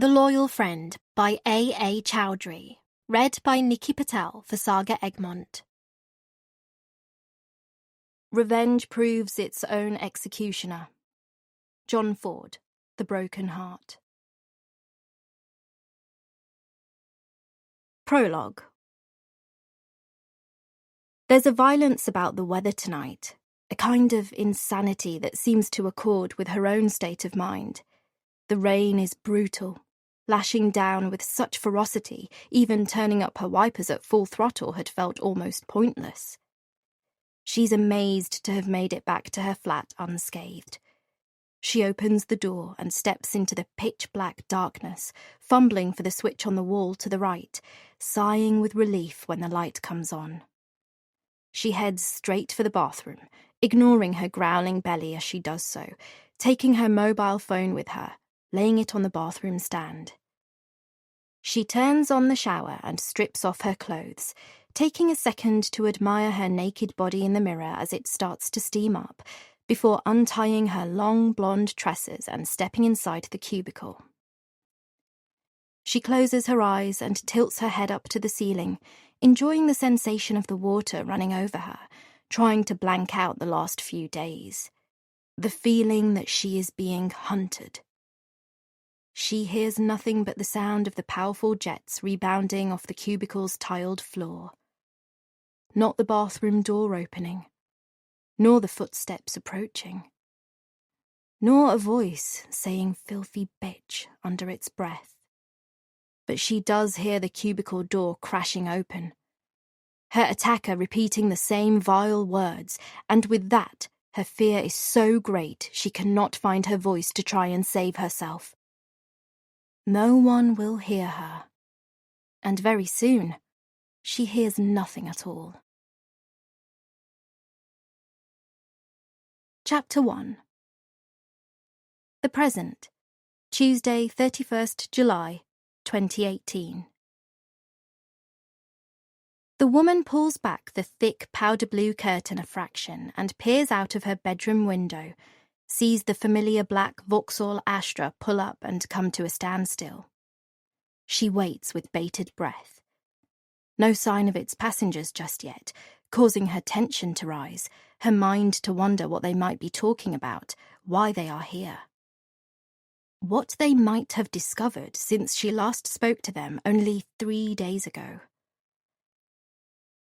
The Loyal Friend by A. Chaudhuri. Read by Nikki Patel for Saga Egmont. Revenge proves its own executioner. John Ford, The Broken Heart. Prologue. There's a violence about the weather tonight, a kind of insanity that seems to accord with her own state of mind. The rain is brutal, lashing down with such ferocity, even turning up her wipers at full throttle had felt almost pointless. She's amazed to have made it back to her flat unscathed. She opens the door and steps into the pitch-black darkness, fumbling for the switch on the wall to the right, sighing with relief when the light comes on. She heads straight for the bathroom, ignoring her growling belly as she does so, taking her mobile phone with her, laying it on the bathroom stand. She turns on the shower and strips off her clothes, taking a second to admire her naked body in the mirror as it starts to steam up, before untying her long blonde tresses and stepping inside the cubicle. She closes her eyes and tilts her head up to the ceiling, enjoying the sensation of the water running over her, trying to blank out the last few days. The feeling that she is being hunted. She hears nothing but the sound of the powerful jets rebounding off the cubicle's tiled floor. Not the bathroom door opening, nor the footsteps approaching, nor a voice saying filthy bitch under its breath. But she does hear the cubicle door crashing open, her attacker repeating the same vile words, and with that, her fear is so great she cannot find her voice to try and save herself. No one will hear her, and very soon, she hears nothing at all. Chapter 1. The Present, Tuesday, 31st July, 2018. The woman pulls back the thick powder blue curtain a fraction and peers out of her bedroom window, sees the familiar black Vauxhall Astra pull up and come to a standstill. She waits with bated breath. No sign of its passengers just yet, causing her tension to rise, her mind to wonder what they might be talking about, why they are here. What they might have discovered since she last spoke to them only 3 days ago.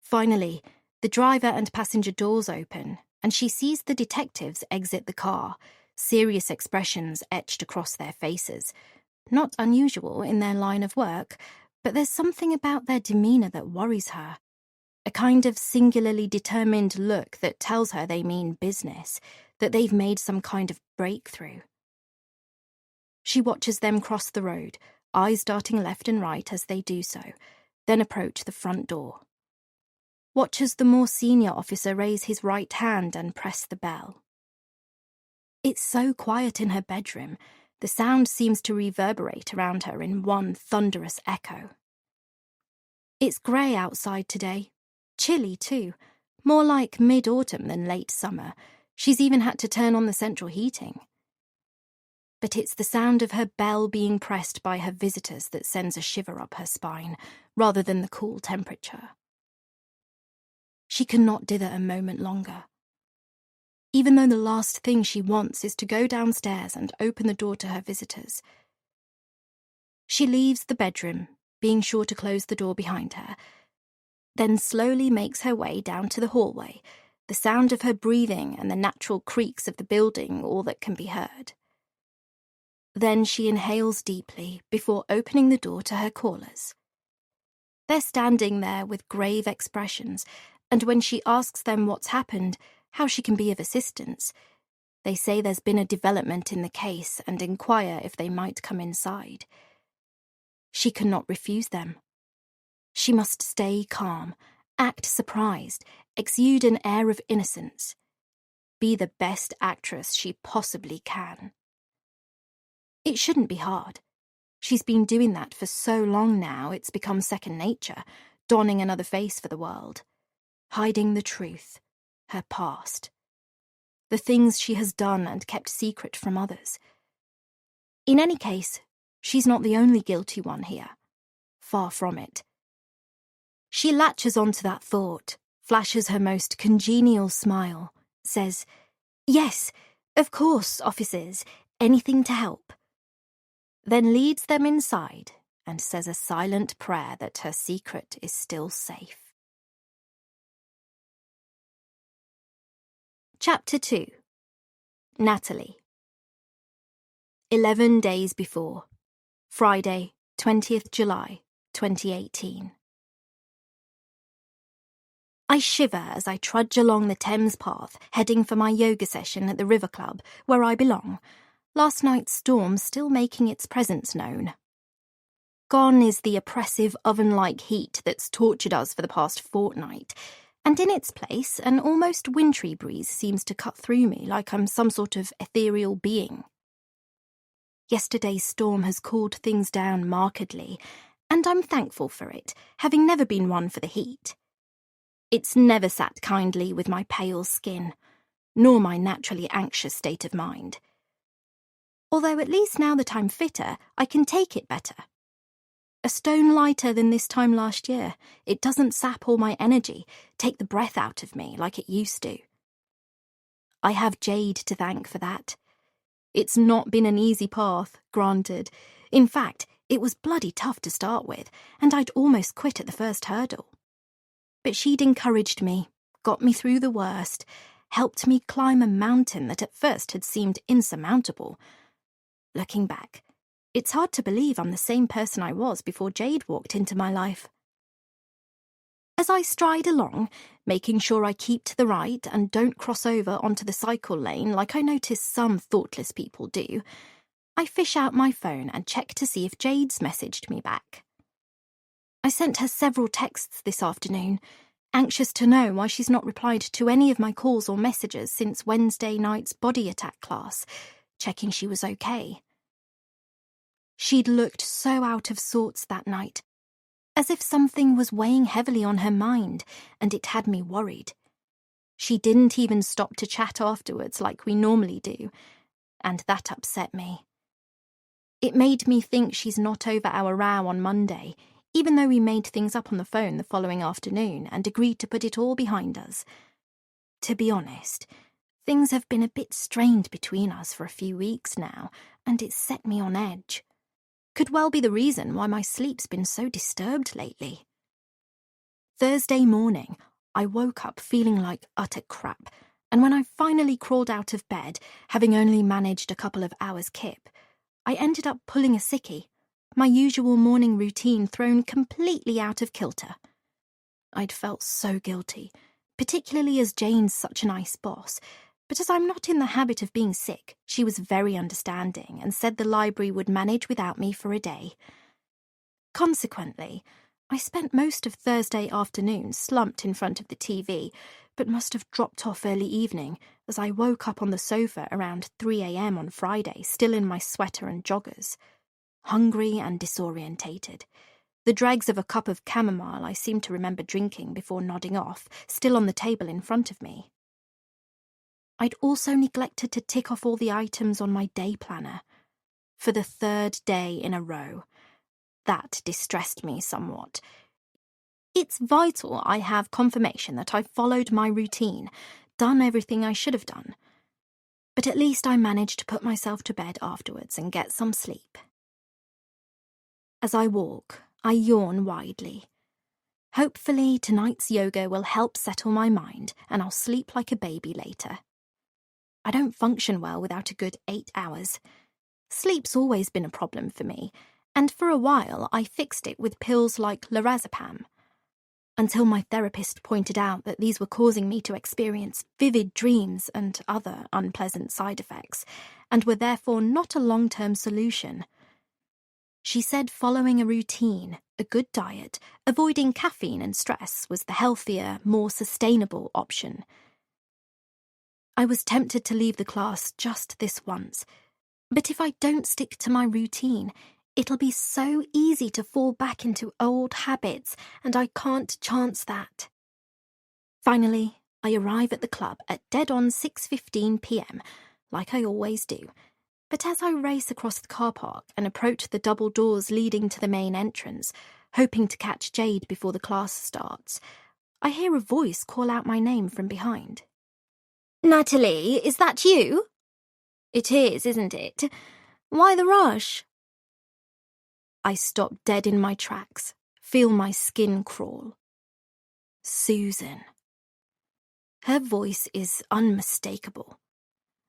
Finally, the driver and passenger doors open, and she sees the detectives exit the car, serious expressions etched across their faces. Not unusual in their line of work, but there's something about their demeanour that worries her. A kind of singularly determined look that tells her they mean business, that they've made some kind of breakthrough. She watches them cross the road, eyes darting left and right as they do so, then approach the front door. Watches the more senior officer raise his right hand and press the bell. It's so quiet in her bedroom, the sound seems to reverberate around her in one thunderous echo. It's grey outside today, chilly too, more like mid-autumn than late summer. She's even had to turn on the central heating. But it's the sound of her bell being pressed by her visitors that sends a shiver up her spine, rather than the cool temperature. She cannot dither a moment longer. Even though the last thing she wants is to go downstairs and open the door to her visitors. She leaves the bedroom, being sure to close the door behind her, then slowly makes her way down to the hallway, the sound of her breathing and the natural creaks of the building all that can be heard. Then she inhales deeply before opening the door to her callers. They're standing there with grave expressions, and when she asks them what's happened, how she can be of assistance, they say there's been a development in the case and inquire if they might come inside. She cannot refuse them. She must stay calm, act surprised, exude an air of innocence, be the best actress she possibly can. It shouldn't be hard. She's been doing that for so long now it's become second nature, donning another face for the world, hiding the truth, her past, the things she has done and kept secret from others. In any case, She's not the only guilty one here. Far from it. She latches onto that thought, flashes her most congenial smile, says, "Yes, of course, officers, anything to help," then leads them inside and says a silent prayer that her secret is still safe. Chapter 2. Natalie. 11 days before. Friday, 20th July, 2018. I shiver as I trudge along the Thames path, heading for my yoga session at the River Club, where I belong, last night's storm still making its presence known. Gone is the oppressive oven-like heat that's tortured us for the past fortnight, and in its place an almost wintry breeze seems to cut through me like I'm some sort of ethereal being. Yesterday's storm has cooled things down markedly, and I'm thankful for it, having never been one for the heat. It's never sat kindly with my pale skin, nor my naturally anxious state of mind. Although at least now that I'm fitter, I can take it better. A stone lighter than this time last year, it doesn't sap all my energy, take the breath out of me like it used to. I have Jade to thank for that. It's not been an easy path, granted. In fact, it was bloody tough to start with, and I'd almost quit at the first hurdle. But she'd encouraged me, got me through the worst, helped me climb a mountain that at first had seemed insurmountable. Looking back, it's hard to believe I'm the same person I was before Jade walked into my life. As I stride along, making sure I keep to the right and don't cross over onto the cycle lane like I notice some thoughtless people do, I fish out my phone and check to see if Jade's messaged me back. I sent her several texts this afternoon, anxious to know why she's not replied to any of my calls or messages since Wednesday night's body attack class, checking she was okay. She'd looked so out of sorts that night, as if something was weighing heavily on her mind, and it had me worried. She didn't even stop to chat afterwards like we normally do, and that upset me. It made me think she's not over our row on Monday, even though we made things up on the phone the following afternoon and agreed to put it all behind us. To be honest, things have been a bit strained between us for a few weeks now, and it's set me on edge. Could well be the reason why my sleep's been so disturbed lately. Thursday morning, I woke up feeling like utter crap, and when I finally crawled out of bed, having only managed a couple of hours kip, I ended up pulling a sickie, my usual morning routine thrown completely out of kilter. I'd felt so guilty, particularly as Jane's such a nice boss, but as I'm not in the habit of being sick, she was very understanding and said the library would manage without me for a day. Consequently, I spent most of Thursday afternoon slumped in front of the TV, but must have dropped off early evening as I woke up on the sofa around 3 a.m. on Friday, still in my sweater and joggers. Hungry and disorientated. The dregs of a cup of chamomile I seem to remember drinking before nodding off, still on the table in front of me. I'd also neglected to tick off all the items on my day planner. For the third day in a row. That distressed me somewhat. It's vital I have confirmation that I've followed my routine, done everything I should have done. But at least I managed to put myself to bed afterwards and get some sleep. As I walk, I yawn widely. Hopefully, tonight's yoga will help settle my mind and I'll sleep like a baby later. I don't function well without a good 8 hours. Sleep's always been a problem for me, and for a while I fixed it with pills like lorazepam. Until my therapist pointed out that these were causing me to experience vivid dreams and other unpleasant side effects, and were therefore not a long-term solution. She said following a routine, a good diet, avoiding caffeine and stress was the healthier, more sustainable option. I was tempted to leave the class just this once, but if I don't stick to my routine, it'll be so easy to fall back into old habits, and I can't chance that. Finally, I arrive at the club at dead on 6:15 p.m, like I always do, But as I race across the car park and approach the double doors leading to the main entrance, hoping to catch Jade before the class starts, I hear a voice call out my name from behind. "Natalie, is that you?" "It is, isn't it? Why the rush?" I stop dead in my tracks, feel my skin crawl. Susan. Her voice is unmistakable.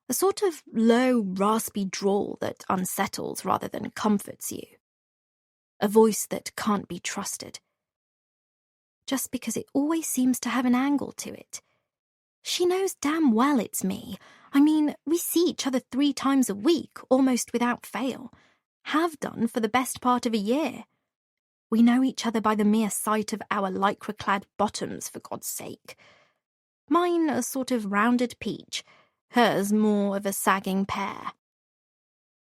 A sort of low, raspy drawl that unsettles rather than comforts you. A voice that can't be trusted. Just because it always seems to have an angle to it. She knows damn well it's me. I mean, we see each other 3 times a week, almost without fail. Have done for the best part of a year. We know each other by the mere sight of our lycra-clad bottoms, for God's sake. Mine a sort of rounded peach, hers more of a sagging pear.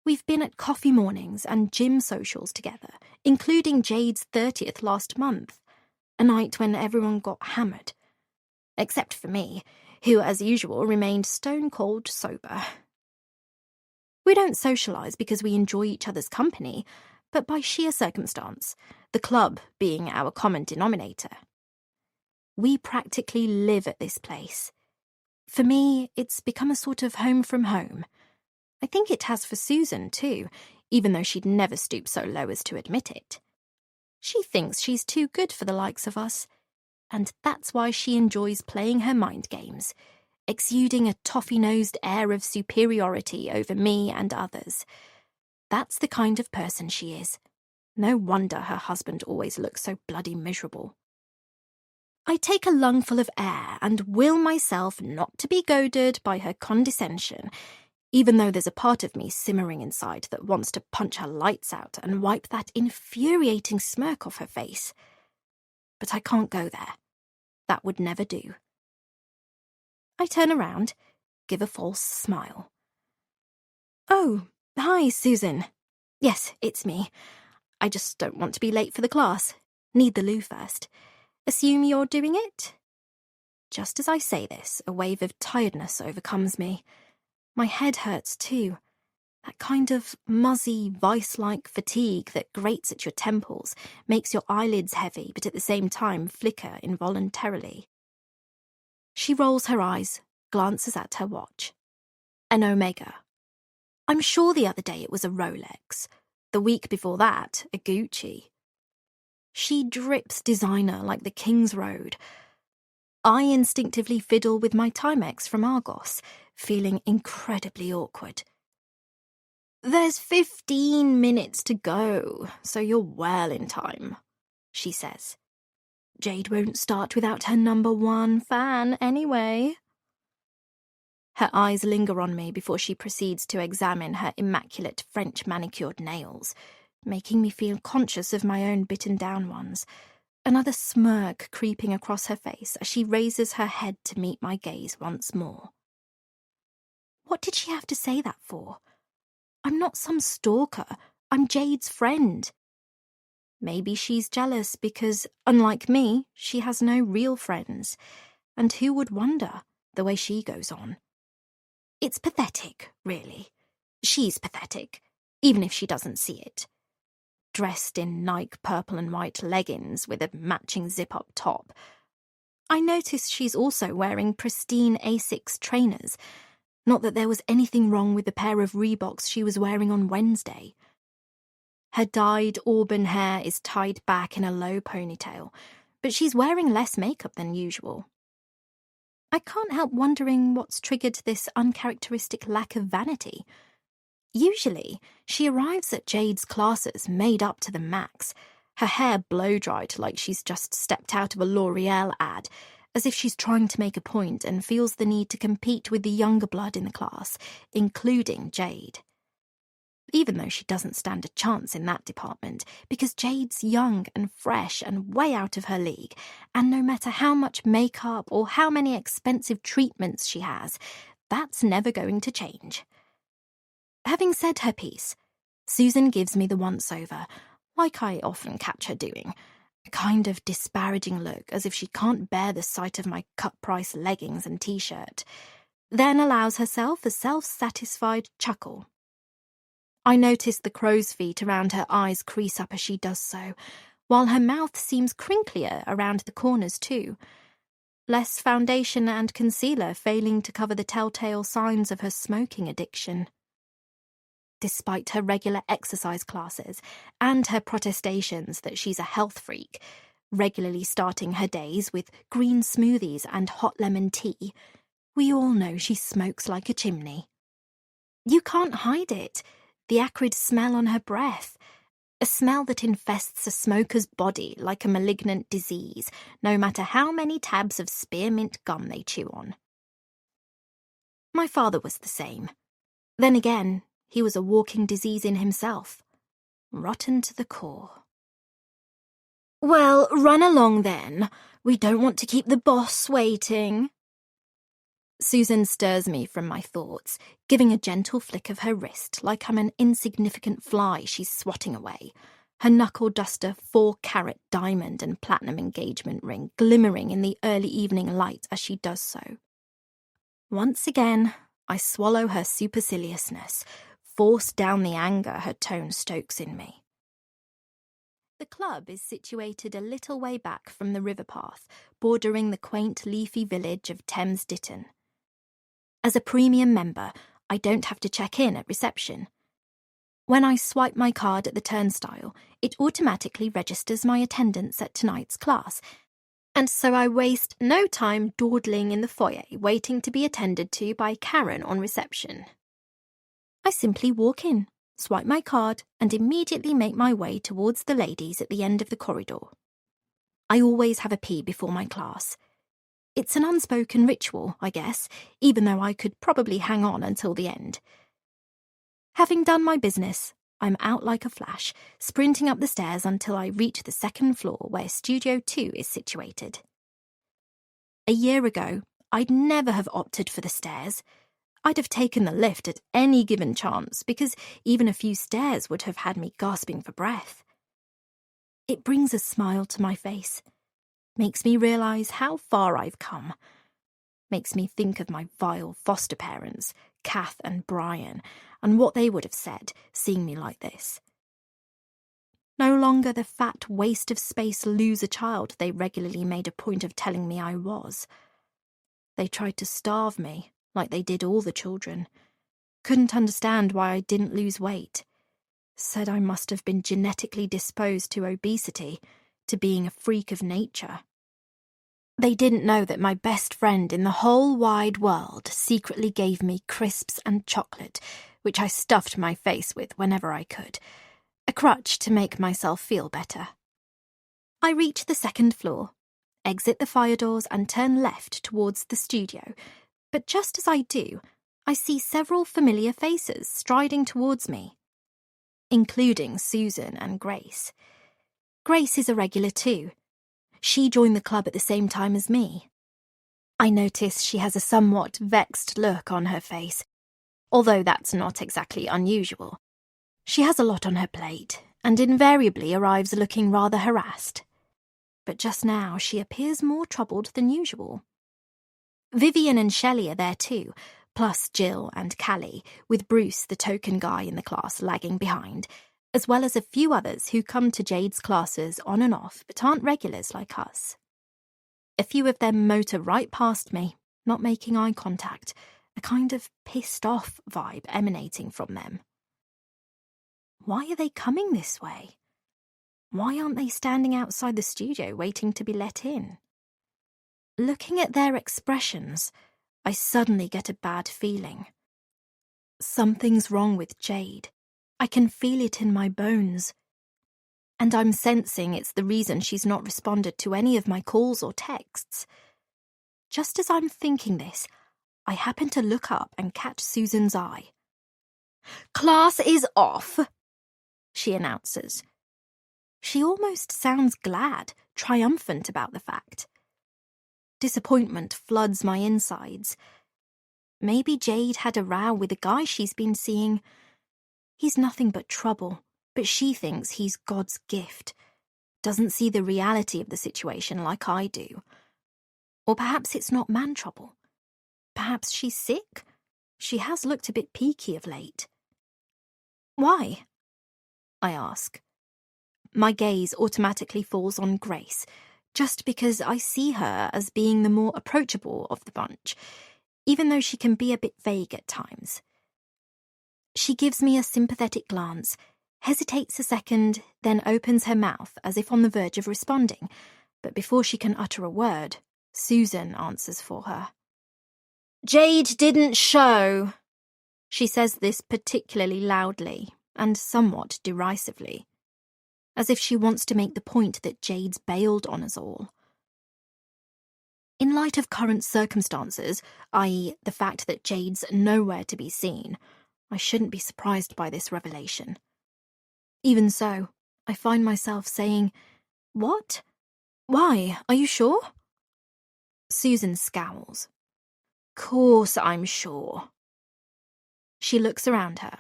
We've been at coffee mornings and gym socials together, including Jade's 30th last month, a night when everyone got hammered. Except for me, who, as usual, remained stone-cold sober. We don't socialise because we enjoy each other's company, but by sheer circumstance, the club being our common denominator. We practically live at this place. For me, it's become a sort of home from home. I think it has for Susan, too, even though she'd never stoop so low as to admit it. She thinks she's too good for the likes of us, and that's why she enjoys playing her mind games, exuding a toffee-nosed air of superiority over me and others. That's the kind of person she is. No wonder her husband always looks so bloody miserable. I take a lungful of air and will myself not to be goaded by her condescension, even though there's a part of me simmering inside that wants to punch her lights out and wipe that infuriating smirk off her face. But I can't go there. That would never do. I turn around, give a false smile. "Oh, hi, Susan. Yes, it's me. I just don't want to be late for the class. Need the loo first. Assume you're doing it?" Just as I say this, a wave of tiredness overcomes me. My head hurts too. That kind of muzzy, vice-like fatigue that grates at your temples, makes your eyelids heavy, but at the same time flicker involuntarily. She rolls her eyes, glances at her watch. An Omega. I'm sure the other day it was a Rolex. The week before that, a Gucci. She drips designer like the King's Road. I instinctively fiddle with my Timex from Argos, feeling incredibly awkward. "There's 15 minutes to go, so you're well in time," she says. Jade won't start without her #1 fan anyway. Her eyes linger on me before she proceeds to examine her immaculate French manicured nails, making me feel conscious of my own bitten-down ones, another smirk creeping across her face as she raises her head to meet my gaze once more. What did she have to say that for? I'm not some stalker. I'm Jade's friend. Maybe she's jealous because, unlike me, she has no real friends. And who would wonder, the way she goes on? It's pathetic, really. She's pathetic, even if she doesn't see it. Dressed in Nike purple and white leggings with a matching zip-up top. I notice she's also wearing pristine Asics trainers. Not that there was anything wrong with the pair of Reeboks she was wearing on Wednesday. Her dyed auburn hair is tied back in a low ponytail, but she's wearing less makeup than usual. I can't help wondering what's triggered this uncharacteristic lack of vanity. Usually, she arrives at Jade's classes made up to the max, her hair blow-dried like she's just stepped out of a L'Oreal ad, as if she's trying to make a point and feels the need to compete with the younger blood in the class, including Jade. Even though she doesn't stand a chance in that department, because Jade's young and fresh and way out of her league, and no matter how much makeup or how many expensive treatments she has, that's never going to change. Having said her piece, Susan gives me the once-over, like I often catch her doing, a kind of disparaging look as if she can't bear the sight of my cut-price leggings and t-shirt, then allows herself a self-satisfied chuckle. I notice the crow's feet around her eyes crease up as she does so, while her mouth seems crinklier around the corners too. Less foundation and concealer failing to cover the telltale signs of her smoking addiction. Despite her regular exercise classes and her protestations that she's a health freak, regularly starting her days with green smoothies and hot lemon tea, we all know she smokes like a chimney. You can't hide it, the acrid smell on her breath, a smell that infests a smoker's body like a malignant disease, no matter how many tabs of spearmint gum they chew on. My father was the same. Then again, he was a walking disease in himself, rotten to the core. "Well, run along then. We don't want to keep the boss waiting." Susan stirs me from my thoughts, giving a gentle flick of her wrist like I'm an insignificant fly she's swatting away, her knuckle duster 4-carat diamond and platinum engagement ring glimmering in the early evening light as she does so. Once again, I swallow her superciliousness, force down the anger her tone stokes in me. The club is situated a little way back from the river path, bordering the quaint leafy village of Thames Ditton. As a premium member, I don't have to check in at reception. When I swipe my card at the turnstile, it automatically registers my attendance at tonight's class, and so I waste no time dawdling in the foyer waiting to be attended to by Karen on reception. I simply walk in, swipe my card, and immediately make my way towards the ladies at the end of the corridor. I always have a pee before my class. It's an unspoken ritual, I guess, even though I could probably hang on until the end. Having done my business, I'm out like a flash, sprinting up the stairs until I reach the second floor where Studio 2 is situated. A year ago, I'd never have opted for the stairs. I'd have taken the lift at any given chance because even a few stairs would have had me gasping for breath. It brings a smile to my face, makes me realise how far I've come, makes me think of my vile foster parents, Kath and Brian, and what they would have said, seeing me like this. No longer the fat waste of space loser child they regularly made a point of telling me I was. They tried to starve me, like they did all the children. Couldn't understand why I didn't lose weight. Said I must have been genetically disposed to obesity, to being a freak of nature. They didn't know that my best friend in the whole wide world secretly gave me crisps and chocolate, which I stuffed my face with whenever I could, a crutch to make myself feel better. I reach the second floor, exit the fire doors and turn left towards the studio, but just as I do, I see several familiar faces striding towards me, including Susan and Grace. Grace is a regular too. She joined the club at the same time as me. I notice she has a somewhat vexed look on her face, although that's not exactly unusual. She has a lot on her plate, and invariably arrives looking rather harassed. But just now she appears more troubled than usual. Vivian and Shelley are there too, plus Jill and Callie, with Bruce, the token guy in the class, lagging behind, as well as a few others who come to Jade's classes on and off but aren't regulars like us. A few of them motor right past me, not making eye contact, a kind of pissed-off vibe emanating from them. Why are they coming this way? Why aren't they standing outside the studio waiting to be let in? Looking at their expressions, I suddenly get a bad feeling. Something's wrong with Jade. I can feel it in my bones. And I'm sensing it's the reason she's not responded to any of my calls or texts. Just as I'm thinking this, I happen to look up and catch Susan's eye. "Class is off," she announces. She almost sounds glad, triumphant about the fact. Disappointment floods my insides. Maybe Jade had a row with a guy she's been seeing. He's nothing but trouble, but she thinks he's God's gift. Doesn't see the reality of the situation like I do. Or perhaps it's not man trouble. Perhaps she's sick? She has looked a bit peaky of late. Why? I ask. My gaze automatically falls on Grace, just because I see her as being the more approachable of the bunch, even though she can be a bit vague at times. She gives me a sympathetic glance, hesitates a second, then opens her mouth as if on the verge of responding, but before she can utter a word, Susan answers for her. Jade didn't show. She says this particularly loudly and somewhat derisively, as if she wants to make the point that Jade's bailed on us all. In light of current circumstances, i.e. the fact that Jade's nowhere to be seen, I shouldn't be surprised by this revelation. Even so, I find myself saying, "What? Why? Are you sure?" Susan scowls. "Course I'm sure." She looks around her.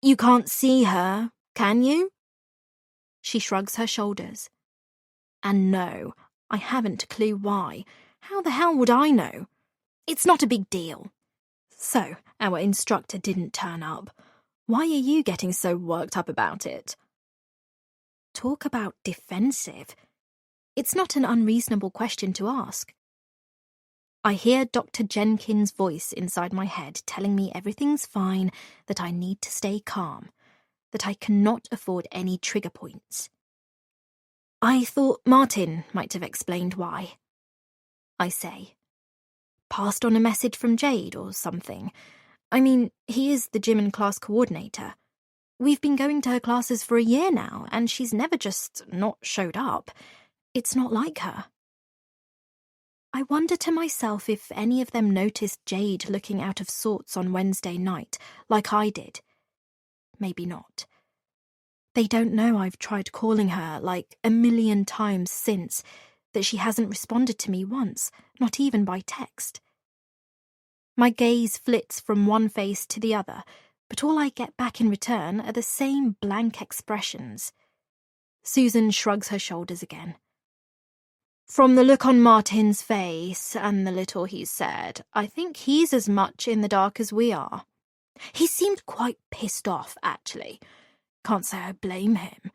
"You can't see her, can you?" She shrugs her shoulders. "And no, I haven't a clue why. How the hell would I know? It's not a big deal. So, our instructor didn't turn up. Why are you getting so worked up about it?" Talk about defensive. It's not an unreasonable question to ask. I hear Dr. Jenkins' voice inside my head telling me everything's fine, that I need to stay calm, that I cannot afford any trigger points. "I thought Martin might have explained why," I say. "Passed on a message from Jade or something. I mean, he is the gym and class coordinator. We've been going to her classes for a year now, and she's never just not showed up. It's not like her." I wonder to myself if any of them noticed Jade looking out of sorts on Wednesday night, like I did. Maybe not. They don't know I've tried calling her like a million times since, that she hasn't responded to me once, not even by text. My gaze flits from one face to the other, but all I get back in return are the same blank expressions. Susan shrugs her shoulders again. "From the look on Martin's face and the little he's said, I think he's as much in the dark as we are. He seemed quite pissed off, actually. Can't say I blame him.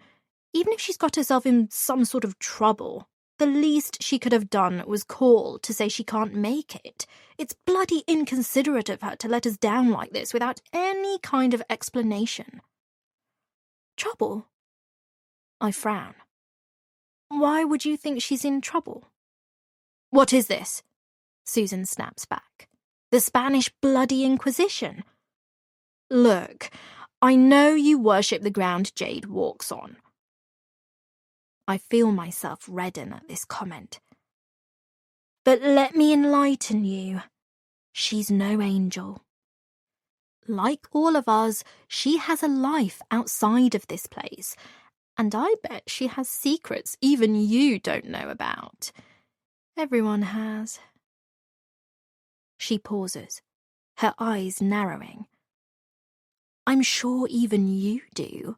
Even if she's got herself in some sort of trouble, the least she could have done was call to say she can't make it. It's bloody inconsiderate of her to let us down like this without any kind of explanation." "Trouble?" I frown. "Why would you think she's in trouble?" "What is this?" Susan snaps back. "The Spanish bloody Inquisition? Look, I know you worship the ground Jade walks on." I feel myself redden at this comment. "But let me enlighten you. She's no angel. Like all of us, she has a life outside of this place, and I bet she has secrets even you don't know about. Everyone has." She pauses, her eyes narrowing. "I'm sure even you do."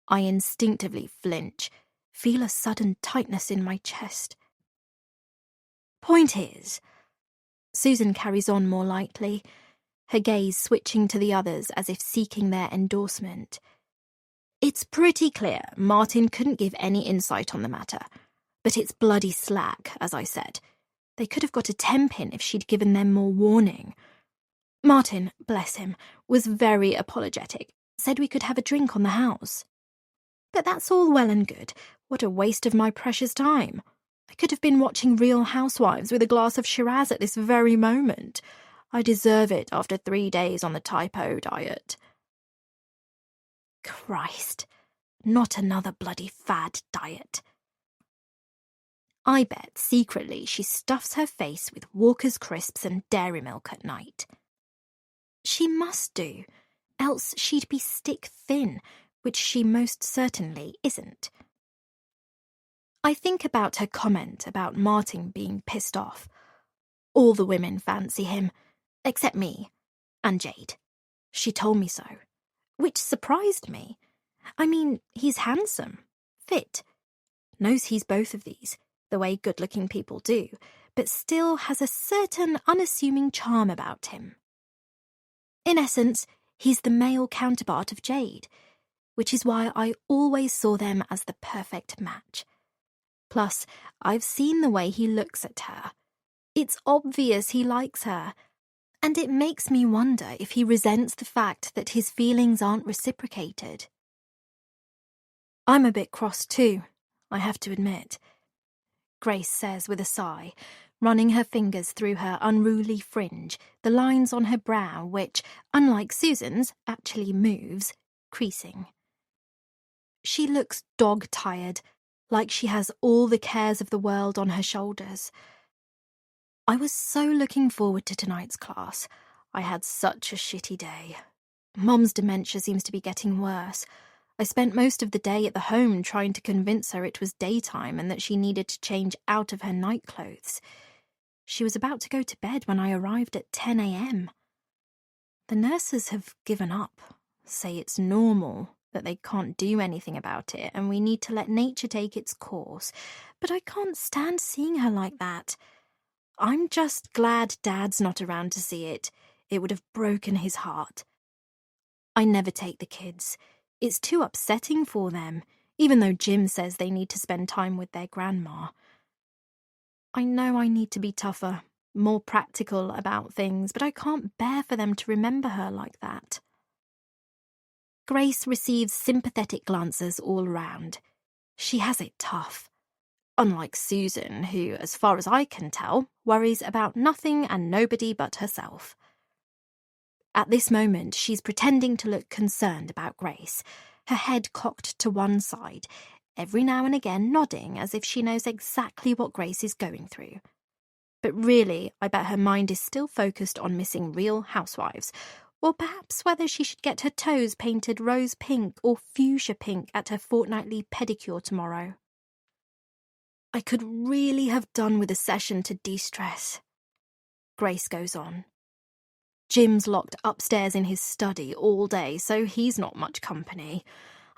I instinctively flinch, feel a sudden tightness in my chest. "Point is," Susan carries on more lightly, her gaze switching to the others as if seeking their endorsement. "It's pretty clear Martin couldn't give any insight on the matter, but it's bloody slack, as I said. They could have got a 10-pin if she'd given them more warning. Martin, bless him, was very apologetic, said we could have a drink on the house. But that's all well and good. What a waste of my precious time. I could have been watching Real Housewives with a glass of Shiraz at this very moment. I deserve it after 3 days on the typo diet." Christ, not another bloody fad diet. I bet secretly she stuffs her face with Walker's crisps and dairy milk at night. She must do, else she'd be stick thin, which she most certainly isn't. I think about her comment about Martin being pissed off. All the women fancy him, except me, and Jade. She told me so, which surprised me. I mean, he's handsome, fit, knows he's both of these, the way good-looking people do, but still has a certain unassuming charm about him. In essence, He's the male counterpart of Jade, which is why I always saw them as the perfect match. Plus, I've seen the way he looks at her. It's obvious he likes her, and it makes me wonder if he resents the fact that his feelings aren't reciprocated. I'm a bit cross too, I have to admit, Grace says with a sigh, running her fingers through her unruly fringe, the lines on her brow which, unlike Susan's, actually moves, creasing. She looks dog-tired, like she has all the cares of the world on her shoulders. I was so looking forward to tonight's class. I had such a shitty day. Mum's dementia seems to be getting worse. I spent most of the day at the home trying to convince her it was daytime and that she needed to change out of her night clothes. She was about to go to bed when I arrived at 10 a.m. The nurses have given up, say it's normal, that they can't do anything about it and we need to let nature take its course, but I can't stand seeing her like that. I'm just glad Dad's not around to see it. It would have broken his heart. I never take the kids. It's too upsetting for them, even though Jim says they need to spend time with their grandma. I know I need to be tougher, more practical about things, but I can't bear for them to remember her like that. Grace receives sympathetic glances all around. She has it tough. Unlike Susan, who, as far as I can tell, worries about nothing and nobody but herself. At this moment, she's pretending to look concerned about Grace, her head cocked to one side, every now and again nodding as if she knows exactly what Grace is going through. But really, I bet her mind is still focused on missing Real Housewives, or perhaps whether she should get her toes painted rose pink or fuchsia pink at her fortnightly pedicure tomorrow. I could really have done with a session to de-stress. Grace goes on. Jim's locked upstairs in his study all day, so he's not much company.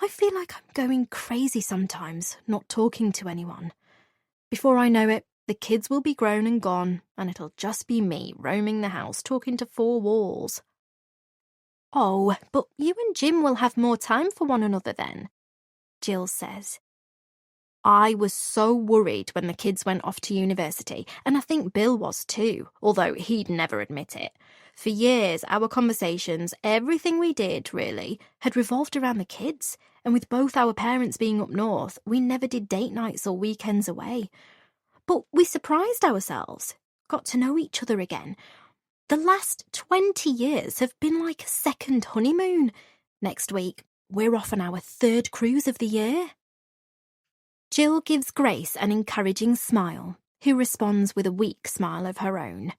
I feel like I'm going crazy sometimes, not talking to anyone. Before I know it, the kids will be grown and gone, and it'll just be me roaming the house talking to four walls. Oh, but you and Jim will have more time for one another then, Jill says. I was so worried when the kids went off to university, and I think Bill was too, although he'd never admit it. For years, our conversations, everything we did, really, had revolved around the kids, and with both our parents being up north, we never did date nights or weekends away. But we surprised ourselves, got to know each other again. The last 20 years have been like a second honeymoon. Next week, we're off on our third cruise of the year. Jill gives Grace an encouraging smile, who responds with a weak smile of her own.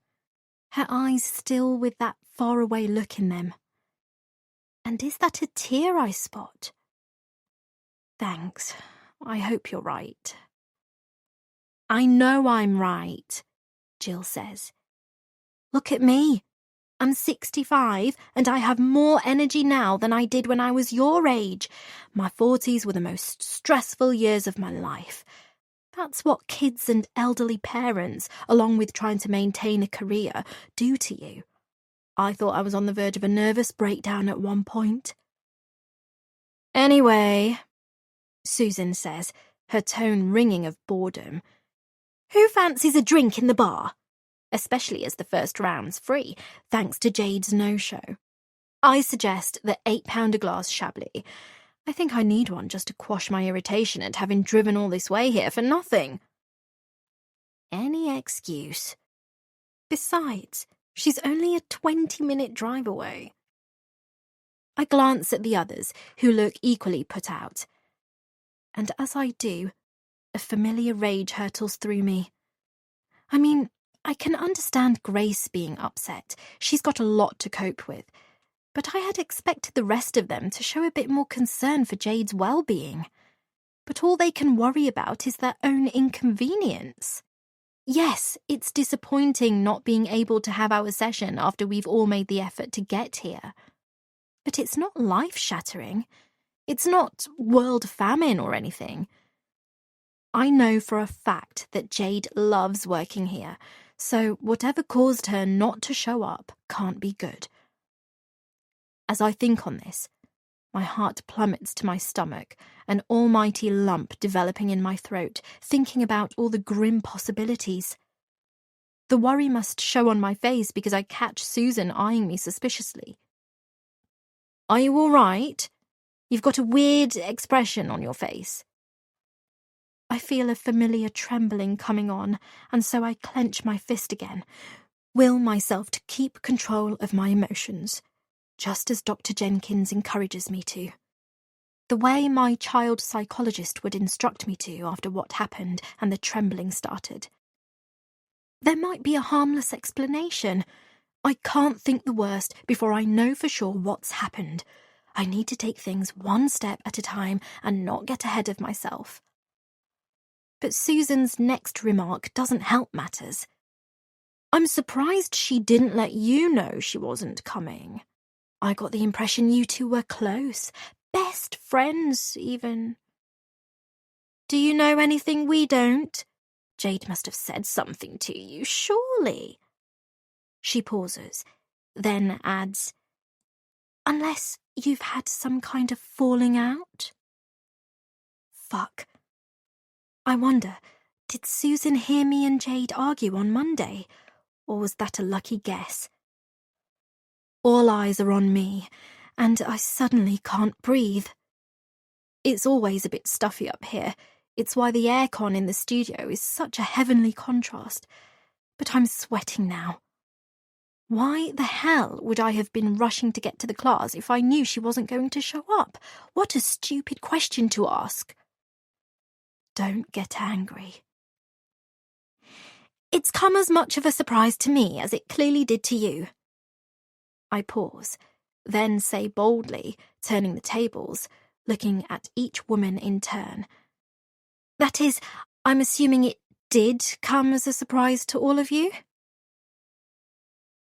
Her eyes still with that faraway look in them. And is that a tear I spot? Thanks. I hope you're right. I know I'm right, Jill says. Look at me. I'm 65 and I have more energy now than I did when I was your age. My 40s were the most stressful years of my life. That's what kids and elderly parents, along with trying to maintain a career, do to you. I thought I was on the verge of a nervous breakdown at one point. Anyway, Susan says, her tone ringing of boredom, who fancies a drink in the bar? Especially as the first round's free, thanks to Jade's no-show. I suggest the £8 a glass Chablis. I think I need one just to quash my irritation at having driven all this way here for nothing. Any excuse. Besides, she's only a 20-minute drive away. I glance at the others, who look equally put out. And as I do, a familiar rage hurtles through me. I mean, I can understand Grace being upset. She's got a lot to cope with. But I had expected the rest of them to show a bit more concern for Jade's well-being. But all they can worry about is their own inconvenience. Yes, it's disappointing not being able to have our session after we've all made the effort to get here. But it's not life-shattering. It's not world famine or anything. I know for a fact that Jade loves working here, so whatever caused her not to show up can't be good. As I think on this, my heart plummets to my stomach, an almighty lump developing in my throat, thinking about all the grim possibilities. The worry must show on my face because I catch Susan eyeing me suspiciously. "Are you all right? You've got a weird expression on your face." I feel a familiar trembling coming on, and so I clench my fist again, will myself to keep control of my emotions, just as Dr. Jenkins encourages me to. The way my child psychologist would instruct me to after what happened and the trembling started. There might be a harmless explanation. I can't think the worst before I know for sure what's happened. I need to take things one step at a time and not get ahead of myself. But Susan's next remark doesn't help matters. "I'm surprised she didn't let you know she wasn't coming. I got the impression you two were close, best friends even." "Do you know anything we don't? Jade must have said something to you, surely." She pauses, then adds, "Unless you've had some kind of falling out?" Fuck. I wonder, did Susan hear me and Jade argue on Monday, or was that a lucky guess? All eyes are on me, and I suddenly can't breathe. It's always a bit stuffy up here. It's why the aircon in the studio is such a heavenly contrast. But I'm sweating now. Why the hell would I have been rushing to get to the class if I knew she wasn't going to show up? What a stupid question to ask. Don't get angry. It's come as much of a surprise to me as it clearly did to you. I pause, then say boldly, turning the tables, looking at each woman in turn. That is, I'm assuming it did come as a surprise to all of you?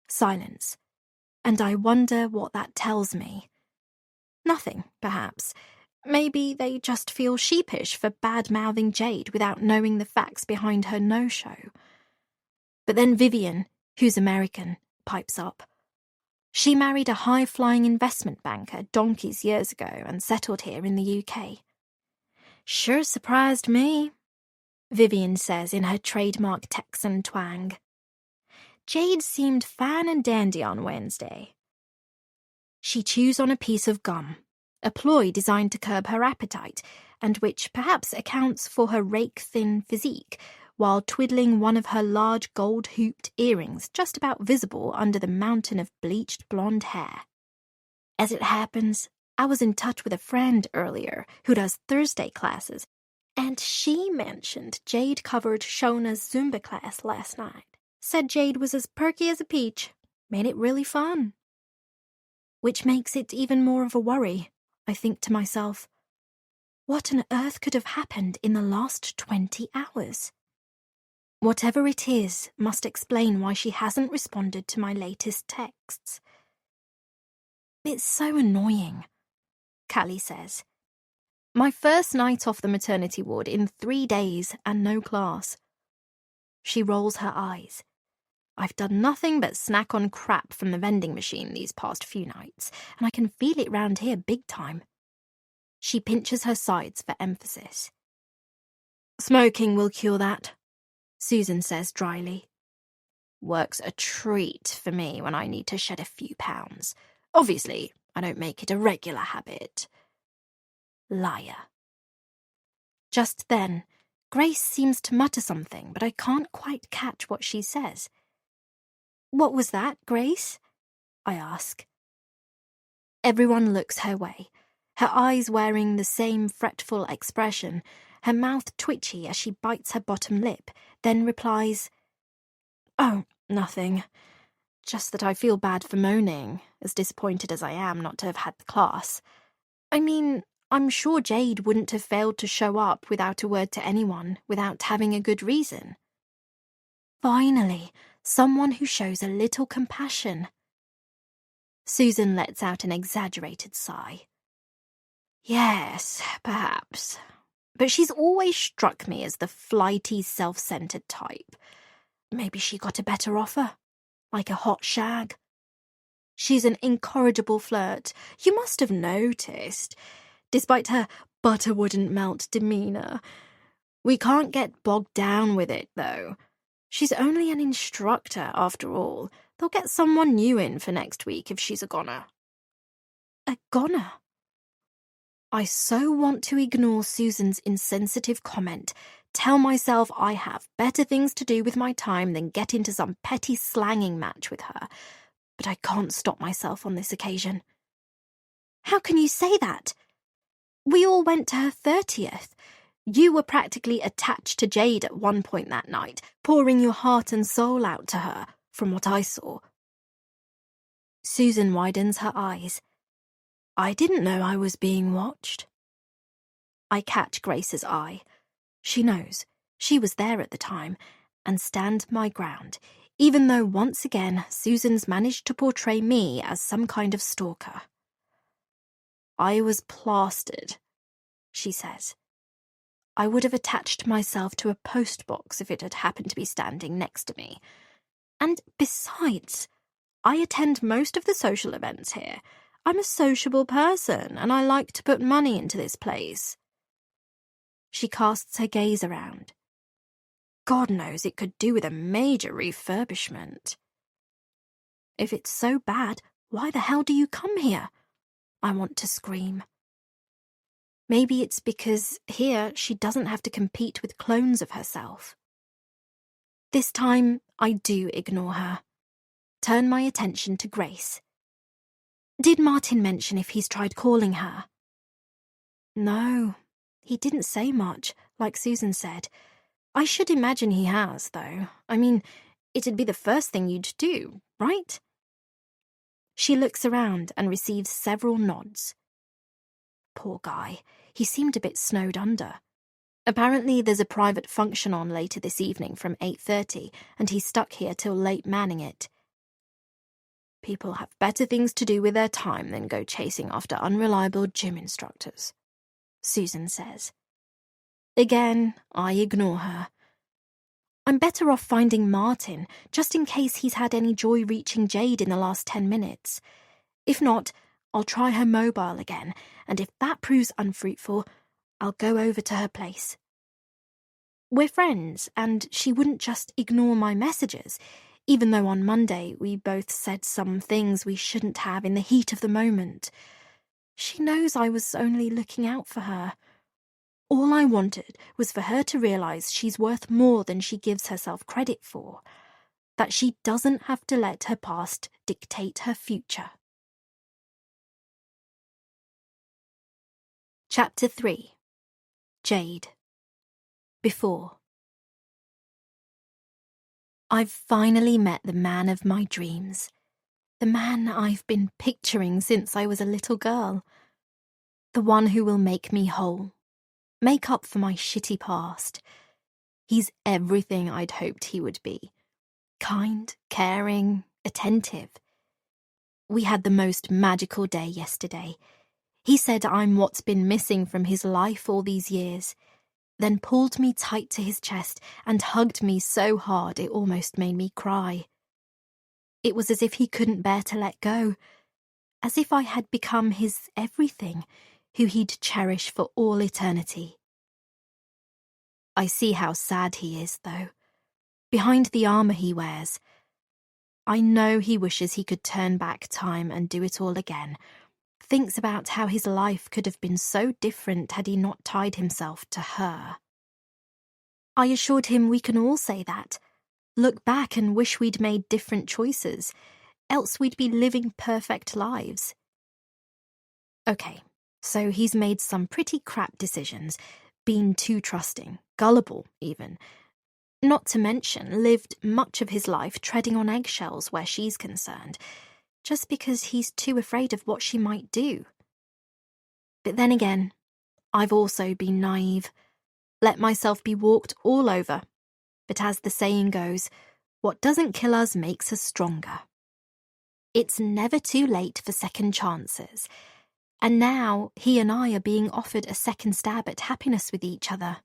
Silence, and I wonder what that tells me. Nothing, perhaps. Maybe they just feel sheepish for bad-mouthing Jade without knowing the facts behind her no-show. But then Vivian, who's American, pipes up. She married a high-flying investment banker donkeys years ago and settled here in the UK. Sure surprised me, Vivian says in her trademark Texan twang. Jade seemed fine and dandy on Wednesday. She chews on a piece of gum, a ploy designed to curb her appetite, and which perhaps accounts for her rake-thin physique, while twiddling one of her large gold-hooped earrings just about visible under the mountain of bleached blonde hair. As it happens, I was in touch with a friend earlier who does Thursday classes, and she mentioned Jade covered Shona's Zumba class last night. Said Jade was as perky as a peach. Made it really fun. Which makes it even more of a worry, I think to myself. What on earth could have happened in the last 20 hours? Whatever it is must explain why she hasn't responded to my latest texts. It's so annoying, Callie says. My first night off the maternity ward in 3 days and no class. She rolls her eyes. I've done nothing but snack on crap from the vending machine these past few nights, and I can feel it round here big time. She pinches her sides for emphasis. Smoking will cure that, Susan says dryly. Works a treat for me when I need to shed a few pounds. Obviously, I don't make it a regular habit. Liar. Just then, Grace seems to mutter something, but I can't quite catch what she says. What was that, Grace? I ask. Everyone looks her way, her eyes wearing the same fretful expression, her mouth twitchy as she bites her bottom lip, then replies, Oh, nothing. Just that I feel bad for moaning, as disappointed as I am not to have had the class. I mean, I'm sure Jade wouldn't have failed to show up without a word to anyone, without having a good reason. Finally, someone who shows a little compassion. Susan lets out an exaggerated sigh. Yes, perhaps. But she's always struck me as the flighty, self-centered type. Maybe she got a better offer, like a hot shag. She's an incorrigible flirt. You must have noticed, despite her butter wouldn't melt demeanour. We can't get bogged down with it, though. She's only an instructor, after all. They'll get someone new in for next week if she's a goner. A goner? I so want to ignore Susan's insensitive comment, tell myself I have better things to do with my time than get into some petty slanging match with her, but I can't stop myself on this occasion. How can you say that? We all went to her 30th. You were practically attached to Jade at one point that night, pouring your heart and soul out to her, from what I saw. Susan widens her eyes. I didn't know I was being watched. I catch Grace's eye. She knows. She was there at the time, and stand my ground, even though once again Susan's managed to portray me as some kind of stalker. I was plastered, she says. I would have attached myself to a postbox if it had happened to be standing next to me. And besides, I attend most of the social events here. I'm a sociable person, and I like to put money into this place. She casts her gaze around. God knows it could do with a major refurbishment. If it's so bad, why the hell do you come here? I want to scream. Maybe it's because here she doesn't have to compete with clones of herself. This time, I do ignore her. Turn my attention to Grace. Did Martin mention if he's tried calling her? No, he didn't say much, like Susan said. I should imagine he has, though. I mean, it'd be the first thing you'd do, right? She looks around and receives several nods. Poor guy, he seemed a bit snowed under. Apparently there's a private function on later this evening from 8:30, and he's stuck here till late manning it. People have better things to do with their time than go chasing after unreliable gym instructors, Susan says. Again, I ignore her. I'm better off finding Martin, just in case he's had any joy reaching Jade in the last 10 minutes. If not, I'll try her mobile again, and if that proves unfruitful, I'll go over to her place. We're friends, and she wouldn't just ignore my messages, even though on Monday we both said some things we shouldn't have in the heat of the moment. She knows I was only looking out for her. All I wanted was for her to realize she's worth more than she gives herself credit for, that she doesn't have to let her past dictate her future. Chapter 3. Jade. Before. I've finally met the man of my dreams. The man I've been picturing since I was a little girl. The one who will make me whole. Make up for my shitty past. He's everything I'd hoped he would be. Kind, caring, attentive. We had the most magical day yesterday. He said I'm what's been missing from his life all these years, then pulled me tight to his chest and hugged me so hard it almost made me cry. It was as if he couldn't bear to let go, as if I had become his everything, who he'd cherish for all eternity. I see how sad he is, though, behind the armour he wears. I know he wishes he could turn back time and do it all again, thinks about how his life could have been so different had he not tied himself to her. I assured him we can all say that, look back and wish we'd made different choices, else we'd be living perfect lives. Okay, so he's made some pretty crap decisions, been too trusting, gullible even, not to mention lived much of his life treading on eggshells where she's concerned, just because he's too afraid of what she might do. But then again, I've also been naive, let myself be walked all over. But as the saying goes, what doesn't kill us makes us stronger. It's never too late for second chances, and now he and I are being offered a second stab at happiness with each other.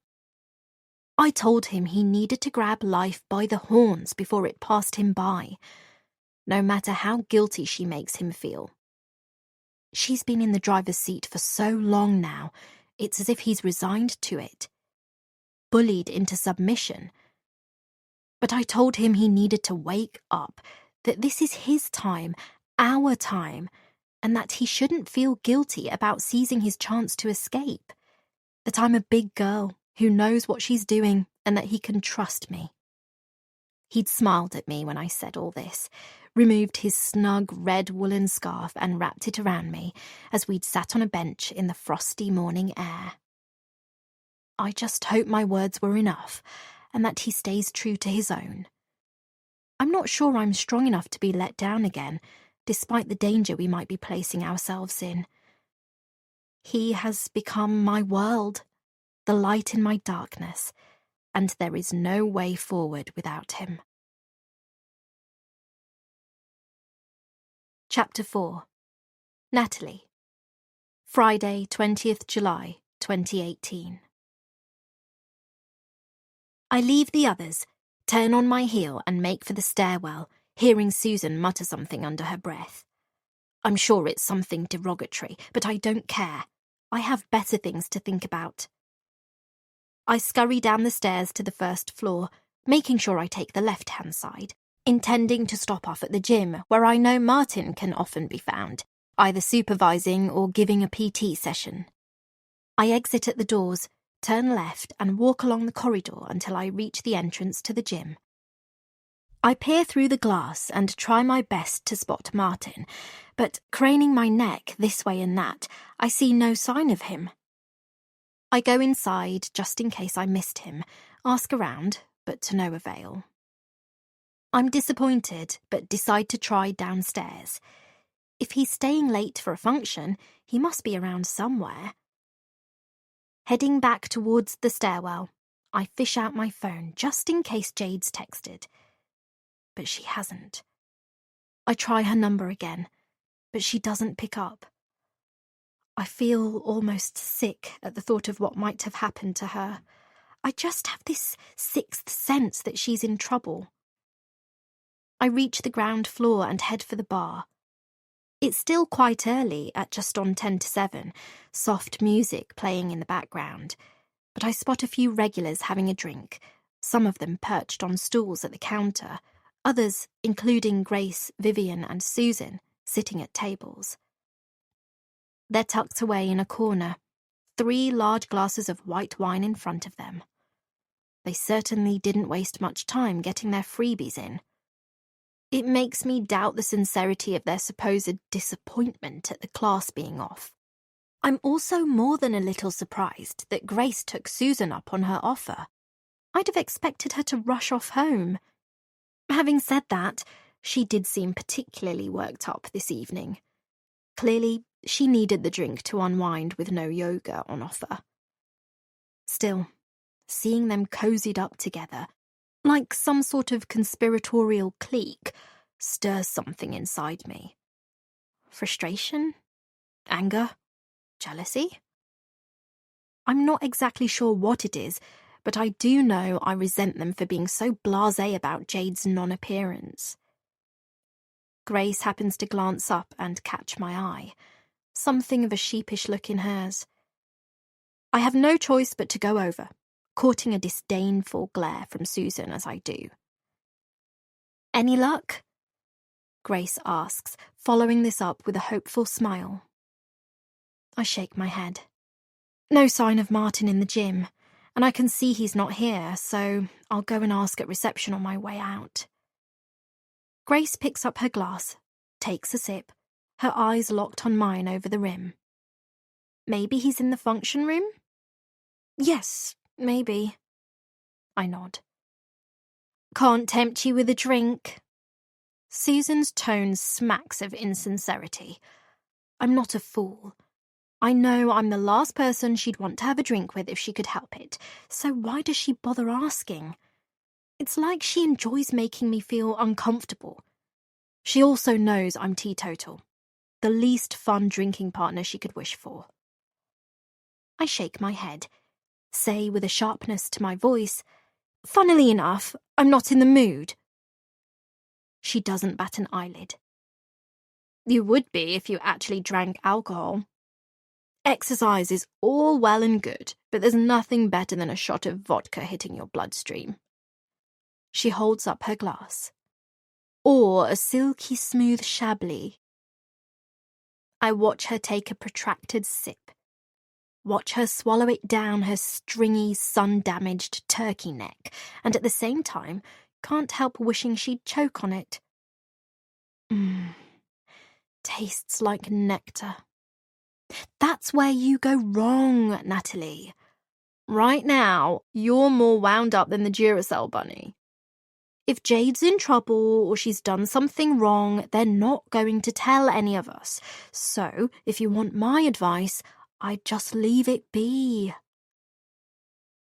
I told him he needed to grab life by the horns before it passed him by. no matter how guilty she makes him feel. She's been in the driver's seat for so long now, it's as if he's resigned to it. Bullied into submission. But I told him he needed to wake up, that this is his time, our time, and that he shouldn't feel guilty about seizing his chance to escape. That I'm a big girl who knows what she's doing and that he can trust me. He'd smiled at me when I said all this, removed his snug red woolen scarf and wrapped it around me as we'd sat on a bench in the frosty morning air. I just hope my words were enough and that he stays true to his own. I'm not sure I'm strong enough to be let down again, despite the danger we might be placing ourselves in. He has become my world, the light in my darkness, and there is no way forward without him. Chapter 4. Natalie. Friday, 20th July, 2018. I leave the others, turn on my heel and make for the stairwell, hearing Susan mutter something under her breath. I'm sure it's something derogatory, but I don't care. I have better things to think about. I scurry down the stairs to the first floor, making sure I take the left-hand side, intending to stop off at the gym, where I know Martin can often be found, either supervising or giving a PT session. I exit at the doors, turn left and walk along the corridor until I reach the entrance to the gym. I peer through the glass and try my best to spot Martin, but craning my neck this way and that, I see no sign of him. I go inside just in case I missed him, ask around, but to no avail. I'm disappointed, but decide to try downstairs. If he's staying late for a function, he must be around somewhere. Heading back towards the stairwell, I fish out my phone just in case Jade's texted. But she hasn't. I try her number again, but she doesn't pick up. I feel almost sick at the thought of what might have happened to her. I just have this sixth sense that she's in trouble. I reach the ground floor and head for the bar. It's still quite early, at just on 10 to 7, soft music playing in the background, but I spot a few regulars having a drink, some of them perched on stools at the counter, others, including Grace, Vivian and Susan, sitting at tables. They're tucked away in a corner, 3 large glasses of white wine in front of them. They certainly didn't waste much time getting their freebies in. It makes me doubt the sincerity of their supposed disappointment at the class being off. I'm also more than a little surprised that Grace took Susan up on her offer. I'd have expected her to rush off home. Having said that, she did seem particularly worked up this evening. Clearly, she needed the drink to unwind with no yoga on offer. Still, seeing them cozied up together, like some sort of conspiratorial clique, stirs something inside me. Frustration? Anger? Jealousy? I'm not exactly sure what it is, but I do know I resent them for being so blasé about Jade's non-appearance. Grace happens to glance up and catch my eye, something of a sheepish look in hers. I have no choice but to go over, courting a disdainful glare from Susan as I do. "Any luck?" Grace asks, following this up with a hopeful smile. I shake my head. No sign of Martin in the gym, and I can see he's not here, so I'll go and ask at reception on my way out. Grace picks up her glass, takes a sip, her eyes locked on mine over the rim. "Maybe he's in the function room?" "Yes, maybe." I nod. "Can't tempt you with a drink?" Susan's tone smacks of insincerity. I'm not a fool. I know I'm the last person she'd want to have a drink with if she could help it, so why does she bother asking? It's like she enjoys making me feel uncomfortable. She also knows I'm teetotal, the least fun drinking partner she could wish for. I shake my head, say with a sharpness to my voice, "Funnily enough, I'm not in the mood." She doesn't bat an eyelid. You would be if you actually drank alcohol. Exercise is all well and good, but there's nothing better than a shot of vodka hitting your bloodstream. She holds up her glass. Or a silky smooth Chablis. I watch her take a protracted sip. Watch her swallow it down her stringy, sun-damaged turkey neck, and at the same time can't help wishing she'd choke on it. Tastes like nectar. That's where you go wrong, Natalie. Right now, you're more wound up than the Duracell bunny. If Jade's in trouble or she's done something wrong, they're not going to tell any of us. So, if you want my advice, I'd just leave it be.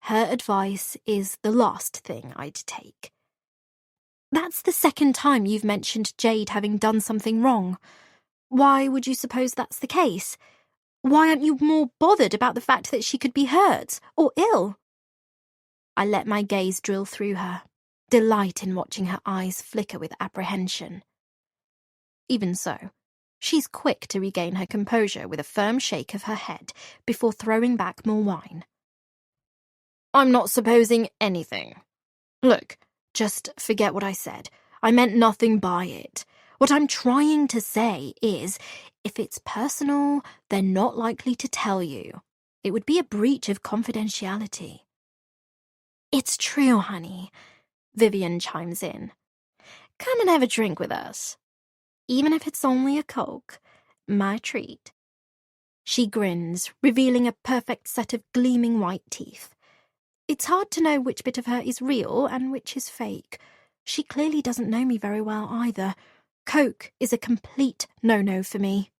Her advice is the last thing I'd take. That's the second time you've mentioned Jade having done something wrong. Why would you suppose that's the case? Why aren't you more bothered about the fact that she could be hurt or ill? I let my gaze drill through her, delight in watching her eyes flicker with apprehension. Even so, she's quick to regain her composure with a firm shake of her head before throwing back more wine. I'm not supposing anything. Look, just forget what I said. I meant nothing by it. What I'm trying to say is, if it's personal, they're not likely to tell you. It would be a breach of confidentiality. It's true, honey, Vivian chimes in. Come and have a drink with us. Even if it's only a Coke. My treat. She grins, revealing a perfect set of gleaming white teeth. It's hard to know which bit of her is real and which is fake. She clearly doesn't know me very well either. Coke is a complete no-no for me.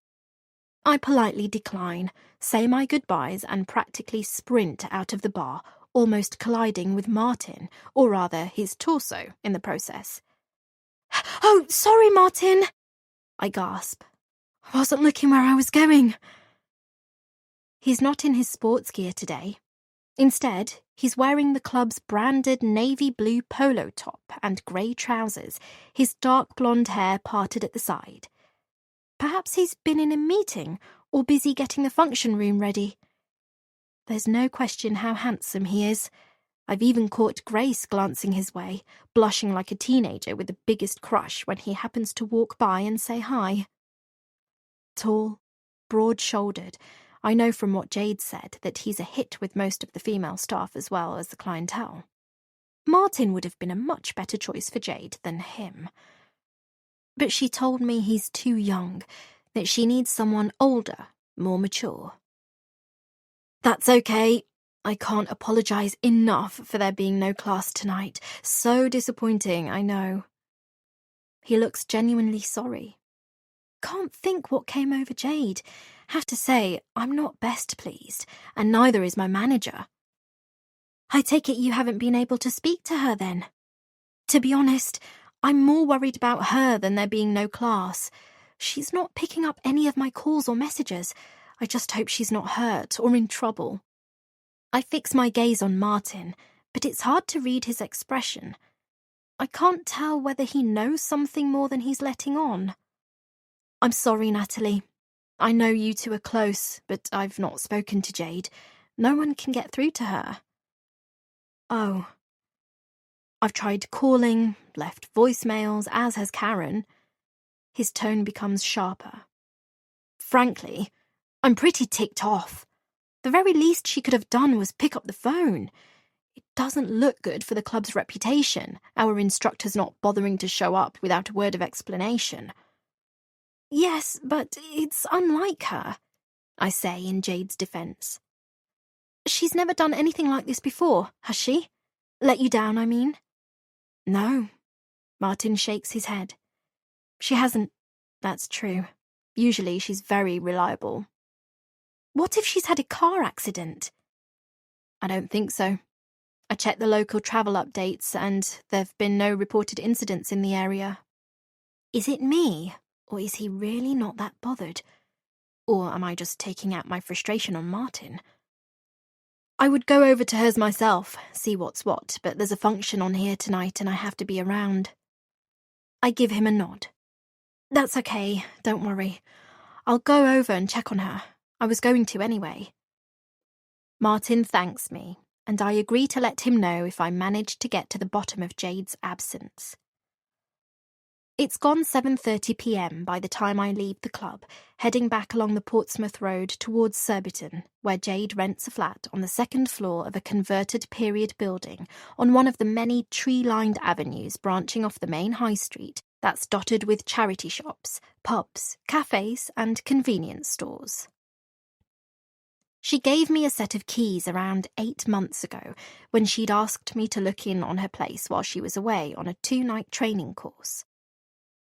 I politely decline, say my goodbyes and practically sprint out of the bar, almost colliding with Martin, or rather his torso, in the process. Oh, sorry, Martin, I gasp. I wasn't looking where I was going. He's not in his sports gear today. Instead, he's wearing the club's branded navy blue polo top and grey trousers, his dark blonde hair parted at the side. Perhaps he's been in a meeting or busy getting the function room ready. There's no question how handsome he is. I've even caught Grace glancing his way, blushing like a teenager with the biggest crush when he happens to walk by and say hi. Tall, broad-shouldered, I know from what Jade said that he's a hit with most of the female staff as well as the clientele. Martin would have been a much better choice for Jade than him. But she told me he's too young, that she needs someone older, more mature. That's okay. I can't apologize enough for there being no class tonight. So disappointing, I know. He looks genuinely sorry. Can't think what came over Jade. Have to say, I'm not best pleased, and neither is my manager. I take it you haven't been able to speak to her then? To be honest, I'm more worried about her than there being no class. She's not picking up any of my calls or messages. I just hope she's not hurt or in trouble. I fix my gaze on Martin, but it's hard to read his expression. I can't tell whether he knows something more than he's letting on. I'm sorry, Natalie. I know you two are close, but I've not spoken to Jade. No one can get through to her. Oh. I've tried calling, left voicemails, as has Karen. His tone becomes sharper. Frankly, I'm pretty ticked off. The very least she could have done was pick up the phone. It doesn't look good for the club's reputation, our instructors not bothering to show up without a word of explanation. Yes, but it's unlike her, I say in Jade's defense. She's never done anything like this before, has she? Let you down, I mean? No. Martin shakes his head. She hasn't. That's true. Usually she's very reliable. What if she's had a car accident? I don't think so. I checked the local travel updates and there've been no reported incidents in the area. Is it me, or is he really not that bothered? Or am I just taking out my frustration on Martin? I would go over to hers myself, see what's what, but there's a function on here tonight and I have to be around. I give him a nod. That's okay, don't worry. I'll go over and check on her. I was going to anyway. Martin thanks me, and I agree to let him know if I manage to get to the bottom of Jade's absence. It's gone 7:30 p.m. by the time I leave the club, heading back along the Portsmouth Road towards Surbiton, where Jade rents a flat on the second floor of a converted period building on one of the many tree-lined avenues branching off the main high street that's dotted with charity shops, pubs, cafes, and convenience stores. She gave me a set of keys around 8 months ago when she'd asked me to look in on her place while she was away on a 2-night training course.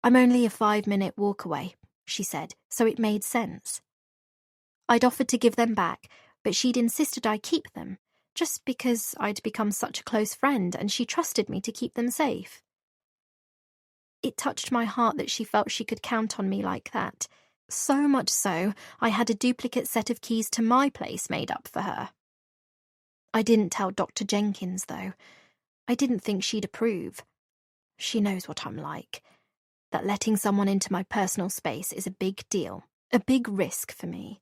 I'm only a 5-minute walk away, she said, so it made sense. I'd offered to give them back, but she'd insisted I keep them, just because I'd become such a close friend and she trusted me to keep them safe. It touched my heart that she felt she could count on me like that, so much so I had a duplicate set of keys to my place made up for her. I didn't tell Dr. Jenkins, though. I didn't think she'd approve. She knows what I'm like. That letting someone into my personal space is a big deal, a big risk for me.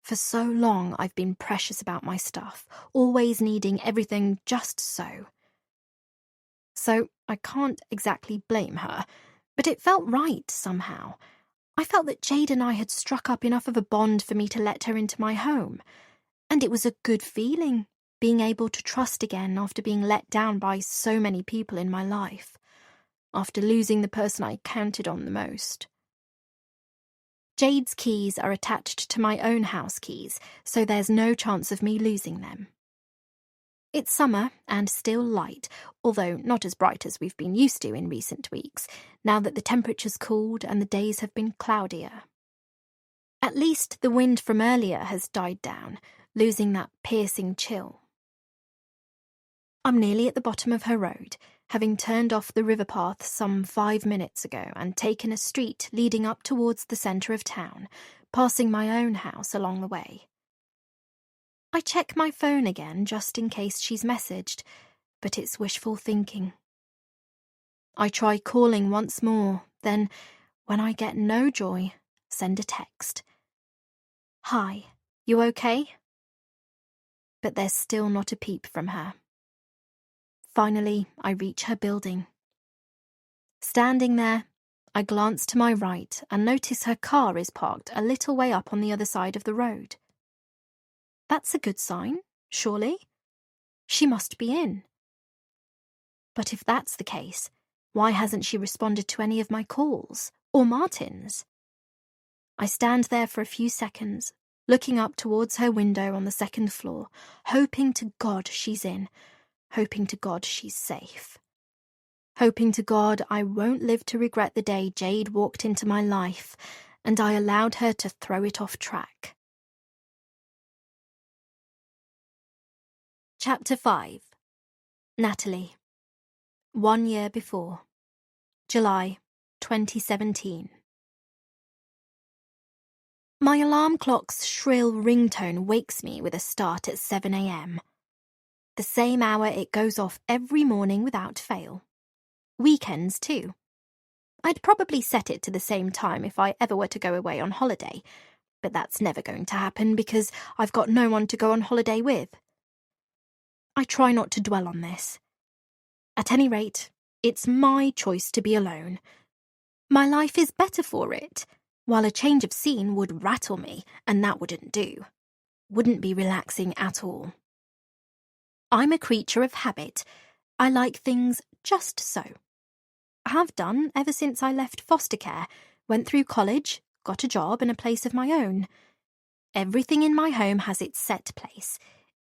For so long, I've been precious about my stuff, always needing everything just so. So I can't exactly blame her, but it felt right somehow. I felt that Jade and I had struck up enough of a bond for me to let her into my home, and it was a good feeling, being able to trust again after being let down by so many people in my life. After losing the person I counted on the most. Jade's keys are attached to my own house keys, so there's no chance of me losing them. It's summer and still light, although not as bright as we've been used to in recent weeks, now that the temperature's cooled and the days have been cloudier. At least the wind from earlier has died down, losing that piercing chill. I'm nearly at the bottom of her road, having turned off the river path some 5 minutes ago and taken a street leading up towards the centre of town, passing my own house along the way. I check my phone again just in case she's messaged, but it's wishful thinking. I try calling once more, then, when I get no joy, send a text. Hi, you okay? But there's still not a peep from her. Finally, I reach her building. Standing there, I glance to my right and notice her car is parked a little way up on the other side of the road. That's a good sign, surely? She must be in. But if that's the case, why hasn't she responded to any of my calls, or Martin's? I stand there for a few seconds, looking up towards her window on the second floor, hoping to God she's in. Hoping to God she's safe. Hoping to God I won't live to regret the day Jade walked into my life and I allowed her to throw it off track. Chapter 5. Natalie. 1 year before. July 2017. My alarm clock's shrill ringtone wakes me with a start at 7 a.m. The same hour it goes off every morning without fail. Weekends, too. I'd probably set it to the same time if I ever were to go away on holiday, but that's never going to happen because I've got no one to go on holiday with. I try not to dwell on this. At any rate, it's my choice to be alone. My life is better for it, while a change of scene would rattle me, and that wouldn't do. Wouldn't be relaxing at all. I'm a creature of habit. I like things just so. I have done ever since I left foster care, went through college, got a job and a place of my own. Everything in my home has its set place.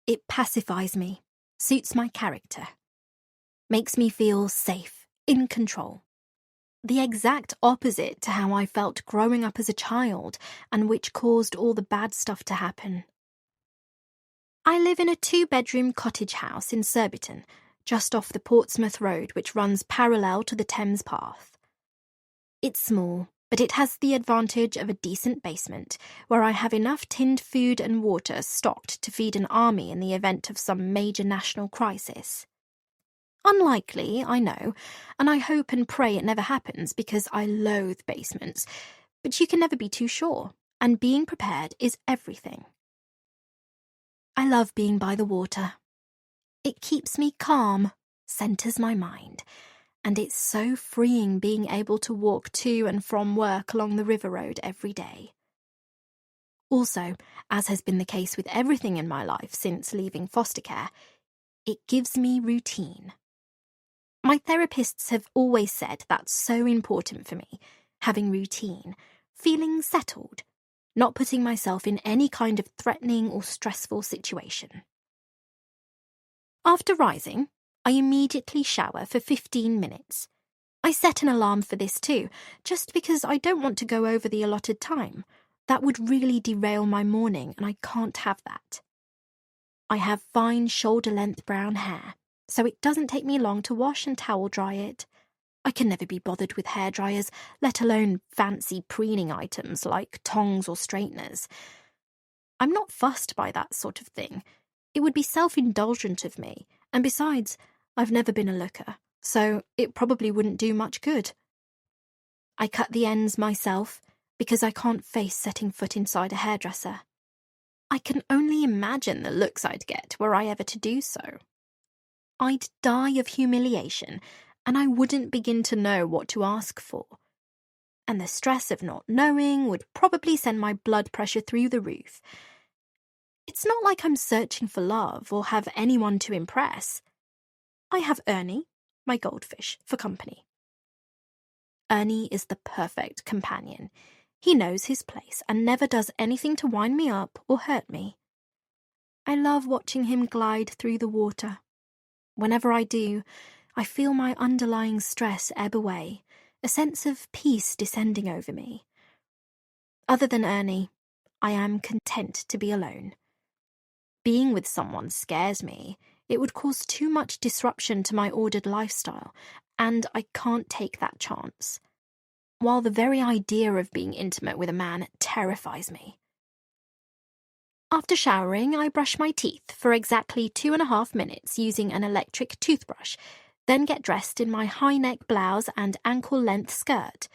It pacifies me, suits my character. Makes me feel safe, in control. The exact opposite to how I felt growing up as a child and which caused all the bad stuff to happen. I live in a 2-bedroom cottage house in Surbiton, just off the Portsmouth Road which runs parallel to the Thames Path. It's small, but it has the advantage of a decent basement, where I have enough tinned food and water stocked to feed an army in the event of some major national crisis. Unlikely, I know, and I hope and pray it never happens because I loathe basements, but you can never be too sure, and being prepared is everything. I love being by the water. It keeps me calm, centers my mind, and it's so freeing being able to walk to and from work along the river road every day. Also, as has been the case with everything in my life since leaving foster care, it gives me routine. My therapists have always said that's so important for me, having routine, feeling settled, not putting myself in any kind of threatening or stressful situation. After rising, I immediately shower for 15 minutes. I set an alarm for this too, just because I don't want to go over the allotted time. That would really derail my morning, and I can't have that. I have fine shoulder-length brown hair, so it doesn't take me long to wash and towel dry it. I can never be bothered with hairdryers, let alone fancy preening items like tongs or straighteners. I'm not fussed by that sort of thing. It would be self-indulgent of me, and besides, I've never been a looker, so it probably wouldn't do much good. I cut the ends myself, because I can't face setting foot inside a hairdresser. I can only imagine the looks I'd get were I ever to do so. I'd die of humiliation, and I wouldn't begin to know what to ask for. And the stress of not knowing would probably send my blood pressure through the roof. It's not like I'm searching for love or have anyone to impress. I have Ernie, my goldfish, for company. Ernie is the perfect companion. He knows his place and never does anything to wind me up or hurt me. I love watching him glide through the water. Whenever I do, I feel my underlying stress ebb away, a sense of peace descending over me. Other than Ernie, I am content to be alone. Being with someone scares me. It would cause too much disruption to my ordered lifestyle, and I can't take that chance. While the very idea of being intimate with a man terrifies me. After showering, I brush my teeth for exactly 2.5 minutes using an electric toothbrush, then get dressed in my high-neck blouse and ankle-length skirt,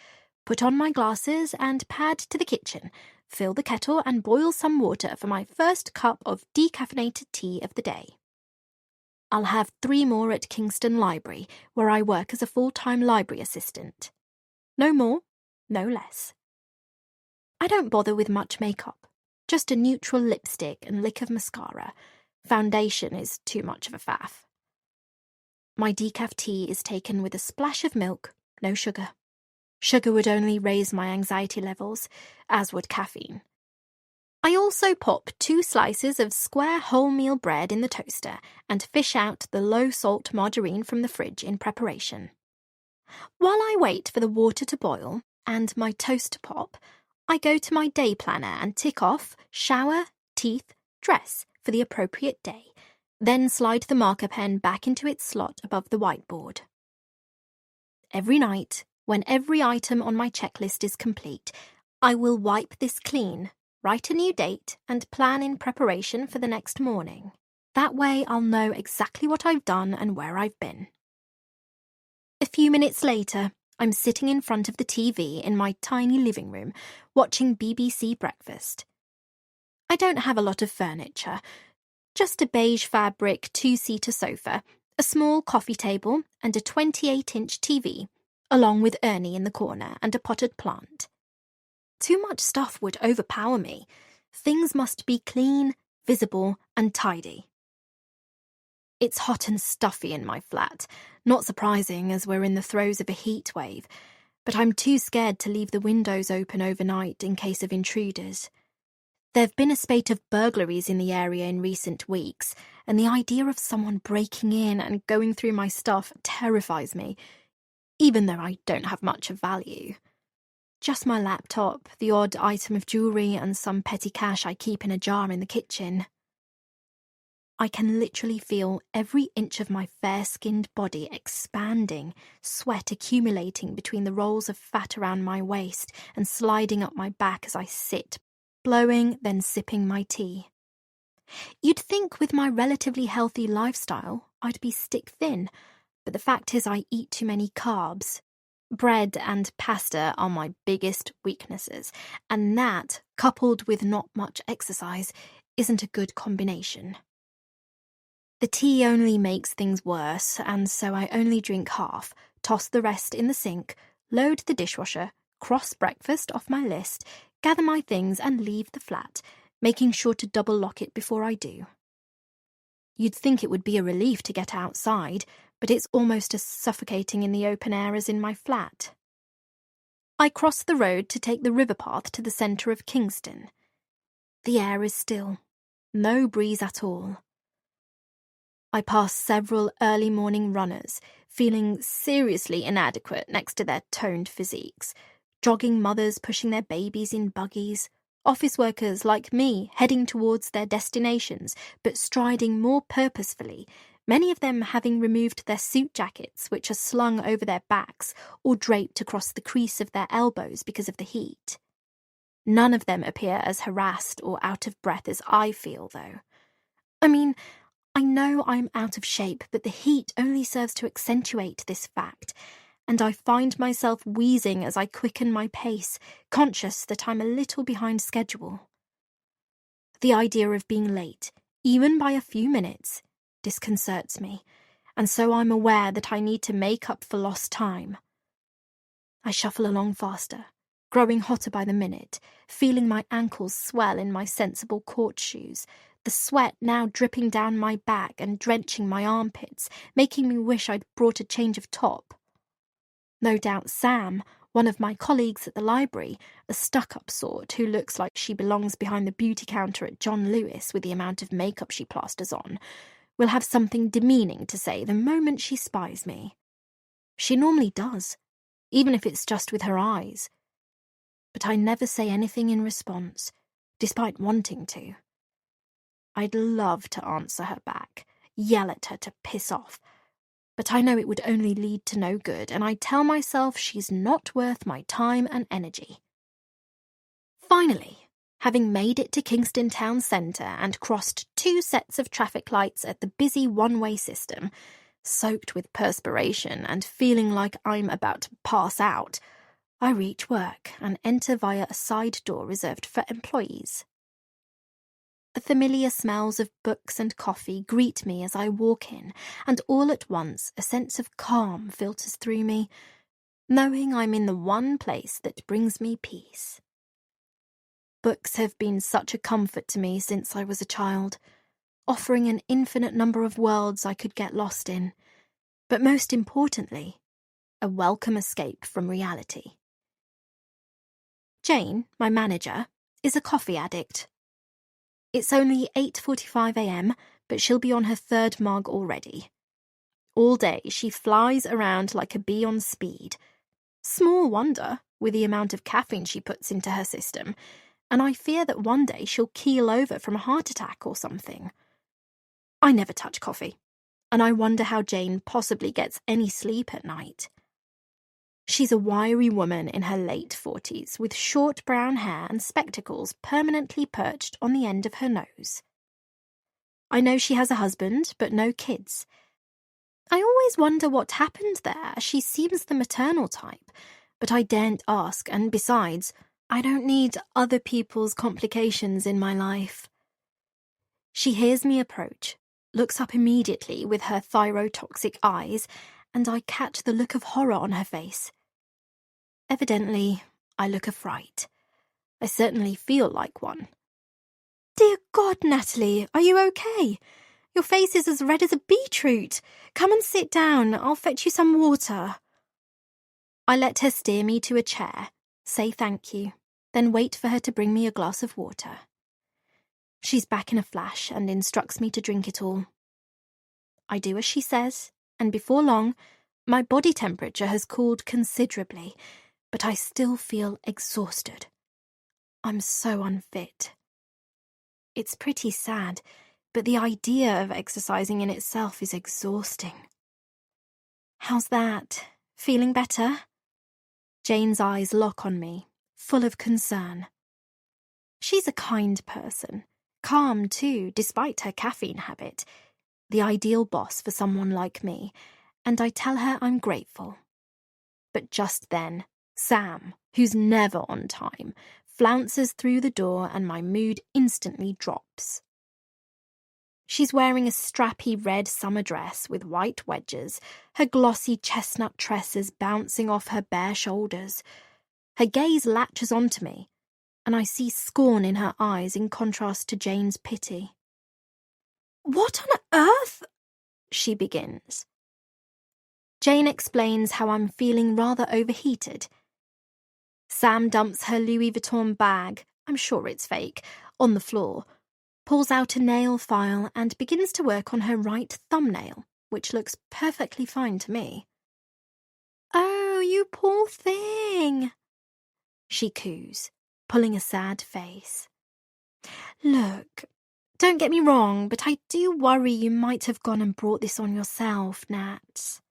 put on my glasses and pad to the kitchen, fill the kettle and boil some water for my first cup of decaffeinated tea of the day. I'll have 3 more at Kingston Library, where I work as a full-time library assistant. No more, no less. I don't bother with much makeup, just a neutral lipstick and lick of mascara. Foundation is too much of a faff. My decaf tea is taken with a splash of milk, no sugar. Sugar would only raise my anxiety levels, as would caffeine. I also pop 2 slices of square wholemeal bread in the toaster and fish out the low-salt margarine from the fridge in preparation. While I wait for the water to boil and my toast to pop, I go to my day planner and tick off shower, teeth, dress for the appropriate day, then slide the marker pen back into its slot above the whiteboard. Every night, when every item on my checklist is complete, I will wipe this clean, write a new date, and plan in preparation for the next morning. That way I'll know exactly what I've done and where I've been. A few minutes later, I'm sitting in front of the TV in my tiny living room, watching BBC Breakfast. I don't have a lot of furniture, just a beige fabric 2-seater sofa, a small coffee table, and a 28-inch TV, along with Ernie in the corner and a potted plant. Too much stuff would overpower me. Things must be clean, visible, and tidy. It's hot and stuffy in my flat, not surprising as we're in the throes of a heat wave, but I'm too scared to leave the windows open overnight in case of intruders. There've been a spate of burglaries in the area in recent weeks, and the idea of someone breaking in and going through my stuff terrifies me, even though I don't have much of value. Just my laptop, the odd item of jewellery, and some petty cash I keep in a jar in the kitchen. I can literally feel every inch of my fair-skinned body expanding, sweat accumulating between the rolls of fat around my waist and sliding up my back as I sit, blowing, then sipping my tea. You'd think with my relatively healthy lifestyle, I'd be stick-thin, but the fact is I eat too many carbs. Bread and pasta are my biggest weaknesses, and that, coupled with not much exercise, isn't a good combination. The tea only makes things worse, and so I only drink half, toss the rest in the sink, load the dishwasher, cross breakfast off my list, gather my things and leave the flat, making sure to double lock it before I do. You'd think it would be a relief to get outside, but it's almost as suffocating in the open air as in my flat. I cross the road to take the river path to the centre of Kingston. The air is still, no breeze at all. I pass several early morning runners, feeling seriously inadequate next to their toned physiques, jogging mothers pushing their babies in buggies, office workers like me heading towards their destinations but striding more purposefully, many of them having removed their suit jackets which are slung over their backs or draped across the crease of their elbows because of the heat. None of them appear as harassed or out of breath as I feel, though. I mean, I know I'm out of shape, but the heat only serves to accentuate this fact, and I find myself wheezing as I quicken my pace, conscious that I'm a little behind schedule. The idea of being late, even by a few minutes, disconcerts me, and so I'm aware that I need to make up for lost time. I shuffle along faster, growing hotter by the minute, feeling my ankles swell in my sensible court shoes, the sweat now dripping down my back and drenching my armpits, making me wish I'd brought a change of top. No doubt Sam, one of my colleagues at the library, a stuck-up sort who looks like she belongs behind the beauty counter at John Lewis with the amount of makeup she plasters on, will have something demeaning to say the moment she spies me. She normally does, even if it's just with her eyes. But I never say anything in response, despite wanting to. I'd love to answer her back, yell at her to piss off, but I know it would only lead to no good, and I tell myself she's not worth my time and energy. Finally, having made it to Kingston Town Centre and crossed 2 sets of traffic lights at the busy one-way system, soaked with perspiration and feeling like I'm about to pass out, I reach work and enter via a side door reserved for employees. The familiar smells of books and coffee greet me as I walk in, and all at once a sense of calm filters through me, knowing I'm in the one place that brings me peace. Books have been such a comfort to me since I was a child, offering an infinite number of worlds I could get lost in, but most importantly, a welcome escape from reality. Jane, my manager, is a coffee addict. It's only 8:45 a.m, but she'll be on her 3rd mug already. All day she flies around like a bee on speed. Small wonder, with the amount of caffeine she puts into her system, and I fear that one day she'll keel over from a heart attack or something. I never touch coffee, and I wonder how Jane possibly gets any sleep at night. She's a wiry woman in her late 40s, with short brown hair and spectacles permanently perched on the end of her nose. I know she has a husband, but no kids. I always wonder what happened there. She seems the maternal type, but I daren't ask, and besides, I don't need other people's complications in my life. She hears me approach, looks up immediately with her thyrotoxic eyes, and I catch the look of horror on her face. Evidently, I look a fright. I certainly feel like one. "Dear God, Natalie, are you okay? Your face is as red as a beetroot. Come and sit down. I'll fetch you some water." I let her steer me to a chair, say thank you, then wait for her to bring me a glass of water. She's back in a flash and instructs me to drink it all. I do as she says, and before long, my body temperature has cooled considerably, but I still feel exhausted. I'm so unfit. It's pretty sad, but the idea of exercising in itself is exhausting. "How's that? Feeling better?" Jane's eyes lock on me, full of concern. She's a kind person, calm too, despite her caffeine habit, the ideal boss for someone like me, and I tell her I'm grateful. But just then, Sam, who's never on time, flounces through the door and my mood instantly drops. She's wearing a strappy red summer dress with white wedges, her glossy chestnut tresses bouncing off her bare shoulders. Her gaze latches onto me, and I see scorn in her eyes in contrast to Jane's pity. "What on earth?" she begins. Jane explains how I'm feeling rather overheated. Sam dumps her Louis Vuitton bag, I'm sure it's fake, on the floor, pulls out a nail file and begins to work on her right thumbnail, which looks perfectly fine to me. "Oh, you poor thing," she coos, pulling a sad face. "Look, don't get me wrong, but I do worry you might have gone and brought this on yourself, Nats."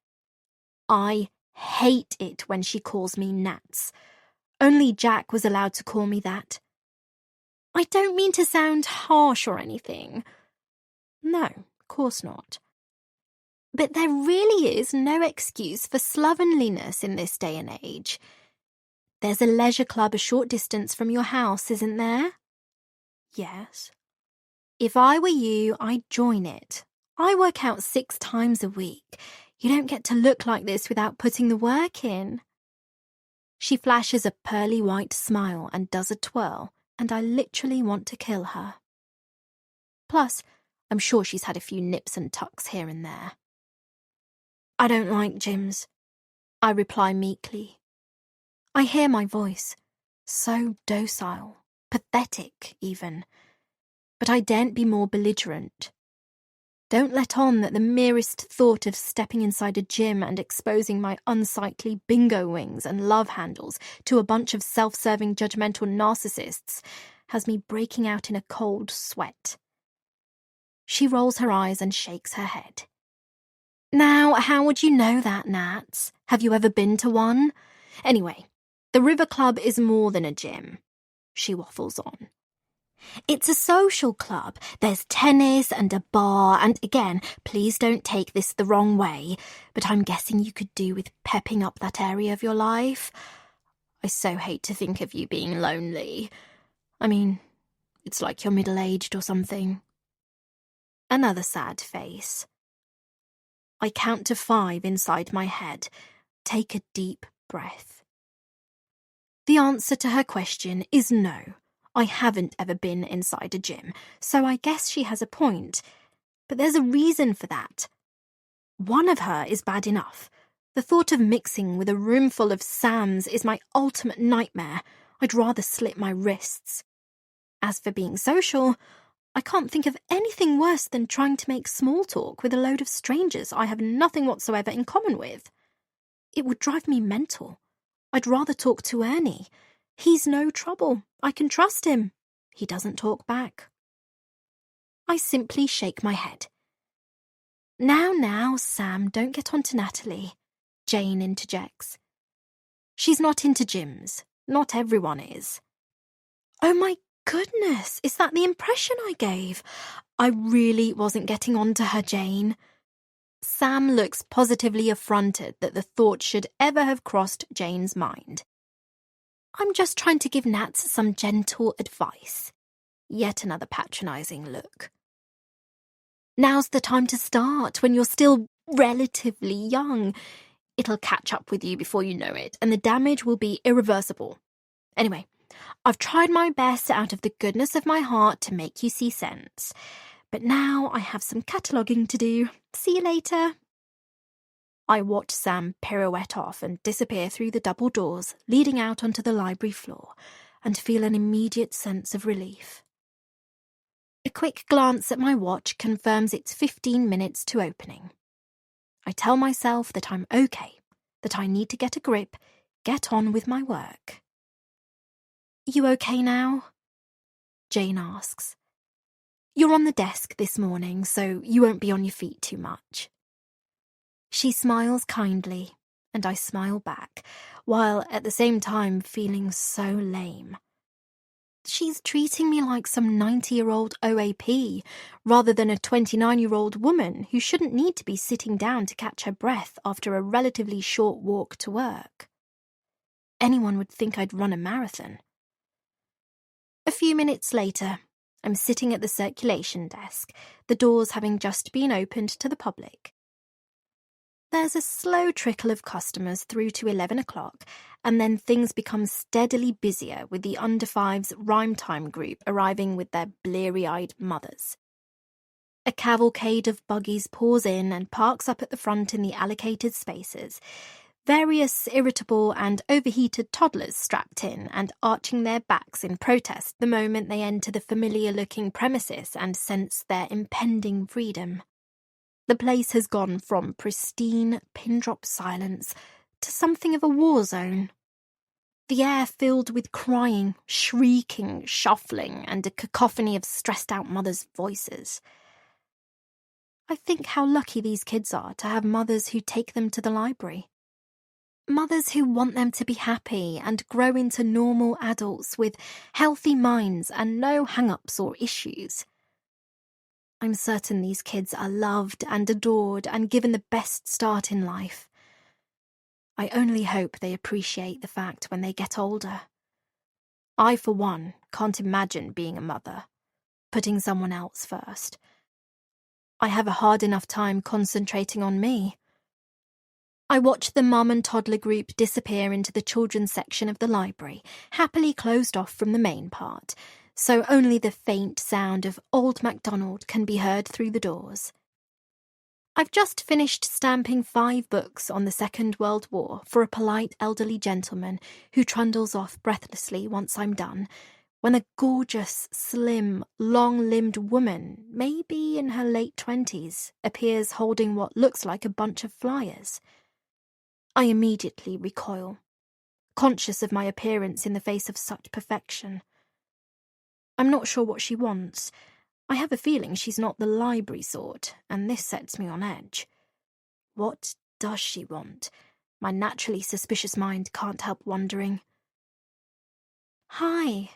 I hate it when she calls me Nats. Only Jack was allowed to call me that. I don't mean to sound harsh or anything. No, of course not. But there really is no excuse for slovenliness in this day and age. There's a leisure club a short distance from your house, isn't there? Yes. If I were you, I'd join it. I work out 6 times a week. You don't get to look like this without putting the work in. She flashes a pearly white smile and does a twirl, and I literally want to kill her. Plus, I'm sure she's had a few nips and tucks here and there. "I don't like gyms," I reply meekly. I hear my voice, so docile, pathetic even, but I daren't be more belligerent. Don't let on that the merest thought of stepping inside a gym and exposing my unsightly bingo wings and love handles to a bunch of self-serving judgmental narcissists has me breaking out in a cold sweat. She rolls her eyes and shakes her head. "Now, how would you know that, Nats? Have you ever been to one? Anyway, the River Club is more than a gym," she waffles on. "It's a social club. There's tennis and a bar, and again, please don't take this the wrong way, but I'm guessing you could do with pepping up that area of your life. I so hate to think of you being lonely. I mean, it's like you're middle-aged or something." Another sad face. I count to 5 inside my head, take a deep breath. The answer to her question is no. I haven't ever been inside a gym, so I guess she has a point. But there's a reason for that. One of her is bad enough. The thought of mixing with a room full of Sams is my ultimate nightmare. I'd rather slit my wrists. As for being social, I can't think of anything worse than trying to make small talk with a load of strangers I have nothing whatsoever in common with. It would drive me mental. I'd rather talk to Ernie. He's no trouble. I can trust him. He doesn't talk back. I simply shake my head. Now, Sam, don't get on to Natalie," Jane interjects. "She's not into gyms. Not everyone is." Oh my goodness, is that the impression I gave? I really wasn't getting on to her, Jane. Sam looks positively affronted that the thought should ever have crossed Jane's mind. "I'm just trying to give Nats some gentle advice." Yet another patronising look. "Now's the time to start, when you're still relatively young. It'll catch up with you before you know it, and the damage will be irreversible. Anyway, I've tried my best out of the goodness of my heart to make you see sense. But now I have some cataloguing to do. See you later." I watch Sam pirouette off and disappear through the double doors leading out onto the library floor, and feel an immediate sense of relief. A quick glance at my watch confirms it's 15 minutes to opening. I tell myself that I'm okay, that I need to get a grip, get on with my work. "You okay now?" Jane asks. "You're on the desk this morning, so you won't be on your feet too much." She smiles kindly, and I smile back, while at the same time feeling so lame. She's treating me like some 90-year-old OAP, rather than a 29-year-old woman who shouldn't need to be sitting down to catch her breath after a relatively short walk to work. Anyone would think I'd run a marathon. A few minutes later, I'm sitting at the circulation desk, the doors having just been opened to the public. There's a slow trickle of customers through to 11 o'clock, and then things become steadily busier with the under fives rhyme time group arriving with their bleary-eyed mothers. A cavalcade of buggies pours in and parks up at the front in the allocated spaces, various irritable and overheated toddlers strapped in and arching their backs in protest the moment they enter the familiar-looking premises and sense their impending freedom. The place has gone from pristine, pin-drop silence to something of a war zone. The air filled with crying, shrieking, shuffling, and a cacophony of stressed-out mothers' voices. I think how lucky these kids are to have mothers who take them to the library. Mothers who want them to be happy and grow into normal adults with healthy minds and no hang-ups or issues. I'm certain these kids are loved and adored and given the best start in life. I only hope they appreciate the fact when they get older. I, for one, can't imagine being a mother, putting someone else first. I have a hard enough time concentrating on me. I watch the mum and toddler group disappear into the children's section of the library, happily closed off from the main part, so only the faint sound of Old MacDonald can be heard through the doors. I've just finished stamping 5 books on the Second World War for a polite elderly gentleman who trundles off breathlessly once I'm done, when a gorgeous, slim, long-limbed woman, maybe in her late 20s, appears holding what looks like a bunch of flyers. I immediately recoil, conscious of my appearance in the face of such perfection. I'm not sure what she wants. I have a feeling she's not the library sort, and this sets me on edge. What does she want? My naturally suspicious mind can't help wondering. "Hi,"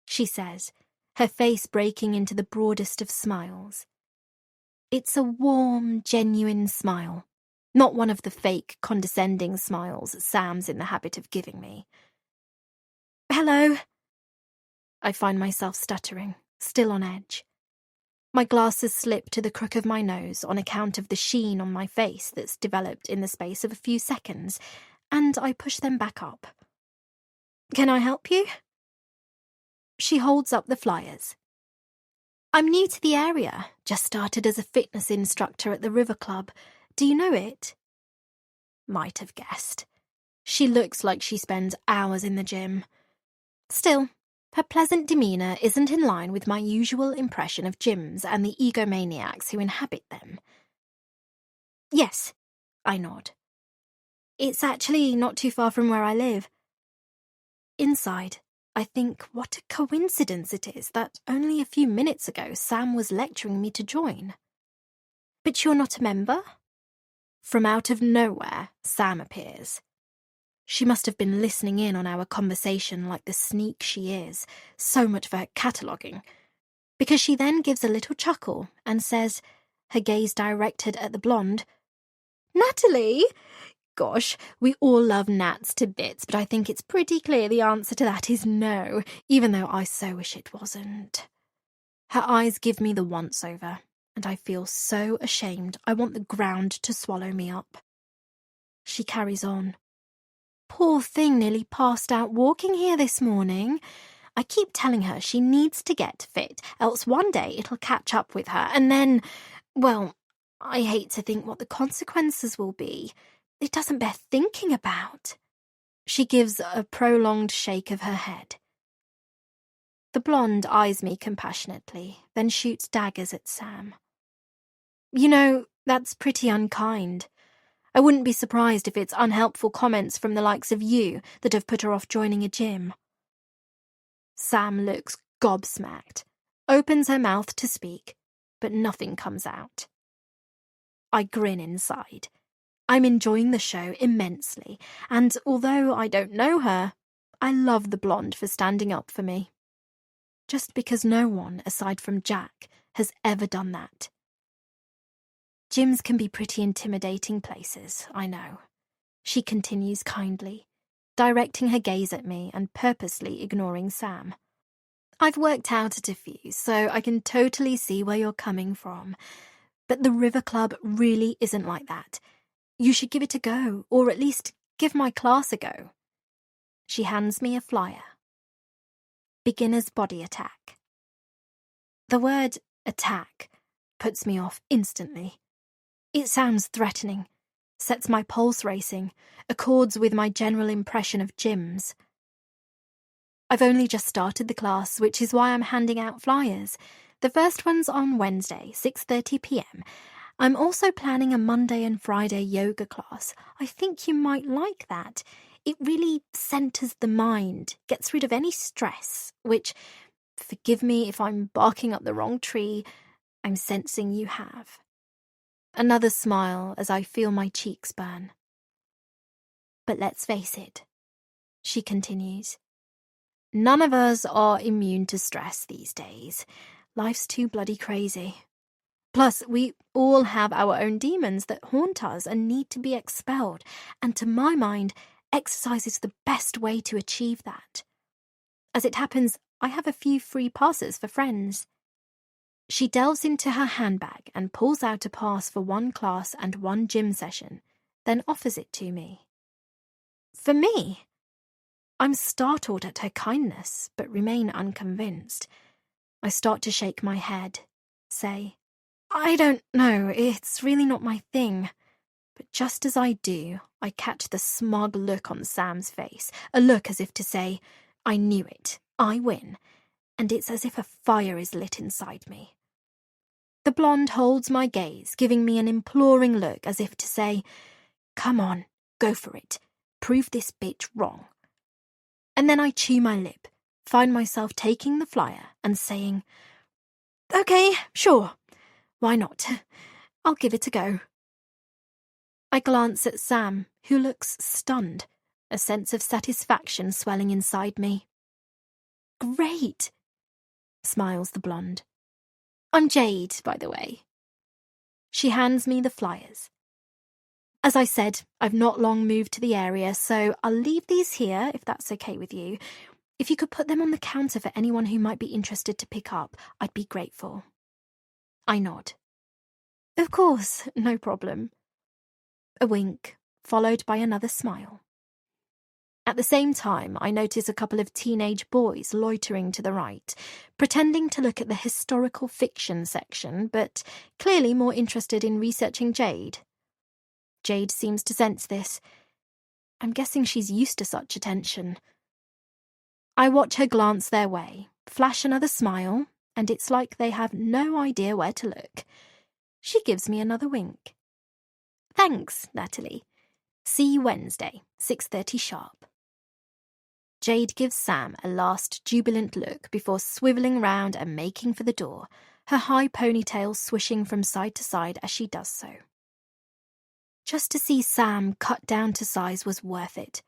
she says, her face breaking into the broadest of smiles. It's a warm, genuine smile, not one of the fake, condescending smiles Sam's in the habit of giving me. "Hello." I find myself stuttering, still on edge. My glasses slip to the crook of my nose on account of the sheen on my face that's developed in the space of a few seconds, and I push them back up. "Can I help you?" She holds up the flyers. "I'm new to the area, just started as a fitness instructor at the River Club. Do you know it?" Might have guessed. She looks like she spends hours in the gym. Still, her pleasant demeanour isn't in line with my usual impression of gyms and the egomaniacs who inhabit them. "Yes," I nod. "It's actually not too far from where I live." Inside, I think what a coincidence it is that only a few minutes ago Sam was lecturing me to join. "But you're not a member?" From out of nowhere, Sam appears. She must have been listening in on our conversation like the sneak she is, so much for her cataloguing, because she then gives a little chuckle and says, her gaze directed at the blonde, "Natalie? Gosh, we all love Nats to bits, but I think it's pretty clear the answer to that is no, even though I so wish it wasn't." Her eyes give me the once-over, and I feel so ashamed I want the ground to swallow me up. She carries on. "Poor thing nearly passed out walking here this morning. I keep telling her she needs to get fit, else one day it'll catch up with her, and then, well, I hate to think what the consequences will be. It doesn't bear thinking about." She gives a prolonged shake of her head. The blonde eyes me compassionately, then shoots daggers at Sam. "You know, that's pretty unkind. I wouldn't be surprised if it's unhelpful comments from the likes of you that have put her off joining a gym." Sam looks gobsmacked, opens her mouth to speak, but nothing comes out. I grin inside. I'm enjoying the show immensely, and although I don't know her, I love the blonde for standing up for me. just because no one, aside from Jack, has ever done that. Gyms can be pretty intimidating places, I know. She continues kindly, directing her gaze at me and purposely ignoring Sam. I've worked out at a few, so I can totally see where you're coming from. But the River Club really isn't like that. You should give it a go, or at least give my class a go. She hands me a flyer. Beginner's Body Attack. The word attack puts me off instantly. It sounds threatening, sets my pulse racing, accords with my general impression of gyms. I've only just started the class, which is why I'm handing out flyers. The first one's on Wednesday, 6:30 p.m. I'm also planning a Monday and Friday yoga class. I think you might like that. It really centers the mind, gets rid of any stress, which, forgive me if I'm barking up the wrong tree, I'm sensing you have. Another smile as I feel my cheeks burn. But let's face it, she continues. None of us are immune to stress these days. Life's too bloody crazy. Plus, we all have our own demons that haunt us and need to be expelled, and to my mind, exercise is the best way to achieve that. As it happens, I have a few free passes for friends. She delves into her handbag and pulls out a pass for one class and one gym session, then offers it to me. For me? I'm startled at her kindness, but remain unconvinced. I start to shake my head, say, I don't know, it's really not my thing. But just as I do, I catch the smug look on Sam's face, a look as if to say, I knew it, I win, and it's as if a fire is lit inside me. The blonde holds my gaze, giving me an imploring look as if to say, come on, go for it, prove this bitch wrong. And then I chew my lip, find myself taking the flyer and saying, okay, sure, why not? I'll give it a go. I glance at Sam, who looks stunned, a sense of satisfaction swelling inside me. Great, smiles the blonde. I'm Jade, by the way. She hands me the flyers. As I said, I've not long moved to the area, so I'll leave these here, if that's okay with you. If you could put them on the counter for anyone who might be interested to pick up, I'd be grateful. I nod. Of course, no problem. A wink, followed by another smile. At the same time, I notice a couple of teenage boys loitering to the right, pretending to look at the historical fiction section, but clearly more interested in researching Jade. Jade seems to sense this. I'm guessing she's used to such attention. I watch her glance their way, flash another smile, and it's like they have no idea where to look. She gives me another wink. Thanks, Natalie. See you Wednesday, 6:30 sharp. Jade gives Sam a last jubilant look before swiveling round and making for the door, her high ponytail swishing from side to side as she does so. Just to see Sam cut down to size was worth it.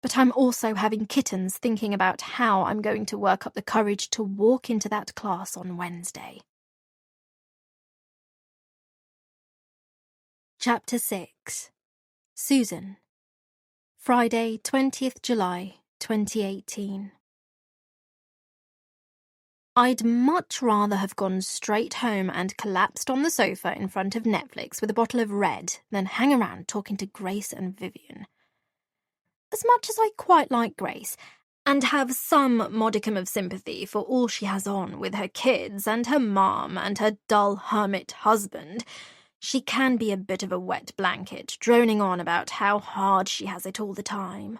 But I'm also having kittens thinking about how I'm going to work up the courage to walk into that class on Wednesday. Chapter 6. Susan. Friday, 20th July, 2018. I'd much rather have gone straight home and collapsed on the sofa in front of Netflix with a bottle of red than hang around talking to Grace and Vivian. As much as I quite like Grace, and have some modicum of sympathy for all she has on with her kids and her mom and her dull hermit husband, she can be a bit of a wet blanket, droning on about how hard she has it all the time.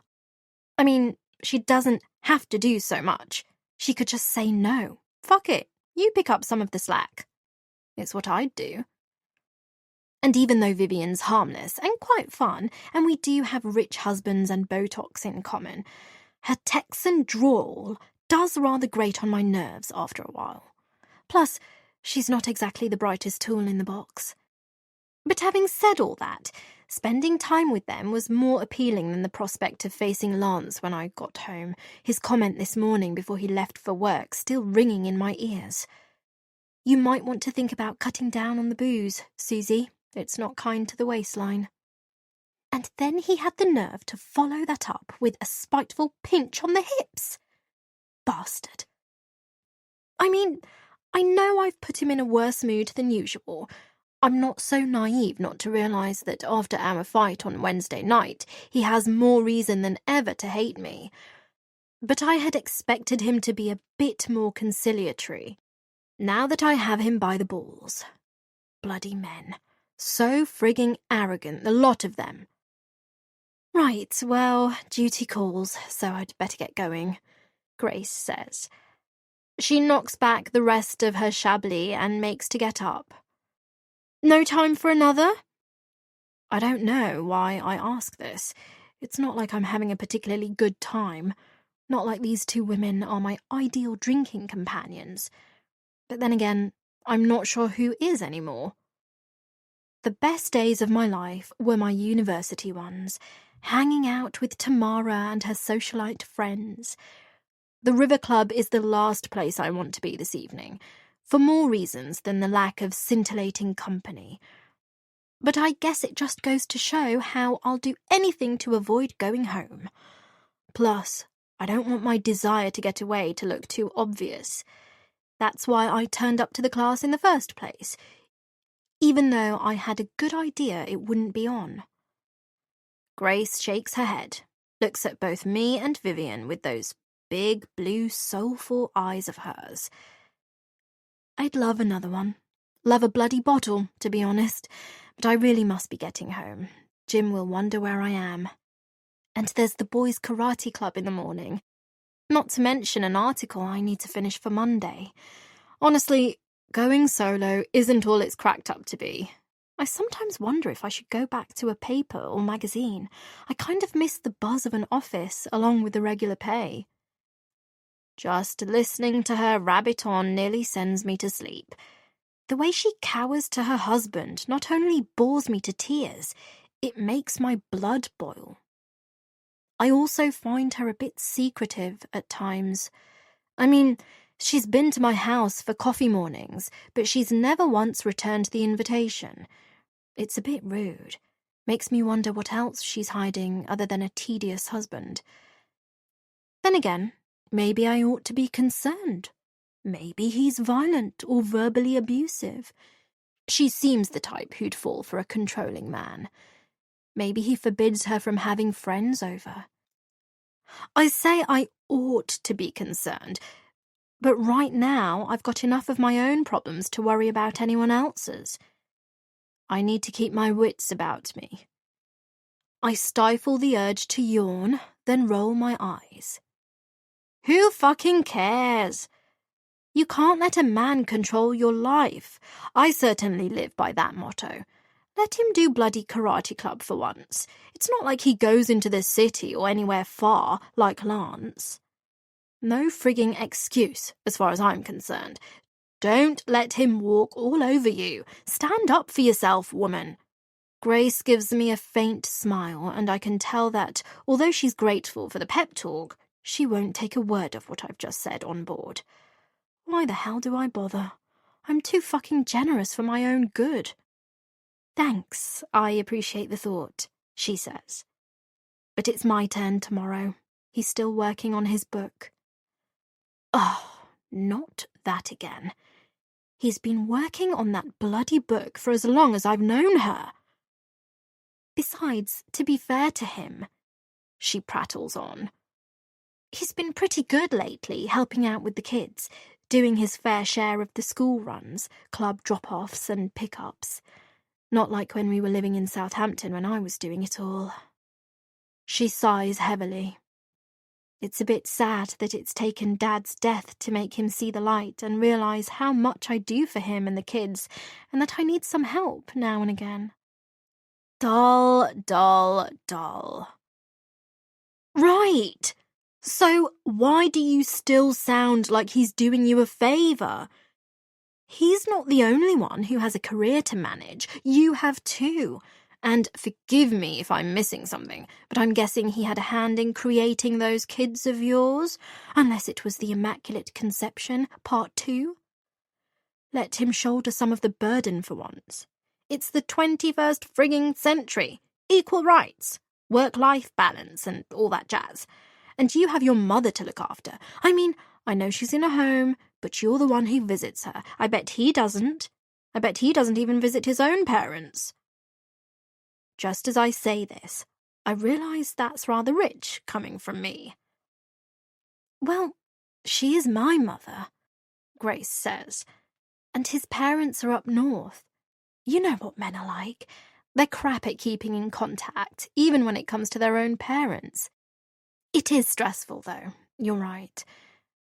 I mean, she doesn't have to do so much. She could just say no. Fuck it, you pick up some of the slack. It's what I'd do. And even though Vivian's harmless and quite fun, and we do have rich husbands and Botox in common, her Texan drawl does rather grate on my nerves after a while. Plus, she's not exactly the brightest tool in the box. But having said all that, spending time with them was more appealing than the prospect of facing Lance when I got home, his comment this morning before he left for work still ringing in my ears. "You might want to think about cutting down on the booze, Susie. It's not kind to the waistline." And then he had the nerve to follow that up with a spiteful pinch on the hips. Bastard. I mean, I know I've put him in a worse mood than usual. I'm not so naive not to realise that after our fight on Wednesday night, he has more reason than ever to hate me. But I had expected him to be a bit more conciliatory. Now that I have him by the balls. Bloody men. So frigging arrogant, the lot of them. Right, well, duty calls, so I'd better get going, Grace says. She knocks back the rest of her Chablis and makes to get up. No time for another? I don't know why I ask this. It's not like I'm having a particularly good time. Not like these two women are my ideal drinking companions. But then again, I'm not sure who is anymore. The best days of my life were my university ones, hanging out with Tamara and her socialite friends. The River Club is the last place I want to be this evening, for more reasons than the lack of scintillating company. But I guess it just goes to show how I'll do anything to avoid going home. Plus, I don't want my desire to get away to look too obvious. That's why I turned up to the class in the first place, even though I had a good idea it wouldn't be on. Grace shakes her head, looks at both me and Vivian with those big, blue, soulful eyes of hers. I'd love another one. Love a bloody bottle, to be honest. But I really must be getting home. Jim will wonder where I am. And there's the boys' karate club in the morning. Not to mention an article I need to finish for Monday. Honestly, going solo isn't all it's cracked up to be. I sometimes wonder if I should go back to a paper or magazine. I kind of miss the buzz of an office along with the regular pay. Just listening to her rabbit on nearly sends me to sleep. The way she cowers to her husband not only bores me to tears, it makes my blood boil. I also find her a bit secretive at times. I mean, she's been to my house for coffee mornings, but she's never once returned the invitation. It's a bit rude. Makes me wonder what else she's hiding other than a tedious husband. Then again, maybe I ought to be concerned. Maybe he's violent or verbally abusive. She seems the type who'd fall for a controlling man. Maybe he forbids her from having friends over. I say I ought to be concerned, but right now I've got enough of my own problems to worry about anyone else's. I need to keep my wits about me. I stifle the urge to yawn, then roll my eyes. Who fucking cares? You can't let a man control your life. I certainly live by that motto. Let him do bloody karate club for once. It's not like he goes into the city or anywhere far, like Lance. No frigging excuse, as far as I'm concerned. Don't let him walk all over you. Stand up for yourself, woman. Grace gives me a faint smile, and I can tell that, although she's grateful for the pep talk, she won't take a word of what I've just said on board. Why the hell do I bother? I'm too fucking generous for my own good. Thanks, I appreciate the thought, she says. But it's my turn tomorrow. He's still working on his book. Oh, not that again. He's been working on that bloody book for as long as I've known her. Besides, to be fair to him, she prattles on, he's been pretty good lately, helping out with the kids, doing his fair share of the school runs, club drop-offs and pick-ups. Not like when we were living in Southampton when I was doing it all. She sighs heavily. It's a bit sad that it's taken Dad's death to make him see the light and realise how much I do for him and the kids, and that I need some help now and again. Dull, dull, dull. Right! So why do you still sound like he's doing you a favour? He's not the only one who has a career to manage. You have too. And forgive me if I'm missing something, but I'm guessing he had a hand in creating those kids of yours, unless it was the Immaculate Conception, Part 2. Let him shoulder some of the burden for once. It's the 21st frigging century. Equal rights, work-life balance, and all that jazz. And you have your mother to look after. I mean, I know she's in a home, but you're the one who visits her. I bet he doesn't. I bet he doesn't even visit his own parents. Just as I say this, I realise that's rather rich coming from me. Well, she is my mother, Grace says, and his parents are up north. You know what men are like. They're crap at keeping in contact, even when it comes to their own parents. It is stressful, though. You're right.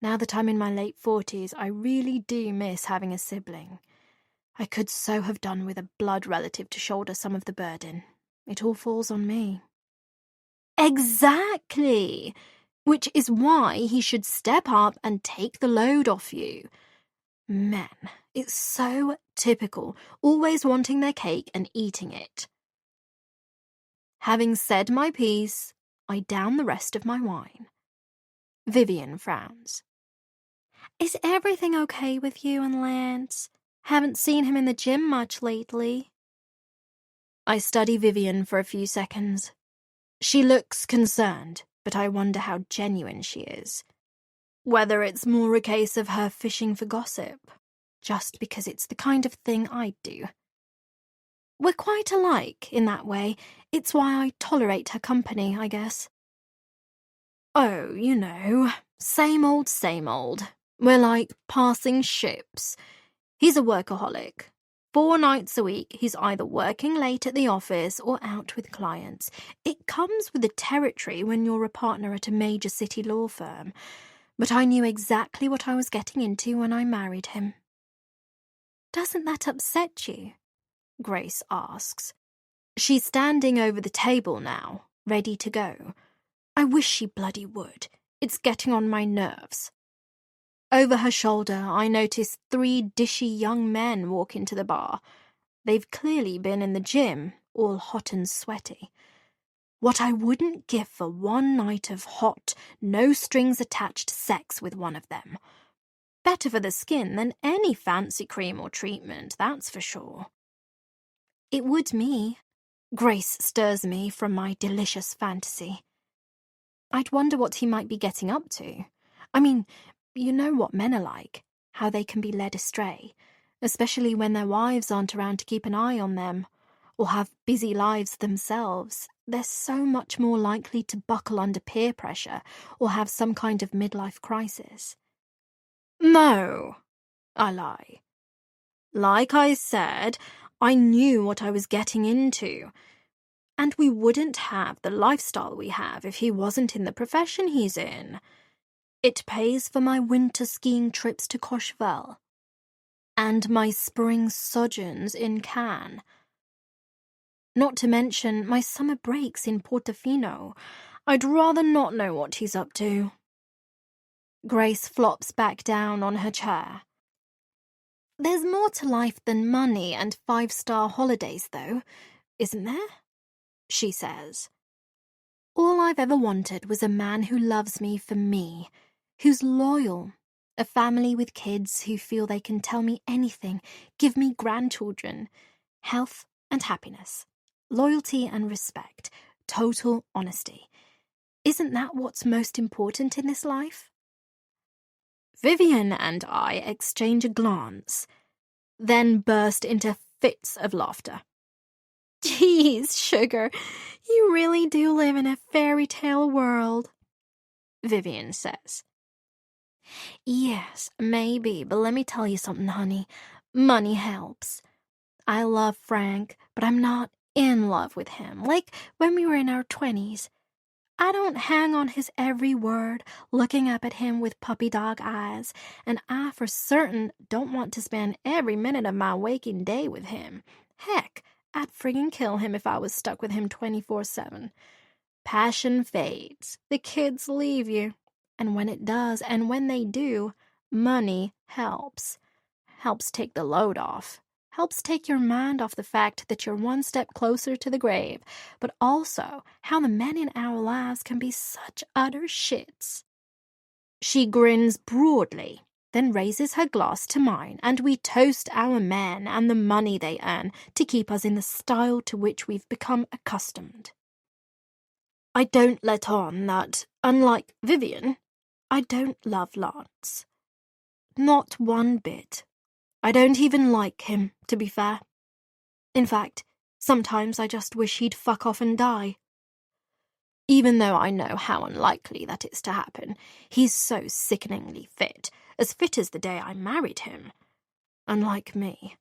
Now that I'm in my late 40s, I really do miss having a sibling. I could so have done with a blood relative to shoulder some of the burden. It all falls on me. Exactly! Which is why he should step up and take the load off you. Men, it's so typical, always wanting their cake and eating it. Having said my piece, I down the rest of my wine. Vivian frowns. Is everything okay with you and Lance? Haven't seen him in the gym much lately. I study Vivian for a few seconds. She looks concerned, but I wonder how genuine she is. Whether it's more a case of her fishing for gossip, just because it's the kind of thing I'd do. We're quite alike in that way. It's why I tolerate her company, I guess. Oh, you know, same old, same old. We're like passing ships. He's a workaholic. 4 nights a week, he's either working late at the office or out with clients. It comes with the territory when you're a partner at a major city law firm. But I knew exactly what I was getting into when I married him. Doesn't that upset you? Grace asks. She's standing over the table now, ready to go. I wish she bloody would. It's getting on my nerves. Over her shoulder, I notice 3 dishy young men walk into the bar. They've clearly been in the gym, all hot and sweaty. What I wouldn't give for one night of hot, no-strings-attached sex with one of them. Better for the skin than any fancy cream or treatment, that's for sure. It would me. Grace stirs me from my delicious fantasy. I'd wonder what he might be getting up to. I mean, you know what men are like, how they can be led astray, especially when their wives aren't around to keep an eye on them, or have busy lives themselves. They're so much more likely to buckle under peer pressure or have some kind of midlife crisis. No, I lie. Like I said, I knew what I was getting into. And we wouldn't have the lifestyle we have if he wasn't in the profession he's in. It pays for my winter skiing trips to Courchevel and my spring sojourns in Cannes. Not to mention my summer breaks in Portofino. I'd rather not know what he's up to. Grace flops back down on her chair. There's more to life than money and 5-star holidays, though, isn't there? She says. All I've ever wanted was a man who loves me for me, who's loyal, a family with kids who feel they can tell me anything, give me grandchildren, health and happiness, loyalty and respect, total honesty. Isn't that what's most important in this life? Vivian and I exchange a glance, then burst into fits of laughter. Geez, sugar, you really do live in a fairy tale world, Vivian says. Yes, maybe, but let me tell you something, honey. Money helps. I love Frank, but I'm not in love with him, like when we were in our 20s. I don't hang on his every word, looking up at him with puppy dog eyes, and I for certain don't want to spend every minute of my waking day with him. Heck, I'd friggin' kill him if I was stuck with him 24/7. Passion fades, the kids leave you, and when it does, and when they do, money helps. helps take the load off, helps take your mind off the fact that you're one step closer to the grave, but also how the men in our lives can be such utter shits. She grins broadly, then raises her glass to mine, and we toast our men and the money they earn to keep us in the style to which we've become accustomed. I don't let on that, unlike Vivian, I don't love Lance. Not one bit. I don't even like him, to be fair. In fact, sometimes I just wish he'd fuck off and die. Even though I know how unlikely that is to happen, he's so sickeningly fit, as fit as the day I married him. Unlike me.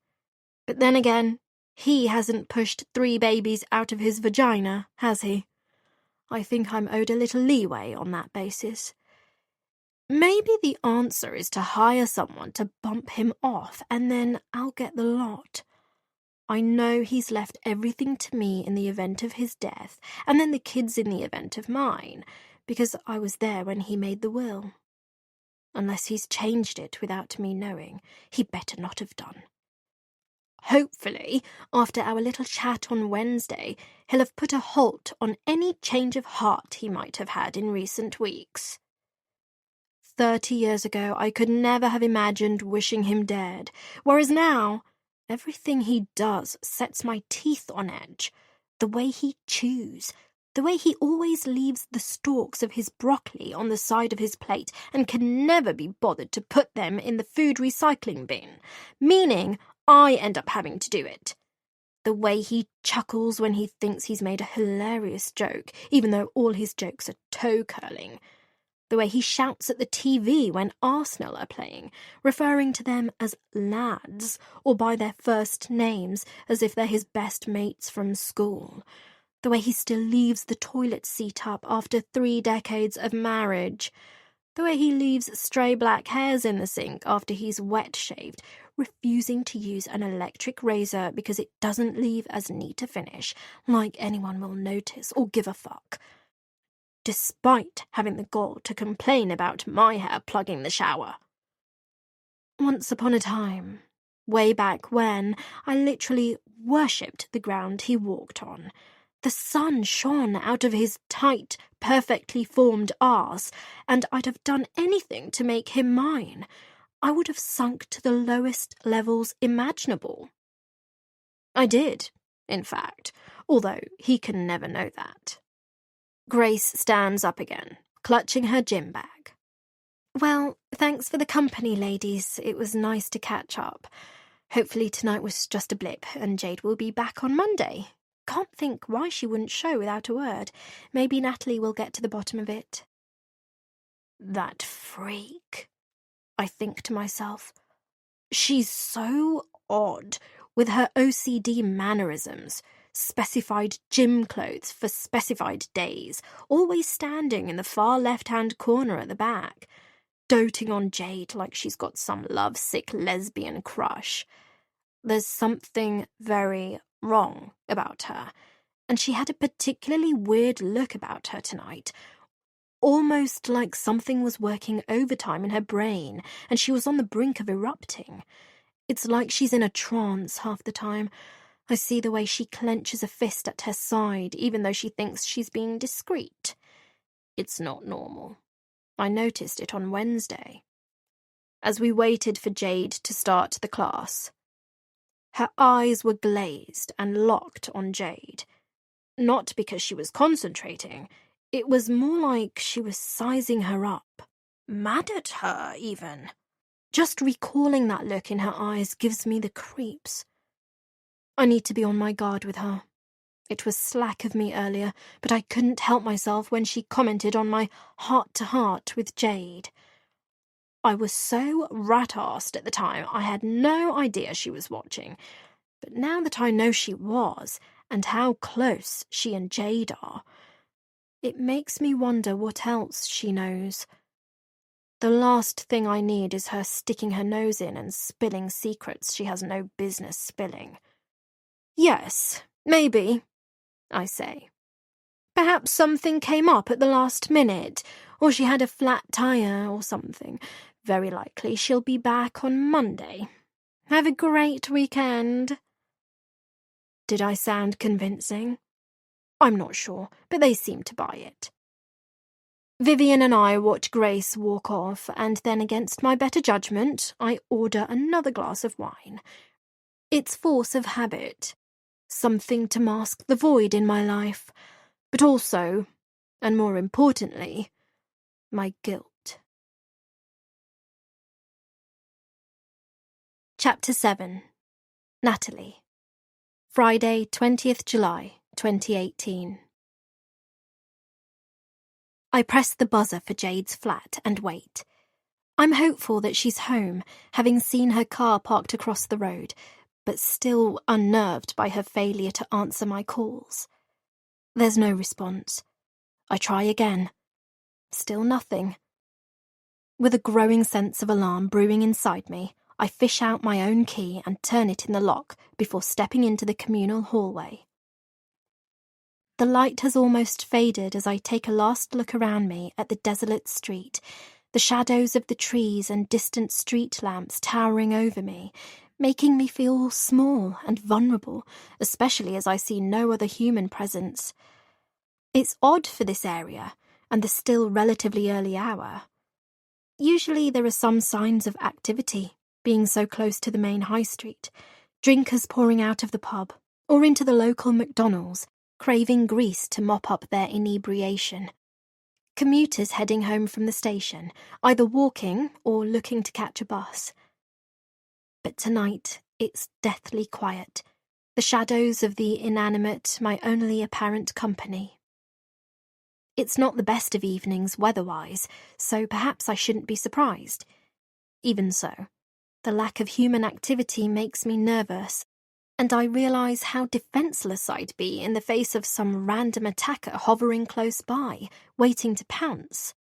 But then again, he hasn't pushed 3 babies out of his vagina, has he? I think I'm owed a little leeway on that basis. Maybe the answer is to hire someone to bump him off, and then I'll get the lot. I know he's left everything to me in the event of his death, and then the kids in the event of mine, because I was there when he made the will. Unless he's changed it without me knowing, he better not have done. Hopefully, after our little chat on Wednesday, he'll have put a halt on any change of heart he might have had in recent weeks. 30 years ago, I could never have imagined wishing him dead, whereas now, everything he does sets my teeth on edge. The way he chews, the way he always leaves the stalks of his broccoli on the side of his plate and can never be bothered to put them in the food recycling bin, meaning I end up having to do it. The way he chuckles when he thinks he's made a hilarious joke, even though all his jokes are toe-curling. The way he shouts at the TV when Arsenal are playing, referring to them as lads or by their first names as if they're his best mates from school. The way he still leaves the toilet seat up after 3 decades of marriage. The way he leaves stray black hairs in the sink after he's wet-shaved, refusing to use an electric razor because it doesn't leave as neat a finish, like anyone will notice or give a fuck. Despite having the gall to complain about my hair plugging the shower. Once upon a time, way back when, I literally worshipped the ground he walked on. The sun shone out of his tight, perfectly formed arse, and I'd have done anything to make him mine. I would have sunk to the lowest levels imaginable. I did, in fact, although he can never know that. Grace stands up again, clutching her gym bag. Well, thanks for the company, ladies. It was nice to catch up. Hopefully tonight was just a blip, and Jade will be back on Monday. Can't think why she wouldn't show without a word. Maybe Natalie will get to the bottom of it. That freak, I think to myself. She's so odd, with her OCD mannerisms. Specified gym clothes for specified days, always standing in the far left-hand corner at the back, doting on Jade like she's got some lovesick lesbian crush. There's something very wrong about her, and she had a particularly weird look about her tonight, almost like something was working overtime in her brain and she was on the brink of erupting. It's like she's in a trance half the time. I see the way she clenches a fist at her side, even though she thinks she's being discreet. It's not normal. I noticed it on Wednesday. As we waited for Jade to start the class, her eyes were glazed and locked on Jade. Not because she was concentrating. It was more like she was sizing her up. Mad at her, even. Just recalling that look in her eyes gives me the creeps. I need to be on my guard with her. It was slack of me earlier, but I couldn't help myself when she commented on my heart-to-heart with Jade. I was so rat-arsed at the time I had no idea she was watching, but now that I know she was, and how close she and Jade are, it makes me wonder what else she knows. The last thing I need is her sticking her nose in and spilling secrets she has no business spilling. Yes, maybe, I say. Perhaps something came up at the last minute, or she had a flat tire or something. Very likely she'll be back on Monday. Have a great weekend. Did I sound convincing? I'm not sure, but they seemed to buy it. Vivian and I watch Grace walk off, and then against my better judgment, I order another glass of wine. It's force of habit, something to mask the void in my life, but also, and more importantly, my guilt. Chapter 7. Natalie. Friday, 20th July, 2018. I press the buzzer for Jade's flat and wait. I'm hopeful that she's home, having seen her car parked across the road, but still unnerved by her failure to answer my calls. There's no response. I try again. Still nothing. With a growing sense of alarm brewing inside me, I fish out my own key and turn it in the lock before stepping into the communal hallway. The light has almost faded as I take a last look around me at the desolate street, the shadows of the trees and distant street lamps towering over me, making me feel small and vulnerable, especially as I see no other human presence. It's odd for this area, and the still relatively early hour. Usually there are some signs of activity, being so close to the main high street, drinkers pouring out of the pub, or into the local McDonald's, craving grease to mop up their inebriation. Commuters heading home from the station, either walking or looking to catch a bus. But tonight, it's deathly quiet, the shadows of the inanimate, my only apparent company. It's not the best of evenings weather-wise, so perhaps I shouldn't be surprised. Even so, the lack of human activity makes me nervous, and I realise how defenceless I'd be in the face of some random attacker hovering close by, waiting to pounce,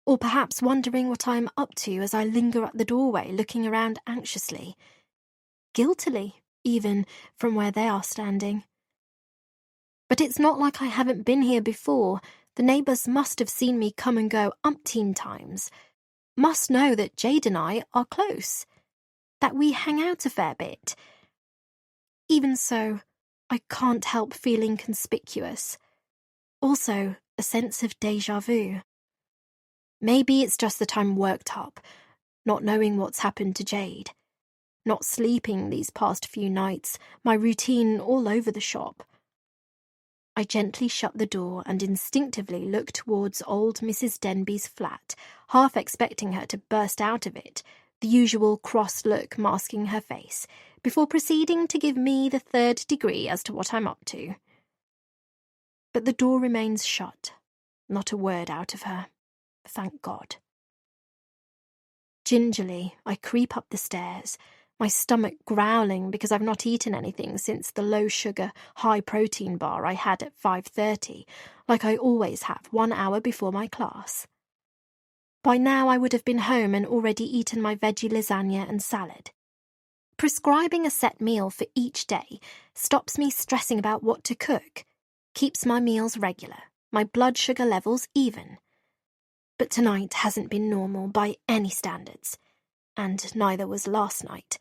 or perhaps wondering what I'm up to as I linger at the doorway looking around anxiously. Guiltily, even, from where they are standing. But it's not like I haven't been here before. The neighbours must have seen me come and go umpteen times. Must know that Jade and I are close. That we hang out a fair bit. Even so, I can't help feeling conspicuous. Also, a sense of déjà vu. Maybe it's just that I'm worked up, not knowing what's happened to Jade. Not sleeping these past few nights, my routine all over the shop. I gently shut the door and instinctively look towards old Mrs. Denby's flat, half expecting her to burst out of it, the usual cross look masking her face, before proceeding to give me the third degree as to what I'm up to. But the door remains shut, not a word out of her. Thank God. Gingerly, I creep up the stairs, my stomach growling because I've not eaten anything since the low-sugar, high-protein bar I had at 5:30, like I always have 1 hour before my class. By now I would have been home and already eaten my veggie lasagna and salad. Prescribing a set meal for each day stops me stressing about what to cook, keeps my meals regular, my blood sugar levels even. But tonight hasn't been normal by any standards, and neither was last night,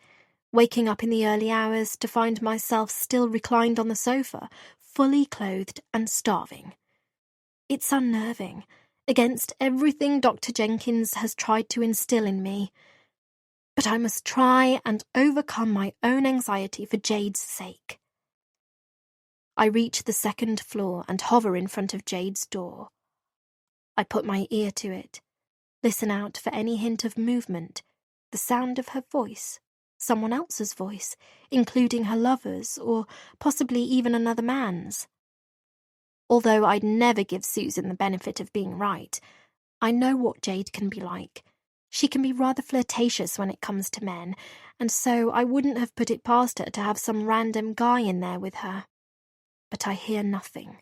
waking up in the early hours to find myself still reclined on the sofa, fully clothed and starving. It's unnerving, against everything Dr. Jenkins has tried to instill in me. But I must try and overcome my own anxiety for Jade's sake. I reach the second floor and hover in front of Jade's door. I put my ear to it, listen out for any hint of movement, the sound of her voice, someone else's voice, including her lover's or possibly even another man's. Although I'd never give Susan the benefit of being right, I know what Jade can be like. She can be rather flirtatious when it comes to men, and so I wouldn't have put it past her to have some random guy in there with her. But I hear nothing.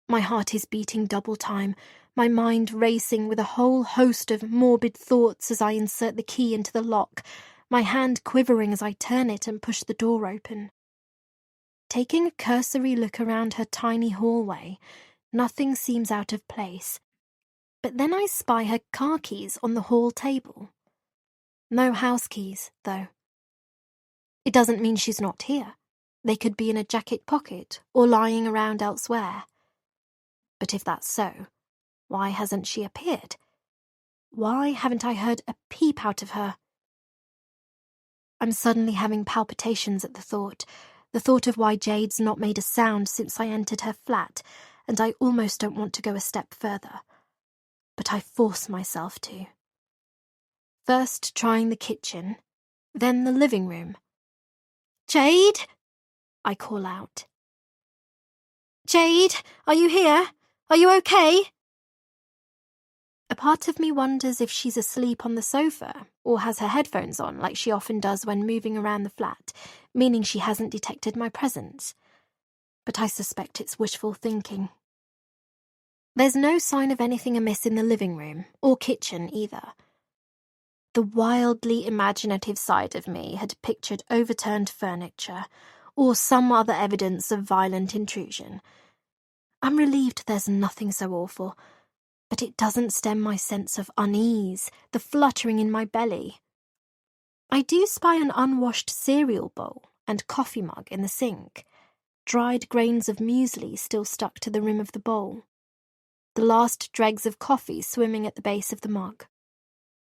My heart is beating double time, my mind racing with a whole host of morbid thoughts as I insert the key into the lock, my hand quivering as I turn it and push the door open. Taking a cursory look around her tiny hallway, nothing seems out of place. But then I spy her car keys on the hall table. No house keys, though. It doesn't mean she's not here. They could be in a jacket pocket or lying around elsewhere. But if that's so, why hasn't she appeared? Why haven't I heard a peep out of her? I'm suddenly having palpitations at the thought of why Jade's not made a sound since I entered her flat, and I almost don't want to go a step further. But I force myself to. First trying the kitchen, then the living room. "Jade!" I call out. "Jade, are you here? Are you okay?" A part of me wonders if she's asleep on the sofa or has her headphones on like she often does when moving around the flat, meaning she hasn't detected my presence. But I suspect it's wishful thinking. There's no sign of anything amiss in the living room or kitchen either. The wildly imaginative side of me had pictured overturned furniture or some other evidence of violent intrusion. I'm relieved there's nothing so awful, but it doesn't stem my sense of unease, the fluttering in my belly. I do spy an unwashed cereal bowl and coffee mug in the sink, dried grains of muesli still stuck to the rim of the bowl, the last dregs of coffee swimming at the base of the mug.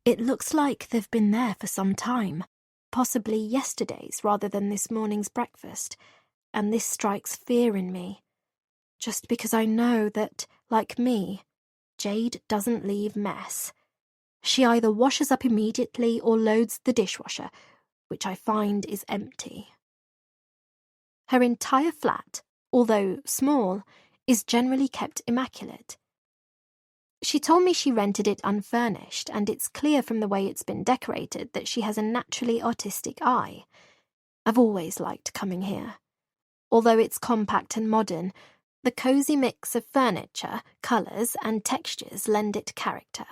It looks like they've been there for some time, possibly yesterday's rather than this morning's breakfast, and this strikes fear in me, just because I know that, like me, Jade doesn't leave mess. She either washes up immediately or loads the dishwasher, which I find is empty. Her entire flat, although small, is generally kept immaculate. She told me she rented it unfurnished, and it's clear from the way it's been decorated that she has a naturally artistic eye. I've always liked coming here. Although it's compact and modern, the cosy mix of furniture, colours, and textures lend it character.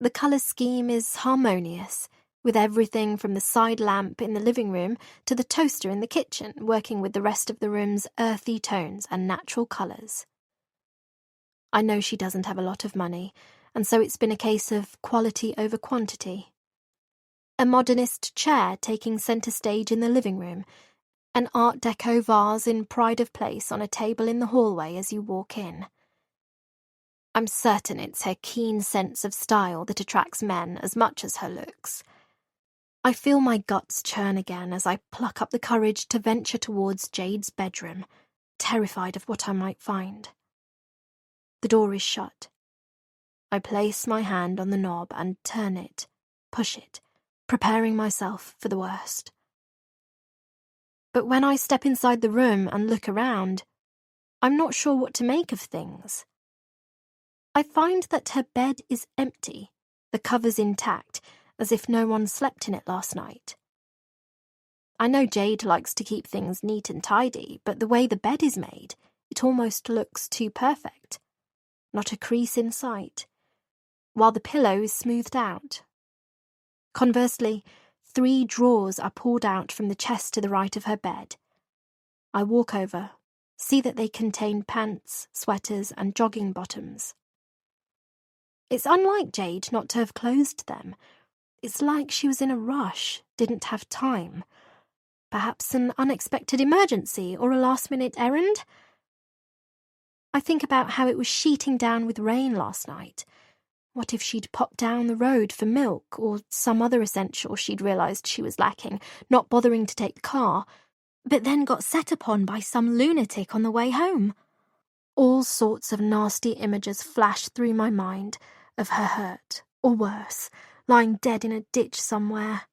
The colour scheme is harmonious, with everything from the side lamp in the living room to the toaster in the kitchen working with the rest of the room's earthy tones and natural colours. I know she doesn't have a lot of money, and so it's been a case of quality over quantity. A modernist chair taking centre stage in the living room, an Art Deco vase in pride of place on a table in the hallway as you walk in. I'm certain it's her keen sense of style that attracts men as much as her looks. I feel my guts churn again as I pluck up the courage to venture towards Jade's bedroom, terrified of what I might find. The door is shut. I place my hand on the knob and turn it, push it, preparing myself for the worst. But when I step inside the room and look around, I'm not sure what to make of things. I find that her bed is empty, the covers intact, as if no one slept in it last night. I know Jade likes to keep things neat and tidy, but the way the bed is made, it almost looks too perfect. Not a crease in sight, while the pillow is smoothed out. Conversely, 3 drawers are pulled out from the chest to the right of her bed. I walk over, see that they contain pants, sweaters, and jogging bottoms. It's unlike Jade not to have closed them. It's like she was in a rush, didn't have time. Perhaps an unexpected emergency or a last-minute errand? I think about how it was sheeting down with rain last night. What if she'd popped down the road for milk or some other essential she'd realised she was lacking, not bothering to take the car, but then got set upon by some lunatic on the way home? All sorts of nasty images flash through my mind of her hurt, or worse, lying dead in a ditch somewhere.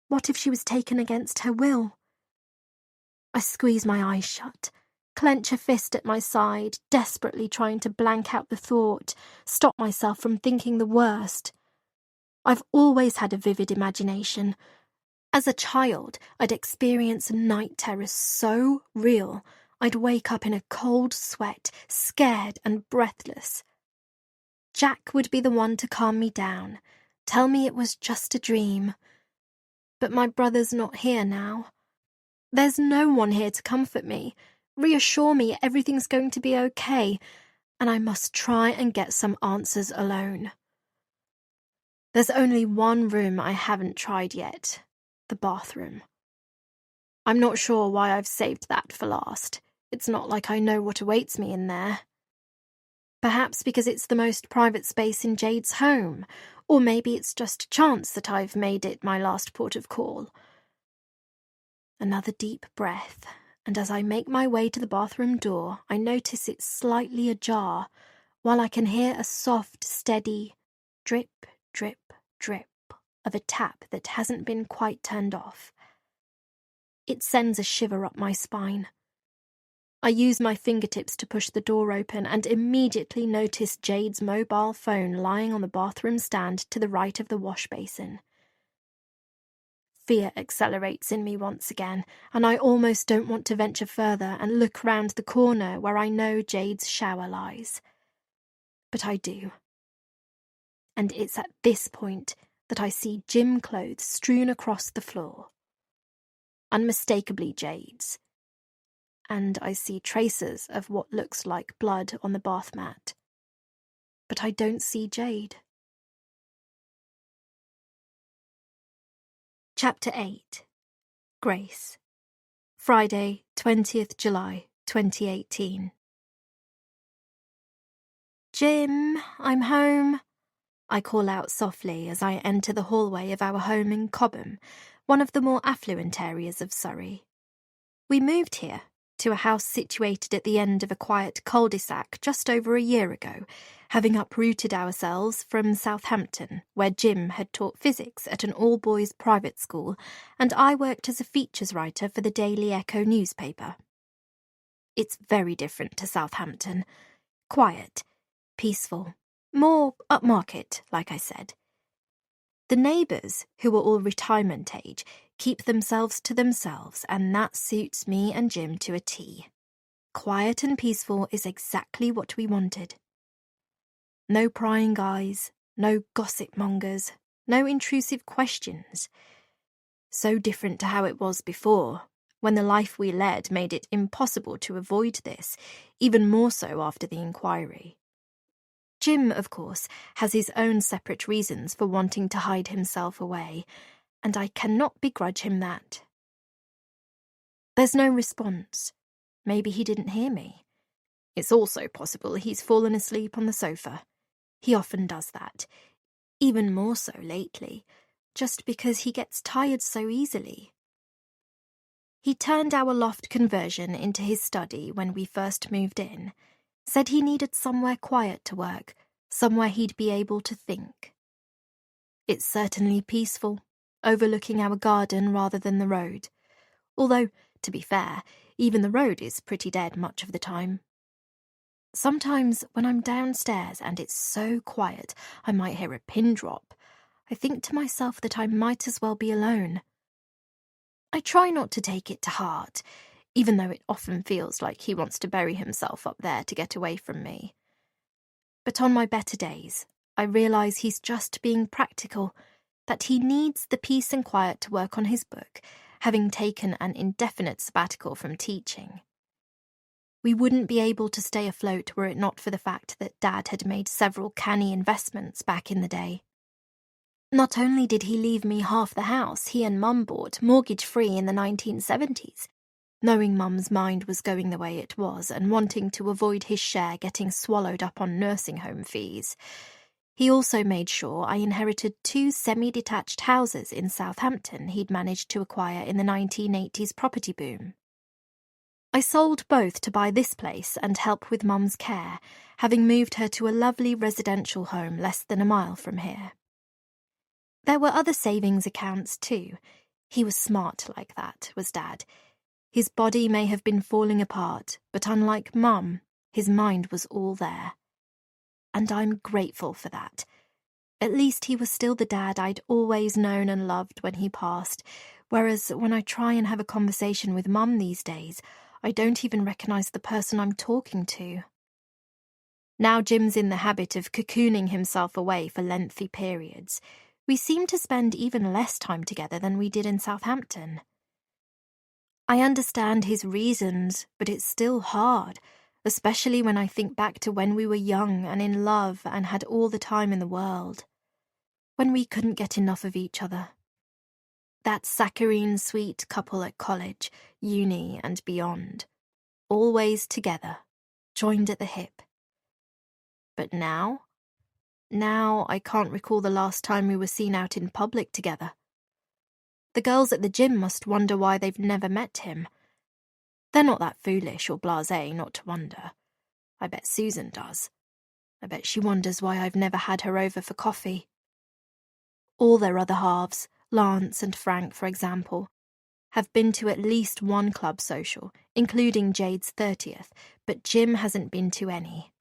What if she was taken against her will? I squeeze my eyes shut, clench a fist at my side, desperately trying to blank out the thought, stop myself from thinking the worst. I've always had a vivid imagination. As a child, I'd experience night terrors so real, I'd wake up in a cold sweat, scared and breathless. Jack would be the one to calm me down, tell me it was just a dream. But my brother's not here now. There's no one here to comfort me, reassure me everything's going to be okay, and I must try and get some answers alone. There's only one room I haven't tried yet, the bathroom. I'm not sure why I've saved that for last. It's not like I know what awaits me in there. Perhaps because it's the most private space in Jade's home, or maybe it's just chance that I've made it my last port of call. Another deep breath, and as I make my way to the bathroom door, I notice it's slightly ajar, while I can hear a soft, steady drip, drip, drip of a tap that hasn't been quite turned off. It sends a shiver up my spine. I use my fingertips to push the door open and immediately notice Jade's mobile phone lying on the bathroom stand to the right of the wash basin. Fear accelerates in me once again, and I almost don't want to venture further and look round the corner where I know Jade's shower lies. But I do. And it's at this point that I see gym clothes strewn across the floor. Unmistakably Jade's. And I see traces of what looks like blood on the bath mat. But I don't see Jade. Chapter 8. Grace. Friday, 20th July, 2018. Jim, I'm home. I call out softly as I enter the hallway of our home in Cobham, one of the more affluent areas of Surrey. We moved here, to a house situated at the end of a quiet cul-de-sac just over a year ago, having uprooted ourselves from Southampton, where Jim had taught physics at an all-boys private school, and I worked as a features writer for the Daily Echo newspaper. It's very different to Southampton. Quiet, peaceful, more upmarket, like I said. The neighbours, who are all retirement age, keep themselves to themselves, and that suits me and Jim to a T. Quiet and peaceful is exactly what we wanted. No prying eyes, no gossip mongers, no intrusive questions. So different to how it was before, when the life we led made it impossible to avoid this, even more so after the inquiry. Jim, of course, has his own separate reasons for wanting to hide himself away, and I cannot begrudge him that. There's no response. Maybe he didn't hear me. It's also possible he's fallen asleep on the sofa. He often does that, even more so lately, just because he gets tired so easily. He turned our loft conversion into his study when we first moved in, said he needed somewhere quiet to work, somewhere he'd be able to think. It's certainly peaceful, overlooking our garden rather than the road, although, to be fair, even the road is pretty dead much of the time. Sometimes, when I'm downstairs and it's so quiet I might hear a pin drop, I think to myself that I might as well be alone. I try not to take it to heart, even though it often feels like he wants to bury himself up there to get away from me. But on my better days, I realise he's just being practical, that he needs the peace and quiet to work on his book, having taken an indefinite sabbatical from teaching. We wouldn't be able to stay afloat were it not for the fact that Dad had made several canny investments back in the day. Not only did he leave me half the house he and Mum bought mortgage-free in the 1970s, knowing Mum's mind was going the way it was and wanting to avoid his share getting swallowed up on nursing home fees, he also made sure I inherited 2 semi-detached houses in Southampton he'd managed to acquire in the 1980s property boom. I sold both to buy this place and help with Mum's care, having moved her to a lovely residential home less than a mile from here. There were other savings accounts too. He was smart like that, was Dad. His body may have been falling apart, but unlike Mum, his mind was all there. And I'm grateful for that. At least he was still the Dad I'd always known and loved when he passed, whereas when I try and have a conversation with Mum these days, I don't even recognise the person I'm talking to. Now Jim's in the habit of cocooning himself away for lengthy periods. We seem to spend even less time together than we did in Southampton. I understand his reasons, but it's still hard, especially when I think back to when we were young and in love and had all the time in the world. When we couldn't get enough of each other. That saccharine sweet couple at college, uni and beyond. Always together, joined at the hip. But now? Now I can't recall the last time we were seen out in public together. The girls at the gym must wonder why they've never met him. They're not that foolish or blasé not to wonder. I bet Susan does. I bet she wonders why I've never had her over for coffee. All their other halves, Lance and Frank, for example, have been to at least one club social, including Jade's 30th, but Jim hasn't been to any.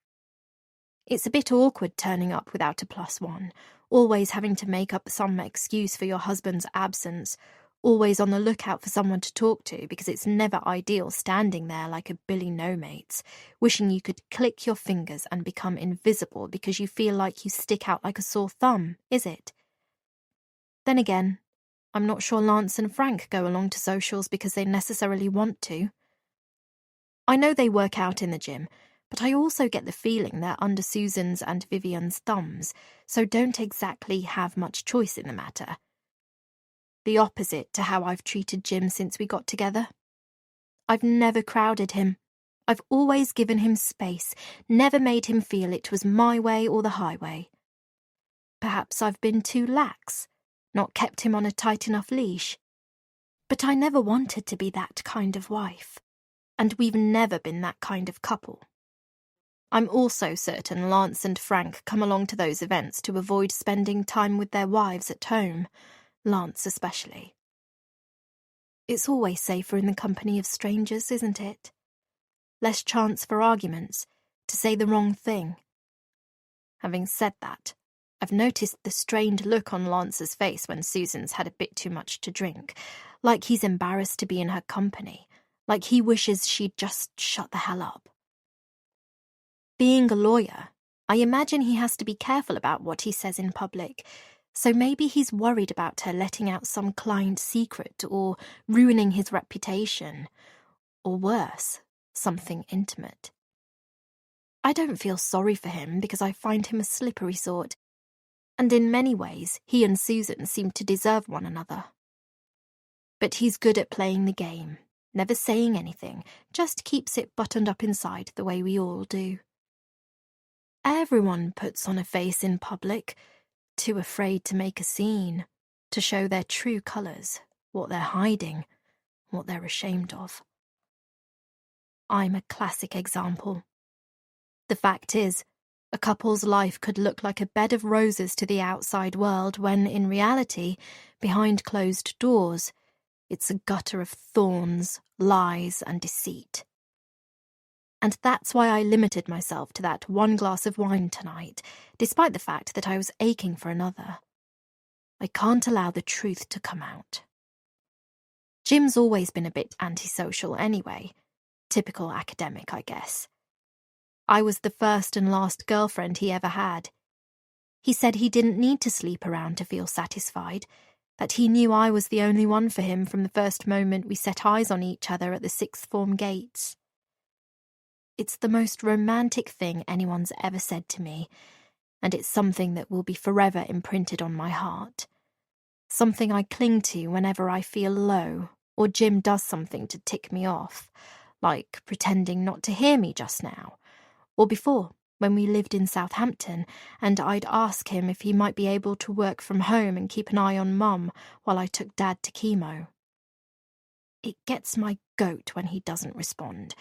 It's a bit awkward turning up without a +1, always having to make up some excuse for your husband's absence, always on the lookout for someone to talk to because it's never ideal standing there like a Billy No-Mates, wishing you could click your fingers and become invisible because you feel like you stick out like a sore thumb, is it? Then again, I'm not sure Lance and Frank go along to socials because they necessarily want to. I know they work out in the gym, but I also get the feeling they're under Susan's and Vivian's thumbs, so don't exactly have much choice in the matter. The opposite to how I've treated Jim since we got together. I've never crowded him. I've always given him space, never made him feel it was my way or the highway. Perhaps I've been too lax, not kept him on a tight enough leash. But I never wanted to be that kind of wife, and we've never been that kind of couple. I'm also certain Lance and Frank come along to those events to avoid spending time with their wives at home, Lance especially. It's always safer in the company of strangers, isn't it? Less chance for arguments, to say the wrong thing. Having said that, I've noticed the strained look on Lance's face when Susan's had a bit too much to drink, like he's embarrassed to be in her company, like he wishes she'd just shut the hell up. Being a lawyer, I imagine he has to be careful about what he says in public, so maybe he's worried about her letting out some client secret or ruining his reputation, or worse, something intimate. I don't feel sorry for him because I find him a slippery sort, and in many ways he and Susan seem to deserve one another. But he's good at playing the game, never saying anything, just keeps it buttoned up inside the way we all do. Everyone puts on a face in public, too afraid to make a scene, to show their true colours, what they're hiding, what they're ashamed of. I'm a classic example. The fact is, a couple's life could look like a bed of roses to the outside world when, in reality, behind closed doors, it's a gutter of thorns, lies, and deceit. And that's why I limited myself to that one glass of wine tonight, despite the fact that I was aching for another. I can't allow the truth to come out. Jim's always been a bit antisocial anyway. Typical academic, I guess. I was the first and last girlfriend he ever had. He said he didn't need to sleep around to feel satisfied, that he knew I was the only one for him from the first moment we set eyes on each other at the sixth form gates. It's the most romantic thing anyone's ever said to me, and it's something that will be forever imprinted on my heart. Something I cling to whenever I feel low, or Jim does something to tick me off, like pretending not to hear me just now, or before, when we lived in Southampton, and I'd ask him if he might be able to work from home and keep an eye on Mum while I took Dad to chemo. It gets my goat when he doesn't respond,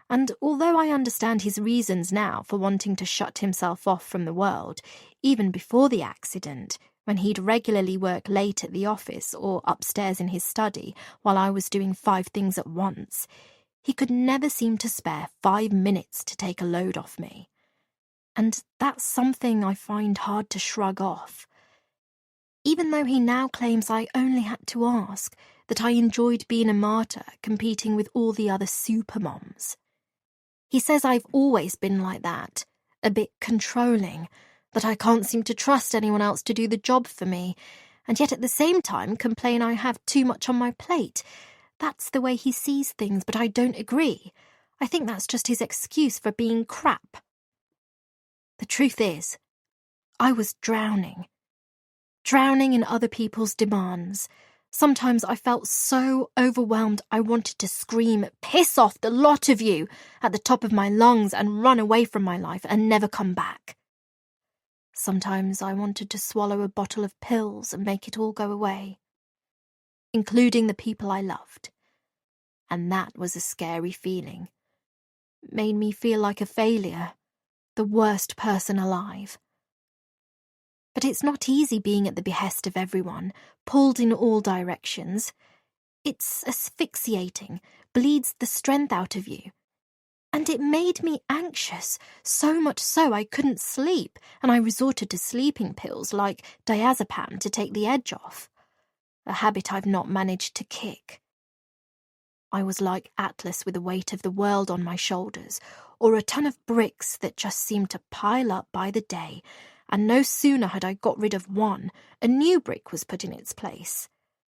and although I understand his reasons now for wanting to shut himself off from the world, even before the accident, when he'd regularly work late at the office or upstairs in his study while I was doing 5 things at once, he could never seem to spare 5 minutes to take a load off me. And that's something I find hard to shrug off. Even though he now claims I only had to ask, that I enjoyed being a martyr competing with all the other supermoms. He says I've always been like that, a bit controlling, that I can't seem to trust anyone else to do the job for me, and yet at the same time complain I have too much on my plate. That's the way he sees things, but I don't agree. I think that's just his excuse for being crap. The truth is, I was drowning in other people's demands, Sometimes I felt so overwhelmed I wanted to scream, "Piss off, the lot of you," at the top of my lungs and run away from my life and never come back. Sometimes I wanted to swallow a bottle of pills and make it all go away, including the people I loved. And that was a scary feeling. It made me feel like a failure, the worst person alive. But it's not easy being at the behest of everyone, pulled in all directions. It's asphyxiating, bleeds the strength out of you. And it made me anxious, so much so I couldn't sleep, and I resorted to sleeping pills like diazepam to take the edge off, a habit I've not managed to kick. I was like Atlas with the weight of the world on my shoulders, or a ton of bricks that just seemed to pile up by the day, and no sooner had I got rid of one, a new brick was put in its place,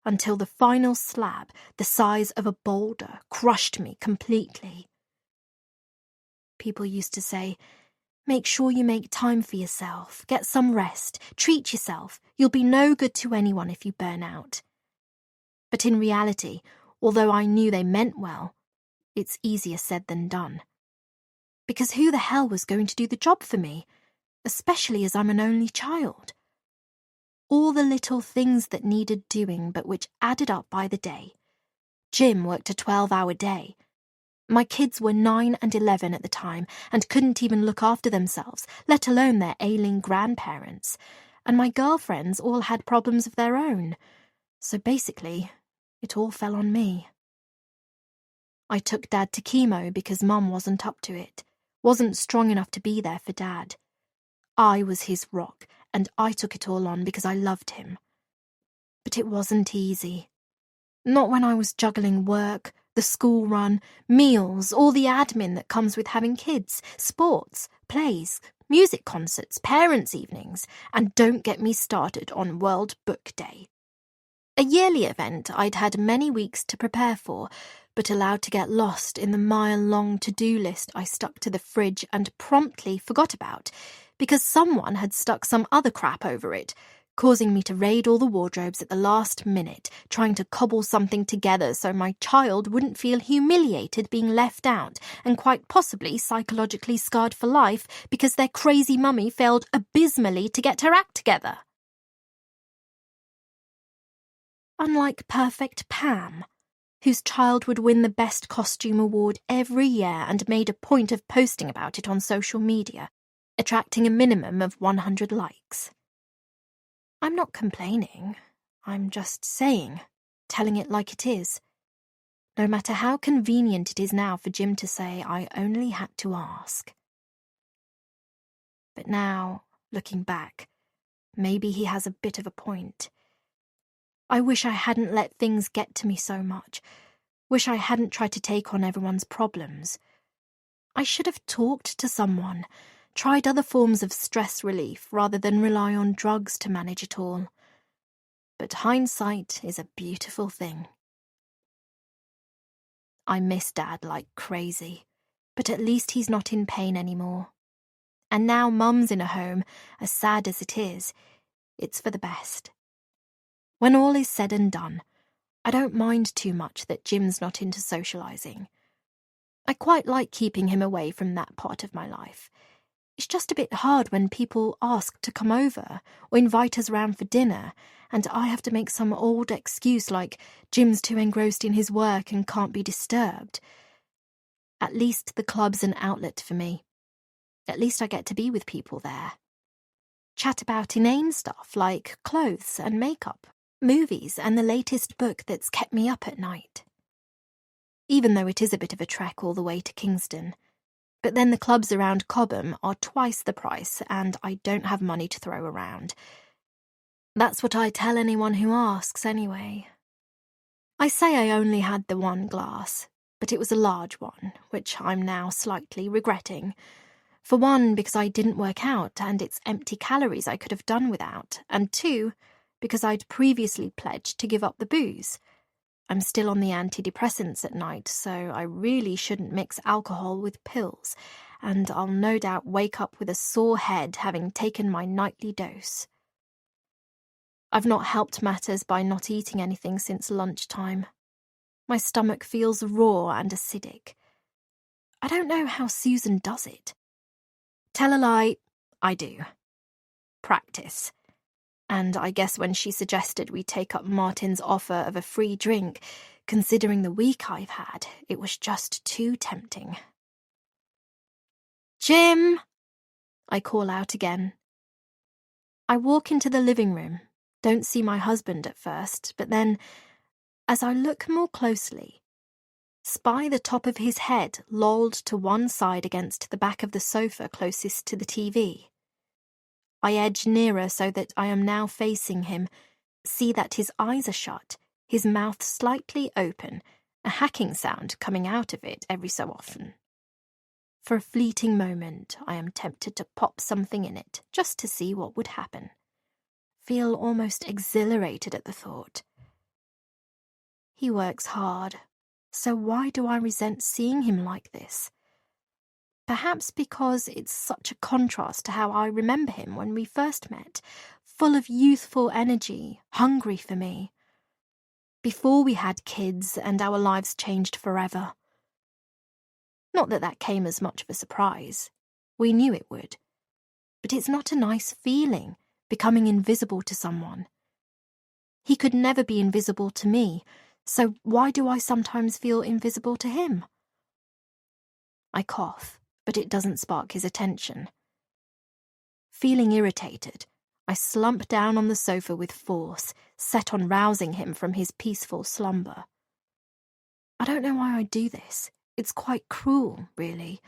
until the final slab, the size of a boulder, crushed me completely. People used to say, "Make sure you make time for yourself, get some rest, treat yourself, you'll be no good to anyone if you burn out." But in reality, although I knew they meant well, it's easier said than done. Because who the hell was going to do the job for me, especially as I'm an only child? All the little things that needed doing but which added up by the day. Jim worked a 12-hour day. My kids were 9 and 11 at the time and couldn't even look after themselves, let alone their ailing grandparents. And my girlfriends all had problems of their own. So basically, it all fell on me. I took Dad to chemo because Mum wasn't up to it, wasn't strong enough to be there for Dad. I was his rock, and I took it all on because I loved him. But it wasn't easy. Not when I was juggling work, the school run, meals, all the admin that comes with having kids, sports, plays, music concerts, parents' evenings, and don't get me started on World Book Day. A yearly event I'd had many weeks to prepare for, but allowed to get lost in the mile-long to-do list I stuck to the fridge and promptly forgot about, because someone had stuck some other crap over it, causing me to raid all the wardrobes at the last minute, trying to cobble something together so my child wouldn't feel humiliated being left out and quite possibly psychologically scarred for life because their crazy mummy failed abysmally to get her act together. Unlike Perfect Pam, whose child would win the Best Costume Award every year and made a point of posting about it on social media, attracting a minimum of 100 likes. I'm not complaining. I'm just saying, telling it like it is. No matter how convenient it is now for Jim to say I only had to ask. But now, looking back, maybe he has a bit of a point. I wish I hadn't let things get to me so much. Wish I hadn't tried to take on everyone's problems. I should have talked to someone, tried other forms of stress relief rather than rely on drugs to manage it all. But hindsight is a beautiful thing. I miss Dad like crazy, but at least he's not in pain anymore. And now Mum's in a home, as sad as it is, it's for the best. When all is said and done, I don't mind too much that Jim's not into socialising. I quite like keeping him away from that part of my life. It's just a bit hard when people ask to come over or invite us round for dinner, and I have to make some old excuse like Jim's too engrossed in his work and can't be disturbed. At least the club's an outlet for me. At least I get to be with people there. Chat about inane stuff like clothes and makeup, movies, and the latest book that's kept me up at night. Even though it is a bit of a trek all the way to Kingston. But then the clubs around Cobham are twice the price, and I don't have money to throw around. That's what I tell anyone who asks, anyway. I say I only had the one glass, but it was a large one, which I'm now slightly regretting. For one, because I didn't work out, and it's empty calories I could have done without, and two, because I'd previously pledged to give up the booze. I'm still on the antidepressants at night, so I really shouldn't mix alcohol with pills, and I'll no doubt wake up with a sore head having taken my nightly dose. I've not helped matters by not eating anything since lunchtime. My stomach feels raw and acidic. I don't know how Susan does it. Tell a lie, I do. Practice. And I guess when she suggested we take up Martin's offer of a free drink, considering the week I've had, it was just too tempting. Jim! I call out again. I walk into the living room, don't see my husband at first, but then, as I look more closely, spy the top of his head lolled to one side against the back of the sofa closest to the TV. I edge nearer so that I am now facing him, see that his eyes are shut, his mouth slightly open, a hacking sound coming out of it every so often. For a fleeting moment, I am tempted to pop something in it, just to see what would happen. Feel almost exhilarated at the thought. He works hard, so why do I resent seeing him like this? Perhaps because it's such a contrast to how I remember him when we first met, full of youthful energy, hungry for me. Before we had kids and our lives changed forever. Not that that came as much of a surprise. We knew it would. But it's not a nice feeling, becoming invisible to someone. He could never be invisible to me, so why do I sometimes feel invisible to him? I cough, but it doesn't spark his attention. Feeling irritated, I slump down on the sofa with force, set on rousing him from his peaceful slumber. I don't know why I do this. It's quite cruel, really.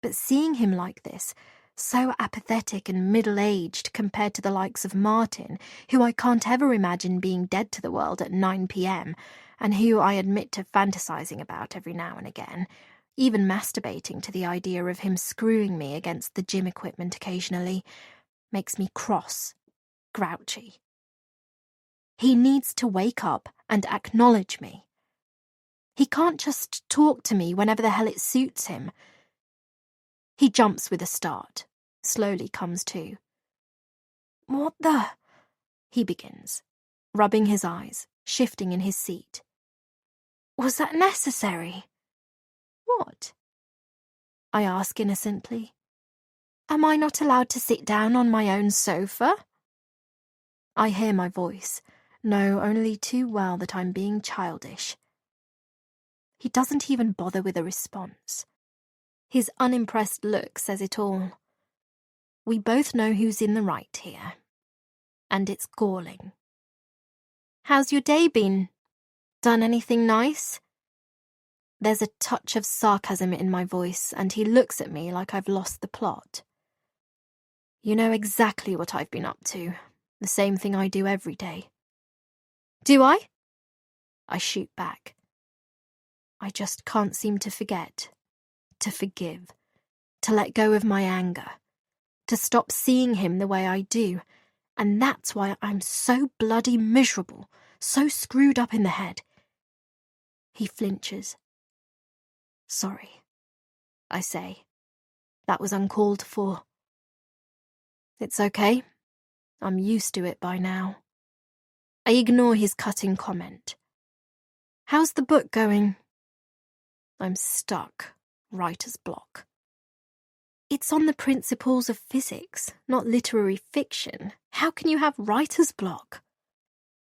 But seeing him like this, so apathetic and middle-aged compared to the likes of Martin, who I can't ever imagine being dead to the world at 9 p.m, and who I admit to fantasizing about every now and again, even masturbating to the idea of him screwing me against the gym equipment occasionally, makes me cross, grouchy. He needs to wake up and acknowledge me. He can't just talk to me whenever the hell it suits him. He jumps with a start, slowly comes to. What the? He begins, rubbing his eyes, shifting in his seat. Was that necessary? What? I ask innocently. Am I not allowed to sit down on my own sofa? I hear my voice, know only too well that I'm being childish. He doesn't even bother with a response. His unimpressed look says it all. We both know who's in the right here. And it's galling. How's your day been? Done anything nice? There's a touch of sarcasm in my voice, and he looks at me like I've lost the plot. You know exactly what I've been up to. The same thing I do every day. Do I? I shoot back. I just can't seem to forget, to forgive, to let go of my anger, to stop seeing him the way I do, and that's why I'm so bloody miserable, so screwed up in the head. He flinches. Sorry, I say. That was uncalled for. It's okay. I'm used to it by now. I ignore his cutting comment. How's the book going? I'm stuck, writer's block. It's on the principles of physics, not literary fiction. How can you have writer's block?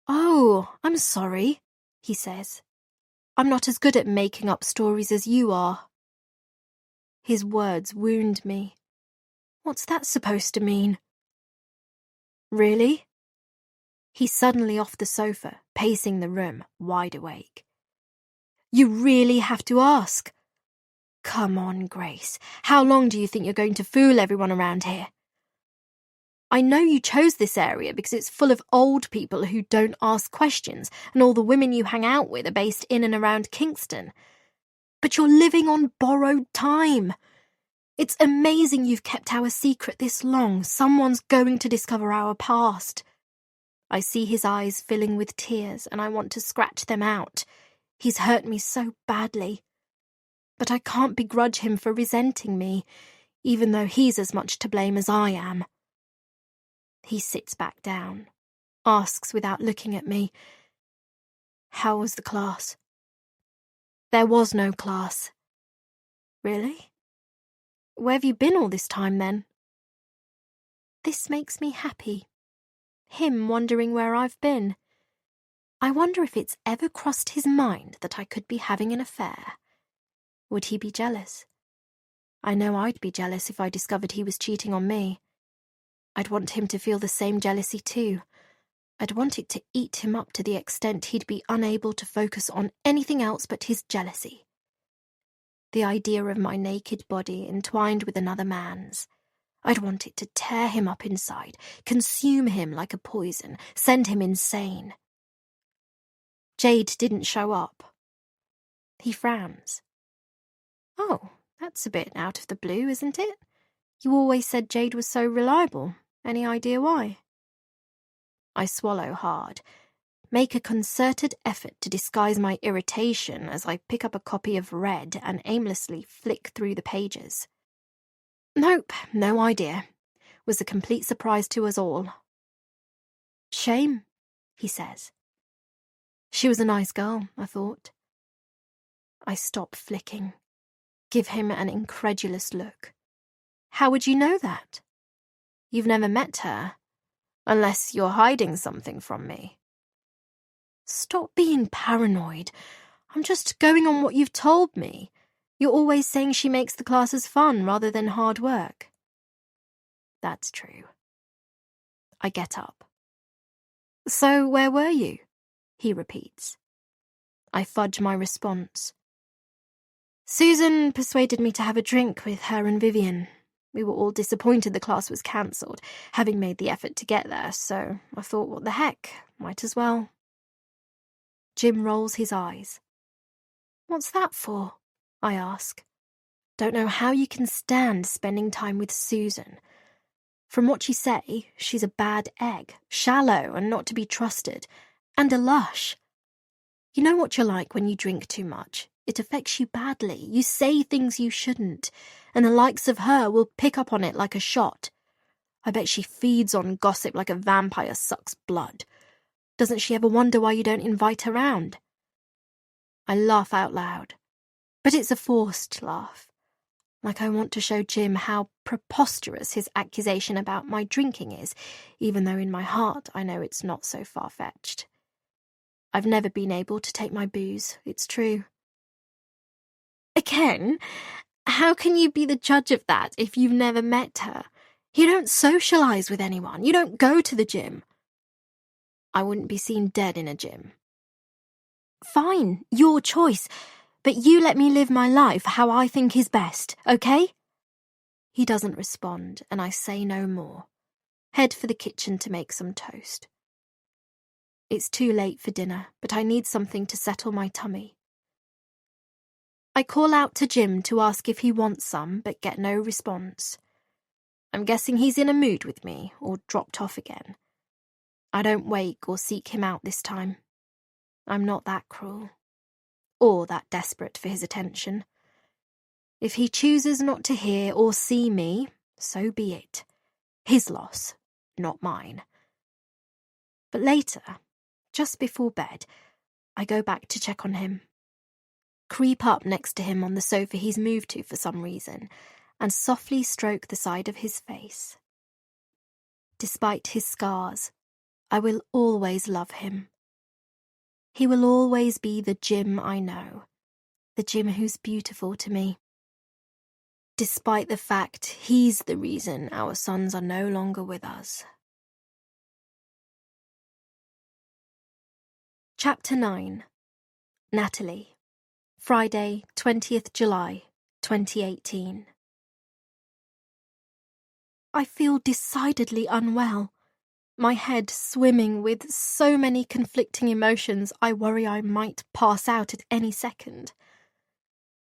Oh, I'm sorry, he says. I'm not as good at making up stories as you are. His words wound me. What's that supposed to mean? Really? He's suddenly off the sofa, pacing the room, wide awake. You really have to ask. Come on, Grace. How long do you think you're going to fool everyone around here? I know you chose this area because it's full of old people who don't ask questions, and all the women you hang out with are based in and around Kingston. But you're living on borrowed time. It's amazing you've kept our secret this long. Someone's going to discover our past. I see his eyes filling with tears, and I want to scratch them out. He's hurt me so badly. But I can't begrudge him for resenting me, even though he's as much to blame as I am. He sits back down, asks without looking at me. How was the class? There was no class. Really? Where have you been all this time then? This makes me happy. Him wondering where I've been. I wonder if it's ever crossed his mind that I could be having an affair. Would he be jealous? I know I'd be jealous if I discovered he was cheating on me. I'd want him to feel the same jealousy too. I'd want it to eat him up to the extent he'd be unable to focus on anything else but his jealousy. The idea of my naked body entwined with another man's. I'd want it to tear him up inside, consume him like a poison, send him insane. Jade didn't show up. He frowns. Oh, that's a bit out of the blue, isn't it? You always said Jade was so reliable. Any idea why? I swallow hard, make a concerted effort to disguise my irritation as I pick up a copy of Red and aimlessly flick through the pages. Nope, no idea. Was a complete surprise to us all. Shame, he says. She was a nice girl, I thought. I stop flicking, give him an incredulous look. How would you know that? You've never met her, unless you're hiding something from me. Stop being paranoid. I'm just going on what you've told me. You're always saying she makes the classes fun rather than hard work. That's true. I get up. So where were you? He repeats. I fudge my response. Susan persuaded me to have a drink with her and Vivian. We were all disappointed the class was cancelled, having made the effort to get there, so I thought, what the heck, might as well. Jim rolls his eyes. What's that for? I ask. Don't know how you can stand spending time with Susan. From what you say, she's a bad egg, shallow and not to be trusted, and a lush. You know what you're like when you drink too much. It affects you badly. You say things you shouldn't, and the likes of her will pick up on it like a shot. I bet she feeds on gossip like a vampire sucks blood. Doesn't she ever wonder why you don't invite her round? I laugh out loud, but it's a forced laugh. Like I want to show Jim how preposterous his accusation about my drinking is, even though in my heart I know it's not so far-fetched. I've never been able to take my booze, it's true. Again, how can you be the judge of that if you've never met her? You don't socialise with anyone, you don't go to the gym. I wouldn't be seen dead in a gym. Fine, your choice, but you let me live my life how I think is best, okay? He doesn't respond, and I say no more. Head for the kitchen to make some toast. It's too late for dinner, but I need something to settle my tummy. I call out to Jim to ask if he wants some, but get no response. I'm guessing he's in a mood with me, or dropped off again. I don't wake or seek him out this time. I'm not that cruel, or that desperate for his attention. If he chooses not to hear or see me, so be it. His loss, not mine. But later, just before bed, I go back to check on him. Creep up next to him on the sofa he's moved to for some reason, and softly stroke the side of his face. Despite his scars, I will always love him. He will always be the Jim I know, the Jim who's beautiful to me. Despite the fact he's the reason our sons are no longer with us. Chapter 9. Natalie. Friday, 20th July, 2018. I feel decidedly unwell. My head swimming with so many conflicting emotions I worry I might pass out at any second.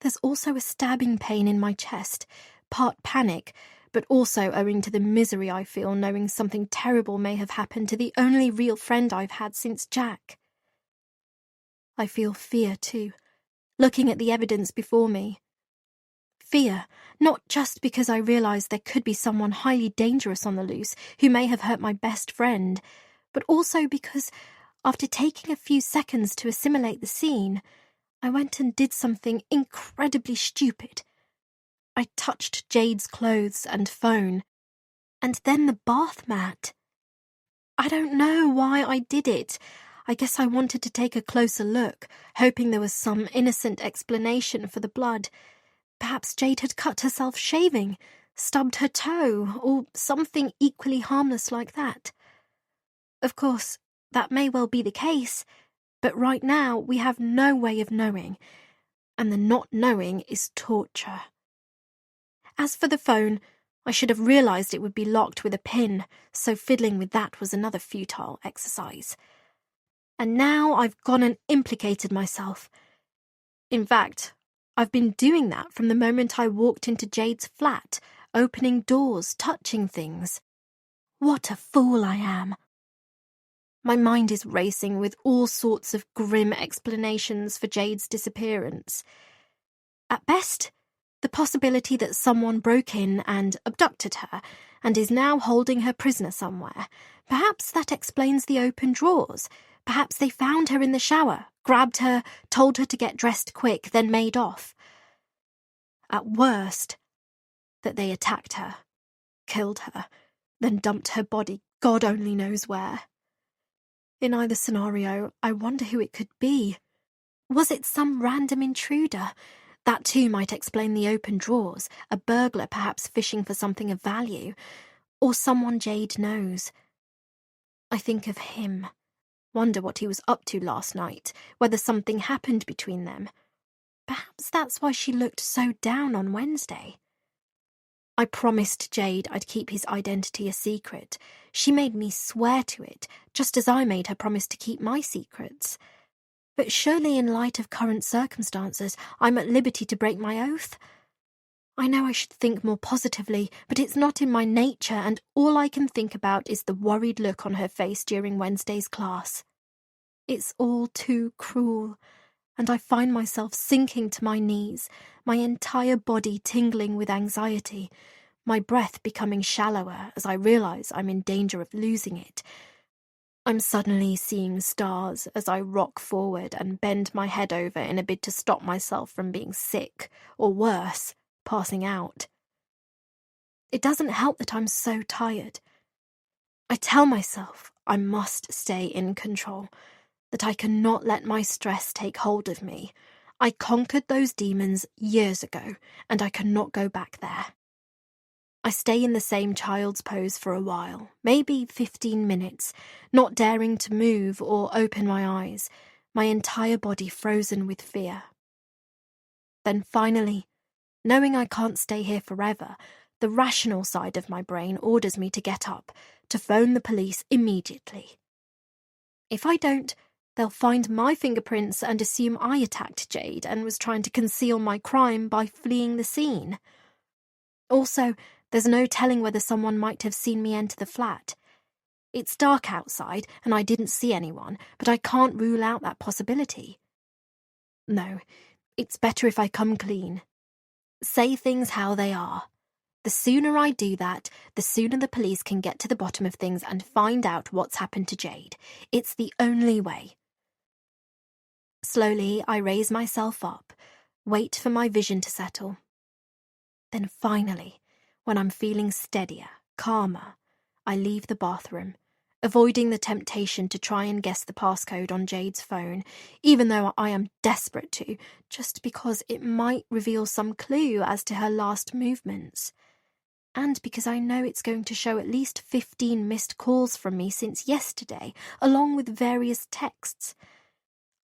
There's also a stabbing pain in my chest, part panic, but also owing to the misery I feel knowing something terrible may have happened to the only real friend I've had since Jack. I feel fear too, looking at the evidence before me. Fear, not just because I realise there could be someone highly dangerous on the loose who may have hurt my best friend, but also because, after taking a few seconds to assimilate the scene, I went and did something incredibly stupid. I touched Jade's clothes and phone, and then the bath mat. I don't know why I did it. I guess I wanted to take a closer look, hoping there was some innocent explanation for the blood. Perhaps Jade had cut herself shaving, stubbed her toe, or something equally harmless like that. Of course, that may well be the case, but right now we have no way of knowing, and the not knowing is torture. As for the phone, I should have realised it would be locked with a pin, so fiddling with that was another futile exercise. And now I've gone and implicated myself. In fact, I've been doing that from the moment I walked into Jade's flat, opening doors, touching things. What a fool I am. My mind is racing with all sorts of grim explanations for Jade's disappearance. At best, the possibility that someone broke in and abducted her and is now holding her prisoner somewhere. Perhaps that explains the open drawers. Perhaps they found her in the shower, grabbed her, told her to get dressed quick, then made off. At worst, that they attacked her, killed her, then dumped her body God only knows where. In either scenario, I wonder who it could be. Was it some random intruder? That too might explain the open drawers, a burglar perhaps fishing for something of value, or someone Jade knows. I think of him. Wonder what he was up to last night, whether something happened between them. Perhaps that's why she looked so down on Wednesday. I promised Jade I'd keep his identity a secret. She made me swear to it, just as I made her promise to keep my secrets. But surely in light of current circumstances, I'm at liberty to break my oath. I know I should think more positively, but it's not in my nature, and all I can think about is the worried look on her face during Wednesday's class. It's all too cruel, and I find myself sinking to my knees, my entire body tingling with anxiety, my breath becoming shallower as I realise I'm in danger of losing it. I'm suddenly seeing stars as I rock forward and bend my head over in a bid to stop myself from being sick, or worse, passing out. It doesn't help that I'm so tired. I tell myself I must stay in control, that I cannot let my stress take hold of me. I conquered those demons years ago, and I cannot go back there. I stay in the same child's pose for a while, maybe 15 minutes, not daring to move or open my eyes, my entire body frozen with fear. Then finally, knowing I can't stay here forever, the rational side of my brain orders me to get up, to phone the police immediately. If I don't, they'll find my fingerprints and assume I attacked Jade and was trying to conceal my crime by fleeing the scene. Also, there's no telling whether someone might have seen me enter the flat. It's dark outside, and I didn't see anyone, but I can't rule out that possibility. No, it's better if I come clean. Say things how they are. The sooner I do that, the sooner the police can get to the bottom of things and find out what's happened to Jade. It's the only way. Slowly, I raise myself up, wait for my vision to settle. Then finally, when I'm feeling steadier, calmer, I leave the bathroom, avoiding the temptation to try and guess the passcode on Jade's phone, even though I am desperate to, just because it might reveal some clue as to her last movements. And because I know it's going to show at least 15 missed calls from me since yesterday, along with various texts.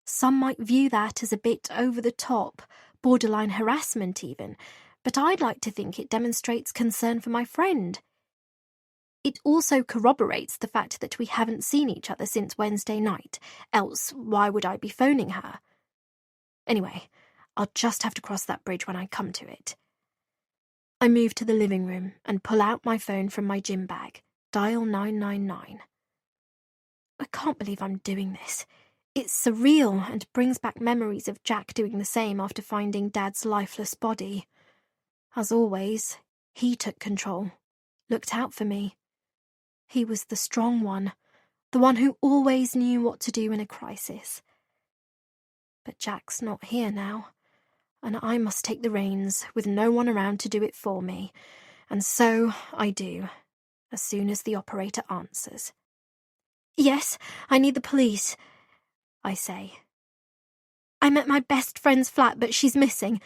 Some might view that as a bit over the top, borderline harassment even, but I'd like to think it demonstrates concern for my friend. It also corroborates the fact that we haven't seen each other since Wednesday night, else why would I be phoning her? Anyway, I'll just have to cross that bridge when I come to it. I move to the living room and pull out my phone from my gym bag, dial 999. I can't believe I'm doing this. It's surreal and brings back memories of Jack doing the same after finding Dad's lifeless body. As always, he took control, looked out for me. He was the strong one, the one who always knew what to do in a crisis. But Jack's not here now, and I must take the reins with no one around to do it for me, and so I do, as soon as the operator answers. "Yes, I need the police," I say. "I'm at my best friend's flat, but she's missing.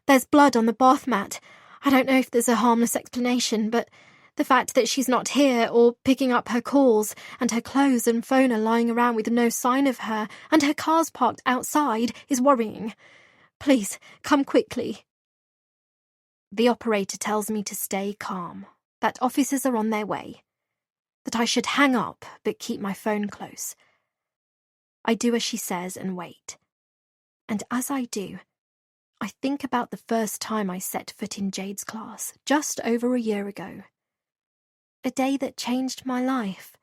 There's blood on the bath mat. I don't know if there's a harmless explanation, but the fact that she's not here or picking up her calls, and her clothes and phone are lying around with no sign of her, and her car's parked outside, is worrying. Please, come quickly." The operator tells me to stay calm, that officers are on their way, that I should hang up but keep my phone close. I do as she says and wait. And as I do, I think about the first time I set foot in Jade's class, just over a year ago. A day that changed my life,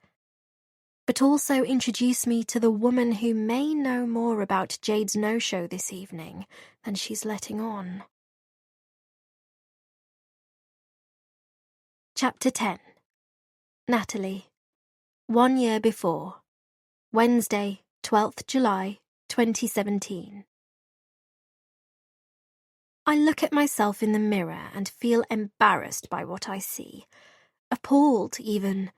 but also introduced me to the woman who may know more about Jade's no-show this evening than she's letting on. Chapter 10. Natalie. 1 year before. Wednesday, 12th July, 2017. I look at myself in the mirror and feel embarrassed by what I see. Appalled, even.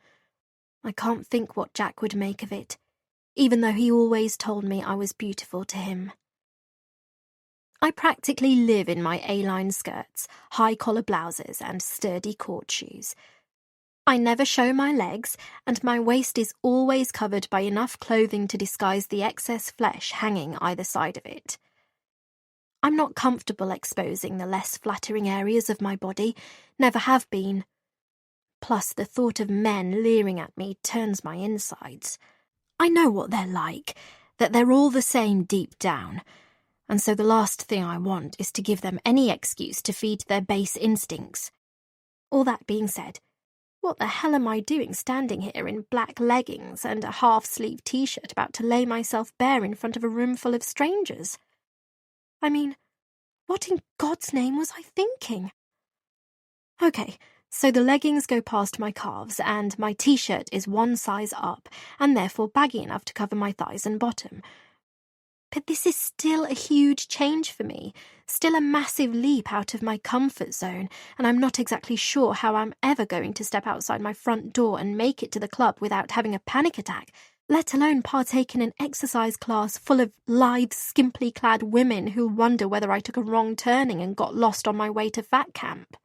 I can't think what Jack would make of it, even though he always told me I was beautiful to him. I practically live in my A-line skirts, high-collar blouses, and sturdy court shoes. I never show my legs, and my waist is always covered by enough clothing to disguise the excess flesh hanging either side of it. I'm not comfortable exposing the less flattering areas of my body, never have been. Plus, the thought of men leering at me turns my insides. I know what they're like, that they're all the same deep down, and so the last thing I want is to give them any excuse to feed their base instincts. All that being said, what the hell am I doing standing here in black leggings and a half-sleeve t-shirt about to lay myself bare in front of a room full of strangers? I mean, what in God's name was I thinking? Okay, so the leggings go past my calves and my t-shirt is one size up and therefore baggy enough to cover my thighs and bottom. But this is still a huge change for me, still a massive leap out of my comfort zone, and I'm not exactly sure how I'm ever going to step outside my front door and make it to the club without having a panic attack, let alone partake in an exercise class full of lithe, skimpily clad women who'll wonder whether I took a wrong turning and got lost on my way to fat camp.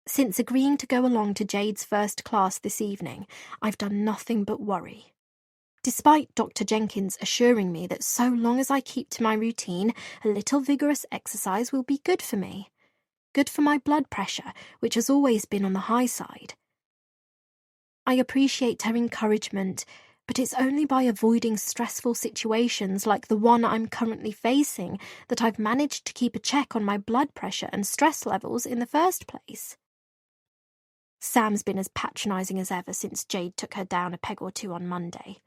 Since agreeing to go along to Jade's first class this evening, I've done nothing but worry. Despite Dr. Jenkins assuring me that so long as I keep to my routine, a little vigorous exercise will be good for me. Good for my blood pressure, which has always been on the high side. I appreciate her encouragement, but it's only by avoiding stressful situations like the one I'm currently facing that I've managed to keep a check on my blood pressure and stress levels in the first place. Sam's been as patronising as ever since Jade took her down a peg or two on Monday.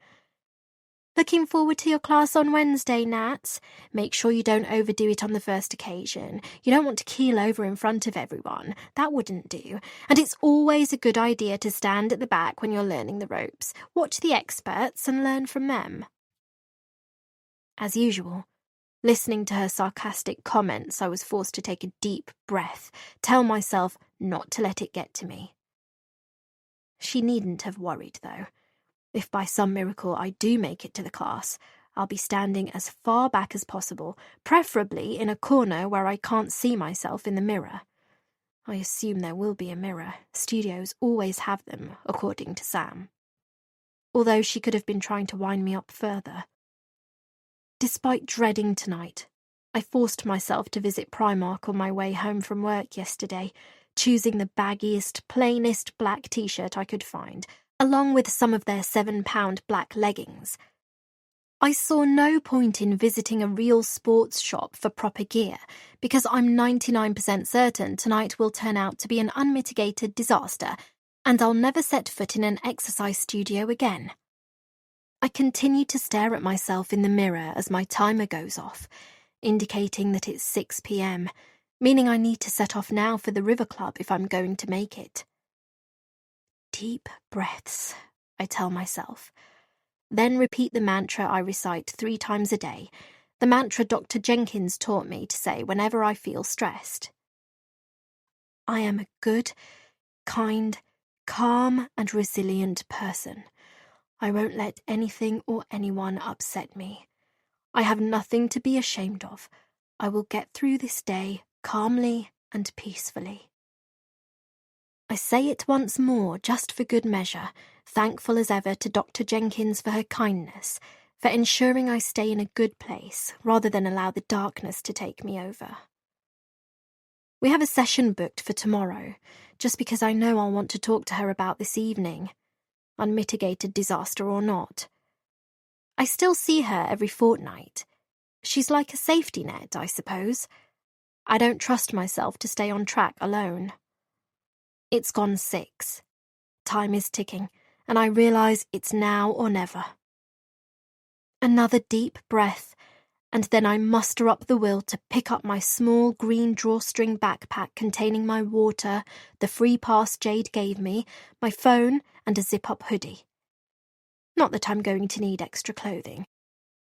"Looking forward to your class on Wednesday, Nats. Make sure you don't overdo it on the first occasion. You don't want to keel over in front of everyone. That wouldn't do. And it's always a good idea to stand at the back when you're learning the ropes. Watch the experts and learn from them." As usual, listening to her sarcastic comments, I was forced to take a deep breath, tell myself not to let it get to me. She needn't have worried, though. If by some miracle I do make it to the class, I'll be standing as far back as possible, preferably in a corner where I can't see myself in the mirror. I assume there will be a mirror. Studios always have them, according to Sam. Although she could have been trying to wind me up further. Despite dreading tonight, I forced myself to visit Primark on my way home from work yesterday, choosing the baggiest, plainest black t-shirt I could find, along with some of their £7 black leggings. I saw no point in visiting a real sports shop for proper gear, because I'm 99% certain tonight will turn out to be an unmitigated disaster, and I'll never set foot in an exercise studio again. I continue to stare at myself in the mirror as my timer goes off, indicating that it's 6 p.m, meaning I need to set off now for the River Club if I'm going to make it. Deep breaths, I tell myself. Then repeat the mantra I recite 3 times a day, the mantra Dr. Jenkins taught me to say whenever I feel stressed. I am a good, kind, calm and resilient person. I won't let anything or anyone upset me. I have nothing to be ashamed of. I will get through this day calmly and peacefully. I say it once more, just for good measure, thankful as ever to Dr. Jenkins for her kindness, for ensuring I stay in a good place rather than allow the darkness to take me over. We have a session booked for tomorrow, just because I know I'll want to talk to her about this evening, unmitigated disaster or not. I still see her every fortnight. She's like a safety net, I suppose. I don't trust myself to stay on track alone. It's gone 6. Time is ticking, and I realise it's now or never. Another deep breath, and then I muster up the will to pick up my small green drawstring backpack containing my water, the free pass Jade gave me, my phone, and a zip-up hoodie. Not that I'm going to need extra clothing.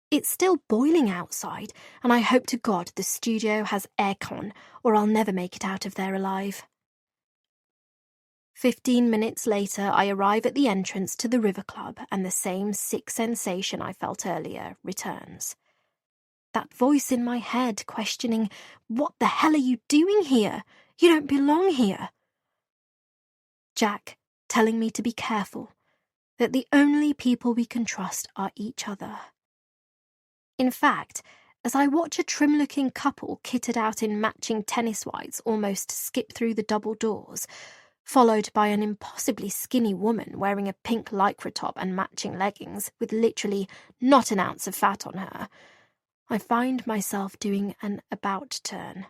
It's still boiling outside, and I hope to God the studio has aircon, or I'll never make it out of there alive. 15 minutes later, I arrive at the entrance to the River Club, and the same sick sensation I felt earlier returns. That voice in my head questioning, "What the hell are you doing here? You don't belong here." Jack telling me to be careful, that the only people we can trust are each other. In fact, as I watch a trim-looking couple kitted out in matching tennis whites almost skip through the double doors, followed by an impossibly skinny woman wearing a pink lycra top and matching leggings with literally not an ounce of fat on her, I find myself doing an about turn.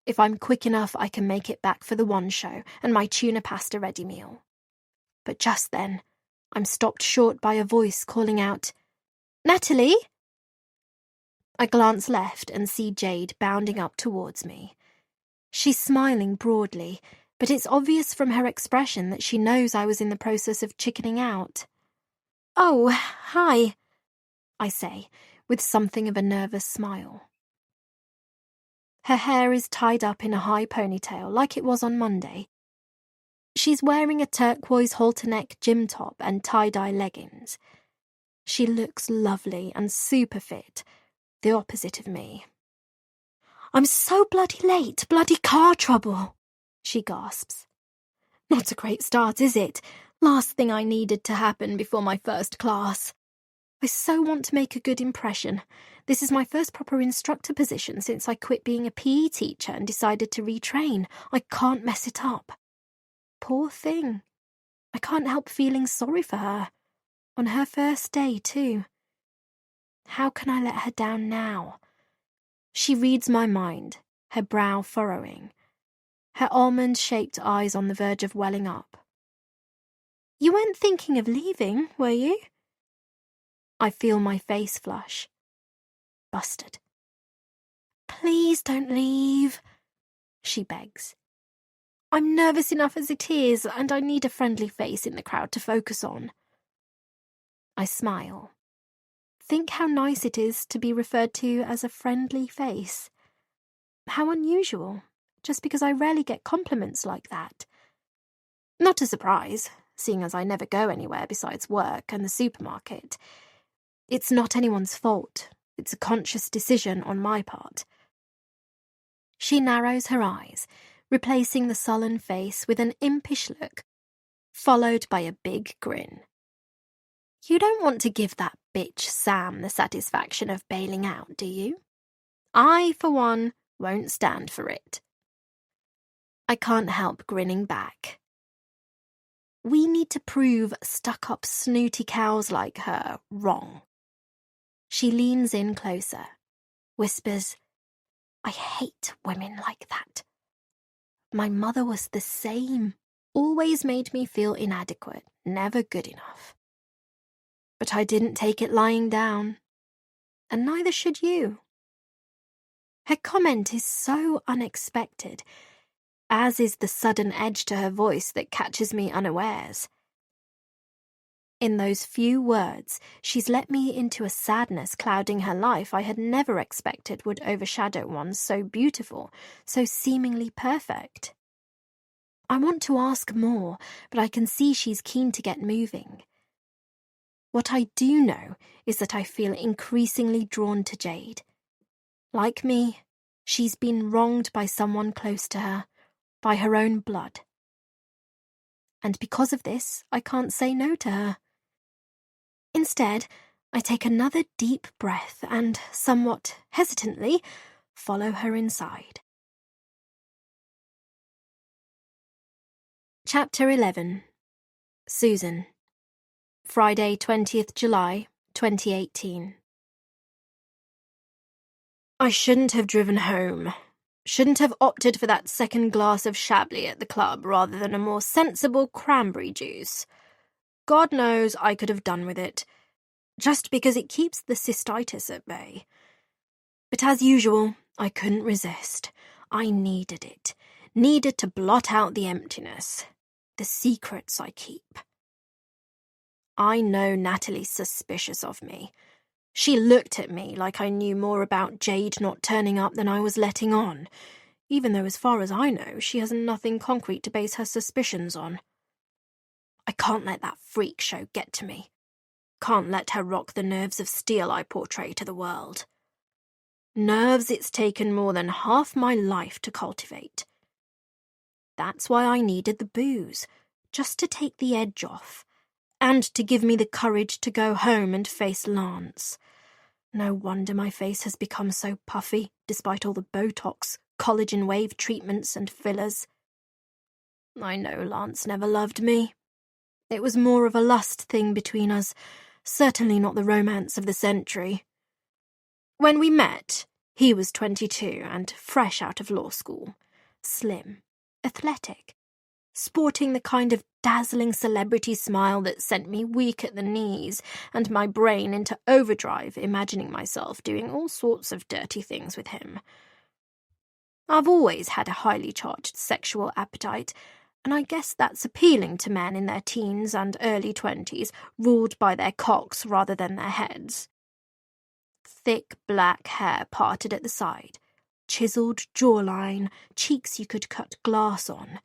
If I'm quick enough, I can make it back for the one show and my tuna pasta ready meal. But just then, I'm stopped short by a voice calling out, "Natalie?" I glance left and see Jade bounding up towards me. She's smiling broadly, but it's obvious from her expression that she knows I was in the process of chickening out. "Oh, hi," I say, with something of a nervous smile. Her hair is tied up in a high ponytail like it was on Monday. She's wearing a turquoise halter-neck gym top and tie-dye leggings. She looks lovely and super fit, the opposite of me. "I'm so bloody late, bloody car trouble," she gasps. Not a great start, is it? Last thing I needed to happen before my first class. I so want to make a good impression. This is my first proper instructor position since I quit being a PE teacher and decided to retrain. I can't mess it up. Poor thing. I can't help feeling sorry for her. On her first day, too. How can I let her down now? She reads my mind, her brow furrowing, her almond-shaped eyes on the verge of welling up. "You weren't thinking of leaving, were you?" I feel my face flush. Busted. "Please don't leave," she begs. "I'm nervous enough as it is, and I need a friendly face in the crowd to focus on." I smile. Think how nice it is to be referred to as a friendly face. How unusual, just because I rarely get compliments like that. Not a surprise, seeing as I never go anywhere besides work and the supermarket. It's not anyone's fault. It's a conscious decision on my part. She narrows her eyes, replacing the sullen face with an impish look, followed by a big grin. "You don't want to give that bitch Sam the satisfaction of bailing out, do you? I, for one, won't stand for it." I can't help grinning back. We need to prove stuck-up snooty cows like her wrong. She leans in closer, whispers, "I hate women like that. My mother was the same, always made me feel inadequate, never good enough. But I didn't take it lying down, and neither should you." Her comment is so unexpected, as is the sudden edge to her voice that catches me unawares. In those few words, she's let me into a sadness clouding her life I had never expected would overshadow one so beautiful, so seemingly perfect. I want to ask more, but I can see she's keen to get moving. What I do know is that I feel increasingly drawn to Jade. Like me, she's been wronged by someone close to her, by her own blood. And because of this, I can't say no to her. Instead, I take another deep breath and, somewhat hesitantly, follow her inside. Chapter 11. Susan. Friday, 20th July, 2018. I shouldn't have driven home. Shouldn't have opted for that second glass of Chablis at the club rather than a more sensible cranberry juice. God knows I could have done with it, just because it keeps the cystitis at bay. But as usual, I couldn't resist. I needed it. Needed to blot out the emptiness. The secrets I keep. I know Natalie's suspicious of me. She looked at me like I knew more about Jade not turning up than I was letting on, even though as far as I know, she has nothing concrete to base her suspicions on. I can't let that freak show get to me. Can't let her rock the nerves of steel I portray to the world. Nerves it's taken more than half my life to cultivate. That's why I needed the booze, just to take the edge off, and to give me the courage to go home and face Lance. No wonder my face has become so puffy, despite all the Botox, collagen wave treatments and fillers. I know Lance never loved me. It was more of a lust thing between us, certainly not the romance of the century. When we met, he was 22 and fresh out of law school, slim, athletic, sporting the kind of dazzling celebrity smile that sent me weak at the knees and my brain into overdrive, imagining myself doing all sorts of dirty things with him. I've always had a highly charged sexual appetite, and I guess that's appealing to men in their teens and early 20s, ruled by their cocks rather than their heads. Thick black hair parted at the side, chiselled jawline, cheeks you could cut glass on.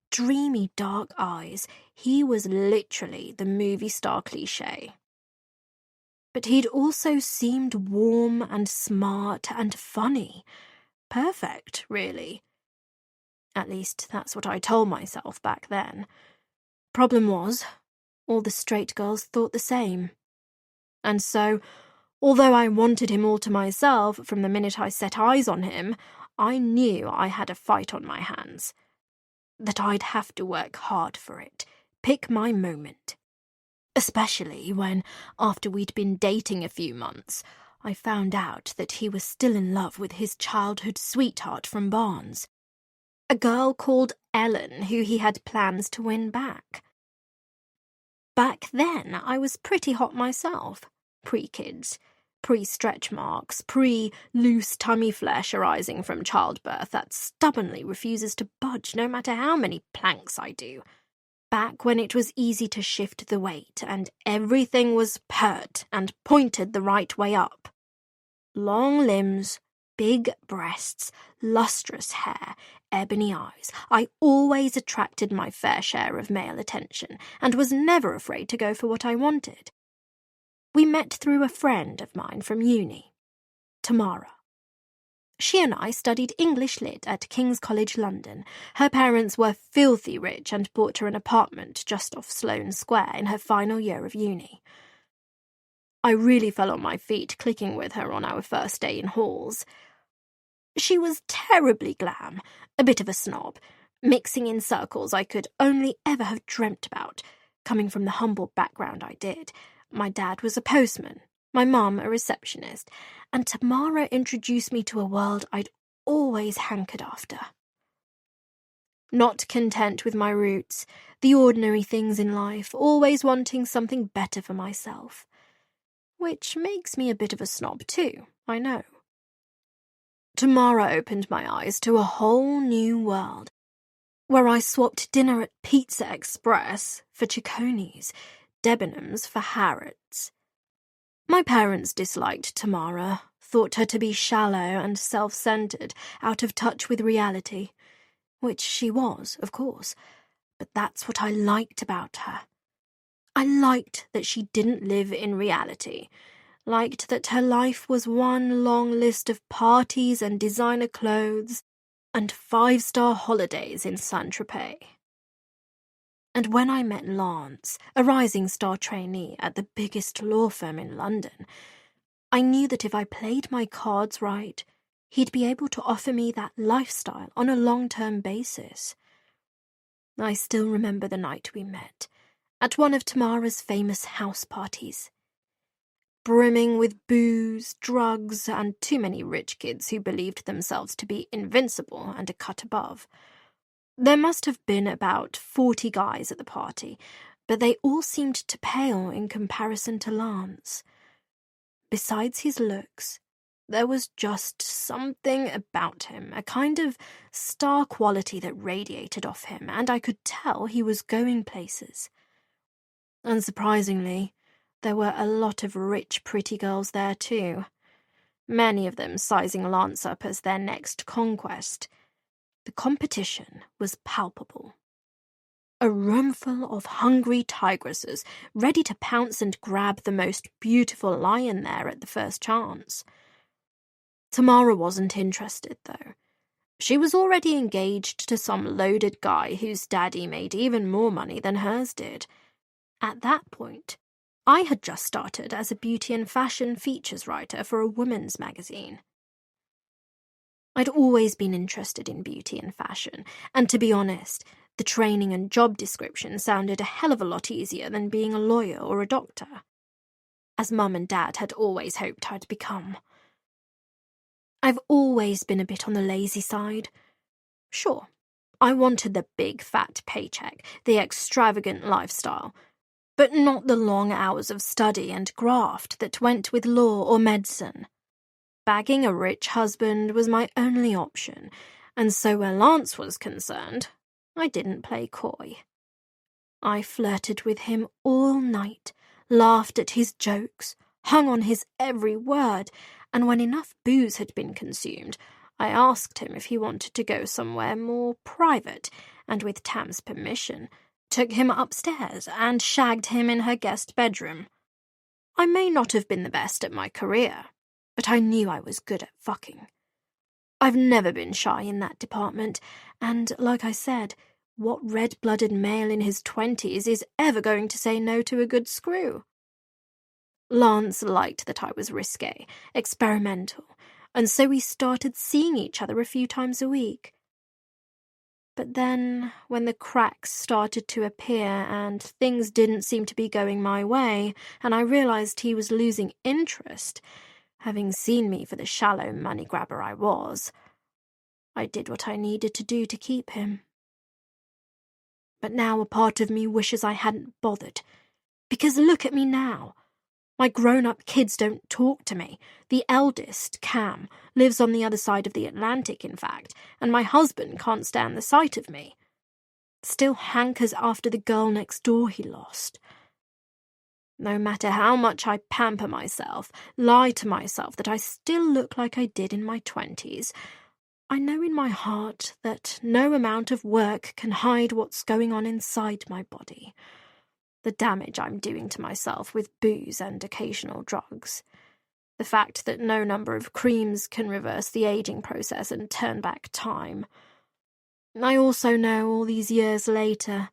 Dreamy dark eyes, he was literally the movie star cliché. But he'd also seemed warm and smart and funny. Perfect, really. At least that's what I told myself back then. Problem was, all the straight girls thought the same. And so, although I wanted him all to myself from the minute I set eyes on him, I knew I had a fight on my hands. That I'd have to work hard for it, pick my moment. Especially when, after we'd been dating a few months, I found out that he was still in love with his childhood sweetheart from Barnes. A girl called Ellen who he had plans to win back. Back then, I was pretty hot myself, pre-kids, pre-stretch marks, pre-loose tummy flesh arising from childbirth that stubbornly refuses to budge no matter how many planks I do. Back when it was easy to shift the weight and everything was pert and pointed the right way up. Long limbs, big breasts, lustrous hair, ebony eyes. I always attracted my fair share of male attention and was never afraid to go for what I wanted. We met through a friend of mine from uni, Tamara. She and I studied English Lit at King's College London. Her parents were filthy rich and bought her an apartment just off Sloane Square in her final year of uni. I really fell on my feet clicking with her on our first day in halls. She was terribly glam, a bit of a snob, mixing in circles I could only ever have dreamt about, coming from the humble background I did. My dad was a postman, my mum a receptionist, and Tamara introduced me to a world I'd always hankered after. Not content with my roots, the ordinary things in life, always wanting something better for myself. Which makes me a bit of a snob too, I know. Tamara opened my eyes to a whole new world, where I swapped dinner at Pizza Express for Ciccone's, Debenhams for Harrods. My parents disliked Tamara, thought her to be shallow and self-centered, out of touch with reality, which she was, of course, but that's what I liked about her. I liked that she didn't live in reality, liked that her life was one long list of parties and designer clothes and 5-star holidays in Saint-Tropez. And when I met Lance, a rising star trainee at the biggest law firm in London, I knew that if I played my cards right, he'd be able to offer me that lifestyle on a long-term basis. I still remember the night we met, at one of Tamara's famous house parties. Brimming with booze, drugs, and too many rich kids who believed themselves to be invincible and a cut above. There must have been about 40 guys at the party, but they all seemed to pale in comparison to Lance. Besides his looks, there was just something about him, a kind of star quality that radiated off him, and I could tell he was going places. Unsurprisingly, there were a lot of rich, pretty girls there too, many of them sizing Lance up as their next conquest. The competition was palpable. A room full of hungry tigresses, ready to pounce and grab the most beautiful lion there at the first chance. Tamara wasn't interested, though. She was already engaged to some loaded guy whose daddy made even more money than hers did. At that point, I had just started as a beauty and fashion features writer for a women's magazine. I'd always been interested in beauty and fashion, and to be honest, the training and job description sounded a hell of a lot easier than being a lawyer or a doctor, as Mum and Dad had always hoped I'd become. I've always been a bit on the lazy side. Sure, I wanted the big fat paycheck, the extravagant lifestyle, but not the long hours of study and graft that went with law or medicine. Bagging a rich husband was my only option, and so where Lance was concerned, I didn't play coy. I flirted with him all night, laughed at his jokes, hung on his every word, and when enough booze had been consumed, I asked him if he wanted to go somewhere more private, and with Tam's permission, took him upstairs and shagged him in her guest bedroom. I may not have been the best at my career, but I knew I was good at fucking. I've never been shy in that department, and, like I said, what red-blooded male in his 20s is ever going to say no to a good screw? Lance liked that I was risque, experimental, and so we started seeing each other a few times a week. But then, when the cracks started to appear and things didn't seem to be going my way, and I realized he was losing interest, having seen me for the shallow money-grabber I was, I did what I needed to do to keep him. But now a part of me wishes I hadn't bothered, because look at me now. My grown-up kids don't talk to me. The eldest, Cam, lives on the other side of the Atlantic, in fact, and my husband can't stand the sight of me. Still hankers after the girl next door he lost. No matter how much I pamper myself, lie to myself that I still look like I did in my 20s, I know in my heart that no amount of work can hide what's going on inside my body. The damage I'm doing to myself with booze and occasional drugs. The fact that no number of creams can reverse the aging process and turn back time. I also know all these years later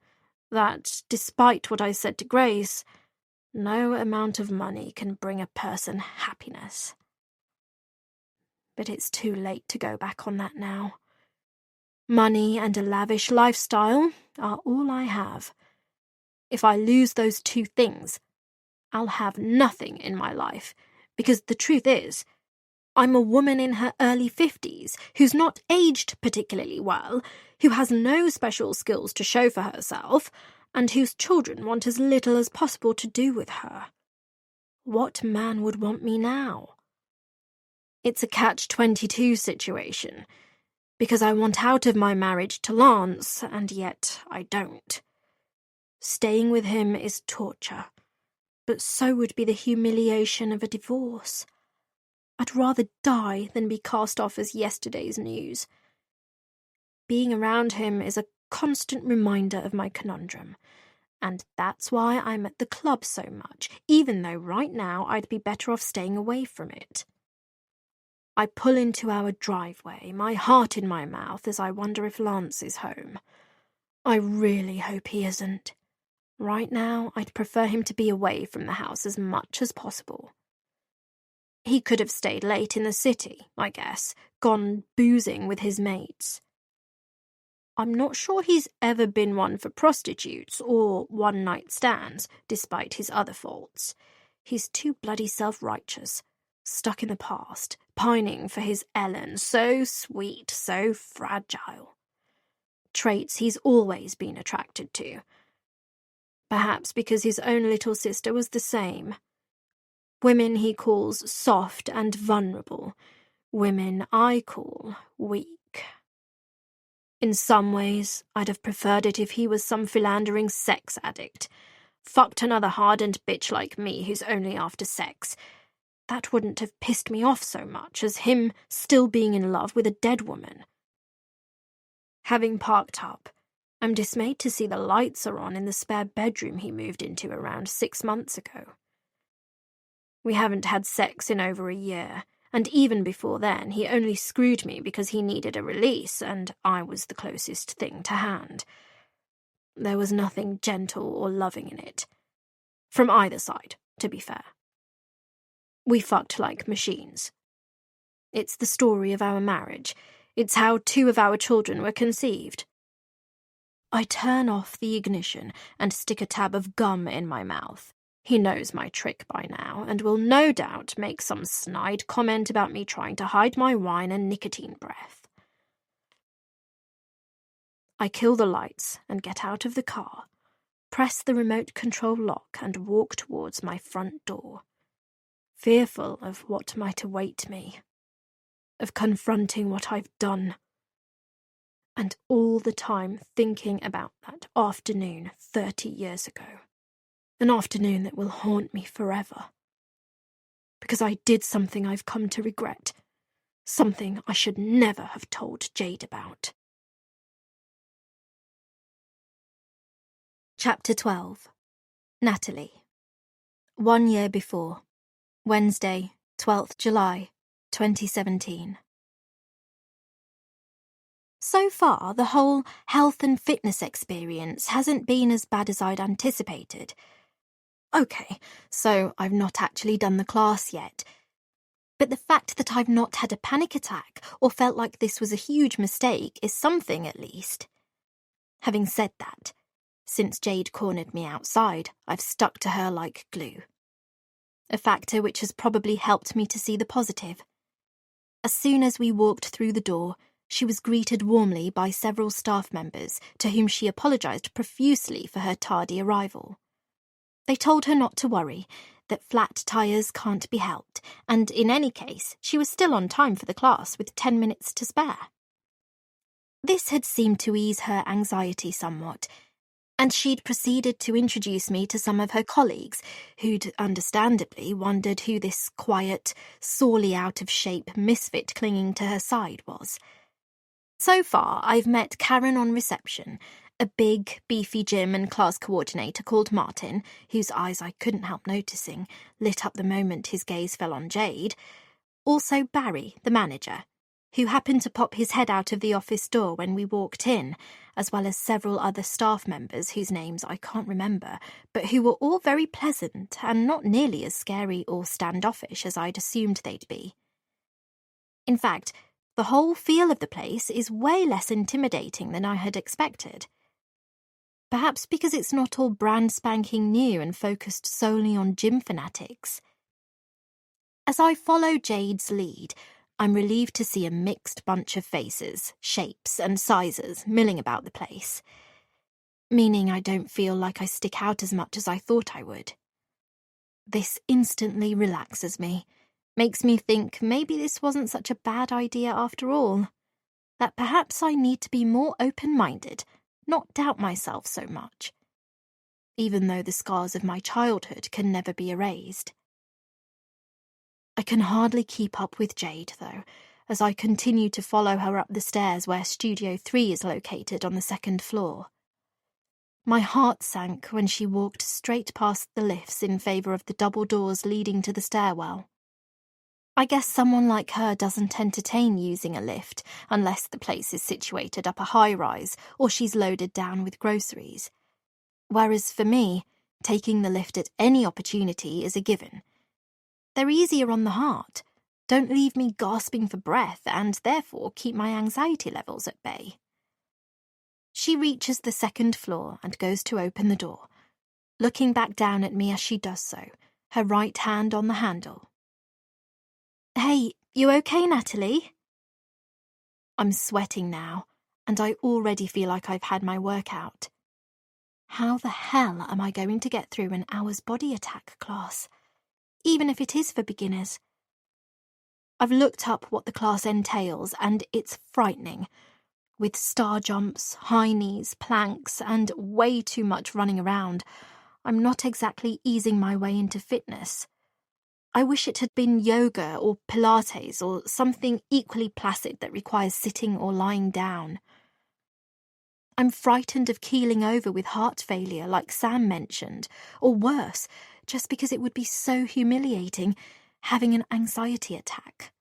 that, despite what I said to Grace, no amount of money can bring a person happiness. But it's too late to go back on that now. Money and a lavish lifestyle are all I have. If I lose those two things, I'll have nothing in my life, because the truth is, I'm a woman in her early 50s who's not aged particularly well, who has no special skills to show for herself, and whose children want as little as possible to do with her. What man would want me now? It's a catch-22 situation, because I want out of my marriage to Lance, and yet I don't. Staying with him is torture, but so would be the humiliation of a divorce. I'd rather die than be cast off as yesterday's news. Being around him is a constant reminder of my conundrum, and that's why I'm at the club so much, even though right now I'd be better off staying away from it. I pull into our driveway, my heart in my mouth as I wonder if Lance is home. I really hope he isn't. Right now, I'd prefer him to be away from the house as much as possible. He could have stayed late in the city, I guess, gone boozing with his mates. I'm not sure he's ever been one for prostitutes or one-night stands, despite his other faults. He's too bloody self-righteous, stuck in the past, pining for his Ellen, so sweet, so fragile. Traits he's always been attracted to. Perhaps because his own little sister was the same. Women he calls soft and vulnerable. Women I call weak. In some ways, I'd have preferred it if he was some philandering sex addict. Fucked another hardened bitch like me who's only after sex. That wouldn't have pissed me off so much as him still being in love with a dead woman. Having parked up, I'm dismayed to see the lights are on in the spare bedroom he moved into around 6 months ago. We haven't had sex in over a year, and even before then he only screwed me because he needed a release and I was the closest thing to hand. There was nothing gentle or loving in it. From either side, to be fair. We fucked like machines. It's the story of our marriage. It's how 2 of our children were conceived. I turn off the ignition and stick a tab of gum in my mouth. He knows my trick by now and will no doubt make some snide comment about me trying to hide my wine and nicotine breath. I kill the lights and get out of the car, press the remote control lock and walk towards my front door, fearful of what might await me, of confronting what I've done, and all the time thinking about that afternoon 30 years ago. An afternoon that will haunt me forever. Because I did something I've come to regret. Something I should never have told Jade about. Chapter 12. Natalie. 1 year before. Wednesday, 12th July, 2017. So far, the whole health and fitness experience hasn't been as bad as I'd anticipated. Okay, so I've not actually done the class yet. But the fact that I've not had a panic attack or felt like this was a huge mistake is something at least. Having said that, since Jade cornered me outside, I've stuck to her like glue. A factor which has probably helped me to see the positive. As soon as we walked through the door, she was greeted warmly by several staff members to whom she apologised profusely for her tardy arrival. They told her not to worry, that flat tyres can't be helped, and in any case, she was still on time for the class with 10 minutes to spare. This had seemed to ease her anxiety somewhat, and she'd proceeded to introduce me to some of her colleagues, who'd understandably wondered who this quiet, sorely out-of-shape misfit clinging to her side was. So far, I've met Karen on reception, a big, beefy gym and class coordinator called Martin, whose eyes I couldn't help noticing, lit up the moment his gaze fell on Jade. Also Barry, the manager, who happened to pop his head out of the office door when we walked in, as well as several other staff members whose names I can't remember, but who were all very pleasant and not nearly as scary or standoffish as I'd assumed they'd be. In fact, the whole feel of the place is way less intimidating than I had expected. Perhaps because it's not all brand spanking new and focused solely on gym fanatics. As I follow Jade's lead, I'm relieved to see a mixed bunch of faces, shapes and sizes milling about the place, meaning I don't feel like I stick out as much as I thought I would. This instantly relaxes me, makes me think maybe this wasn't such a bad idea after all, that perhaps I need to be more open-minded, not doubt myself so much. even though the scars of my childhood can never be erased. I can hardly keep up with Jade, though, as I continue to follow her up the stairs where Studio 3 is located on the second floor. My heart sank when she walked straight past the lifts in favour of the double doors leading to the stairwell. I guess someone like her doesn't entertain using a lift unless the place is situated up a high-rise or she's loaded down with groceries. Whereas for me, taking the lift at any opportunity is a given. They're easier on the heart, don't leave me gasping for breath, and therefore keep my anxiety levels at bay. She reaches the second floor and goes to open the door, looking back down at me as she does so, her right hand on the handle. "Hey, you okay, Natalie?" I'm sweating now, and I already feel like I've had my workout. How the hell am I going to get through an hour's body attack class, even if it is for beginners? I've looked up what the class entails, and it's frightening. With star jumps, high knees, planks, and way too much running around, I'm not exactly easing my way into fitness. I wish it had been yoga or Pilates or something equally placid that requires sitting or lying down. I'm frightened of keeling over with heart failure like Sam mentioned, or worse, just because it would be so humiliating, having an anxiety attack.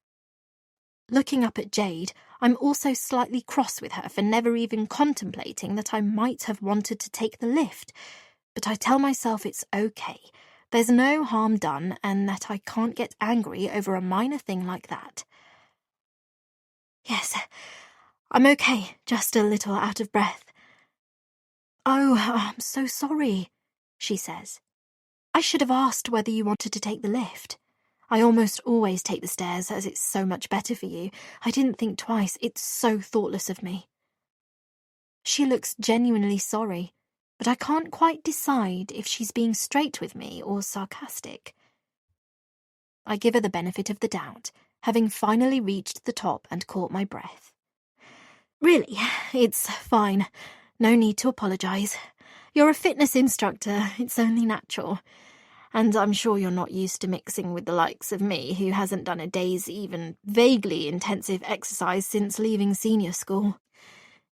Looking up at Jade, I'm also slightly cross with her for never even contemplating that I might have wanted to take the lift, but I tell myself it's okay. There's no harm done, and that I can't get angry over a minor thing like that. "Yes, I'm okay, just a little out of breath." "Oh, I'm so sorry," she says. "I should have asked whether you wanted to take the lift. I almost always take the stairs as it's so much better for you. I didn't think twice. It's so thoughtless of me." She looks genuinely sorry, but I can't quite decide if she's being straight with me or sarcastic. I give her the benefit of the doubt, having finally reached the top and caught my breath. "Really, it's fine. No need to apologise. You're a fitness instructor, it's only natural. And I'm sure you're not used to mixing with the likes of me, who hasn't done a day's even vaguely intensive exercise since leaving senior school.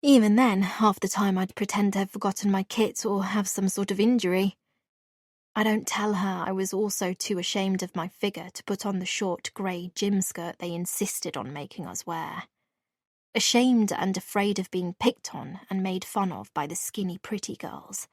Even then, half the time I'd pretend to have forgotten my kit or have some sort of injury. I don't tell her I was also too ashamed of my figure to put on the short grey gym skirt they insisted on making us wear. Ashamed and afraid of being picked on and made fun of by the skinny pretty girls.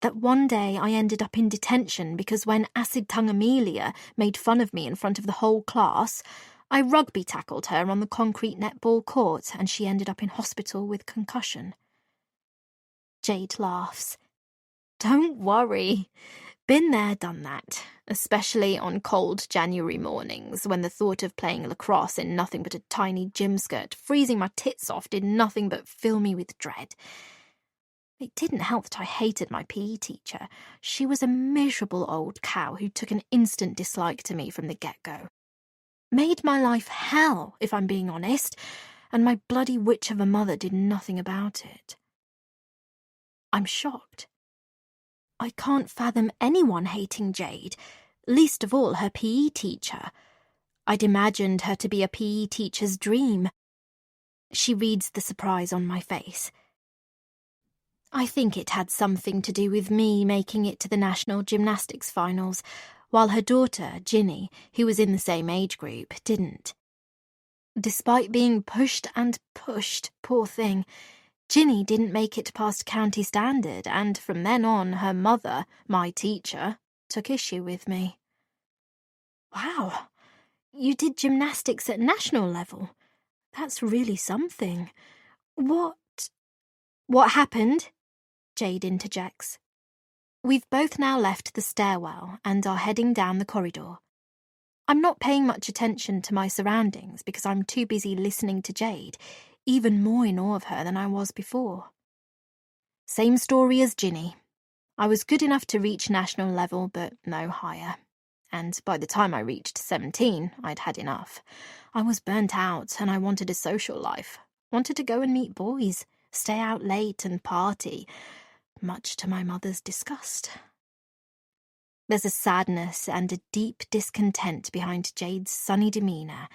That one day I ended up in detention because when Acid Tongue Amelia made fun of me in front of the whole class, I rugby tackled her on the concrete netball court and she ended up in hospital with concussion. Jade laughs. "Don't worry. Been there, done that, especially on cold January mornings when the thought of playing lacrosse in nothing but a tiny gym skirt, freezing my tits off, did nothing but fill me with dread. It didn't help that I hated my PE teacher. She was a miserable old cow who took an instant dislike to me from the get-go. Made my life hell, if I'm being honest, and my bloody witch of a mother did nothing about it. I'm shocked. I can't fathom anyone hating Jade, least of all her PE teacher. I'd imagined her to be a PE teacher's dream. She reads the surprise on my face. I think it had something to do with me making it to the national gymnastics finals, while her daughter, Ginny, who was in the same age group, didn't. Despite being pushed and pushed, poor thing, Ginny didn't make it past county standard, and from then on her mother, my teacher, took issue with me. "Wow, you did gymnastics at national level? That's really something. What happened?" Jade interjects. We've both now left the stairwell and are heading down the corridor. I'm not paying much attention to my surroundings because I'm too busy listening to Jade, even more in awe of her than I was before. Same story as Ginny. I was good enough to reach national level, but no higher. And by the time I reached 17, I'd had enough. I was burnt out and I wanted a social life. Wanted to go and meet boys, stay out late and party. much to my mother's disgust. There's a sadness and a deep discontent behind Jade's sunny demeanour,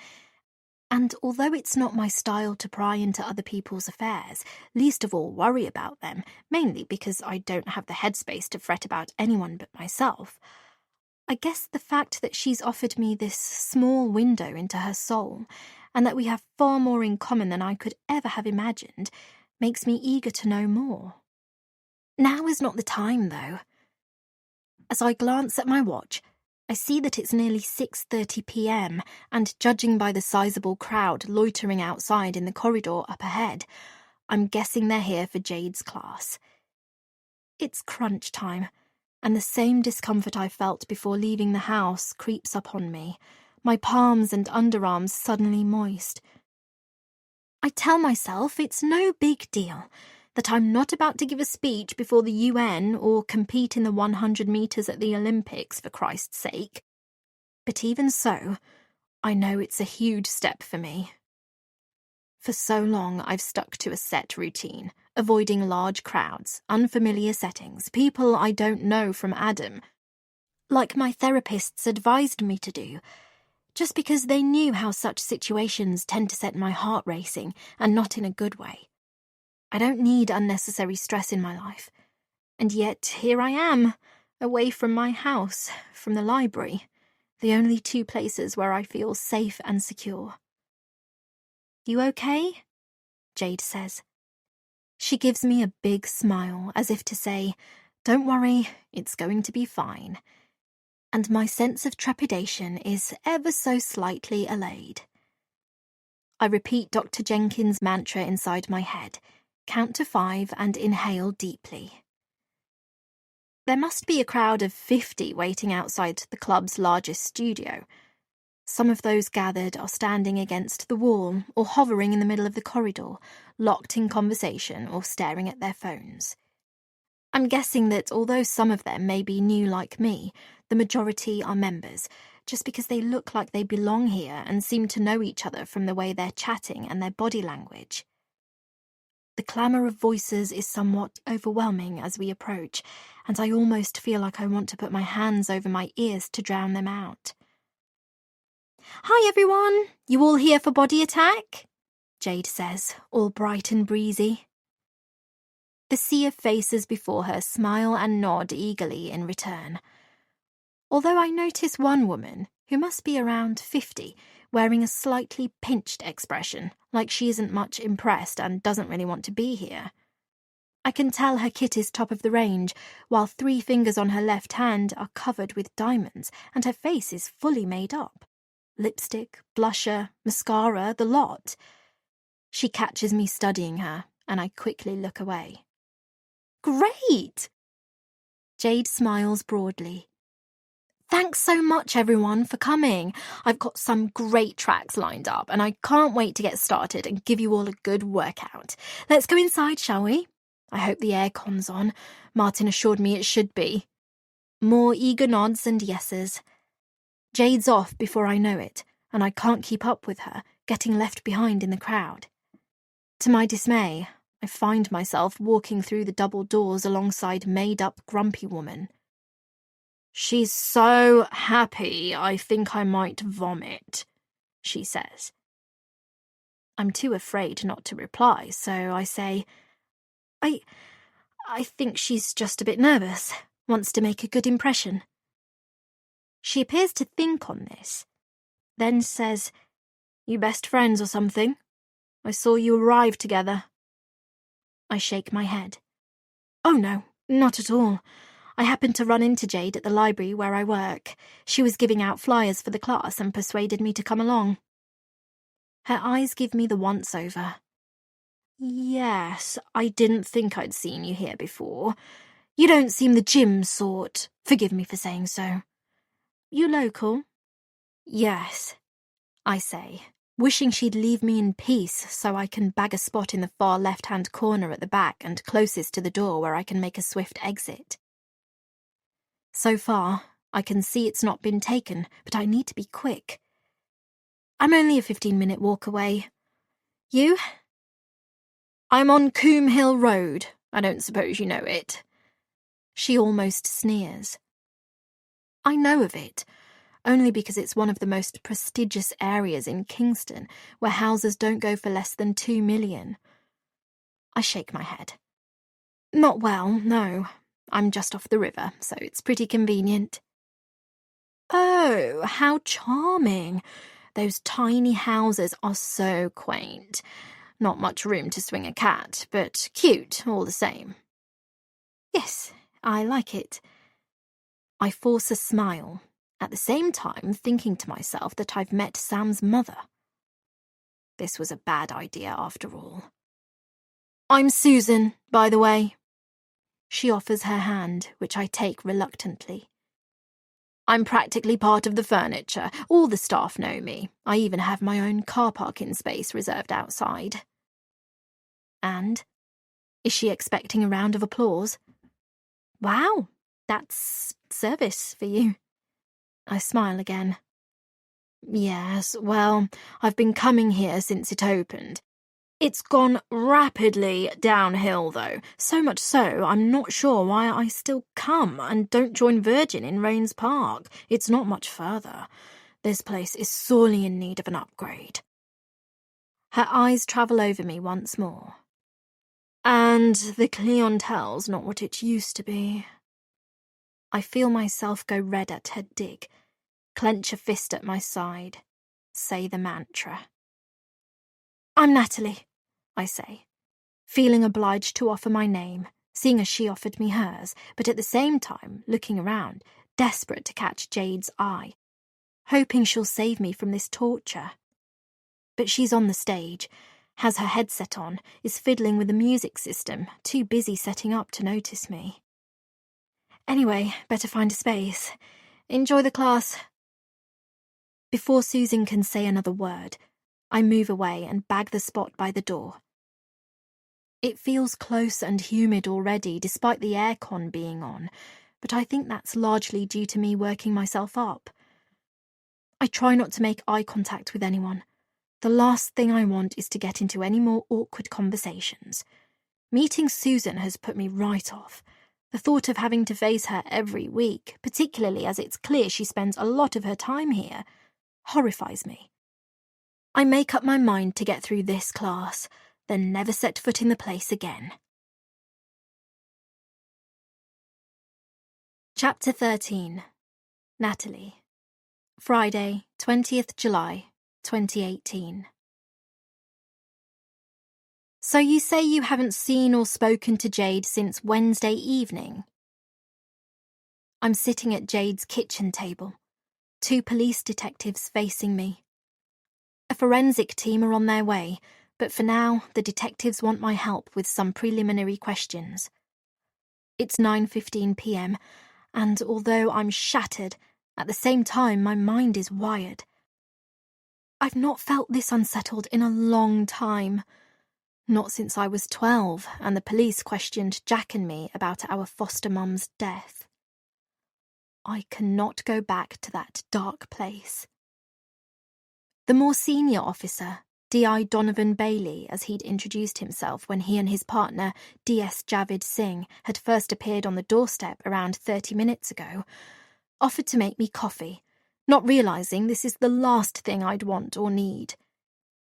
and although it's not my style to pry into other people's affairs, least of all worry about them, mainly because I don't have the headspace to fret about anyone but myself, I guess the fact that she's offered me this small window into her soul, and that we have far more in common than I could ever have imagined, makes me eager to know more. Now is not the time, though. As I glance at my watch, I see that it's nearly 6:30 p.m, and judging by the sizable crowd loitering outside in the corridor up ahead, I'm guessing they're here for Jade's class. It's crunch time, and the same discomfort I felt before leaving the house creeps up on me, my palms and underarms suddenly moist. I tell myself it's no big deal, that I'm not about to give a speech before the UN or compete in the 100 metres at the Olympics, for Christ's sake. But even so, I know it's a huge step for me. For so long, I've stuck to a set routine, avoiding large crowds, unfamiliar settings, people I don't know from Adam, like my therapists advised me to do, just because they knew how such situations tend to set my heart racing, and not in a good way. I don't need unnecessary stress in my life, and yet here I am, away from my house, from the library, the only two places where I feel safe and secure. "You okay?" Jade says. She gives me a big smile, as if to say, "Don't worry, it's going to be fine." And my sense of trepidation is ever so slightly allayed. I repeat Dr. Jenkins' mantra inside my head, count to 5 and inhale deeply. There must be a crowd of 50 waiting outside the club's largest studio. Some of those gathered are standing against the wall or hovering in the middle of the corridor, locked in conversation or staring at their phones. I'm guessing that although some of them may be new like me, the majority are members, just because they look like they belong here and seem to know each other from the way they're chatting and their body language. The clamour of voices is somewhat overwhelming as we approach, and I almost feel like I want to put my hands over my ears to drown them out. "Hi everyone, you all here for Body Attack?" Jade says, all bright and breezy. The sea of faces before her smile and nod eagerly in return. Although I notice one woman, who must be around 50, wearing a slightly pinched expression, like she isn't much impressed and doesn't really want to be here. I can tell her kit is top of the range, while 3 fingers on her left hand are covered with diamonds, and her face is fully made up. Lipstick, blusher, mascara, the lot. She catches me studying her, and I quickly look away. "Great!" Jade smiles broadly. "Thanks so much, everyone, for coming. I've got some great tracks lined up, and I can't wait to get started and give you all a good workout. Let's go inside, shall we? I hope the aircon's on. Martin assured me it should be." More eager nods and yeses. Jade's off before I know it, and I can't keep up with her, getting left behind in the crowd. To my dismay, I find myself walking through the double doors alongside made-up grumpy woman. "She's so happy, I think I might vomit," she says. I'm too afraid not to reply, so I say, I think she's just a bit nervous, wants to make a good impression." She appears to think on this, then says, "You best friends or something? I saw you arrive together." I shake my head. "Oh no, not at all. I happened to run into Jade at the library where I work. She was giving out flyers for the class and persuaded me to come along." Her eyes give me the once-over. "Yes, I didn't think I'd seen you here before. You don't seem the gym sort. Forgive me for saying so. You local?" "Yes," I say, wishing she'd leave me in peace so I can bag a spot in the far left-hand corner at the back and closest to the door where I can make a swift exit. So far, I can see it's not been taken, but I need to be quick. I'm only a 15-minute walk away. You? "I'm on Coombe Hill Road. I don't suppose you know it," She almost sneers. I know of it, only because it's one of the most prestigious areas in Kingston, where houses don't go for less than 2 million. I shake my head. Not well, no. I'm just off the river, so it's pretty convenient. Oh, how charming. Those tiny houses are so quaint. Not much room to swing a cat, but cute all the same. Yes, I like it. I force a smile, at the same time thinking to myself that I've met Sam's mother. This was a bad idea after all. I'm Susan, by the way. She offers her hand, which I take reluctantly. I'm practically part of the furniture. All the staff know me. I even have my own car parking space reserved outside. And? Is she expecting a round of applause? Wow, that's service for you. I smile again. Yes, well, I've been coming here since it opened. It's gone rapidly downhill, though, so much so I'm not sure why I still come and don't join Virgin in Rains Park. It's not much further. This place is sorely in need of an upgrade. Her eyes travel over me once more. And the clientele's not what it used to be. I feel myself go red at her dig, clench a fist at my side, say the mantra. I'm Natalie, I say, feeling obliged to offer my name, seeing as she offered me hers, but at the same time looking around, desperate to catch Jade's eye, hoping she'll save me from this torture. But she's on the stage, has her headset on, is fiddling with the music system, too busy setting up to notice me. Anyway, better find a space. Enjoy the class. Before Susan can say another word, I move away and bag the spot by the door. It feels close and humid already, despite the aircon being on, but I think that's largely due to me working myself up. I try not to make eye contact with anyone. The last thing I want is to get into any more awkward conversations. Meeting Susan has put me right off. The thought of having to face her every week, particularly as it's clear she spends a lot of her time here, horrifies me. I make up my mind to get through this class, then never set foot in the place again. Chapter 13. Natalie. Friday, 20th July, 2018. So you say you haven't seen or spoken to Jade since Wednesday evening? I'm sitting at Jade's kitchen table, 2 police detectives facing me. A forensic team are on their way, but for now, the detectives want my help with some preliminary questions. It's 9:15 p.m, and although I'm shattered, at the same time my mind is wired. I've not felt this unsettled in a long time. Not since I was 12 and the police questioned Jack and me about our foster mum's death. I cannot go back to that dark place. The more senior officer, D.I. Donovan Bailey, as he'd introduced himself when he and his partner, D.S. Javid Singh, had first appeared on the doorstep around 30 minutes ago, offered to make me coffee, not realising this is the last thing I'd want or need.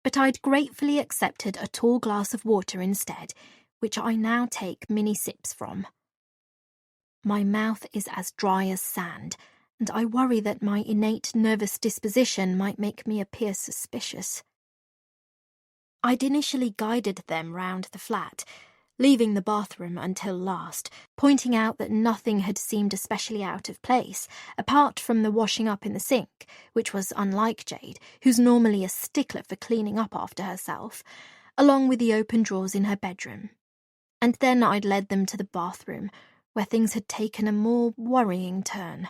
But I'd gratefully accepted a tall glass of water instead, which I now take mini sips from. My mouth is as dry as sand, and I worry that my innate nervous disposition might make me appear suspicious. I'd initially guided them round the flat, leaving the bathroom until last, pointing out that nothing had seemed especially out of place, apart from the washing up in the sink, which was unlike Jade, who's normally a stickler for cleaning up after herself, along with the open drawers in her bedroom. And then I'd led them to the bathroom, where things had taken a more worrying turn.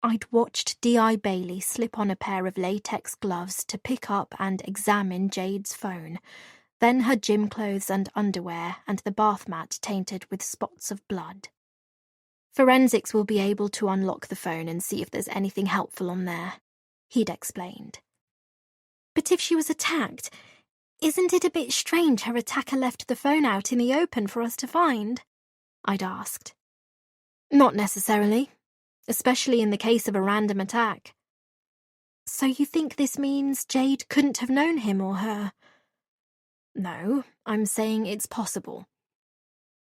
I'd watched D.I. Bailey slip on a pair of latex gloves to pick up and examine Jade's phone, then her gym clothes and underwear and the bath mat tainted with spots of blood. Forensics will be able to unlock the phone and see if there's anything helpful on there, he'd explained. But if she was attacked, isn't it a bit strange her attacker left the phone out in the open for us to find? I'd asked. Not necessarily, especially in the case of a random attack. So you think this means Jade couldn't have known him or her? No, I'm saying it's possible.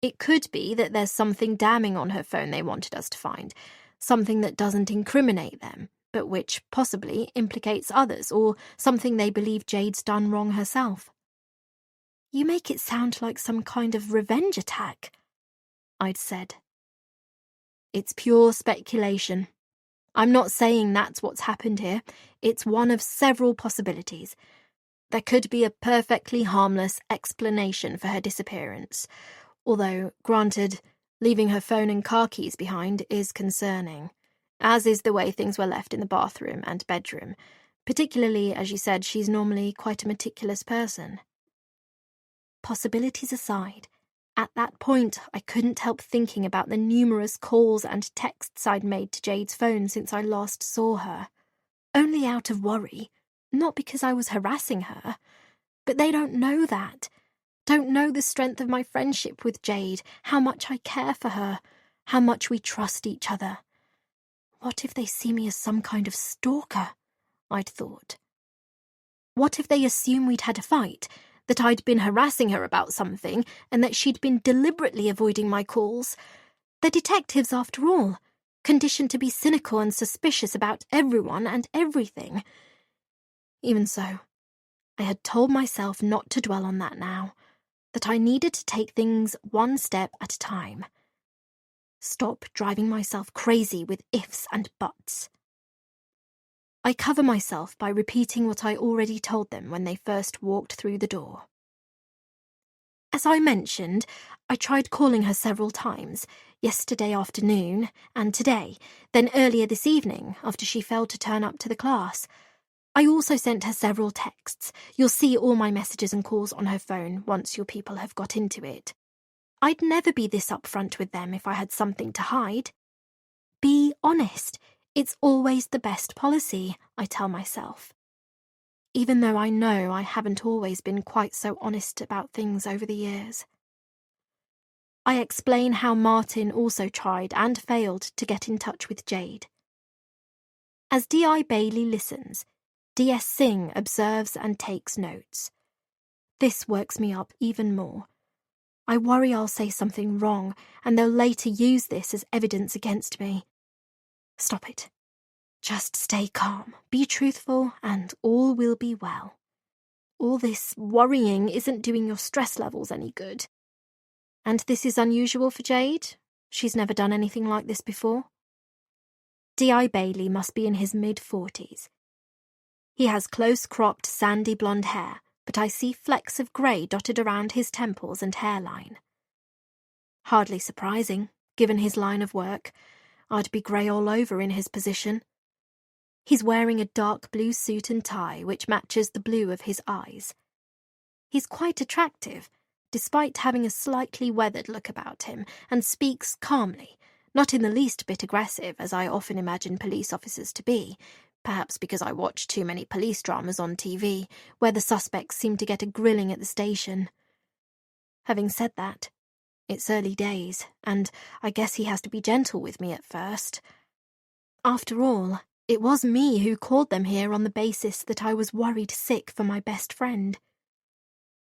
It could be that there's something damning on her phone they wanted us to find, something that doesn't incriminate them, but which possibly implicates others, or something they believe Jade's done wrong herself. You make it sound like some kind of revenge attack, I'd said. It's pure speculation. I'm not saying that's what's happened here. It's one of several possibilities. There could be a perfectly harmless explanation for her disappearance, although, granted, leaving her phone and car keys behind is concerning, as is the way things were left in the bathroom and bedroom, particularly as you said she's normally quite a meticulous person. Possibilities aside, at that point I couldn't help thinking about the numerous calls and texts I'd made to Jade's phone since I last saw her. Only out of worry, not because I was harassing her. But they don't know that. Don't know the strength of my friendship with Jade, how much I care for her, how much we trust each other. What if they see me as some kind of stalker? I'd thought. What if they assume we'd had a fight, that I'd been harassing her about something, and that she'd been deliberately avoiding my calls? They're detectives, after all, conditioned to be cynical and suspicious about everyone and everything. Even so, I had told myself not to dwell on that now, that I needed to take things one step at a time. Stop driving myself crazy with ifs and buts. I cover myself by repeating what I already told them when they first walked through the door. As I mentioned, I tried calling her several times, yesterday afternoon and today, then earlier this evening after she failed to turn up to the class. I also sent her several texts. You'll see all my messages and calls on her phone once your people have got into it. I'd never be this upfront with them if I had something to hide. Be honest. It's always the best policy, I tell myself. Even though I know I haven't always been quite so honest about things over the years. I explain how Martin also tried and failed to get in touch with Jade. As D.I. Bailey listens, D.S. Singh observes and takes notes. This works me up even more. I worry I'll say something wrong, and they'll later use this as evidence against me. Stop it. Just stay calm, be truthful, and all will be well. All this worrying isn't doing your stress levels any good. And this is unusual for Jade? She's never done anything like this before? D.I. Bailey must be in his mid-40s. He has close-cropped sandy blonde hair, but I see flecks of grey dotted around his temples and hairline. Hardly surprising, given his line of work. I'd be grey all over in his position. He's wearing a dark blue suit and tie which matches the blue of his eyes. He's quite attractive, despite having a slightly weathered look about him, and speaks calmly, not in the least bit aggressive as I often imagine police officers to be, perhaps because I watch too many police dramas on TV, where the suspects seem to get a grilling at the station. Having said that, it's early days, and I guess he has to be gentle with me at first. After all, it was me who called them here on the basis that I was worried sick for my best friend.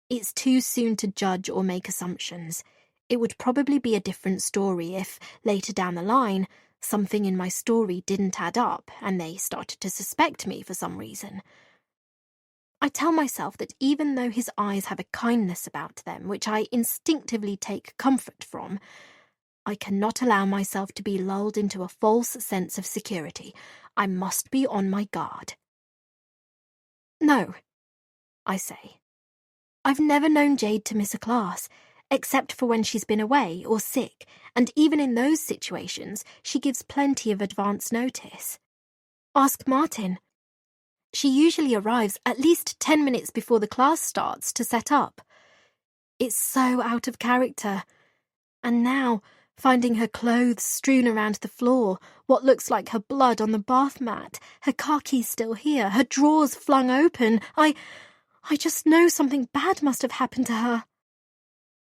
It's too soon to judge or make assumptions. It would probably be a different story if, later down the line, something in my story didn't add up and they started to suspect me for some reason. I tell myself that even though his eyes have a kindness about them which I instinctively take comfort from, I cannot allow myself to be lulled into a false sense of security. I must be on my guard. No, I say. I've never known Jade to miss a class, except for when she's been away or sick, and even in those situations, she gives plenty of advance notice. Ask Martin. She usually arrives at least 10 minutes before the class starts to set up. It's so out of character. And now, finding her clothes strewn around the floor, what looks like her blood on the bath mat, her car keys still here, her drawers flung open, I just know something bad must have happened to her.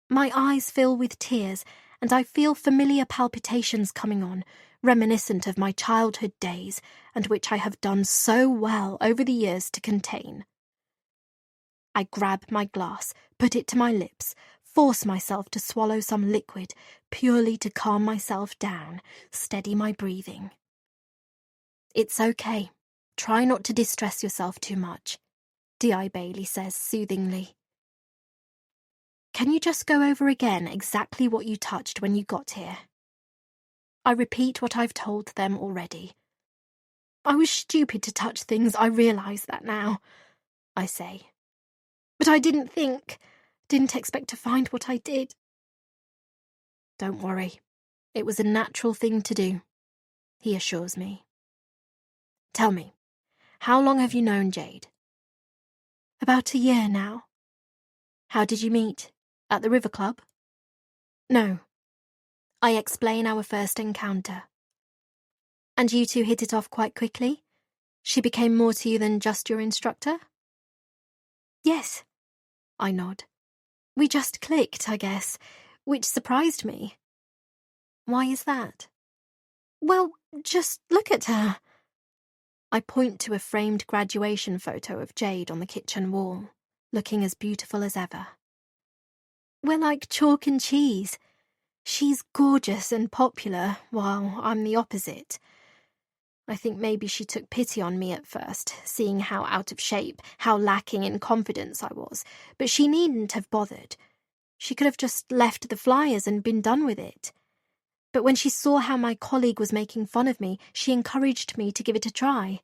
My eyes fill with tears, and I feel familiar palpitations coming on, reminiscent of my childhood days, and which I have done so well over the years to contain. I grab my glass, put it to my lips, force myself to swallow some liquid, purely to calm myself down, steady my breathing. It's okay. Try not to distress yourself too much, D.I. Bailey says soothingly. Can you just go over again exactly what you touched when you got here? I repeat what I've told them already. I was stupid to touch things, I realise that now, I say. But I didn't expect to find what I did. Don't worry. It was a natural thing to do, he assures me. Tell me, how long have you known Jade? About a year now. How did you meet? At the River Club? No. I explain our first encounter. And you two hit it off quite quickly? She became more to you than just your instructor? Yes, I nod. We just clicked, I guess, which surprised me. Why is that? Well, just look at her. I point to a framed graduation photo of Jade on the kitchen wall, looking as beautiful as ever. We're like chalk and cheese. She's gorgeous and popular, while I'm the opposite. I think maybe she took pity on me at first, seeing how out of shape, how lacking in confidence I was, but she needn't have bothered. She could have just left the flyers and been done with it. But when she saw how my colleague was making fun of me, she encouraged me to give it a try.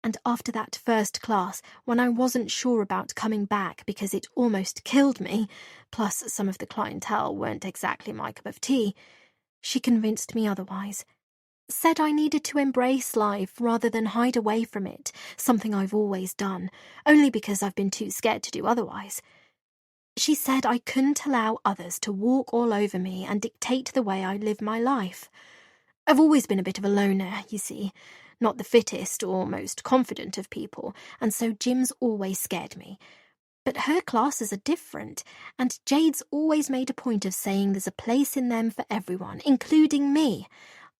And after that first class, when I wasn't sure about coming back because it almost killed me, plus some of the clientele weren't exactly my cup of tea, she convinced me otherwise. Said I needed to embrace life rather than hide away from it, something I've always done, only because I've been too scared to do otherwise. She said I couldn't allow others to walk all over me and dictate the way I live my life. I've always been a bit of a loner, you see, not the fittest or most confident of people, and so gyms always scared me. But her classes are different, and Jade's always made a point of saying there's a place in them for everyone, including me.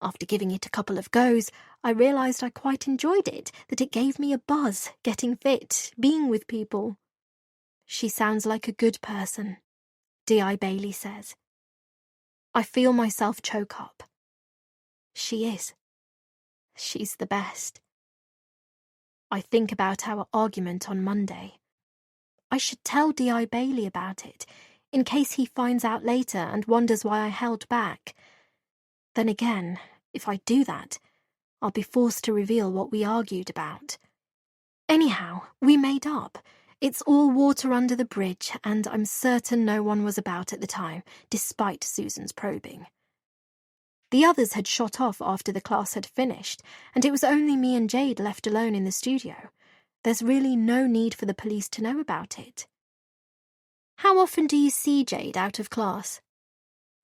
After giving it a couple of goes, I realised I quite enjoyed it, that it gave me a buzz, getting fit, being with people. She sounds like a good person, D.I. Bailey says. I feel myself choke up. She is. She's the best. I think about our argument on Monday. I should tell D.I. Bailey about it, in case he finds out later and wonders why I held back. Then again, if I do that, I'll be forced to reveal what we argued about. Anyhow, we made up. It's all water under the bridge, and I'm certain no one was about at the time, despite Susan's probing. The others had shot off after the class had finished, and it was only me and Jade left alone in the studio. There's really no need for the police to know about it. How often do you see Jade out of class?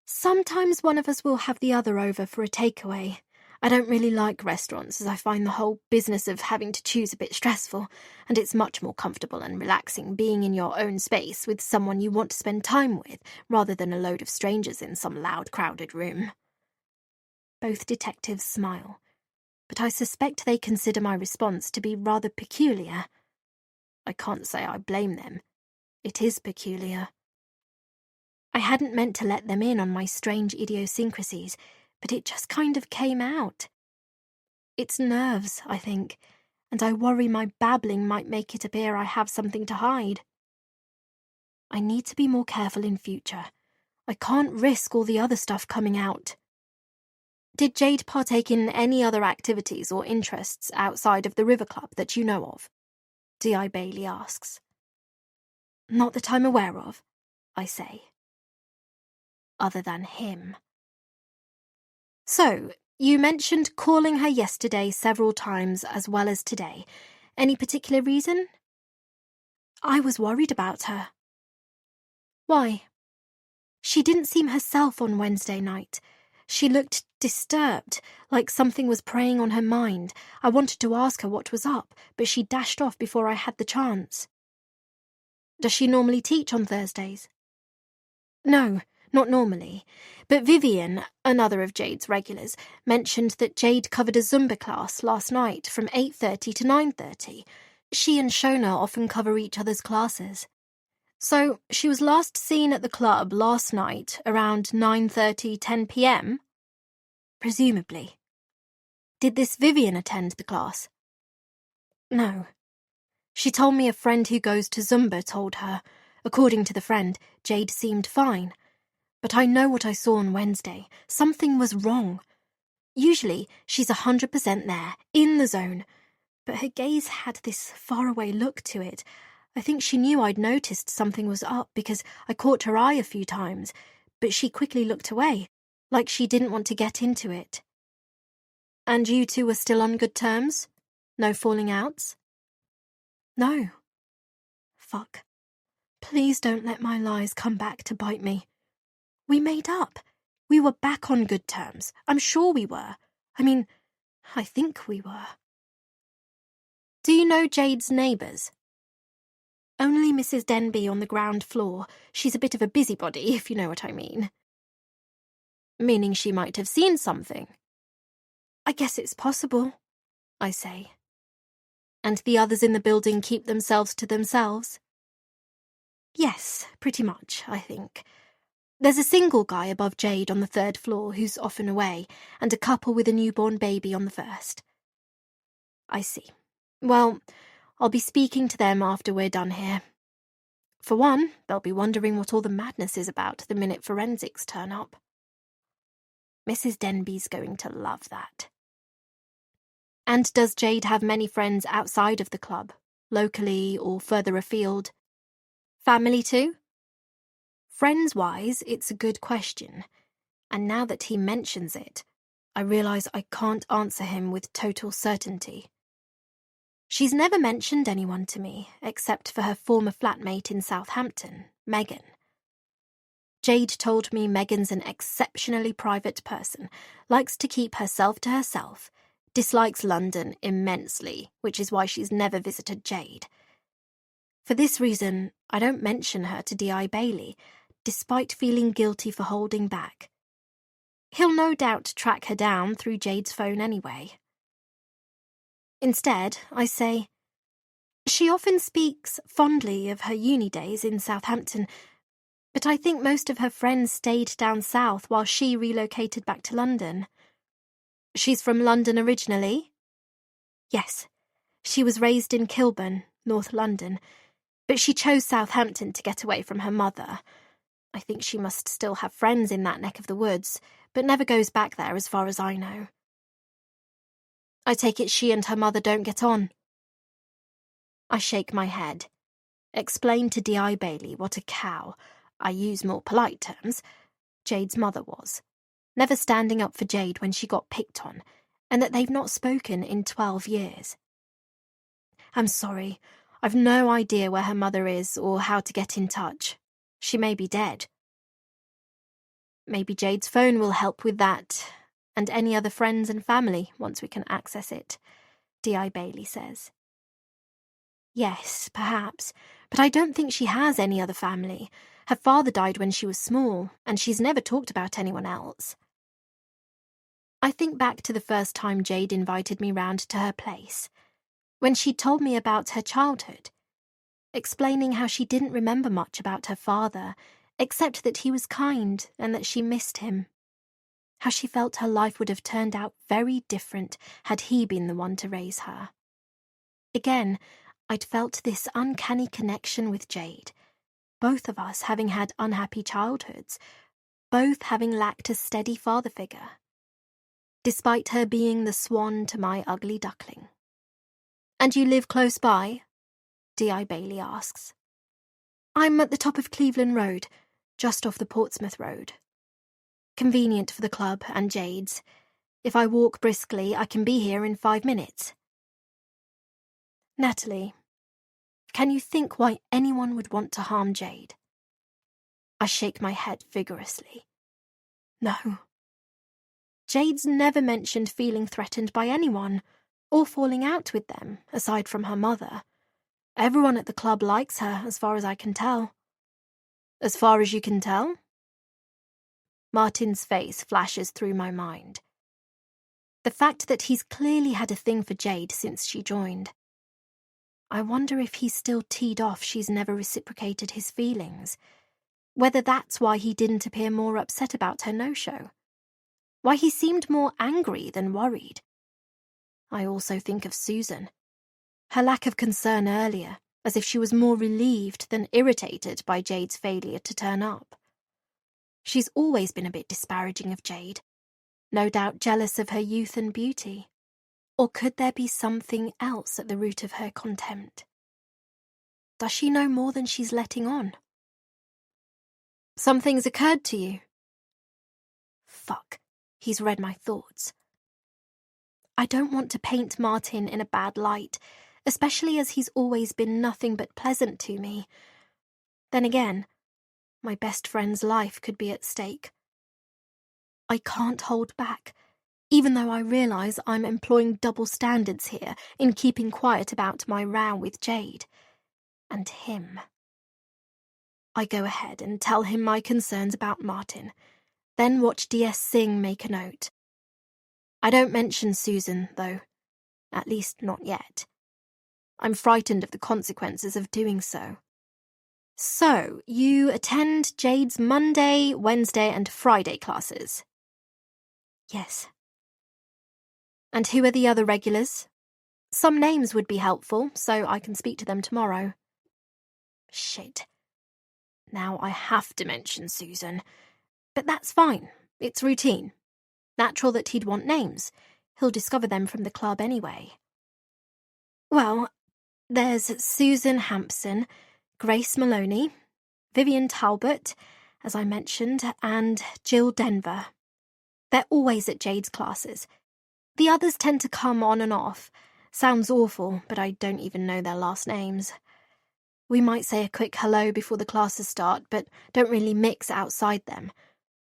Sometimes one of us will have the other over for a takeaway. I don't really like restaurants, as I find the whole business of having to choose a bit stressful, and it's much more comfortable and relaxing being in your own space with someone you want to spend time with, rather than a load of strangers in some loud, crowded room. Both detectives smile, but I suspect they consider my response to be rather peculiar. I can't say I blame them. It is peculiar. I hadn't meant to let them in on my strange idiosyncrasies, but it just kind of came out. It's nerves, I think, and I worry my babbling might make it appear I have something to hide. I need to be more careful in future. I can't risk all the other stuff coming out. Did Jade partake in any other activities or interests outside of the River Club that you know of? D.I. Bailey asks. Not that I'm aware of, I say. Other than him. So, you mentioned calling her yesterday several times as well as today. Any particular reason? I was worried about her. Why? She didn't seem herself on Wednesday night. She looked disturbed, like something was preying on her mind. I wanted to ask her what was up, but she dashed off before I had the chance. Does she normally teach on Thursdays? No, not normally, but Vivian, another of Jade's regulars, mentioned that Jade covered a Zumba class last night from 8:30 to 9:30. She and Shona often cover each other's classes. So she was last seen at the club last night around 9:30, 10 p.m.? Presumably. Did this Vivian attend the class? No. She told me a friend who goes to Zumba told her. According to the friend, Jade seemed fine. But I know what I saw on Wednesday. Something was wrong. Usually, she's 100% there, in the zone. But her gaze had this faraway look to it. I think she knew I'd noticed something was up because I caught her eye a few times, but she quickly looked away, like she didn't want to get into it. And you two were still on good terms? No falling outs? No. Fuck. Please don't let my lies come back to bite me. We made up. We were back on good terms. I'm sure we were. I think we were. Do you know Jade's neighbours? Only Mrs. Denby on the ground floor. She's a bit of a busybody, if you know what I mean. Meaning she might have seen something? I guess it's possible, I say. And the others in the building keep themselves to themselves? Yes, pretty much, I think. There's a single guy above Jade on the 3rd floor who's often away, and a couple with a newborn baby on the 1st. I see. Well, I'll be speaking to them after we're done here. For one, they'll be wondering what all the madness is about the minute forensics turn up. Mrs. Denby's going to love that. And does Jade have many friends outside of the club, locally or further afield? Family too? Friends-wise, it's a good question, and now that he mentions it, I realise I can't answer him with total certainty. She's never mentioned anyone to me, except for her former flatmate in Southampton, Megan. Jade told me Megan's an exceptionally private person, likes to keep herself to herself, dislikes London immensely, which is why she's never visited Jade. For this reason, I don't mention her to D.I. Bailey, despite feeling guilty for holding back. He'll no doubt track her down through Jade's phone anyway. Instead, I say, she often speaks fondly of her uni days in Southampton, but I think most of her friends stayed down south while she relocated back to London. She's from London originally? Yes. She was raised in Kilburn, North London, but she chose Southampton to get away from her mother. I think she must still have friends in that neck of the woods, but never goes back there as far as I know. I take it she and her mother don't get on. I shake my head. Explain to D.I. Bailey what a cow, I use more polite terms, Jade's mother was, never standing up for Jade when she got picked on, and that they've not spoken in 12 years. I'm sorry, I've no idea where her mother is or how to get in touch. She may be dead. Maybe Jade's phone will help with that, and any other friends and family once we can access it, D.I. Bailey says. Yes, perhaps, but I don't think she has any other family. Her father died when she was small, and she's never talked about anyone else. I think back to the first time Jade invited me round to her place, when she told me about her childhood, explaining how she didn't remember much about her father, except that he was kind and that she missed him. How she felt her life would have turned out very different had he been the one to raise her. Again, I'd felt this uncanny connection with Jade, both of us having had unhappy childhoods, both having lacked a steady father figure, despite her being the swan to my ugly duckling. And you live close by? D.I. Bailey asks. I'm at the top of Cleveland Road, just off the Portsmouth Road. Convenient for the club and Jade's. If I walk briskly, I can be here in 5 minutes. Natalie, can you think why anyone would want to harm Jade? I shake my head vigorously. No. Jade's never mentioned feeling threatened by anyone, or falling out with them, aside from her mother. Everyone at the club likes her, as far as I can tell. As far as you can tell? Martin's face flashes through my mind. The fact that he's clearly had a thing for Jade since she joined. I wonder if he's still teed off she's never reciprocated his feelings. Whether that's why he didn't appear more upset about her no-show. Why he seemed more angry than worried. I also think of Susan. Her lack of concern earlier, as if she was more relieved than irritated by Jade's failure to turn up. She's always been a bit disparaging of Jade, no doubt jealous of her youth and beauty. Or could there be something else at the root of her contempt? Does she know more than she's letting on? Something's occurred to you. Fuck, he's read my thoughts. I don't want to paint Martin in a bad light, especially as he's always been nothing but pleasant to me. Then again, my best friend's life could be at stake. I can't hold back, even though I realise I'm employing double standards here in keeping quiet about my row with Jade. And him. I go ahead and tell him my concerns about Martin, then watch DS Singh make a note. I don't mention Susan, though. At least not yet. I'm frightened of the consequences of doing so. So, you attend Jade's Monday, Wednesday and Friday classes? Yes. And who are the other regulars? Some names would be helpful, so I can speak to them tomorrow. Shit. Now I have to mention Susan. But that's fine. It's routine. Natural that he'd want names. He'll discover them from the club anyway. Well, there's Susan Hampson, Grace Maloney, Vivian Talbot, as I mentioned, and Jill Denver. They're always at Jade's classes. The others tend to come on and off. Sounds awful, but I don't even know their last names. We might say a quick hello before the classes start, but don't really mix outside them.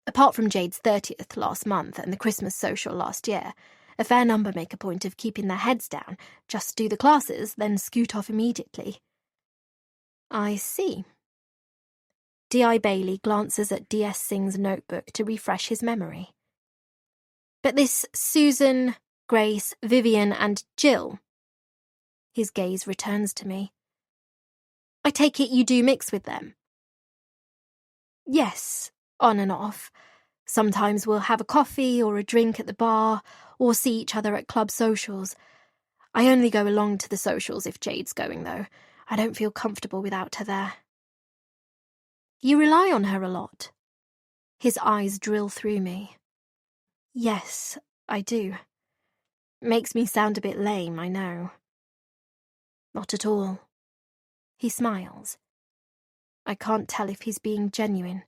Apart from Jade's 30th last month and the Christmas social last year, a fair number make a point of keeping their heads down, just do the classes, then scoot off immediately. I see. D.I. Bailey glances at D.S. Singh's notebook to refresh his memory. But this Susan, Grace, Vivian and Jill. His gaze returns to me. I take it you do mix with them? Yes, on and off. Sometimes we'll have a coffee or a drink at the bar, or see each other at club socials. I only go along to the socials if Jade's going, though. I don't feel comfortable without her there. You rely on her a lot? His eyes drill through me. Yes, I do. Makes me sound a bit lame, I know. Not at all. He smiles. I can't tell if he's being genuine.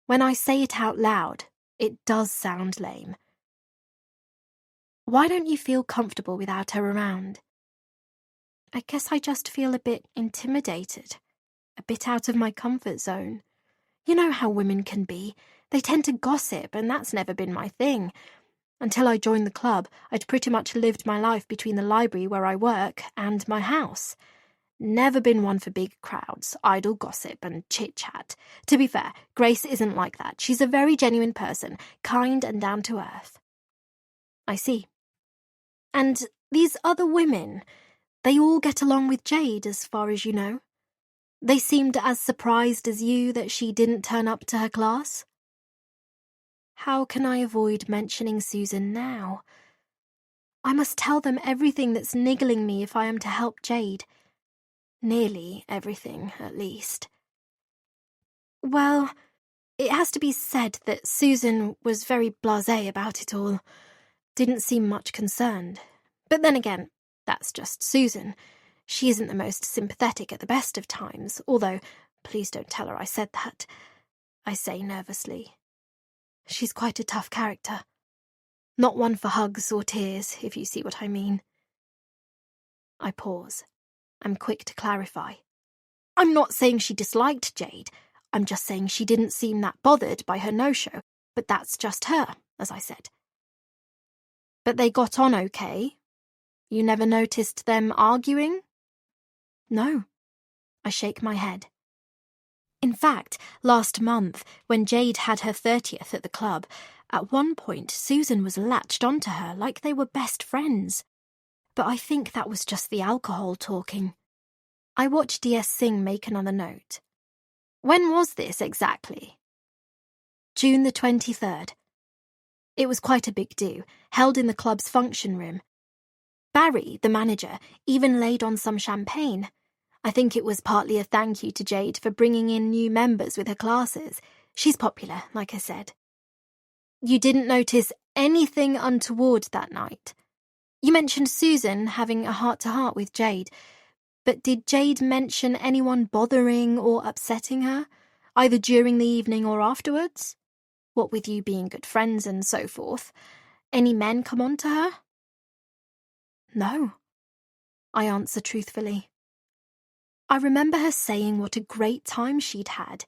When I say it out loud, it does sound lame. Why don't you feel comfortable without her around? I guess I just feel a bit intimidated, a bit out of my comfort zone. You know how women can be. They tend to gossip, and that's never been my thing. Until I joined the club, I'd pretty much lived my life between the library where I work and my house. Never been one for big crowds, idle gossip and chit-chat. To be fair, Grace isn't like that. She's a very genuine person, kind and down to earth. I see. And these other women, they all get along with Jade as far as you know? They seemed as surprised as you that she didn't turn up to her class? How can I avoid mentioning Susan now? I must tell them everything that's niggling me if I am to help Jade. Nearly everything, at least. Well, it has to be said that Susan was very blasé about it all. Didn't seem much concerned. But then again, that's just Susan. She isn't the most sympathetic at the best of times, although, please don't tell her I said that. I say nervously. She's quite a tough character. Not one for hugs or tears, if you see what I mean. I pause. I'm quick to clarify. I'm not saying she disliked Jade. I'm just saying she didn't seem that bothered by her no-show, but that's just her, as I said. But they got on okay? You never noticed them arguing? No. I shake my head. In fact, last month, when Jade had her 30th at the club, at one point Susan was latched onto her like they were best friends. But I think that was just the alcohol talking. I watched DS Singh make another note. When was this exactly? June the 23rd. It was quite a big do, held in the club's function room. Barry, the manager, even laid on some champagne. I think it was partly a thank you to Jade for bringing in new members with her classes. She's popular, like I said. You didn't notice anything untoward that night? You mentioned Susan having a heart-to-heart with Jade, but did Jade mention anyone bothering or upsetting her, either during the evening or afterwards? What with you being good friends and so forth, any men come on to her? No, I answer truthfully. I remember her saying what a great time she'd had,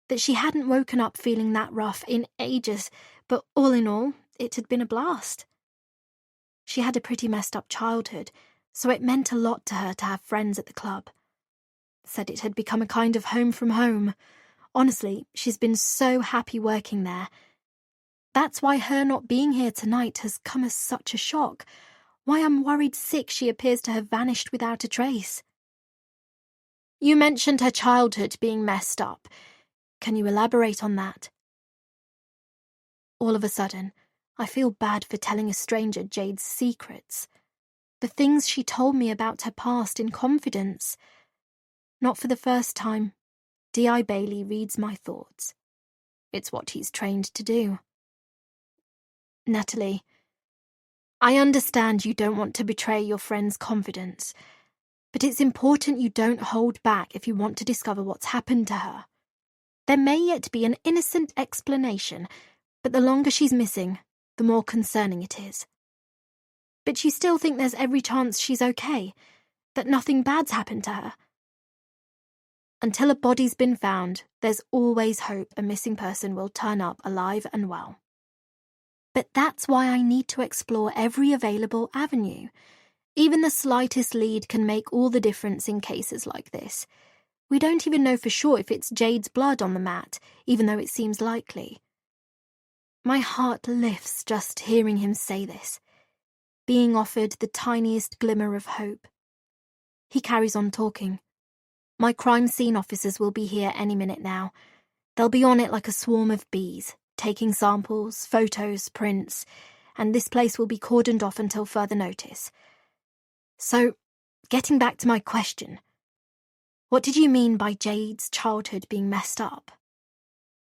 that she hadn't woken up feeling that rough in ages, but all in all, it had been a blast. She had a pretty messed up childhood, so it meant a lot to her to have friends at the club. Said it had become a kind of home from home. Honestly, she's been so happy working there. That's why her not being here tonight has come as such a shock, why I'm worried sick she appears to have vanished without a trace. You mentioned her childhood being messed up. Can you elaborate on that? All of a sudden, I feel bad for telling a stranger Jade's secrets. The things she told me about her past in confidence. Not for the first time, D.I. Bailey reads my thoughts. It's what he's trained to do. Natalie, I understand you don't want to betray your friend's confidence, but it's important you don't hold back if you want to discover what's happened to her. There may yet be an innocent explanation, but the longer she's missing, the more concerning it is. But you still think there's every chance she's okay, that nothing bad's happened to her? Until a body's been found, there's always hope a missing person will turn up alive and well. But that's why I need to explore every available avenue. Even the slightest lead can make all the difference in cases like this. We don't even know for sure if it's Jade's blood on the mat, even though it seems likely. My heart lifts just hearing him say this, being offered the tiniest glimmer of hope. He carries on talking. My crime scene officers will be here any minute now. They'll be on it like a swarm of bees, taking samples, photos, prints, and this place will be cordoned off until further notice. So, getting back to my question, what did you mean by Jade's childhood being messed up?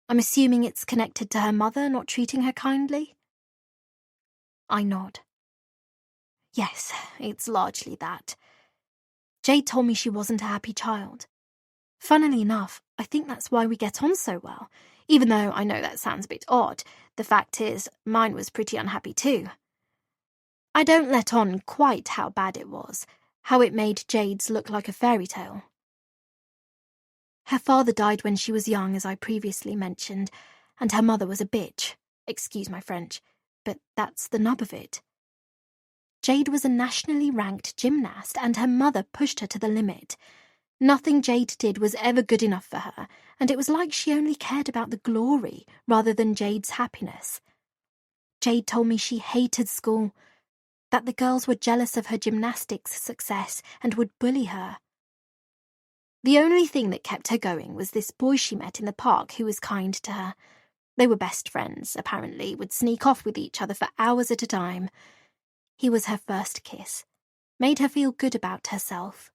I'm assuming it's connected to her mother not treating her kindly? I nod. Yes, it's largely that. Jade told me she wasn't a happy child. Funnily enough, I think that's why we get on so well, even though I know that sounds a bit odd. The fact is, mine was pretty unhappy too. I don't let on quite how bad it was, how it made Jade's look like a fairy tale. Her father died when she was young, as I previously mentioned, and her mother was a bitch. Excuse my French, but that's the nub of it. Jade was a nationally ranked gymnast, and her mother pushed her to the limit. Nothing Jade did was ever good enough for her, and it was like she only cared about the glory rather than Jade's happiness. Jade told me she hated school, that the girls were jealous of her gymnastics success and would bully her. The only thing that kept her going was this boy she met in the park who was kind to her. They were best friends, apparently, would sneak off with each other for hours at a time. He was her first kiss, made her feel good about herself,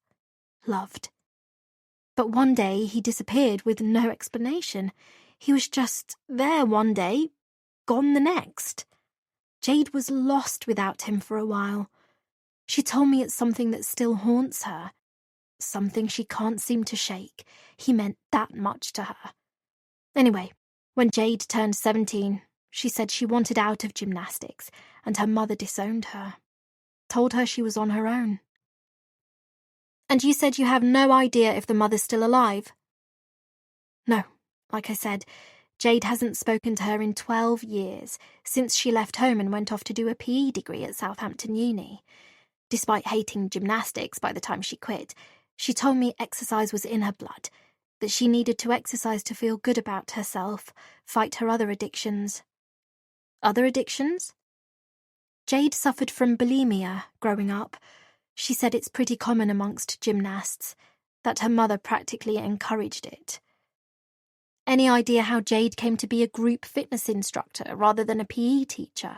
loved. But one day he disappeared with no explanation. He was just there one day, gone the next. Jade was lost without him for a while. She told me it's something that still haunts her, something she can't seem to shake. He meant that much to her. Anyway, when Jade turned 17, she said she wanted out of gymnastics, and her mother disowned her, told her she was on her own. And you said you have no idea if the mother's still alive? No, like I said, Jade hasn't spoken to her in 12 years, since she left home and went off to do a PE degree at Southampton Uni. Despite hating gymnastics by the time she quit, she told me exercise was in her blood. that she needed to exercise to feel good about herself, fight her other addictions. Other addictions? Jade suffered from bulimia growing up. She said it's pretty common amongst gymnasts, that her mother practically encouraged it. Any idea how Jade came to be a group fitness instructor rather than a PE teacher?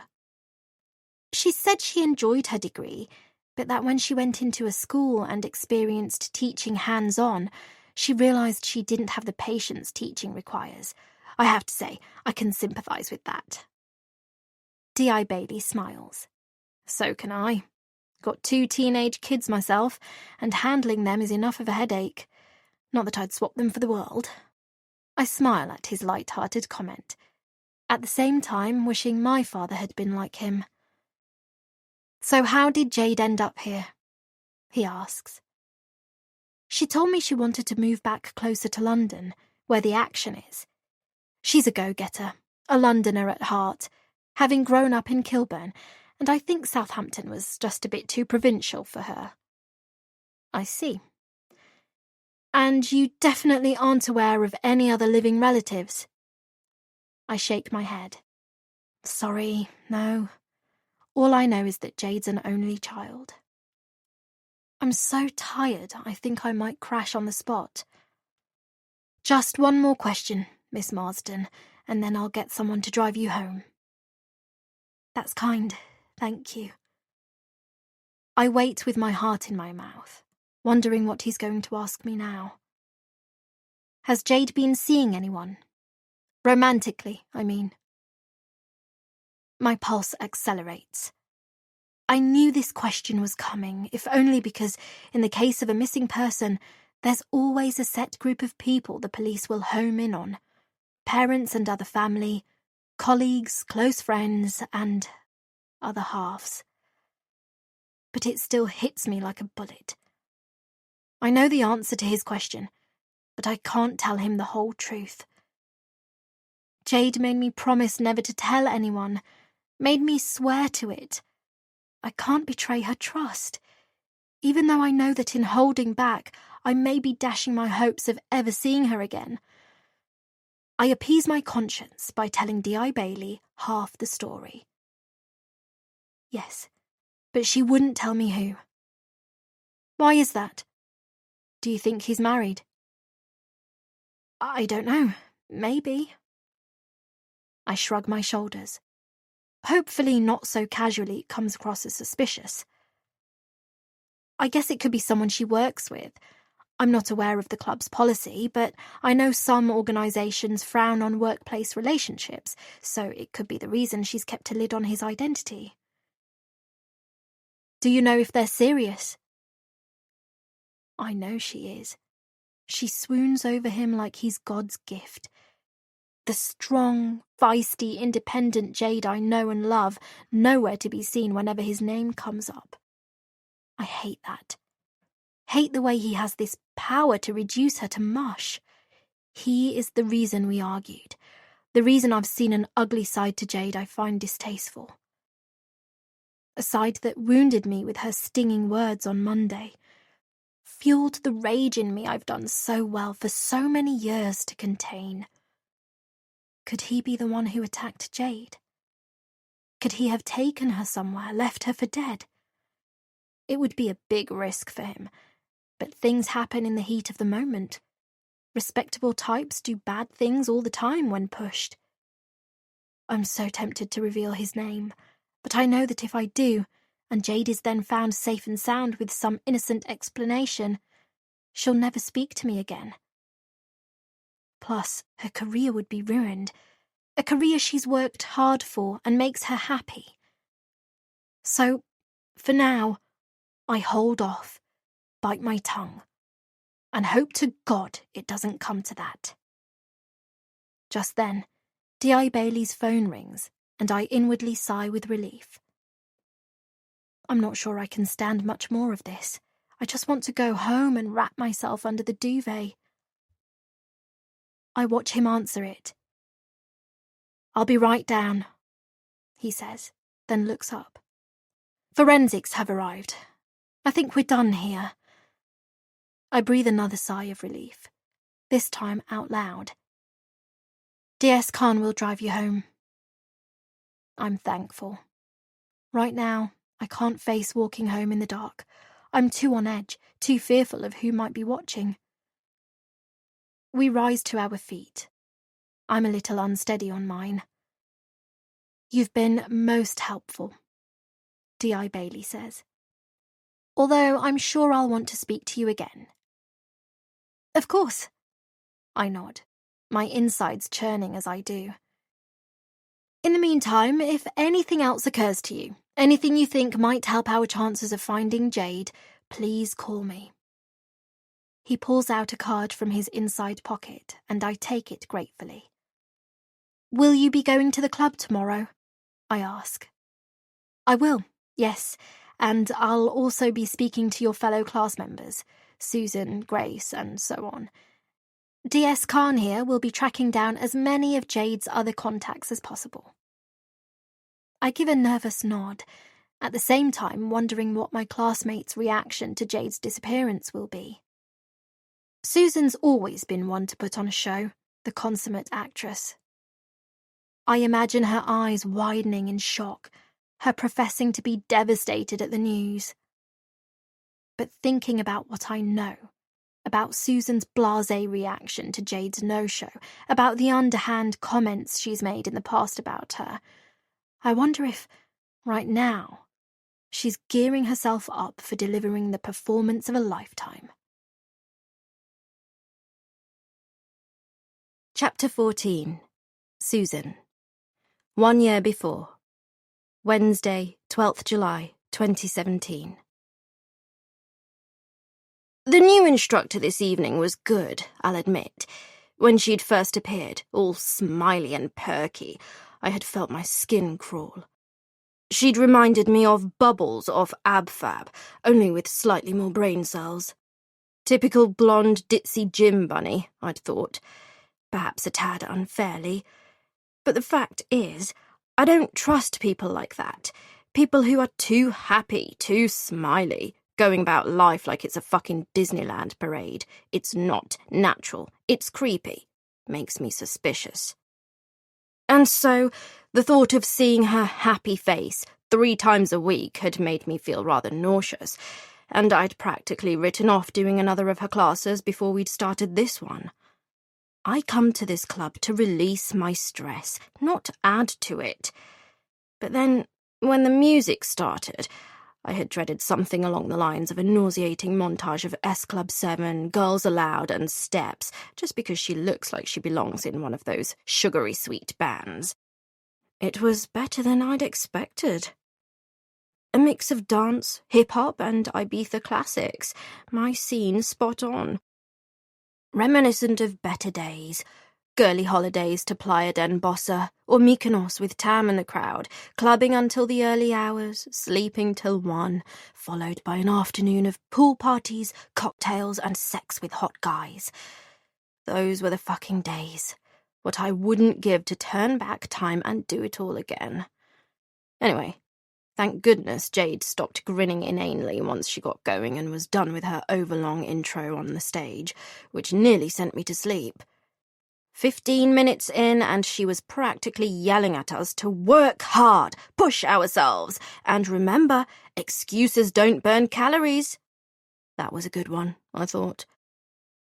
She said she enjoyed her degree, but that when she went into a school and experienced teaching hands-on, she realised she didn't have the patience teaching requires. I have to say, I can sympathise with that. D.I. Bailey smiles. So can I. Got 2 teenage kids myself, and handling them is enough of a headache. Not that I'd swap them for the world. I smile at his light-hearted comment, at the same time wishing my father had been like him. So how did Jade end up here? He asks. She told me she wanted to move back closer to London, where the action is. She's a go-getter, a Londoner at heart, having grown up in Kilburn, and I think Southampton was just a bit too provincial for her. I see. And you definitely aren't aware of any other living relatives? I shake my head. Sorry, no. All I know is that Jade's an only child. I'm so tired, I think I might crash on the spot. Just one more question, Miss Marsden, and then I'll get someone to drive you home. That's kind, thank you. I wait with my heart in my mouth, wondering what he's going to ask me now. Has Jade been seeing anyone? Romantically, I mean. My pulse accelerates. I knew this question was coming, if only because, in the case of a missing person, there's always a set group of people the police will home in on. Parents and other family, colleagues, close friends, and other halves. But it still hits me like a bullet. I know the answer to his question, but I can't tell him the whole truth. Jade made me promise never to tell anyone, made me swear to it. I can't betray her trust, even though I know that in holding back, I may be dashing my hopes of ever seeing her again. I appease my conscience by telling D.I. Bailey half the story. Yes, but she wouldn't tell me who. Why is that? Do you think he's married? I don't know. Maybe. I shrug my shoulders. Hopefully not so casually it comes across as suspicious. I guess it could be someone she works with. I'm not aware of the club's policy, but I know some organisations frown on workplace relationships, so it could be the reason she's kept a lid on his identity. Do you know if they're serious? I know she is. She swoons over him like he's God's gift. The strong, feisty, independent Jade I know and love, nowhere to be seen whenever his name comes up. I hate that. Hate the way he has this power to reduce her to mush. He is the reason we argued. The reason I've seen an ugly side to Jade I find distasteful. A side that wounded me with her stinging words on Monday. Fueled the rage in me I've done so well for so many years to contain. Could he be the one who attacked Jade? Could he have taken her somewhere, left her for dead? It would be a big risk for him, but things happen in the heat of the moment. Respectable types do bad things all the time when pushed. I'm so tempted to reveal his name, but I know that if I do, and Jade is then found safe and sound with some innocent explanation, she'll never speak to me again. Plus, her career would be ruined. A career she's worked hard for and makes her happy. So, for now, I hold off, bite my tongue, and hope to God it doesn't come to that. Just then, D.I. Bailey's phone rings, and I inwardly sigh with relief. I'm not sure I can stand much more of this. I just want to go home and wrap myself under the duvet. I watch him answer it. I'll be right down, he says, then looks up. Forensics have arrived. I think we're done here. I breathe another sigh of relief. this time out loud. DS Khan will drive you home. I'm thankful. Right now, I can't face walking home in the dark. I'm too on edge, too fearful of who might be watching. We rise to our feet. I'm a little unsteady on mine. You've been most helpful, D.I. Bailey says. Although I'm sure I'll want to speak to you again. Of course. I nod, my insides churning as I do. In the meantime, if anything else occurs to you, anything you think might help our chances of finding Jade, please call me. He pulls out a card from his inside pocket, and I take it gratefully. Will you be going to the club tomorrow? I ask. I will, yes, and I'll also be speaking to your fellow class members, Susan, Grace, and so on. DS Khan here will be tracking down as many of Jade's other contacts as possible. I give a nervous nod, at the same time wondering what my classmates' reaction to Jade's disappearance will be. Susan's always been one to put on a show, the consummate actress. I imagine her eyes widening in shock, her professing to be devastated at the news. But thinking about what I know, about Susan's blasé reaction to Jade's no-show, about the underhand comments she's made in the past about her, I wonder if, right now, she's gearing herself up for delivering the performance of a lifetime. Chapter 14. Susan. 1 year before. Wednesday, 12th July, 2017. The new instructor this evening was good, I'll admit. When she'd first appeared, all smiley and perky, I had felt my skin crawl. She'd reminded me of Bubbles off Ab Fab, only with slightly more brain cells. Typical blonde ditzy gym bunny, I'd thought. Perhaps a tad unfairly. But the fact is, I don't trust people like that. People who are too happy, too smiley, going about life like it's a fucking Disneyland parade. It's not natural. It's creepy. Makes me suspicious. And so, the thought of seeing her happy face 3 times a week had made me feel rather nauseous, and I'd practically written off doing another of her classes before we'd started this one. I come to this club to release my stress, not add to it. But then, when the music started, I had dreaded something along the lines of a nauseating montage of S Club 7, Girls Aloud, and Steps, just because she looks like she belongs in one of those sugary sweet bands. It was better than I'd expected. A mix of dance, hip-hop, and Ibiza classics, my scene spot on. Reminiscent of better days, girly holidays to Playa den Bossa, or Mykonos with Tam and the crowd, clubbing until the early hours, sleeping till 1, followed by an afternoon of pool parties, cocktails, and sex with hot guys. Those were the fucking days. What I wouldn't give to turn back time and do it all again. Anyway, thank goodness Jade stopped grinning inanely once she got going and was done with her overlong intro on the stage, which nearly sent me to sleep. 15 minutes in, and she was practically yelling at us to work hard, push ourselves, and remember, excuses don't burn calories. That was a good one, I thought.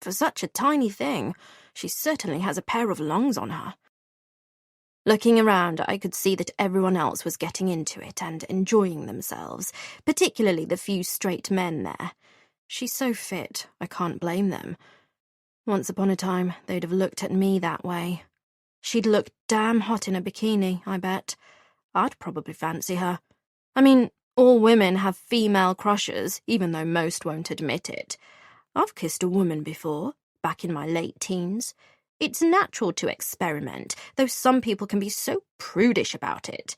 For such a tiny thing, she certainly has a pair of lungs on her. Looking around, I could see that everyone else was getting into it and enjoying themselves, particularly the few straight men there. She's so fit, I can't blame them. Once upon a time, they'd have looked at me that way. She'd look damn hot in a bikini, I bet. I'd probably fancy her. I mean, all women have female crushes, even though most won't admit it. I've kissed a woman before, back in my late teens. It's natural to experiment, though some people can be so prudish about it.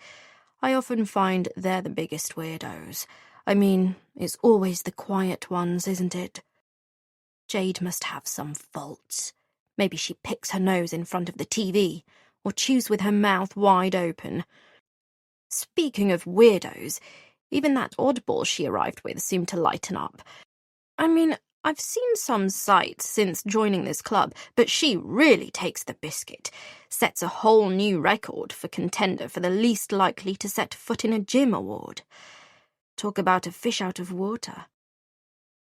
I often find they're the biggest weirdos. I mean, it's always the quiet ones, isn't it? Jade must have some faults. Maybe she picks her nose in front of the TV, or chews with her mouth wide open. Speaking of weirdos, even that oddball she arrived with seemed to lighten up. I mean, I've seen some sights since joining this club, but she really takes the biscuit. Sets a whole new record for contender for the least likely to set foot in a gym award. Talk about a fish out of water.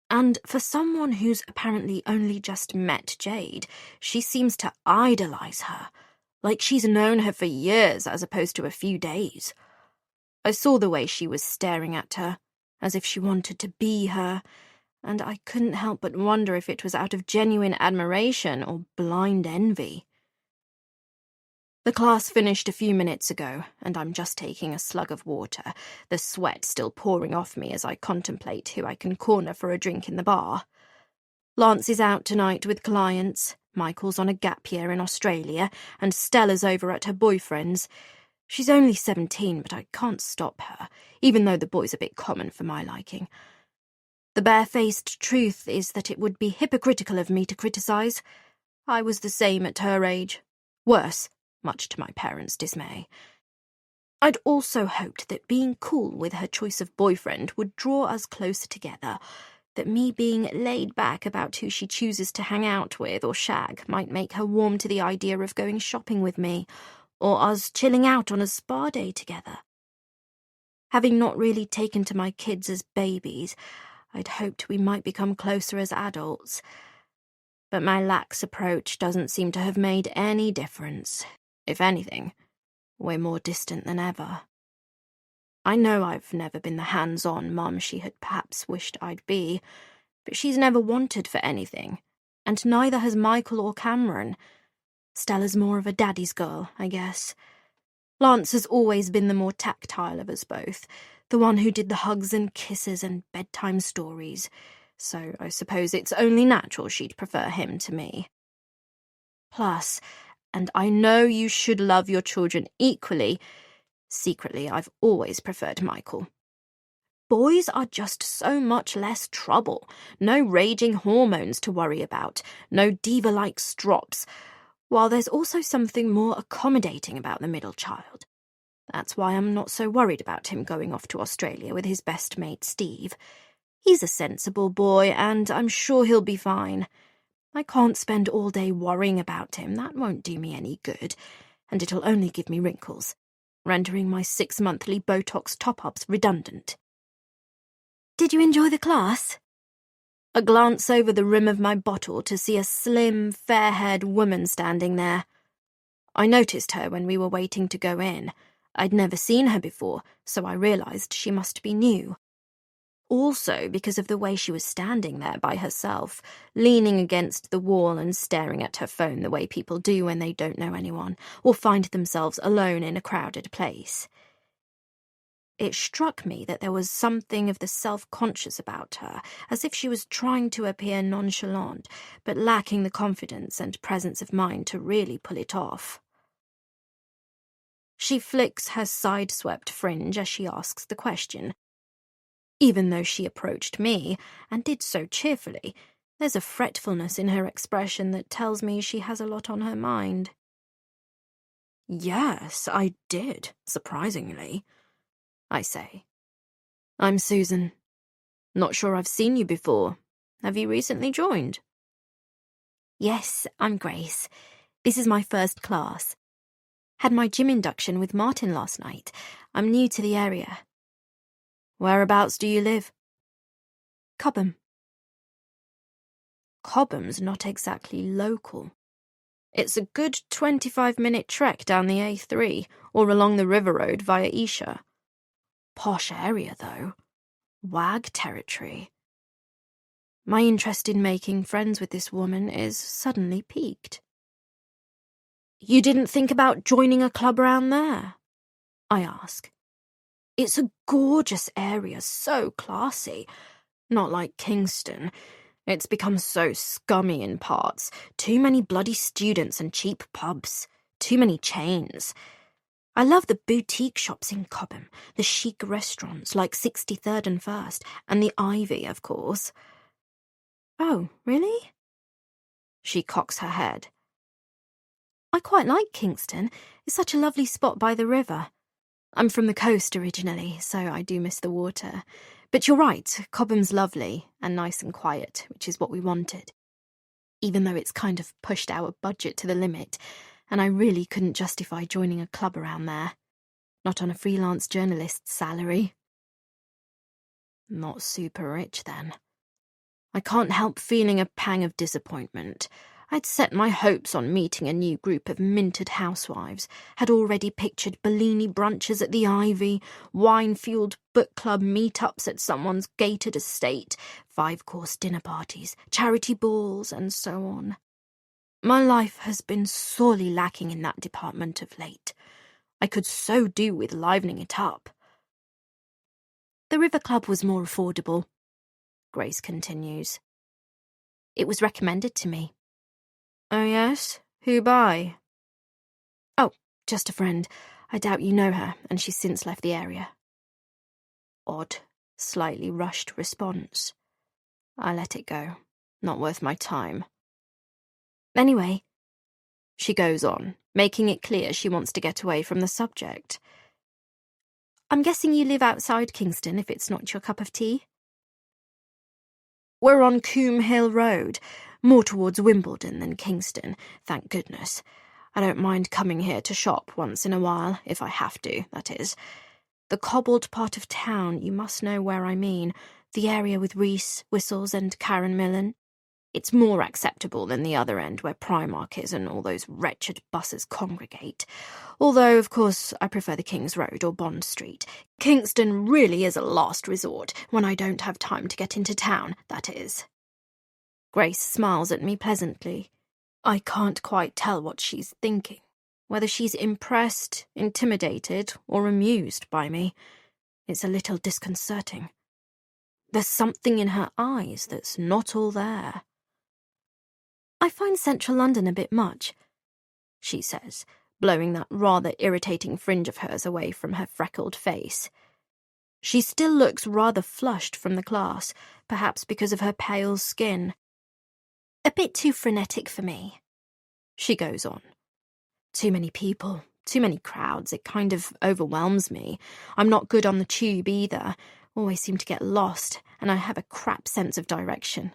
And for someone who's apparently only just met Jade, she seems to idolize her, like she's known her for years as opposed to a few days. I saw the way she was staring at her, as if she wanted to be her, and I couldn't help but wonder if it was out of genuine admiration or blind envy. The class finished a few minutes ago, and I'm just taking a slug of water, the sweat still pouring off me as I contemplate who I can corner for a drink in the bar. Lance is out tonight with clients, Michael's on a gap year in Australia, and Stella's over at her boyfriend's. She's only 17, but I can't stop her, even though the boy's a bit common for my liking. The barefaced truth is that it would be hypocritical of me to criticise. I was the same at her age. Worse, much to my parents' dismay. I'd also hoped that being cool with her choice of boyfriend would draw us closer together, that me being laid back about who she chooses to hang out with or shag might make her warm to the idea of going shopping with me, or us chilling out on a spa day together. Having not really taken to my kids as babies, I'd hoped we might become closer as adults. But my lax approach doesn't seem to have made any difference. If anything, we're more distant than ever. I know I've never been the hands-on mum she had perhaps wished I'd be, but she's never wanted for anything, and neither has Michael or Cameron. Stella's more of a daddy's girl, I guess. Lance has always been the more tactile of us both, the one who did the hugs and kisses and bedtime stories, so I suppose it's only natural she'd prefer him to me. Plus, and I know you should love your children equally, secretly I've always preferred Michael. Boys are just so much less trouble, no raging hormones to worry about, no diva-like strops, while there's also something more accommodating about the middle child. That's why I'm not so worried about him going off to Australia with his best mate Steve. He's a sensible boy, and I'm sure he'll be fine. I can't spend all day worrying about him. That won't do me any good, and it'll only give me wrinkles, rendering my 6-monthly Botox top-ups redundant. Did you enjoy the class? A glance over the rim of my bottle to see a slim, fair-haired woman standing there. I noticed her when we were waiting to go in. I'd never seen her before, so I realised she must be new. Also because of the way she was standing there by herself, leaning against the wall and staring at her phone the way people do when they don't know anyone, or find themselves alone in a crowded place. It struck me that there was something of the self-conscious about her, as if she was trying to appear nonchalant, but lacking the confidence and presence of mind to really pull it off. She flicks her side-swept fringe as she asks the question. Even though she approached me, and did so cheerfully, there's a fretfulness in her expression that tells me she has a lot on her mind. Yes, I did, surprisingly, I say. I'm Susan. Not sure I've seen you before. Have you recently joined? Yes, I'm Grace. This is my first class. Had my gym induction with Martin last night. I'm new to the area. Whereabouts do you live? Cobham. Cobham's not exactly local. It's a good 25-minute trek down the A3 or along the River Road via Esher. Posh area, though. Wag territory. My interest in making friends with this woman is suddenly piqued. You didn't think about joining a club around there? I ask. It's a gorgeous area, so classy. Not like Kingston. It's become so scummy in parts. Too many bloody students and cheap pubs. Too many chains. I love the boutique shops in Cobham, the chic restaurants like 63rd and First, and the Ivy, of course. Oh, really? She cocks her head. I quite like Kingston. It's such a lovely spot by the river. I'm from the coast originally, so I do miss the water. But you're right, Cobham's lovely and nice and quiet, which is what we wanted. Even though it's kind of pushed our budget to the limit, and I really couldn't justify joining a club around there. Not on a freelance journalist's salary. Not super rich, then. I can't help feeling a pang of disappointment. I'd set my hopes on meeting a new group of minted housewives, had already pictured Bellini brunches at the Ivy, wine-fueled book club meetups at someone's gated estate, 5-course dinner parties, charity balls, and so on. My life has been sorely lacking in that department of late. I could so do with livening it up. The River Club was more affordable, Grace continues. It was recommended to me. Oh, yes? Who by? Oh, just a friend. I doubt you know her, and she's since left the area. Odd, slightly rushed response. I let it go. Not worth my time. Anyway, she goes on, making it clear she wants to get away from the subject. I'm guessing you live outside Kingston if it's not your cup of tea? We're on Coombe Hill Road, more towards Wimbledon than Kingston, thank goodness. I don't mind coming here to shop once in a while, if I have to, that is. The cobbled part of town, you must know where I mean, the area with Reese, Whistles and Karen Millen. It's more acceptable than the other end where Primark is and all those wretched buses congregate. Although, of course, I prefer the King's Road or Bond Street. Kingston really is a last resort, when I don't have time to get into town, that is. Grace smiles at me pleasantly. I can't quite tell what she's thinking, whether she's impressed, intimidated, or amused by me. It's a little disconcerting. There's something in her eyes that's not all there. I find central London a bit much, she says, blowing that rather irritating fringe of hers away from her freckled face. She still looks rather flushed from the class, perhaps because of her pale skin. A bit too frenetic for me, she goes on. Too many people, too many crowds, it kind of overwhelms me. I'm not good on the tube either, always seem to get lost, and I have a crap sense of direction.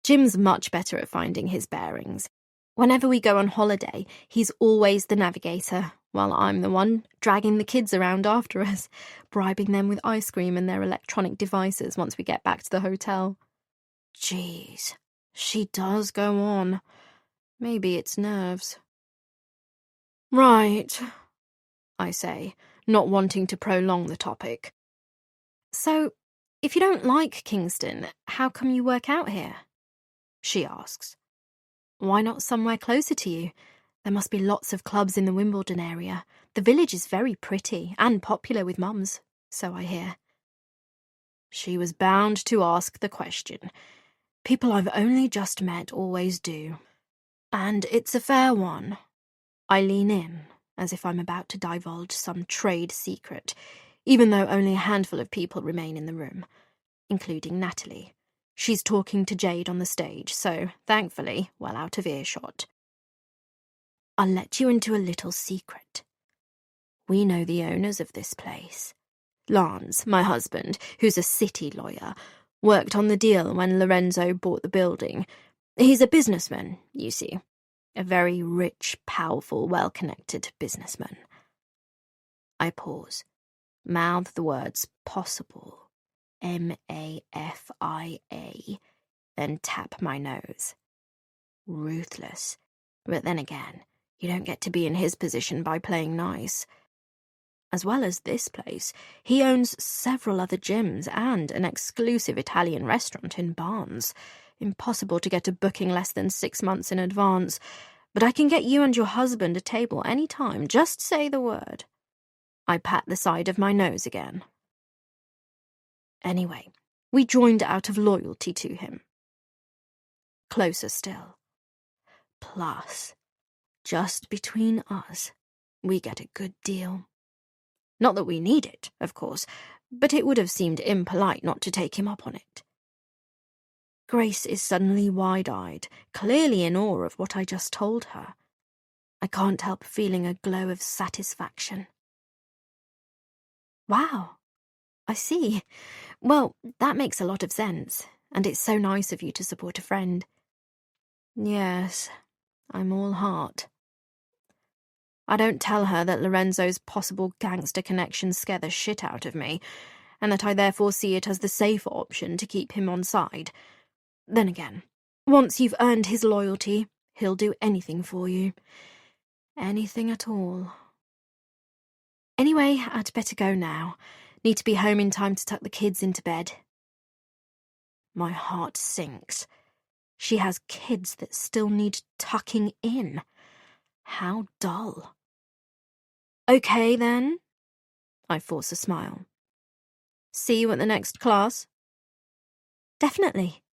Jim's much better at finding his bearings. Whenever we go on holiday, he's always the navigator, while I'm the one dragging the kids around after us, bribing them with ice cream and their electronic devices once we get back to the hotel. Jeez, she does go on. Maybe it's nerves. Right, I say, not wanting to prolong the topic. So, if you don't like Kingston, how come you work out here? She asks. Why not somewhere closer to you? There must be lots of clubs in the Wimbledon area. The village is very pretty and popular with mums, so I hear. She was bound to ask the question. People I've only just met always do. And it's a fair one. I lean in, as if I'm about to divulge some trade secret, even though only a handful of people remain in the room, including Natalie. She's talking to Jade on the stage, so, thankfully, well out of earshot. I'll let you into a little secret. We know the owners of this place. Lance, my husband, who's a city lawyer, worked on the deal when Lorenzo bought the building. He's a businessman, you see. A very rich, powerful, well-connected businessman. I pause, mouth the words possible. M-A-F-I-A, then tap my nose. Ruthless. But then again, you don't get to be in his position by playing nice. As well as this place, he owns several other gyms and an exclusive Italian restaurant in Barnes. Impossible to get a booking less than 6 months in advance, but I can get you and your husband a table any time. Just say the word. I pat the side of my nose again. Anyway, we joined out of loyalty to him. Closer still. Plus, just between us, we get a good deal. Not that we need it, of course, but it would have seemed impolite not to take him up on it. Grace is suddenly wide-eyed, clearly in awe of what I just told her. I can't help feeling a glow of satisfaction. Wow, I see. Well, that makes a lot of sense, and it's so nice of you to support a friend. Yes, I'm all heart. I don't tell her that Lorenzo's possible gangster connections scare the shit out of me, and that I therefore see it as the safer option to keep him on side. Then again, once you've earned his loyalty, he'll do anything for you. Anything at all. Anyway, I'd better go now. Need to be home in time to tuck the kids into bed. My heart sinks. She has kids that still need tucking in. How dull. Okay, then. I force a smile. See you at the next class? Definitely,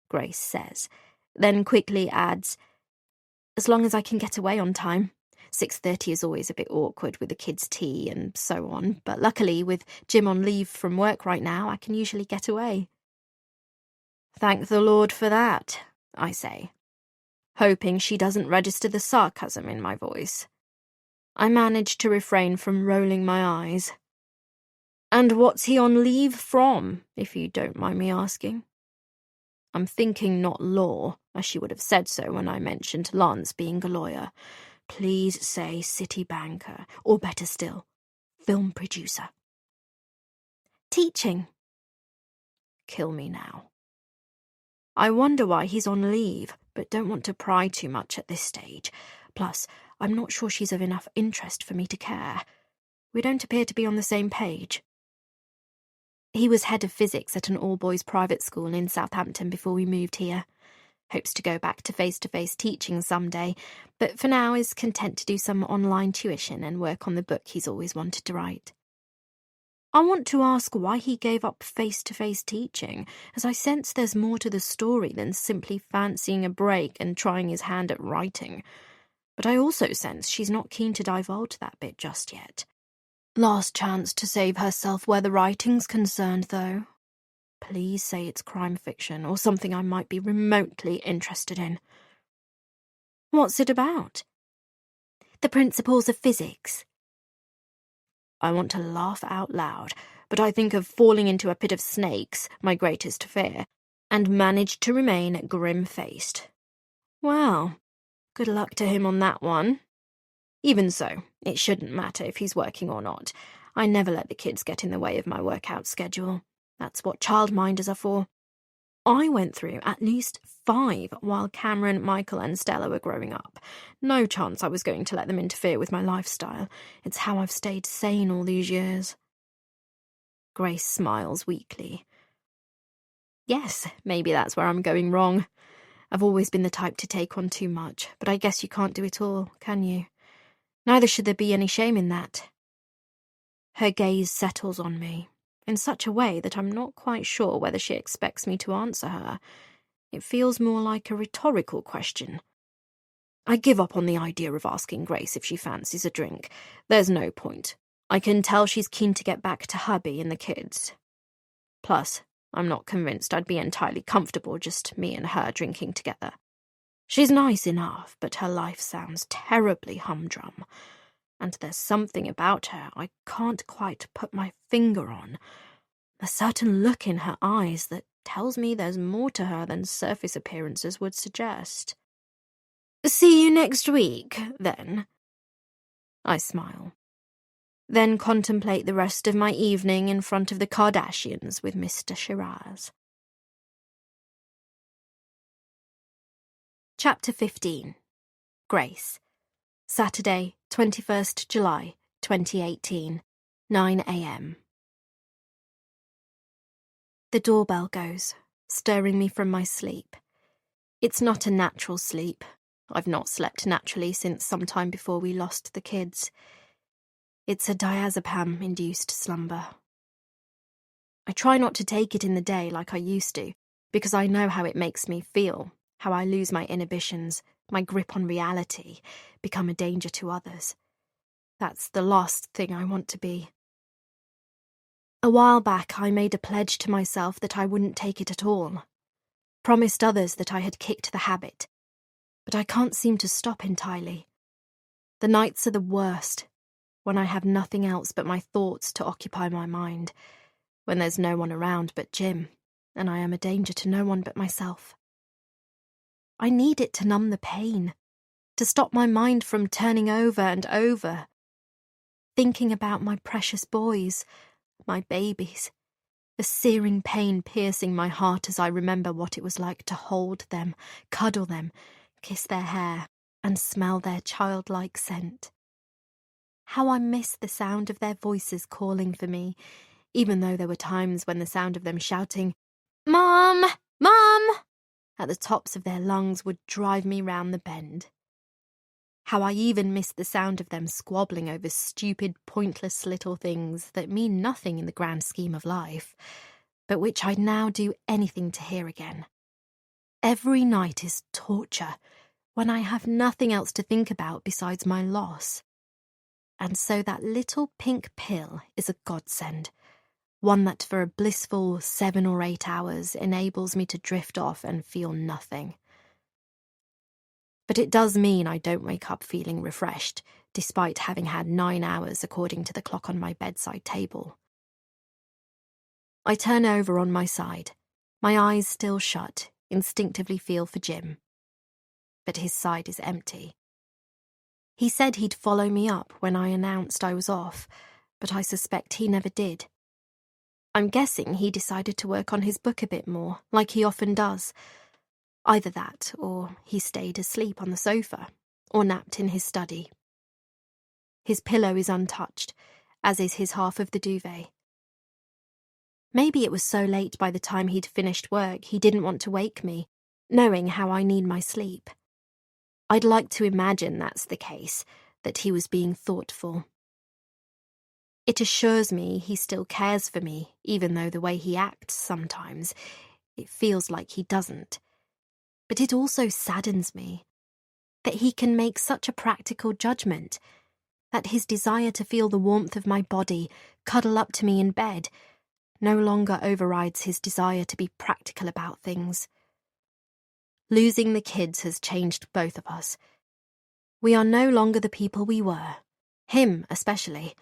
Grace says, then quickly adds, as long as I can get away on time. 6:30 is always a bit awkward with the kids' tea and so on, but luckily, with Jim on leave from work right now, I can usually get away. Thank the Lord for that, I say, hoping she doesn't register the sarcasm in my voice. I manage to refrain from rolling my eyes. And what's he on leave from, if you don't mind me asking? I'm thinking not law, as she would have said so when I mentioned Lance being a lawyer. Please say city banker, or better still, film producer. Teaching. Kill me now. I wonder why he's on leave, but don't want to pry too much at this stage. Plus, I'm not sure she's of enough interest for me to care. We don't appear to be on the same page. He was head of physics at an all-boys private school in Southampton before we moved here. Hopes to go back to face-to-face teaching someday, but for now is content to do some online tuition and work on the book he's always wanted to write. I want to ask why he gave up face-to-face teaching, as I sense there's more to the story than simply fancying a break and trying his hand at writing. But I also sense she's not keen to divulge that bit just yet. Last chance to save herself where the writing's concerned, though. Please say it's crime fiction or something I might be remotely interested in. What's it about? The principles of physics. I want to laugh out loud, but I think of falling into a pit of snakes, my greatest fear, and manage to remain grim-faced. Well, good luck to him on that one. Even so, it shouldn't matter if he's working or not. I never let the kids get in the way of my workout schedule. That's what childminders are for. I went through at least 5 while Cameron, Michael and Stella were growing up. No chance I was going to let them interfere with my lifestyle. It's how I've stayed sane all these years. Grace smiles weakly. Yes, maybe that's where I'm going wrong. I've always been the type to take on too much, but I guess you can't do it all, can you? Neither should there be any shame in that. Her gaze settles on me, in such a way that I'm not quite sure whether she expects me to answer her. It feels more like a rhetorical question. I give up on the idea of asking Grace if she fancies a drink. There's no point. I can tell she's keen to get back to hubby and the kids. Plus, I'm not convinced I'd be entirely comfortable just me and her drinking together. She's nice enough, but her life sounds terribly humdrum. And there's something about her I can't quite put my finger on. A certain look in her eyes that tells me there's more to her than surface appearances would suggest. See you next week, then. I smile. Then contemplate the rest of my evening in front of the Kardashians with Mr. Shiraz. Chapter 15. Grace. Saturday, 21st July, 2018, 9 a.m. The doorbell goes, stirring me from my sleep. It's not a natural sleep. I've not slept naturally since some time before we lost the kids. It's a diazepam-induced slumber. I try not to take it in the day like I used to, because I know how it makes me feel, how I lose my inhibitions, my grip on reality, become a danger to others. That's the last thing I want to be. A while back I made a pledge to myself that I wouldn't take it at all. Promised others that I had kicked the habit. But I can't seem to stop entirely. The nights are the worst, when I have nothing else but my thoughts to occupy my mind. when there's no one around but Jim, and I am a danger to no one but myself. I need it to numb the pain, to stop my mind from turning over and over, thinking about my precious boys, my babies, the searing pain piercing my heart as I remember what it was like to hold them, cuddle them, kiss their hair, and smell their childlike scent. How I miss the sound of their voices calling for me, even though there were times when the sound of them shouting, "Mom! Mom!" at the tops of their lungs would drive me round the bend. How I even miss the sound of them squabbling over stupid, pointless little things that mean nothing in the grand scheme of life, but which I'd now do anything to hear again. Every night is torture when I have nothing else to think about besides my loss. And so that little pink pill is a godsend, one that for a blissful 7 or 8 hours enables me to drift off and feel nothing. But it does mean I don't wake up feeling refreshed, despite having had 9 hours according to the clock on my bedside table. I turn over on my side, my eyes still shut, instinctively feel for Jim. But his side is empty. He said he'd follow me up when I announced I was off, but I suspect he never did. I'm guessing he decided to work on his book a bit more, like he often does. Either that, or he stayed asleep on the sofa, or napped in his study. His pillow is untouched, as is his half of the duvet. Maybe it was so late by the time he'd finished work he didn't want to wake me, knowing how I need my sleep. I'd like to imagine that's the case, that he was being thoughtful. It assures me he still cares for me, even though the way he acts sometimes, it feels like he doesn't. But it also saddens me that he can make such a practical judgment, that his desire to feel the warmth of my body, cuddle up to me in bed, no longer overrides his desire to be practical about things. Losing the kids has changed both of us. We are no longer the people we were, him especially,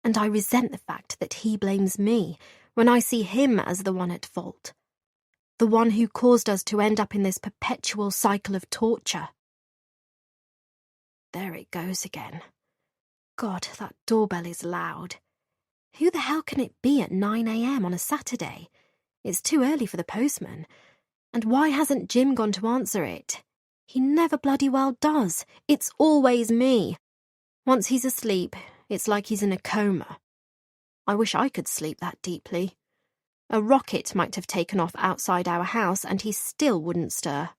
and I resent the fact that he blames me when I see him as the one at fault, the one who caused us to end up in this perpetual cycle of torture. There it goes again. God, that doorbell is loud. Who the hell can it be at 9 a.m. on a Saturday? It's too early for the postman. And why hasn't Jim gone to answer it? He never bloody well does. It's always me. Once he's asleep, it's like he's in a coma. I wish I could sleep that deeply. A rocket might have taken off outside our house and he still wouldn't stir.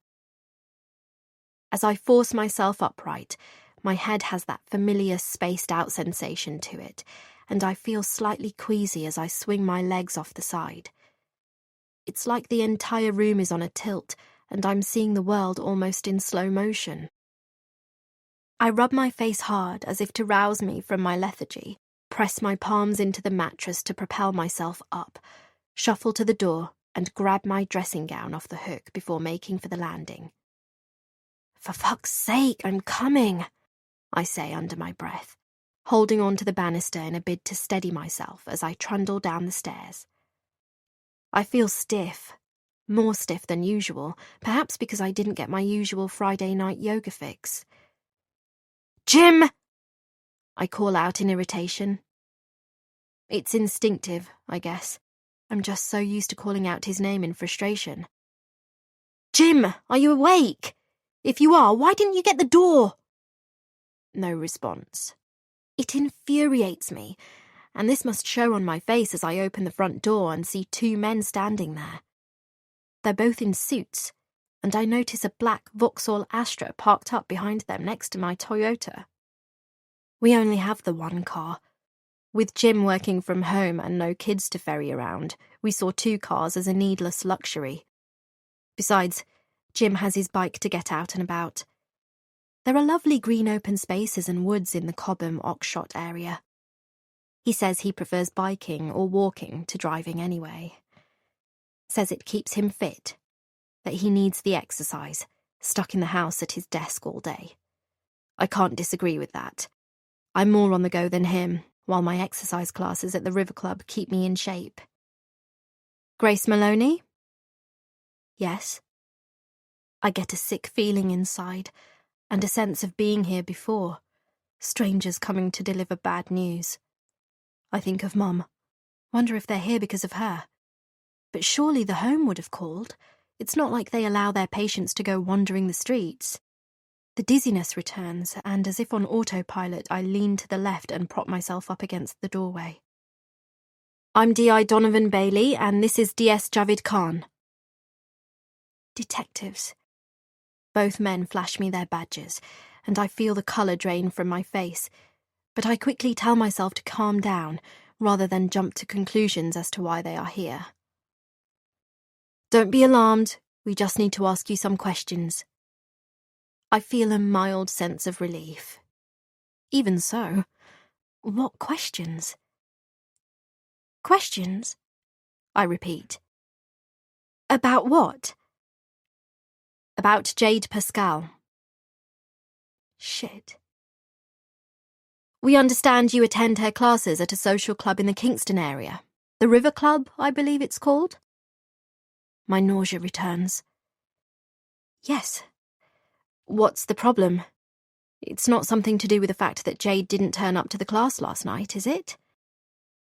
As I force myself upright, my head has that familiar spaced-out sensation to it, and I feel slightly queasy as I swing my legs off the side. It's like the entire room is on a tilt, and I'm seeing the world almost in slow motion. I rub my face hard as if to rouse me from my lethargy, press my palms into the mattress to propel myself up, shuffle to the door, and grab my dressing gown off the hook before making for the landing. "For fuck's sake, I'm coming," I say under my breath, holding on to the banister in a bid to steady myself as I trundle down the stairs. I feel stiff, more stiff than usual, perhaps because I didn't get my usual Friday night yoga fix. "Jim!" I call out in irritation. It's instinctive, I guess. I'm just so used to calling out his name in frustration. "Jim, are you awake? If you are, why didn't you get the door?" No response. It infuriates me, and this must show on my face as I open the front door and see 2 men standing there. They're both in suits, and I notice a black Vauxhall Astra parked up behind them next to my Toyota. We only have the one car. With Jim working from home and no kids to ferry around, we saw 2 cars as a needless luxury. Besides, Jim has his bike to get out and about. There are lovely green open spaces and woods in the Cobham-Oxshott area. He says he prefers biking or walking to driving anyway. Says it keeps him fit, that he needs the exercise, stuck in the house at his desk all day. I can't disagree with that. I'm more on the go than him, while my exercise classes at the River Club keep me in shape. Grace Maloney? Yes. I get a sick feeling inside, and a sense of being here before. Strangers coming to deliver bad news. I think of Mum. Wonder if they're here because of her. But surely the home would have called. It's not like they allow their patients to go wandering the streets. The dizziness returns, and as if on autopilot, I lean to the left and prop myself up against the doorway. I'm D.I. Donovan Bailey, and this is D.S. Javid Khan. Detectives. Both men flash me their badges, and I feel the colour drain from my face, but I quickly tell myself to calm down, rather than jump to conclusions as to why they are here. Don't be alarmed, we just need to ask you some questions. I feel a mild sense of relief. Even so, what questions? Questions? I repeat. About what? About Jade Pascal. Shit. We understand you attend her classes at a social club in the Kingston area. The River Club, I believe it's called? My nausea returns. Yes. What's the problem? It's not something to do with the fact that Jade didn't turn up to the class last night, is it?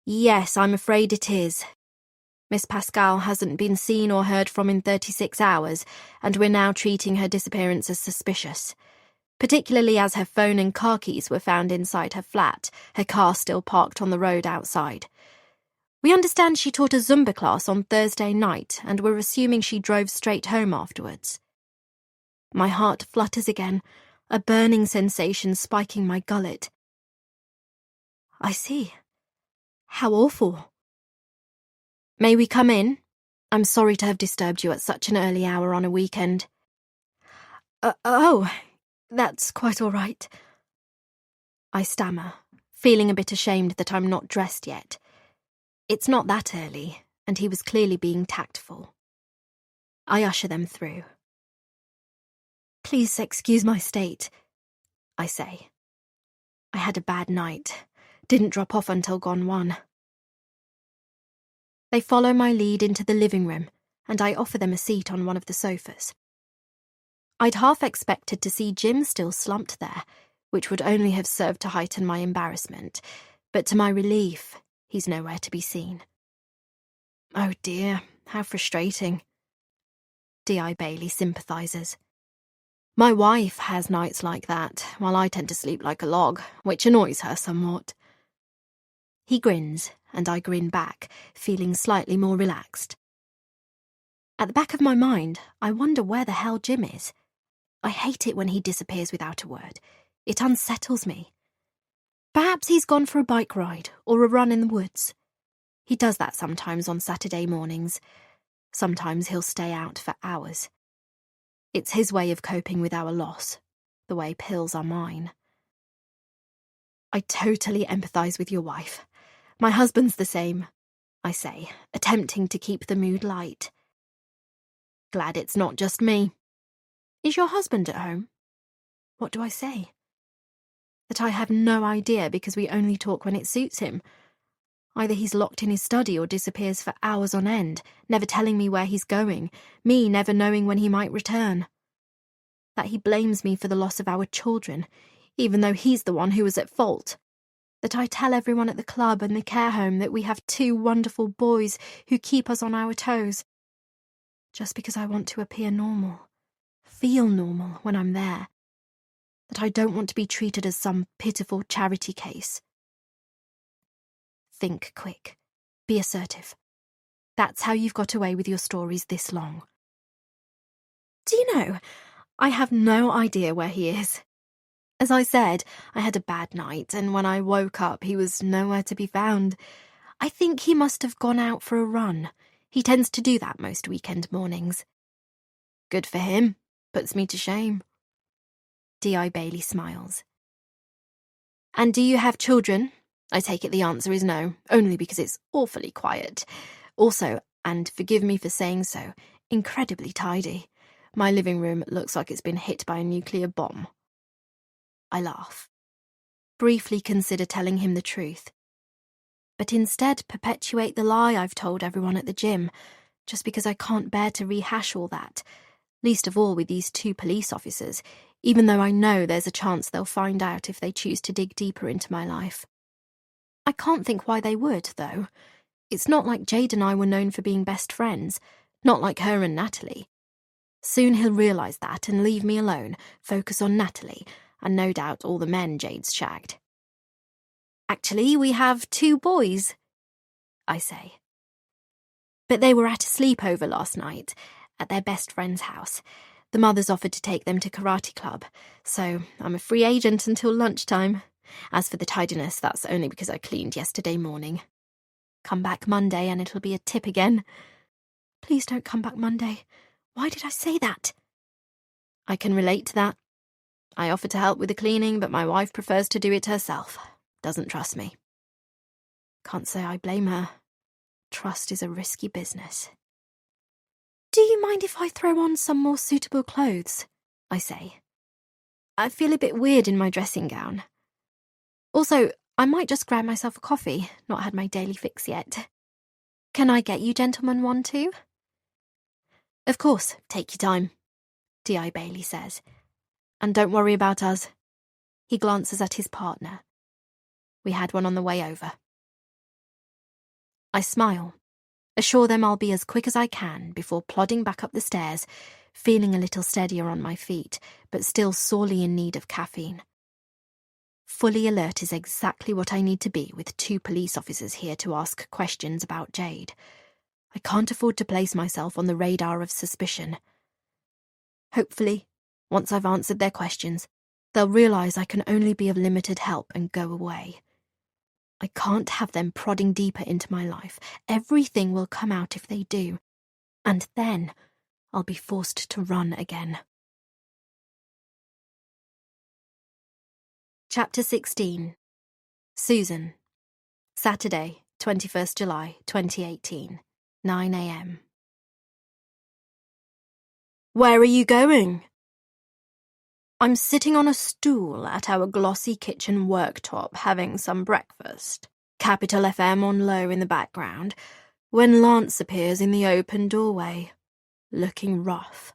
Yes, I'm afraid it is. Miss Pascal hasn't been seen or heard from in 36 hours, and we're now treating her disappearance as suspicious. Particularly as her phone and car keys were found inside her flat, her car still parked on the road outside. We understand she taught a Zumba class on Thursday night, and we're assuming she drove straight home afterwards. My heart flutters again, a burning sensation spiking my gullet. I see. How awful. May we come in? I'm sorry to have disturbed you at such an early hour on a weekend. Oh, that's quite all right. I stammer, feeling a bit ashamed that I'm not dressed yet. It's not that early, and he was clearly being tactful. I usher them through. Please excuse my state, I say. I had a bad night. Didn't drop off until gone 1. They follow my lead into the living room, and I offer them a seat on one of the sofas. I'd half expected to see Jim still slumped there, which would only have served to heighten my embarrassment, but to my relief, he's nowhere to be seen. Oh dear, how frustrating. D.I. Bailey sympathises. My wife has nights like that, while I tend to sleep like a log, which annoys her somewhat. He grins, and I grin back, feeling slightly more relaxed. At the back of my mind, I wonder where the hell Jim is. I hate it when he disappears without a word. It unsettles me. Perhaps he's gone for a bike ride or a run in the woods. He does that sometimes on Saturday mornings. Sometimes he'll stay out for hours. It's his way of coping with our loss, the way pills are mine. I totally empathise with your wife. My husband's the same, I say, attempting to keep the mood light. Glad it's not just me. Is your husband at home? What do I say? That I have no idea because we only talk when it suits him. Either he's locked in his study or disappears for hours on end, never telling me where he's going, me never knowing when he might return. That he blames me for the loss of our children, even though he's the one who was at fault. That I tell everyone at the club and the care home that we have 2 wonderful boys who keep us on our toes. Just because I want to appear normal, feel normal when I'm there. That I don't want to be treated as some pitiful charity case. Think quick. Be assertive. That's how you've got away with your stories this long. Do you know, I have no idea where he is. As I said, I had a bad night, and when I woke up, he was nowhere to be found. I think he must have gone out for a run. He tends to do that most weekend mornings. Good for him. Puts me to shame. D.I. Bailey smiles. And do you have children? I take it the answer is no, only because it's awfully quiet. Also, and forgive me for saying so, incredibly tidy. My living room looks like it's been hit by a nuclear bomb. I laugh. Briefly consider telling him the truth. but instead perpetuate the lie I've told everyone at the gym, just because I can't bear to rehash all that, least of all with these 2 police officers, even though I know there's a chance they'll find out if they choose to dig deeper into my life. I can't think why they would, though. It's not like Jade and I were known for being best friends, not like her and Natalie. Soon he'll realise that and leave me alone, focus on Natalie, and no doubt all the men Jade's shagged. Actually, we have 2 boys, I say. But they were at a sleepover last night, at their best friend's house. The mothers offered to take them to karate club, so I'm a free agent until lunchtime. As for the tidiness, that's only because I cleaned yesterday morning. Come back Monday and it'll be a tip again. Please don't come back Monday. Why did I say that? I can relate to that. I offered to help with the cleaning, but my wife prefers to do it herself. Doesn't trust me. Can't say I blame her. Trust is a risky business. Do you mind if I throw on some more suitable clothes? I say. I feel a bit weird in my dressing gown. Also, I might just grab myself a coffee, not had my daily fix yet. Can I get you gentlemen one too? Of course, take your time, D.I. Bailey says. And don't worry about us. He glances at his partner. We had one on the way over. I smile, assure them I'll be as quick as I can before plodding back up the stairs, feeling a little steadier on my feet, but still sorely in need of caffeine. Fully alert is exactly what I need to be with 2 police officers here to ask questions about Jade. I can't afford to place myself on the radar of suspicion. Hopefully, once I've answered their questions, they'll realise I can only be of limited help and go away. I can't have them prodding deeper into my life. Everything will come out if they do, and then I'll be forced to run again. Chapter 16. Susan. Saturday, 21st July, 2018, 9 a.m. Where are you going? I'm sitting on a stool at our glossy kitchen worktop having some breakfast, Capital FM on low in the background, when Lance appears in the open doorway, looking rough.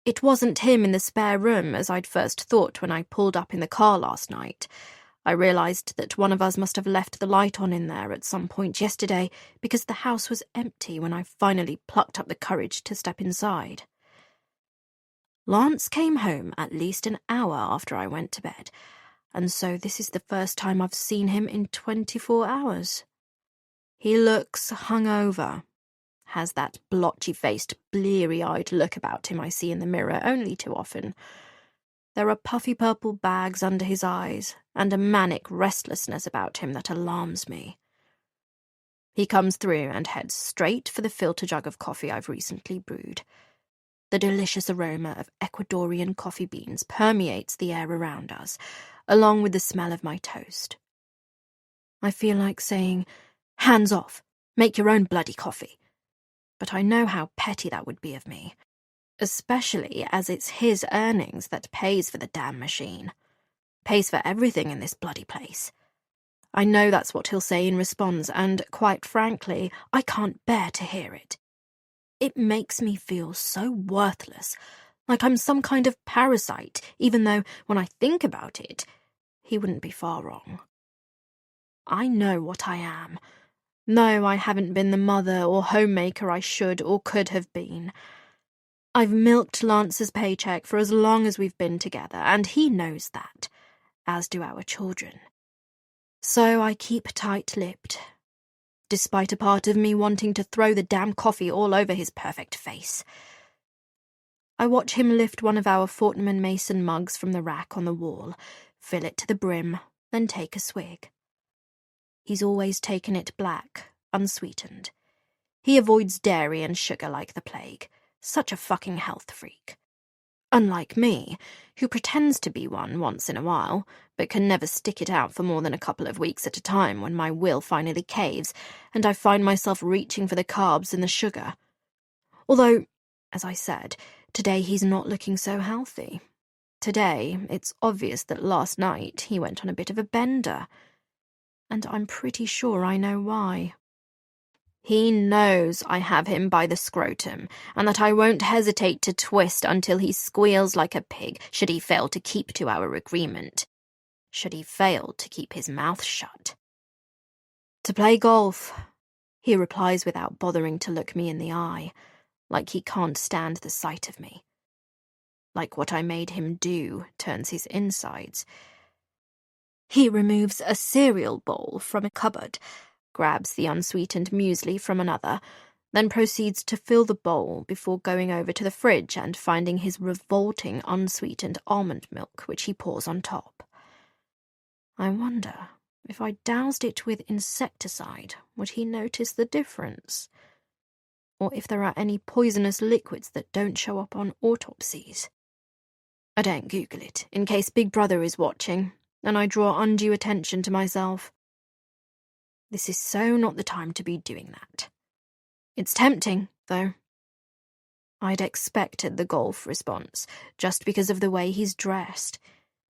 It wasn't him in the spare room as I'd first thought when I pulled up in the car last night. I realised that one of us must have left the light on in there at some point yesterday because the house was empty when I finally plucked up the courage to step inside. Lance came home at least an hour after I went to bed, and so this is the first time I've seen him in 24 hours. He looks hungover, has that blotchy-faced, bleary-eyed look about him I see in the mirror only too often. There are puffy purple bags under his eyes, and a manic restlessness about him that alarms me. He comes through and heads straight for the filter jug of coffee I've recently brewed. The delicious aroma of Ecuadorian coffee beans permeates the air around us, along with the smell of my toast. I feel like saying, "Hands off, make your own bloody coffee." But I know how petty that would be of me, especially as it's his earnings that pays for the damn machine. Pays for everything in this bloody place. I know that's what he'll say in response, and, quite frankly, I can't bear to hear it. It makes me feel so worthless, like I'm some kind of parasite, even though, when I think about it, he wouldn't be far wrong. I know what I am. No, I haven't been the mother or homemaker I should or could have been. I've milked Lance's paycheck for as long as we've been together, and he knows that, as do our children. So I keep tight-lipped, despite a part of me wanting to throw the damn coffee all over his perfect face. I watch him lift one of our Fortnum & Mason mugs from the rack on the wall, fill it to the brim, then take a swig. He's always taken it black, unsweetened. He avoids dairy and sugar like the plague. Such a fucking health freak. Unlike me, who pretends to be one once in a while, but can never stick it out for more than a couple of weeks at a time when my will finally caves, and I find myself reaching for the carbs and the sugar. Although, as I said, today he's not looking so healthy. Today, it's obvious that last night he went on a bit of a bender. and I'm pretty sure I know why. He knows I have him by the scrotum, and that I won't hesitate to twist until he squeals like a pig should he fail to keep to our agreement. Should he fail to keep his mouth shut. To play golf, he replies without bothering to look me in the eye, like he can't stand the sight of me. Like what I made him do turns his insides. He removes a cereal bowl from a cupboard, grabs the unsweetened muesli from another, then proceeds to fill the bowl before going over to the fridge and finding his revolting unsweetened almond milk, which he pours on top. I wonder, if I doused it with insecticide, would he notice the difference? Or if there are any poisonous liquids that don't show up on autopsies? I don't Google it, in case Big Brother is watching, and I draw undue attention to myself. This is so not the time to be doing that. It's tempting, though. I'd expected the golf response, just because of the way he's dressed.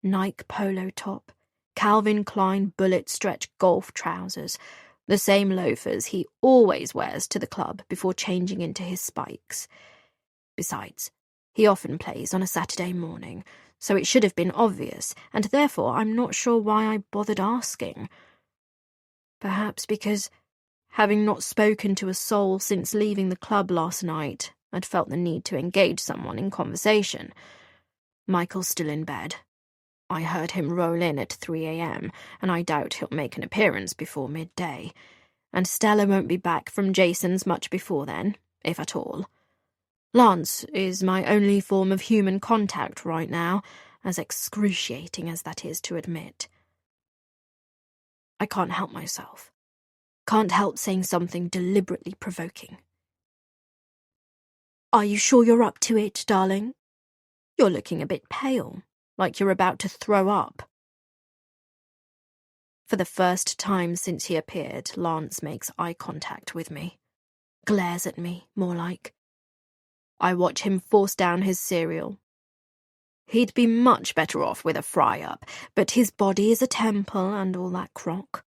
Nike polo top, Calvin Klein bullet stretch golf trousers, the same loafers he always wears to the club before changing into his spikes. Besides, he often plays on a Saturday morning, so it should have been obvious, and therefore I'm not sure why I bothered asking. Perhaps because, having not spoken to a soul since leaving the club last night, I'd felt the need to engage someone in conversation. Michael's still in bed. I heard him roll in at 3 a.m, and I doubt he'll make an appearance before midday. And Stella won't be back from Jason's much before then, if at all. Lance is my only form of human contact right now, as excruciating as that is to admit. I can't help myself. Can't help saying something deliberately provoking. Are you sure you're up to it, darling? You're looking a bit pale, like you're about to throw up. For the first time since he appeared, Lance makes eye contact with me. Glares at me, more like. I watch him force down his cereal. He'd be much better off with a fry-up, but his body is a temple and all that crock.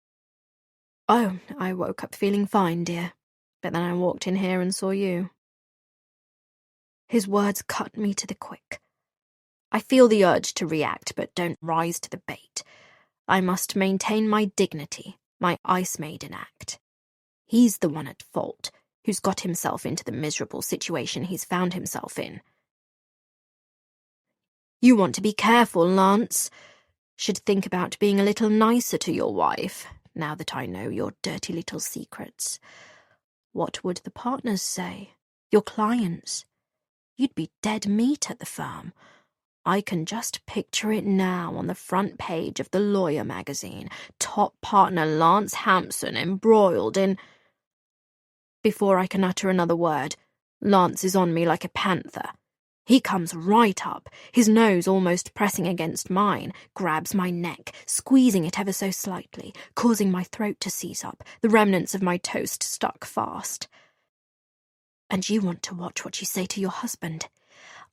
Oh, I woke up feeling fine, dear, but then I walked in here and saw you. His words cut me to the quick. I feel the urge to react, but don't rise to the bait. I must maintain my dignity, my Ice Maiden act. He's the one at fault, who's got himself into the miserable situation he's found himself in. You want to be careful, Lance. Should think about being a little nicer to your wife, now that I know your dirty little secrets. What would the partners say? Your clients? You'd be dead meat at the firm. I can just picture it now on the front page of the Lawyer magazine. Top partner Lance Hampson embroiled in... Before I can utter another word, Lance is on me like a panther. He comes right up, his nose almost pressing against mine, grabs my neck, squeezing it ever so slightly, causing my throat to seize up, the remnants of my toast stuck fast. And you want to watch what you say to your husband?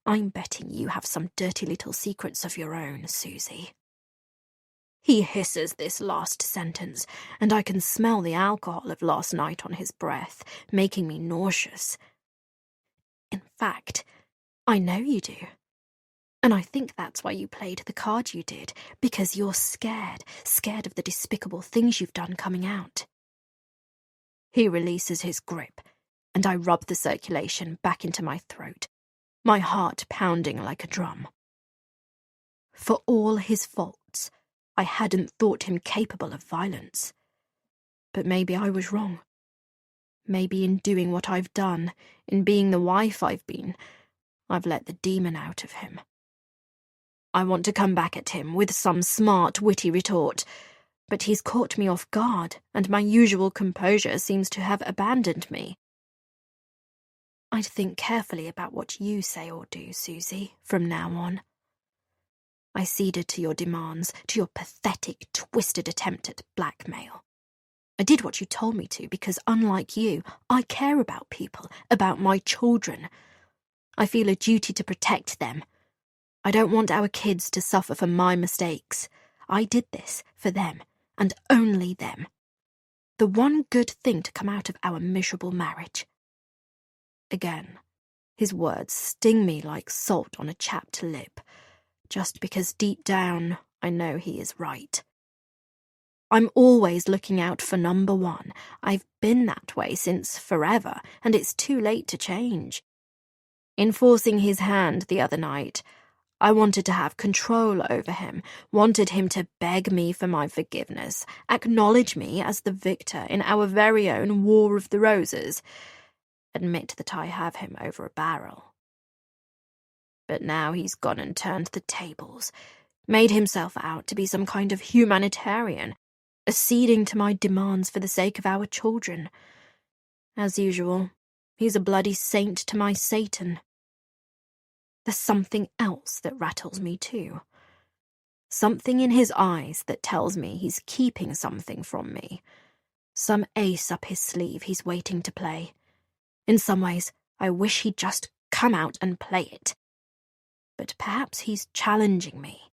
I'm betting you have some dirty little secrets of your own, Susie. He hisses this last sentence, and I can smell the alcohol of last night on his breath, making me nauseous. In fact, I know you do. And I think that's why you played the card you did, because you're scared of the despicable things you've done coming out. He releases his grip, and I rub the circulation back into my throat, my heart pounding like a drum. For all his faults, I hadn't thought him capable of violence. But maybe I was wrong. Maybe in doing what I've done, in being the wife I've been, I've let the demon out of him. I want to come back at him with some smart, witty retort, but he's caught me off guard, and my usual composure seems to have abandoned me. I'd think carefully about what you say or do, Susie, from now on. I ceded to your demands, to your pathetic, twisted attempt at blackmail. I did what you told me to because, unlike you, I care about people, about my children. I feel a duty to protect them. I don't want our kids to suffer for my mistakes. I did this for them, and only them. The one good thing to come out of our miserable marriage. Again, his words sting me like salt on a chapped lip, just because deep down I know he is right. I'm always looking out for number one. I've been that way since forever, and it's too late to change. In forcing his hand the other night, I wanted to have control over him, wanted him to beg me for my forgiveness, acknowledge me as the victor in our very own War of the Roses, admit that I have him over a barrel. But now he's gone and turned the tables, made himself out to be some kind of humanitarian, acceding to my demands for the sake of our children. As usual, he's a bloody saint to my Satan. There's something else that rattles me too. Something in his eyes that tells me he's keeping something from me. Some ace up his sleeve he's waiting to play. In some ways, I wish he'd just come out and play it. But perhaps he's challenging me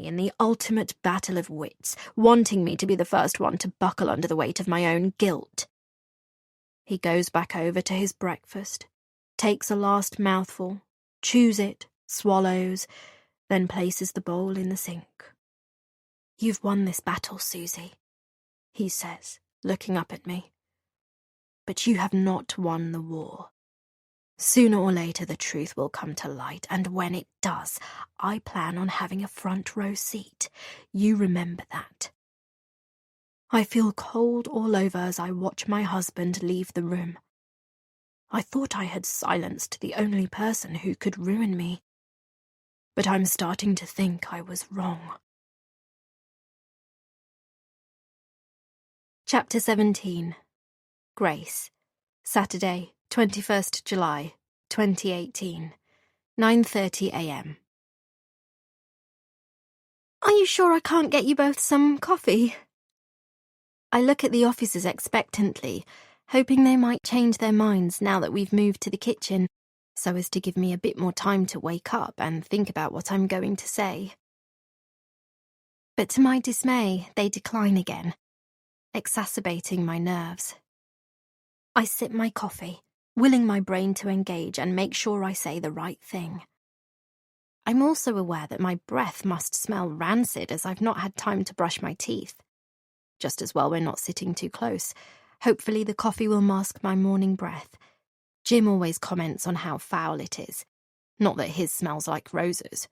in the ultimate battle of wits, wanting me to be the first one to buckle under the weight of my own guilt. He goes back over to his breakfast, takes a last mouthful, chews it, swallows, then places the bowl in the sink. "You've won this battle, Susie," he says, looking up at me. "But you have not won the war. Sooner or later the truth will come to light, and when it does, I plan on having a front row seat. You remember that." I feel cold all over as I watch my husband leave the room. I thought I had silenced the only person who could ruin me, but I'm starting to think I was wrong. Chapter 17. Grace. Saturday, 21st July, 2018, 9:30 a.m. "Are you sure I can't get you both some coffee?" I look at the officers expectantly, hoping they might change their minds now that we've moved to the kitchen, so as to give me a bit more time to wake up and think about what I'm going to say. But to my dismay, they decline again, exacerbating my nerves. I sip my coffee, willing my brain to engage and make sure I say the right thing. I'm also aware that my breath must smell rancid as I've not had time to brush my teeth. Just as well we're not sitting too close. Hopefully the coffee will mask my morning breath. Jim always comments on how foul it is. Not that his smells like roses.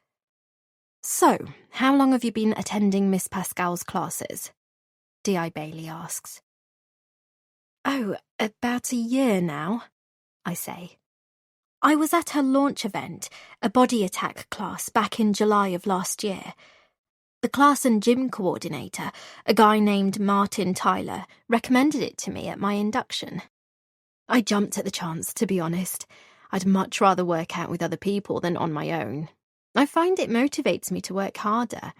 "So, how long have you been attending Miss Pascal's classes?" D.I. Bailey asks. "Oh, about a year now," I say. "I was at her launch event, a body attack class, back in July of last year. The class and gym coordinator, a guy named Martin Tyler, recommended it to me at my induction. I jumped at the chance, to be honest. I'd much rather work out with other people than on my own. I find it motivates me to work harder.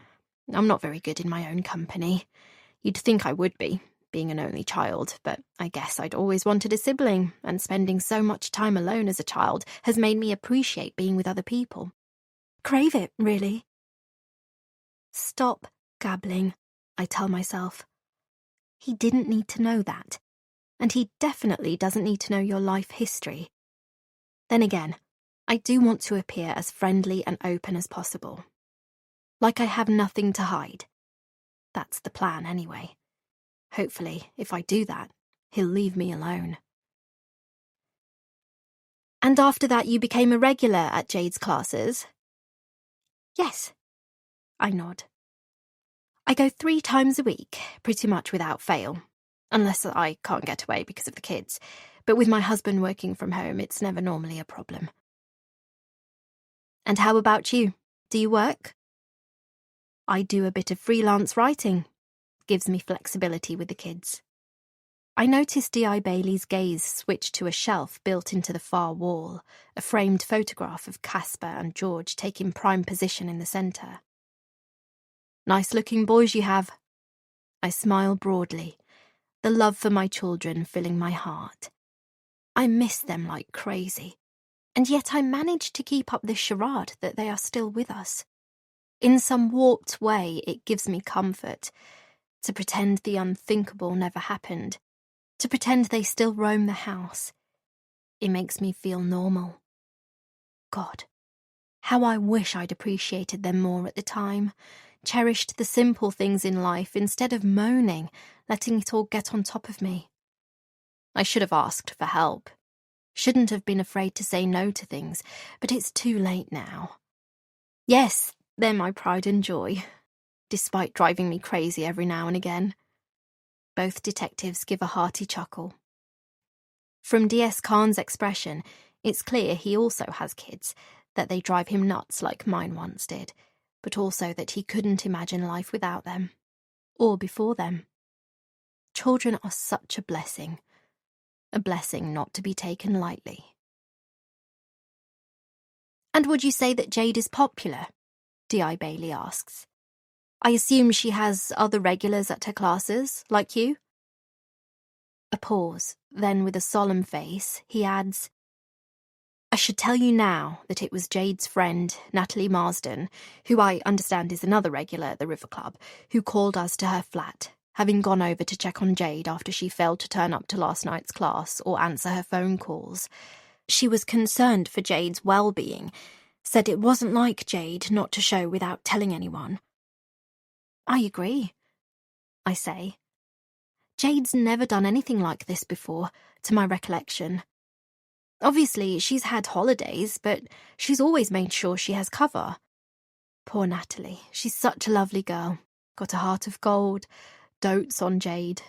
I'm not very good in my own company. You'd think I would be, being an only child, but I guess I'd always wanted a sibling, and spending so much time alone as a child has made me appreciate being with other people. Crave it, really." "Stop gabbling," I tell myself. He didn't need to know that, and he definitely doesn't need to know your life history. Then again, I do want to appear as friendly and open as possible. Like I have nothing to hide. That's the plan, anyway. Hopefully, if I do that, he'll leave me alone. "And after that you became a regular at Jade's classes?" "Yes." I nod. "I go 3 times a week, pretty much without fail. Unless I can't get away because of the kids. But with my husband working from home, it's never normally a problem." "And how about you? Do you work?" "I do a bit of freelance writing. Gives me flexibility with the kids." I noticed D.I. Bailey's gaze switch to a shelf built into the far wall, a framed photograph of Casper and George taking prime position in the centre. "Nice-looking boys you have." I smile broadly, the love for my children filling my heart. I miss them like crazy, and yet I manage to keep up this charade that they are still with us. In some warped way, it gives me comfort. To pretend the unthinkable never happened. To pretend they still roam the house. It makes me feel normal. God, how I wish I'd appreciated them more at the time. Cherished the simple things in life instead of moaning, letting it all get on top of me. I should have asked for help. Shouldn't have been afraid to say no to things, but it's too late now. Yes, they're my pride and joy, despite driving me crazy every now and again. Both detectives give a hearty chuckle. From D.S. Khan's expression, it's clear he also has kids, that they drive him nuts like mine once did, but also that he couldn't imagine life without them, or before them. Children are such a blessing not to be taken lightly. And would you say that Jade is popular? D.I. Bailey asks. I assume she has other regulars at her classes, like you? A pause, then with a solemn face, he adds, I should tell you now that it was Jade's friend, Natalie Marsden, who I understand is another regular at the River Club, who called us to her flat, having gone over to check on Jade after she failed to turn up to last night's class or answer her phone calls. She was concerned for Jade's well-being, said it wasn't like Jade not to show without telling anyone. I agree, I say. Jade's never done anything like this before, to my recollection. Obviously, she's had holidays, but she's always made sure she has cover. Poor Natalie, she's such a lovely girl. Got a heart of gold, dotes on Jade.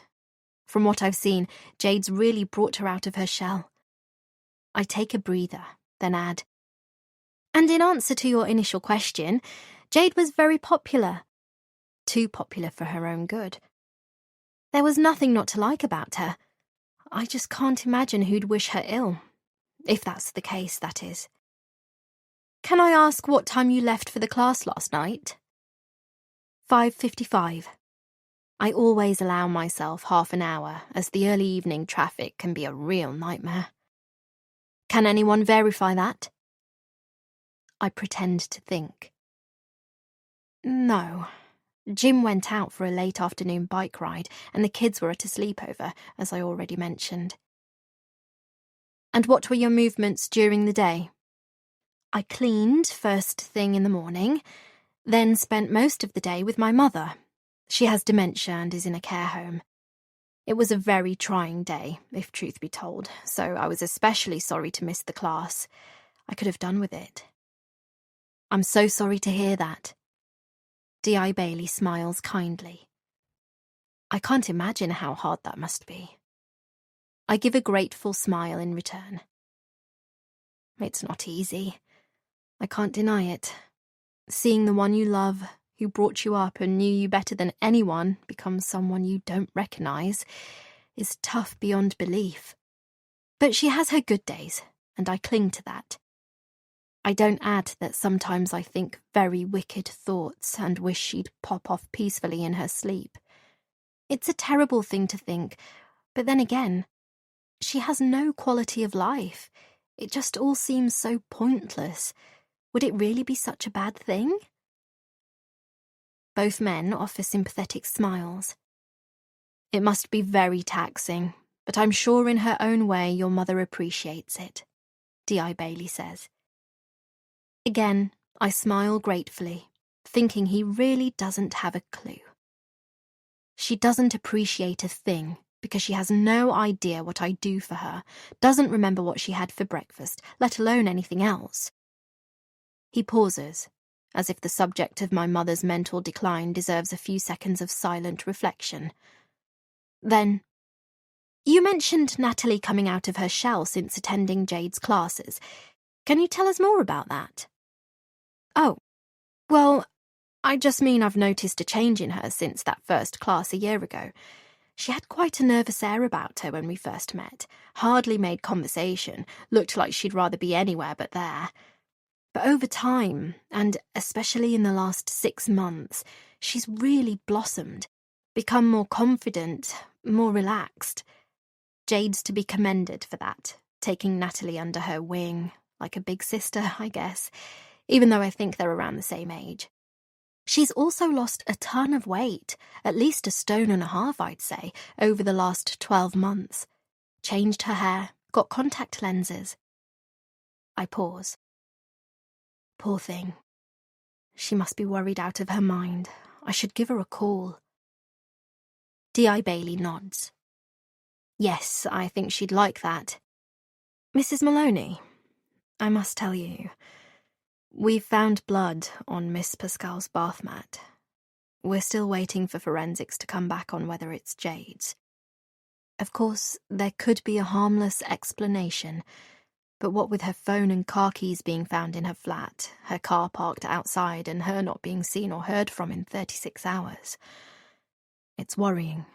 From what I've seen, Jade's really brought her out of her shell. I take a breather, then add, and in answer to your initial question, Jade was very popular. Too popular for her own good. There was nothing not to like about her. I just can't imagine who'd wish her ill. If that's the case, that is. Can I ask what time you left for the class last night? 5:55. I always allow myself half an hour, as the early evening traffic can be a real nightmare. Can anyone verify that? I pretend to think. No. Jim went out for a late afternoon bike ride, and the kids were at a sleepover, as I already mentioned. And what were your movements during the day? I cleaned first thing in the morning, then spent most of the day with my mother. She has dementia and is in a care home. It was a very trying day, if truth be told, so I was especially sorry to miss the class. I could have done with it. I'm so sorry to hear that. D.I. Bailey smiles kindly. I can't imagine how hard that must be. I give a grateful smile in return. It's not easy. I can't deny it. Seeing the one you love, who brought you up and knew you better than anyone, become someone you don't recognise, is tough beyond belief. But she has her good days, and I cling to that. I don't add that sometimes I think very wicked thoughts and wish she'd pop off peacefully in her sleep. It's a terrible thing to think, but then again, she has no quality of life. It just all seems so pointless. Would it really be such a bad thing? Both men offer sympathetic smiles. It must be very taxing, but I'm sure in her own way your mother appreciates it, D.I. Bailey says. Again, I smile gratefully, thinking he really doesn't have a clue. She doesn't appreciate a thing because she has no idea what I do for her, doesn't remember what she had for breakfast, let alone anything else. He pauses, as if the subject of my mother's mental decline deserves a few seconds of silent reflection. Then, you mentioned Natalie coming out of her shell since attending Jade's classes. Can you tell us more about that? Oh, well, I just mean I've noticed a change in her since that first class a year ago. She had quite a nervous air about her when we first met, hardly made conversation, looked like she'd rather be anywhere but there. But over time, and especially in the last 6 months, she's really blossomed, become more confident, more relaxed. Jade's to be commended for that, taking Natalie under her wing, like a big sister, I guess, even though I think they're around the same age. She's also lost a ton of weight, at least 1.5 stone, I'd say, over the last 12 months. Changed her hair, got contact lenses. I pause. Poor thing. She must be worried out of her mind. I should give her a call. D.I. Bailey nods. Yes, I think she'd like that. Mrs. Maloney, I must tell you, we've found blood on Miss Pascal's bath mat. We're still waiting for forensics to come back on whether it's Jade's. Of course, there could be a harmless explanation, but what with her phone and car keys being found in her flat, her car parked outside, and her not being seen or heard from in 36 hours, it's worrying.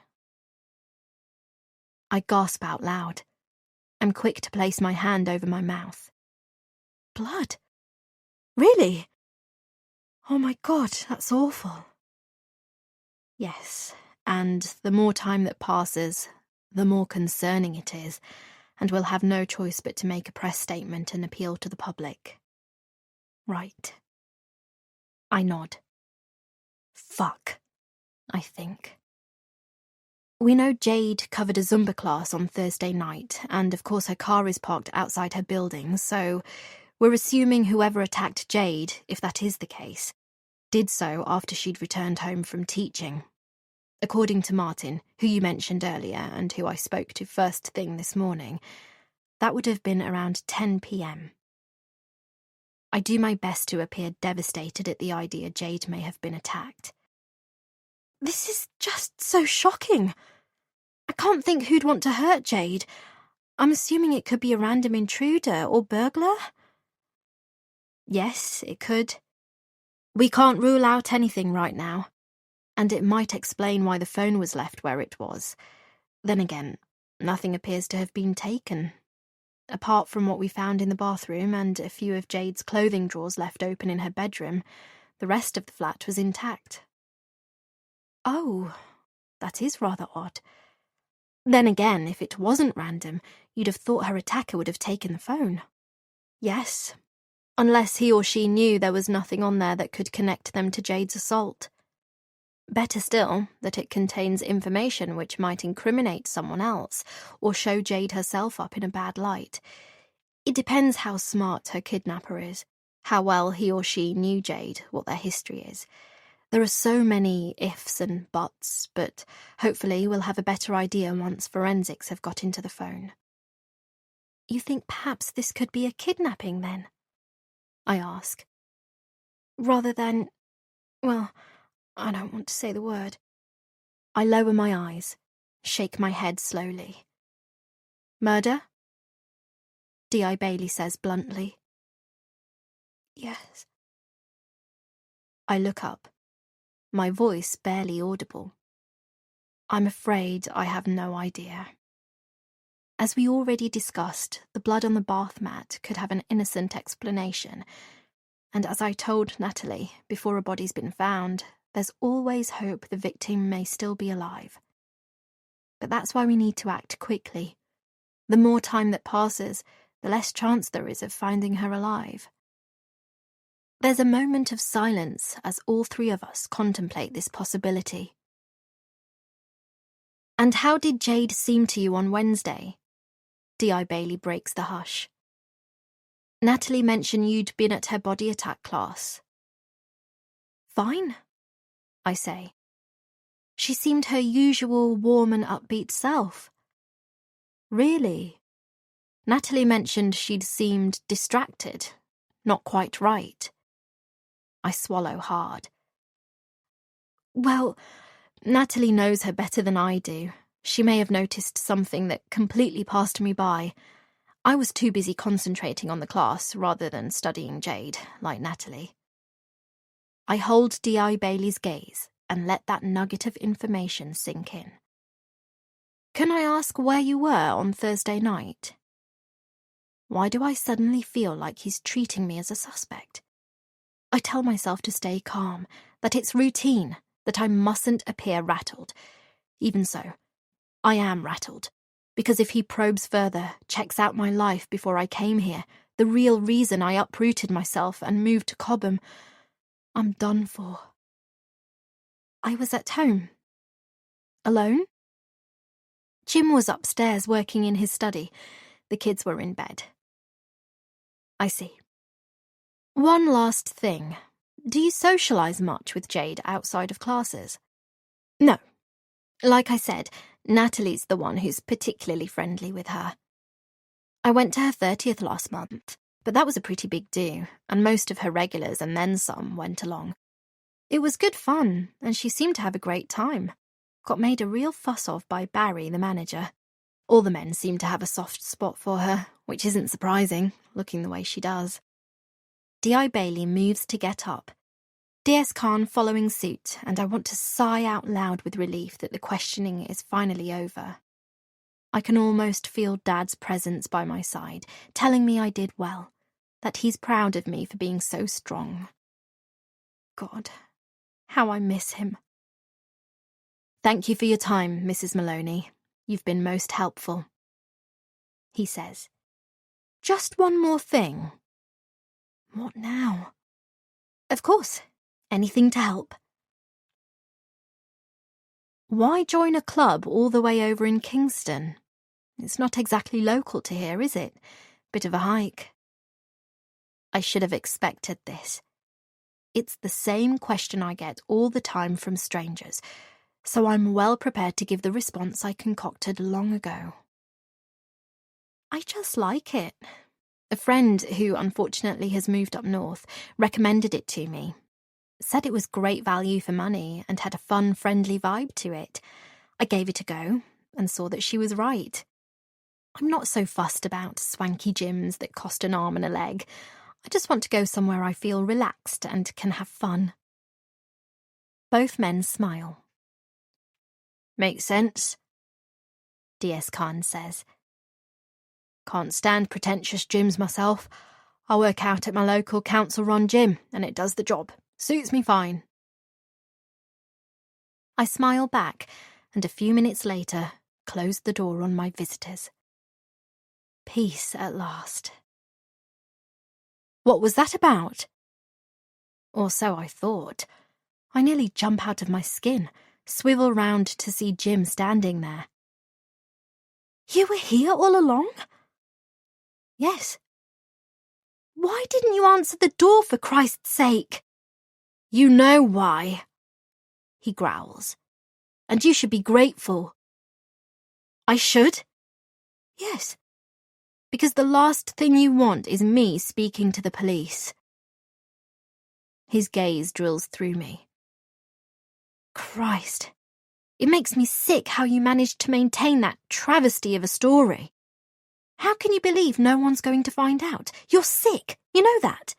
I gasp out loud. I'm quick to place my hand over my mouth. Blood? Really? Oh my God, that's awful. Yes, and the more time that passes, the more concerning it is, and we'll have no choice but to make a press statement and appeal to the public. Right. I nod. Fuck, I think. We know Jade covered a Zumba class on Thursday night, and of course her car is parked outside her building, so we're assuming whoever attacked Jade, if that is the case, did so after she'd returned home from teaching. According to Martin, who you mentioned earlier and who I spoke to first thing this morning, that would have been around 10 p.m. I do my best to appear devastated at the idea Jade may have been attacked. This is just so shocking. I can't think who'd want to hurt Jade. I'm assuming it could be a random intruder or burglar. Yes, it could. We can't rule out anything right now, and it might explain why the phone was left where it was. Then again, nothing appears to have been taken. Apart from what we found in the bathroom and a few of Jade's clothing drawers left open in her bedroom, the rest of the flat was intact. Oh, that is rather odd. Then again, if it wasn't random, you'd have thought her attacker would have taken the phone. Yes, unless he or she knew there was nothing on there that could connect them to Jade's assault. Better still, that it contains information which might incriminate someone else or show Jade herself up in a bad light. It depends how smart her kidnapper is, how well he or she knew Jade, what their history is. There are so many ifs and buts, but hopefully we'll have a better idea once forensics have got into the phone. You think perhaps this could be a kidnapping, then? I ask. Rather than, well, I don't want to say the word. I lower my eyes, shake my head slowly. Murder? D.I. Bailey says bluntly. Yes. I look up, my voice barely audible. I'm afraid I have no idea. As we already discussed, the blood on the bath mat could have an innocent explanation, and as I told Natalie, before a body's been found, there's always hope the victim may still be alive. But that's why we need to act quickly. The more time that passes, the less chance there is of finding her alive. There's a moment of silence as all three of us contemplate this possibility. And how did Jade seem to you on Wednesday? D.I. Bailey breaks the hush. Natalie mentioned you'd been at her body attack class. Fine, I say. She seemed her usual warm and upbeat self. Really? Natalie mentioned she'd seemed distracted, not quite right. I swallow hard. Well, Natalie knows her better than I do. She may have noticed something that completely passed me by. I was too busy concentrating on the class rather than studying Jade, like Natalie. I hold D.I. Bailey's gaze and let that nugget of information sink in. Can I ask where you were on Thursday night? Why do I suddenly feel like he's treating me as a suspect? I tell myself to stay calm, that it's routine, that I mustn't appear rattled. Even so, I am rattled, because if he probes further, checks out my life before I came here, the real reason I uprooted myself and moved to Cobham, I'm done for. I was at home. Alone? Jim was upstairs working in his study. The kids were in bed. I see. One last thing. Do you socialise much with Jade outside of classes? No. Like I said, Natalie's the one who's particularly friendly with her. I went to her 30th last month, but that was a pretty big do, and most of her regulars and then some went along. It was good fun, and she seemed to have a great time. Got made a real fuss of by Barry, the manager. All the men seemed to have a soft spot for her, which isn't surprising, looking the way she does. D.I. Bailey moves to get up. D.S. Khan following suit, and I want to sigh out loud with relief that the questioning is finally over. I can almost feel Dad's presence by my side, telling me I did well, that he's proud of me for being so strong. God, how I miss him. Thank you for your time, Mrs. Maloney. You've been most helpful. He says. Just one more thing. What now? Of course, anything to help. Why join a club all the way over in Kingston? It's not exactly local to here, is it? Bit of a hike. I should have expected this. It's the same question I get all the time from strangers, so I'm well prepared to give the response I concocted long ago. I just like it. A friend who unfortunately has moved up north recommended it to me. Said it was great value for money and had a fun, friendly vibe to it. I gave it a go and saw that she was right. I'm not so fussed about swanky gyms that cost an arm and a leg. I just want to go somewhere I feel relaxed and can have fun. Both men smile. Makes sense, D.S. Khan says. Can't stand pretentious gyms myself. I work out at my local council-run gym, and it does the job. Suits me fine. I smile back, and a few minutes later, close the door on my visitors. Peace at last. What was that about? Or so I thought. I nearly jump out of my skin, swivel round to see Jim standing there. You were here all along? Yes. Why didn't you answer the door, for Christ's sake? You know why, he growls. And you should be grateful. I should? Yes. Because the last thing you want is me speaking to the police. His gaze drills through me. Christ. It makes me sick how you managed to maintain that travesty of a story. How can you believe no one's going to find out? You're sick, you know that.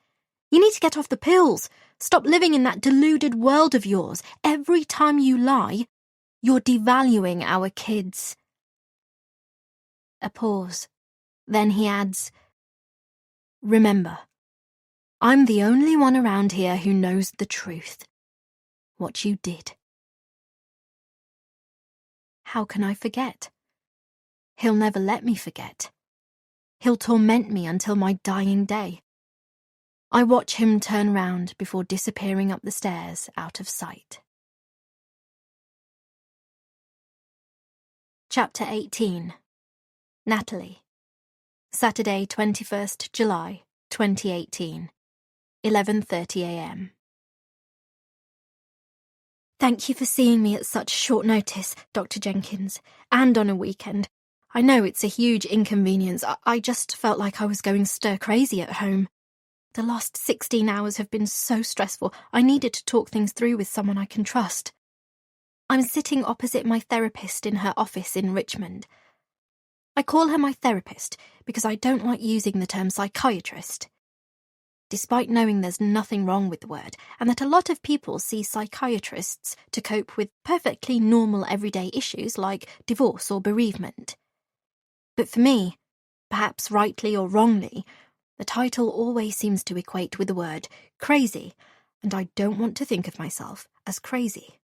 You need to get off the pills. Stop living in that deluded world of yours. Every time you lie, you're devaluing our kids. A pause. Then he adds, Remember, I'm the only one around here who knows the truth. What you did. How can I forget? He'll never let me forget. He'll torment me until my dying day. I watch him turn round before disappearing up the stairs out of sight. Chapter 18. Natalie. Saturday, 21st July, 2018. 11:30 a.m. Thank you for seeing me at such short notice, Dr. Jenkins, and on a weekend. I know it's a huge inconvenience. I just felt like I was going stir-crazy at home. The last 16 hours have been so stressful. I needed to talk things through with someone I can trust. I'm sitting opposite my therapist in her office in Richmond. I call her my therapist because I don't like using the term psychiatrist. Despite knowing there's nothing wrong with the word, and that a lot of people see psychiatrists to cope with perfectly normal everyday issues like divorce or bereavement. But for me, perhaps rightly or wrongly, the title always seems to equate with the word crazy, and I don't want to think of myself as crazy.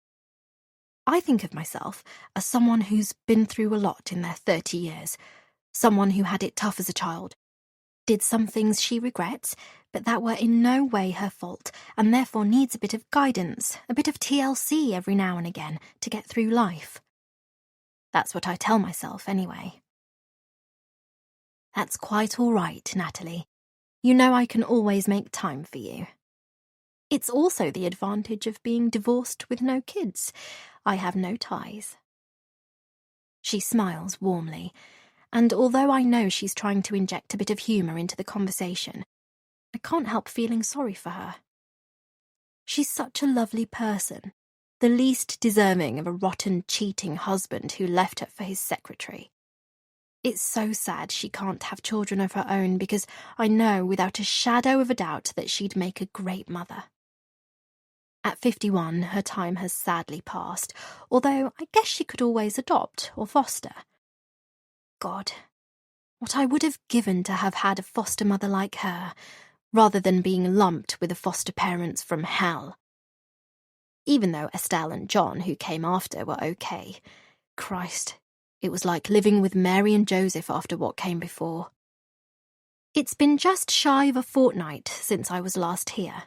I think of myself as someone who's been through a lot in their 30 years, someone who had it tough as a child, did some things she regrets, but that were in no way her fault, and therefore needs a bit of guidance, a bit of TLC every now and again to get through life. That's what I tell myself, anyway. That's quite all right, Natalie. You know I can always make time for you. It's also the advantage of being divorced with no kids. I have no ties. She smiles warmly, and although I know she's trying to inject a bit of humour into the conversation, I can't help feeling sorry for her. She's such a lovely person, the least deserving of a rotten, cheating husband who left her for his secretary. It's so sad she can't have children of her own because I know without a shadow of a doubt that she'd make a great mother. At 51, her time has sadly passed, although I guess she could always adopt or foster. God, what I would have given to have had a foster mother like her, rather than being lumped with the foster parents from hell. Even though Estelle and John, who came after, were okay. Christ, it was like living with Mary and Joseph after what came before. It's been just shy of a fortnight since I was last here.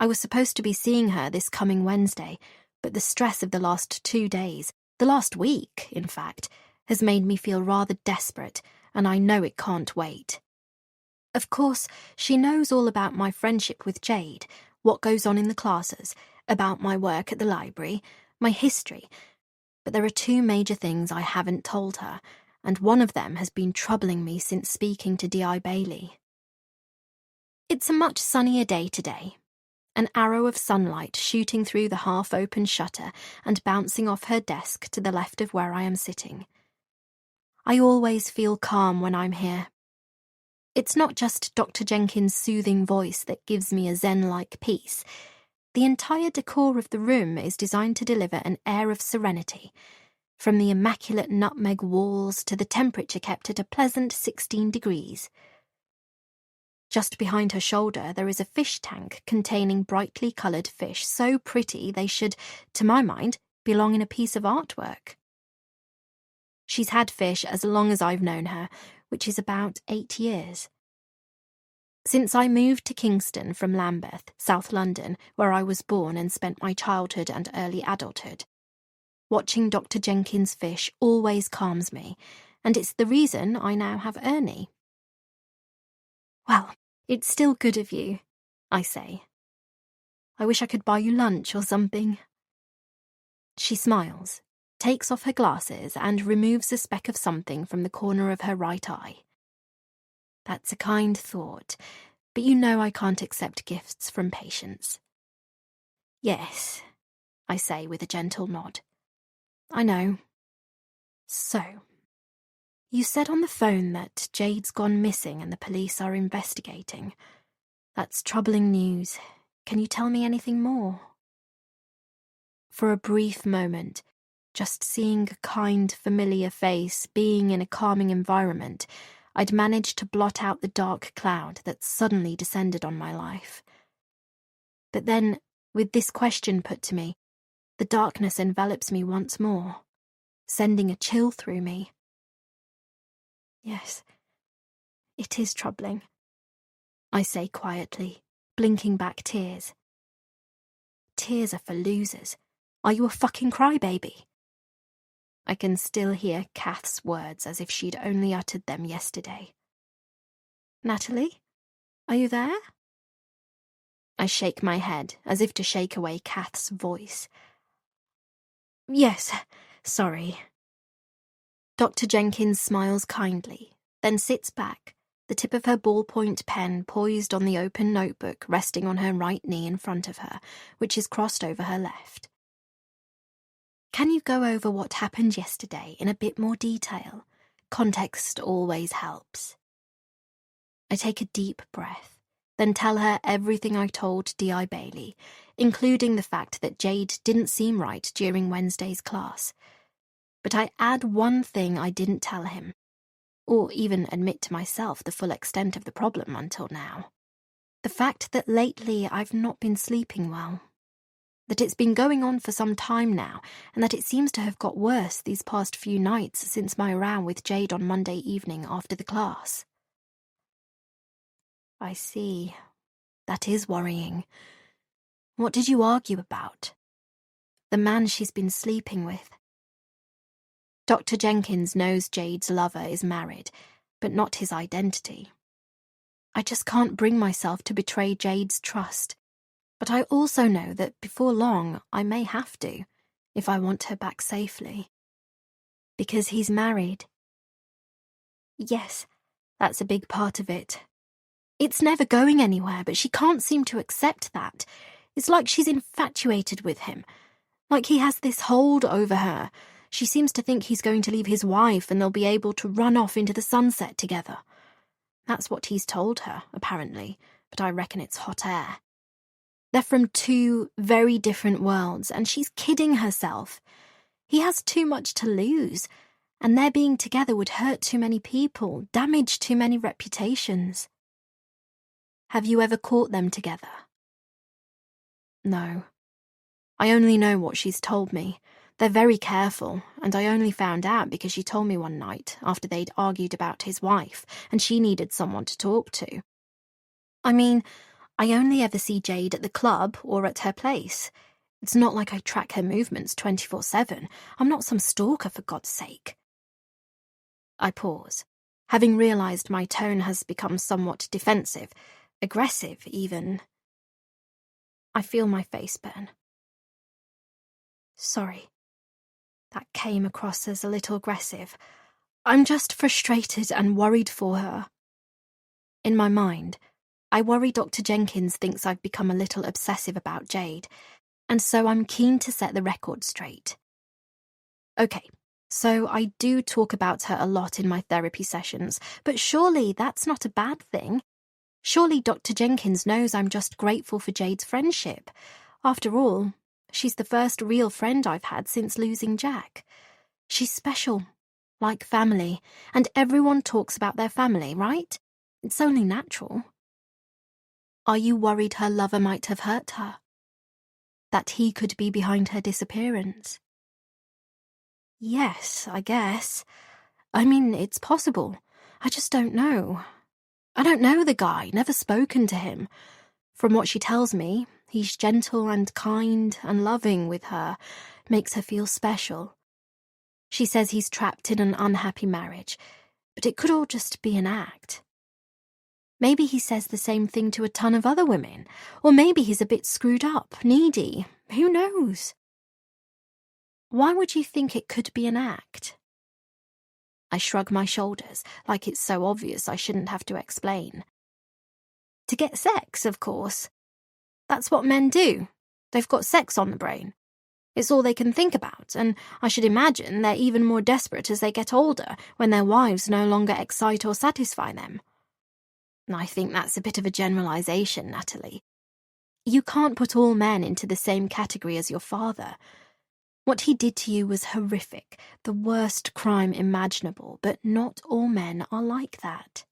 I was supposed to be seeing her this coming Wednesday, but the stress of the last 2 days, the last week, in fact, has made me feel rather desperate, and I know it can't wait. Of course, she knows all about my friendship with Jade, what goes on in the classes, about my work at the library, my history, but there are 2 major things I haven't told her, and one of them has been troubling me since speaking to D.I. Bailey. It's a much sunnier day today. An arrow of sunlight shooting through the half-open shutter and bouncing off her desk to the left of where I am sitting. I always feel calm when I'm here. It's not just Dr. Jenkins' soothing voice that gives me a zen-like peace. The entire decor of the room is designed to deliver an air of serenity, from the immaculate nutmeg walls to the temperature kept at a pleasant 16 degrees. Just behind her shoulder there is a fish tank containing brightly coloured fish so pretty they should, to my mind, belong in a piece of artwork. She's had fish as long as I've known her, which is about 8 years. Since I moved to Kingston from Lambeth, South London, where I was born and spent my childhood and early adulthood, watching Dr. Jenkins fish always calms me, and it's the reason I now have Ernie. Well, it's still good of you, I say. I wish I could buy you lunch or something. She smiles, takes off her glasses and removes a speck of something from the corner of her right eye. That's a kind thought, but you know I can't accept gifts from patients. Yes, I say with a gentle nod. I know. So, you said on the phone that Jade's gone missing and the police are investigating. That's troubling news. Can you tell me anything more? For a brief moment, just seeing a kind, familiar face, being in a calming environment, I'd managed to blot out the dark cloud that suddenly descended on my life. But then, with this question put to me, the darkness envelops me once more, sending a chill through me. Yes, it is troubling, I say quietly, blinking back tears. Tears are for losers. Are you a fucking crybaby? I can still hear Kath's words as if she'd only uttered them yesterday. Natalie, are you there? I shake my head as if to shake away Kath's voice. Yes, sorry. Dr. Jenkins smiles kindly, then sits back, the tip of her ballpoint pen poised on the open notebook resting on her right knee in front of her, which is crossed over her left. Can you go over what happened yesterday in a bit more detail? Context always helps. I take a deep breath, then tell her everything I told D.I. Bailey, including the fact that Jade didn't seem right during Wednesday's class. But I add one thing I didn't tell him, or even admit to myself the full extent of the problem until now. The fact that lately I've not been sleeping well. That it's been going on for some time now, and that it seems to have got worse these past few nights since my row with Jade on Monday evening after the class. I see. That is worrying. What did you argue about? The man she's been sleeping with. Dr. Jenkins knows Jade's lover is married, but not his identity. I just can't bring myself to betray Jade's trust. But I also know that before long I may have to, if I want her back safely. Because he's married. Yes, that's a big part of it. It's never going anywhere, but she can't seem to accept that. It's like she's infatuated with him. Like he has this hold over her. She seems to think he's going to leave his wife and they'll be able to run off into the sunset together. That's what he's told her, apparently, but I reckon it's hot air. They're from two very different worlds, and she's kidding herself. He has too much to lose, and their being together would hurt too many people, damage too many reputations. Have you ever caught them together? No. I only know what she's told me. They're very careful, and I only found out because she told me one night after they'd argued about his wife, and she needed someone to talk to. I mean, I only ever see Jade at the club or at her place. It's not like I track her movements 24/7. I'm not some stalker, for God's sake. I pause, having realised my tone has become somewhat defensive, aggressive even. I feel my face burn. Sorry. That came across as a little aggressive. I'm just frustrated and worried for her. In my mind, I worry Dr. Jenkins thinks I've become a little obsessive about Jade, and so I'm keen to set the record straight. Okay, so I do talk about her a lot in my therapy sessions, but surely that's not a bad thing. Surely Dr. Jenkins knows I'm just grateful for Jade's friendship. After all, she's the first real friend I've had since losing Jack. She's special, like family, and everyone talks about their family, right? It's only natural. Are you worried her lover might have hurt her? That he could be behind her disappearance? Yes, I guess. I mean, it's possible. I just don't know. I don't know the guy, never spoken to him. From what she tells me, he's gentle and kind and loving with her, makes her feel special. She says he's trapped in an unhappy marriage, but it could all just be an act. Maybe he says the same thing to a ton of other women, or maybe he's a bit screwed up, needy. Who knows? Why would you think it could be an act? I shrug my shoulders, like it's so obvious I shouldn't have to explain. To get sex, of course. That's what men do. They've got sex on the brain. It's all they can think about, and I should imagine they're even more desperate as they get older, when their wives no longer excite or satisfy them. I think that's a bit of a generalisation, Natalie. You can't put all men into the same category as your father. What he did to you was horrific, the worst crime imaginable, but not all men are like that.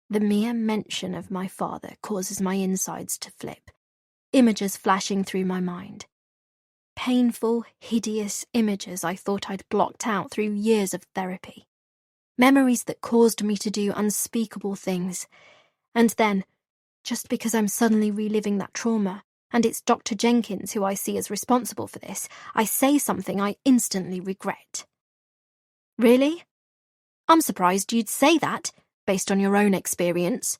The mere mention of my father causes my insides to flip, images flashing through my mind. Painful, hideous images I thought I'd blocked out through years of therapy. Memories that caused me to do unspeakable things. And then, just because I'm suddenly reliving that trauma, and it's Dr. Jenkins who I see as responsible for this, I say something I instantly regret. Really? I'm surprised you'd say that, based on your own experience.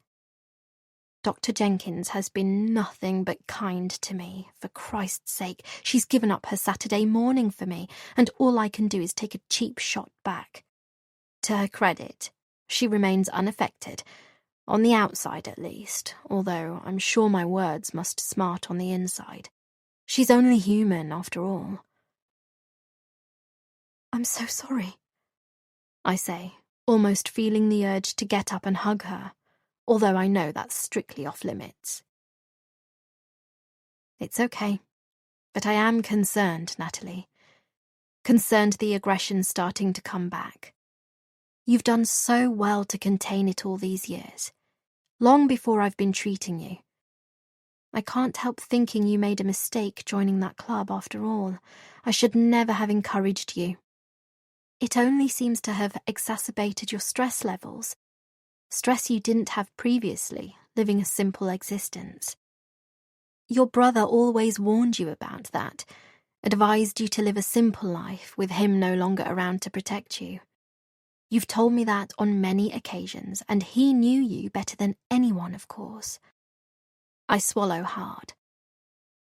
Dr. Jenkins has been nothing but kind to me, for Christ's sake. She's given up her Saturday morning for me, and all I can do is take a cheap shot back. To her credit, she remains unaffected, on the outside at least, although I'm sure my words must smart on the inside. She's only human, after all. I'm so sorry, I say, almost feeling the urge to get up and hug her, although I know that's strictly off limits. It's okay, but I am concerned, Natalie. Concerned the aggression's starting to come back. You've done so well to contain it all these years, long before I've been treating you. I can't help thinking you made a mistake joining that club after all. I should never have encouraged you. It only seems to have exacerbated your stress levels. Stress you didn't have previously, living a simple existence. Your brother always warned you about that, advised you to live a simple life with him no longer around to protect you. You've told me that on many occasions, and he knew you better than anyone, of course. I swallow hard.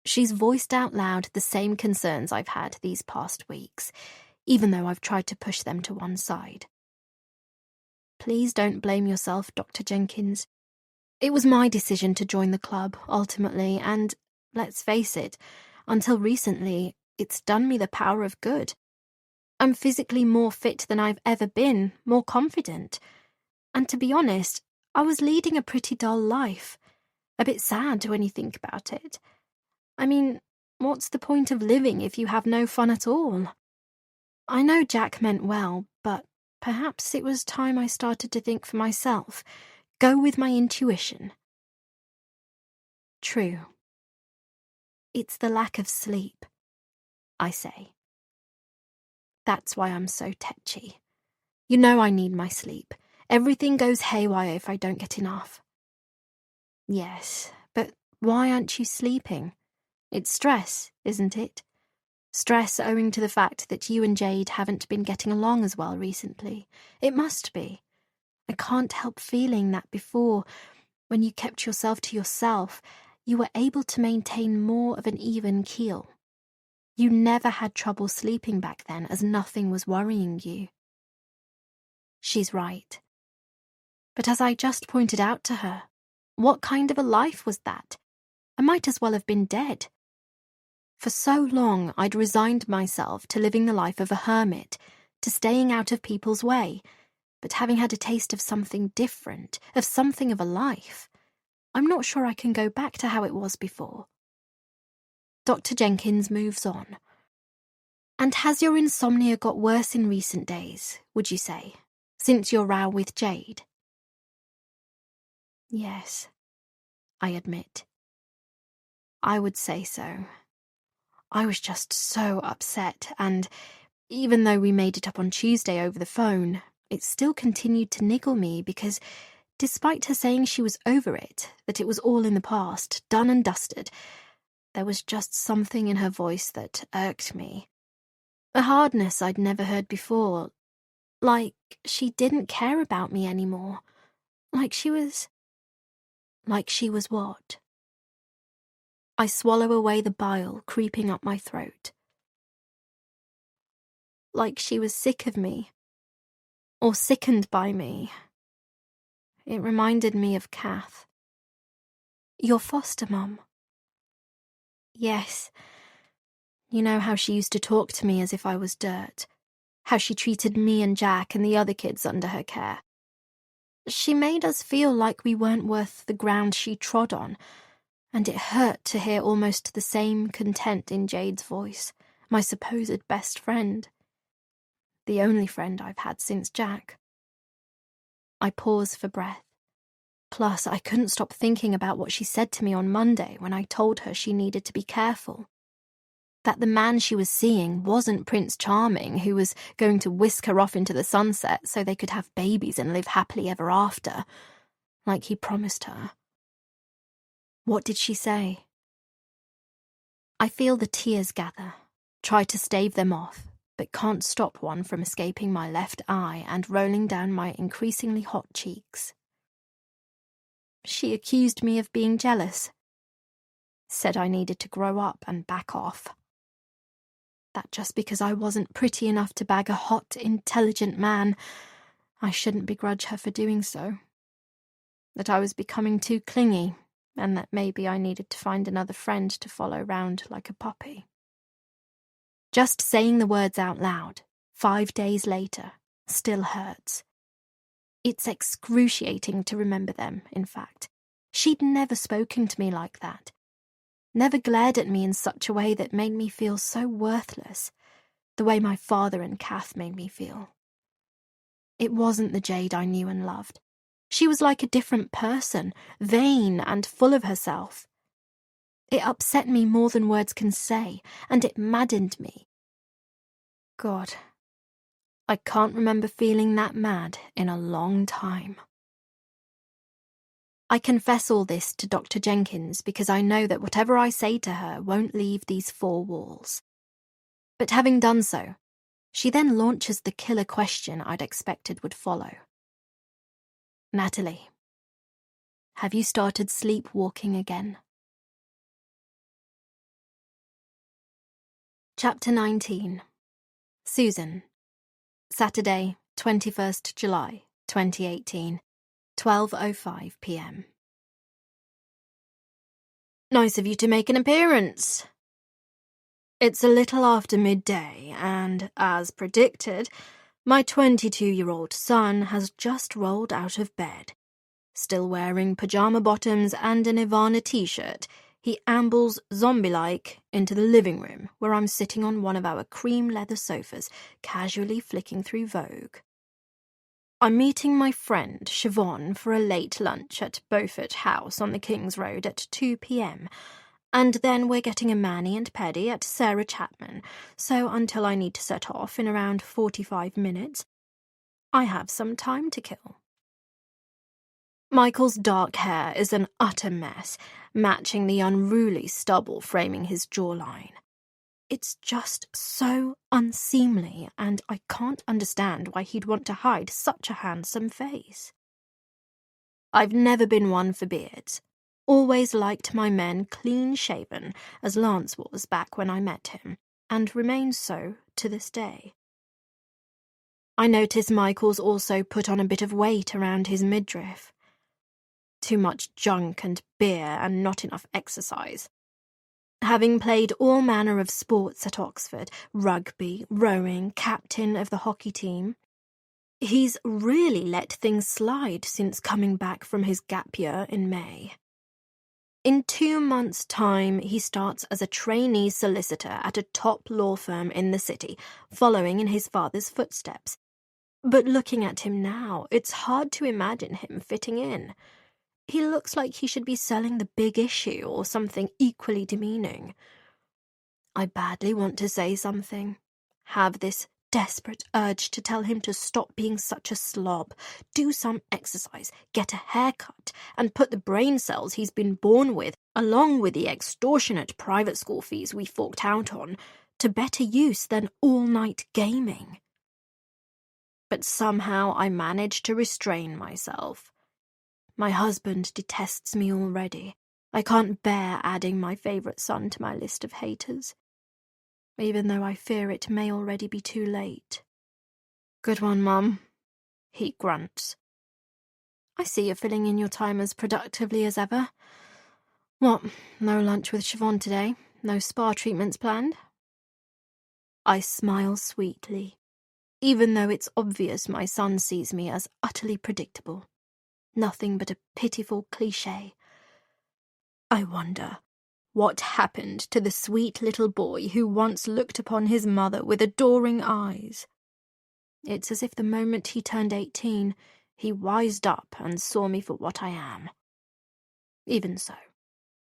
She's voiced out loud the same concerns I've had these past weeks, even though I've tried to push them to one side. Please don't blame yourself, Dr. Jenkins. It was my decision to join the club, ultimately, and, let's face it, until recently, it's done me the power of good. I'm physically more fit than I've ever been, more confident. And to be honest, I was leading a pretty dull life. A bit sad when you think about it. I mean, what's the point of living if you have no fun at all? I know Jack meant well, but perhaps it was time I started to think for myself, go with my intuition. True. It's the lack of sleep, I say. That's why I'm so tetchy. You know I need my sleep. Everything goes haywire if I don't get enough. Yes, but why aren't you sleeping? It's stress, isn't it? Stress owing to the fact that you and Jade haven't been getting along as well recently. It must be. I can't help feeling that before, when you kept yourself to yourself, you were able to maintain more of an even keel. You never had trouble sleeping back then, as nothing was worrying you. She's right. But as I just pointed out to her, what kind of a life was that? I might as well have been dead. For so long, I'd resigned myself to living the life of a hermit, to staying out of people's way, but having had a taste of something different, of something of a life, I'm not sure I can go back to how it was before. Dr. Jenkins moves on. And has your insomnia got worse in recent days, would you say, since your row with Jade? Yes, I admit. I would say so. I was just so upset, and even though we made it up on Tuesday over the phone, it still continued to niggle me because, despite her saying she was over it, that it was all in the past, done and dusted, there was just something in her voice that irked me. A hardness I'd never heard before, like she didn't care about me anymore, like she was what? I swallow away the bile creeping up my throat. Like she was sick of me, or sickened by me. It reminded me of Kath. Your foster mum. Yes. You know how she used to talk to me as if I was dirt, how she treated me and Jack and the other kids under her care. She made us feel like we weren't worth the ground she trod on, and it hurt to hear almost the same content in Jade's voice, my supposed best friend. The only friend I've had since Jack. I pause for breath. Plus, I couldn't stop thinking about what she said to me on Monday when I told her she needed to be careful. That the man she was seeing wasn't Prince Charming, who was going to whisk her off into the sunset so they could have babies and live happily ever after, like he promised her. What did she say? I feel the tears gather, try to stave them off, but can't stop one from escaping my left eye and rolling down my increasingly hot cheeks. She accused me of being jealous. Said I needed to grow up and back off. That just because I wasn't pretty enough to bag a hot, intelligent man, I shouldn't begrudge her for doing so. That I was becoming too clingy, and that maybe I needed to find another friend to follow round like a puppy. Just saying the words out loud, 5 days later, still hurts. It's excruciating to remember them, in fact. She'd never spoken to me like that. Never glared at me in such a way that made me feel so worthless, the way my father and Kath made me feel. It wasn't the Jade I knew and loved. She was like a different person, vain and full of herself. It upset me more than words can say, and it maddened me. God, I can't remember feeling that mad in a long time. I confess all this to Dr. Jenkins because I know that whatever I say to her won't leave these four walls. But having done so, she then launches the killer question I'd expected would follow. Natalie, have you started sleepwalking again? Chapter 19. Susan. Saturday, 21st July, 2018, 12:05 p.m. Nice of you to make an appearance. It's a little after midday, and, as predicted, my 22-year-old son has just rolled out of bed. Still wearing pajama bottoms and a Nirvana t-shirt, he ambles zombie-like into the living room, where I'm sitting on one of our cream leather sofas, casually flicking through Vogue. I'm meeting my friend Siobhan for a late lunch at Beaufort House on the King's Road at 2 p.m, and then we're getting a mani and pedi at Sarah Chapman, so until I need to set off in around 45 minutes, I have some time to kill. Michael's dark hair is an utter mess, matching the unruly stubble framing his jawline. It's just so unseemly, and I can't understand why he'd want to hide such a handsome face. I've never been one for beards. Always liked my men clean-shaven, as Lance was back when I met him, and remains so to this day. I notice Michael's also put on a bit of weight around his midriff. Too much junk and beer and not enough exercise. Having played all manner of sports at Oxford, rugby, rowing, captain of the hockey team, he's really let things slide since coming back from his gap year in May. In 2 months' time, he starts as a trainee solicitor at a top law firm in the city, following in his father's footsteps. But looking at him now, it's hard to imagine him fitting in. He looks like he should be selling the Big Issue or something equally demeaning. I badly want to say something, have this desperate urge to tell him to stop being such a slob, do some exercise, get a haircut, and put the brain cells he's been born with, along with the extortionate private school fees we forked out on, to better use than all-night gaming. But somehow I manage to restrain myself. My husband detests me already. I can't bear adding my favourite son to my list of haters, even though I fear it may already be too late. Good one, Mum, he grunts. I see you're filling in your time as productively as ever. What, no lunch with Siobhan today? No spa treatments planned? I smile sweetly, even though it's obvious my son sees me as utterly predictable. Nothing but a pitiful cliché. I wonder what happened to the sweet little boy who once looked upon his mother with adoring eyes. It's as if the moment he turned 18, he wised up and saw me for what I am. Even so,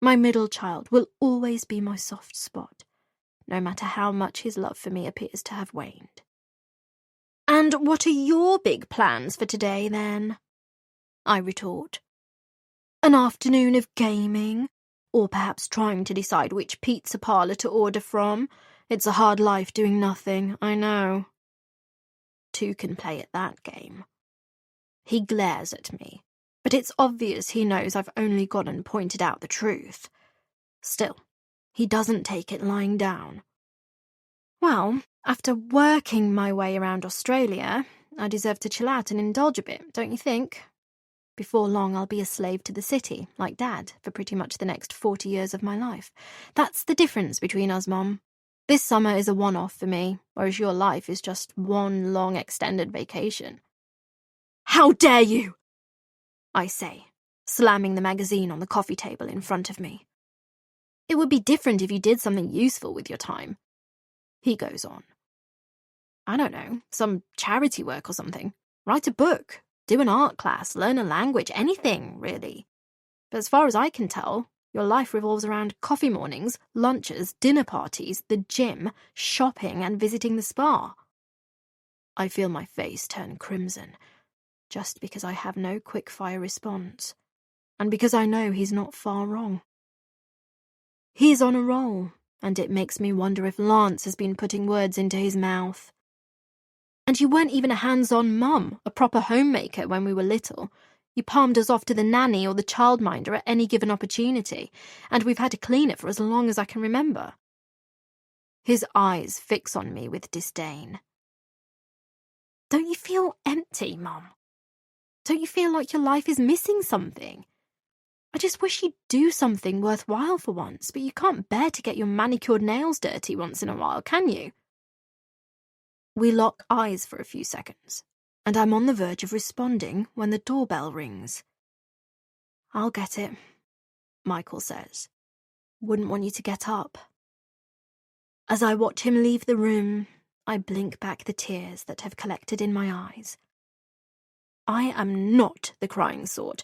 my middle child will always be my soft spot, no matter how much his love for me appears to have waned. And what are your big plans for today, then? I retort. An afternoon of gaming, or perhaps trying to decide which pizza parlour to order from. It's a hard life doing nothing, I know. Two can play at that game. He glares at me, but it's obvious he knows I've only gone and pointed out the truth. Still, he doesn't take it lying down. Well, after working my way around Australia, I deserve to chill out and indulge a bit, don't you think? Before long, I'll be a slave to the city, like Dad, for pretty much the next 40 years of my life. That's the difference between us, Mom. This summer is a one-off for me, whereas your life is just one long extended vacation. How dare you! I say, slamming the magazine on the coffee table in front of me. It would be different if you did something useful with your time. He goes on. I don't know, some charity work or something. Write a book. Do an art class, learn a language, anything, really. But as far as I can tell, your life revolves around coffee mornings, lunches, dinner parties, the gym, shopping, and visiting the spa. I feel my face turn crimson, just because I have no quick-fire response. and because I know he's not far wrong. He's on a roll, and it makes me wonder if Lance has been putting words into his mouth. And you weren't even a hands-on mum, a proper homemaker when we were little. You palmed us off to the nanny or the childminder at any given opportunity, and we've had to clean it for as long as I can remember. His eyes fix on me with disdain. Don't you feel empty, Mum? Don't you feel like your life is missing something? I just wish you'd do something worthwhile for once, but you can't bear to get your manicured nails dirty once in a while, can you? We lock eyes for a few seconds, and I'm on the verge of responding when the doorbell rings. I'll get it, Michael says. Wouldn't want you to get up. As I watch him leave the room, I blink back the tears that have collected in my eyes. I am not the crying sort,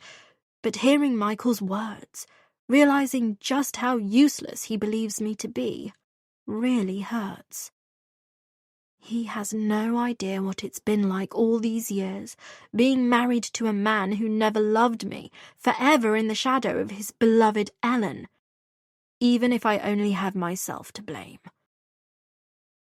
but hearing Michael's words, realizing just how useless he believes me to be, really hurts. He has no idea what it's been like all these years, being married to a man who never loved me, forever in the shadow of his beloved Ellen, even if I only have myself to blame.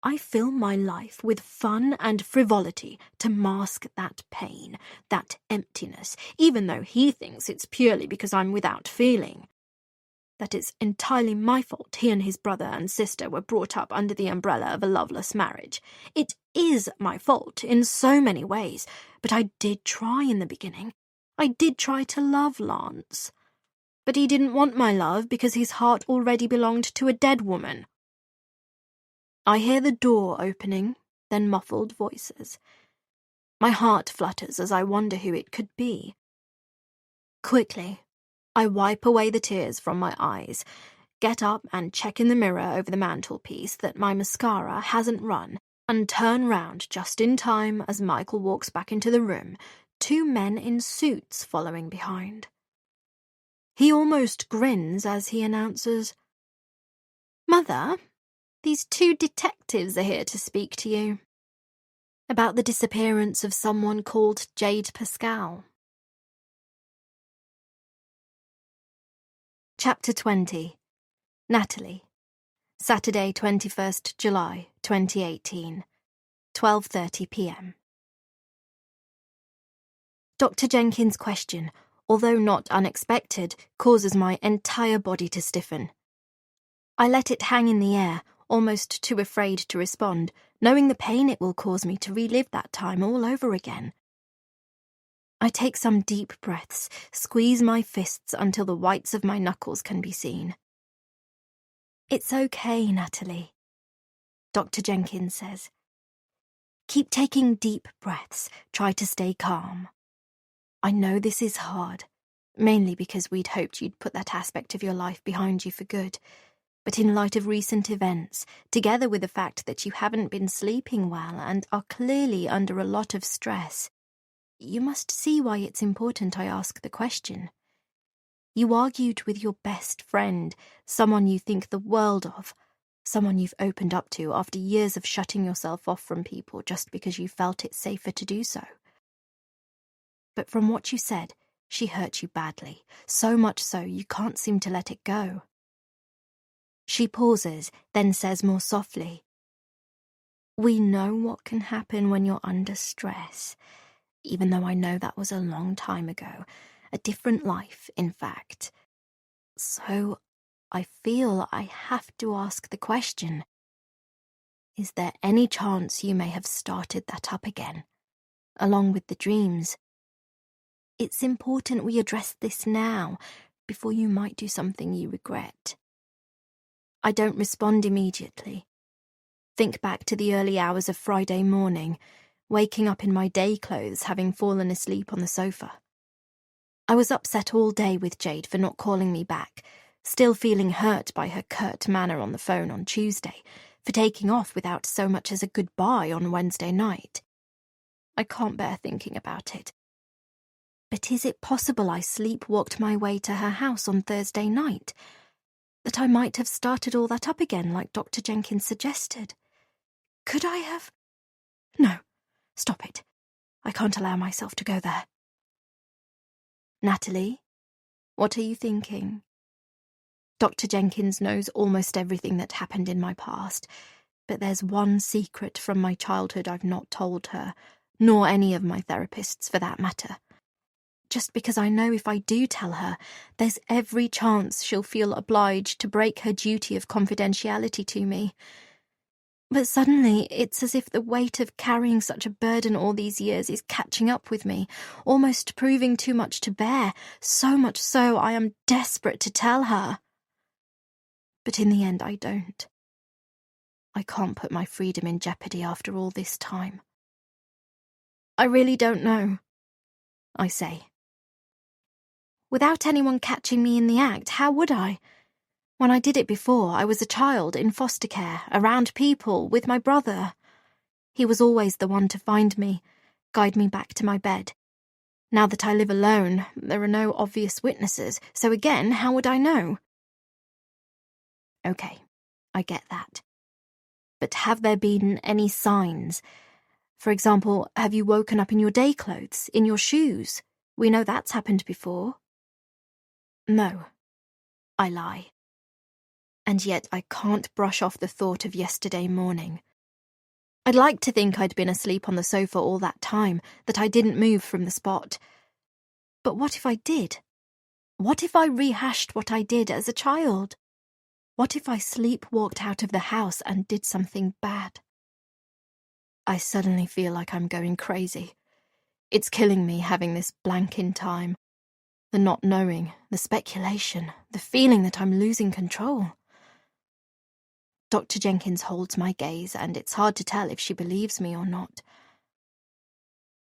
I fill my life with fun and frivolity to mask that pain, that emptiness, even though he thinks it's purely because I'm without feeling. That it's entirely my fault he and his brother and sister were brought up under the umbrella of a loveless marriage. It is my fault in so many ways, but I did try in the beginning. I did try to love Lance. But he didn't want my love because his heart already belonged to a dead woman. I hear the door opening, then muffled voices. My heart flutters as I wonder who it could be. Quickly, I wipe away the tears from my eyes, get up and check in the mirror over the mantelpiece that my mascara hasn't run, and turn round just in time as Michael walks back into the room, 2 men in suits following behind. He almost grins as he announces, "Mother, these 2 detectives are here to speak to you about the disappearance of someone called Jade Pascal." Chapter 20. Natalie. Saturday, 21st July, 2018. 12:30 p.m. Dr. Jenkins' question, although not unexpected, causes my entire body to stiffen. I let it hang in the air, almost too afraid to respond, knowing the pain it will cause me to relive that time all over again. I take some deep breaths, squeeze my fists until the whites of my knuckles can be seen. "It's okay, Natalie," Dr. Jenkins says. "Keep taking deep breaths, try to stay calm. I know this is hard, mainly because we'd hoped you'd put that aspect of your life behind you for good. But in light of recent events, together with the fact that you haven't been sleeping well and are clearly under a lot of stress, you must see why it's important I ask the question. You argued with your best friend, someone you think the world of, someone you've opened up to after years of shutting yourself off from people just because you felt it safer to do so. But from what you said, she hurt you badly, so much so you can't seem to let it go." She pauses, then says more softly, "We know what can happen when you're under stress, even though I know that was a long time ago, a different life, in fact. So I feel I have to ask the question, is there any chance you may have started that up again, along with the dreams? It's important we address this now, before you might do something you regret." I don't respond immediately. Think back to the early hours of Friday morning, waking up in my day clothes, having fallen asleep on the sofa. I was upset all day with Jade for not calling me back, still feeling hurt by her curt manner on the phone on Tuesday, for taking off without so much as a goodbye on Wednesday night. I can't bear thinking about it. But is it possible I sleepwalked my way to her house on Thursday night? That I might have started all that up again like Dr. Jenkins suggested? Could I have? No, stop it. I can't allow myself to go there. "Natalie, What are you thinking? Dr. Jenkins knows almost everything that happened in my past, but there's one secret from my childhood I've not told her, nor any of my therapists for that matter. Just because I know if I do tell her, there's every chance she'll feel obliged to break her duty of confidentiality to me. But suddenly, it's as if the weight of carrying such a burden all these years is catching up with me, almost proving too much to bear, so much so I am desperate to tell her. But in the end, I don't. I can't put my freedom in jeopardy after all this time. I really don't know, I say. Without anyone catching me in the act, how would I? When I did it before, I was a child in foster care, around people, with my brother. He was always the one to find me, guide me back to my bed. Now that I live alone, there are no obvious witnesses, so again, how would I know? Okay, I get that. But have there been any signs? For example, have you woken up in your day clothes, in your shoes? We know that's happened before. No, I lie. And yet I can't brush off the thought of yesterday morning. I'd like to think I'd been asleep on the sofa all that time, that I didn't move from the spot. But what if I did? What if I rehashed what I did as a child? What if I sleepwalked out of the house and did something bad? I suddenly feel like I'm going crazy. It's killing me having this blank in time. The not knowing, the speculation, the feeling that I'm losing control. Dr. Jenkins holds my gaze, and it's hard to tell if she believes me or not.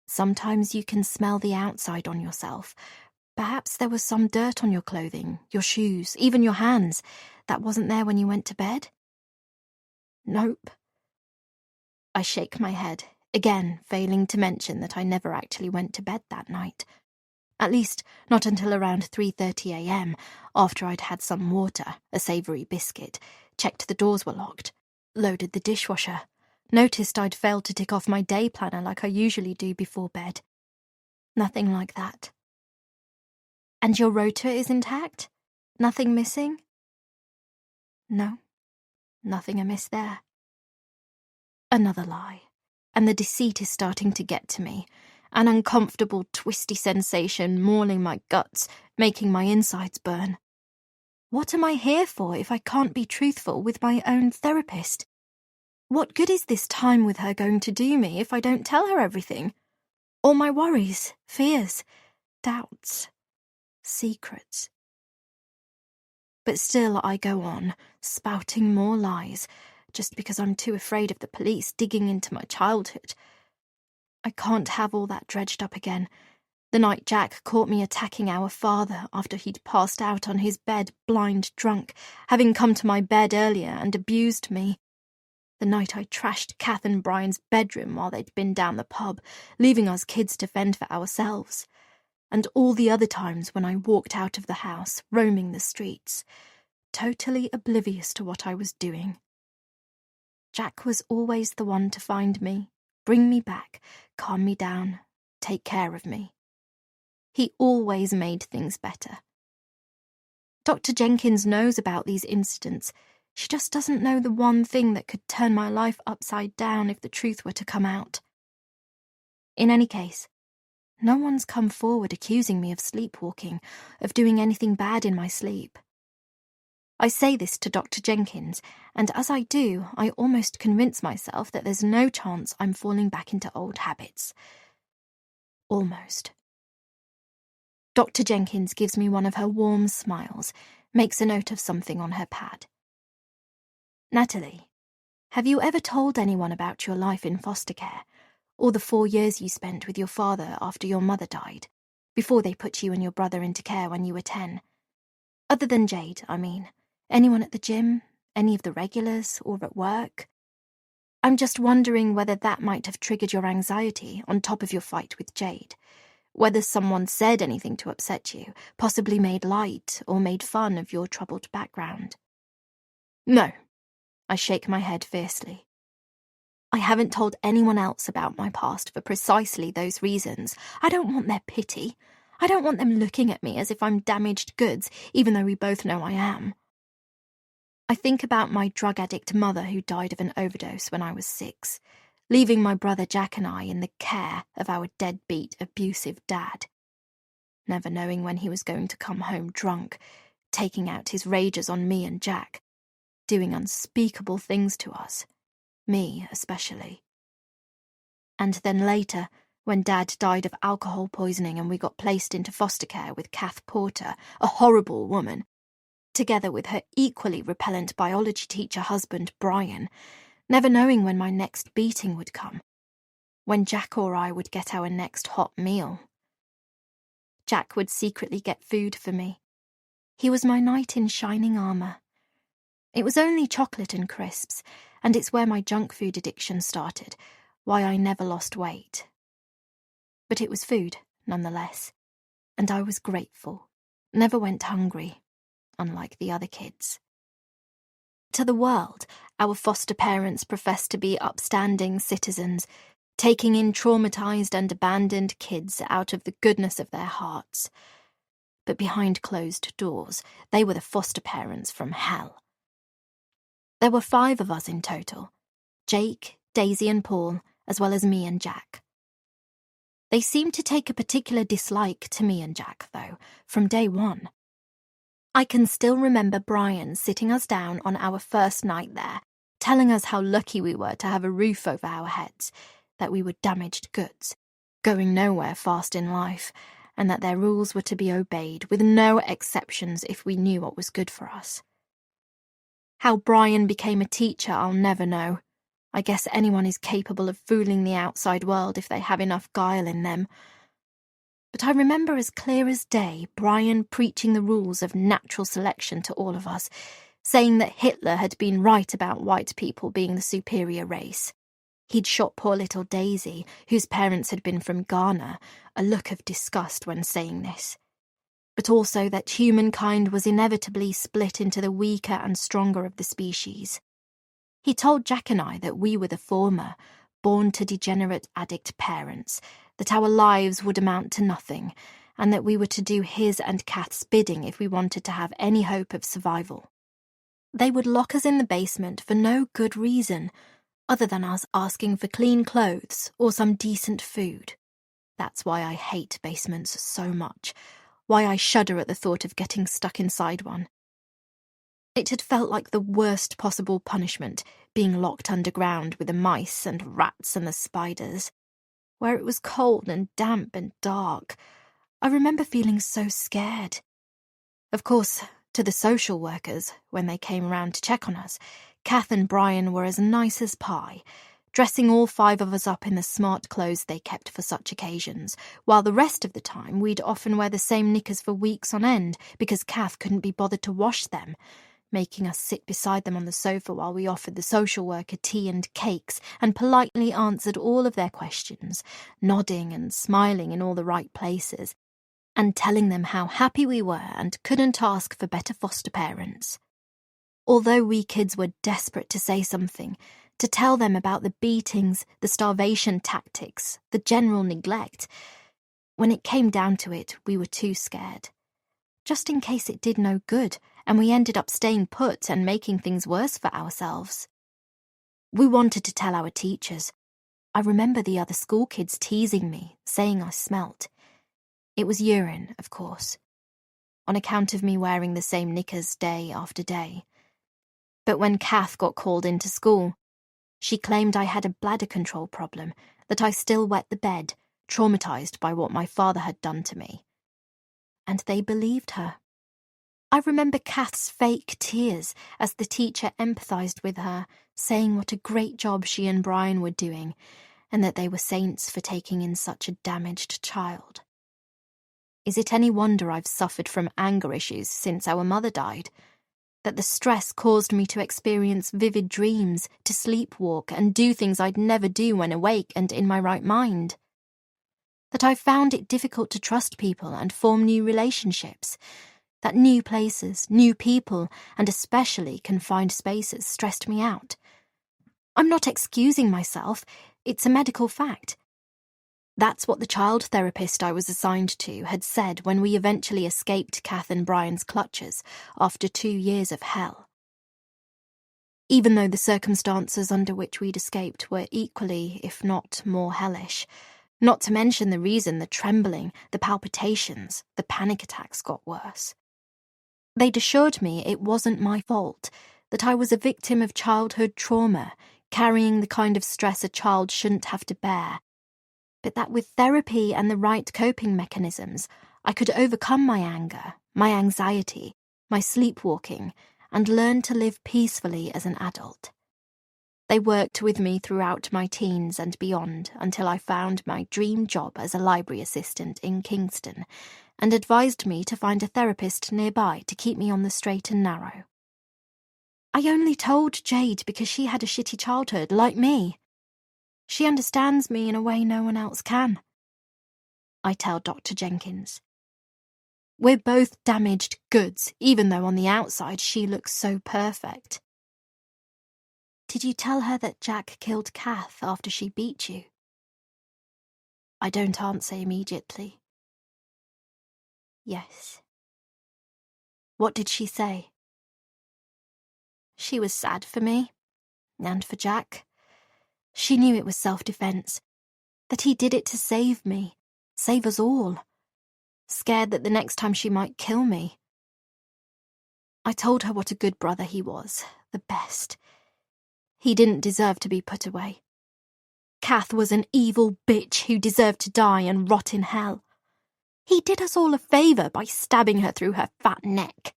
Sometimes you can smell the outside on yourself. Perhaps there was some dirt on your clothing, your shoes, even your hands, that wasn't there when you went to bed? Nope. I shake my head, again failing to mention that I never actually went to bed that night. At least, not until around 3:30 a.m, after I'd had some water, a savoury biscuit, checked the doors were locked, loaded the dishwasher, noticed I'd failed to tick off my day planner like I usually do before bed. Nothing like that. And your rota is intact? Nothing missing? No, nothing amiss there. Another lie, and the deceit is starting to get to me, an uncomfortable, twisty sensation mauling my guts, making my insides burn. What am I here for if I can't be truthful with my own therapist? What good is this time with her going to do me if I don't tell her everything? All my worries, fears, doubts, secrets. But still I go on, spouting more lies, just because I'm too afraid of the police digging into my childhood. I can't have all that dredged up again. The night Jack caught me attacking our father after he'd passed out on his bed blind drunk, having come to my bed earlier and abused me. The night I trashed Kath and Brian's bedroom while they'd been down the pub, leaving us kids to fend for ourselves. And all the other times when I walked out of the house, roaming the streets, totally oblivious to what I was doing. Jack was always the one to find me, bring me back, calm me down, take care of me. He always made things better. Dr. Jenkins knows about these incidents. She just doesn't know the one thing that could turn my life upside down if the truth were to come out. In any case, no one's come forward accusing me of sleepwalking, of doing anything bad in my sleep. I say this to Dr. Jenkins, and as I do, I almost convince myself that there's no chance I'm falling back into old habits. Almost. Dr. Jenkins gives me one of her warm smiles, makes a note of something on her pad. Natalie, have you ever told anyone about your life in foster care, or the 4 years you spent with your father after your mother died, before they put you and your brother into care when you were 10? Other than Jade, I mean. Anyone at the gym? Any of the regulars? Or at work? I'm just wondering whether that might have triggered your anxiety on top of your fight with Jade. Whether someone said anything to upset you, possibly made light or made fun of your troubled background. No. I shake my head fiercely. I haven't told anyone else about my past for precisely those reasons. I don't want their pity. I don't want them looking at me as if I'm damaged goods, even though we both know I am. I think about my drug addict mother who died of an overdose when I was 6, leaving my brother Jack and I in the care of our deadbeat, abusive dad. Never knowing when he was going to come home drunk, taking out his rages on me and Jack, doing unspeakable things to us, me especially. And then later, when Dad died of alcohol poisoning and we got placed into foster care with Kath Porter, a horrible woman, together with her equally repellent biology teacher husband Brian, never knowing when my next beating would come, when Jack or I would get our next hot meal. Jack would secretly get food for me. He was my knight in shining armour. It was only chocolate and crisps, and it's where my junk food addiction started, why I never lost weight. But it was food, nonetheless, and I was grateful, never went hungry, unlike the other kids. To the world, our foster parents professed to be upstanding citizens, taking in traumatized and abandoned kids out of the goodness of their hearts. But behind closed doors, they were the foster parents from hell. There were 5 of us in total: Jake, Daisy and Paul, as well as me and Jack. They seemed to take a particular dislike to me and Jack, though, from day one. I can still remember Brian sitting us down on our first night there, telling us how lucky we were to have a roof over our heads, that we were damaged goods, going nowhere fast in life, and that their rules were to be obeyed with no exceptions if we knew what was good for us. How Brian became a teacher, I'll never know. I guess anyone is capable of fooling the outside world if they have enough guile in them. But I remember as clear as day Brian preaching the rules of natural selection to all of us, saying that Hitler had been right about white people being the superior race. He'd shot poor little Daisy, whose parents had been from Ghana, a look of disgust when saying this. But also that humankind was inevitably split into the weaker and stronger of the species. He told Jack and I that we were the former, born to degenerate addict parents, that our lives would amount to nothing, and that we were to do his and Kath's bidding if we wanted to have any hope of survival. They would lock us in the basement for no good reason, other than us asking for clean clothes or some decent food. That's why I hate basements so much, why I shudder at the thought of getting stuck inside one. It had felt like the worst possible punishment, being locked underground with the mice and rats and the spiders, where it was cold and damp and dark. I remember feeling so scared. Of course, to the social workers, when they came round to check on us, Kath and Brian were as nice as pie, dressing all 5 of us up in the smart clothes they kept for such occasions, while the rest of the time we'd often wear the same knickers for weeks on end because Kath couldn't be bothered to wash them, making us sit beside them on the sofa while we offered the social worker tea and cakes and politely answered all of their questions, nodding and smiling in all the right places, and telling them how happy we were and couldn't ask for better foster parents. Although we kids were desperate to say something, to tell them about the beatings, the starvation tactics, the general neglect, when it came down to it, we were too scared. Just in case it did no good, and we ended up staying put and making things worse for ourselves. We wanted to tell our teachers. I remember the other school kids teasing me, saying I smelt. It was urine, of course, on account of me wearing the same knickers day after day. But when Kath got called into school, she claimed I had a bladder control problem, that I still wet the bed, traumatized by what my father had done to me. And they believed her. I remember Kath's fake tears as the teacher empathized with her, saying what a great job she and Brian were doing, and that they were saints for taking in such a damaged child. Is it any wonder I've suffered from anger issues since our mother died? That the stress caused me to experience vivid dreams, to sleepwalk and do things I'd never do when awake and in my right mind? That I found it difficult to trust people and form new relationships? That new places, new people, and especially confined spaces stressed me out? I'm not excusing myself, it's a medical fact. That's what the child therapist I was assigned to had said when we eventually escaped Kath and Brian's clutches after 2 years of hell. Even though the circumstances under which we'd escaped were equally, if not more hellish, not to mention the reason the trembling, the palpitations, the panic attacks got worse. They'd assured me it wasn't my fault, that I was a victim of childhood trauma, carrying the kind of stress a child shouldn't have to bear, but that with therapy and the right coping mechanisms, I could overcome my anger, my anxiety, my sleepwalking, and learn to live peacefully as an adult. They worked with me throughout my teens and beyond until I found my dream job as a library assistant in Kingston and advised me to find a therapist nearby to keep me on the straight and narrow. I only told Jade because she had a shitty childhood like me. She understands me in a way no one else can. I tell Dr. Jenkins. We're both damaged goods, even though on the outside she looks so perfect. Did you tell her that Jack killed Kath after she beat you? I don't answer immediately. Yes. What did she say? She was sad for me, and for Jack. She knew it was self-defense, that he did it to save me, save us all. Scared that the next time she might kill me. I told her what a good brother he was, the best. He didn't deserve to be put away. Kath was an evil bitch who deserved to die and rot in hell. He did us all a favour by stabbing her through her fat neck.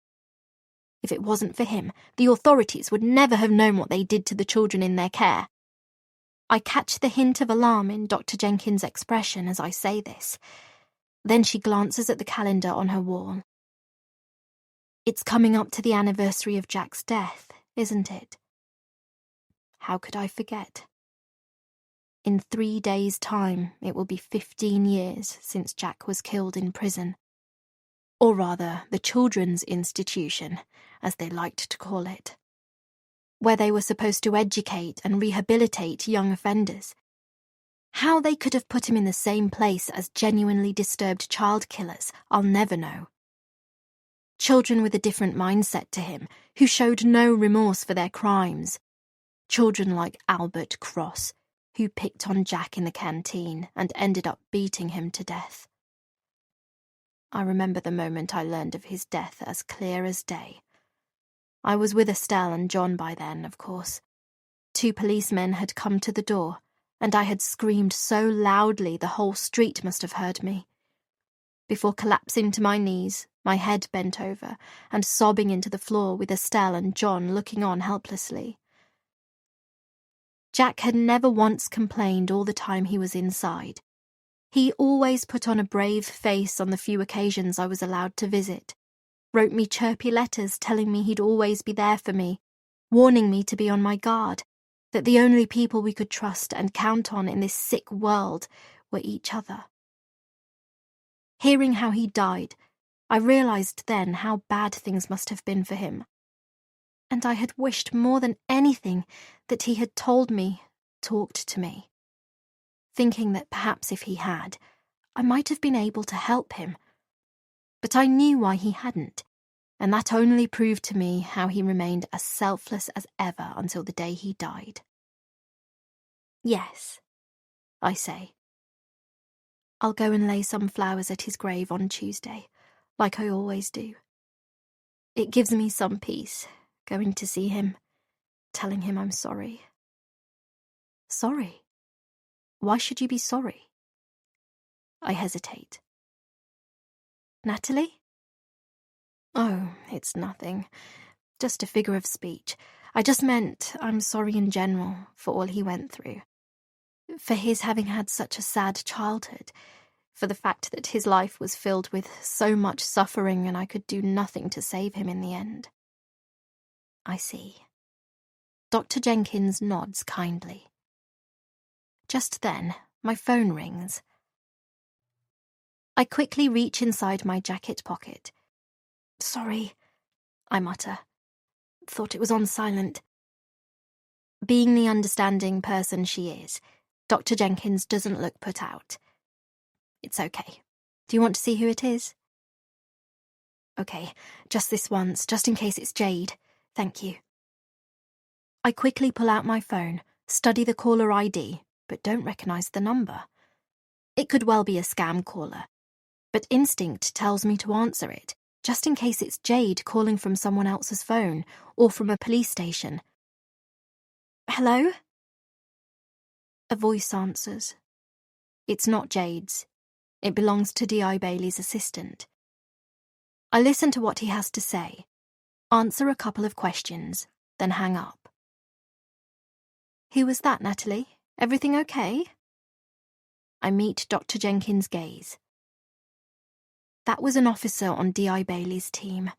If it wasn't for him, the authorities would never have known what they did to the children in their care. I catch the hint of alarm in Dr. Jenkins' expression as I say this. Then she glances at the calendar on her wall. It's coming up to the anniversary of Jack's death, isn't it? How could I forget? In 3 days' time, it will be 15 years since Jack was killed in prison. Or rather, the children's institution, as they liked to call it, where they were supposed to educate and rehabilitate young offenders. How they could have put him in the same place as genuinely disturbed child killers, I'll never know. Children with a different mindset to him, who showed no remorse for their crimes. Children like Albert Cross, who picked on Jack in the canteen and ended up beating him to death. I remember the moment I learned of his death as clear as day. I was with Estelle and John by then, of course. 2 policemen had come to the door, and I had screamed so loudly the whole street must have heard me. Before collapsing to my knees, my head bent over, and sobbing into the floor with Estelle and John looking on helplessly. Jack had never once complained all the time he was inside. He always put on a brave face on the few occasions I was allowed to visit, wrote me chirpy letters telling me he'd always be there for me, warning me to be on my guard, that the only people we could trust and count on in this sick world were each other. Hearing how he died, I realised then how bad things must have been for him. And I had wished more than anything that he had told me, talked to me. Thinking that perhaps if he had, I might have been able to help him. But I knew why he hadn't, and that only proved to me how he remained as selfless as ever until the day he died. Yes, I say. I'll go and lay some flowers at his grave on Tuesday, like I always do. It gives me some peace, going to see him, telling him I'm sorry. Sorry? Why should you be sorry? I hesitate. Natalie? Oh, it's nothing. Just a figure of speech. I just meant I'm sorry in general for all he went through. For his having had such a sad childhood. For the fact that his life was filled with so much suffering and I could do nothing to save him in the end. I see. Dr. Jenkins nods kindly. Just then, my phone rings. I quickly reach inside my jacket pocket. Sorry, I mutter. Thought it was on silent. Being the understanding person she is, Dr. Jenkins doesn't look put out. It's okay. Do you want to see who it is? Okay, just this once, just in case it's Jade. Thank you. I quickly pull out my phone, study the caller ID, but don't recognise the number. It could well be a scam caller, but instinct tells me to answer it, just in case it's Jade calling from someone else's phone or from a police station. Hello? A voice answers. It's not Jade's. It belongs to D.I. Bailey's assistant. I listen to what he has to say, answer a couple of questions, then hang up. Who was that, Natalie? Everything okay? I meet Dr. Jenkins' gaze. That was an officer on D.I. Bailey's team.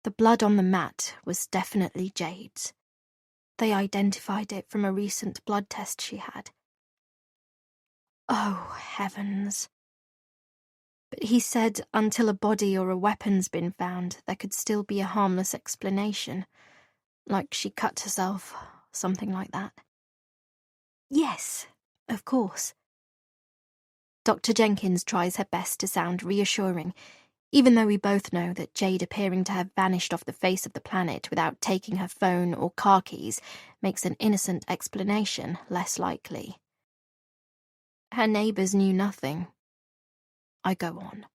The blood on the mat was definitely Jade's. They identified it from a recent blood test she had. Oh, heavens. But he said until a body or a weapon's been found, there could still be a harmless explanation. Like she cut herself, something like that. Yes, of course. Dr. Jenkins tries her best to sound reassuring, even though we both know that Jade appearing to have vanished off the face of the planet without taking her phone or car keys makes an innocent explanation less likely. Her neighbours knew nothing. I go on.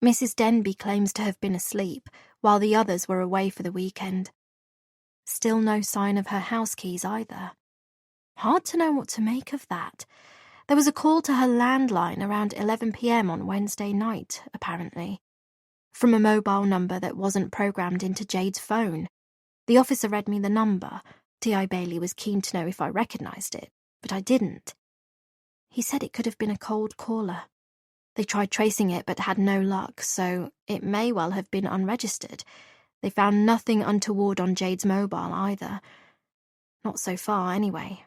Mrs. Denby claims to have been asleep, while the others were away for the weekend. Still no sign of her house keys either. Hard to know what to make of that. There was a call to her landline around 11 p.m. on Wednesday night, apparently, from a mobile number that wasn't programmed into Jade's phone. The officer read me the number. T.I. Bailey was keen to know if I recognised it, but I didn't. He said it could have been a cold caller. They tried tracing it but had no luck, so it may well have been unregistered. They found nothing untoward on Jade's mobile either. Not so far, anyway.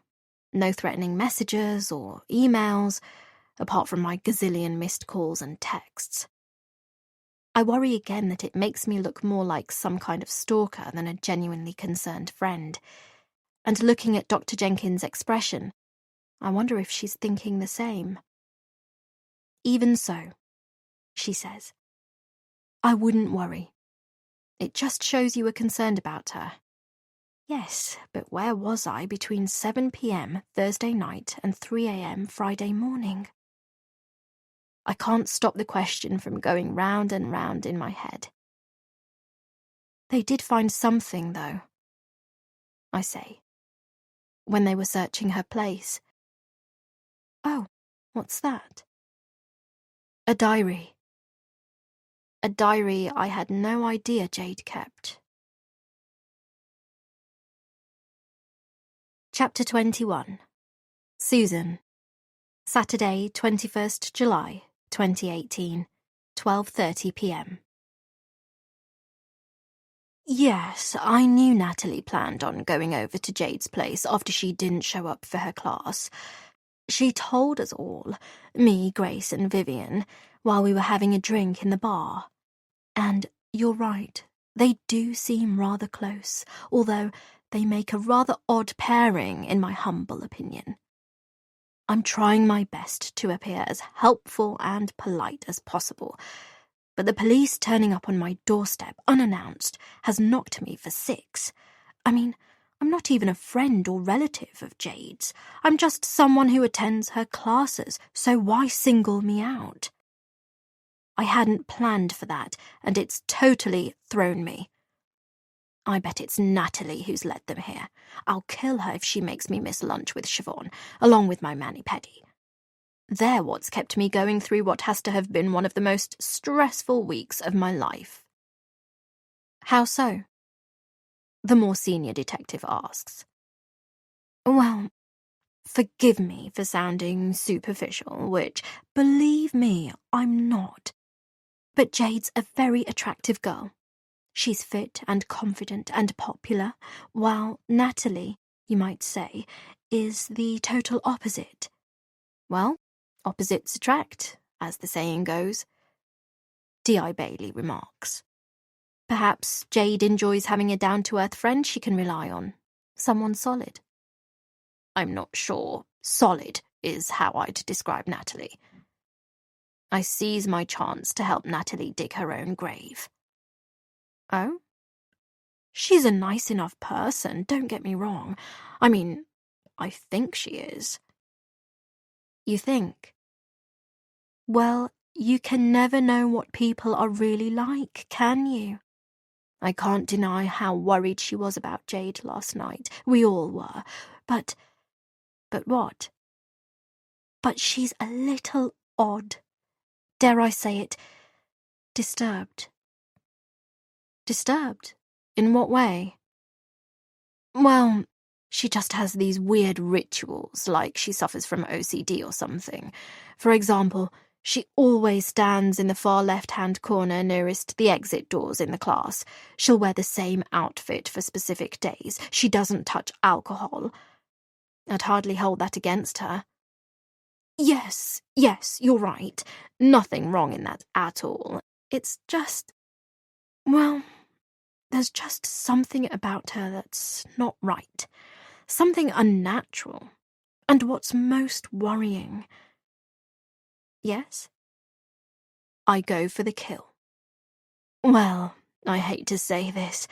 No threatening messages or emails, apart from my gazillion missed calls and texts. I worry again that it makes me look more like some kind of stalker than a genuinely concerned friend. And looking at Dr. Jenkins' expression, I wonder if she's thinking the same. Even so, she says, I wouldn't worry. It just shows you were concerned about her. Yes, but where was I between 7 p.m. Thursday night and 3 a.m. Friday morning? I can't stop the question from going round and round in my head. They did find something, though, I say, when they were searching her place. Oh, what's that? A diary. A diary I had no idea Jade kept. Chapter 21. Susan. Saturday, 21st July, 2018, 12:30 p.m. Yes, I knew Natalie planned on going over to Jade's place after she didn't show up for her class. She told us all, me, Grace and Vivian, while we were having a drink in the bar. And you're right, they do seem rather close, although they make a rather odd pairing, in my humble opinion. I'm trying my best to appear as helpful and polite as possible, but the police turning up on my doorstep unannounced has knocked me for six. I mean, I'm not even a friend or relative of Jade's. I'm just someone who attends her classes, so why single me out? I hadn't planned for that, and it's totally thrown me. I bet it's Natalie who's led them here. I'll kill her if she makes me miss lunch with Siobhan, along with my mani-pedi. They're what's kept me going through what has to have been one of the most stressful weeks of my life. How so? The more senior detective asks. Well, forgive me for sounding superficial, which, believe me, I'm not. But Jade's a very attractive girl. She's fit and confident and popular, while Natalie, you might say, is the total opposite. Well, opposites attract, as the saying goes. D.I. Bailey remarks. Perhaps Jade enjoys having a down-to-earth friend she can rely on. Someone solid. I'm not sure solid is how I'd describe Natalie. I seize my chance to help Natalie dig her own grave. Oh? She's a nice enough person, don't get me wrong. I mean, I think she is. You think? Well, you can never know what people are really like, can you? I can't deny how worried she was about Jade last night. We all were. But what? But she's a little odd. Dare I say it? Disturbed. Disturbed? In what way? Well, she just has these weird rituals, like she suffers from OCD or something. For example, she always stands in the far left-hand corner nearest the exit doors in the class. She'll wear the same outfit for specific days. She doesn't touch alcohol. I'd hardly hold that against her. Yes, you're right. Nothing wrong in that at all. It's just... well, there's just something about her that's not right. Something unnatural. And what's most worrying... Yes? I go for the kill. Well, I hate to say this,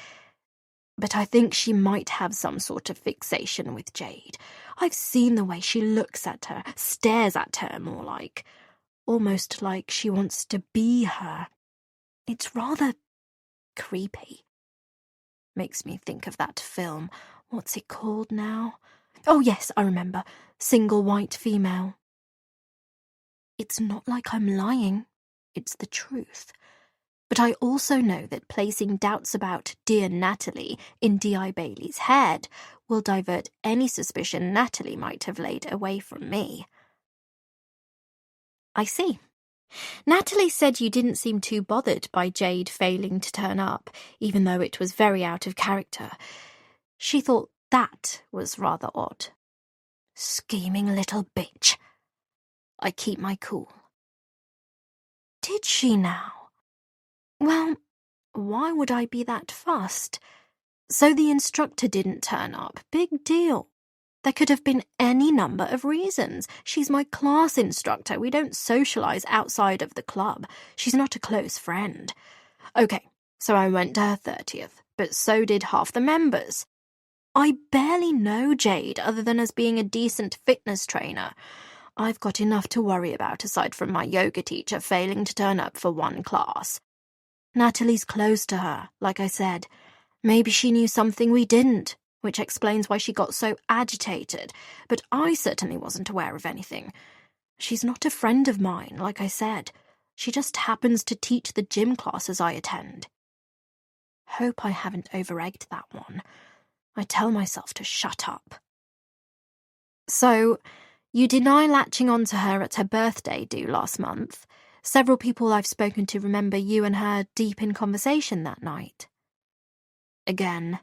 but I think she might have some sort of fixation with Jade. I've seen the way she looks at her, stares at her more like. Almost like she wants to be her. It's rather creepy. Makes me think of that film. What's it called now? Oh yes, I remember. Single White Female. It's not like I'm lying. It's the truth. But I also know that placing doubts about dear Natalie in D.I. Bailey's head will divert any suspicion Natalie might have laid away from me. I see. Natalie said you didn't seem too bothered by Jade failing to turn up, even though it was very out of character. She thought that was rather odd. Scheming little bitch. I keep my cool. Did she now? Well, why would I be that fussed? So the instructor didn't turn up. Big deal. There could have been any number of reasons. She's my class instructor. We don't socialise outside of the club. She's not a close friend. Okay, so I went to her 30th, but so did half the members. I barely know Jade other than as being a decent fitness trainer. I've got enough to worry about aside from my yoga teacher failing to turn up for one class. Natalie's close to her, like I said. Maybe she knew something we didn't, which explains why she got so agitated, but I certainly wasn't aware of anything. She's not a friend of mine, like I said. She just happens to teach the gym classes I attend. Hope I haven't over-egged that one. I tell myself to shut up. So, you deny latching onto her at her birthday due last month. Several people I've spoken to remember you and her deep in conversation that night. Again,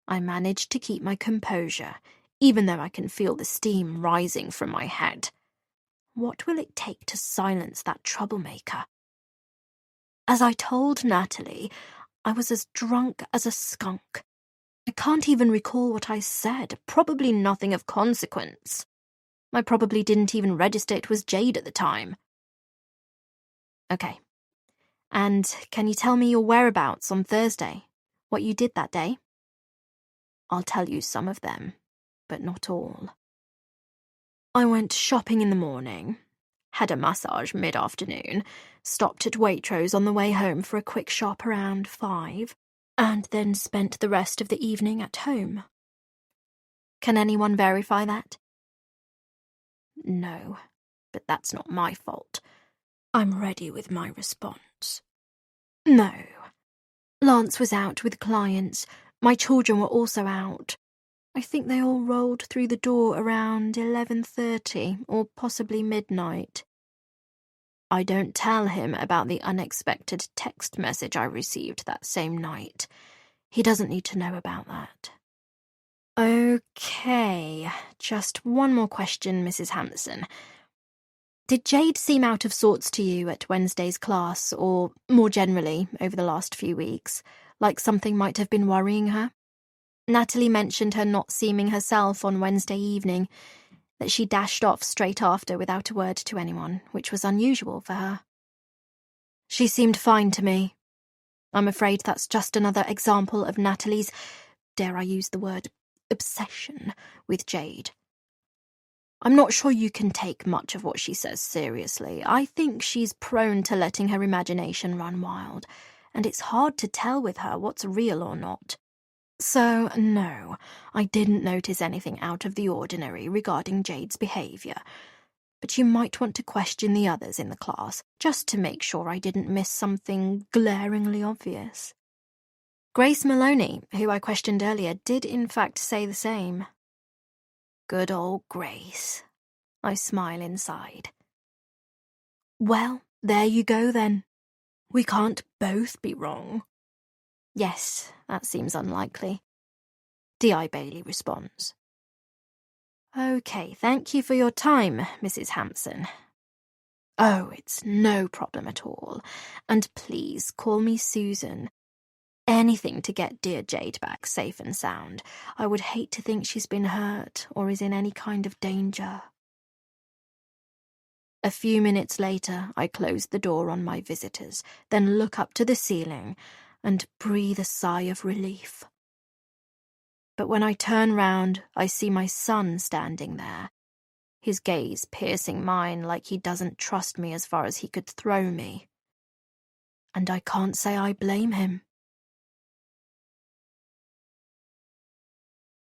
I managed to keep my composure, even though I can feel the steam rising from my head. What will it take to silence that troublemaker? As I told Natalie, I was as drunk as a skunk. I can't even recall what I said, probably nothing of consequence. I probably didn't even register it was Jade at the time. Okay. And can you tell me your whereabouts on Thursday? What you did that day? I'll tell you some of them, but not all. I went shopping in the morning, had a massage mid-afternoon, stopped at Waitrose on the way home for a quick shop around 5, and then spent the rest of the evening at home. Can anyone verify that? No, but that's not my fault. I'm ready with my response. No. Lance was out with clients. My children were also out. I think they all rolled through the door around 11:30 or possibly midnight. I don't tell him about the unexpected text message I received that same night. He doesn't need to know about that. Okay, just one more question, Mrs. Hampson. Did Jade seem out of sorts to you at Wednesday's class, or more generally over the last few weeks, like something might have been worrying her? Natalie mentioned her not seeming herself on Wednesday evening, that she dashed off straight after without a word to anyone, which was unusual for her. She seemed fine to me. I'm afraid that's just another example of Natalie's, dare I use the word, obsession with Jade. I'm not sure you can take much of what she says seriously. I think she's prone to letting her imagination run wild, and it's hard to tell with her what's real or not. So, no, I didn't notice anything out of the ordinary regarding Jade's behaviour, but you might want to question the others in the class, just to make sure I didn't miss something glaringly obvious. Grace Maloney, who I questioned earlier, did in fact say the same. Good old Grace. I smile inside. Well, there you go then. We can't both be wrong. Yes, that seems unlikely. D.I. Bailey responds. Okay, thank you for your time, Mrs. Hampson. Oh, it's no problem at all. And please call me Susan. Anything to get dear Jade back safe and sound. I would hate to think she's been hurt or is in any kind of danger. A few minutes later, I close the door on my visitors, then look up to the ceiling and breathe a sigh of relief. But when I turn round, I see my son standing there, his gaze piercing mine like he doesn't trust me as far as he could throw me. And I can't say I blame him.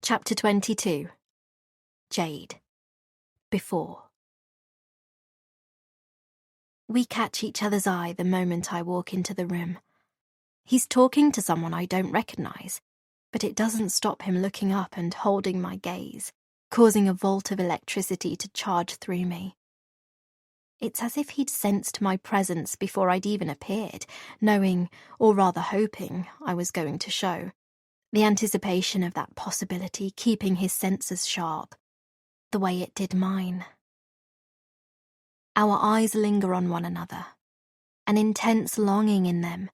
Chapter 22. Jade. Before. We catch each other's eye the moment I walk into the room. He's talking to someone I don't recognise, but it doesn't stop him looking up and holding my gaze, causing a volt of electricity to charge through me. It's as if he'd sensed my presence before I'd even appeared, knowing, or rather hoping, I was going to show. The anticipation of that possibility keeping his senses sharp, the way it did mine. Our eyes linger on one another, an intense longing in them,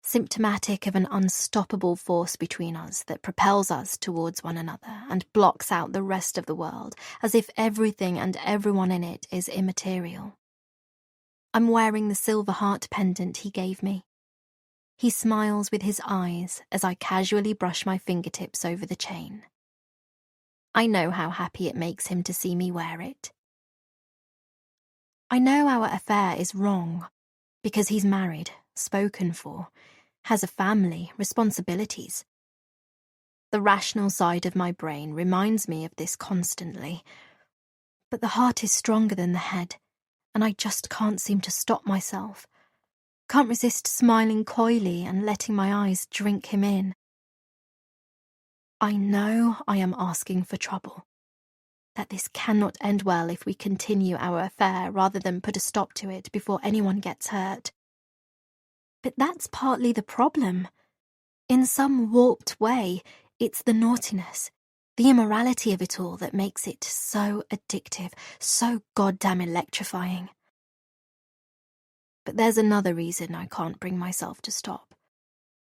symptomatic of an unstoppable force between us that propels us towards one another and blocks out the rest of the world, as if everything and everyone in it is immaterial. I'm wearing the silver heart pendant he gave me. He smiles with his eyes as I casually brush my fingertips over the chain. I know how happy it makes him to see me wear it. I know our affair is wrong, because he's married, spoken for, has a family, responsibilities. The rational side of my brain reminds me of this constantly, but the heart is stronger than the head, and I just can't seem to stop myself. Can't resist smiling coyly and letting my eyes drink him in. I know I am asking for trouble, that this cannot end well if we continue our affair rather than put a stop to it before anyone gets hurt. But that's partly the problem. In some warped way, it's the naughtiness, the immorality of it all that makes it so addictive, so goddamn electrifying. But there's another reason I can't bring myself to stop.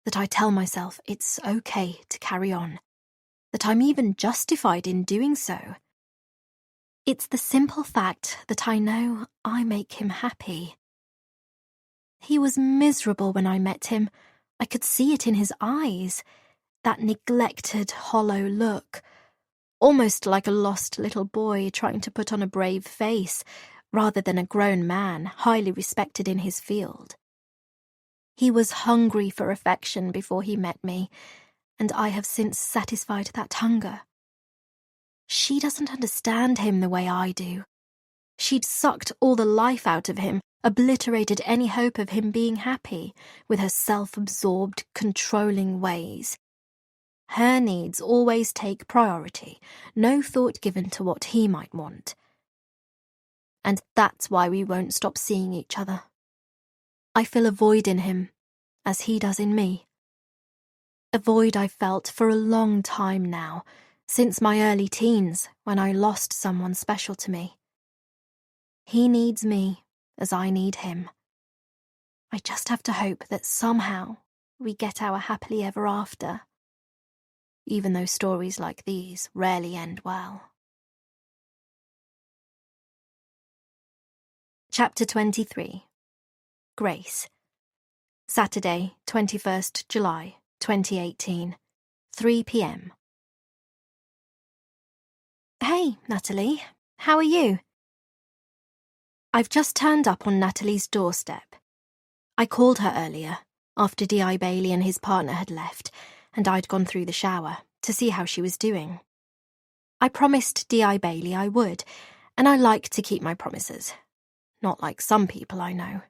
That I tell myself it's okay to carry on. That I'm even justified in doing so. It's the simple fact that I know I make him happy. He was miserable when I met him. I could see it in his eyes. That neglected, hollow look. Almost like a lost little boy trying to put on a brave face, rather than a grown man, highly respected in his field. He was hungry for affection before he met me, and I have since satisfied that hunger. She doesn't understand him the way I do. She'd sucked all the life out of him, obliterated any hope of him being happy, with her self-absorbed, controlling ways. Her needs always take priority, no thought given to what he might want. And that's why we won't stop seeing each other. I feel a void in him, as he does in me. A void I've felt for a long time now, since my early teens, when I lost someone special to me. He needs me, as I need him. I just have to hope that somehow we get our happily ever after, even though stories like these rarely end well. Chapter 23. Grace. Saturday, 21st July, 2018, 3 p.m. Hey, Natalie. How are you? I've just turned up on Natalie's doorstep. I called her earlier, after D.I. Bailey and his partner had left, and I'd gone through the shower, to see how she was doing. I promised D.I. Bailey I would, and I like to keep my promises. Not like some people I know.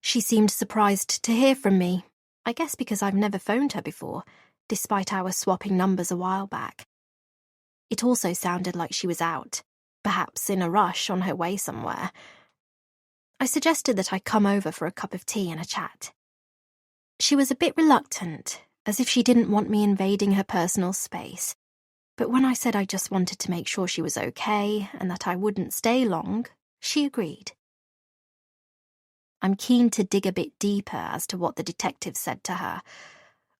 She seemed surprised to hear from me, I guess because I've never phoned her before, despite our swapping numbers a while back. It also sounded like she was out, perhaps in a rush on her way somewhere. I suggested that I come over for a cup of tea and a chat. She was a bit reluctant, as if she didn't want me invading her personal space. But when I said I just wanted to make sure she was okay and that I wouldn't stay long, she agreed. I'm keen to dig a bit deeper as to what the detective said to her.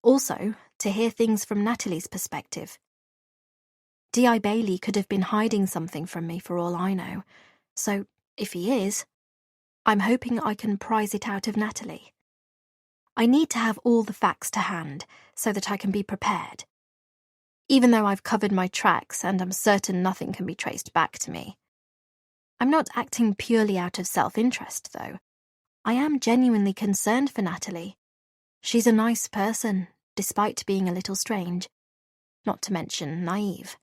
Also, to hear things from Natalie's perspective. D.I. Bailey could have been hiding something from me for all I know, so if he is, I'm hoping I can prise it out of Natalie. I need to have all the facts to hand so that I can be prepared. Even though I've covered my tracks and I'm certain nothing can be traced back to me. I'm not acting purely out of self-interest, though. I am genuinely concerned for Natalie. She's a nice person, despite being a little strange, not to mention naive.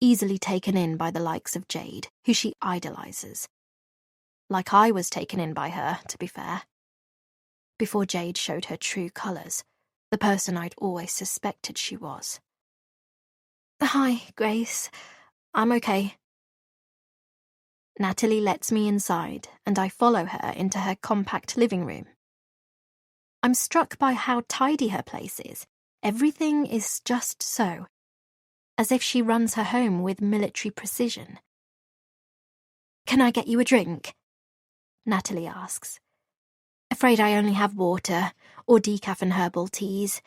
Easily taken in by the likes of Jade, who she idolizes. Like I was taken in by her, to be fair. Before Jade showed her true colours, the person I'd always suspected she was. Hi, Grace. I'm okay. Natalie lets me inside, and I follow her into her compact living room. I'm struck by how tidy her place is. Everything is just so. As if she runs her home with military precision. Can I get you a drink? Natalie asks. Afraid I only have water, or decaf and herbal teas.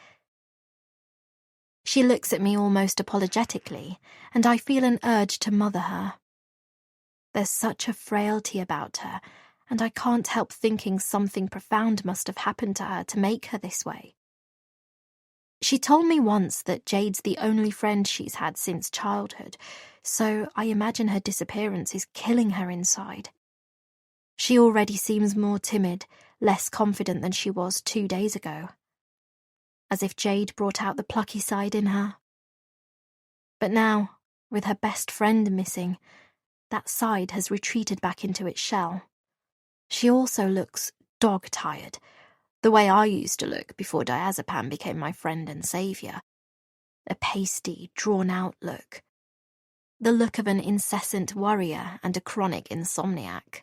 She looks at me almost apologetically, and I feel an urge to mother her. There's such a frailty about her, and I can't help thinking something profound must have happened to her to make her this way. She told me once that Jade's the only friend she's had since childhood, so I imagine her disappearance is killing her inside. She already seems more timid, less confident than she was 2 days ago. As if Jade brought out the plucky side in her. But now, with her best friend missing, that side has retreated back into its shell. She also looks dog-tired, the way I used to look before diazepam became my friend and saviour. A pasty, drawn-out look. The look of an incessant worrier and a chronic insomniac.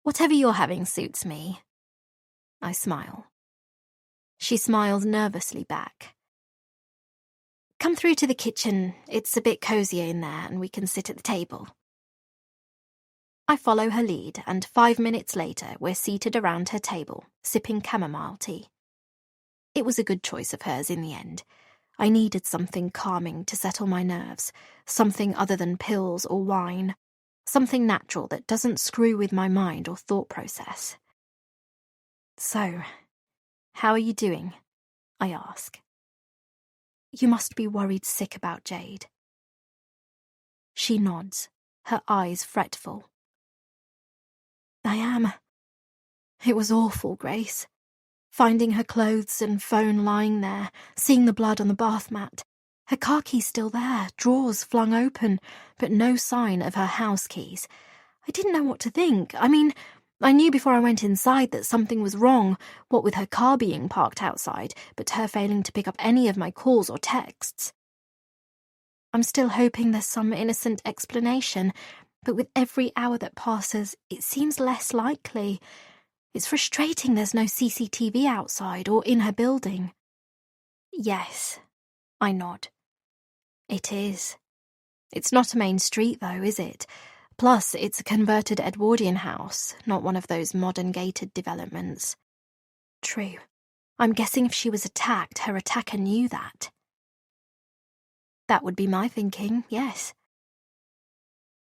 Whatever you're having suits me. I smile. She smiles nervously back. Come through to the kitchen. It's a bit cosier in there and we can sit at the table. I follow her lead, and 5 minutes later we're seated around her table, sipping chamomile tea. It was a good choice of hers in the end. I needed something calming to settle my nerves, something other than pills or wine, something natural that doesn't screw with my mind or thought process. So, how are you doing? I ask. You must be worried sick about Jade. She nods, her eyes fretful. I am. It was awful, Grace. Finding her clothes and phone lying there, seeing the blood on the bath mat. Her car keys still there, drawers flung open, but no sign of her house keys. I didn't know what to think. I mean, I knew before I went inside that something was wrong, what with her car being parked outside, but her failing to pick up any of my calls or texts. I'm still hoping there's some innocent explanation, but with every hour that passes, it seems less likely. It's frustrating there's no CCTV outside or in her building. Yes, I nod. It is. It's not a main street, though, is it? Plus, it's a converted Edwardian house, not one of those modern gated developments. True. I'm guessing if she was attacked, her attacker knew that. That would be my thinking, yes.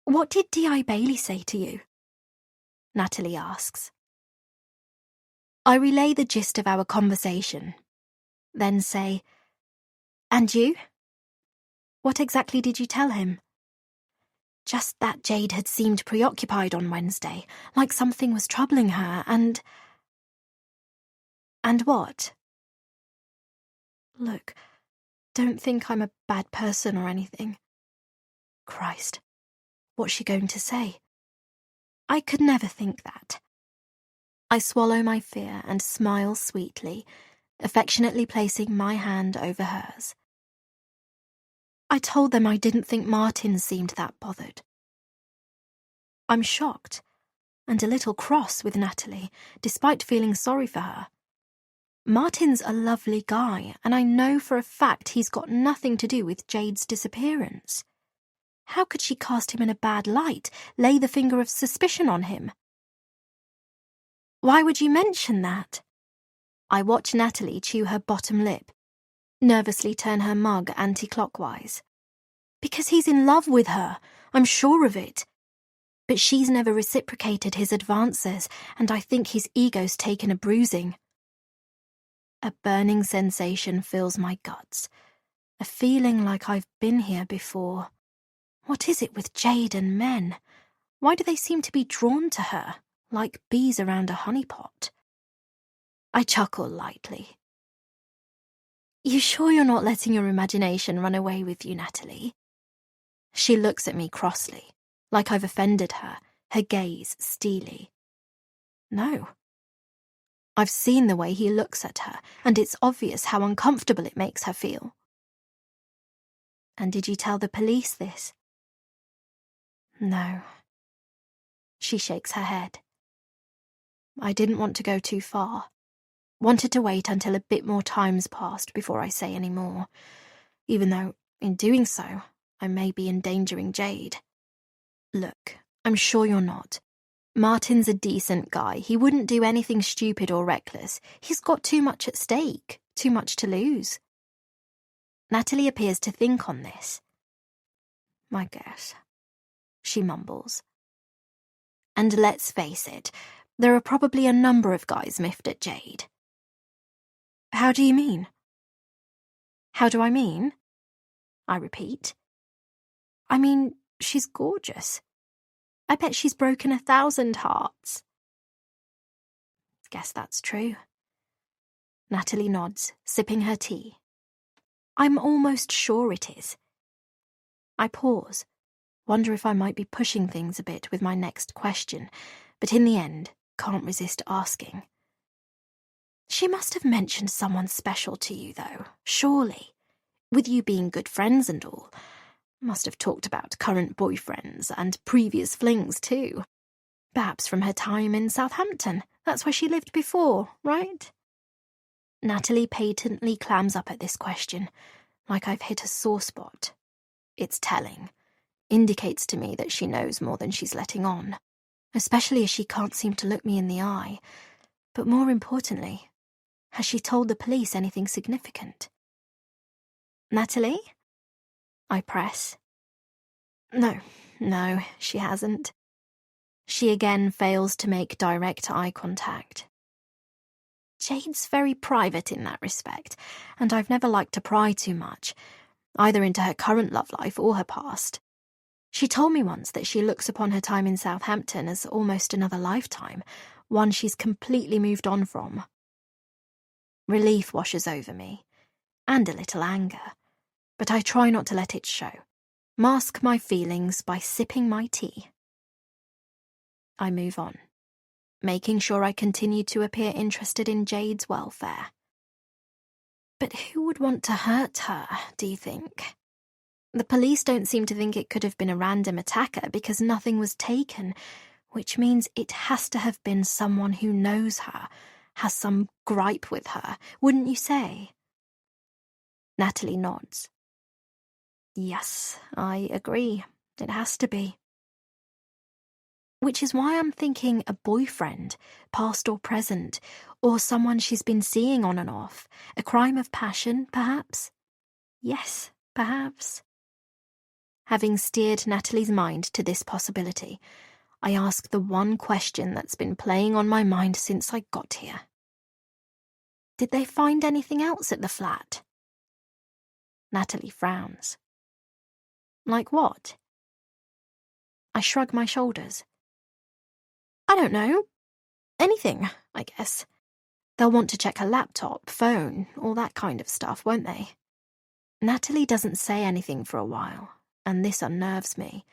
What did D.I. Bailey say to you? Natalie asks. I relay the gist of our conversation, then say, "And you? What exactly did you tell him?" Just that Jade had seemed preoccupied on Wednesday, like something was troubling her, and... And what? Look, don't think I'm a bad person or anything. Christ, what's she going to say? I could never think that. I swallow my fear and smile sweetly, affectionately placing my hand over hers. I told them I didn't think Martin seemed that bothered. I'm shocked and a little cross with Natalie, despite feeling sorry for her. Martin's a lovely guy, and I know for a fact he's got nothing to do with Jade's disappearance. How could she cast him in a bad light, lay the finger of suspicion on him? Why would you mention that? I watch Natalie chew her bottom lip, nervously turn her mug anti-clockwise. Because he's in love with her, I'm sure of it. But she's never reciprocated his advances, and I think his ego's taken a bruising. A burning sensation fills my guts, a feeling like I've been here before. What is it with Jade and men? Why do they seem to be drawn to her, like bees around a honeypot? I chuckle lightly. You sure you're not letting your imagination run away with you, Natalie? She looks at me crossly, like I've offended her, her gaze steely. No. I've seen the way he looks at her, and it's obvious how uncomfortable it makes her feel. And did you tell the police this? No. She shakes her head. I didn't want to go too far. Wanted to wait until a bit more time's passed before I say any more, even though, in doing so, I may be endangering Jade. Look, I'm sure you're not. Martin's a decent guy. He wouldn't do anything stupid or reckless. He's got too much at stake, too much to lose. Natalie appears to think on this. I guess, she mumbles. And let's face it, there are probably a number of guys miffed at Jade. How do you mean? How do I mean? I repeat. I mean, she's gorgeous. I bet she's broken 1,000 hearts. Guess that's true. Natalie nods, sipping her tea. I'm almost sure it is. I pause, wonder if I might be pushing things a bit with my next question, but in the end, can't resist asking. She must have mentioned someone special to you, though, surely. With you being good friends and all. Must have talked about current boyfriends and previous flings, too. Perhaps from her time in Southampton. That's where she lived before, right? Natalie patently clams up at this question, like I've hit a sore spot. It's telling. Indicates to me that she knows more than she's letting on, especially as she can't seem to look me in the eye. But more importantly, has she told the police anything significant? Natalie? I press. No, she hasn't. She again fails to make direct eye contact. Jade's very private in that respect, and I've never liked to pry too much, either into her current love life or her past. She told me once that she looks upon her time in Southampton as almost another lifetime, one she's completely moved on from. Relief washes over me, and a little anger, but I try not to let it show. Mask my feelings by sipping my tea. I move on, making sure I continue to appear interested in Jade's welfare. But who would want to hurt her, do you think? The police don't seem to think it could have been a random attacker because nothing was taken, which means it has to have been someone who knows her, has some gripe with her, wouldn't you say? Natalie nods. Yes, I agree. It has to be. Which is why I'm thinking a boyfriend, past or present, or someone she's been seeing on and off. A crime of passion, perhaps? Yes, perhaps. Having steered Natalie's mind to this possibility, I ask the one question that's been playing on my mind since I got here. Did they find anything else at the flat? Natalie frowns. Like what? I shrug my shoulders. I don't know. Anything, I guess. They'll want to check her laptop, phone, all that kind of stuff, won't they? Natalie doesn't say anything for a while, and this unnerves me.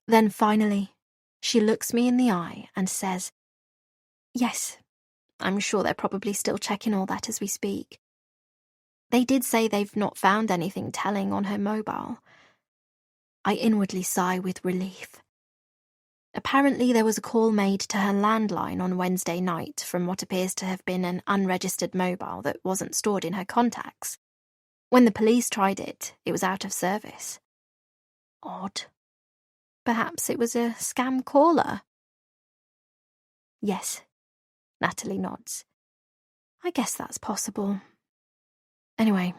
Then finally, she looks me in the eye and says, Yes, I'm sure they're probably still checking all that as we speak. They did say they've not found anything telling on her mobile. I inwardly sigh with relief. Apparently there was a call made to her landline on Wednesday night from what appears to have been an unregistered mobile that wasn't stored in her contacts. When the police tried it, it was out of service. Odd. Perhaps it was a scam caller. Yes, Natalie nods. I guess that's possible. Anyway,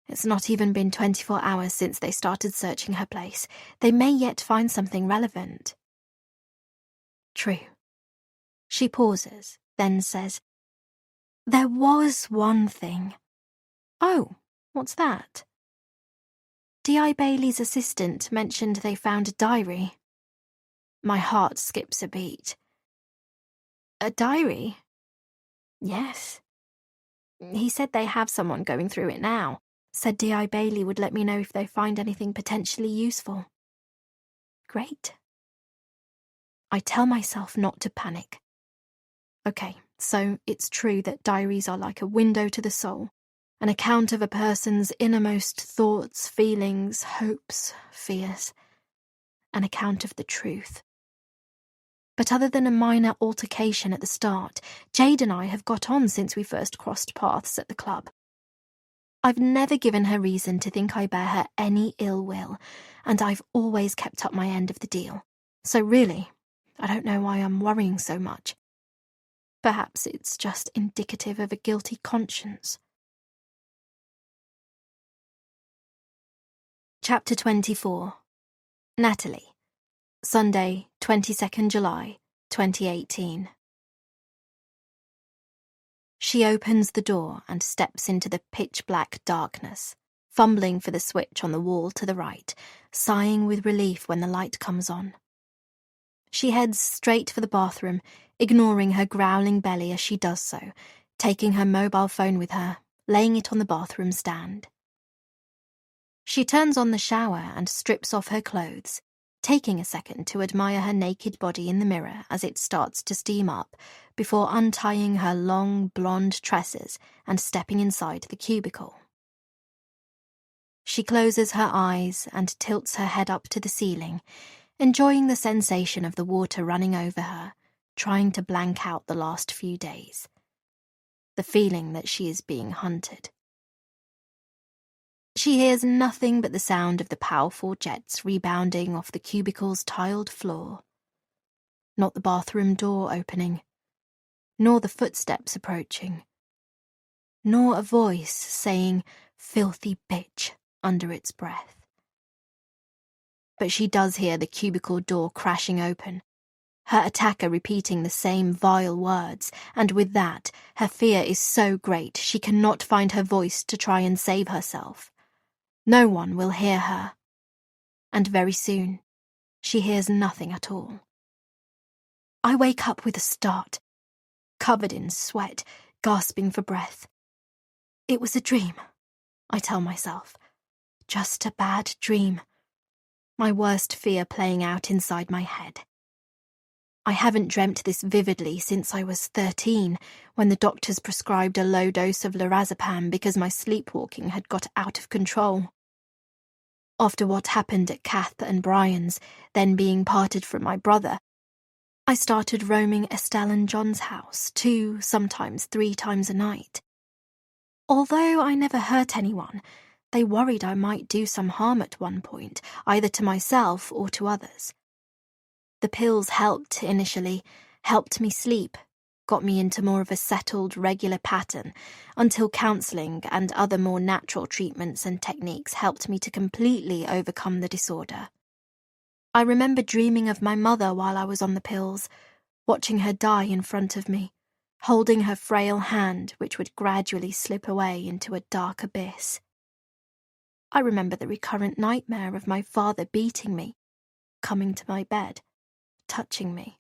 it's not even been 24 hours since they started searching her place. They may yet find something relevant. True. She pauses, then says, There was one thing. Oh, what's that? D.I. Bailey's assistant mentioned they found a diary. My heart skips a beat. A diary? Yes. He said they have someone going through it now. Said D.I. Bailey would let me know if they find anything potentially useful. Great. I tell myself not to panic. Okay, so it's true that diaries are like a window to the soul, an account of a person's innermost thoughts, feelings, hopes, fears, an account of the truth. But other than a minor altercation at the start, Jade and I have got on since we first crossed paths at the club. I've never given her reason to think I bear her any ill will, and I've always kept up my end of the deal. So really, I don't know why I'm worrying so much. Perhaps it's just indicative of a guilty conscience. Chapter 24. Natalie. Sunday, 22nd July, 2018. She opens the door and steps into the pitch-black darkness, fumbling for the switch on the wall to the right, sighing with relief when the light comes on. She heads straight for the bathroom, ignoring her growling belly as she does so, taking her mobile phone with her, laying it on the bathroom stand. She turns on the shower and strips off her clothes, taking a second to admire her naked body in the mirror as it starts to steam up, before untying her long, blonde tresses and stepping inside the cubicle. She closes her eyes and tilts her head up to the ceiling, enjoying the sensation of the water running over her, trying to blank out the last few days. The feeling that she is being hunted. She hears nothing but the sound of the powerful jets rebounding off the cubicle's tiled floor. Not the bathroom door opening, nor the footsteps approaching, nor a voice saying, "Filthy bitch," under its breath. But she does hear the cubicle door crashing open, her attacker repeating the same vile words, and with that, her fear is so great she cannot find her voice to try and save herself. No one will hear her. And very soon, she hears nothing at all. I wake up with a start, covered in sweat, gasping for breath. It was a dream, I tell myself. Just a bad dream. My worst fear playing out inside my head. I haven't dreamt this vividly since I was 13, when the doctors prescribed a low dose of lorazepam because my sleepwalking had got out of control. After what happened at Kath and Brian's, then being parted from my brother, I started roaming Estelle and John's house 2, sometimes 3 times a night. Although I never hurt anyone, they worried I might do some harm at one point, either to myself or to others. The pills helped initially, helped me sleep, got me into more of a settled, regular pattern, until counselling and other more natural treatments and techniques helped me to completely overcome the disorder. I remember dreaming of my mother while I was on the pills, watching her die in front of me, holding her frail hand which would gradually slip away into a dark abyss. I remember the recurrent nightmare of my father beating me, coming to my bed, touching me.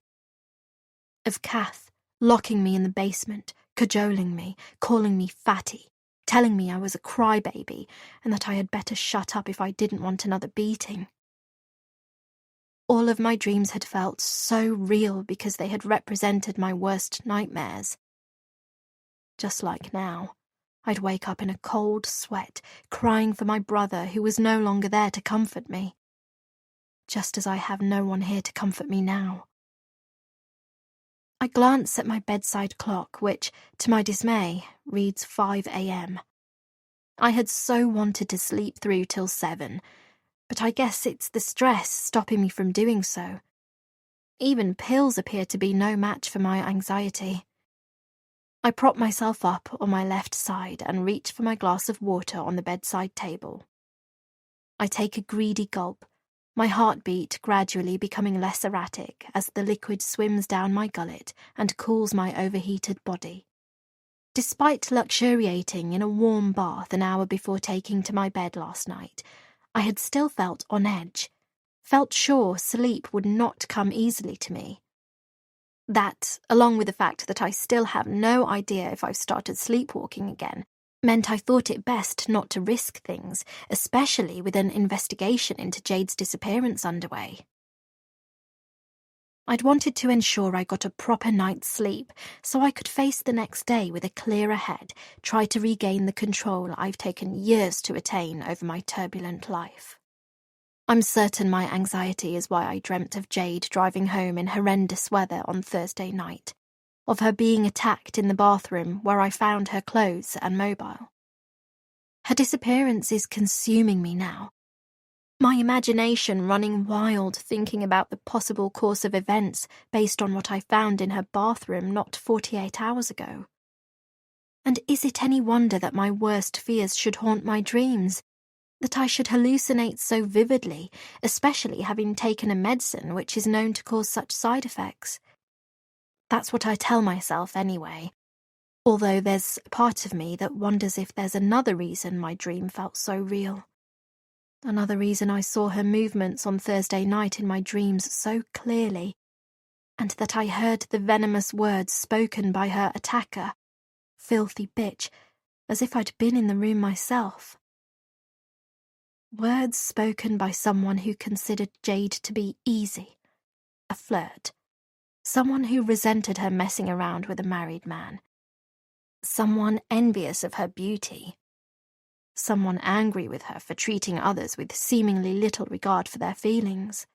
Of Kath locking me in the basement, cajoling me, calling me fatty, telling me I was a crybaby and that I had better shut up if I didn't want another beating. All of my dreams had felt so real because they had represented my worst nightmares. Just like now, I'd wake up in a cold sweat, crying for my brother who was no longer there to comfort me. Just as I have no one here to comfort me now. I glance at my bedside clock, which, to my dismay, reads 5 a.m. I had so wanted to sleep through till 7, but I guess it's the stress stopping me from doing so. Even pills appear to be no match for my anxiety. I prop myself up on my left side and reach for my glass of water on the bedside table. I take a greedy gulp, my heartbeat gradually becoming less erratic as the liquid swims down my gullet and cools my overheated body. Despite luxuriating in a warm bath an hour before taking to my bed last night, I had still felt on edge, felt sure sleep would not come easily to me. That, along with the fact that I still have no idea if I've started sleepwalking again, meant I thought it best not to risk things, especially with an investigation into Jade's disappearance underway. I'd wanted to ensure I got a proper night's sleep so I could face the next day with a clearer head, try to regain the control I've taken years to attain over my turbulent life. I'm certain my anxiety is why I dreamt of Jade driving home in horrendous weather on Thursday night, of her being attacked in the bathroom where I found her clothes and mobile. Her disappearance is consuming me now. My imagination running wild thinking about the possible course of events based on what I found in her bathroom not 48 hours ago. And is it any wonder that my worst fears should haunt my dreams? That I should hallucinate so vividly, especially having taken a medicine which is known to cause such side effects? That's what I tell myself anyway, although there's a part of me that wonders if there's another reason my dream felt so real. Another reason I saw her movements on Thursday night in my dreams so clearly, and that I heard the venomous words spoken by her attacker, filthy bitch, as if I'd been in the room myself. Words spoken by someone who considered Jade to be easy, a flirt, someone who resented her messing around with a married man, someone envious of her beauty, someone angry with her for treating others with seemingly little regard for their feelings.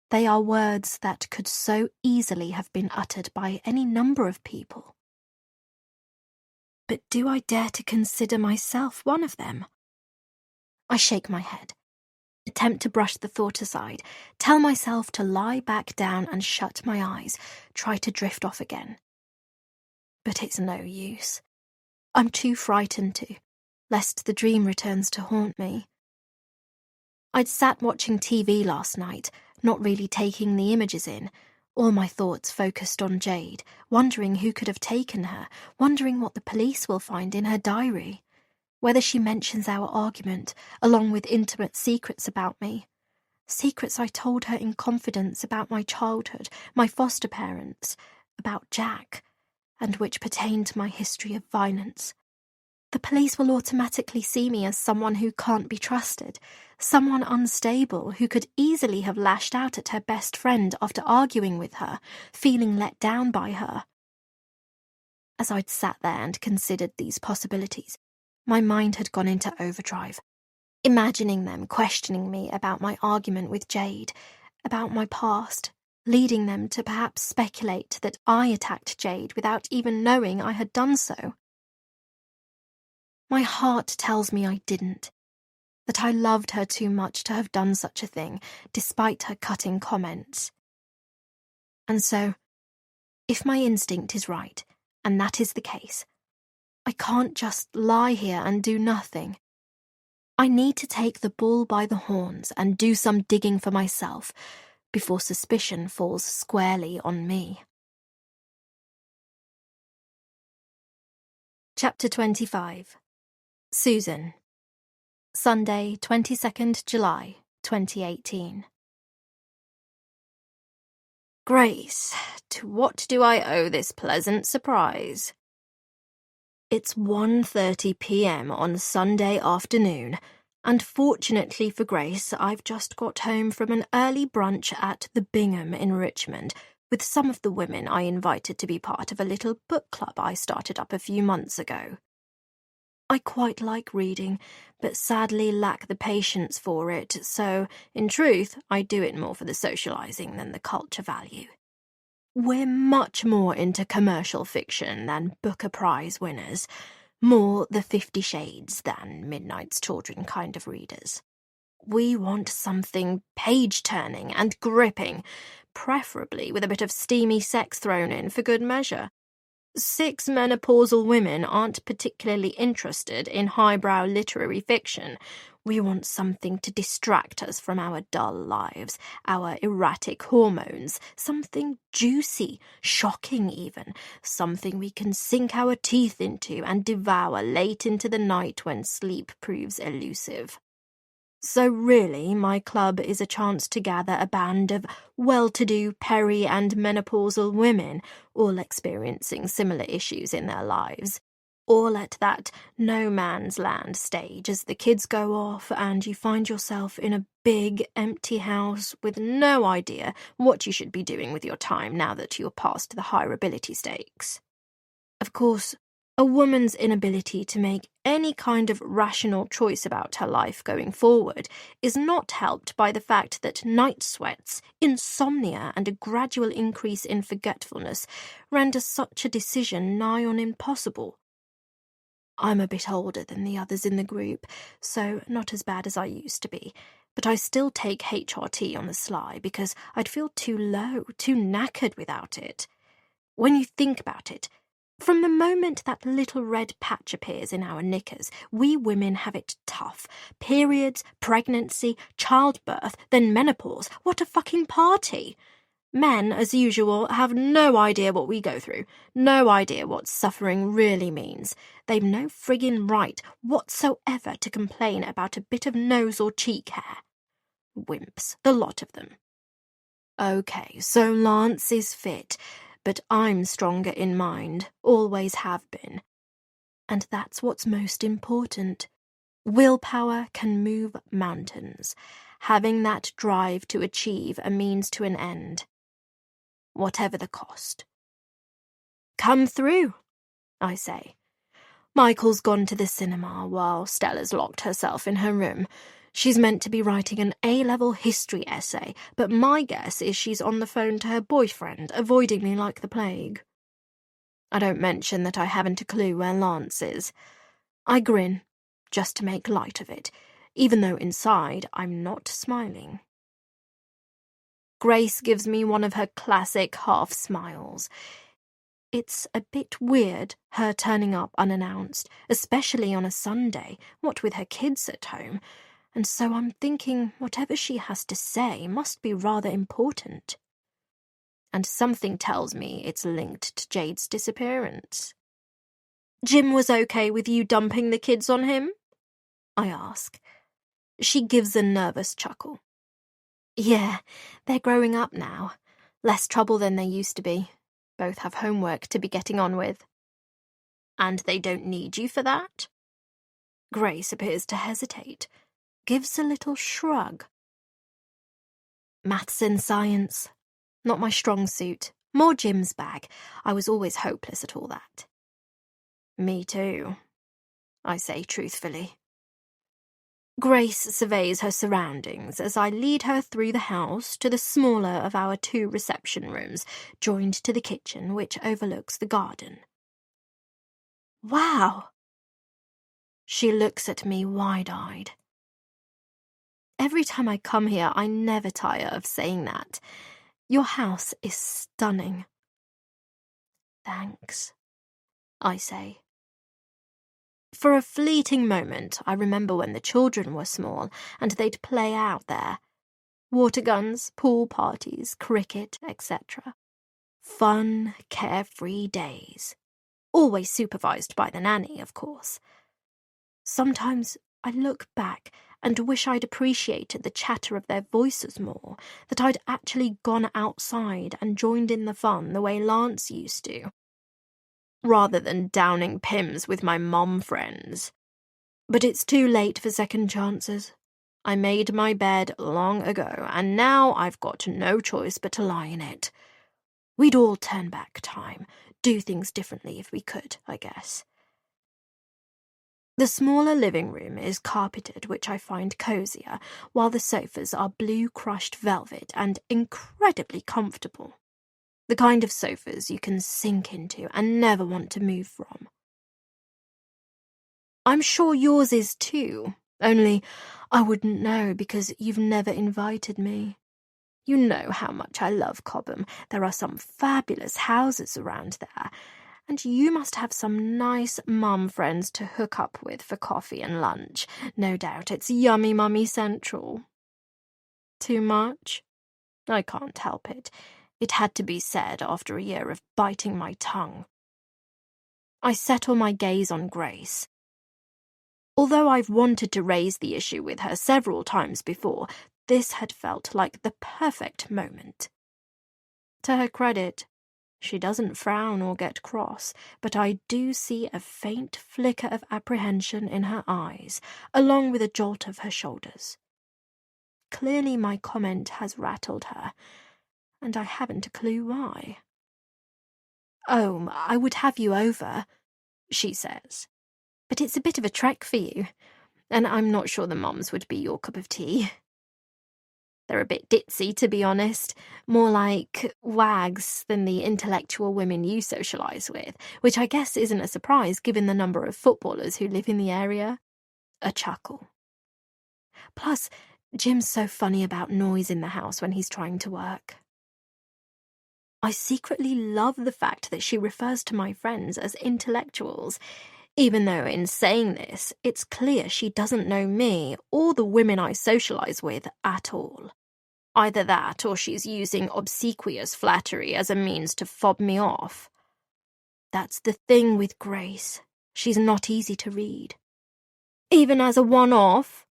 They are words that could so easily have been uttered by any number of people. But do I dare to consider myself one of them? I shake my head, attempt to brush the thought aside, tell myself to lie back down and shut my eyes, try to drift off again. But it's no use. I'm too frightened to, lest the dream returns to haunt me. I'd sat watching TV last night, not really taking the images in, all my thoughts focused on Jade, wondering who could have taken her, wondering what the police will find in her diary. Whether she mentions our argument, along with intimate secrets about me. Secrets I told her in confidence about my childhood, my foster parents, about Jack, and which pertain to my history of violence. The police will automatically see me as someone who can't be trusted, someone unstable who could easily have lashed out at her best friend after arguing with her, feeling let down by her. As I'd sat there and considered these possibilities, my mind had gone into overdrive, imagining them questioning me about my argument with Jade, about my past, leading them to perhaps speculate that I attacked Jade without even knowing I had done so. My heart tells me I didn't, that I loved her too much to have done such a thing, despite her cutting comments. And so, if my instinct is right, and that is the case, I can't just lie here and do nothing. I need to take the bull by the horns and do some digging for myself before suspicion falls squarely on me. Chapter 25. Susan. Sunday, 22nd July, 2018. Grace, to what do I owe this pleasant surprise? It's 1:30 p.m. on Sunday afternoon, and fortunately for Grace, I've just got home from an early brunch at the Bingham in Richmond with some of the women I invited to be part of a little book club I started up a few months ago. I quite like reading, but sadly lack the patience for it, so, in truth, I do it more for the socializing than the culture value. We're much more into commercial fiction than Booker Prize winners, more the 50 Shades than Midnight's Children kind of readers. We want something page-turning and gripping, preferably with a bit of steamy sex thrown in for good measure. 6 menopausal women aren't particularly interested in highbrow literary fiction. We want something to distract us from our dull lives, our erratic hormones, something juicy, shocking even, something we can sink our teeth into and devour late into the night when sleep proves elusive. So really, my club is a chance to gather a band of well-to-do peri- and menopausal women, all experiencing similar issues in their lives, all at that no-man's land stage as the kids go off and you find yourself in a big, empty house with no idea what you should be doing with your time now that you're past the higher ability stakes. Of course, a woman's inability to make any kind of rational choice about her life going forward is not helped by the fact that night sweats, insomnia, and a gradual increase in forgetfulness render such a decision nigh on impossible. I'm a bit older than the others in the group, so not as bad as I used to be, but I still take HRT on the sly because I'd feel too low, too knackered without it. When you think about it, from the moment that little red patch appears in our knickers, we women have it tough. Periods, pregnancy, childbirth, then menopause. What a fucking party! Men, as usual, have no idea what we go through, no idea what suffering really means. They've no friggin' right whatsoever to complain about a bit of nose or cheek hair. Wimps, the lot of them. Okay, so Lance is fit, but I'm stronger in mind, always have been. And that's what's most important. Willpower can move mountains, having that drive to achieve a means to an end, whatever the cost. Come through, I say. Michael's gone to the cinema while Stella's locked herself in her room. She's meant to be writing an A-level history essay, but my guess is she's on the phone to her boyfriend, avoiding me like the plague. I don't mention that I haven't a clue where Lance is. I grin, just to make light of it, even though inside I'm not smiling. Grace gives me one of her classic half-smiles. It's a bit weird, her turning up unannounced, especially on a Sunday, what with her kids at home, and so I'm thinking whatever she has to say must be rather important. And something tells me it's linked to Jade's disappearance. Jim was okay with you dumping the kids on him? I ask. She gives a nervous chuckle. Yeah, they're growing up now. Less trouble than they used to be. Both have homework to be getting on with. And they don't need you for that? Grace appears to hesitate, gives a little shrug. Maths and science. Not my strong suit. More Jim's bag. I was always hopeless at all that. Me too, I say truthfully. Grace surveys her surroundings as I lead her through the house to the smaller of our 2 reception rooms, joined to the kitchen which overlooks the garden. Wow! She looks at me wide-eyed. Every time I come here, I never tire of saying that. Your house is stunning. Thanks, I say. For a fleeting moment, I remember when the children were small and they'd play out there. Water guns, pool parties, cricket, etc. Fun, carefree days. always supervised by the nanny, of course. Sometimes I look back and wish I'd appreciated the chatter of their voices more, that I'd actually gone outside and joined in the fun the way Lance used to, rather than downing Pims with my mom friends. But it's too late for second chances. I made my bed long ago, and now I've got no choice but to lie in it. We'd all turn back time, do things differently if we could, I guess. The smaller living room is carpeted, which I find cozier, while the sofas are blue crushed velvet and incredibly comfortable. The kind of sofas you can sink into and never want to move from. I'm sure yours is too, only I wouldn't know because you've never invited me. You know how much I love Cobham. There are some fabulous houses around there, and you must have some nice mum friends to hook up with for coffee and lunch. No doubt it's yummy mummy central. Too much? I can't help it. It had to be said after a year of biting my tongue. I settle my gaze on Grace. Although I've wanted to raise the issue with her several times before, this had felt like the perfect moment. To her credit, she doesn't frown or get cross, but I do see a faint flicker of apprehension in her eyes, along with a jolt of her shoulders. Clearly my comment has rattled her, and I haven't a clue why. "Oh, I would have you over," she says. "But it's a bit of a trek for you, and I'm not sure the mums would be your cup of tea. They're a bit ditzy, to be honest, more like wags than the intellectual women you socialise with, which I guess isn't a surprise given the number of footballers who live in the area." A chuckle. "Plus, Jim's so funny about noise in the house when he's trying to work." I secretly love the fact that she refers to my friends as intellectuals, even though in saying this, it's clear she doesn't know me or the women I socialise with at all. Either that or she's using obsequious flattery as a means to fob me off. That's the thing with Grace. She's not easy to read. "Even as a one-off?"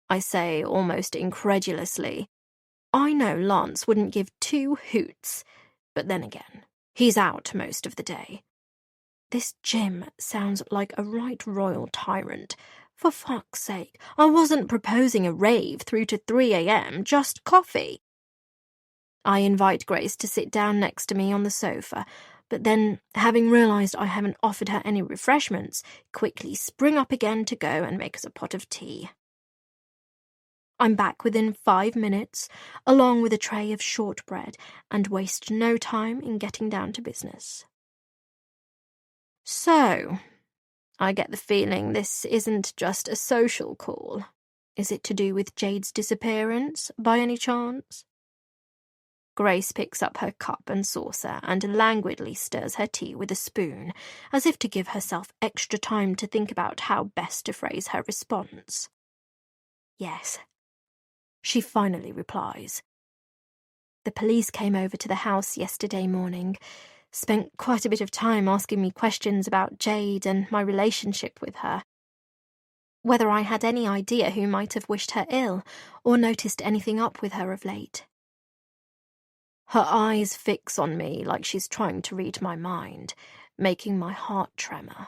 I say almost incredulously. I know Lance wouldn't give two hoots, but then again, he's out most of the day. This Jim sounds like a right royal tyrant. For fuck's sake, I wasn't proposing a rave through to 3 a.m, just coffee. I invite Grace to sit down next to me on the sofa, but then, having realised I haven't offered her any refreshments, quickly spring up again to go and make us a pot of tea. I'm back within 5 minutes, along with a tray of shortbread, and waste no time in getting down to business. "So, I get the feeling this isn't just a social call. Is it to do with Jade's disappearance, by any chance?" Grace picks up her cup and saucer and languidly stirs her tea with a spoon, as if to give herself extra time to think about how best to phrase her response. "Yes," she finally replies. "The police came over to the house yesterday morning. Spent quite a bit of time asking me questions about Jade and my relationship with her. Whether I had any idea who might have wished her ill, or noticed anything up with her of late." Her eyes fix on me like she's trying to read my mind, making my heart tremor.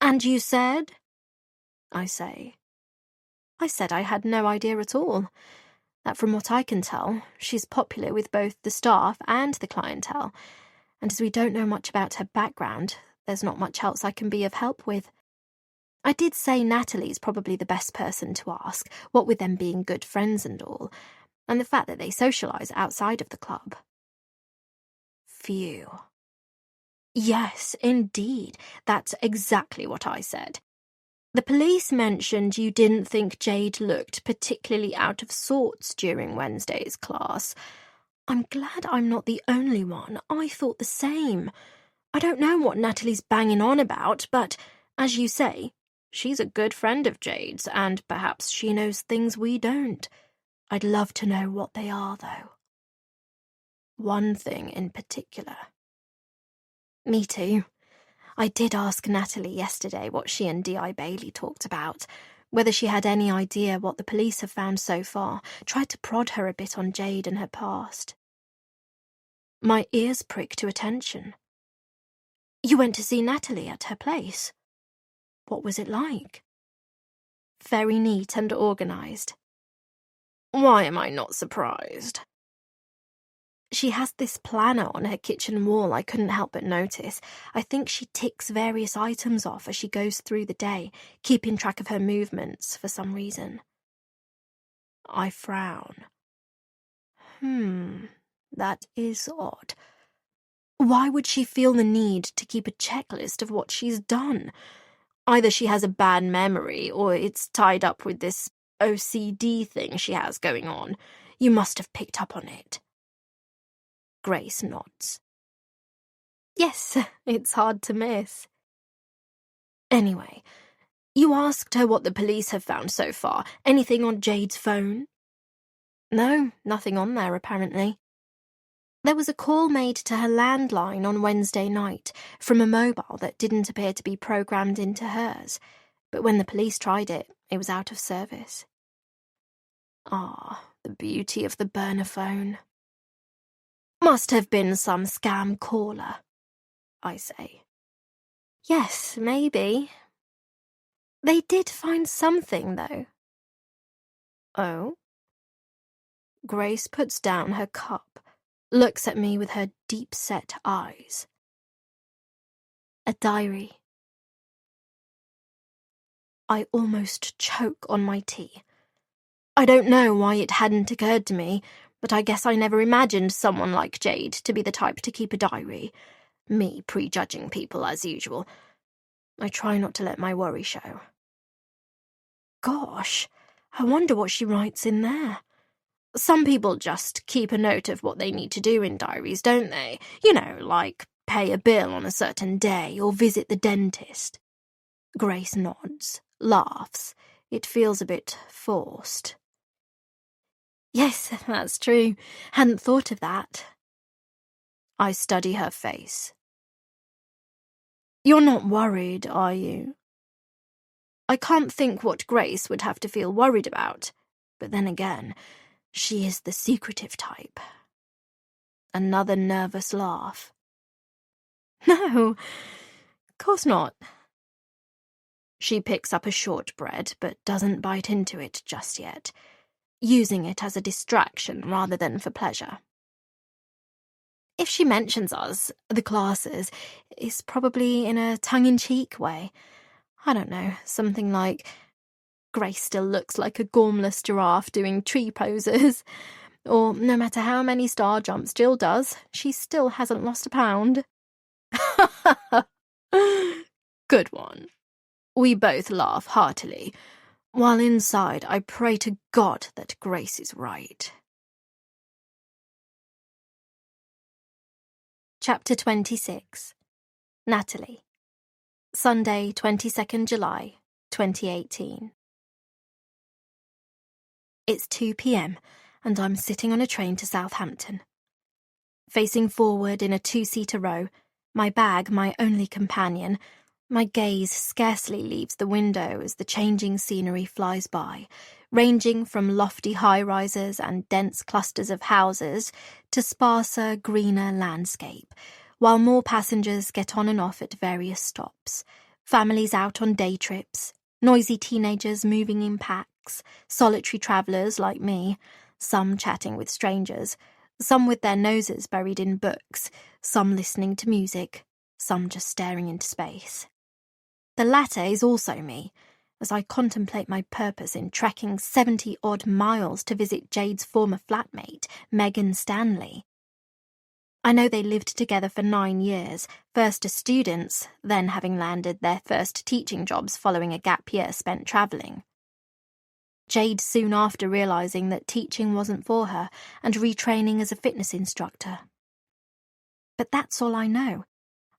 "And you said?" I say. I said I had no idea at all. That from what I can tell, she's popular with both the staff and the clientele, and as we don't know much about her background, there's not much else I can be of help with. I did say Natalie's probably the best person to ask, what with them being good friends and all, and the fact that they socialise outside of the club. Phew. Yes, indeed, that's exactly what I said. The police mentioned you didn't think Jade looked particularly out of sorts during Wednesday's class. I'm glad I'm not the only one. I thought the same. I don't know what Natalie's banging on about, but, as you say, she's a good friend of Jade's, and perhaps she knows things we don't. I'd love to know what they are, though. One thing in particular. Me too. I did ask Natalie yesterday what she and D.I. Bailey talked about, whether she had any idea what the police have found so far, tried to prod her a bit on Jade and her past. My ears pricked to attention. You went to see Natalie at her place? What was it like? Very neat and organised. Why am I not surprised? She has this planner on her kitchen wall I couldn't help but notice. I think she ticks various items off as she goes through the day, keeping track of her movements for some reason. I frown. That is odd. Why would she feel the need to keep a checklist of what she's done? Either she has a bad memory, or it's tied up with this OCD thing she has going on. You must have picked up on it. Grace nods. Yes, it's hard to miss. Anyway, you asked her what the police have found so far. Anything on Jade's phone? No, nothing on there, apparently. There was a call made to her landline on Wednesday night from a mobile that didn't appear to be programmed into hers, but when the police tried it, it was out of service. Ah, the beauty of the burner phone. Must have been some scam caller, I say. Yes, maybe. They did find something, though. Oh? Grace puts down her cup, looks at me with her deep-set eyes. A diary. I almost choke on my tea. I don't know why it hadn't occurred to me, but I guess I never imagined someone like Jade to be the type to keep a diary. Me prejudging people as usual. I try not to let my worry show. Gosh, I wonder what she writes in there. Some people just keep a note of what they need to do in diaries, don't they? You know, like pay a bill on a certain day or visit the dentist. Grace nods, laughs. It feels a bit forced. Yes, that's true. Hadn't thought of that. I study her face. You're not worried, are you? I can't think what Grace would have to feel worried about, but then again, she is the secretive type. Another nervous laugh. No, of course not. She picks up a shortbread, but doesn't bite into it just yet, using it as a distraction rather than for pleasure. If she mentions us, the classes, it's probably in a tongue-in-cheek way. I don't know, something like, Grace still looks like a gormless giraffe doing tree poses. Or, no matter how many star jumps Jill does, she still hasn't lost a pound. Good one. We both laugh heartily, while inside I pray to God that Grace is right. Chapter 26. Natalie. Sunday, 22nd July, 2018. It's 2 p.m, and I'm sitting on a train to Southampton. Facing forward in a two-seater row, my bag my only companion, my gaze scarcely leaves the window as the changing scenery flies by, ranging from lofty high-rises and dense clusters of houses to sparser, greener landscape, while more passengers get on and off at various stops, families out on day trips, noisy teenagers moving in packs, solitary travellers like me, some chatting with strangers, some with their noses buried in books, some listening to music, some just staring into space. The latter is also me, as I contemplate my purpose in trekking 70-odd miles to visit Jade's former flatmate, Megan Stanley. I know they lived together for 9 years, first as students, then having landed their first teaching jobs following a gap year spent travelling. Jade soon after realising that teaching wasn't for her and retraining as a fitness instructor. But that's all I know,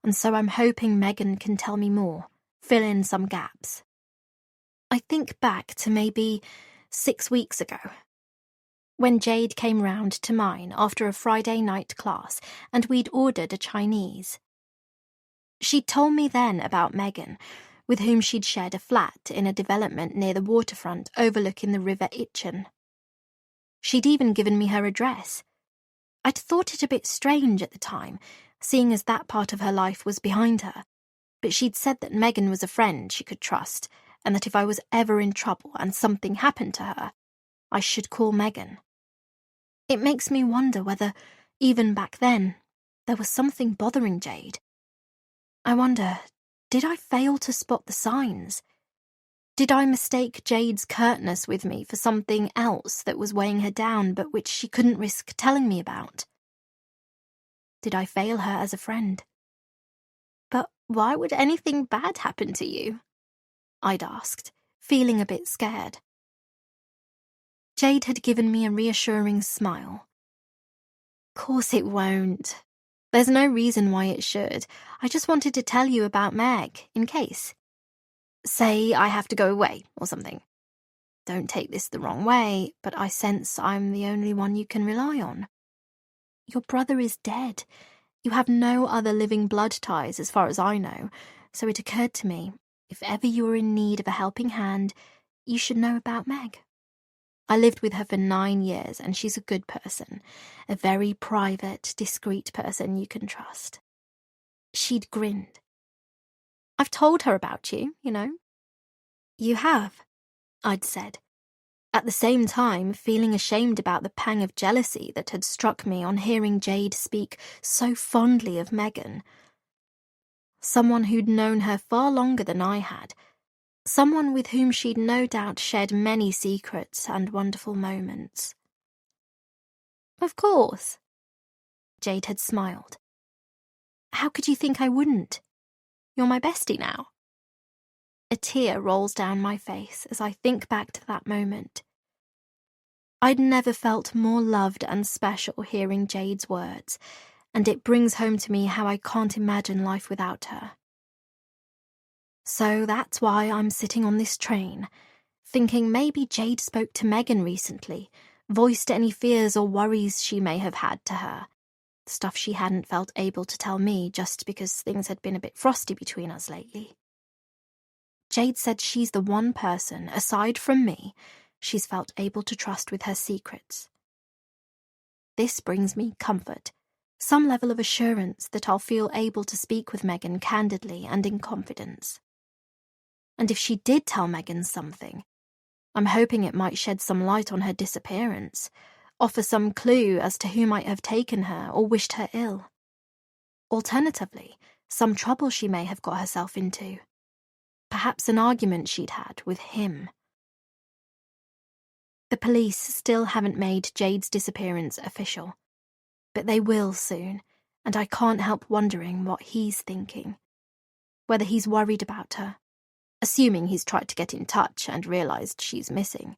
and so I'm hoping Megan can tell me more, fill in some gaps. I think back to maybe 6 weeks ago, when Jade came round to mine after a Friday night class and we'd ordered a Chinese. She'd told me then about Megan, with whom she'd shared a flat in a development near the waterfront overlooking the River Itchen. She'd even given me her address. I'd thought it a bit strange at the time, seeing as that part of her life was behind her, but she'd said that Megan was a friend she could trust, and that if I was ever in trouble and something happened to her, I should call Megan. It makes me wonder whether, even back then, there was something bothering Jade. I wonder, did I fail to spot the signs? Did I mistake Jade's curtness with me for something else that was weighing her down but which she couldn't risk telling me about? Did I fail her as a friend? But why would anything bad happen to you? I'd asked, feeling a bit scared. Jade had given me a reassuring smile. Course it won't. There's no reason why it should. I just wanted to tell you about Meg, in case. Say I have to go away or something. Don't take this the wrong way, but I sense I'm the only one you can rely on. Your brother is dead. You have no other living blood ties as far as I know, so it occurred to me, if ever you are in need of a helping hand, you should know about Meg. I lived with her for 9 years, and she's a good person, a very private, discreet person you can trust. She'd grinned. I've told her about you, you know. You have, I'd said, at the same time feeling ashamed about the pang of jealousy that had struck me on hearing Jade speak so fondly of Megan. Someone who'd known her far longer than I had, someone with whom she'd no doubt shared many secrets and wonderful moments. Of course, Jade had smiled. How could you think I wouldn't? You're my bestie now. A tear rolls down my face as I think back to that moment. I'd never felt more loved and special hearing Jade's words, and it brings home to me how I can't imagine life without her. So that's why I'm sitting on this train, thinking maybe Jade spoke to Megan recently, voiced any fears or worries she may have had to her, stuff she hadn't felt able to tell me just because things had been a bit frosty between us lately. Jade said she's the one person, aside from me, she's felt able to trust with her secrets. This brings me comfort, some level of assurance that I'll feel able to speak with Megan candidly and in confidence. And if she did tell Megan something, I'm hoping it might shed some light on her disappearance, offer some clue as to who might have taken her or wished her ill. Alternatively, some trouble she may have got herself into. Perhaps an argument she'd had with him. The police still haven't made Jade's disappearance official, but they will soon, and I can't help wondering what he's thinking. Whether he's worried about her, assuming he's tried to get in touch and realised she's missing,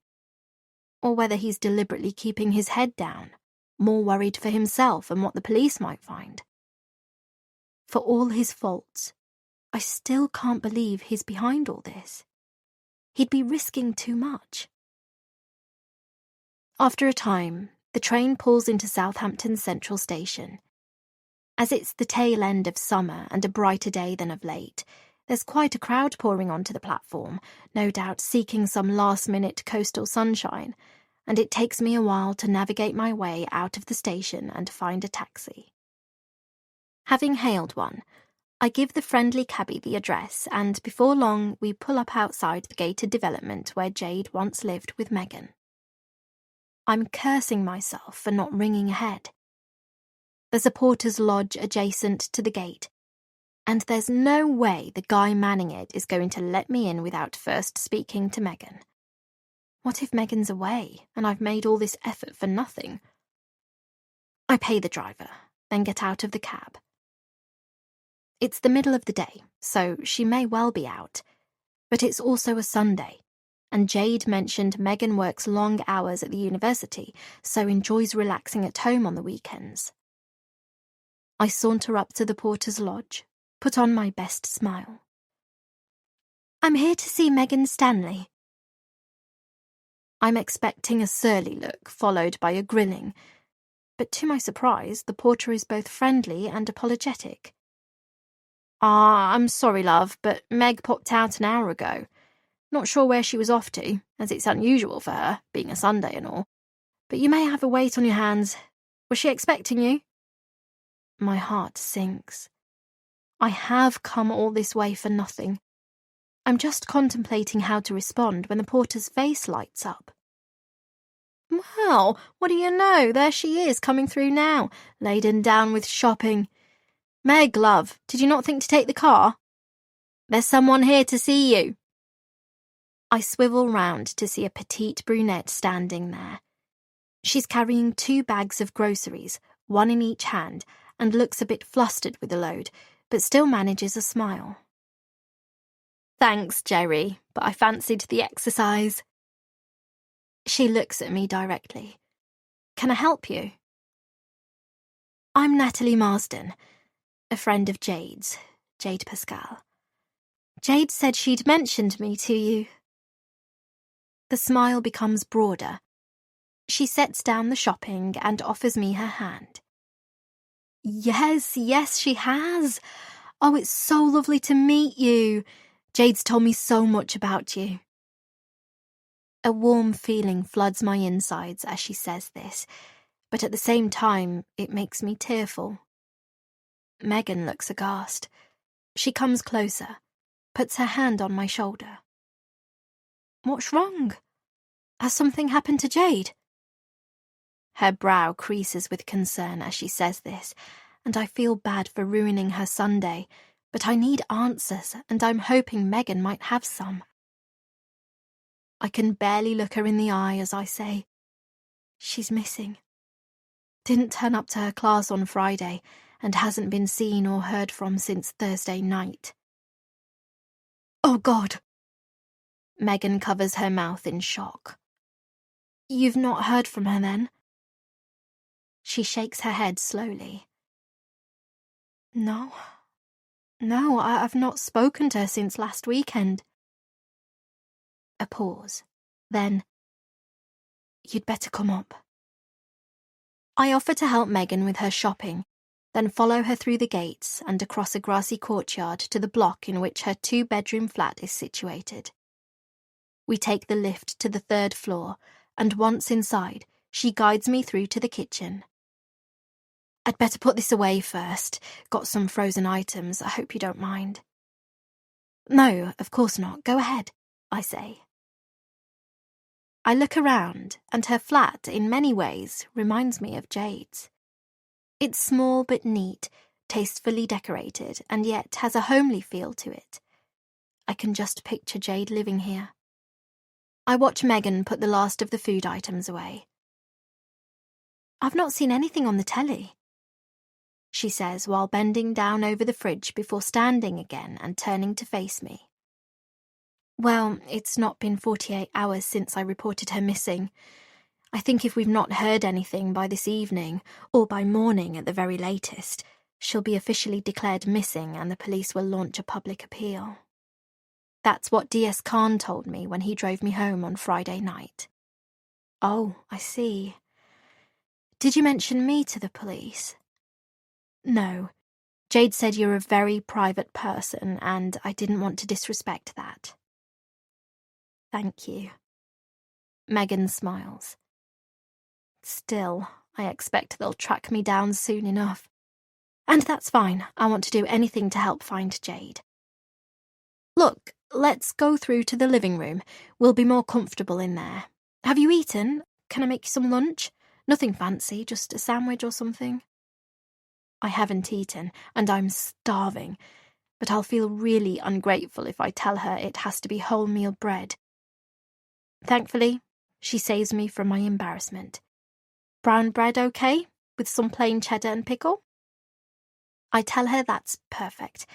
or whether he's deliberately keeping his head down, more worried for himself and what the police might find. For all his faults, I still can't believe he's behind all this. He'd be risking too much. After a time, the train pulls into Southampton Central Station. As it's the tail end of summer and a brighter day than of late, there's quite a crowd pouring onto the platform, no doubt seeking some last-minute coastal sunshine, and it takes me a while to navigate my way out of the station and find a taxi. Having hailed one, I give the friendly cabbie the address, and before long we pull up outside the gated development where Jade once lived with Megan. I'm cursing myself for not ringing ahead. There's a porter's lodge adjacent to the gate, and there's no way the guy manning it is going to let me in without first speaking to Megan. What if Megan's away, and I've made all this effort for nothing? I pay the driver, then get out of the cab. It's the middle of the day, so she may well be out, but it's also a Sunday, and Jade mentioned Megan works long hours at the university, so enjoys relaxing at home on the weekends. I saunter up to the porter's lodge, put on my best smile. I'm here to see Megan Stanley. I'm expecting a surly look, followed by a grilling, but to my surprise, the porter is both friendly and apologetic. I'm sorry, love, but Meg popped out an hour ago. Not sure where she was off to, as it's unusual for her, being a Sunday and all. But you may have a weight on your hands. Was she expecting you? My heart sinks. I have come all this way for nothing. I'm just contemplating how to respond when the porter's face lights up. Well, what do you know? There she is, coming through now, laden down with shopping. Meg, love, did you not think to take the car? There's someone here to see you. I swivel round to see a petite brunette standing there. She's carrying 2 bags of groceries, one in each hand, and looks a bit flustered with the load, but still manages a smile. Thanks, Jerry, but I fancied the exercise. She looks at me directly. Can I help you? I'm Natalie Marsden, a friend of Jade's, Jade Pascal. Jade said she'd mentioned me to you. The smile becomes broader. She sets down the shopping and offers me her hand. Yes, she has. Oh, it's so lovely to meet you. Jade's told me so much about you. A warm feeling floods my insides as she says this, but at the same time, it makes me tearful. Megan looks aghast. She comes closer, puts her hand on my shoulder. What's wrong? Has something happened to Jade? Her brow creases with concern as she says this, and I feel bad for ruining her Sunday, but I need answers, and I'm hoping Megan might have some. I can barely look her in the eye as I say, she's missing. Didn't turn up to her class on Friday and hasn't been seen or heard from since Thursday night. Oh, God. Megan covers her mouth in shock. You've not heard from her then? She shakes her head slowly. No, I've not spoken to her since last weekend. A pause. Then, you'd better come up. I offer to help Megan with her shopping, then follow her through the gates and across a grassy courtyard to the block in which her 2-bedroom flat is situated. We take the lift to the 3rd floor, and once inside, she guides me through to the kitchen. I'd better put this away first. Got some frozen items, I hope you don't mind. No, of course not. Go ahead, I say. I look around, and her flat, in many ways, reminds me of Jade's. It's small but neat, tastefully decorated, and yet has a homely feel to it. I can just picture Jade living here. I watch Megan put the last of the food items away. I've not seen anything on the telly, she says while bending down over the fridge before standing again and turning to face me. Well, it's not been 48 hours since I reported her missing. I think if we've not heard anything by this evening, or by morning at the very latest, she'll be officially declared missing and the police will launch a public appeal. That's what DS Khan told me when he drove me home on Friday night. Oh, I see. Did you mention me to the police? No. Jade said you're a very private person and I didn't want to disrespect that. Thank you. Megan smiles. Still, I expect they'll track me down soon enough. And that's fine. I want to do anything to help find Jade. Look, let's go through to the living room. We'll be more comfortable in there. Have you eaten? Can I make you some lunch? Nothing fancy, just a sandwich or something. I haven't eaten, and I'm starving, but I'll feel really ungrateful if I tell her it has to be wholemeal bread. Thankfully, she saves me from my embarrassment. Brown bread okay, with some plain cheddar and pickle? I tell her that's perfect,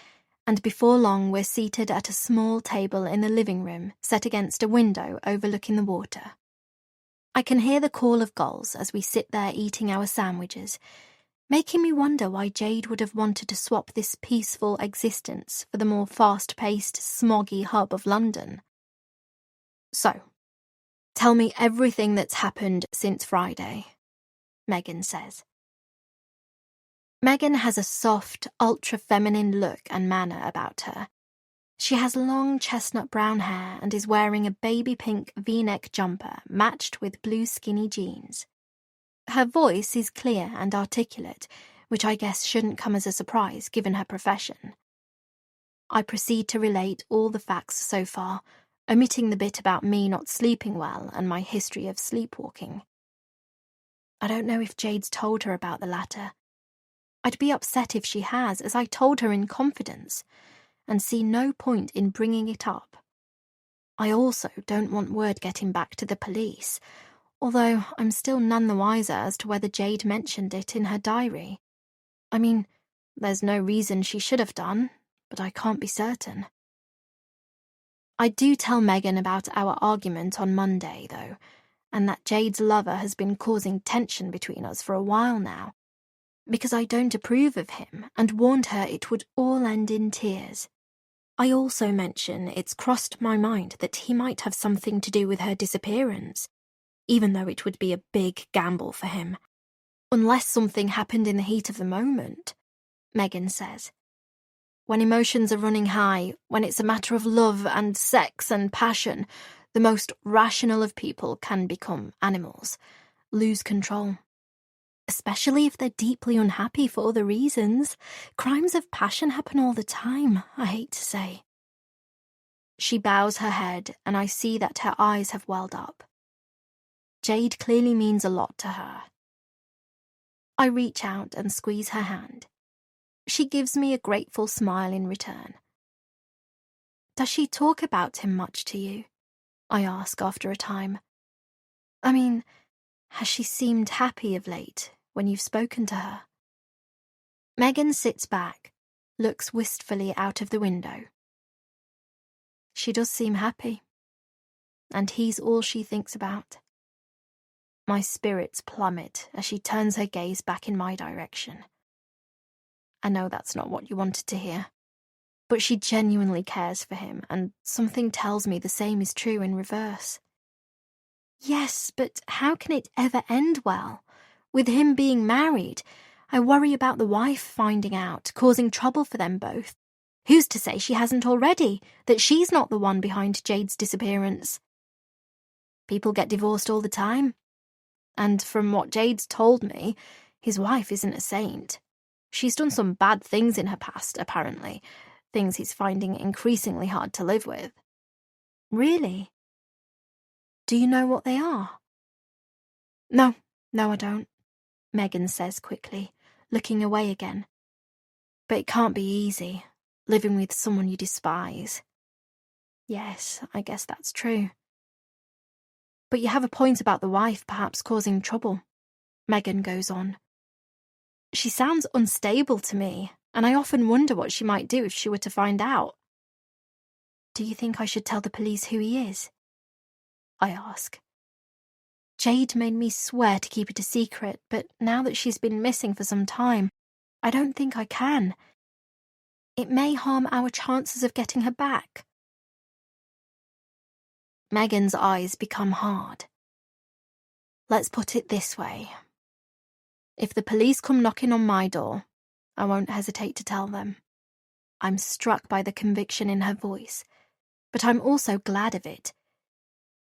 and before long we're seated at a small table in the living room set against a window overlooking the water. I can hear the call of gulls as we sit there eating our sandwiches, making me wonder why Jade would have wanted to swap this peaceful existence for the more fast-paced, smoggy hub of London. So, tell me everything that's happened since Friday, Megan says. Megan has a soft, ultra-feminine look and manner about her. She has long chestnut brown hair and is wearing a baby pink V-neck jumper matched with blue skinny jeans. Her voice is clear and articulate, which I guess shouldn't come as a surprise given her profession. I proceed to relate all the facts so far, omitting the bit about me not sleeping well and my history of sleepwalking. I don't know if Jade's told her about the latter. I'd be upset if she has, as I told her in confidence, and see no point in bringing it up. I also don't want word getting back to the police, although I'm still none the wiser as to whether Jade mentioned it in her diary. I mean, there's no reason she should have done, but I can't be certain. I do tell Megan about our argument on Monday, though, and that Jade's lover has been causing tension between us for a while now, because I don't approve of him and warned her it would all end in tears. I also mention it's crossed my mind that he might have something to do with her disappearance, even though it would be a big gamble for him. Unless something happened in the heat of the moment, Megan says. When emotions are running high, when it's a matter of love and sex and passion, the most rational of people can become animals, lose control. Especially if they're deeply unhappy for other reasons. Crimes of passion happen all the time, I hate to say. She bows her head, and I see that her eyes have welled up. Jade clearly means a lot to her. I reach out and squeeze her hand. She gives me a grateful smile in return. Does she talk about him much to you? I ask after a time. I mean, has she seemed happy of late when you've spoken to her? Megan sits back, looks wistfully out of the window. She does seem happy, and he's all she thinks about. My spirits plummet as she turns her gaze back in my direction. I know that's not what you wanted to hear, but she genuinely cares for him, and something tells me the same is true in reverse. Yes, but how can it ever end well? With him being married, I worry about the wife finding out, causing trouble for them both. Who's to say she hasn't already, that she's not the one behind Jade's disappearance? People get divorced all the time. And from what Jade's told me, his wife isn't a saint. She's done some bad things in her past, apparently. Things he's finding increasingly hard to live with. Really? Do you know what they are? No, I don't, Megan says quickly, looking away again. But it can't be easy, living with someone you despise. Yes, I guess that's true. But you have a point about the wife perhaps causing trouble, Megan goes on. She sounds unstable to me, and I often wonder what she might do if she were to find out. Do you think I should tell the police who he is? I ask. Jade made me swear to keep it a secret, but now that she's been missing for some time, I don't think I can. It may harm our chances of getting her back. Megan's eyes become hard. Let's put it this way. If the police come knocking on my door, I won't hesitate to tell them. I'm struck by the conviction in her voice, but I'm also glad of it.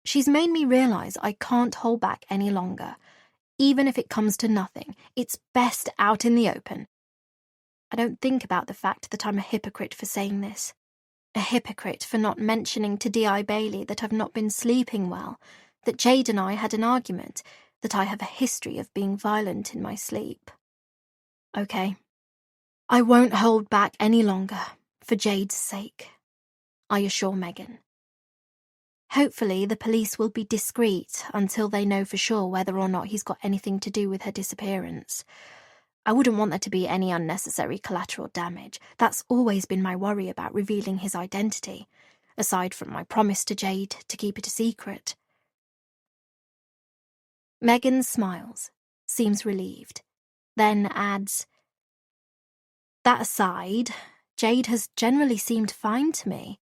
She's made me realize I can't hold back any longer. Even if it comes to nothing, it's best out in the open. I don't think about the fact that I'm a hypocrite for saying this. A hypocrite for not mentioning to D.I. Bailey that I've not been sleeping well, that Jade and I had an argument, that I have a history of being violent in my sleep. Okay. I won't hold back any longer, for Jade's sake, I assure Megan. Hopefully the police will be discreet until they know for sure whether or not he's got anything to do with her disappearance. I wouldn't want there to be any unnecessary collateral damage. That's always been my worry about revealing his identity, aside from my promise to Jade to keep it a secret. Megan smiles, seems relieved, then adds, that aside, Jade has generally seemed fine to me,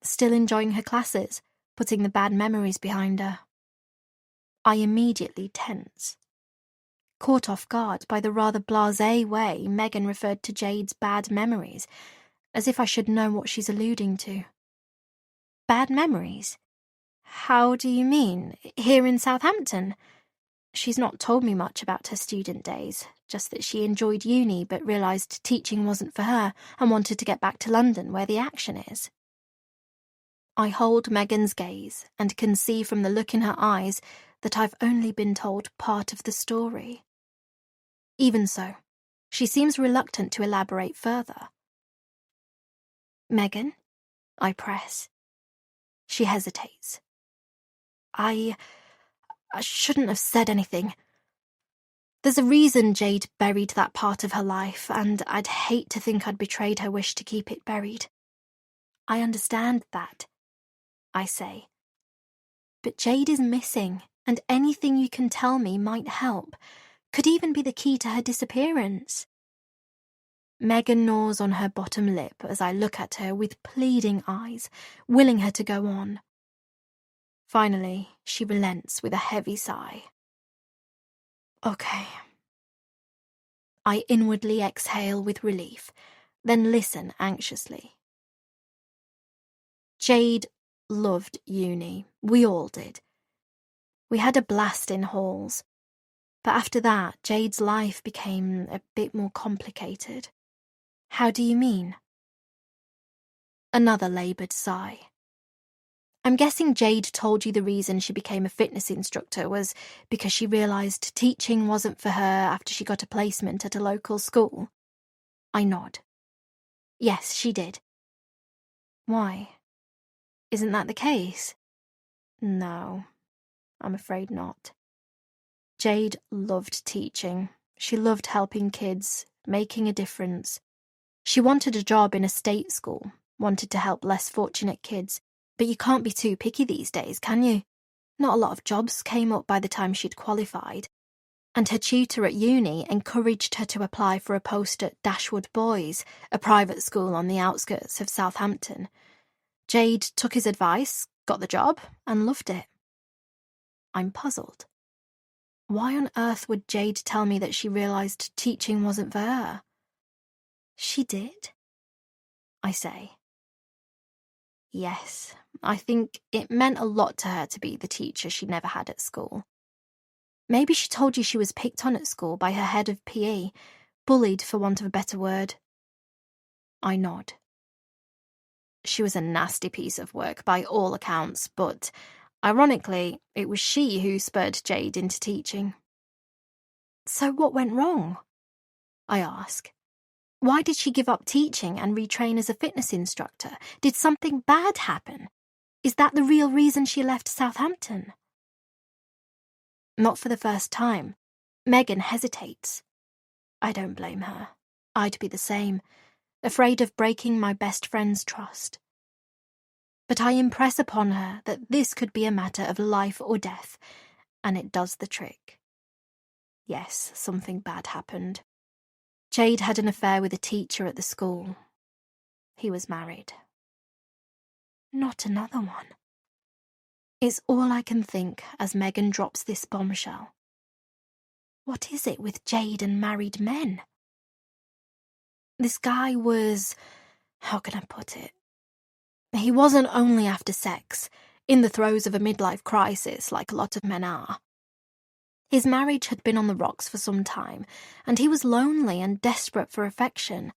still enjoying her classes, putting the bad memories behind her. I immediately tense. caught off guard by the rather blasé way Megan referred to Jade's bad memories, as if I should know what she's alluding to. Bad memories? How do you mean? Here in Southampton? She's not told me much about her student days, just that she enjoyed uni but realised teaching wasn't for her and wanted to get back to London where the action is. I hold Megan's gaze and can see from the look in her eyes that I've only been told part of the story. Even so, she seems reluctant to elaborate further. Megan? I press. She hesitates. I shouldn't have said anything. There's a reason Jade buried that part of her life, and I'd hate to think I'd betrayed her wish to keep it buried. I understand that, I say. But Jade is missing, and anything you can tell me might help, could even be the key to her disappearance. Megan gnaws on her bottom lip as I look at her with pleading eyes, willing her to go on. Finally, she relents with a heavy sigh. Okay. I inwardly exhale with relief, then listen anxiously. Jade loved uni. We all did. We had a blast in halls. But after that, Jade's life became a bit more complicated. How do you mean? Another laboured sigh. I'm guessing Jade told you the reason she became a fitness instructor was because she realised teaching wasn't for her after she got a placement at a local school. I nod. Yes, she did. Why? Isn't that the case? No, I'm afraid not. Jade loved teaching. She loved helping kids, making a difference. She wanted a job in a state school, wanted to help less fortunate kids. But you can't be too picky these days, can you? Not a lot of jobs came up by the time she'd qualified. And her tutor at uni encouraged her to apply for a post at Dashwood Boys, a private school on the outskirts of Southampton. Jade took his advice, got the job, and loved it. I'm puzzled. Why on earth would Jade tell me that she realised teaching wasn't for her? She did? I say. Yes, I think it meant a lot to her to be the teacher she never had at school. Maybe she told you she was picked on at school by her head of PE, bullied for want of a better word. I nod. She was a nasty piece of work by all accounts, but, ironically, it was she who spurred Jade into teaching. So what went wrong? I ask. Why did she give up teaching and retrain as a fitness instructor? Did something bad happen? Is that the real reason she left Southampton? Not for the first time. Megan hesitates. I don't blame her. I'd be the same, afraid of breaking my best friend's trust. But I impress upon her that this could be a matter of life or death, and it does the trick. Yes, something bad happened. Jade had an affair with a teacher at the school. He was married. Not another one. It's all I can think as Megan drops this bombshell. What is it with Jade and married men? This guy was... how can I put it? He wasn't only after sex, in the throes of a midlife crisis like a lot of men are. His marriage had been on the rocks for some time, and he was lonely and desperate for affection.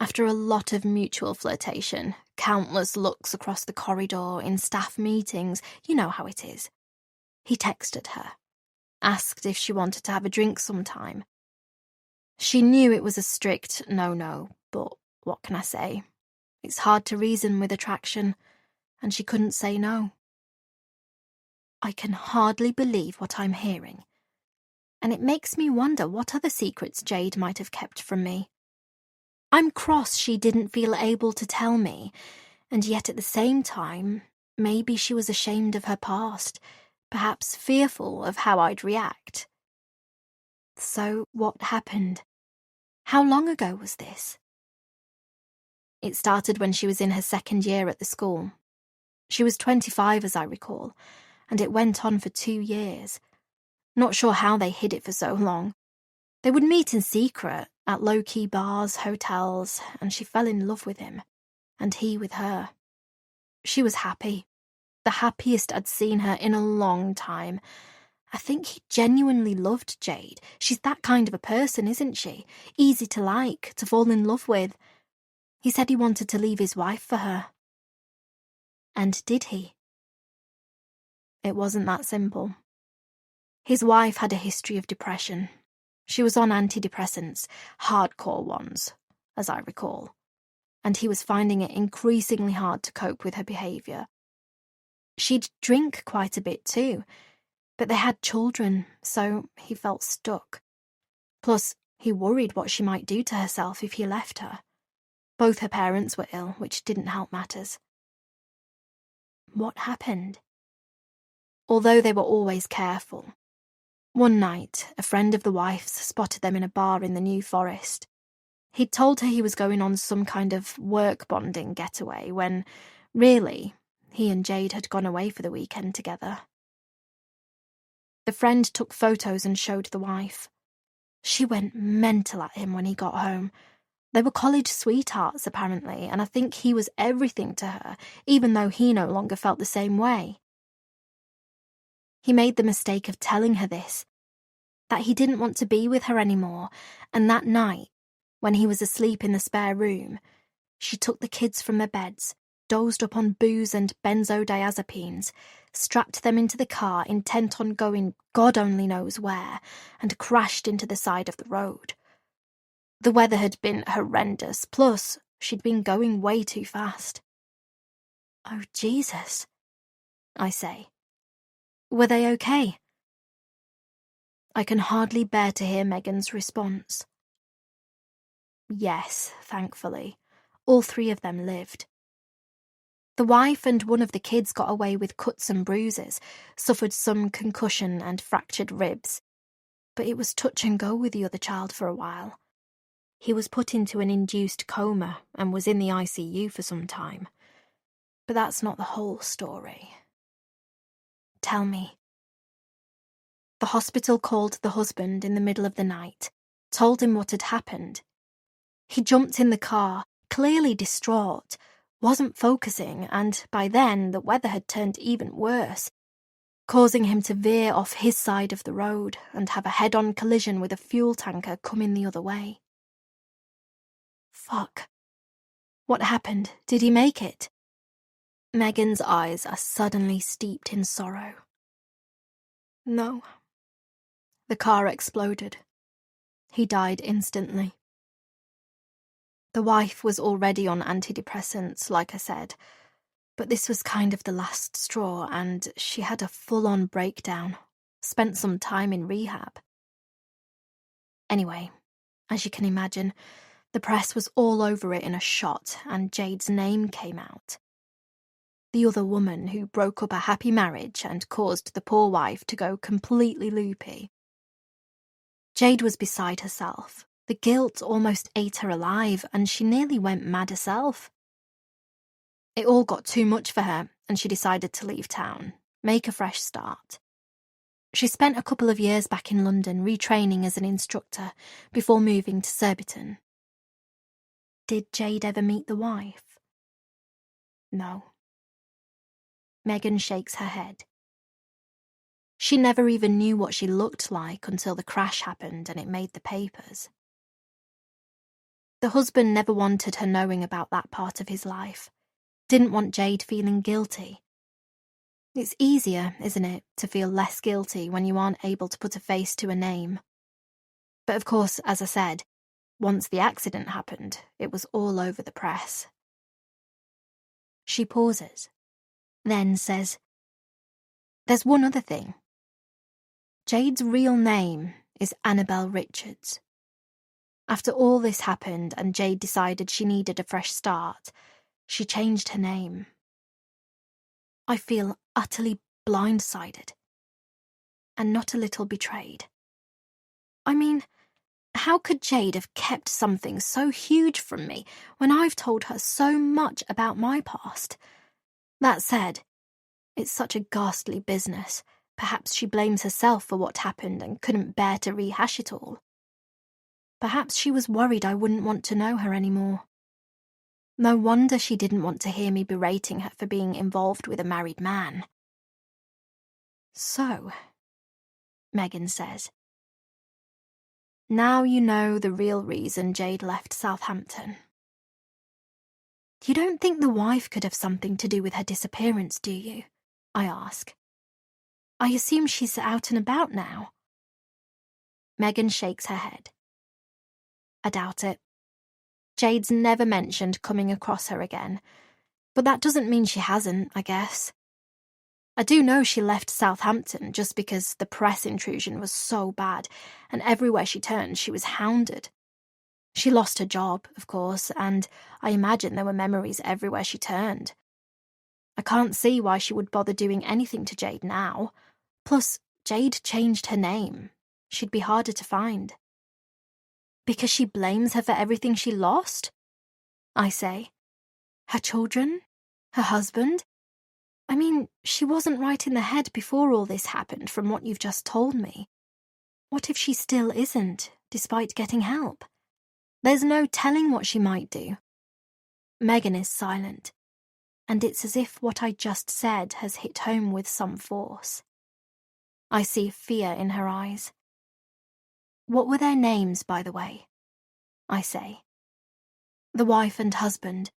After a lot of mutual flirtation, countless looks across the corridor, in staff meetings, you know how it is, he texted her, asked if she wanted to have a drink sometime. She knew it was a strict no-no, but what can I say? It's hard to reason with attraction, and she couldn't say no. I can hardly believe what I'm hearing, and it makes me wonder what other secrets Jade might have kept from me. I'm cross she didn't feel able to tell me, and yet at the same time, maybe she was ashamed of her past, perhaps fearful of how I'd react. So what happened? How long ago was this? It started when she was in her second year at the school. She was 25, as I recall, and it went on for 2 years. Not sure how they hid it for so long. They would meet in secret at low-key bars, hotels, and she fell in love with him, and he with her. She was happy, the happiest I'd seen her in a long time. I think he genuinely loved Jade. She's that kind of a person, isn't she? Easy to like, to fall in love with. He said he wanted to leave his wife for her. And did he? It wasn't that simple. His wife had a history of depression. She was on antidepressants, hardcore ones, as I recall, and he was finding it increasingly hard to cope with her behaviour. She'd drink quite a bit too, but they had children, so he felt stuck. Plus, he worried what she might do to herself if he left her. Both her parents were ill, which didn't help matters. What happened? Although they were always careful, one night, a friend of the wife's spotted them in a bar in the New Forest. He'd told her he was going on some kind of work bonding getaway when, really, he and Jade had gone away for the weekend together. The friend took photos and showed the wife. She went mental at him when he got home. They were college sweethearts, apparently, and I think he was everything to her, even though he no longer felt the same way. He made the mistake of telling her this, that he didn't want to be with her anymore, and that night, when he was asleep in the spare room, she took the kids from their beds, dozed up on booze and benzodiazepines, strapped them into the car intent on going God only knows where, and crashed into the side of the road. The weather had been horrendous, plus she'd been going way too fast. Oh, Jesus, I say. Were they okay? I can hardly bear to hear Megan's response. Yes, thankfully. All three of them lived. The wife and one of the kids got away with cuts and bruises, suffered some concussion and fractured ribs. But it was touch and go with the other child for a while. He was put into an induced coma and was in the ICU for some time. But that's not the whole story. Tell me. The hospital called the husband in the middle of the night, told him what had happened. He jumped in the car, clearly distraught, wasn't focusing, and by then the weather had turned even worse, causing him to veer off his side of the road and have a head-on collision with a fuel tanker coming the other way. Fuck. What happened? Did he make it? Megan's eyes are suddenly steeped in sorrow. No. The car exploded. He died instantly. The wife was already on antidepressants, like I said, but this was kind of the last straw, and she had a full-on breakdown, spent some time in rehab. Anyway, as you can imagine, the press was all over it in a shot, and Jade's name came out. The other woman who broke up a happy marriage and caused the poor wife to go completely loopy. Jade was beside herself. The guilt almost ate her alive, and she nearly went mad herself. It all got too much for her, and she decided to leave town, make a fresh start. She spent a couple of years back in London retraining as an instructor before moving to Surbiton. Did Jade ever meet the wife? No. Megan shakes her head. She never even knew what she looked like until the crash happened and it made the papers. The husband never wanted her knowing about that part of his life. Didn't want Jade feeling guilty. It's easier, isn't it, to feel less guilty when you aren't able to put a face to a name. But of course, as I said, once the accident happened, it was all over the press. She pauses, then says, "There's one other thing. Jade's real name is Annabelle Richards. After all this happened and Jade decided she needed a fresh start, she changed her name. I feel utterly blindsided and not a little betrayed. I mean, how could Jade have kept something so huge from me when I've told her so much about my past? That said, it's such a ghastly business, Perhaps she blames herself for what happened and couldn't bear to rehash it all. Perhaps she was worried I wouldn't want to know her anymore. No wonder she didn't want to hear me berating her for being involved with a married man. So, Megan says, now you know the real reason Jade left Southampton. You don't think the wife could have something to do with her disappearance, do you? I ask. I assume she's out and about now. Megan shakes her head. I doubt it. Jade's never mentioned coming across her again, but that doesn't mean she hasn't, I guess. I do know she left Southampton just because the press intrusion was so bad, and everywhere she turned she was hounded. She lost her job, of course, and I imagine there were memories everywhere she turned. I can't see why she would bother doing anything to Jade now. Plus, Jade changed her name. She'd be harder to find. Because she blames her for everything she lost? I say. Her children? Her husband? I mean, she wasn't right in the head before all this happened, from what you've just told me. What if she still isn't, despite getting help? There's no telling what she might do. Megan is silent, and it's as if what I just said has hit home with some force. I see fear in her eyes. What were their names, by the way? I say. The wife and husband.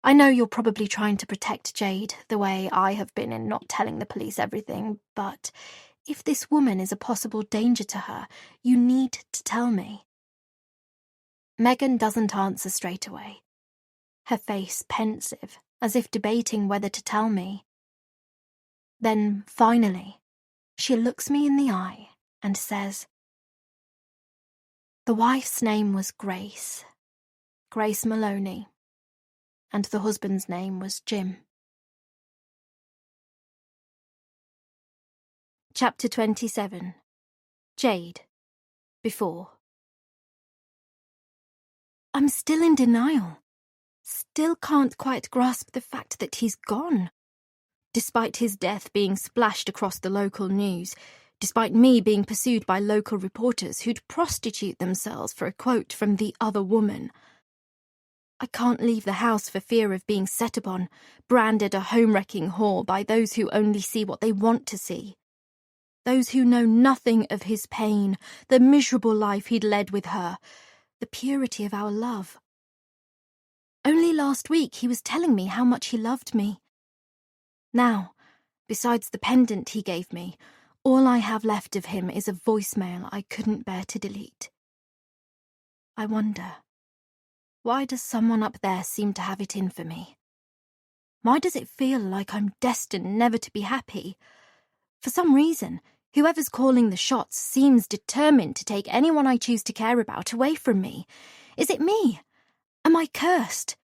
I know you're probably trying to protect Jade, the way I have been in not telling the police everything, but if this woman is a possible danger to her, you need to tell me. Megan doesn't answer straight away, her face pensive, as if debating whether to tell me. Then, finally, she looks me in the eye and says, the wife's name was Grace Maloney, and the husband's name was Jim. Chapter 27. Jade. Before. I'm still in denial. Still can't quite grasp the fact that he's gone. Despite his death being splashed across the local news, despite me being pursued by local reporters who'd prostitute themselves for a quote from the other woman. I can't leave the house for fear of being set upon, branded a home-wrecking whore by those who only see what they want to see. Those who know nothing of his pain, the miserable life he'd led with her, the purity of our love. Only last week he was telling me how much he loved me. Now, besides the pendant he gave me, all I have left of him is a voicemail I couldn't bear to delete. I wonder, why does someone up there seem to have it in for me? Why does it feel like I'm destined never to be happy? For some reason, whoever's calling the shots seems determined to take anyone I choose to care about away from me. Is it me? Am I cursed?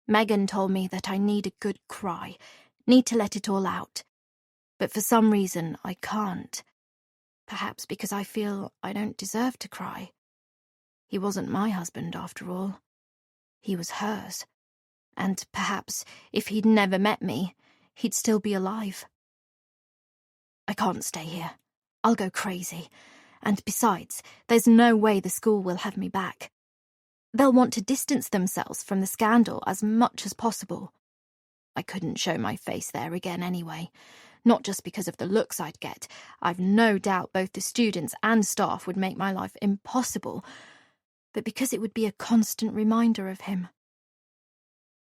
Megan told me that I need a good cry, need to let it all out. But for some reason, I can't. Perhaps because I feel I don't deserve to cry. He wasn't my husband, after all. He was hers. And perhaps, if he'd never met me, he'd still be alive. I can't stay here. I'll go crazy. And besides, there's no way the school will have me back. They'll want to distance themselves from the scandal as much as possible. I couldn't show my face there again anyway. Not just because of the looks I'd get. I've no doubt both the students and staff would make my life impossible, but because it would be a constant reminder of him.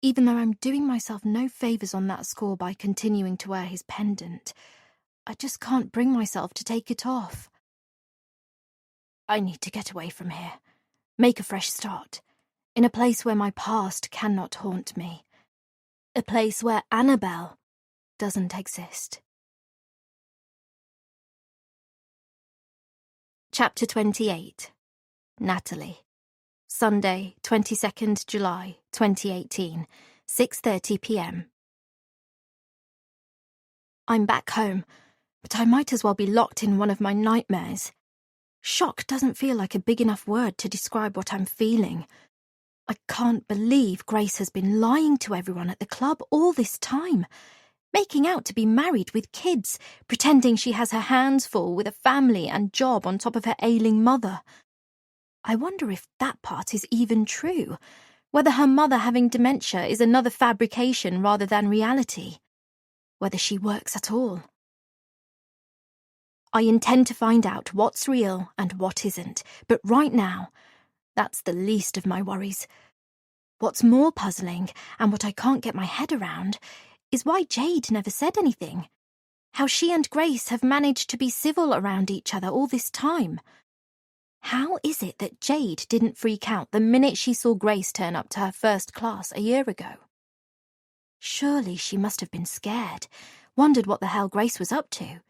Even though I'm doing myself no favours on that score by continuing to wear his pendant, I just can't bring myself to take it off. I need to get away from here, make a fresh start, in a place where my past cannot haunt me, a place where Annabelle doesn't exist. Chapter 28. Natalie. Sunday, 22nd July, 2018, 6:30 p.m. I'm back home, but I might as well be locked in one of my nightmares. Shock doesn't feel like a big enough word to describe what I'm feeling. I can't believe Grace has been lying to everyone at the club all this time. making out to be married with kids, pretending she has her hands full with a family and job on top of her ailing mother. I wonder if that part is even true, whether her mother having dementia is another fabrication rather than reality, whether she works at all. I intend to find out what's real and what isn't, but right now, that's the least of my worries. What's more puzzling, and what I can't get my head around, is why Jade never said anything. How she and Grace have managed to be civil around each other all this time. How is it that Jade didn't freak out the minute she saw Grace turn up to her first class a year ago? Surely she must have been scared, wondered what the hell Grace was up to.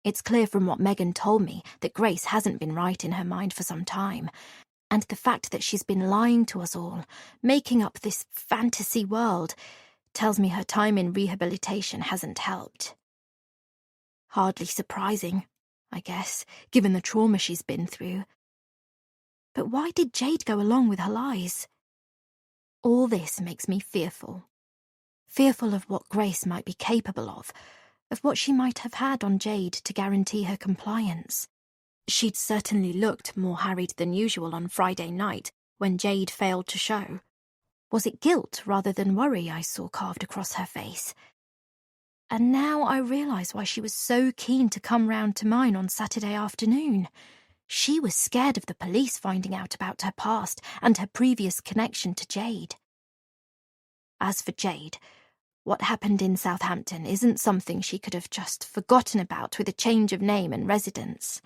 It's clear from what Megan told me that Grace hasn't been right in her mind for some time, and the fact that she's been lying to us all, making up this fantasy world, tells me her time in rehabilitation hasn't helped. Hardly surprising, I guess, given the trauma she's been through. But why did Jade go along with her lies? All this makes me fearful. Fearful of what Grace might be capable of what she might have had on Jade to guarantee her compliance. She'd certainly looked more harried than usual on Friday night when Jade failed to show. Was it guilt rather than worry I saw carved across her face? And now I realise why she was so keen to come round to mine on Saturday afternoon. She was scared of the police finding out about her past and her previous connection to Jade. As for Jade, what happened in Southampton isn't something she could have just forgotten about with a change of name and residence.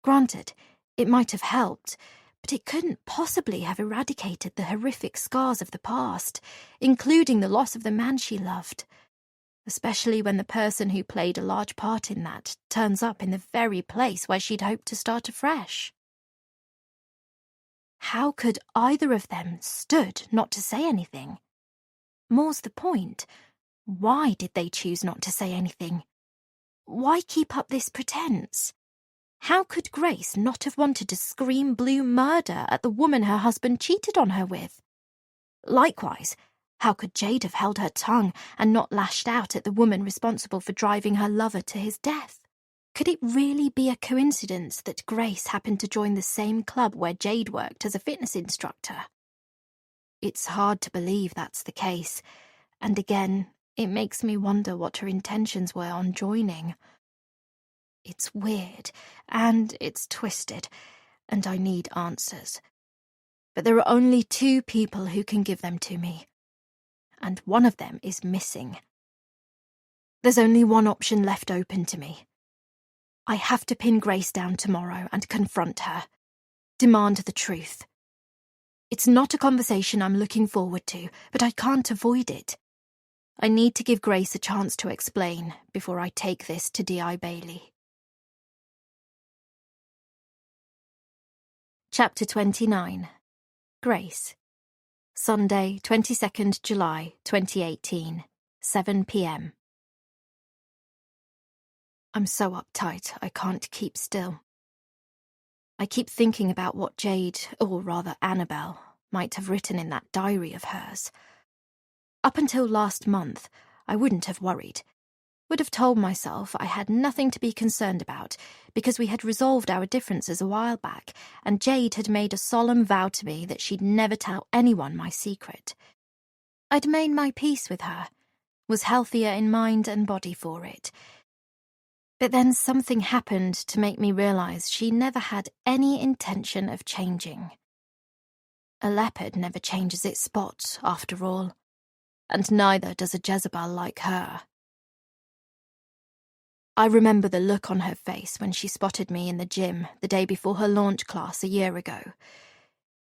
Granted, it might have helped, but it couldn't possibly have eradicated the horrific scars of the past, including the loss of the man she loved, especially when the person who played a large part in that turns up in the very place where she'd hoped to start afresh. How could either of them stood not to say anything? More's the point. Why did they choose not to say anything? Why keep up this pretense? How could Grace not have wanted to scream blue murder at the woman her husband cheated on her with? Likewise, how could Jade have held her tongue and not lashed out at the woman responsible for driving her lover to his death? Could it really be a coincidence that Grace happened to join the same club where Jade worked as a fitness instructor? It's hard to believe that's the case, and again, it makes me wonder what her intentions were on joining. It's weird, and it's twisted, and I need answers. But there are only two people who can give them to me, and one of them is missing. There's only one option left open to me. I have to pin Grace down tomorrow and confront her. Demand the truth. It's not a conversation I'm looking forward to, but I can't avoid it. I need to give Grace a chance to explain before I take this to D.I. Bailey. Chapter 29. Grace. Sunday, 22nd July 2018, 7 p.m. I'm so uptight I can't keep still. I keep thinking about what Jade, or rather Annabelle, might have written in that diary of hers. Up until last month, I wouldn't have worried. Would have told myself I had nothing to be concerned about because we had resolved our differences a while back and Jade had made a solemn vow to me that she'd never tell anyone my secret. I'd made my peace with her, was healthier in mind and body for it. But then something happened to make me realise she never had any intention of changing. A leopard never changes its spots, after all, and neither does a Jezebel like her. I remember the look on her face when she spotted me in the gym the day before her launch class a year ago.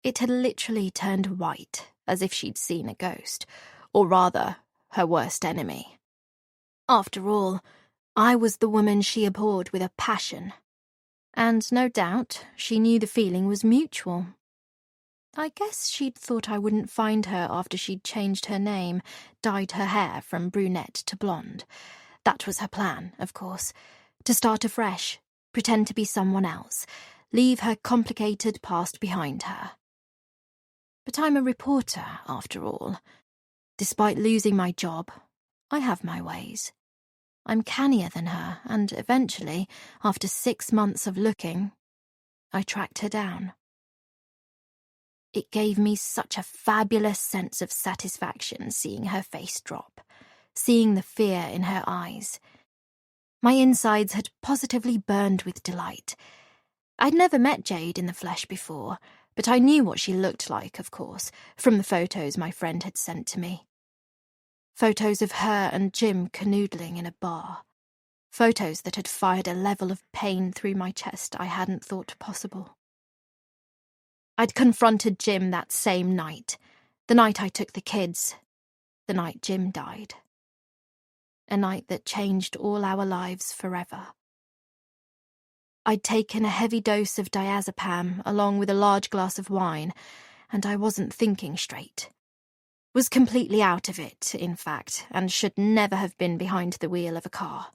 It had literally turned white, as if she'd seen a ghost, or rather, her worst enemy. After all, I was the woman she abhorred with a passion, and no doubt she knew the feeling was mutual. I guess she'd thought I wouldn't find her after she'd changed her name, dyed her hair from brunette to blonde. That was her plan, of course, to start afresh, pretend to be someone else, leave her complicated past behind her. But I'm a reporter, after all. Despite losing my job, I have my ways. I'm cannier than her, and eventually, after 6 months of looking, I tracked her down. It gave me such a fabulous sense of satisfaction seeing her face drop, seeing the fear in her eyes. My insides had positively burned with delight. I'd never met Jade in the flesh before, but I knew what she looked like, of course, from the photos my friend had sent to me. Photos of her and Jim canoodling in a bar. Photos that had fired a level of pain through my chest I hadn't thought possible. I'd confronted Jim that same night, the night I took the kids, the night Jim died. A night that changed all our lives forever. I'd taken a heavy dose of diazepam along with a large glass of wine, and I wasn't thinking straight. Was completely out of it, in fact, and should never have been behind the wheel of a car.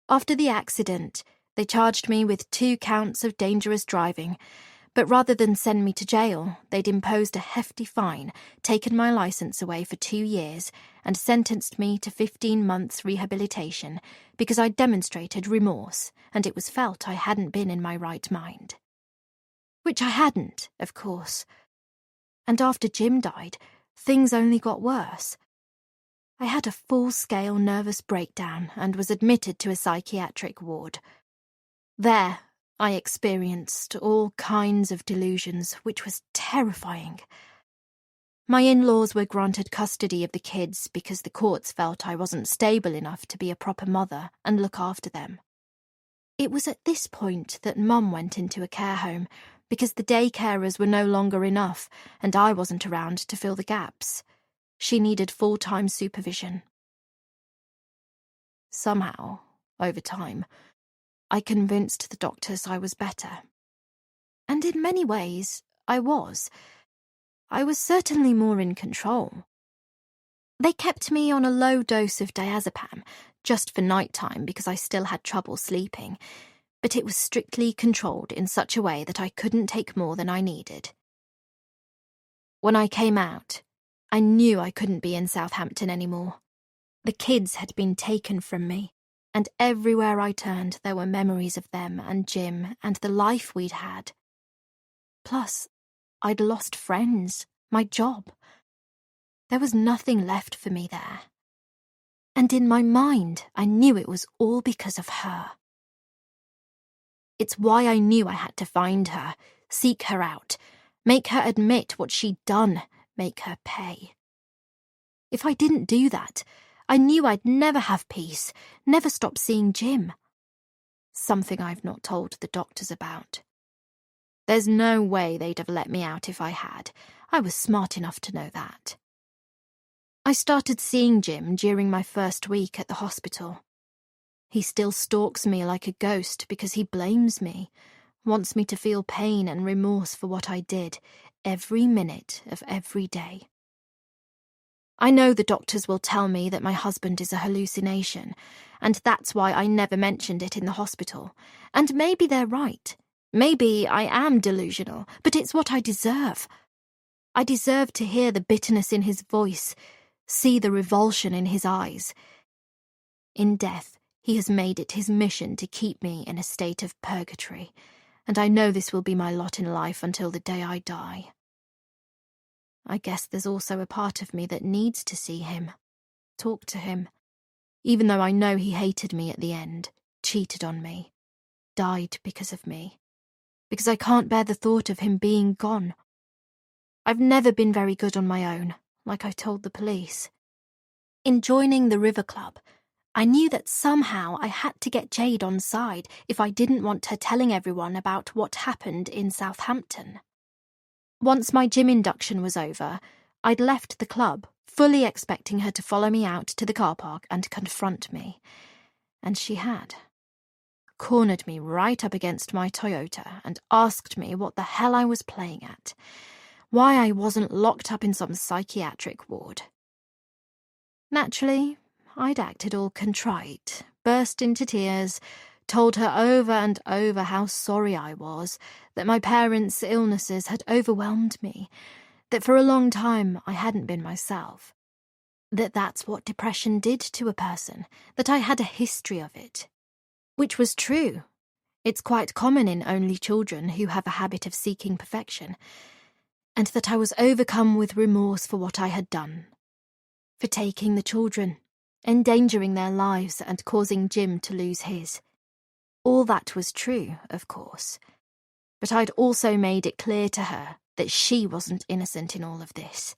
After the accident, they charged me with 2 counts of dangerous driving, but rather than send me to jail, they'd imposed a hefty fine, taken my licence away for 2 years, and sentenced me to 15 months rehabilitation because I'd demonstrated remorse, and it was felt I hadn't been in my right mind. Which I hadn't, of course. And after Jim died, things only got worse. I had a full-scale nervous breakdown and was admitted to a psychiatric ward. There, I experienced all kinds of delusions, which was terrifying. My in-laws were granted custody of the kids because the courts felt I wasn't stable enough to be a proper mother and look after them. It was at this point that Mum went into a care home because the day carers were no longer enough and I wasn't around to fill the gaps. She needed full-time supervision. Somehow, over time, I convinced the doctors I was better. And in many ways, I was. I was certainly more in control. They kept me on a low dose of diazepam, just for nighttime because I still had trouble sleeping, but it was strictly controlled in such a way that I couldn't take more than I needed. When I came out, I knew I couldn't be in Southampton anymore. The kids had been taken from me, and everywhere I turned there were memories of them and Jim and the life we'd had. Plus, I'd lost friends, my job. There was nothing left for me there. And in my mind, I knew it was all because of her. It's why I knew I had to find her, seek her out, make her admit what she'd done, make her pay. If I didn't do that, I knew I'd never have peace, never stop seeing Jim. Something I've not told the doctors about. There's no way they'd have let me out if I had. I was smart enough to know that. I started seeing Jim during my first week at the hospital. He still stalks me like a ghost because he blames me, wants me to feel pain and remorse for what I did, every minute of every day. I know the doctors will tell me that my husband is a hallucination, and that's why I never mentioned it in the hospital. And maybe they're right. Maybe I am delusional, but it's what I deserve. I deserve to hear the bitterness in his voice, see the revulsion in his eyes. In death, he has made it his mission to keep me in a state of purgatory, and I know this will be my lot in life until the day I die. I guess there's also a part of me that needs to see him, talk to him, even though I know he hated me at the end, cheated on me, died because of me, because I can't bear the thought of him being gone. I've never been very good on my own, like I told the police. In joining the River Club, I knew that somehow I had to get Jade on side if I didn't want her telling everyone about what happened in Southampton. Once my gym induction was over, I'd left the club, fully expecting her to follow me out to the car park and confront me. And she had. Cornered me right up against my Toyota and asked me what the hell I was playing at, why I wasn't locked up in some psychiatric ward. Naturally, I'd acted all contrite, burst into tears, told her over and over how sorry I was, that my parents' illnesses had overwhelmed me, that for a long time I hadn't been myself. that that's what depression did to a person, that I had a history of it. Which was true. It's quite common in only children who have a habit of seeking perfection. And that I was overcome with remorse for what I had done. For taking the children, endangering their lives and causing Jim to lose his. All that was true, of course. But I'd also made it clear to her that she wasn't innocent in all of this.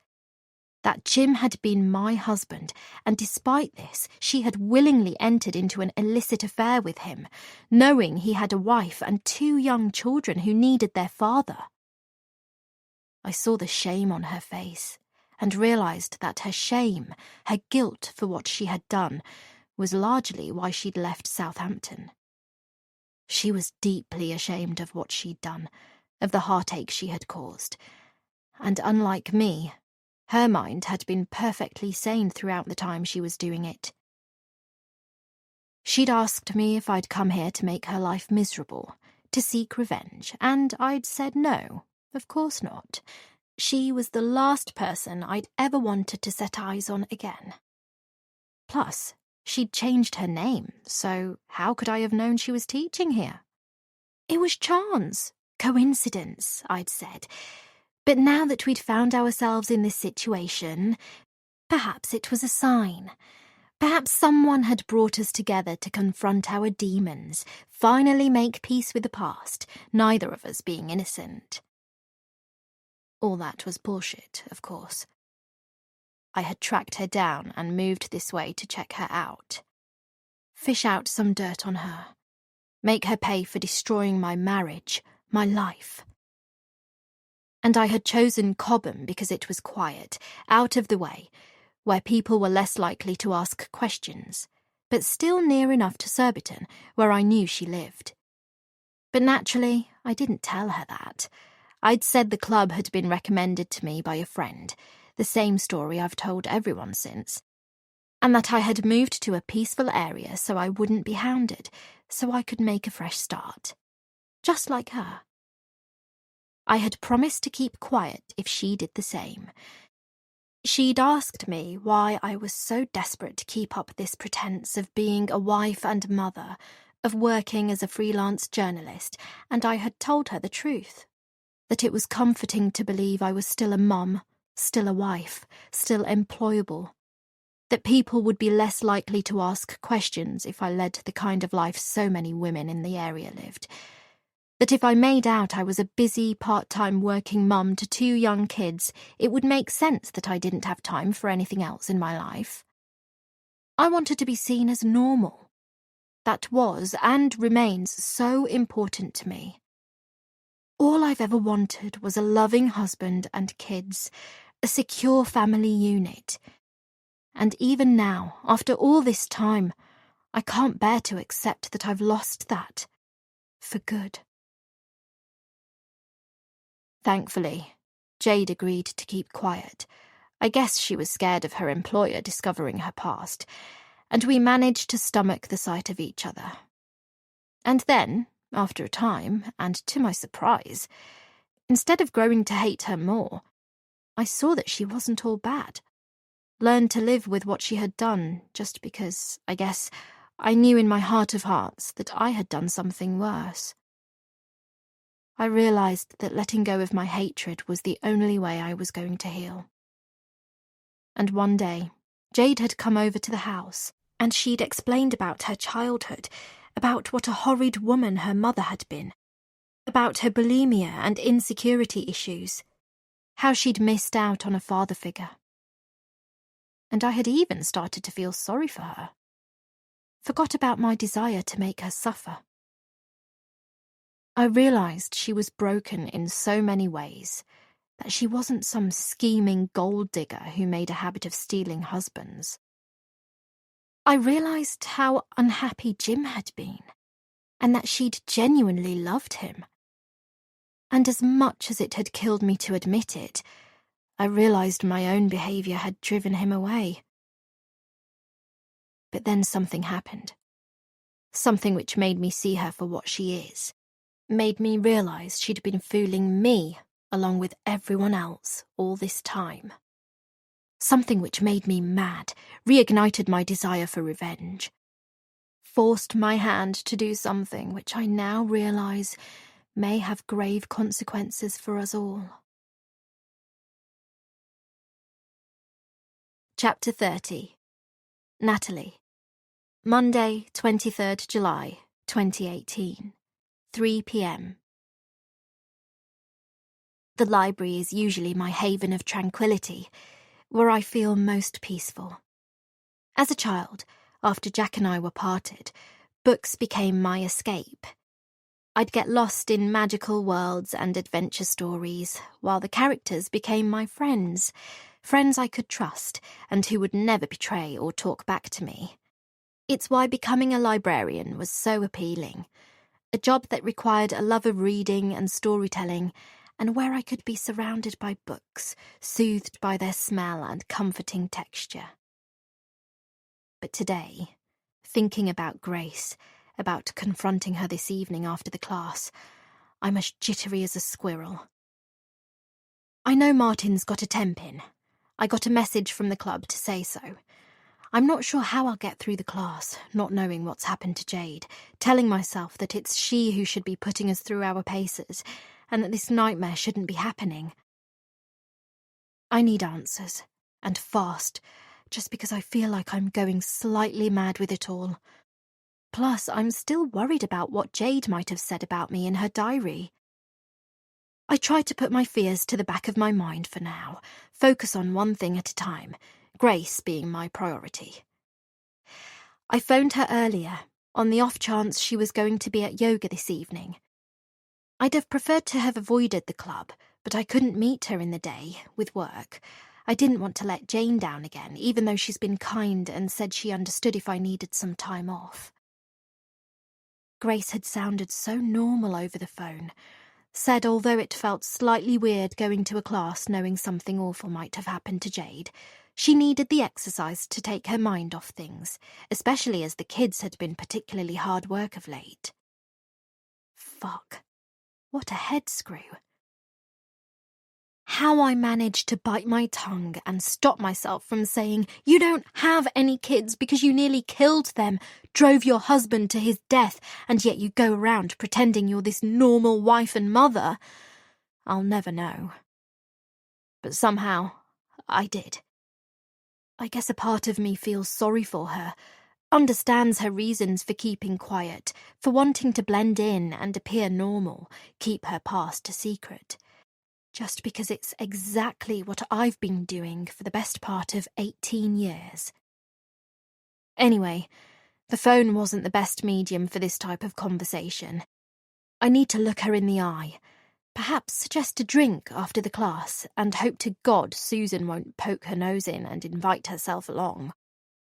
That Jim had been my husband, and despite this, she had willingly entered into an illicit affair with him, knowing he had a wife and 2 young children who needed their father. I saw the shame on her face, and realised that her shame, her guilt for what she had done, was largely why she'd left Southampton. She was deeply ashamed of what she'd done, of the heartache she had caused, and unlike me, her mind had been perfectly sane throughout the time she was doing it. She'd asked me if I'd come here to make her life miserable, to seek revenge, and I'd said no, of course not. She was the last person I'd ever wanted to set eyes on again. Plus, she'd changed her name, so how could I have known she was teaching here? It was chance, coincidence, I'd said. But now that we'd found ourselves in this situation, perhaps it was a sign. Perhaps someone had brought us together to confront our demons, finally make peace with the past, neither of us being innocent. All that was bullshit, of course. I had tracked her down and moved this way to check her out. Fish out some dirt on her. Make her pay for destroying my marriage, my life. And I had chosen Cobham because it was quiet, out of the way, where people were less likely to ask questions, but still near enough to Surbiton, where I knew she lived. But naturally, I didn't tell her that. I'd said the club had been recommended to me by a friend, the same story I've told everyone since, and that I had moved to a peaceful area so I wouldn't be hounded, so I could make a fresh start. Just like her. I had promised to keep quiet if she did the same. She'd asked me why I was so desperate to keep up this pretense of being a wife and mother, of working as a freelance journalist, and I had told her the truth. That it was comforting to believe I was still a mum, still a wife, still employable. That people would be less likely to ask questions if I led the kind of life so many women in the area lived. That if I made out I was a busy, part-time working mum to 2 young kids, it would make sense that I didn't have time for anything else in my life. I wanted to be seen as normal. That was, and remains, so important to me. All I've ever wanted was a loving husband and kids, a secure family unit. And even now, after all this time, I can't bear to accept that I've lost that. For good. Thankfully, Jade agreed to keep quiet. I guess she was scared of her employer discovering her past, and we managed to stomach the sight of each other. And then, after a time, and to my surprise, instead of growing to hate her more, I saw that she wasn't all bad. Learned to live with what she had done just because, I guess, I knew in my heart of hearts that I had done something worse. I realised that letting go of my hatred was the only way I was going to heal. And one day, Jade had come over to the house, and she'd explained about her childhood, about what a horrid woman her mother had been, about her bulimia and insecurity issues, how she'd missed out on a father figure. And I had even started to feel sorry for her. Forgot about my desire to make her suffer. I realised she was broken in so many ways, that she wasn't some scheming gold digger who made a habit of stealing husbands. I realised how unhappy Jim had been, and that she'd genuinely loved him. And as much as it had killed me to admit it, I realised my own behaviour had driven him away. But then something happened. Something which made me see her for what she is. Made me realise she'd been fooling me along with everyone else all this time. something which made me mad, reignited my desire for revenge. Forced my hand to do something which I now realise may have grave consequences for us all. Chapter 30. Natalie. Monday, 23rd July, 2018. 3 p.m. The library is usually my haven of tranquility, where I feel most peaceful. As a child, after Jack and I were parted, books became my escape. I'd get lost in magical worlds and adventure stories, while the characters became my friends I could trust and who would never betray or talk back to me. It's why becoming a librarian was so appealing, a job that required a love of reading and storytelling, and where I could be surrounded by books, soothed by their smell and comforting texture. But today, thinking about Grace, about confronting her this evening after the class, I'm as jittery as a squirrel. I know Martin's got a temp in. I got a message from the club to say so. I'm not sure how I'll get through the class, not knowing what's happened to Jade, telling myself that it's she who should be putting us through our paces, and that this nightmare shouldn't be happening. I need answers, and fast, just because I feel like I'm going slightly mad with it all. Plus, I'm still worried about what Jade might have said about me in her diary. I try to put my fears to the back of my mind for now, focus on one thing at a time, Grace being my priority. I phoned her earlier, on the off chance she was going to be at yoga this evening. I'd have preferred to have avoided the club, but I couldn't meet her in the day, with work. I didn't want to let Jane down again, even though she's been kind and said she understood if I needed some time off. Grace had sounded so normal over the phone, said although it felt slightly weird going to a class knowing something awful might have happened to Jade, she needed the exercise to take her mind off things, especially as the kids had been particularly hard work of late. Fuck. What a head screw. How I managed to bite my tongue and stop myself from saying, "You don't have any kids because you nearly killed them, drove your husband to his death, and yet you go around pretending you're this normal wife and mother," I'll never know. But somehow, I did. I guess a part of me feels sorry for her, understands her reasons for keeping quiet, for wanting to blend in and appear normal, keep her past a secret. Just because it's exactly what I've been doing for the best part of 18 years. Anyway, the phone wasn't the best medium for this type of conversation. I need to look her in the eye, perhaps suggest a drink after the class, and hope to God Susan won't poke her nose in and invite herself along.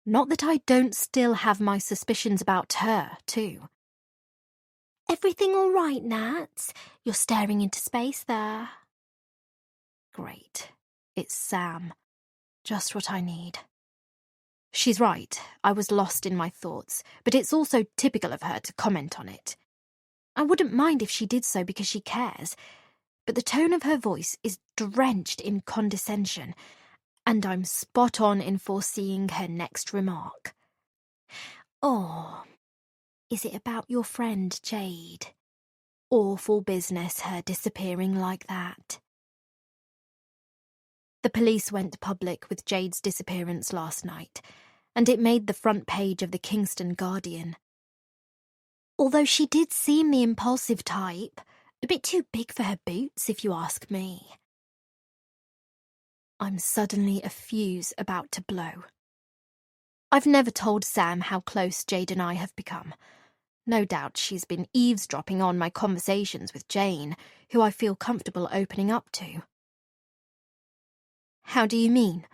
Not that I don't still have my suspicions about her, too. "Everything all right, Nat? You're staring into space there." Great. It's Sam. Just what I need. She's right, I was lost in my thoughts, but it's also typical of her to comment on it. I wouldn't mind if she did so because she cares, but the tone of her voice is drenched in condescension, and I'm spot on in foreseeing her next remark. "Oh, is it about your friend Jade? Awful business, her disappearing like that." The police went public with Jade's disappearance last night, and it made the front page of the Kingston Guardian. Although she did seem the impulsive type, a bit too big for her boots, if you ask me. I'm suddenly a fuse about to blow. I've never told Sam how close Jade and I have become. No doubt she's been eavesdropping on my conversations with Jane, who I feel comfortable opening up to. How do you mean?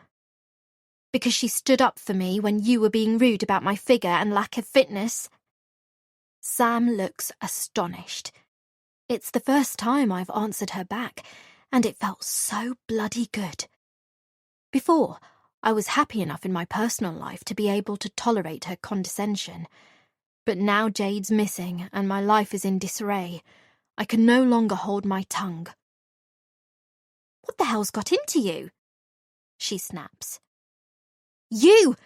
Because she stood up for me when you were being rude about my figure and lack of fitness? Sam looks astonished. It's the first time I've answered her back, and it felt so bloody good. Before, I was happy enough in my personal life to be able to tolerate her condescension. But now Jade's missing and my life is in disarray. I can no longer hold my tongue. "What the hell's got into you?" she snaps. You!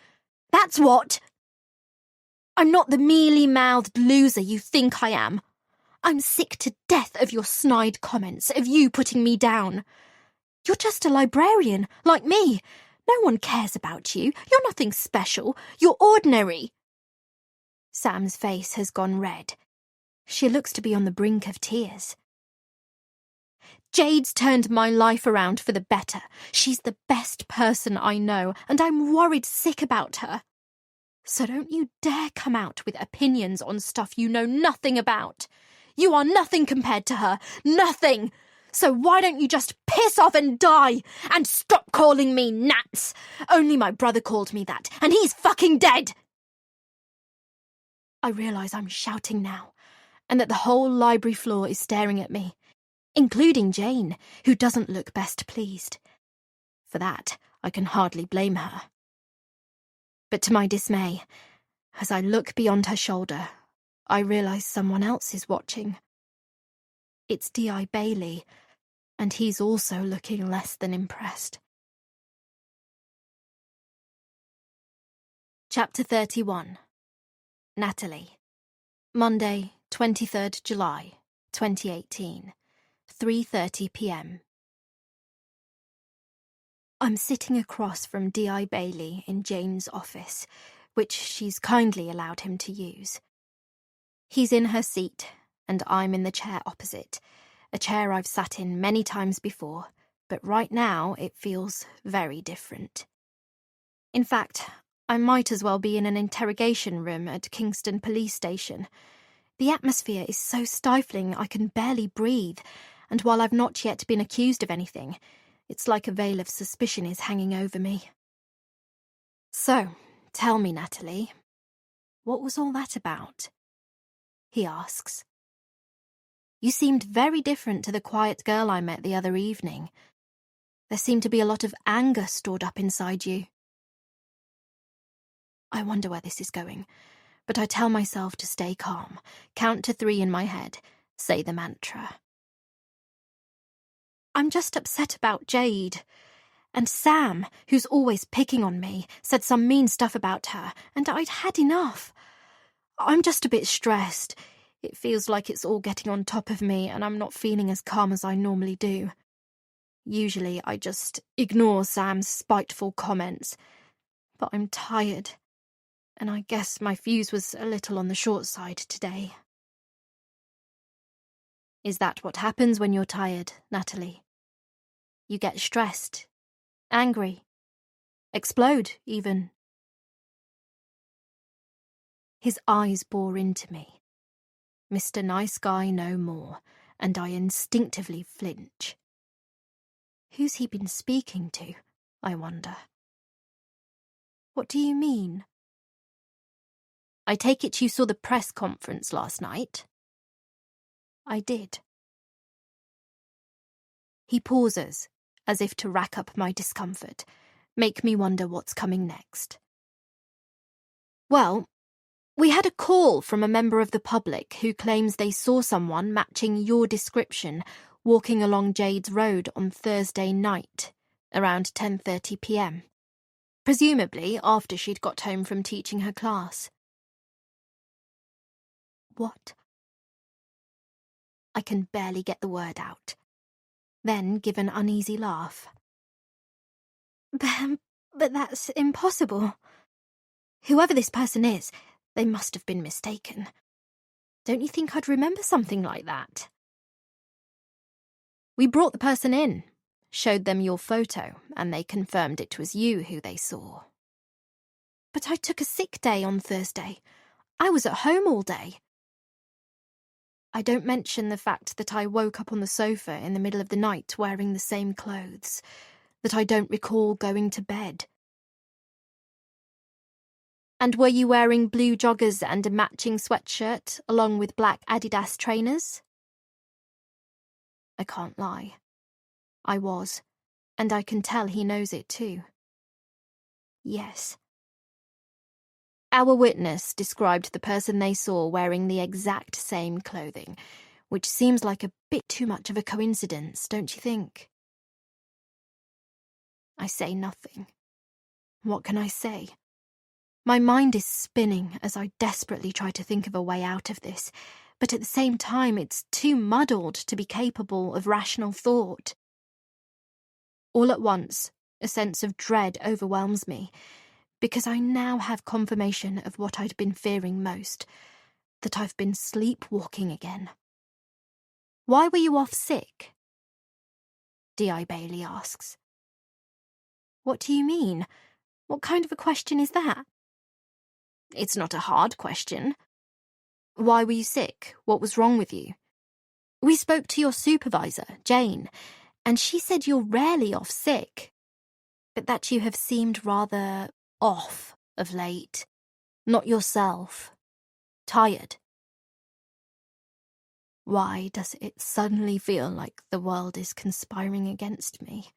That's what! I'm not the mealy-mouthed loser you think I am. I'm sick to death of your snide comments, of you putting me down. You're just a librarian, like me. No one cares about you. You're nothing special. You're ordinary. Sam's face has gone red. She looks to be on the brink of tears. Jade's turned my life around for the better. She's the best person I know, and I'm worried sick about her. So don't you dare come out with opinions on stuff you know nothing about. You are nothing compared to her. Nothing! So why don't you just piss off and die? And stop calling me Nats! Only my brother called me that, and he's fucking dead! I realise I'm shouting now, and that the whole library floor is staring at me, including Jane, who doesn't look best pleased. For that, I can hardly blame her. But to my dismay, as I look beyond her shoulder, I realise someone else is watching. It's D.I. Bailey, and he's also looking less than impressed. Chapter 31. Natalie. Monday, 23rd July, 2018. 3:30 p.m. I'm sitting across from D.I. Bailey in Jane's office, which she's kindly allowed him to use. He's in her seat, and I'm in the chair opposite, a chair I've sat in many times before, but right now it feels very different. In fact, I might as well be in an interrogation room at Kingston Police Station. The atmosphere is so stifling I can barely breathe, and while I've not yet been accused of anything, it's like a veil of suspicion is hanging over me. So, tell me, Natalie, what was all that about? He asks. You seemed very different to the quiet girl I met the other evening. There seemed to be a lot of anger stored up inside you. I wonder where this is going, but I tell myself to stay calm, count to 3 in my head, say the mantra. I'm just upset about Jade. And Sam, who's always picking on me, said some mean stuff about her, and I'd had enough. I'm just a bit stressed. It feels like it's all getting on top of me, and I'm not feeling as calm as I normally do. Usually I just ignore Sam's spiteful comments, but I'm tired, and I guess my fuse was a little on the short side today. Is that what happens when you're tired, Natalie? You get stressed, angry, explode even. His eyes bore into me. Mr. Nice Guy no more, and I instinctively flinch. Who's he been speaking to, I wonder? What do you mean? I take it you saw the press conference last night? I did. He pauses, as if to rack up my discomfort, make me wonder what's coming next. Well, we had a call from a member of the public who claims they saw someone matching your description walking along Jade's Road on Thursday night, around 10:30 p.m, presumably after she'd got home from teaching her class. What? I can barely get the word out, then give an uneasy laugh. But that's impossible. Whoever this person is, they must have been mistaken. Don't you think I'd remember something like that? We brought the person in, showed them your photo, and they confirmed it was you who they saw. But I took a sick day on Thursday. I was at home all day. I don't mention the fact that I woke up on the sofa in the middle of the night wearing the same clothes, that I don't recall going to bed. And were you wearing blue joggers and a matching sweatshirt, along with black Adidas trainers? I can't lie. I was, and I can tell he knows it too. Yes. Our witness described the person they saw wearing the exact same clothing, which seems like a bit too much of a coincidence, don't you think? I say nothing. What can I say? My mind is spinning as I desperately try to think of a way out of this, but at the same time it's too muddled to be capable of rational thought. All at once, a sense of dread overwhelms me, because I now have confirmation of what I'd been fearing most, that I've been sleepwalking again. "Why were you off sick?" D.I. Bailey asks. "What do you mean? What kind of a question is that?" "It's not a hard question. Why were you sick? What was wrong with you?" "We spoke to your supervisor, Jane, and she said you're rarely off sick, but that you have seemed rather off of late. Not yourself. Tired." Why does it suddenly feel like the world is conspiring against me?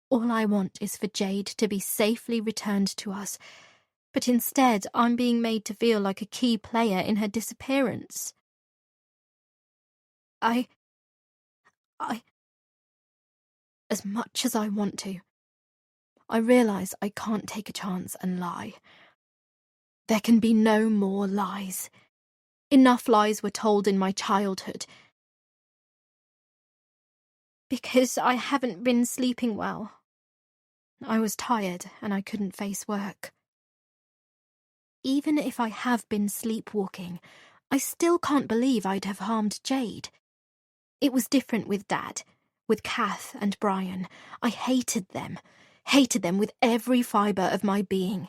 All I want is for Jade to be safely returned to us, but instead I'm being made to feel like a key player in her disappearance. I... As much as I want to, I realise I can't take a chance and lie. There can be no more lies. Enough lies were told in my childhood. Because I haven't been sleeping well. I was tired and I couldn't face work. Even if I have been sleepwalking, I still can't believe I'd have harmed Jade. It was different with Dad, with Kath and Brian. I hated them with every fibre of my being.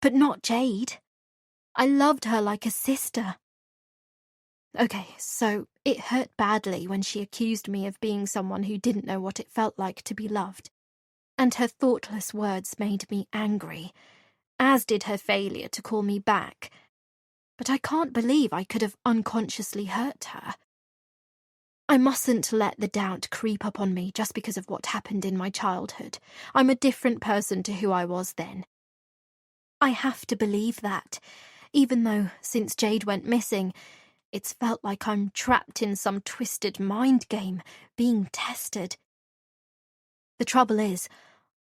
But not Jade. I loved her like a sister. Okay, so it hurt badly when she accused me of being someone who didn't know what it felt like to be loved. And her thoughtless words made me angry, as did her failure to call me back. But I can't believe I could have unconsciously hurt her. I mustn't let the doubt creep up on me just because of what happened in my childhood. I'm a different person to who I was then. I have to believe that, even though, since Jade went missing, it's felt like I'm trapped in some twisted mind game, being tested. The trouble is,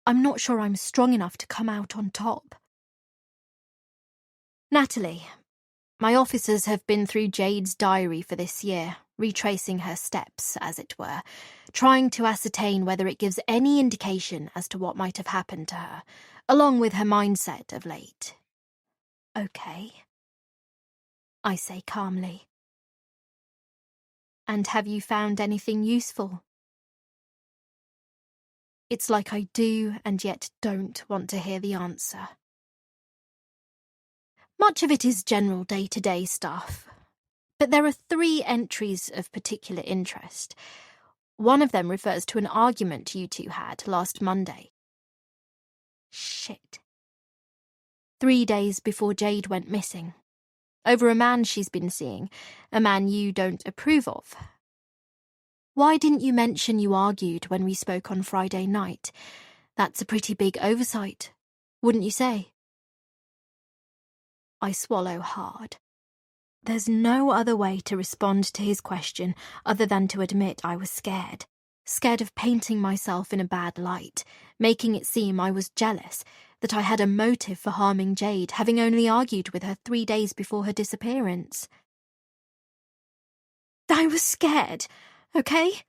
I'm not sure I'm strong enough to come out on top. Natalie, my officers have been through Jade's diary for this year, retracing her steps, as it were, trying to ascertain whether it gives any indication as to what might have happened to her, along with her mindset of late. Okay, I say calmly. And have you found anything useful? It's like I do and yet don't want to hear the answer. Much of it is general day-to-day stuff, but there are 3 entries of particular interest. One of them refers to an argument you two had last Monday. Shit. 3 days before Jade went missing. Over a man she's been seeing, a man you don't approve of. Why didn't you mention you argued when we spoke on Friday night? That's a pretty big oversight, wouldn't you say? I swallow hard. There's no other way to respond to his question other than to admit I was scared. Scared of painting myself in a bad light, making it seem I was jealous, that I had a motive for harming Jade, having only argued with her 3 days before her disappearance. I was scared, okay?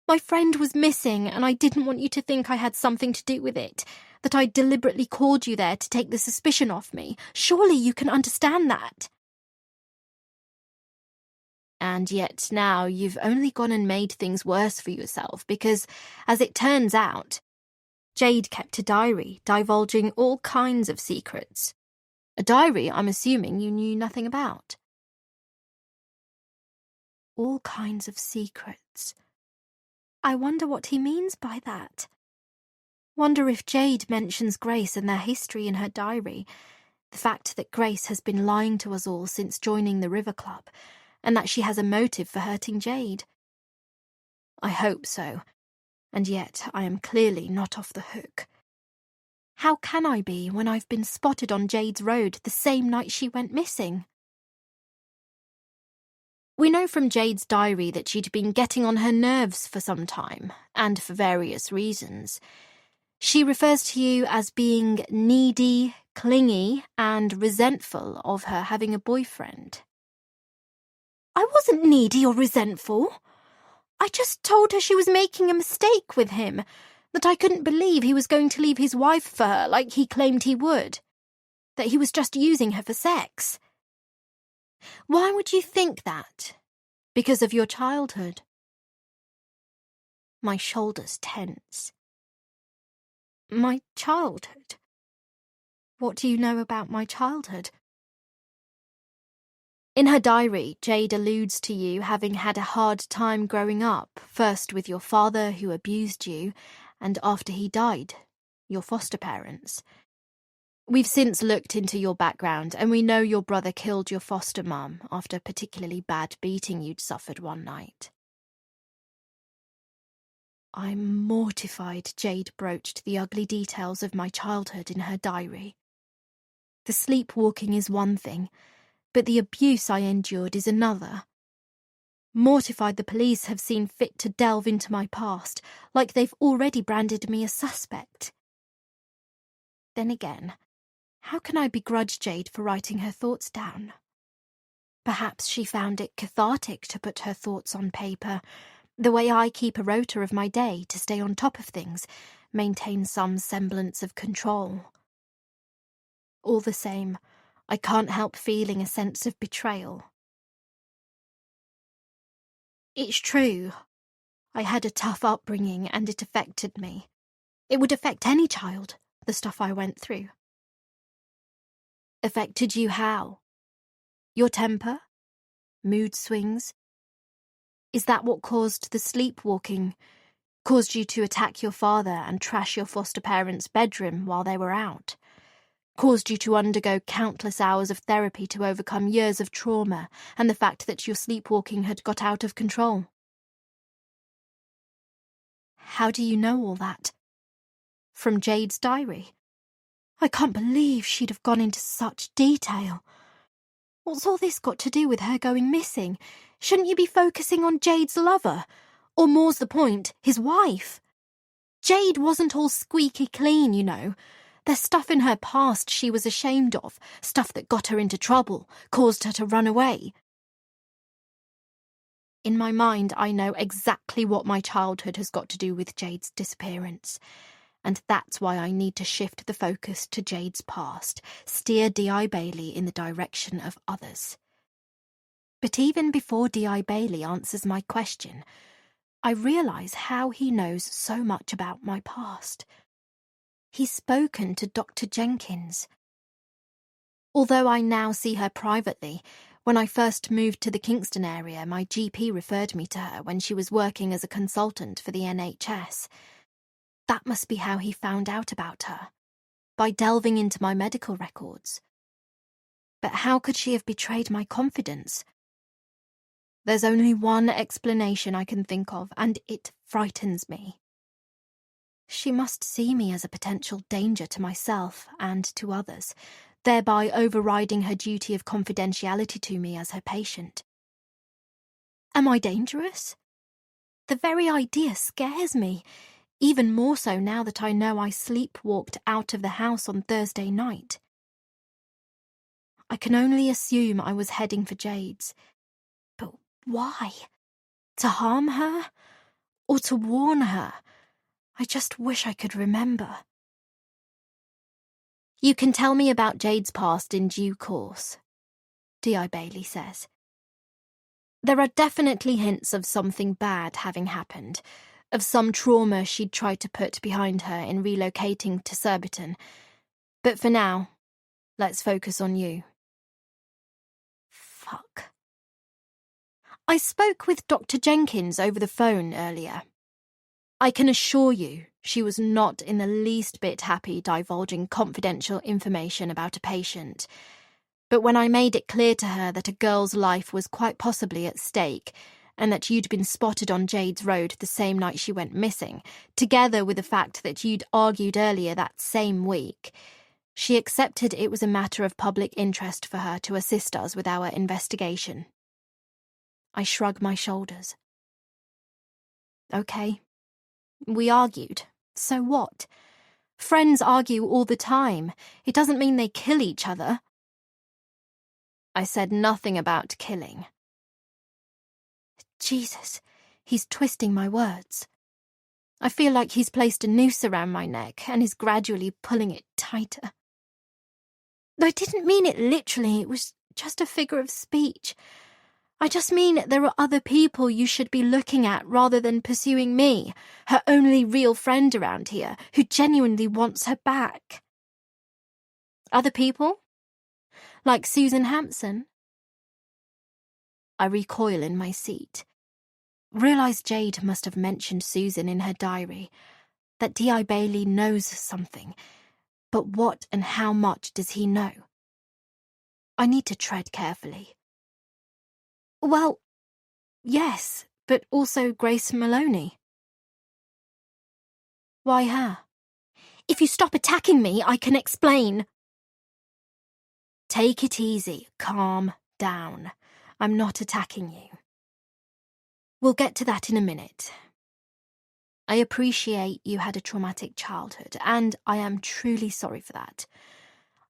My friend was missing, and I didn't want you to think I had something to do with it, that I deliberately called you there to take the suspicion off me. Surely you can understand that. And yet now you've only gone and made things worse for yourself because, as it turns out, Jade kept a diary divulging all kinds of secrets. A diary I'm assuming you knew nothing about. All kinds of secrets. I wonder what he means by that. Wonder if Jade mentions Grace and their history in her diary, the fact that Grace has been lying to us all since joining the River Club, and that she has a motive for hurting Jade. I hope so, and yet I am clearly not off the hook. How can I be when I've been spotted on Jade's road the same night she went missing? We know from Jade's diary that she'd been getting on her nerves for some time, and for various reasons. She refers to you as being needy, clingy, and resentful of her having a boyfriend. I wasn't needy or resentful. I just told her she was making a mistake with him, that I couldn't believe he was going to leave his wife for her like he claimed he would, that he was just using her for sex. Why would you think that? Because of your childhood? My shoulders tense. My childhood? What do you know about my childhood? In her diary, Jade alludes to you having had a hard time growing up, first with your father who abused you, and after he died, your foster parents. We've since looked into your background, and we know your brother killed your foster mum after a particularly bad beating you'd suffered one night. I'm mortified Jade broached the ugly details of my childhood in her diary. The sleepwalking is one thing, but the abuse I endured is another. Mortified the police have seen fit to delve into my past, like they've already branded me a suspect. Then again, how can I begrudge Jade for writing her thoughts down? Perhaps she found it cathartic to put her thoughts on paper, the way I keep a rota of my day to stay on top of things, maintain some semblance of control. All the same, I can't help feeling a sense of betrayal. It's true. I had a tough upbringing and it affected me. It would affect any child, the stuff I went through. Affected you how? Your temper? Mood swings? Is that what caused the sleepwalking? Caused you to attack your father and trash your foster parents' bedroom while they were out? Caused you to undergo countless hours of therapy to overcome years of trauma and the fact that your sleepwalking had got out of control? How do you know all that? From Jade's diary. I can't believe she'd have gone into such detail. What's all this got to do with her going missing? Shouldn't you be focusing on Jade's lover? Or more's the point, his wife? Jade wasn't all squeaky clean, you know. There's stuff in her past she was ashamed of, stuff that got her into trouble, caused her to run away. In my mind, I know exactly what my childhood has got to do with Jade's disappearance. And that's why I need to shift the focus to Jade's past, steer D.I. Bailey in the direction of others. But even before D.I. Bailey answers my question, I realise how he knows so much about my past. He's spoken to Dr. Jenkins. Although I now see her privately, when I first moved to the Kingston area, my GP referred me to her when she was working as a consultant for the NHS. That must be how he found out about her, by delving into my medical records. But how could she have betrayed my confidence? There's only one explanation I can think of, and it frightens me. She must see me as a potential danger to myself and to others, thereby overriding her duty of confidentiality to me as her patient. Am I dangerous? The very idea scares me, even more so now that I know I sleepwalked out of the house on Thursday night. I can only assume I was heading for Jade's. But why? To harm her? Or to warn her? I just wish I could remember. You can tell me about Jade's past in due course, D.I. Bailey says. There are definitely hints of something bad having happened, of some trauma she'd tried to put behind her in relocating to Surbiton. But for now, let's focus on you. Fuck. I spoke with Dr. Jenkins over the phone earlier. I can assure you she was not in the least bit happy divulging confidential information about a patient. But when I made it clear to her that a girl's life was quite possibly at stake, and that you'd been spotted on Jade's Road the same night she went missing, together with the fact that you'd argued earlier that same week, she accepted it was a matter of public interest for her to assist us with our investigation. I shrug my shoulders. Okay. We argued. So what? Friends argue all the time. It doesn't mean they kill each other. I said nothing about killing. Jesus, he's twisting my words. I feel like he's placed a noose around my neck and is gradually pulling it tighter. I didn't mean it literally, it was just a figure of speech. I just mean there are other people you should be looking at rather than pursuing me, her only real friend around here, who genuinely wants her back. Other people? Like Susan Hampson? I recoil in my seat. Realise Jade must have mentioned Susan in her diary, that D.I. Bailey knows something, but what and how much does he know? I need to tread carefully. Well, yes, but also Grace Maloney. Why her? If you stop attacking me, I can explain. Take it easy, calm down. I'm not attacking you. We'll get to that in a minute. I appreciate you had a traumatic childhood, and I am truly sorry for that.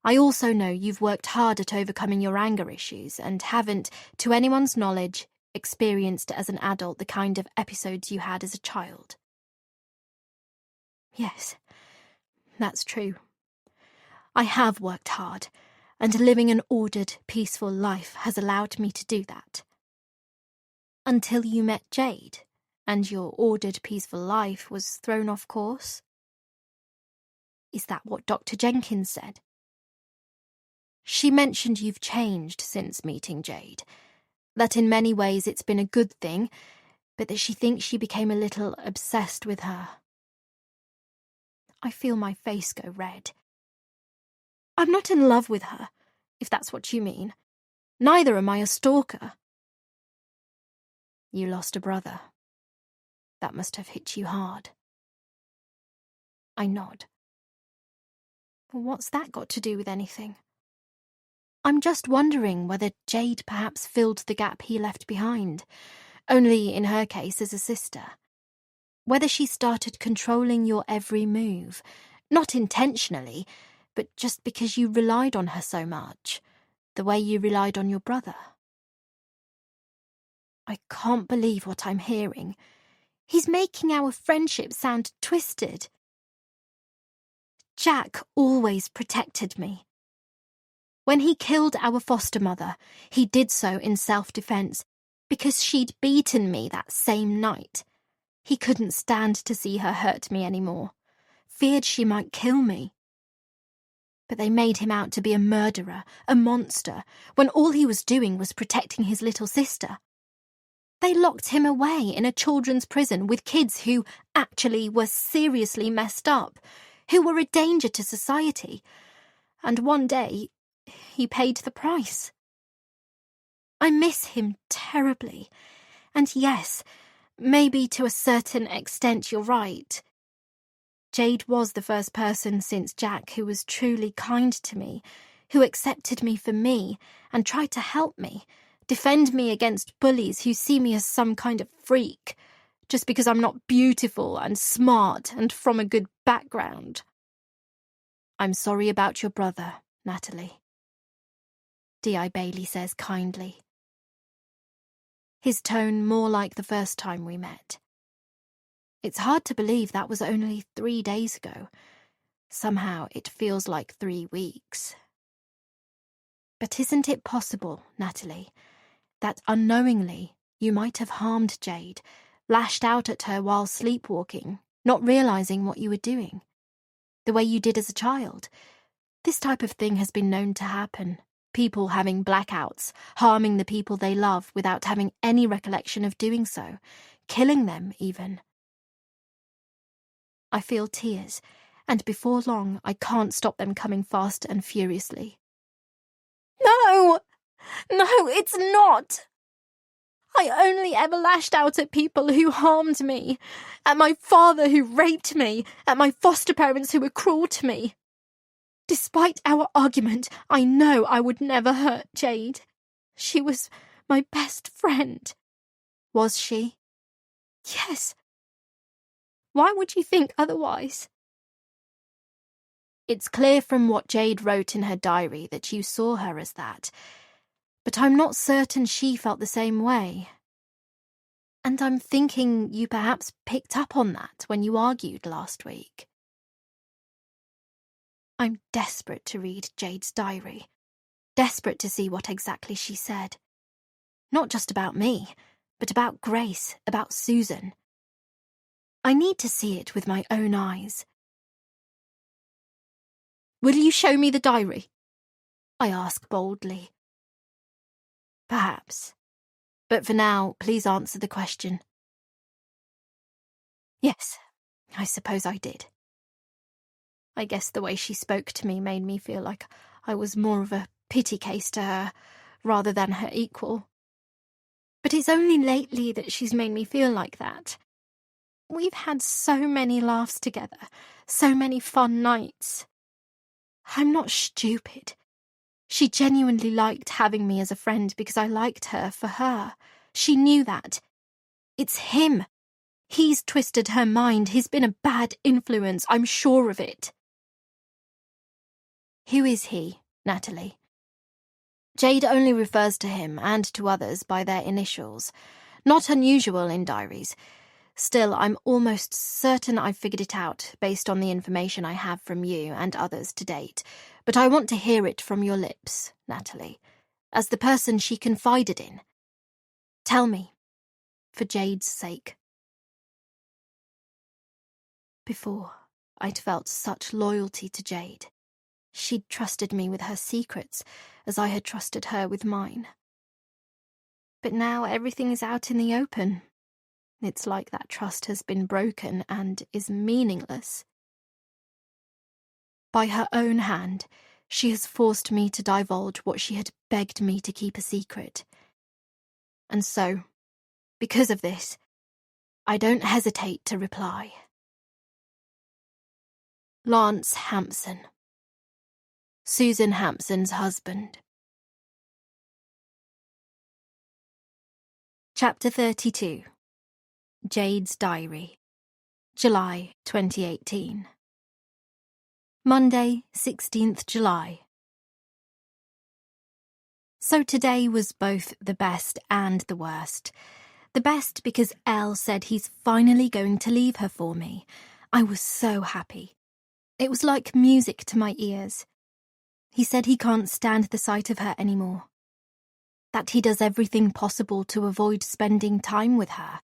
I also know you've worked hard at overcoming your anger issues and haven't, to anyone's knowledge, experienced as an adult the kind of episodes you had as a child. Yes, that's true. I have worked hard, and living an ordered, peaceful life has allowed me to do that. Until you met Jade, and your ordered, peaceful life was thrown off course? Is that what Dr. Jenkins said? She mentioned you've changed since meeting Jade, that in many ways it's been a good thing, but that she thinks you became a little obsessed with her. I feel my face go red. I'm not in love with her, if that's what you mean. Neither am I a stalker. You lost a brother. That must have hit you hard. I nod. What's that got to do with anything? I'm just wondering whether Jade perhaps filled the gap he left behind, only in her case as a sister. Whether she started controlling your every move, not intentionally, but just because you relied on her so much, the way you relied on your brother. I can't believe what I'm hearing. He's making our friendship sound twisted. Jack always protected me. When he killed our foster mother, he did so in self-defense because she'd beaten me that same night. He couldn't stand to see her hurt me anymore, feared she might kill me. But they made him out to be a murderer, a monster, when all he was doing was protecting his little sister. They locked him away in a children's prison with kids who actually were seriously messed up, who were a danger to society. And one day, he paid the price. I miss him terribly. And yes, maybe to a certain extent you're right. Jade was the first person since Jack who was truly kind to me, who accepted me for me and tried to help me, defend me against bullies who see me as some kind of freak, just because I'm not beautiful and smart and from a good background. I'm sorry about your brother, Natalie. D.I. Bailey says kindly. His tone more like the first time we met. It's hard to believe that was only 3 days ago. Somehow it feels like 3 weeks. But isn't it possible, Natalie, that unknowingly you might have harmed Jade, lashed out at her while sleepwalking, not realising what you were doing? The way you did as a child. This type of thing has been known to happen. People having blackouts, harming the people they love without having any recollection of doing so, killing them even. I feel tears, and before long I can't stop them coming fast and furiously. No! No, it's not! I only ever lashed out at people who harmed me, at my father who raped me, at my foster parents who were cruel to me. Despite our argument, I know I would never hurt Jade. She was my best friend. Was she? Yes. Why would you think otherwise? It's clear from what Jade wrote in her diary that you saw her as that, but I'm not certain she felt the same way. And I'm thinking you perhaps picked up on that when you argued last week. I'm desperate to read Jade's diary, desperate to see what exactly she said. Not just about me, but about Grace, about Susan. I need to see it with my own eyes. Will you show me the diary? I ask boldly. Perhaps. But for now, please answer the question. Yes, I suppose I did. I guess the way she spoke to me made me feel like I was more of a pity case to her, rather than her equal. But it's only lately that she's made me feel like that. We've had so many laughs together, so many fun nights. I'm not stupid. She genuinely liked having me as a friend because I liked her for her. She knew that. It's him. He's twisted her mind. He's been a bad influence. I'm sure of it. Who is he, Natalie? Jade only refers to him and to others by their initials. Not unusual in diaries. Still, I'm almost certain I've figured it out based on the information I have from you and others to date. But I want to hear it from your lips, Natalie, as the person she confided in. Tell me, for Jade's sake. Before, I'd felt such loyalty to Jade. She'd trusted me with her secrets, as I had trusted her with mine. But now everything is out in the open. It's like that trust has been broken and is meaningless. By her own hand, she has forced me to divulge what she had begged me to keep a secret. And so, because of this, I don't hesitate to reply. Lance Hampson. Susan Hampson's husband. Chapter 32. Jade's Diary. July 2018. Monday, 16th July. So today was both the best and the worst. The best because Elle said he's finally going to leave her for me. I was so happy. It was like music to my ears. He said he can't stand the sight of her anymore. That he does everything possible to avoid spending time with her.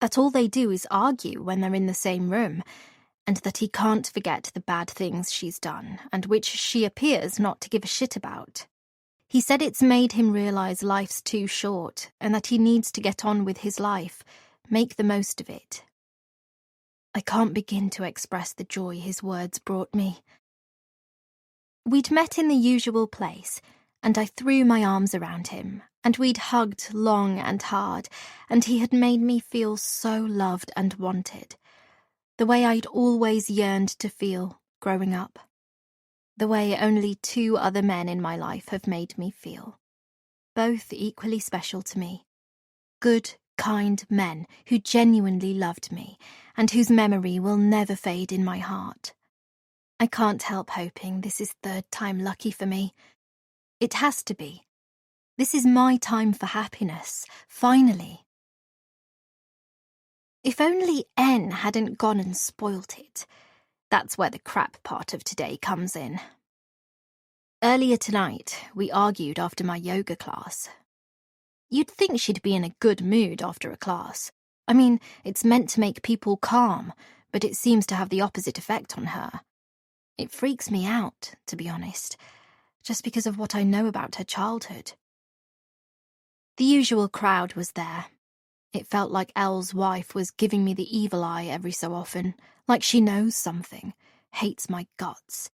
That all they do is argue when they're in the same room, and that he can't forget the bad things she's done, and which she appears not to give a shit about. He said it's made him realise life's too short, and that he needs to get on with his life, make the most of it. I can't begin to express the joy his words brought me. We'd met in the usual place, and I threw my arms around him, and we'd hugged long and hard, and he had made me feel so loved and wanted. The way I'd always yearned to feel growing up. The way only 2 other men in my life have made me feel. Both equally special to me. Good, kind men who genuinely loved me, and whose memory will never fade in my heart. I can't help hoping this is 3rd time lucky for me. It has to be. This is my time for happiness, finally. If only N hadn't gone and spoilt it. That's where the crap part of today comes in. Earlier tonight, we argued after my yoga class. You'd think she'd be in a good mood after a class. I mean, it's meant to make people calm, but it seems to have the opposite effect on her. It freaks me out, to be honest, just because of what I know about her childhood. The usual crowd was there. It felt like Elle's wife was giving me the evil eye every so often, like she knows something, hates my guts.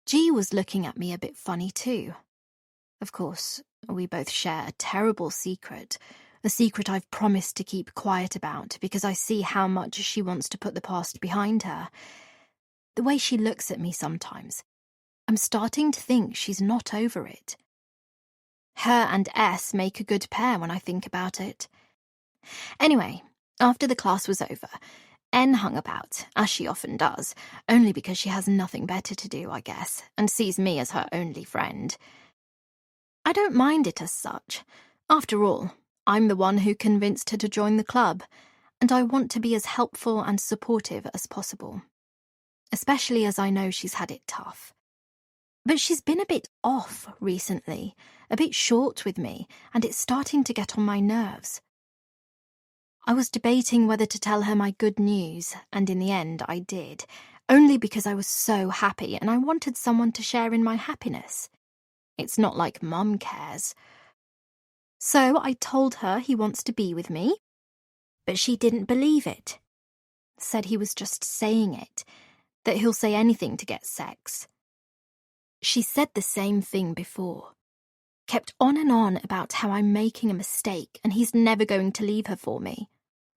G was looking at me a bit funny too. Of course, we both share a terrible secret, a secret I've promised to keep quiet about because I see how much she wants to put the past behind her. The way she looks at me sometimes, I'm starting to think she's not over it. Her and S make a good pair when I think about it. Anyway, after the class was over, N hung about, as she often does, only because she has nothing better to do, I guess, and sees me as her only friend. I don't mind it as such. After all, I'm the one who convinced her to join the club, and I want to be as helpful and supportive as possible, especially as I know she's had it tough. But she's been a bit off recently, a bit short with me, and it's starting to get on my nerves. I was debating whether to tell her my good news, and in the end I did, only because I was so happy and I wanted someone to share in my happiness. It's not like Mum cares. So I told her he wants to be with me, but she didn't believe it. Said he was just saying it, that he'll say anything to get sex. She said the same thing before. Kept on and on about how I'm making a mistake and he's never going to leave her for me.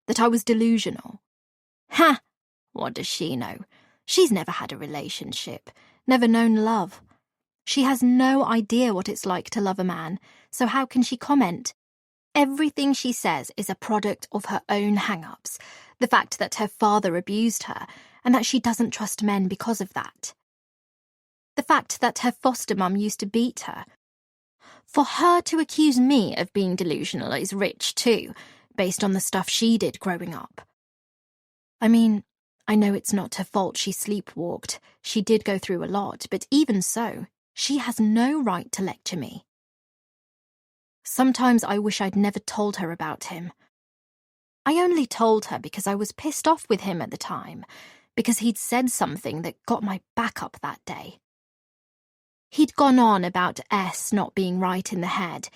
That I was delusional. Ha! What does she know? She's never had a relationship, never known love. She has no idea what it's like to love a man, so how can she comment? Everything she says is a product of her own hang-ups, the fact that her father abused her, and that she doesn't trust men because of that. The fact that her foster mum used to beat her. For her to accuse me of being delusional is rich too, based on the stuff she did growing up. I mean, I know it's not her fault she sleepwalked. She did go through a lot, but even so, she has no right to lecture me. Sometimes I wish I'd never told her about him. I only told her because I was pissed off with him at the time, because he'd said something that got my back up that day. He'd gone on about S not being right in the head,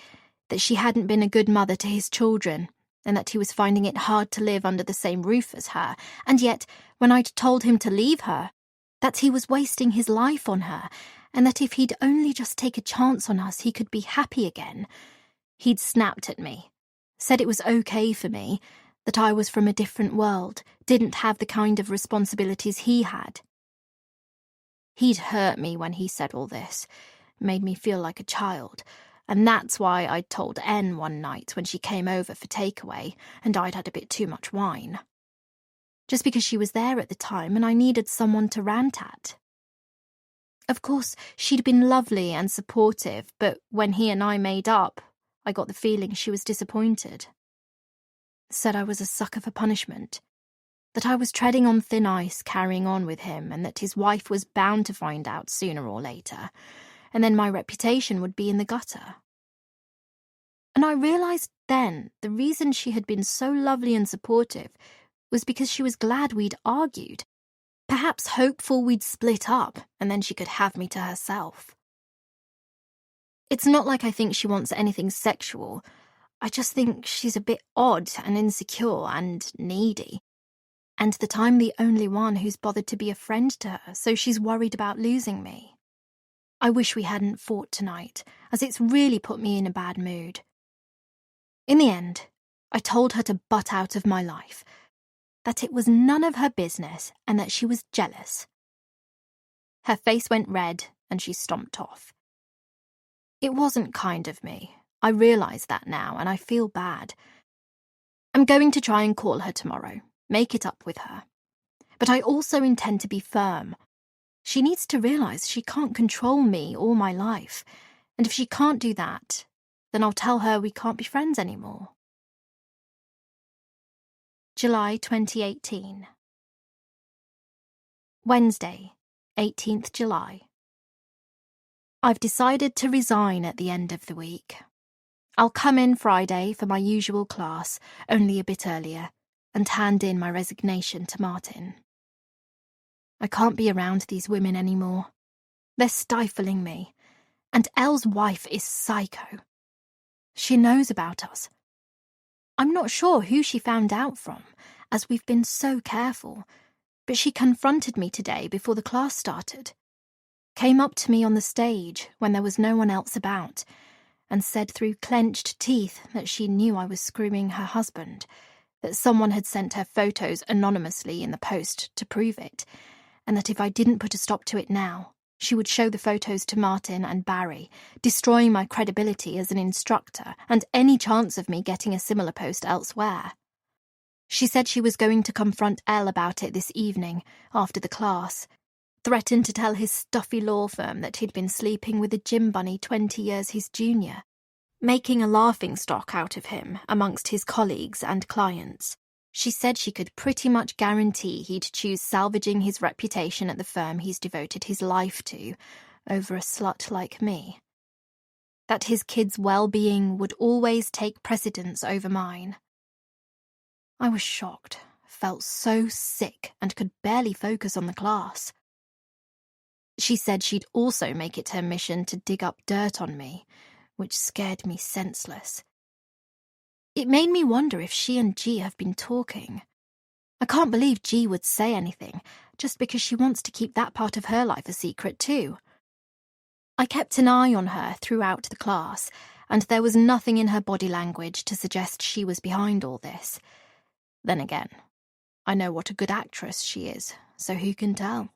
that she hadn't been a good mother to his children, and that he was finding it hard to live under the same roof as her, and yet, when I'd told him to leave her, that he was wasting his life on her, and that if he'd only just take a chance on us he could be happy again, he'd snapped at me, said it was okay for me, that I was from a different world, didn't have the kind of responsibilities he had. He'd hurt me when he said all this, made me feel like a child, and that's why I'd told N one night when she came over for takeaway and I'd had a bit too much wine. Just because she was there at the time and I needed someone to rant at. Of course, she'd been lovely and supportive, but when he and I made up, I got the feeling she was disappointed. Said I was a sucker for punishment. That I was treading on thin ice carrying on with him and that his wife was bound to find out sooner or later, and then my reputation would be in the gutter. And I realised then the reason she had been so lovely and supportive was because she was glad we'd argued, perhaps hopeful we'd split up and then she could have me to herself. It's not like I think she wants anything sexual. I just think she's a bit odd and insecure and needy. And that I'm the only one who's bothered to be a friend to her, so she's worried about losing me. I wish we hadn't fought tonight, as it's really put me in a bad mood. In the end, I told her to butt out of my life, that it was none of her business and that she was jealous. Her face went red and she stomped off. It wasn't kind of me. I realise that now and I feel bad. I'm going to try and call her tomorrow. Make it up with her. But I also intend to be firm. She needs to realise she can't control me or my life, and if she can't do that, then I'll tell her we can't be friends anymore. July 2018. Wednesday, 18th July. I've decided to resign at the end of the week. I'll come in Friday for my usual class, only a bit earlier, and hand in my resignation to Martin. I can't be around these women anymore. They're stifling me, and Elle's wife is psycho. She knows about us. I'm not sure who she found out from, as we've been so careful, but she confronted me today before the class started. Came up to me on the stage when there was no one else about, and said through clenched teeth that she knew I was screwing her husband, that someone had sent her photos anonymously in the post to prove it, and that if I didn't put a stop to it now, she would show the photos to Martin and Barry, destroying my credibility as an instructor and any chance of me getting a similar post elsewhere. She said she was going to confront Elle about it this evening, after the class, threatened to tell his stuffy law firm that he'd been sleeping with a gym bunny 20 years his junior, making a laughingstock out of him amongst his colleagues and clients. She said she could pretty much guarantee he'd choose salvaging his reputation at the firm he's devoted his life to over a slut like me. That his kids' well-being would always take precedence over mine. I was shocked, felt so sick, and could barely focus on the class. She said she'd also make it her mission to dig up dirt on me, which scared me senseless. It made me wonder if she and G have been talking. I can't believe G would say anything, just because she wants to keep that part of her life a secret too. I kept an eye on her throughout the class, and there was nothing in her body language to suggest she was behind all this. Then again, I know what a good actress she is, so who can tell?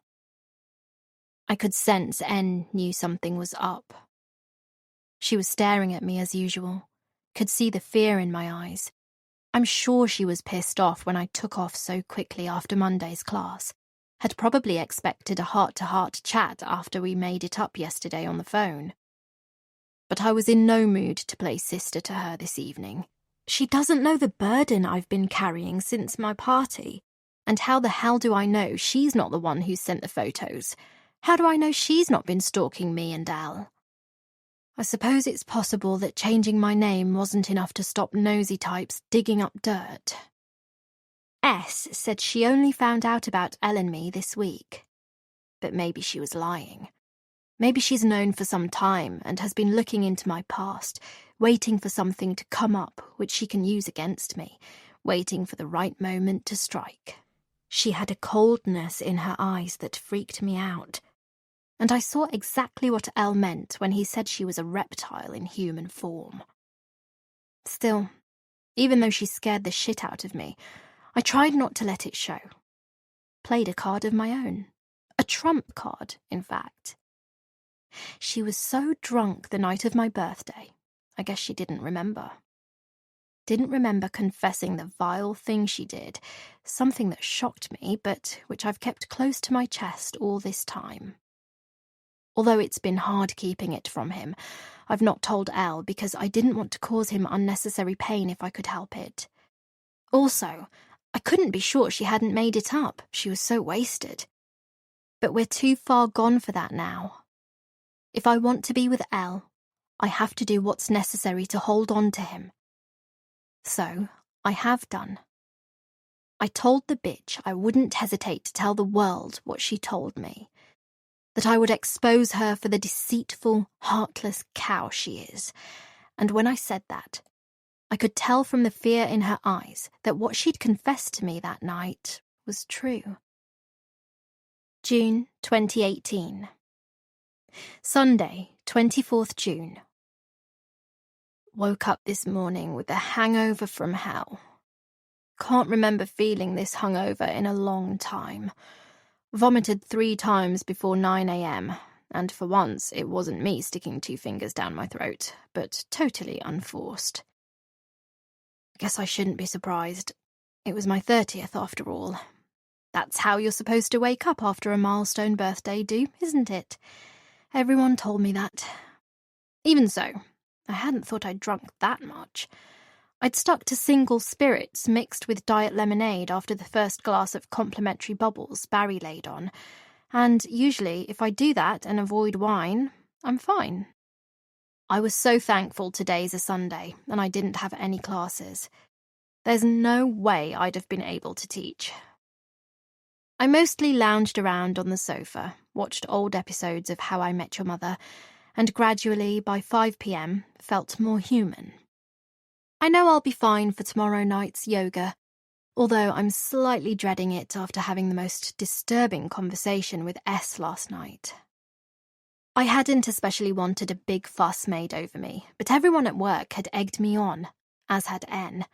I could sense N knew something was up. She was staring at me as usual, could see the fear in my eyes. I'm sure she was pissed off when I took off so quickly after Monday's class, had probably expected a heart-to-heart chat after we made it up yesterday on the phone. But I was in no mood to play sister to her this evening. She doesn't know the burden I've been carrying since my party, and how the hell do I know she's not the one who sent the photos? How do I know she's not been stalking me and Elle? I suppose it's possible that changing my name wasn't enough to stop nosy types digging up dirt. S said she only found out about Elle and me this week. But maybe she was lying. Maybe she's known for some time and has been looking into my past, waiting for something to come up which she can use against me, waiting for the right moment to strike. She had a coldness in her eyes that freaked me out, and I saw exactly what Elle meant when he said she was a reptile in human form. Still, even though she scared the shit out of me, I tried not to let it show. Played a card of my own. A trump card, in fact. She was so drunk the night of my birthday, I guess she didn't remember. Didn't remember confessing the vile thing she did, something that shocked me, but which I've kept close to my chest all this time. Although it's been hard keeping it from him, I've not told Elle because I didn't want to cause him unnecessary pain if I could help it. Also, I couldn't be sure she hadn't made it up, she was so wasted. But we're too far gone for that now. If I want to be with Elle, I have to do what's necessary to hold on to him. So, I have done. I told the bitch I wouldn't hesitate to tell the world what she told me. That I would expose her for the deceitful, heartless cow she is. And when I said that, I could tell from the fear in her eyes that what she'd confessed to me that night was true. June 2018. Sunday, 24th June. Woke up this morning with a hangover from hell. Can't remember feeling this hungover in a long time. Vomited 3 times before 9 a.m, and for once it wasn't me sticking 2 fingers down my throat, but totally unforced. Guess I shouldn't be surprised. It was my 30th after all. That's how you're supposed to wake up after a milestone birthday do, isn't it? Everyone told me that. Even so, I hadn't thought I'd drunk that much. I'd stuck to single spirits mixed with diet lemonade after the first glass of complimentary bubbles Barry laid on, and usually if I do that and avoid wine, I'm fine. I was so thankful today's a Sunday and I didn't have any classes. There's no way I'd have been able to teach. I mostly lounged around on the sofa, watched old episodes of How I Met Your Mother, and gradually, by 5 p.m, felt more human. I know I'll be fine for tomorrow night's yoga, although I'm slightly dreading it after having the most disturbing conversation with S last night. I hadn't especially wanted a big fuss made over me, but everyone at work had egged me on, as had N.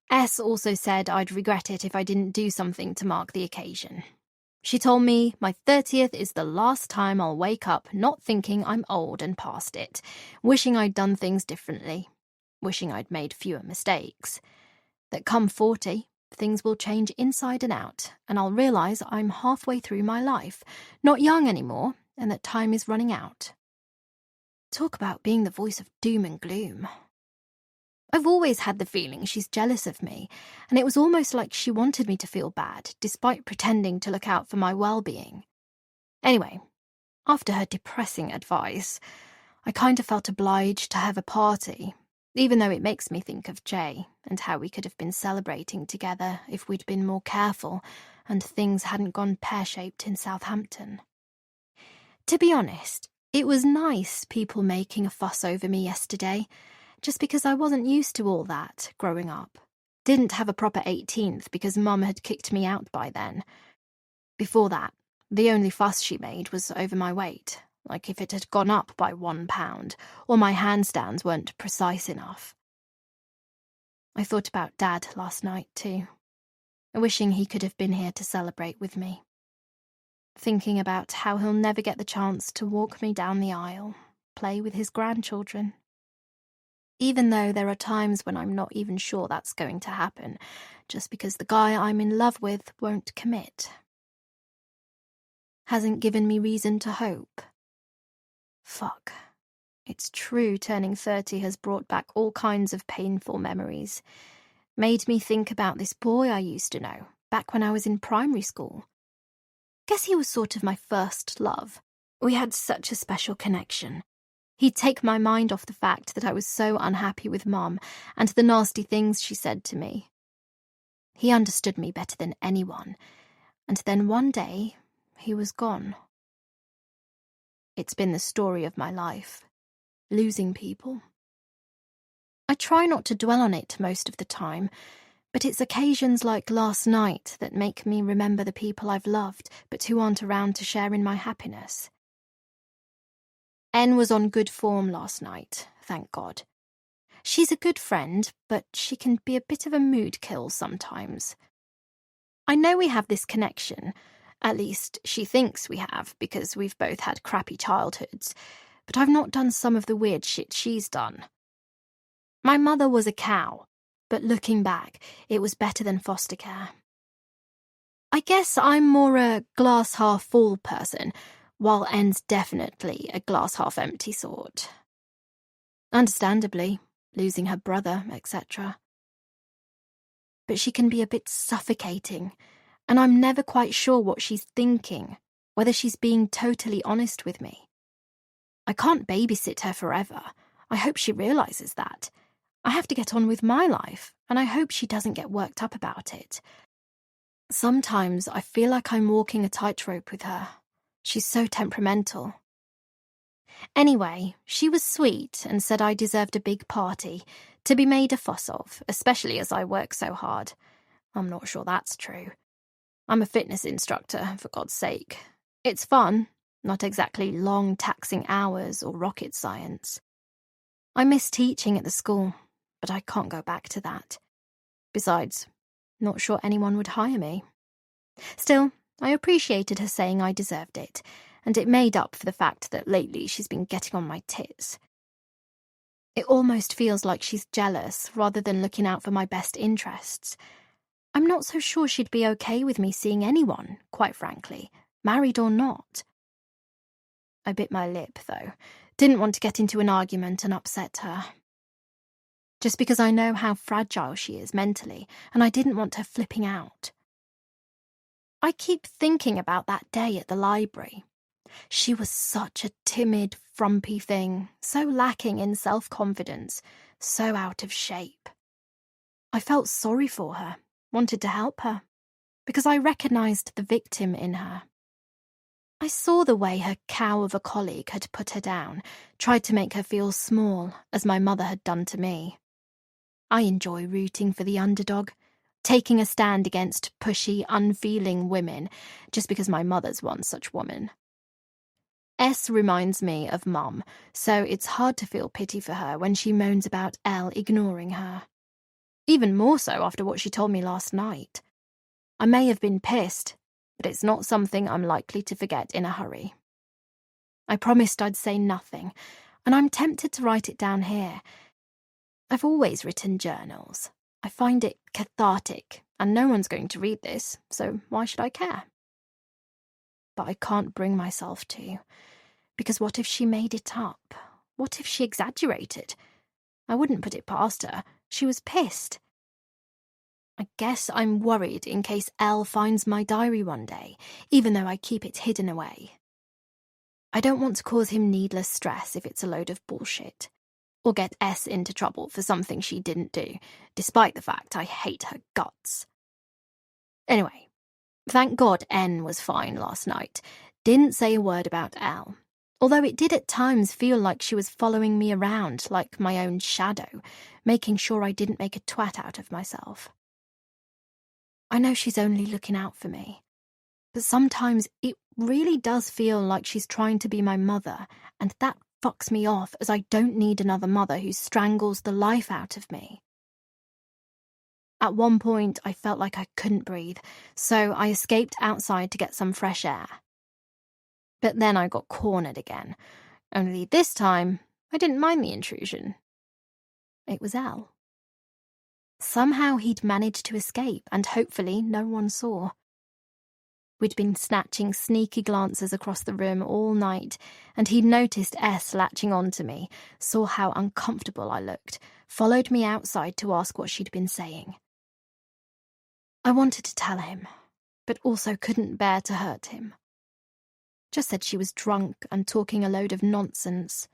S also said I'd regret it if I didn't do something to mark the occasion. She told me my 30th is the last time I'll wake up not thinking I'm old and past it, wishing I'd done things differently, wishing I'd made fewer mistakes. That come 40, Things will change inside and out, and I'll realise I'm halfway through my life, not young anymore, and that time is running out. Talk about being the voice of doom and gloom. I've always had the feeling she's jealous of me, and it was almost like she wanted me to feel bad, despite pretending to look out for my well-being. Anyway, after her depressing advice, I kind of felt obliged to have a party, even though it makes me think of Jay and how we could have been celebrating together if we'd been more careful and things hadn't gone pear-shaped in Southampton. To be honest, it was nice people making a fuss over me yesterday, just because I wasn't used to all that growing up. Didn't have a proper 18th because Mum had kicked me out by then. Before that, the only fuss she made was over my weight, like if it had gone up by 1 pound, or my handstands weren't precise enough. I thought about Dad last night too, wishing he could have been here to celebrate with me. Thinking about how he'll never get the chance to walk me down the aisle, play with his grandchildren. Even though there are times when I'm not even sure that's going to happen, just because the guy I'm in love with won't commit. Hasn't given me reason to hope. Fuck. It's true turning 30 has brought back all kinds of painful memories. Made me think about this boy I used to know, back when I was in primary school. Guess he was sort of my first love. We had such a special connection. He'd take my mind off the fact that I was so unhappy with Mum and the nasty things she said to me. He understood me better than anyone, and then one day, he was gone. It's been the story of my life, losing people. I try not to dwell on it most of the time, but it's occasions like last night that make me remember the people I've loved but who aren't around to share in my happiness. N was on good form last night, thank God. She's a good friend, but she can be a bit of a mood kill sometimes. I know we have this connection, at least she thinks we have because we've both had crappy childhoods, but I've not done some of the weird shit she's done. My mother was a cow, but looking back, it was better than foster care. I guess I'm more a glass-half-full person, while N's definitely a glass-half-empty sort. Understandably, losing her brother, etc. But she can be a bit suffocating, and I'm never quite sure what she's thinking, whether she's being totally honest with me. I can't babysit her forever. I hope she realises that. I have to get on with my life, and I hope she doesn't get worked up about it. Sometimes I feel like I'm walking a tightrope with her. She's so temperamental. Anyway, she was sweet and said I deserved a big party, to be made a fuss of, especially as I work so hard. I'm not sure that's true. I'm a fitness instructor, for God's sake. It's fun, not exactly long, taxing hours or rocket science. I miss teaching at the school, but I can't go back to that. Besides, not sure anyone would hire me. Still, I appreciated her saying I deserved it, and it made up for the fact that lately she's been getting on my tits. It almost feels like she's jealous rather than looking out for my best interests. I'm not so sure she'd be okay with me seeing anyone, quite frankly, married or not. I bit my lip, though. Didn't want to get into an argument and upset her. Just because I know how fragile she is mentally, and I didn't want her flipping out. I keep thinking about that day at the library. She was such a timid, frumpy thing, so lacking in self-confidence, so out of shape. I felt sorry for her, wanted to help her, because I recognised the victim in her. I saw the way her cow of a colleague had put her down, tried to make her feel small, as my mother had done to me. I enjoy rooting for the underdog, taking a stand against pushy, unfeeling women, just because my mother's one such woman. S reminds me of Mum, so it's hard to feel pity for her when she moans about L ignoring her. Even more so after what she told me last night. I may have been pissed, but it's not something I'm likely to forget in a hurry. I promised I'd say nothing, and I'm tempted to write it down here. I've always written journals. I find it cathartic, and no one's going to read this, so why should I care? But I can't bring myself to, because what if she made it up? What if she exaggerated? I wouldn't put it past her. She was pissed. I guess I'm worried in case Elle finds my diary one day, even though I keep it hidden away. I don't want to cause him needless stress if it's a load of bullshit, or get S into trouble for something she didn't do, despite the fact I hate her guts. Anyway, thank God N was fine last night, didn't say a word about Elle, although it did at times feel like she was following me around like my own shadow, making sure I didn't make a twat out of myself. I know she's only looking out for me, but sometimes it really does feel like she's trying to be my mother, and that fucks me off, as I don't need another mother who strangles the life out of me. At one point, I felt like I couldn't breathe, so I escaped outside to get some fresh air. But then I got cornered again, only this time I didn't mind the intrusion. It was Al. Somehow he'd managed to escape, and hopefully no one saw. We'd been snatching sneaky glances across the room all night, and he'd noticed S latching onto me, saw how uncomfortable I looked, followed me outside to ask what she'd been saying. I wanted to tell him, but also couldn't bear to hurt him. Just said she was drunk and talking a load of nonsense,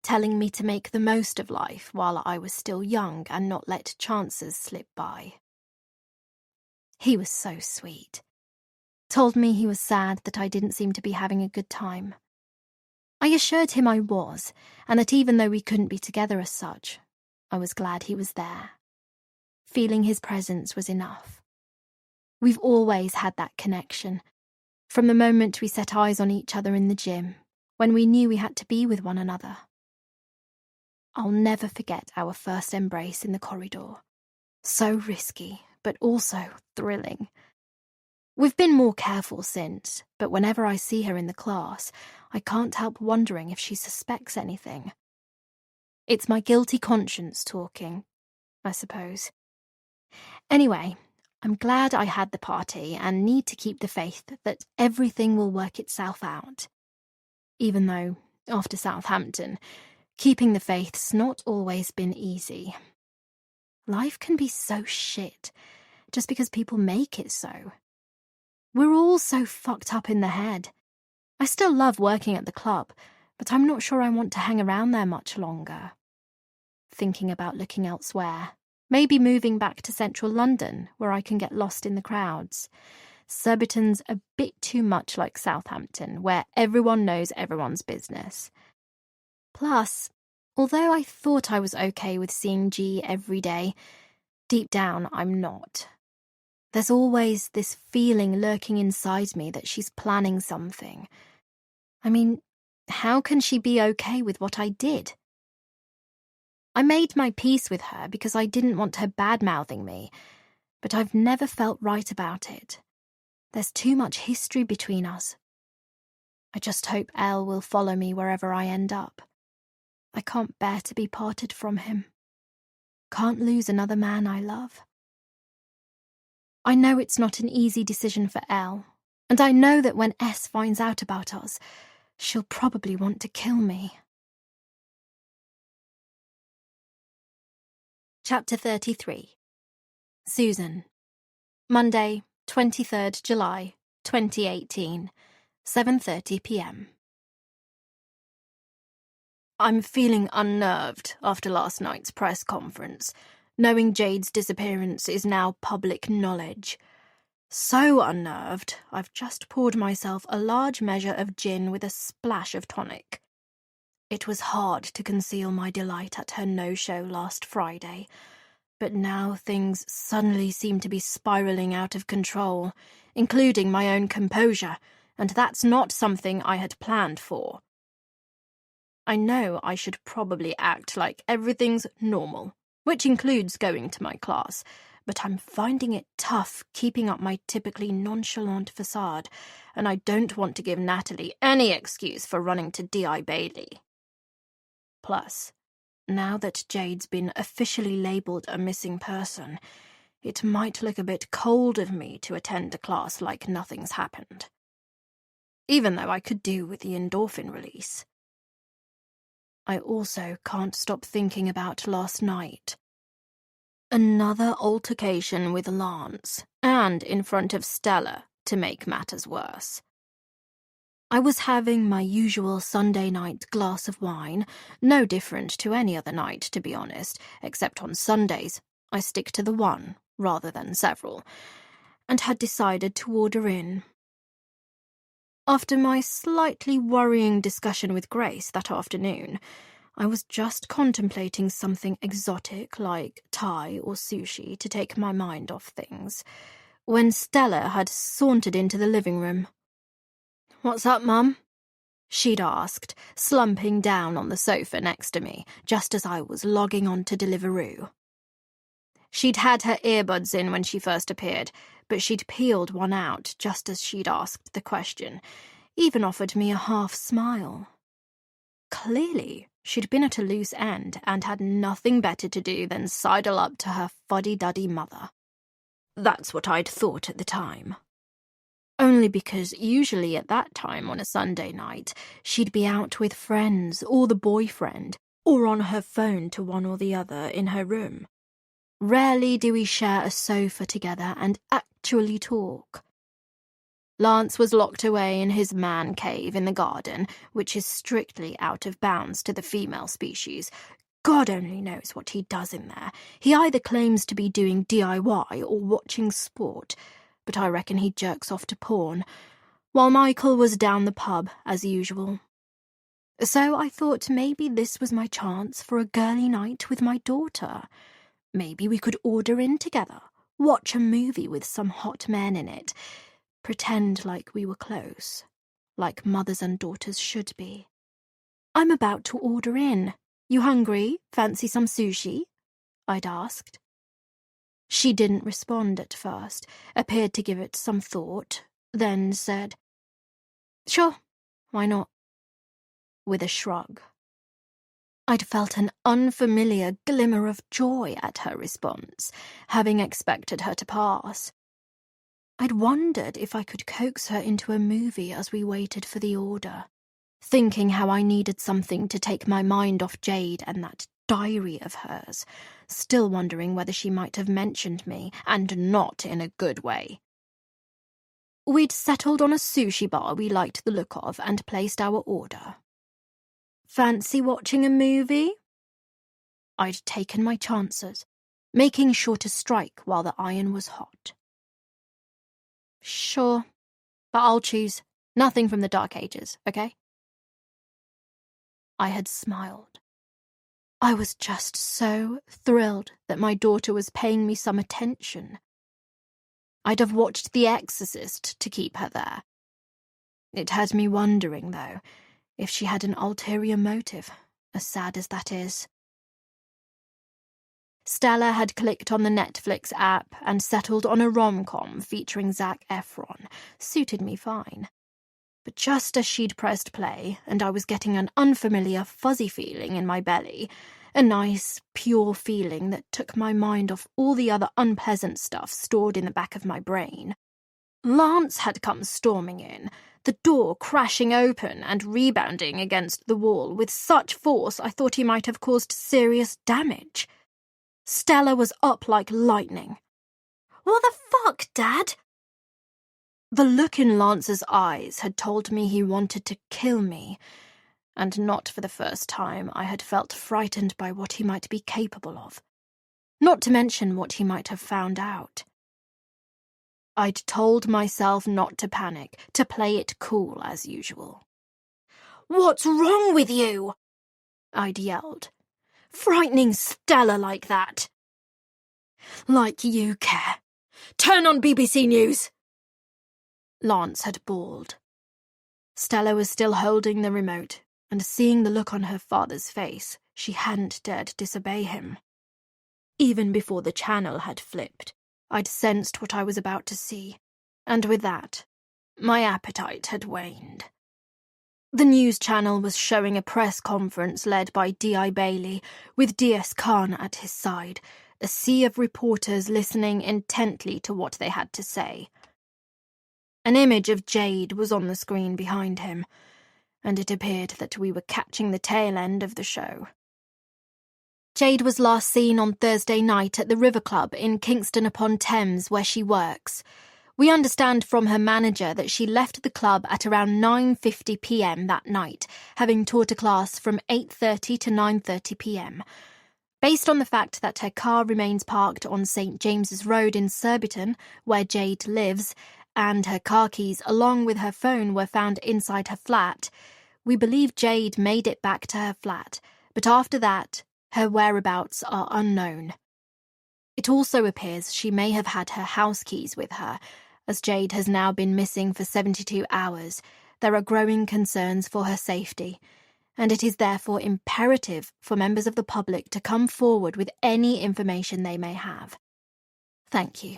telling me to make the most of life while I was still young and not let chances slip by. He was so sweet. Told me he was sad that I didn't seem to be having a good time. I assured him I was, and that even though we couldn't be together as such, I was glad he was there. Feeling his presence was enough. We've always had that connection, from the moment we set eyes on each other in the gym, when we knew we had to be with one another. I'll never forget our first embrace in the corridor. So risky, but also thrilling. We've been more careful since, but whenever I see her in the class, I can't help wondering if she suspects anything. It's my guilty conscience talking, I suppose. Anyway, I'm glad I had the party and need to keep the faith that everything will work itself out. Even though, after Southampton, keeping the faith's not always been easy. Life can be so shit, just because people make it so. We're all so fucked up in the head. I still love working at the club, but I'm not sure I want to hang around there much longer. Thinking about looking elsewhere. Maybe moving back to central London, where I can get lost in the crowds. Surbiton's a bit too much like Southampton, where everyone knows everyone's business. Plus, although I thought I was okay with seeing G every day, deep down I'm not. There's always this feeling lurking inside me that she's planning something. I mean, how can she be okay with what I did? I made my peace with her because I didn't want her bad-mouthing me, but I've never felt right about it. There's too much history between us. I just hope Elle will follow me wherever I end up. I can't bear to be parted from him. Can't lose another man I love. I know it's not an easy decision for Elle, and I know that when S finds out about us, she'll probably want to kill me. Chapter 33. Susan. Monday, 23rd July, 2018, 7:30 p.m. I'm feeling unnerved after last night's press conference, knowing Jade's disappearance is now public knowledge. So unnerved, I've just poured myself a large measure of gin with a splash of tonic. It was hard to conceal my delight at her no-show last Friday, but now things suddenly seem to be spiraling out of control, including my own composure, and that's not something I had planned for. I know I should probably act like everything's normal, which includes going to my class, but I'm finding it tough keeping up my typically nonchalant facade, and I don't want to give Natalie any excuse for running to D.I. Bailey. Plus, now that Jade's been officially labelled a missing person, it might look a bit cold of me to attend a class like nothing's happened. Even though I could do with the endorphin release. I also can't stop thinking about last night. Another altercation with Lance, and in front of Stella, to make matters worse. I was having my usual Sunday night glass of wine, no different to any other night, to be honest, except on Sundays I stick to the one rather than several, and had decided to order in. After my slightly worrying discussion with Grace that afternoon, I was just contemplating something exotic like Thai or sushi to take my mind off things, when Stella had sauntered into the living room. "What's up, Mum?" she'd asked, slumping down on the sofa next to me, just as I was logging on to Deliveroo. She'd had her earbuds in when she first appeared, but she'd peeled one out just as she'd asked the question, even offered me a half smile. Clearly, she'd been at a loose end and had nothing better to do than sidle up to her fuddy-duddy mother. That's what I'd thought at the time. Only because usually at that time on a Sunday night, she'd be out with friends or the boyfriend, or on her phone to one or the other in her room. Rarely do we share a sofa together and actually talk. Lance was locked away in his man cave in the garden, which is strictly out of bounds to the female species. God only knows what he does in there. He either claims to be doing DIY or watching sport, but I reckon he jerks off to porn, while Michael was down the pub as usual. So I thought maybe this was my chance for a girly night with my daughter. Maybe we could order in together, watch a movie with some hot men in it, pretend like we were close, like mothers and daughters should be. "I'm about to order in. You hungry? Fancy some sushi?" I'd asked. She didn't respond at first, appeared to give it some thought, then said, "Sure, why not?" with a shrug. I'd felt an unfamiliar glimmer of joy at her response, having expected her to pass. I'd wondered if I could coax her into a movie as we waited for the order, thinking how I needed something to take my mind off Jade and that diary of hers, still wondering whether she might have mentioned me, and not in a good way. We'd settled on a sushi bar we liked the look of and placed our order. "Fancy watching a movie?" I'd taken my chances, making sure to strike while the iron was hot. "Sure, but I'll choose. Nothing from the Dark Ages, okay?" I had smiled. I was just so thrilled that my daughter was paying me some attention. I'd have watched The Exorcist to keep her there. It had me wondering, though, if she had an ulterior motive, as sad as that is. Stella had clicked on the Netflix app and settled on a rom-com featuring Zac Efron. Suited me fine. But just as she'd pressed play, and I was getting an unfamiliar fuzzy feeling in my belly, a nice, pure feeling that took my mind off all the other unpleasant stuff stored in the back of my brain, Lance had come storming in, the door crashing open and rebounding against the wall with such force I thought he might have caused serious damage. Stella was up like lightning. "What the fuck, Dad?" The look in Lance's eyes had told me he wanted to kill me, and not for the first time I had felt frightened by what he might be capable of, not to mention what he might have found out. I'd told myself not to panic, to play it cool as usual. "What's wrong with you?" I'd yelled. "Frightening Stella like that." "Like you care. Turn on BBC News." Lance had bawled. Stella was still holding the remote, and seeing the look on her father's face, she hadn't dared disobey him. Even before the channel had flipped, I'd sensed what I was about to see, and with that, my appetite had waned. The news channel was showing a press conference led by D.I. Bailey, with D.S. Khan at his side, a sea of reporters listening intently to what they had to say. An image of Jade was on the screen behind him, and it appeared that we were catching the tail end of the show. Jade was last seen on Thursday night at the River Club in Kingston-upon-Thames, where she works. We understand from her manager that she left the club at around 9:50 p.m. that night, having taught a class from 8:30 to 9:30 p.m. Based on the fact that her car remains parked on St. James's Road in Surbiton, where Jade lives, and her car keys along with her phone were found inside her flat, we believe Jade made it back to her flat, but after that, her whereabouts are unknown. It also appears she may have had her house keys with her. As Jade has now been missing for 72 hours, there are growing concerns for her safety, and it is therefore imperative for members of the public to come forward with any information they may have. Thank you.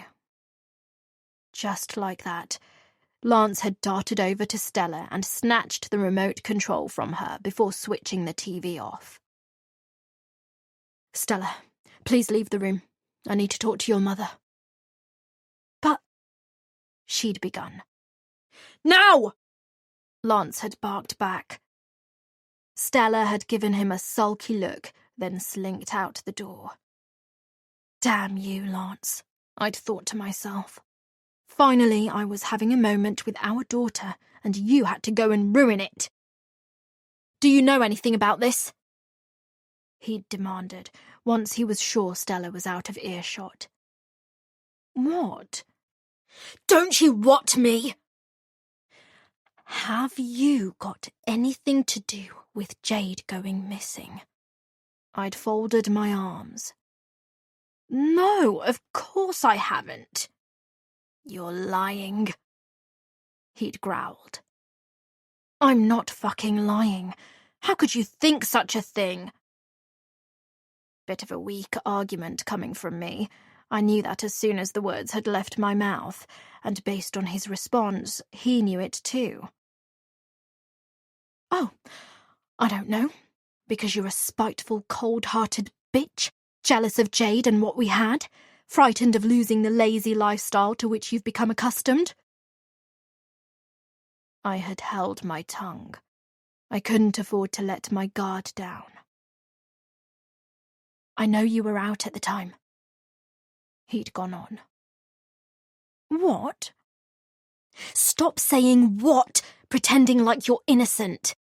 Just like that, Lance had darted over to Stella and snatched the remote control from her before switching the TV off. Stella, please leave the room. I need to talk to your mother. But... she'd begun. Now! Lance had barked back. Stella had given him a sulky look, then slinked out the door. Damn you, Lance, I'd thought to myself. Finally, I was having a moment with our daughter, and you had to go and ruin it. Do you know anything about this? He'd demanded, once he was sure Stella was out of earshot. What? Don't you what me? Have you got anything to do with Jade going missing? I'd folded my arms. No, of course I haven't. You're lying, he'd growled. I'm not fucking lying. How could you think such a thing? Bit of a weak argument coming from me. I knew that as soon as the words had left my mouth, and based on his response, he knew it too. Oh, I don't know. Because you're a spiteful, cold-hearted bitch, jealous of Jade and what we had, frightened of losing the lazy lifestyle to which you've become accustomed? I had held my tongue. I couldn't afford to let my guard down. I know you were out at the time. He'd gone on. What? Stop saying what, pretending like you're innocent.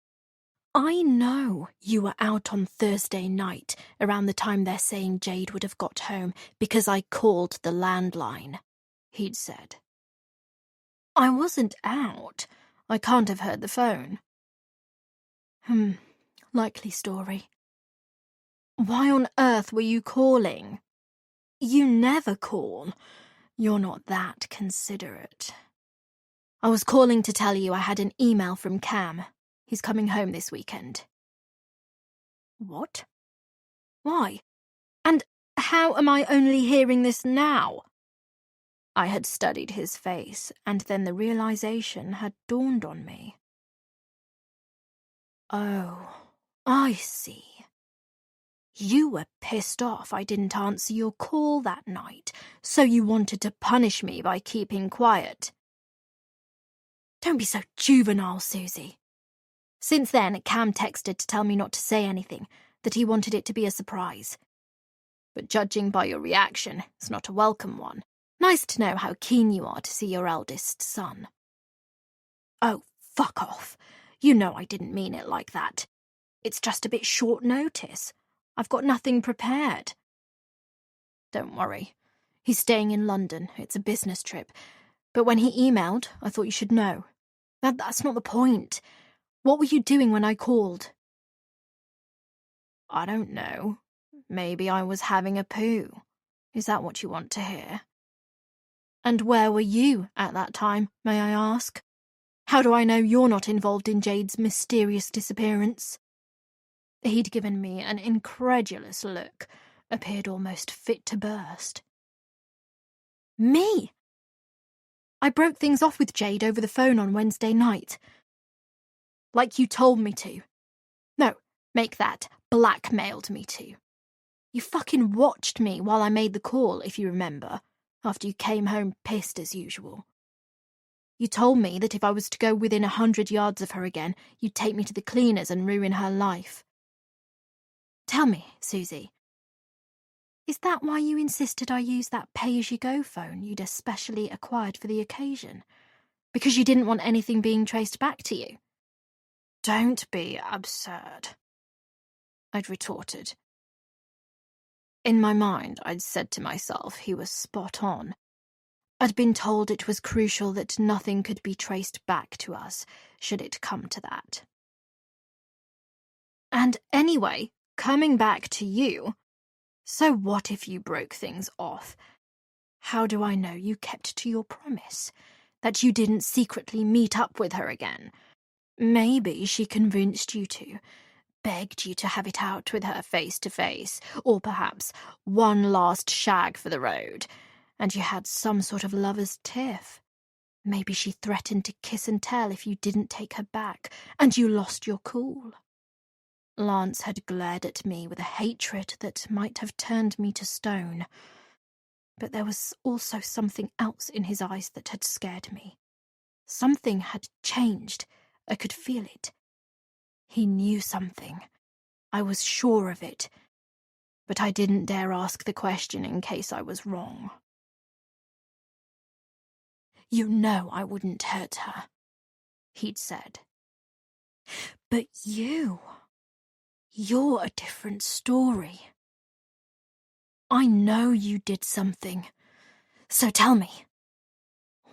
I know you were out on Thursday night, around the time they're saying Jade would have got home, because I called the landline, he'd said. I wasn't out. I can't have heard the phone. Likely story. Why on earth were you calling? You never call. You're not that considerate. I was calling to tell you I had an email from Cam. He's coming home this weekend. What? Why? And how am I only hearing this now? I had studied his face, and then the realization had dawned on me. Oh, I see. You were pissed off I didn't answer your call that night, so you wanted to punish me by keeping quiet. Don't be so juvenile, Susie. Since then, Cam texted to tell me not to say anything, that he wanted it to be a surprise. But judging by your reaction, it's not a welcome one. Nice to know how keen you are to see your eldest son. Oh, fuck off. You know I didn't mean it like that. It's just a bit short notice. I've got nothing prepared. Don't worry. He's staying in London. It's a business trip. But when he emailed, I thought you should know. That's not the point. What were you doing when I called? I don't know. Maybe I was having a poo. Is that what you want to hear? And where were you at that time, may I ask? How do I know you're not involved in Jade's mysterious disappearance? He'd given me an incredulous look, appeared almost fit to burst. Me? I broke things off with Jade over the phone on Wednesday night. Like you told me to. No, make that blackmailed me to. You fucking watched me while I made the call, if you remember, after you came home pissed as usual. You told me that if I was to go within 100 yards of her again, you'd take me to the cleaners and ruin her life. Tell me, Susie, is that why you insisted I use that pay-as-you-go phone you'd especially acquired for the occasion? Because you didn't want anything being traced back to you? Don't be absurd, I'd retorted. In my mind, I'd said to myself he was spot on. I'd been told it was crucial that nothing could be traced back to us, should it come to that. And anyway, coming back to you, so what if you broke things off? How do I know you kept to your promise? That you didn't secretly meet up with her again? Maybe she convinced you to, begged you to have it out with her face to face, or perhaps one last shag for the road, and you had some sort of lover's tiff. Maybe she threatened to kiss and tell if you didn't take her back, and you lost your cool. Lance had glared at me with a hatred that might have turned me to stone. But there was also something else in his eyes that had scared me. Something had changed. I could feel it. He knew something. I was sure of it. But I didn't dare ask the question in case I was wrong. You know I wouldn't hurt her, he'd said. But you're a different story. I know you did something. So tell me,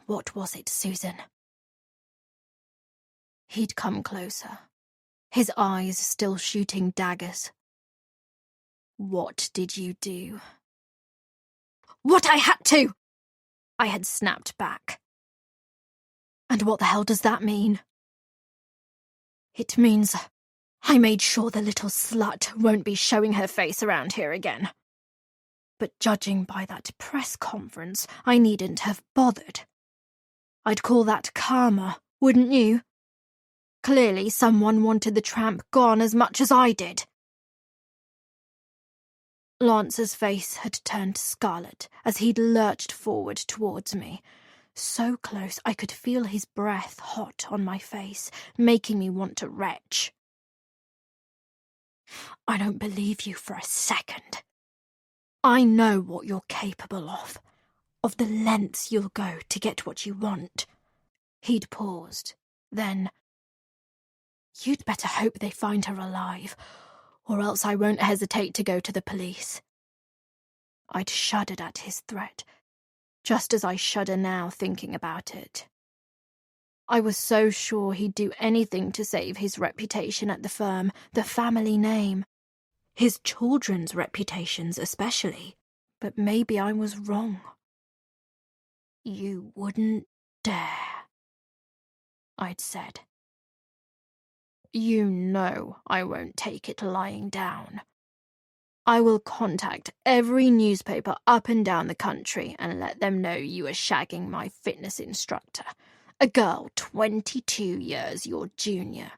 what was it, Susan? He'd come closer, his eyes still shooting daggers. What did you do? What I had to! I had snapped back. And what the hell does that mean? It means I made sure the little slut won't be showing her face around here again. But judging by that press conference, I needn't have bothered. I'd call that karma, wouldn't you? Clearly someone wanted the tramp gone as much as I did. Lance's face had turned scarlet as he'd lurched forward towards me. So close I could feel his breath hot on my face, making me want to retch. I don't believe you for a second. I know what you're capable of the lengths you'll go to get what you want. He'd paused, then, you'd better hope they find her alive, or else I won't hesitate to go to the police. I'd shuddered at his threat, just as I shudder now thinking about it. I was so sure he'd do anything to save his reputation at the firm, the family name. His children's reputations especially, but maybe I was wrong. You wouldn't dare, I'd said. You know I won't take it lying down. I will contact every newspaper up and down the country and let them know you are shagging my fitness instructor, a girl 22 years your junior.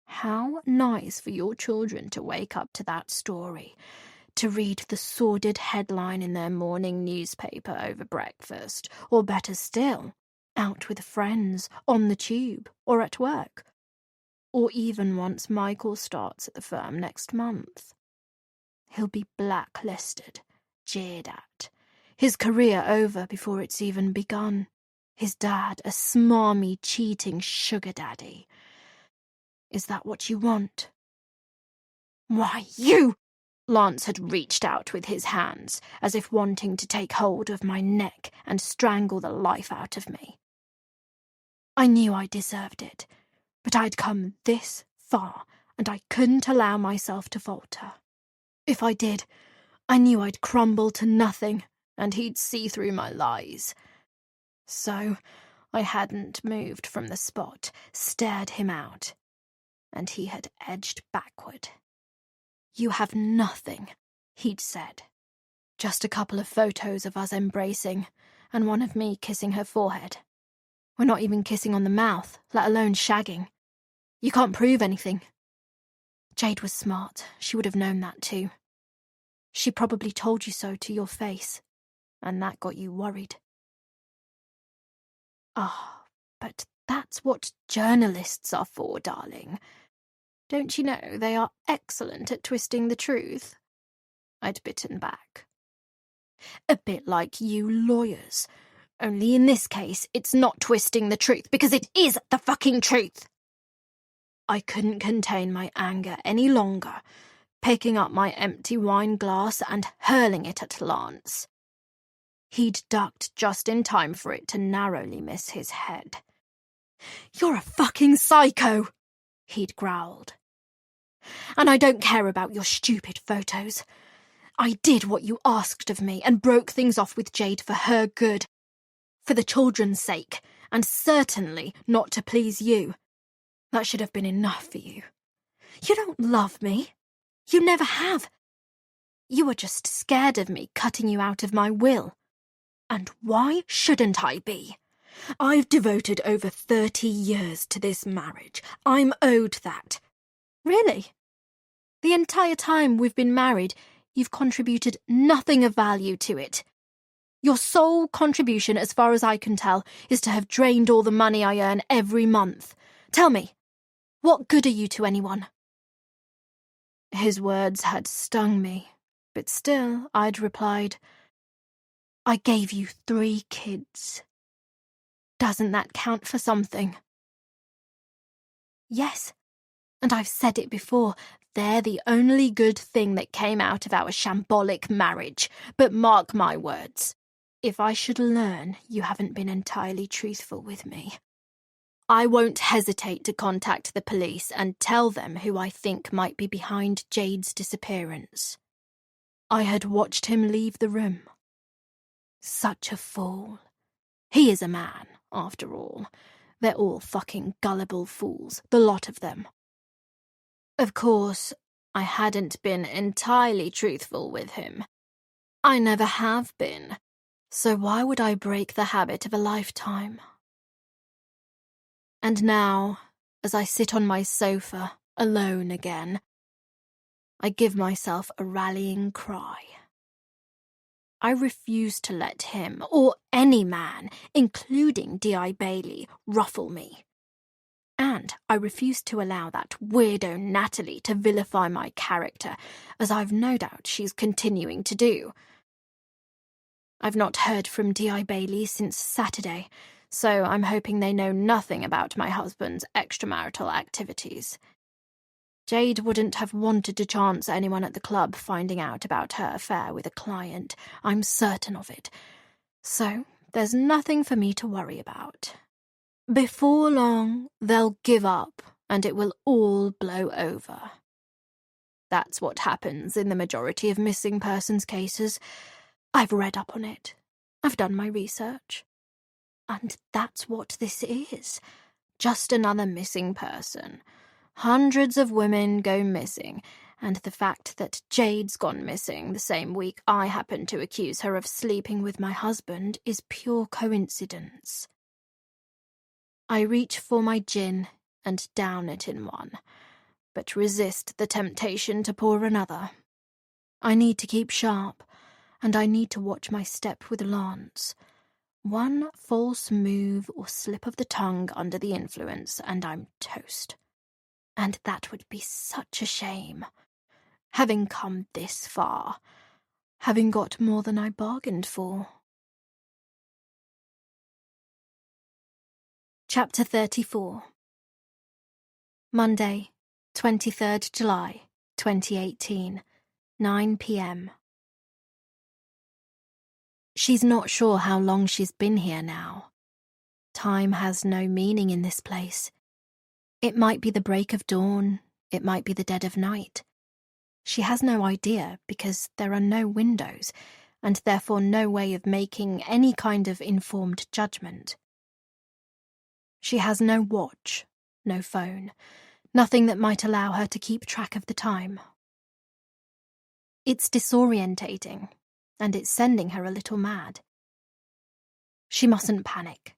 How nice for your children to wake up to that story, to read the sordid headline in their morning newspaper over breakfast, or better still, out with friends, on the tube, or at work. Or even once Michael starts at the firm next month. He'll be blacklisted, jeered at, his career over before it's even begun. His dad, a smarmy, cheating sugar daddy. Is that what you want? Why, you! Lance had reached out with his hands, as if wanting to take hold of my neck and strangle the life out of me. I knew I deserved it, but I'd come this far, and I couldn't allow myself to falter. If I did, I knew I'd crumble to nothing, and he'd see through my lies. So I hadn't moved from the spot, stared him out, and he had edged backward. You have nothing, he'd said. Just a couple of photos of us embracing, and one of me kissing her forehead. We're not even kissing on the mouth, let alone shagging. You can't prove anything. Jade was smart. She would have known that too. She probably told you so to your face, and that got you worried. Ah, but that's what journalists are for, darling. Don't you know they are excellent at twisting the truth? I'd bitten back. A bit like you lawyers. Only in this case, it's not twisting the truth, because it is the fucking truth. I couldn't contain my anger any longer, picking up my empty wine glass and hurling it at Lance. He'd ducked just in time for it to narrowly miss his head. "You're a fucking psycho," he'd growled. "And I don't care about your stupid photos. I did what you asked of me and broke things off with Jade for her good. For the children's sake, and certainly not to please you. That should have been enough for you. You don't love me. You never have. You were just scared of me cutting you out of my will. And why shouldn't I be? I've devoted over 30 years to this marriage. I'm owed that." "Really? The entire time we've been married, you've contributed nothing of value to it. Your sole contribution, as far as I can tell, is to have drained all the money I earn every month. Tell me, what good are you to anyone?" His words had stung me, but still I'd replied, "I gave you 3 kids. Doesn't that count for something?" "Yes, and I've said it before, they're the only good thing that came out of our shambolic marriage. But mark my words, if I should learn you haven't been entirely truthful with me, I won't hesitate to contact the police and tell them who I think might be behind Jade's disappearance." I had watched him leave the room. Such a fool. He is a man, after all. They're all fucking gullible fools, the lot of them. Of course, I hadn't been entirely truthful with him. I never have been. So why would I break the habit of a lifetime? And now, as I sit on my sofa, alone again, I give myself a rallying cry. I refuse to let him, or any man, including D.I. Bailey, ruffle me. And I refuse to allow that weirdo Natalie to vilify my character, as I've no doubt she's continuing to do. I've not heard from D.I. Bailey since Saturday, so I'm hoping they know nothing about my husband's extramarital activities. Jade wouldn't have wanted to chance anyone at the club finding out about her affair with a client, I'm certain of it. So there's nothing for me to worry about. Before long, they'll give up, and it will all blow over. That's what happens in the majority of missing persons cases. I've read up on it. I've done my research. And that's what this is. Just another missing person. Hundreds of women go missing, and the fact that Jade's gone missing the same week I happen to accuse her of sleeping with my husband is pure coincidence. I reach for my gin and down it in one, but resist the temptation to pour another. I need to keep sharp, and I need to watch my step with Lance. One false move or slip of the tongue under the influence, and I'm toast. And that would be such a shame. Having come this far, having got more than I bargained for. Chapter 34. Monday, 23rd July, 2018, 9 p.m. She's not sure how long she's been here now. Time has no meaning in this place. It might be the break of dawn, it might be the dead of night. She has no idea because there are no windows, and therefore no way of making any kind of informed judgment. She has no watch, no phone, nothing that might allow her to keep track of the time. It's disorientating, and it's sending her a little mad. She mustn't panic.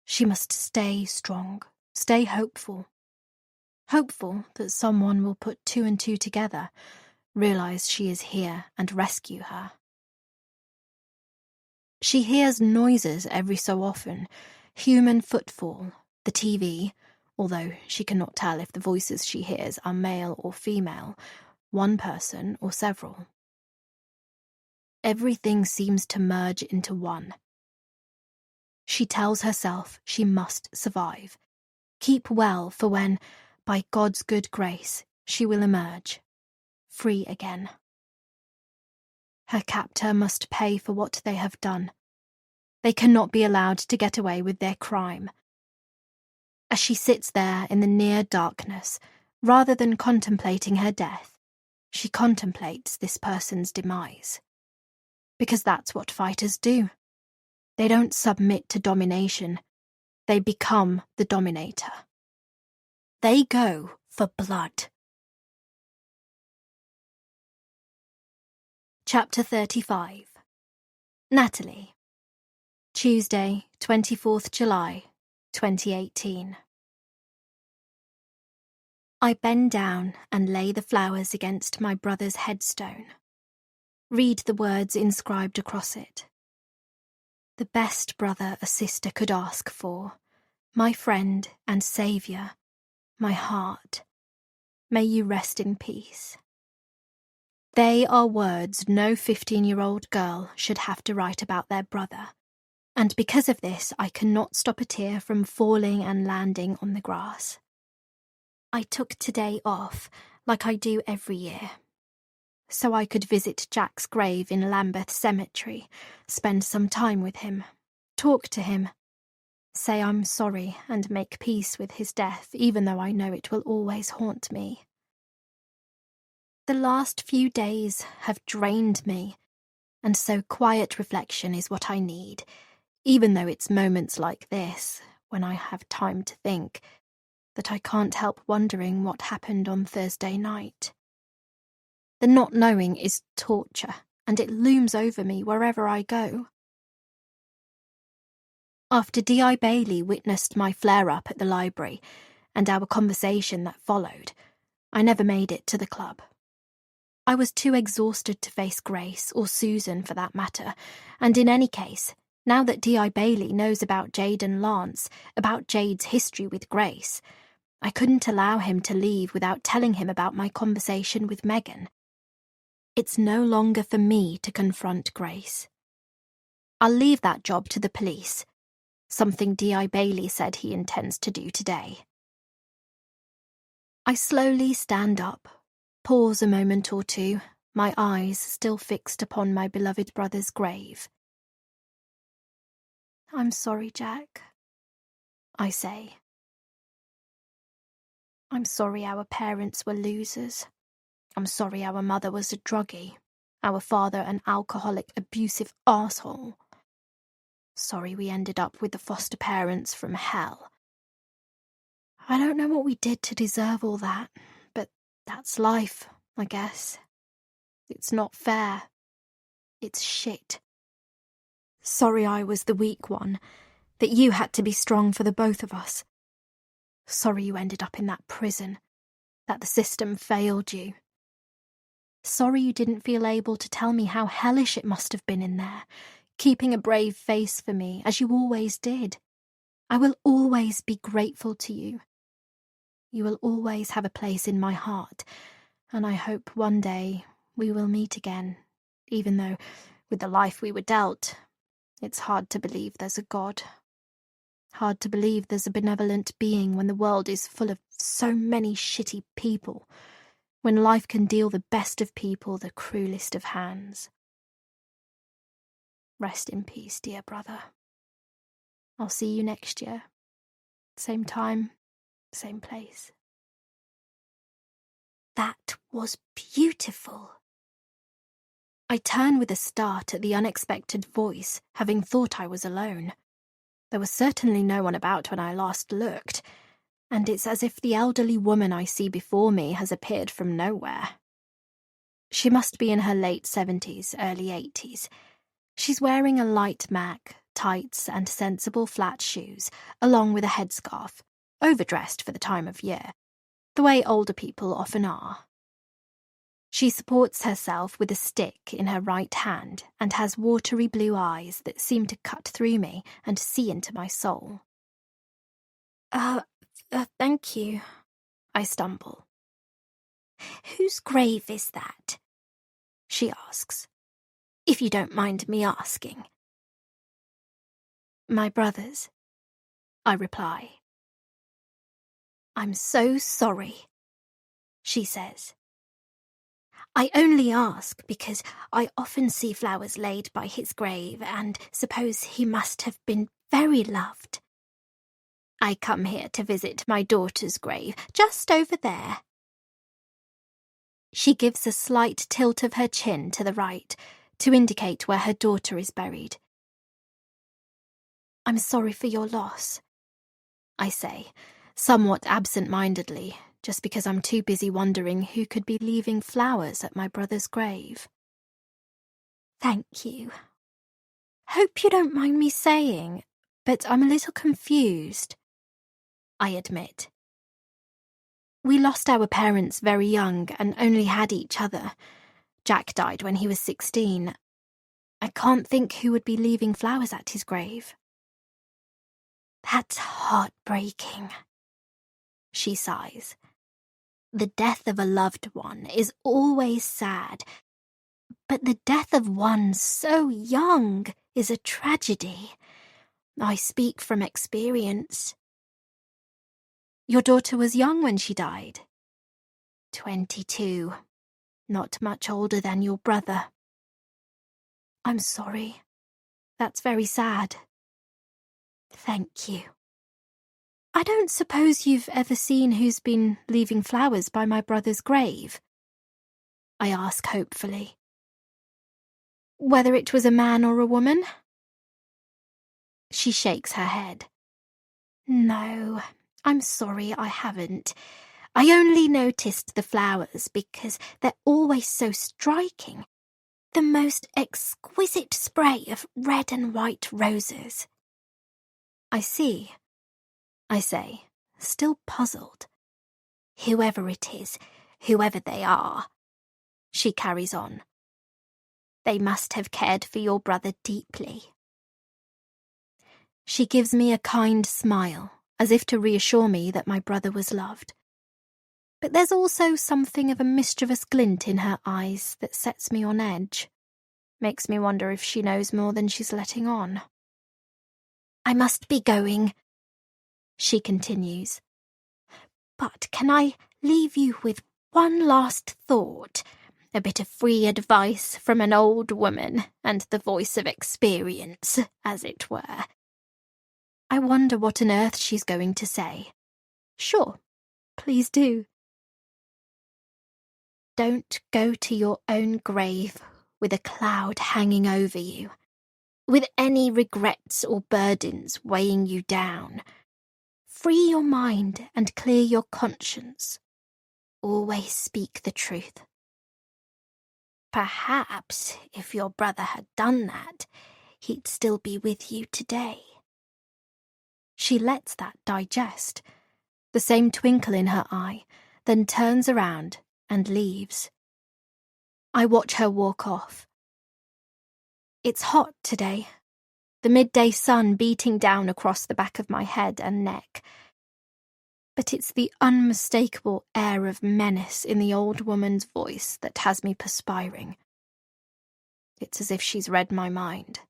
She must stay strong, stay hopeful. Hopeful that someone will put 2 and 2 together, realize she is here and rescue her. She hears noises every so often, human footfall, the TV, although she cannot tell if the voices she hears are male or female, one person or several. Everything seems to merge into one. She tells herself she must survive, keep well for when, by God's good grace, she will emerge, free again. Her captor must pay for what they have done. They cannot be allowed to get away with their crime. As she sits there in the near darkness, rather than contemplating her death, she contemplates this person's demise. Because that's what fighters do. They don't submit to domination. They become the dominator. They go for blood. Chapter 35. Natalie. Tuesday, 24th July, 2018. I bend down and lay the flowers against my brother's headstone. Read the words inscribed across it. The best brother a sister could ask for, my friend and saviour, my heart. May you rest in peace. They are words no 15-year-old girl should have to write about their brother, and because of this I cannot stop a tear from falling and landing on the grass. I took today off, like I do every year, so I could visit Jack's grave in Lambeth Cemetery, spend some time with him, talk to him, say I'm sorry and make peace with his death, even though I know it will always haunt me. The last few days have drained me, and so quiet reflection is what I need, even though it's moments like this, when I have time to think, that I can't help wondering what happened on Thursday night. The not knowing is torture, and it looms over me wherever I go. After D.I. Bailey witnessed my flare-up at the library, and our conversation that followed, I never made it to the club. I was too exhausted to face Grace, or Susan for that matter, and in any case, now that D.I. Bailey knows about Jade and Lance, about Jade's history with Grace, I couldn't allow him to leave without telling him about my conversation with Megan. It's no longer for me to confront Grace. I'll leave that job to the police, something D.I. Bailey said he intends to do today. I slowly stand up, pause a moment or two, my eyes still fixed upon my beloved brother's grave. I'm sorry, Jack, I say. I'm sorry our parents were losers. I'm sorry our mother was a druggie, our father an alcoholic, abusive arsehole. Sorry we ended up with the foster parents from hell. I don't know what we did to deserve all that, but that's life, I guess. It's not fair. It's shit. Sorry I was the weak one, that you had to be strong for the both of us. Sorry you ended up in that prison, that the system failed you. Sorry you didn't feel able to tell me how hellish it must have been in there, keeping a brave face for me, as you always did. I will always be grateful to you. You will always have a place in my heart, and I hope one day we will meet again, even though, with the life we were dealt, it's hard to believe there's a God. Hard to believe there's a benevolent being when the world is full of so many shitty people, when life can deal the best of people the cruelest of hands. Rest in peace, dear brother. I'll see you next year. Same time, same place. That was beautiful. I turn with a start at the unexpected voice, having thought I was alone. There was certainly no one about when I last looked, and it's as if the elderly woman I see before me has appeared from nowhere. She must be in her late 70s, early 80s. She's wearing a light mac, tights and sensible flat shoes, along with a headscarf, overdressed for the time of year, the way older people often are. She supports herself with a stick in her right hand and has watery blue eyes that seem to cut through me and see into my soul. Thank you, I stumble. Whose grave is that? She asks, if you don't mind me asking. My brother's, I reply. I'm so sorry, she says. I only ask because I often see flowers laid by his grave and suppose he must have been very loved. I come here to visit my daughter's grave, just over there. She gives a slight tilt of her chin to the right to indicate where her daughter is buried. I'm sorry for your loss, I say, somewhat absent-mindedly, just because I'm too busy wondering who could be leaving flowers at my brother's grave. Thank you. Hope you don't mind me saying, but I'm a little confused, I admit. We lost our parents very young and only had each other. Jack died when he was 16. I can't think who would be leaving flowers at his grave. That's heartbreaking, she sighs. The death of a loved one is always sad, but the death of one so young is a tragedy. I speak from experience. Your daughter was young when she died? 22. Not much older than your brother. I'm sorry. That's very sad. Thank you. I don't suppose you've ever seen who's been leaving flowers by my brother's grave? I ask hopefully. Whether it was a man or a woman? She shakes her head. No, I'm sorry I haven't. I only noticed the flowers because they're always so striking. The most exquisite spray of red and white roses. I see, I say, still puzzled. Whoever it is, whoever they are, she carries on. They must have cared for your brother deeply. She gives me a kind smile, as if to reassure me that my brother was loved. But there's also something of a mischievous glint in her eyes that sets me on edge. Makes me wonder if she knows more than she's letting on. I must be going, she continues. But can I leave you with one last thought? A bit of free advice from an old woman and the voice of experience, as it were. I wonder what on earth she's going to say. Sure, please do. Don't go to your own grave with a cloud hanging over you, with any regrets or burdens weighing you down. Free your mind and clear your conscience. Always speak the truth. Perhaps, if your brother had done that, he'd still be with you today. She lets that digest, the same twinkle in her eye, then turns around and leaves. I watch her walk off. It's hot today, the midday sun beating down across the back of my head and neck. But it's the unmistakable air of menace in the old woman's voice that has me perspiring. It's as if she's read my mind,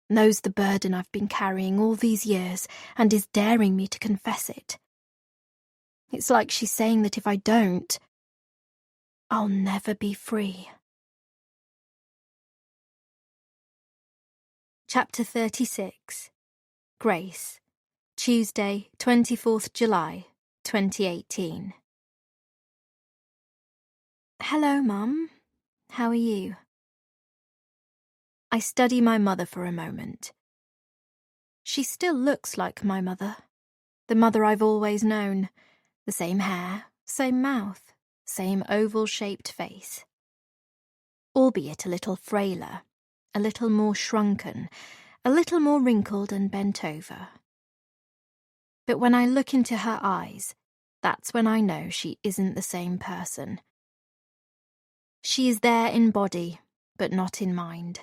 knows the burden I've been carrying all these years, and is daring me to confess it. It's like she's saying that if I don't, I'll never be free. Chapter 36. Grace. Tuesday, 24th July, 2018. Hello, Mum. How are you? I study my mother for a moment. She still looks like my mother, the mother I've always known. The same hair, same mouth, same oval-shaped face. Albeit a little frailer, a little more shrunken, a little more wrinkled and bent over. But when I look into her eyes, that's when I know she isn't the same person. She is there in body, but not in mind.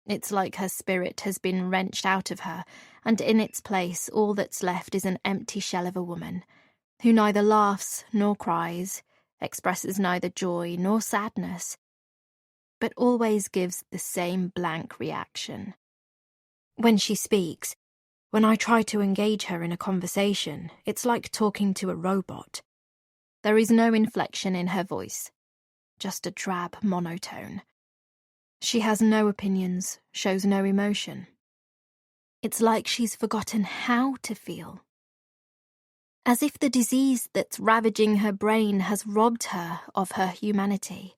It's like her spirit has been wrenched out of her, and in its place all that's left is an empty shell of a woman, who neither laughs nor cries, expresses neither joy nor sadness, but always gives the same blank reaction. When she speaks, when I try to engage her in a conversation, it's like talking to a robot. There is no inflection in her voice, just a drab monotone. She has no opinions, shows no emotion. It's like she's forgotten how to feel. As if the disease that's ravaging her brain has robbed her of her humanity.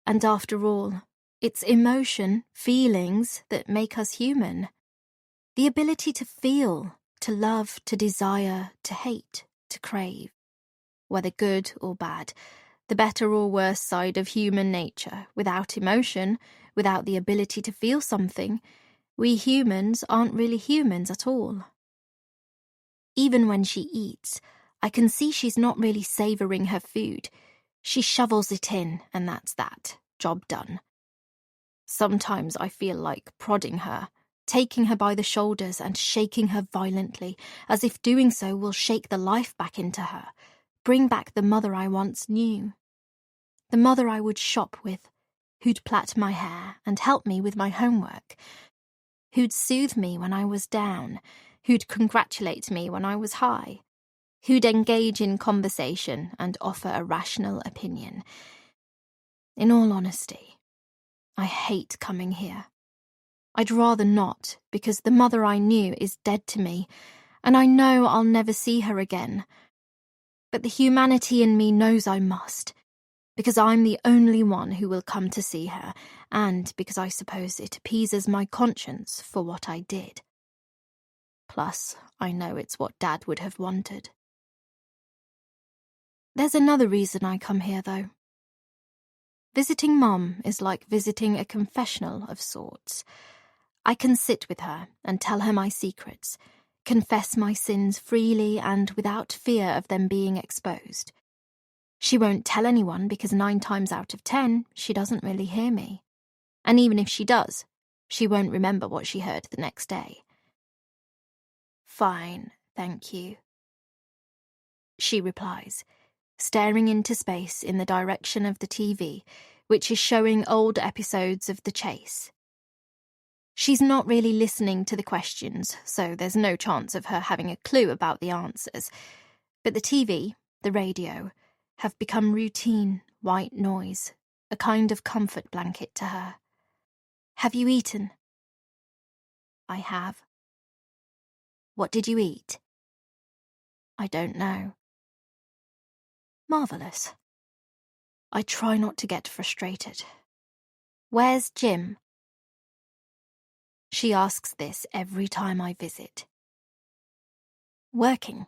And after all, it's emotion, feelings that make us human. The ability to feel, to love, to desire, to hate, to crave. Whether good or bad, the better or worse side of human nature. Without emotion, without the ability to feel something, we humans aren't really humans at all. Even when she eats, I can see she's not really savouring her food. She shovels it in, and that's that. Job done. Sometimes I feel like prodding her, taking her by the shoulders and shaking her violently, as if doing so will shake the life back into her, bring back the mother I once knew. The mother I would shop with, who'd plait my hair and help me with my homework, who'd soothe me when I was down, who'd congratulate me when I was high, who'd engage in conversation and offer a rational opinion. In all honesty, I hate coming here. I'd rather not, because the mother I knew is dead to me, and I know I'll never see her again. But the humanity in me knows I must, because I'm the only one who will come to see her, and because I suppose it appeases my conscience for what I did. Plus, I know it's what Dad would have wanted. There's another reason I come here, though. Visiting Mum is like visiting a confessional of sorts. I can sit with her and tell her my secrets, confess my sins freely and without fear of them being exposed. She won't tell anyone because 9 times out of 10, she doesn't really hear me. And even if she does, she won't remember what she heard the next day. Fine, thank you, she replies, staring into space in the direction of the TV, which is showing old episodes of The Chase. She's not really listening to the questions, so there's no chance of her having a clue about the answers. But the TV, the radio, have become routine, white noise, a kind of comfort blanket to her. Have you eaten? I have. What did you eat? I don't know. Marvellous. I try not to get frustrated. Where's Jim? She asks this every time I visit. Working,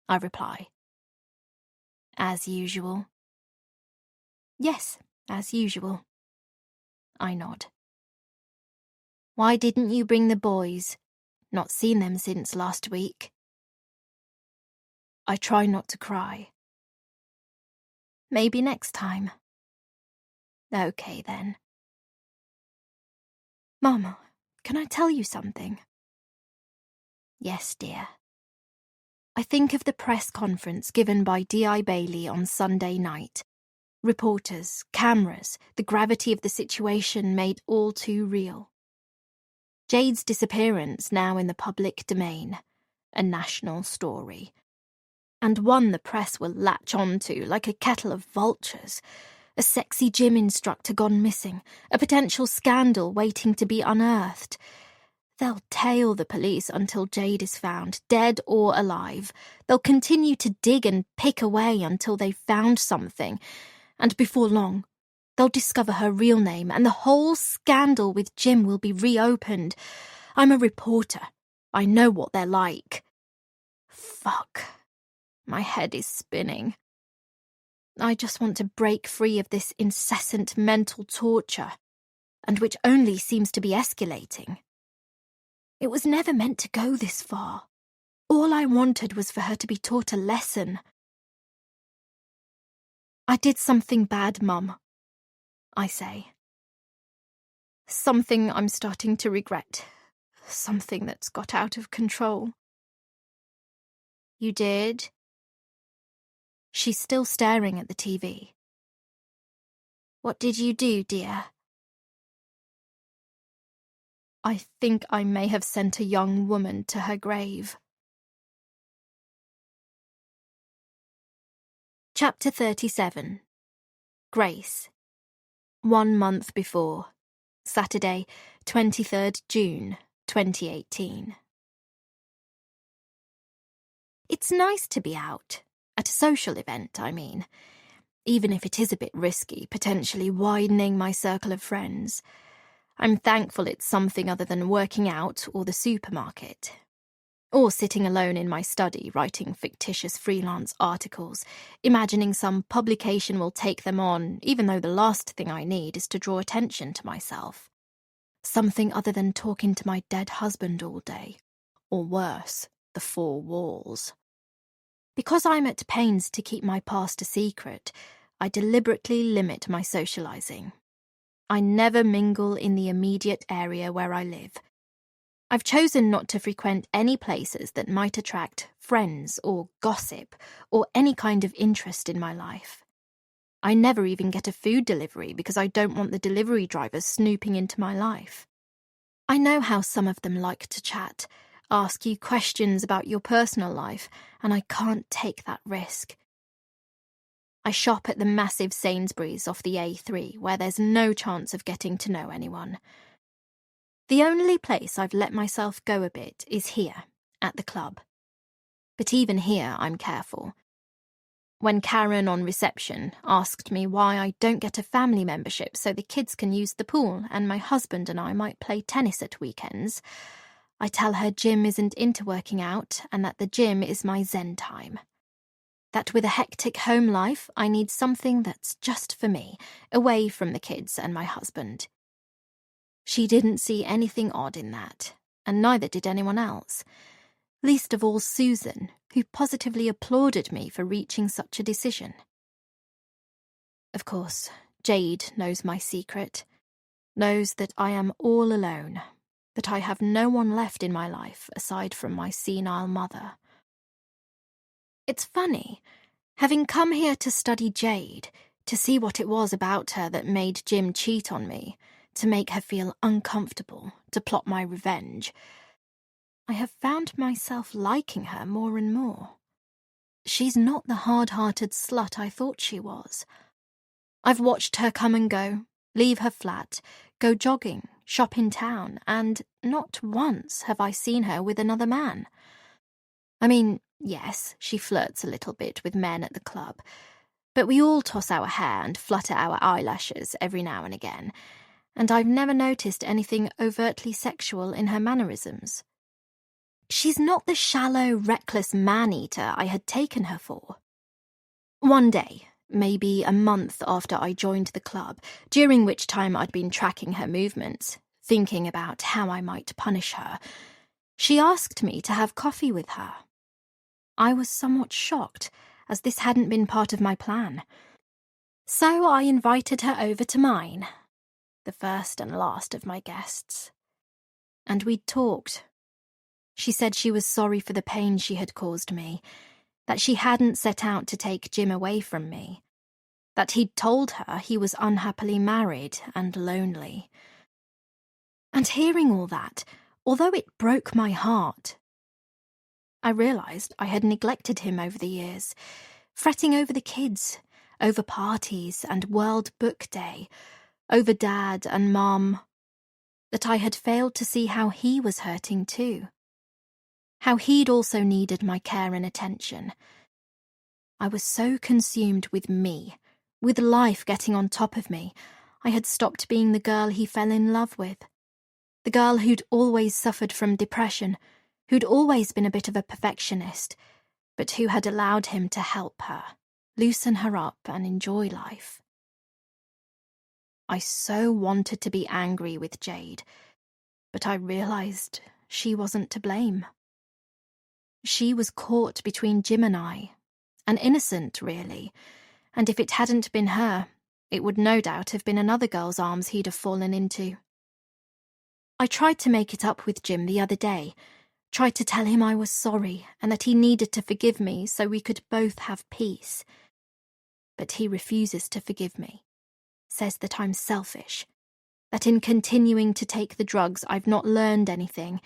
I reply. As usual. Yes, as usual. I nod. Why didn't you bring the boys? Not seen them since last week. I try not to cry. Maybe next time. Okay, then. Mama, can I tell you something? Yes, dear. I think of the press conference given by D.I. Bailey on Sunday night. Reporters, cameras, the gravity of the situation made all too real. Jade's disappearance now in the public domain, a national story. And one the press will latch onto like a kettle of vultures. A sexy gym instructor gone missing, a potential scandal waiting to be unearthed. They'll tail the police until Jade is found, dead or alive. They'll continue to dig and pick away until they've found something. And before long, they'll discover her real name and the whole scandal with Jim will be reopened. I'm a reporter. I know what they're like. Fuck. My head is spinning. I just want to break free of this incessant mental torture, and which only seems to be escalating. It was never meant to go this far. All I wanted was for her to be taught a lesson. I did something bad, Mum, I say. Something I'm starting to regret. Something that's got out of control. You did? She's still staring at the TV. What did you do, dear? I think I may have sent a young woman to her grave. Chapter 37. Grace. 1 month before. Saturday, 23rd June, 2018. It's nice to be out. At a social event, I mean. Even if it is a bit risky, potentially widening my circle of friends. I'm thankful it's something other than working out or the supermarket. Or sitting alone in my study writing fictitious freelance articles, imagining some publication will take them on, even though the last thing I need is to draw attention to myself. Something other than talking to my dead husband all day. Or worse, the 4 walls. Because I'm at pains to keep my past a secret, I deliberately limit my socializing. I never mingle in the immediate area where I live. I've chosen not to frequent any places that might attract friends or gossip or any kind of interest in my life. I never even get a food delivery because I don't want the delivery drivers snooping into my life. I know how some of them like to chat, ask you questions about your personal life, and I can't take that risk. I shop at the massive Sainsbury's off the A3 where there's no chance of getting to know anyone. The only place I've let myself go a bit is here, at the club. But even here, I'm careful. When Karen on reception asked me why I don't get a family membership so the kids can use the pool and my husband and I might play tennis at weekends, I tell her gym isn't into working out and that the gym is my zen time. That with a hectic home life, I need something that's just for me, away from the kids and my husband. She didn't see anything odd in that, and neither did anyone else. Least of all Susan, who positively applauded me for reaching such a decision. Of course, Jade knows my secret, knows that I am all alone, that I have no one left in my life aside from my senile mother. It's funny, having come here to study Jade, to see what it was about her that made Jim cheat on me, to make her feel uncomfortable, to plot my revenge, I have found myself liking her more and more. She's not the hard-hearted slut I thought she was. I've watched her come and go, leave her flat, go jogging, shop in town, and not once have I seen her with another man. I mean, yes, she flirts a little bit with men at the club, but we all toss our hair and flutter our eyelashes every now and again, and I've never noticed anything overtly sexual in her mannerisms. She's not the shallow, reckless man-eater I had taken her for. One day, maybe a month after I joined the club, during which time I'd been tracking her movements, thinking about how I might punish her, she asked me to have coffee with her. I was somewhat shocked, as this hadn't been part of my plan. So I invited her over to mine, the first and last of my guests. And we'd talked. She said she was sorry for the pain she had caused me, that she hadn't set out to take Jim away from me, that he'd told her he was unhappily married and lonely. And hearing all that, although it broke my heart, I realised I had neglected him over the years, fretting over the kids, over parties and World Book Day, over Dad and Mum, that I had failed to see how he was hurting too, how he'd also needed my care and attention. I was so consumed with me, with life getting on top of me, I had stopped being the girl he fell in love with, the girl who'd always suffered from depression, who'd always been a bit of a perfectionist, but who had allowed him to help her, loosen her up and enjoy life. I so wanted to be angry with Jade, but I realised she wasn't to blame. She was caught between Jim and I, an innocent, really, and if it hadn't been her, it would no doubt have been another girl's arms he'd have fallen into. I tried to make it up with Jim the other day, tried to tell him I was sorry and that he needed to forgive me so we could both have peace. But he refuses to forgive me, says that I'm selfish, that in continuing to take the drugs I've not learned anything,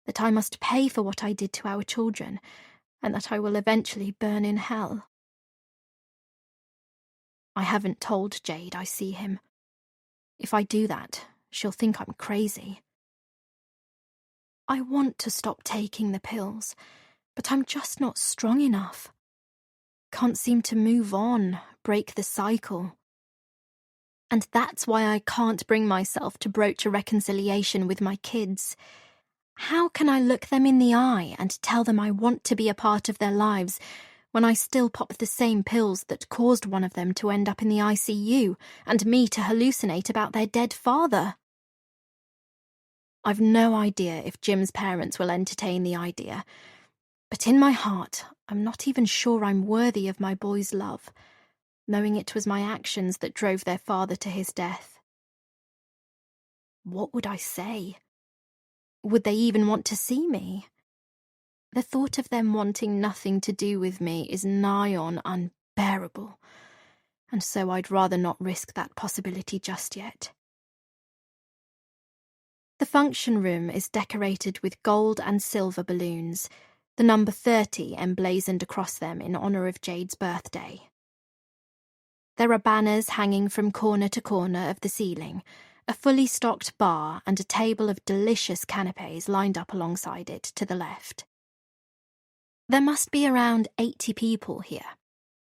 that I must pay for what I did to our children, and that I will eventually burn in hell. I haven't told Jade I see him. If I do that, she'll think I'm crazy. I want to stop taking the pills, but I'm just not strong enough. Can't seem to move on, break the cycle. And that's why I can't bring myself to broach a reconciliation with my kids. How can I look them in the eye and tell them I want to be a part of their lives when I still pop the same pills that caused one of them to end up in the ICU and me to hallucinate about their dead father? I've no idea if Jim's parents will entertain the idea, but in my heart, I'm not even sure I'm worthy of my boy's love, knowing it was my actions that drove their father to his death. What would I say? Would they even want to see me? The thought of them wanting nothing to do with me is nigh on unbearable, and so I'd rather not risk that possibility just yet. The function room is decorated with gold and silver balloons, the number 30 emblazoned across them in honour of Jade's birthday. There are banners hanging from corner to corner of the ceiling, a fully stocked bar and a table of delicious canapes lined up alongside it to the left. There must be around 80 people here.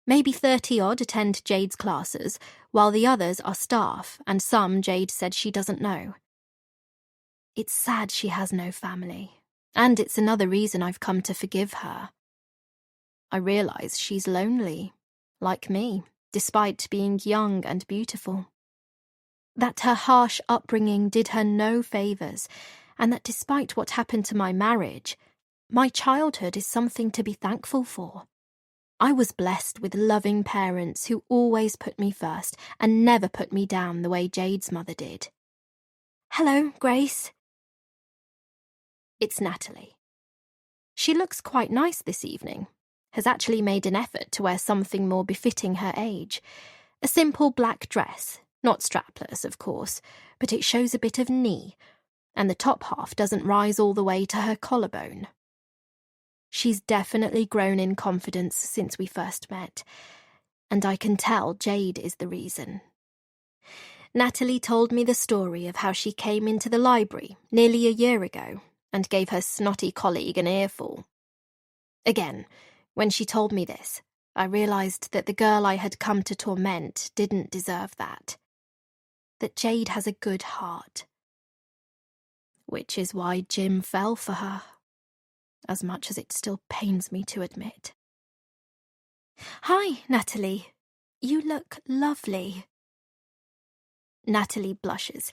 Maybe 30-odd attend Jade's classes, while the others are staff, and some Jade said she doesn't know. It's sad she has no family, and it's another reason I've come to forgive her. I realise she's lonely, like me, despite being young and beautiful. That her harsh upbringing did her no favours, and that despite what happened to my marriage, my childhood is something to be thankful for. I was blessed with loving parents who always put me first and never put me down the way Jade's mother did. Hello, Grace. It's Natalie. She looks quite nice this evening, has actually made an effort to wear something more befitting her age. A simple black dress, not strapless, of course, but it shows a bit of knee, and the top half doesn't rise all the way to her collarbone. She's definitely grown in confidence since we first met, and I can tell Jade is the reason. Natalie told me the story of how she came into the library nearly a year ago and gave her snotty colleague an earful. Again, when she told me this, I realised that the girl I had come to torment didn't deserve that. That Jade has a good heart. Which is why Jim fell for her, as much as it still pains me to admit. Hi, Natalie. You look lovely. Natalie blushes,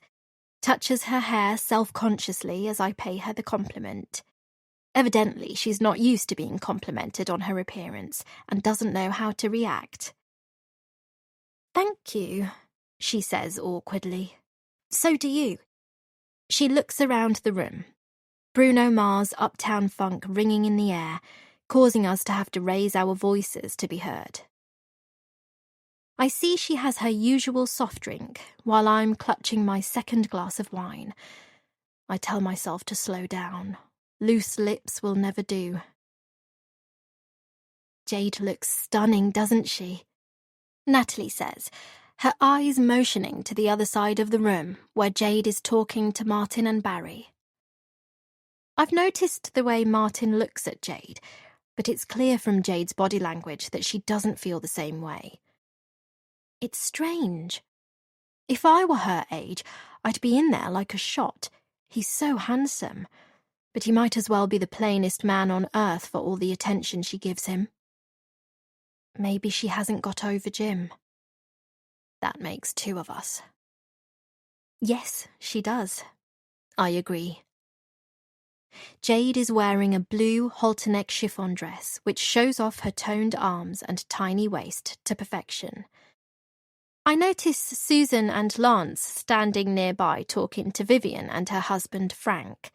touches her hair self-consciously as I pay her the compliment. Evidently, she's not used to being complimented on her appearance and doesn't know how to react. Thank you, she says awkwardly. So do you. She looks around the room. Bruno Mars' Uptown Funk ringing in the air, causing us to have to raise our voices to be heard. I see she has her usual soft drink, while I'm clutching my second glass of wine. I tell myself to slow down. Loose lips will never do. Jade looks stunning, doesn't she? Natalie says, her eyes motioning to the other side of the room, where Jade is talking to Martin and Barry. I've noticed the way Martin looks at Jade, but it's clear from Jade's body language that she doesn't feel the same way. It's strange. If I were her age, I'd be in there like a shot. He's so handsome, but he might as well be the plainest man on earth for all the attention she gives him. Maybe she hasn't got over Jim. That makes two of us. Yes, she does. I agree. Jade is wearing a blue halter-neck chiffon dress which shows off her toned arms and tiny waist to perfection. I notice Susan and Lance standing nearby talking to Vivian and her husband Frank.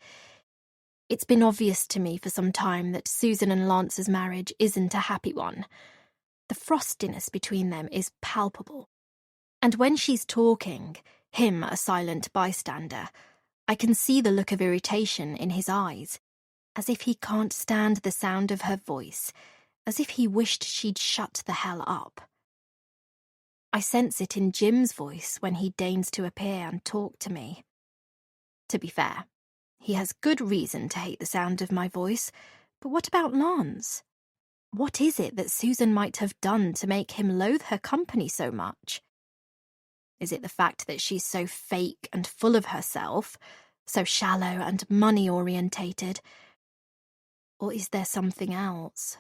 It's been obvious to me for some time that Susan and Lance's marriage isn't a happy one. The frostiness between them is palpable. And when she's talking, him a silent bystander, I can see the look of irritation in his eyes, as if he can't stand the sound of her voice, as if he wished she'd shut the hell up. I sense it in Jim's voice when he deigns to appear and talk to me. To be fair, he has good reason to hate the sound of my voice, but what about Lance? What is it that Susan might have done to make him loathe her company so much? Is it the fact that she's so fake and full of herself, so shallow and money-orientated? Or is there something else?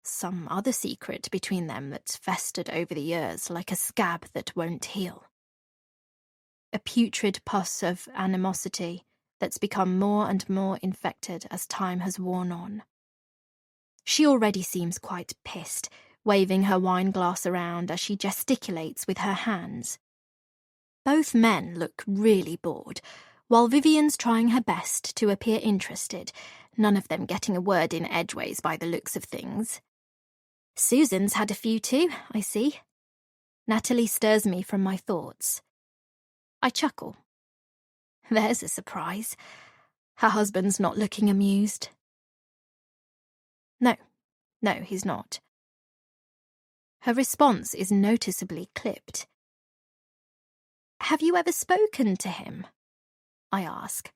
Some other secret between them that's festered over the years like a scab that won't heal? A putrid pus of animosity that's become more and more infected as time has worn on. She already seems quite pissed, waving her wine glass around as she gesticulates with her hands. Both men look really bored, while Vivian's trying her best to appear interested, none of them getting a word in edgeways by the looks of things. Susan's had a few too, I see. Natalie stirs me from my thoughts. I chuckle. There's a surprise. Her husband's not looking amused. No, he's not. Her response is noticeably clipped. Have you ever spoken to him? I ask.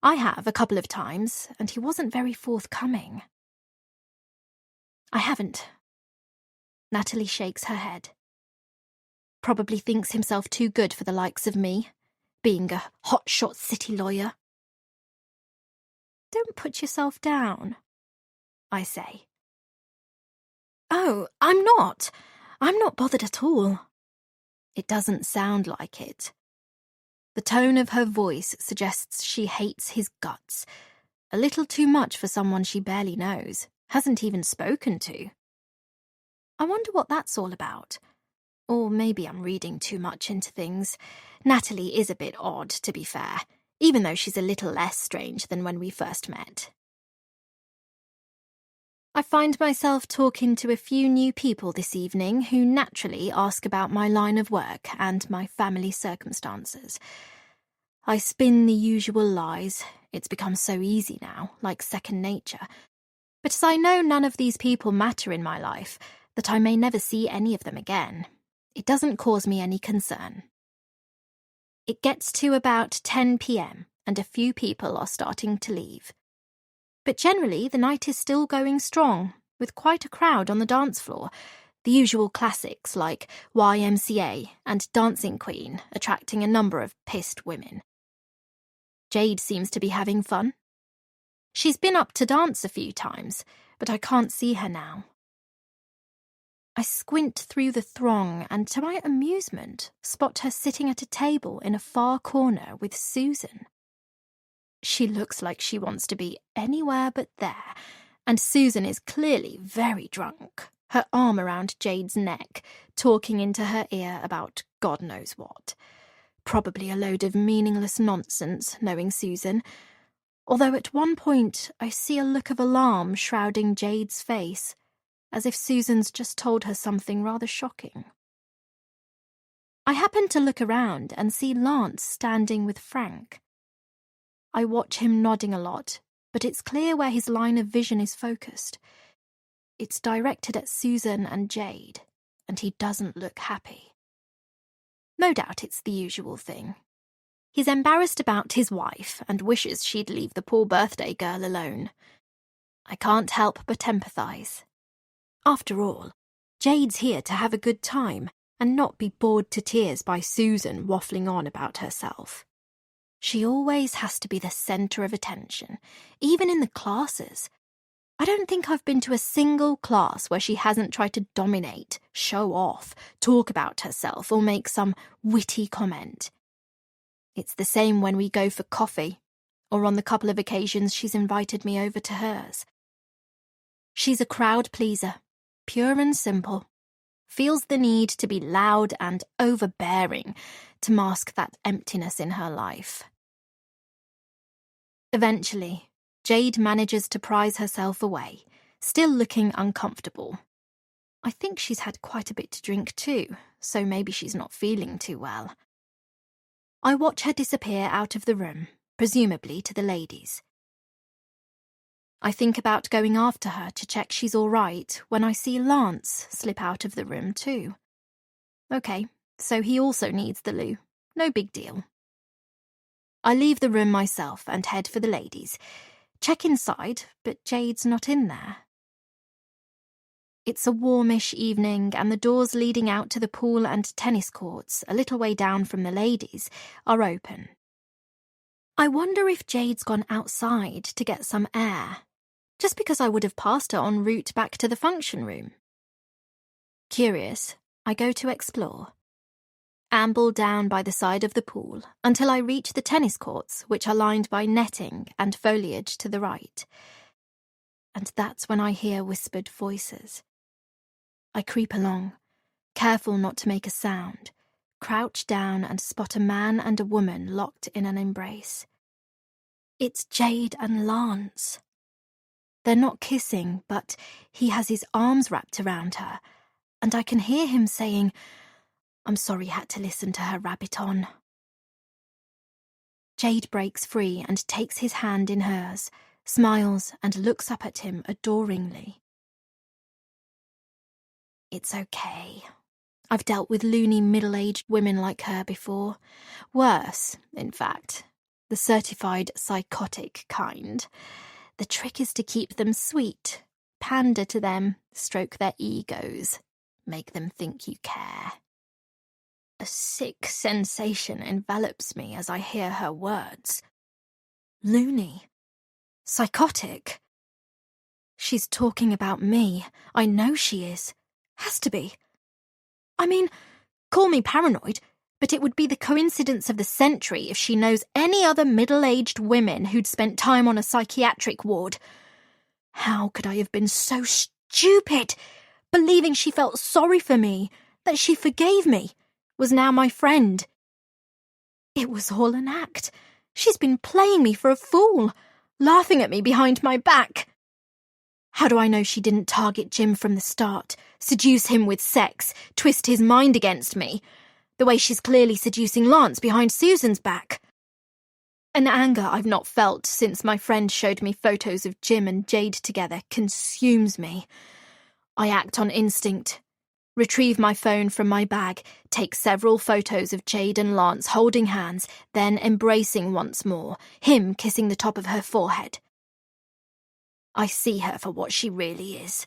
I have a couple of times, and he wasn't very forthcoming. I haven't. Natalie shakes her head. Probably thinks himself too good for the likes of me, being a hotshot city lawyer. Don't put yourself down, I say. Oh, I'm not. I'm not bothered at all. It doesn't sound like it. The tone of her voice suggests she hates his guts, a little too much for someone she barely knows, hasn't even spoken to. I wonder what that's all about. Or maybe I'm reading too much into things. Natalie is a bit odd, to be fair, even though she's a little less strange than when we first met. I find myself talking to a few new people this evening who naturally ask about my line of work and my family circumstances. I spin the usual lies. It's become so easy now, like second nature. But as I know none of these people matter in my life, that I may never see any of them again, it doesn't cause me any concern. It gets to about 10 p.m. and a few people are starting to leave. But generally, the night is still going strong, with quite a crowd on the dance floor, the usual classics like YMCA and Dancing Queen attracting a number of pissed women. Jade seems to be having fun. She's been up to dance a few times, but I can't see her now. I squint through the throng and, to my amusement, spot her sitting at a table in a far corner with Susan. She looks like she wants to be anywhere but there, and Susan is clearly very drunk, her arm around Jade's neck, talking into her ear about God knows what. Probably a load of meaningless nonsense, knowing Susan, although at one point I see a look of alarm shrouding Jade's face, as if Susan's just told her something rather shocking. I happen to look around and see Lance standing with Frank. I watch him nodding a lot, but it's clear where his line of vision is focused. It's directed at Susan and Jade, and he doesn't look happy. No doubt it's the usual thing. He's embarrassed about his wife and wishes she'd leave the poor birthday girl alone. I can't help but empathise. After all, Jade's here to have a good time and not be bored to tears by Susan waffling on about herself. She always has to be the centre of attention, even in the classes. I don't think I've been to a single class where she hasn't tried to dominate, show off, talk about herself, or make some witty comment. It's the same when we go for coffee. or on the couple of occasions she's invited me over to hers. She's a crowd pleaser, pure and simple. Feels the need to be loud and overbearing to mask that emptiness in her life. Eventually, Jade manages to prise herself away, still looking uncomfortable. I think she's had quite a bit to drink too, so maybe she's not feeling too well. I watch her disappear out of the room, presumably to the ladies. I think about going after her to check she's all right when I see Lance slip out of the room too. Okay, so he also needs the loo. No big deal. I leave the room myself and head for the ladies. Check inside, but Jade's not in there. It's a warmish evening and the doors leading out to the pool and tennis courts, a little way down from the ladies, are open. I wonder if Jade's gone outside to get some air, just because I would have passed her en route back to the function room. Curious, I go to explore. Amble down by the side of the pool until I reach the tennis courts, which are lined by netting and foliage to the right. And that's when I hear whispered voices. I creep along, careful not to make a sound, crouch down and spot a man and a woman locked in an embrace. It's Jade and Lance. They're not kissing, but he has his arms wrapped around her, and I can hear him saying, "I'm sorry you had to listen to her rabbit on." Jade breaks free and takes his hand in hers, smiles and looks up at him adoringly. It's okay. I've dealt with loony middle-aged women like her before. Worse, in fact. The certified psychotic kind. The trick is to keep them sweet, pander to them, stroke their egos, make them think you care. A sick sensation envelops me as I hear her words. Loony. Psychotic. She's talking about me. I know she is. Has to be. I mean, call me paranoid, but it would be the coincidence of the century if she knows any other middle-aged women who'd spent time on a psychiatric ward. How could I have been so stupid, believing she felt sorry for me, that she forgave me, was now my friend? It was all an act. She's been playing me for a fool, laughing at me behind my back. How do I know she didn't target Jim from the start, seduce him with sex, twist his mind against me, the way she's clearly seducing Lance behind Susan's back? An anger I've not felt since my friend showed me photos of Jim and Jade together consumes me. I act on instinct, retrieve my phone from my bag, take several photos of Jade and Lance holding hands, then embracing once more, him kissing the top of her forehead. I see her for what she really is.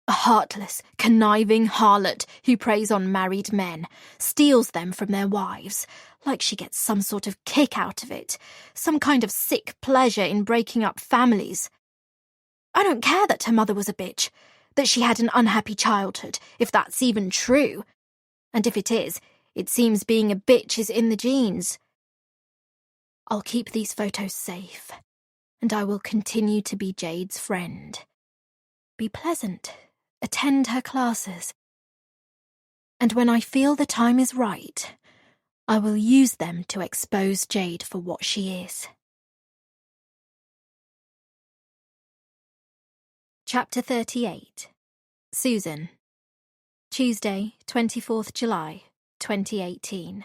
A heartless, conniving harlot who preys on married men, steals them from their wives, like she gets some sort of kick out of it, some kind of sick pleasure in breaking up families. I don't care that her mother was a bitch, that she had an unhappy childhood, if that's even true. And if it is, it seems being a bitch is in the genes. I'll keep these photos safe, and I will continue to be Jade's friend. Be pleasant, attend her classes. And when I feel the time is right, I will use them to expose Jade for what she is. Chapter 38. Susan. Tuesday, 24th July, 2018.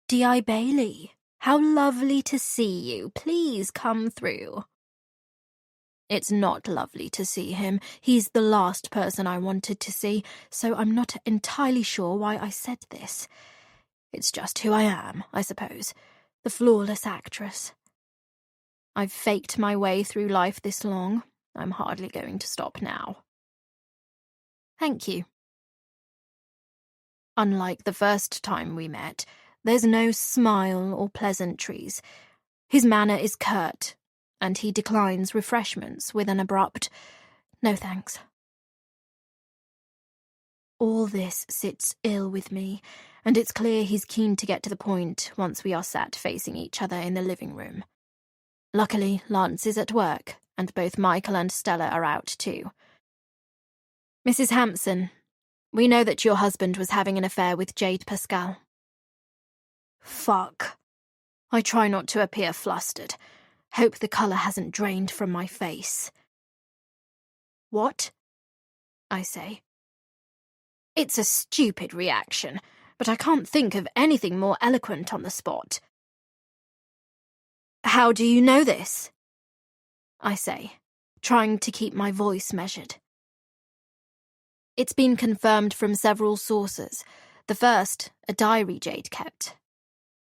D.I. Bailey, how lovely to see you. Please come through. It's not lovely to see him. He's the last person I wanted to see, so I'm not entirely sure why I said this. It's just who I am, I suppose. The flawless actress. I've faked my way through life this long. I'm hardly going to stop now. Thank you. Unlike the first time we met, there's no smile or pleasantries. His manner is curt, and he declines refreshments with an abrupt, "No thanks." All this sits ill with me, and it's clear he's keen to get to the point once we are sat facing each other in the living room. Luckily, Lance is at work, and both Michael and Stella are out too. Mrs. Hampson, we know that your husband was having an affair with Jade Pascal. Fuck. I try not to appear flustered. Hope the colour hasn't drained from my face. What? I say. It's a stupid reaction, but I can't think of anything more eloquent on the spot. How do you know this? I say, trying to keep my voice measured. It's been confirmed from several sources. The first, a diary Jade kept.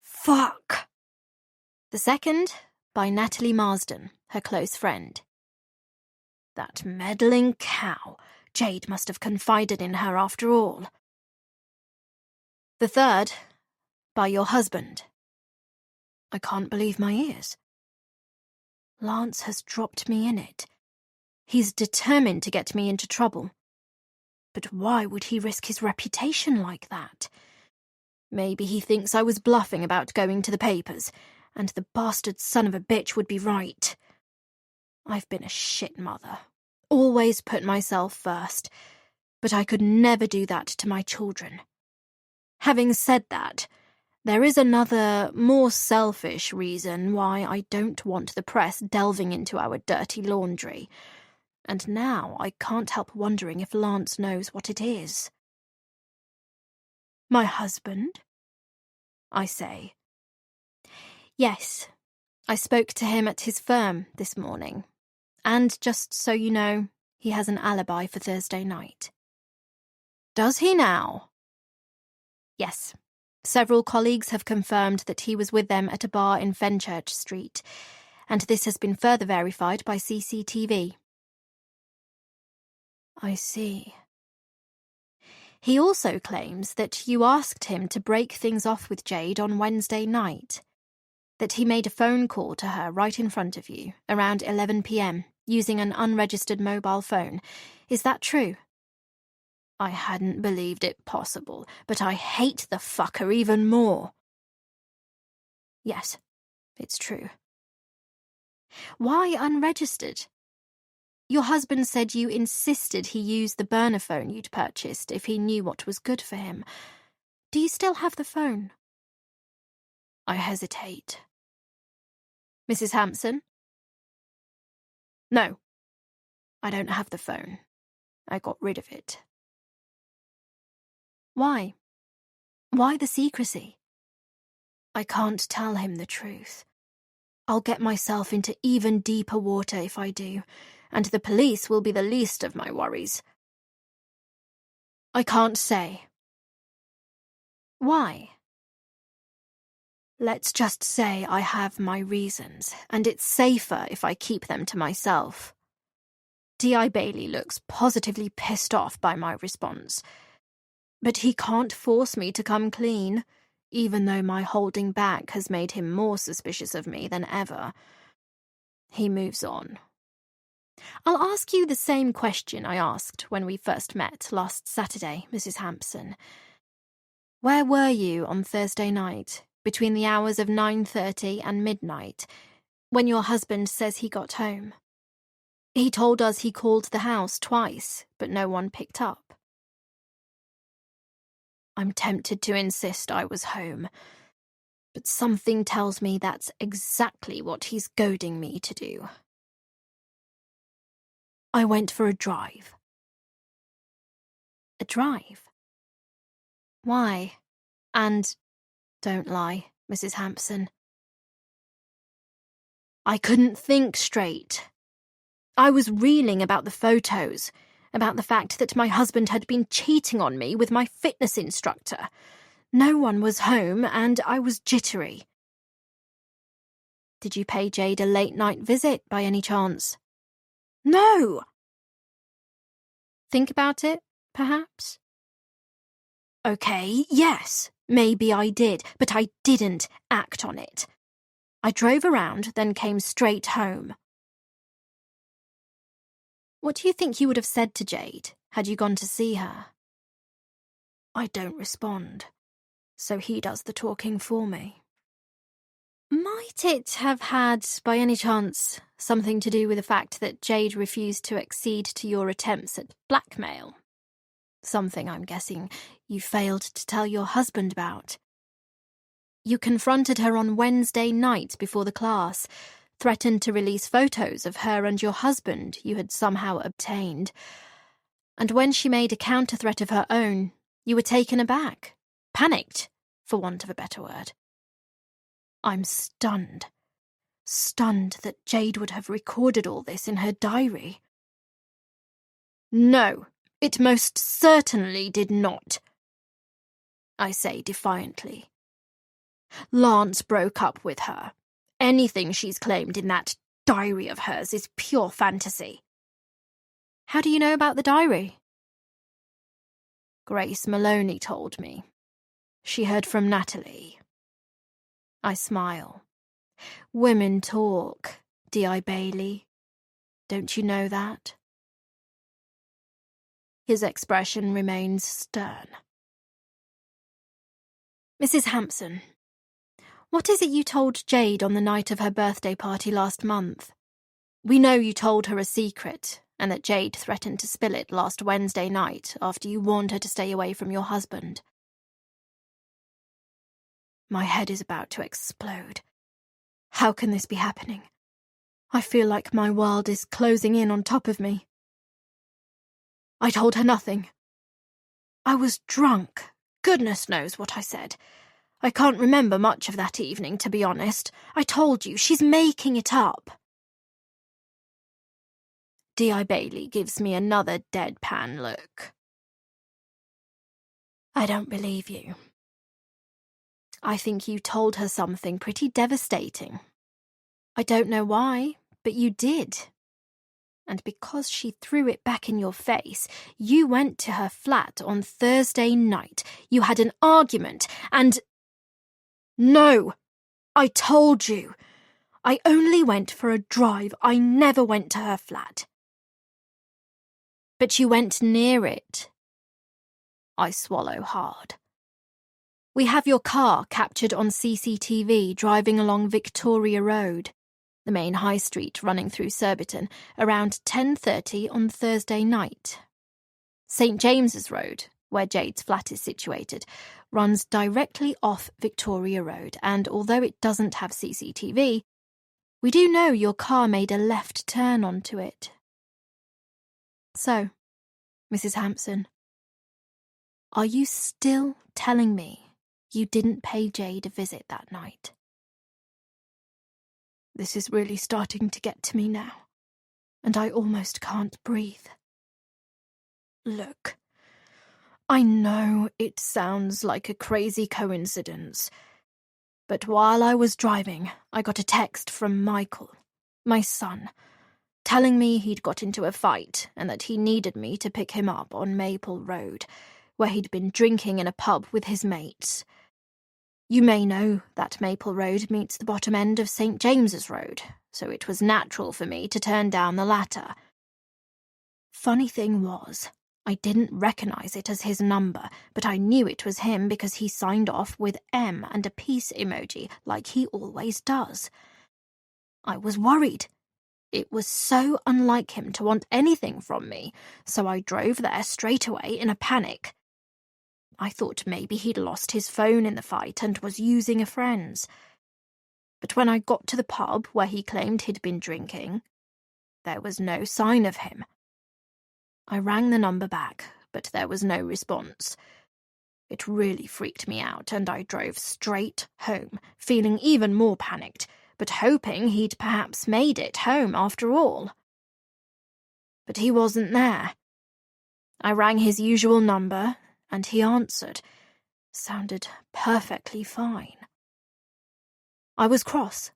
Fuck! The second, by Natalie Marsden, her close friend. That meddling cow. Jade must have confided in her after all. The third, by your husband. I can't believe my ears. Lance has dropped me in it. He's determined to get me into trouble. But why would he risk his reputation like that? Maybe he thinks I was bluffing about going to the papers, and the bastard son of a bitch would be right. I've been a shit mother. Always put myself first, but I could never do that to my children. Having said that, there is another, more selfish reason why I don't want the press delving into our dirty laundry. And now I can't help wondering if Lance knows what it is. My husband? I say. Yes, I spoke to him at his firm this morning. And just so you know, he has an alibi for Thursday night. Does he now? Yes. Several colleagues have confirmed that he was with them at a bar in Fenchurch Street, and this has been further verified by CCTV. I see. He also claims that you asked him to break things off with Jade on Wednesday night, that he made a phone call to her right in front of you, around 11 p.m, using an unregistered mobile phone. Is that true? I hadn't believed it possible, but I hate the fucker even more. Yes, it's true. Why unregistered? Your husband said you insisted he use the burner phone you'd purchased if he knew what was good for him. Do you still have the phone? I hesitate. Mrs. Hampson? No, I don't have the phone. I got rid of it. Why? Why the secrecy? I can't tell him the truth. I'll get myself into even deeper water if I do, and the police will be the least of my worries. I can't say. Why? Let's just say I have my reasons, and it's safer if I keep them to myself. D.I. Bailey looks positively pissed off by my response. But he can't force me to come clean, even though my holding back has made him more suspicious of me than ever. He moves on. I'll ask you the same question I asked when we first met last Saturday, Mrs. Hampson. Where were you on Thursday night, between the hours of 9:30 and midnight, when your husband says he got home? He told us he called the house twice, but no one picked up. I'm tempted to insist I was home, but something tells me that's exactly what he's goading me to do. I went for a drive. A drive? Why? And don't lie, Mrs. Hampson. I couldn't think straight. I was reeling about the photos, about the fact that my husband had been cheating on me with my fitness instructor. No one was home, and I was jittery. Did you pay Jade a late-night visit, by any chance? No! Think about it, perhaps? Okay, yes, maybe I did, but I didn't act on it. I drove around, then came straight home. What do you think you would have said to Jade, had you gone to see her? I don't respond. so he does the talking for me. Might it have had, by any chance, something to do with the fact that Jade refused to accede to your attempts at blackmail? Something, I'm guessing, you failed to tell your husband about. You confronted her on Wednesday night before the class, threatened to release photos of her and your husband you had somehow obtained. And when she made a counter-threat of her own, you were taken aback, panicked, for want of a better word. I'm stunned that Jade would have recorded all this in her diary. No, it most certainly did not, I say defiantly. Lance broke up with her. Anything she's claimed in that diary of hers is pure fantasy. How do you know about the diary? Grace Maloney told me. She heard from Natalie. I smile. Women talk, D.I. Bailey. Don't you know that? His expression remains stern. Mrs. Hampson, what is it you told Jade on the night of her birthday party last month? We know you told her a secret, and that Jade threatened to spill it last Wednesday night after you warned her to stay away from your husband. My head is about to explode. How can this be happening? I feel like my world is closing in on top of me. I told her nothing. I was drunk. Goodness knows what I said. I can't remember much of that evening, to be honest. I told you, she's making it up. D.I. Bailey gives me another deadpan look. I don't believe you. I think you told her something pretty devastating. I don't know why, but you did. And because she threw it back in your face, you went to her flat on Thursday night. You had an argument, and... No! I told you! I only went for a drive. I never went to her flat. But you went near it. I swallow hard. We have your car captured on CCTV driving along Victoria Road, the main high street running through Surbiton, around 10:30 on Thursday night. St. James's Road, where Jade's flat is situated, runs directly off Victoria Road, and although it doesn't have CCTV, we do know your car made a left turn onto it. So, Mrs. Hampson, are you still telling me you didn't pay Jade a visit that night? This is really starting to get to me now, and I almost can't breathe. Look, I know it sounds like a crazy coincidence, but while I was driving, I got a text from Michael, my son, telling me he'd got into a fight and that he needed me to pick him up on Maple Road, where he'd been drinking in a pub with his mates. You may know that Maple Road meets the bottom end of St. James's Road, so it was natural for me to turn down the latter. Funny thing was, I didn't recognise it as his number, but I knew it was him because he signed off with M and a peace emoji, like he always does. I was worried. It was so unlike him to want anything from me, so I drove there straight away in a panic. I thought maybe he'd lost his phone in the fight and was using a friend's. But when I got to the pub where he claimed he'd been drinking, there was no sign of him. I rang the number back, but there was no response. It really freaked me out, and I drove straight home, feeling even more panicked, but hoping he'd perhaps made it home after all. But he wasn't there. I rang his usual number, and he answered. Sounded perfectly fine. I was cross.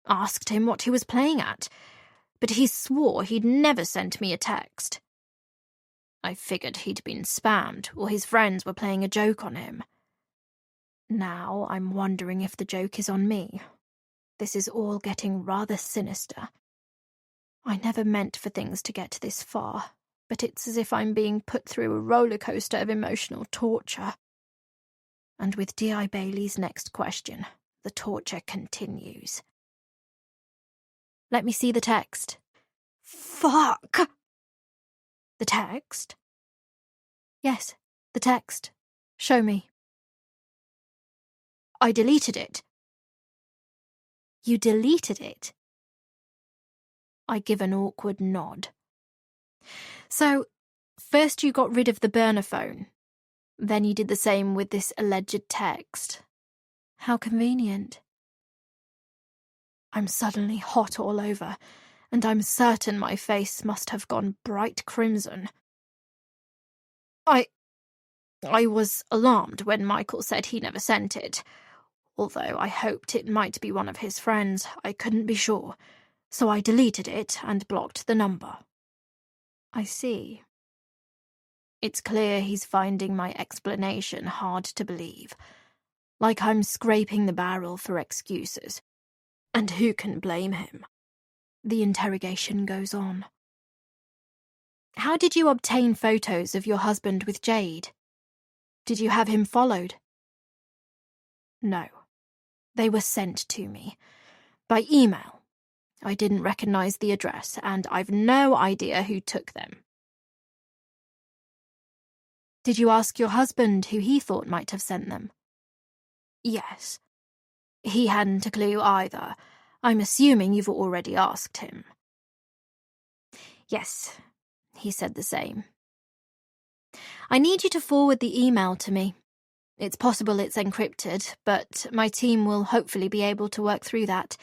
Asked him what he was playing at, but he swore he'd never sent me a text. I figured he'd been spammed, or his friends were playing a joke on him. Now I'm wondering if the joke is on me. This is all getting rather sinister. I never meant for things to get this far, but it's as if I'm being put through a roller coaster of emotional torture. And with D.I. Bailey's next question, the torture continues. Let me see the text. Fuck! The text? Yes, the text. Show me. I deleted it. You deleted it? I give an awkward nod. So, first you got rid of the burner phone. Then you did the same with this alleged text. How convenient. I'm suddenly hot all over, and I'm certain my face must have gone bright crimson. I was alarmed when Michael said he never sent it. Although I hoped it might be one of his friends, I couldn't be sure, so I deleted it and blocked the number. I see. It's clear he's finding my explanation hard to believe, like I'm scraping the barrel for excuses. And who can blame him? The interrogation goes on. How did you obtain photos of your husband with Jade? Did you have him followed? No. They were sent to me. By email. I didn't recognize the address, and I've no idea who took them. Did you ask your husband who he thought might have sent them? Yes. He hadn't a clue either. I'm assuming you've already asked him. Yes, he said the same. I need you to forward the email to me. It's possible it's encrypted, but my team will hopefully be able to work through that.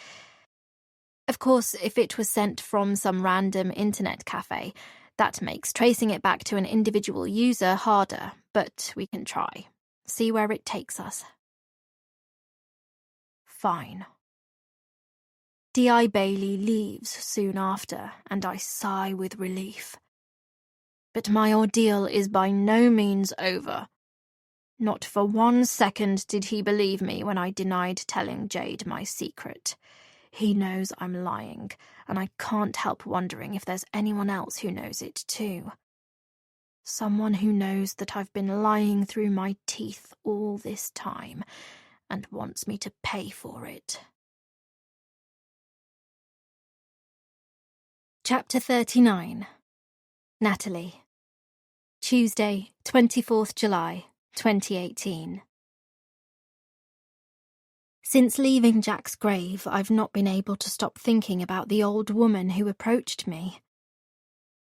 Of course, if it was sent from some random internet cafe, that makes tracing it back to an individual user harder, but we can try. See where it takes us. Fine. D.I. Bailey leaves soon after, and I sigh with relief. But my ordeal is by no means over. Not for 1 second did he believe me when I denied telling Jade my secret. He knows I'm lying, and I can't help wondering if there's anyone else who knows it too. Someone who knows that I've been lying through my teeth all this time and wants me to pay for it. Chapter 39. Natalie. Tuesday, 24th July, 2018. Since leaving Jack's grave, I've not been able to stop thinking about the old woman who approached me.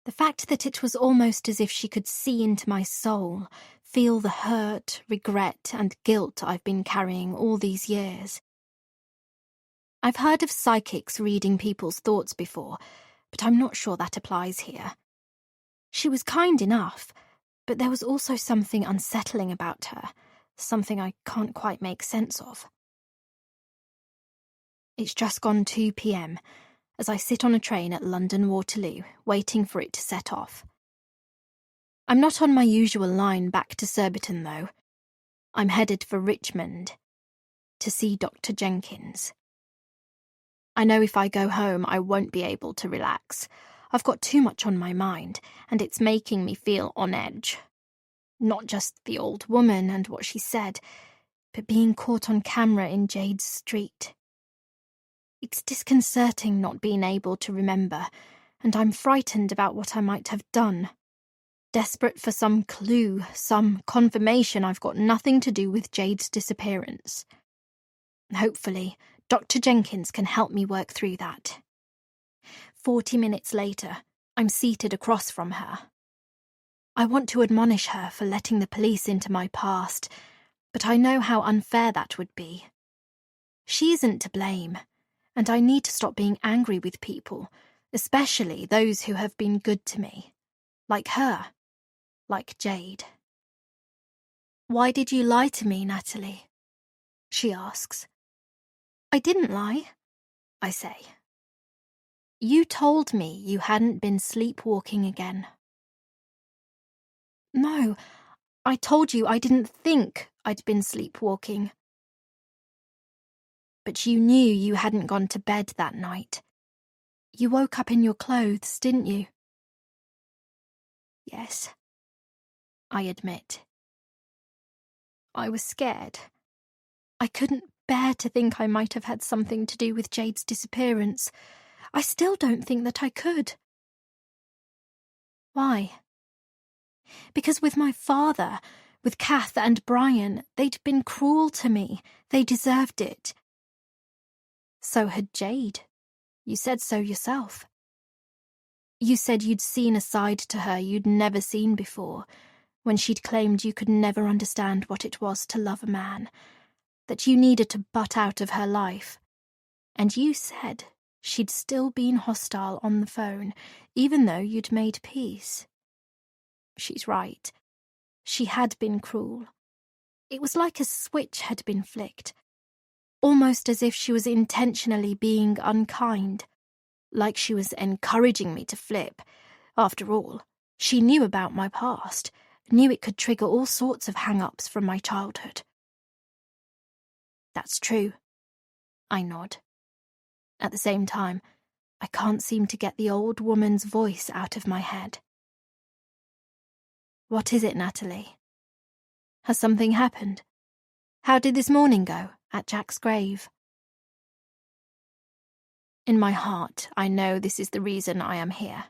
The fact that it was almost as if she could see into my soul, feel the hurt, regret, and guilt I've been carrying all these years. I've heard of psychics reading people's thoughts before, but I'm not sure that applies here. She was kind enough, but there was also something unsettling about her, something I can't quite make sense of. It's just gone 2 p.m. as I sit on a train at London Waterloo, waiting for it to set off. I'm not on my usual line back to Surbiton, though. I'm headed for Richmond to see Dr. Jenkins. I know if I go home, I won't be able to relax. I've got too much on my mind, and it's making me feel on edge. Not just the old woman and what she said, but being caught on camera in Jade's street. It's disconcerting not being able to remember, and I'm frightened about what I might have done. Desperate for some clue, some confirmation I've got nothing to do with Jade's disappearance. Hopefully, Dr. Jenkins can help me work through that. 40 minutes later, I'm seated across from her. I want to admonish her for letting the police into my past, but I know how unfair that would be. She isn't to blame, and I need to stop being angry with people, especially those who have been good to me. Like her. Like Jade. Why did you lie to me, Natalie? She asks. I didn't lie, I say. You told me you hadn't been sleepwalking again. No, I told you I didn't think I'd been sleepwalking. But you knew you hadn't gone to bed that night. You woke up in your clothes, didn't you? Yes, I admit. I was scared. I couldn't bear to think I might have had something to do with Jade's disappearance. I still don't think that I could. Why? Because with my father, with Kath and Brian, they'd been cruel to me. They deserved it. So had Jade. You said so yourself. You said you'd seen a side to her you'd never seen before, when she'd claimed you could never understand what it was to love a man, that you needed to butt out of her life. And you said she'd still been hostile on the phone, even though you'd made peace. She's right. She had been cruel. It was like a switch had been flicked, almost as if she was intentionally being unkind, like she was encouraging me to flip. After all, she knew about my past, knew it could trigger all sorts of hang-ups from my childhood. That's true. I nod. At the same time, I can't seem to get the old woman's voice out of my head. What is it, Natalie? Has something happened? How did this morning go at Jack's grave? In my heart, I know this is the reason I am here.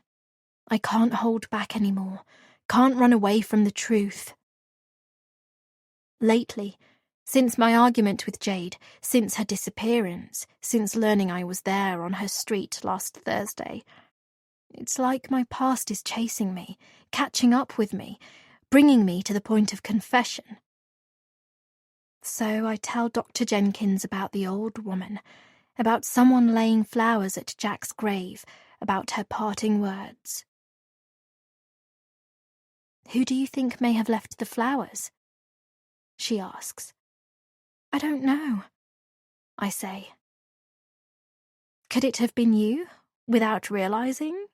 I can't hold back anymore, can't run away from the truth. Lately, since my argument with Jade, since her disappearance, since learning I was there on her street last Thursday, it's like my past is chasing me, catching up with me, bringing me to the point of confession. So I tell Dr. Jenkins about the old woman, about someone laying flowers at Jack's grave, about her parting words. Who do you think may have left the flowers? She asks. I don't know, I say. Could it have been you, without realizing?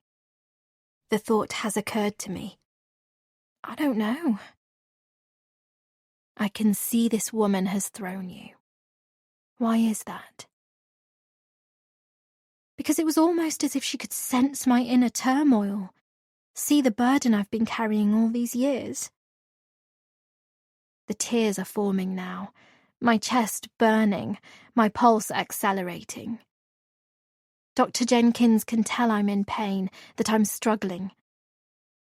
The thought has occurred to me. I don't know. I can see this woman has thrown you. Why is that? Because it was almost as if she could sense my inner turmoil, see the burden I've been carrying all these years. The tears are forming now, my chest burning, my pulse accelerating. Dr. Jenkins can tell I'm in pain, that I'm struggling.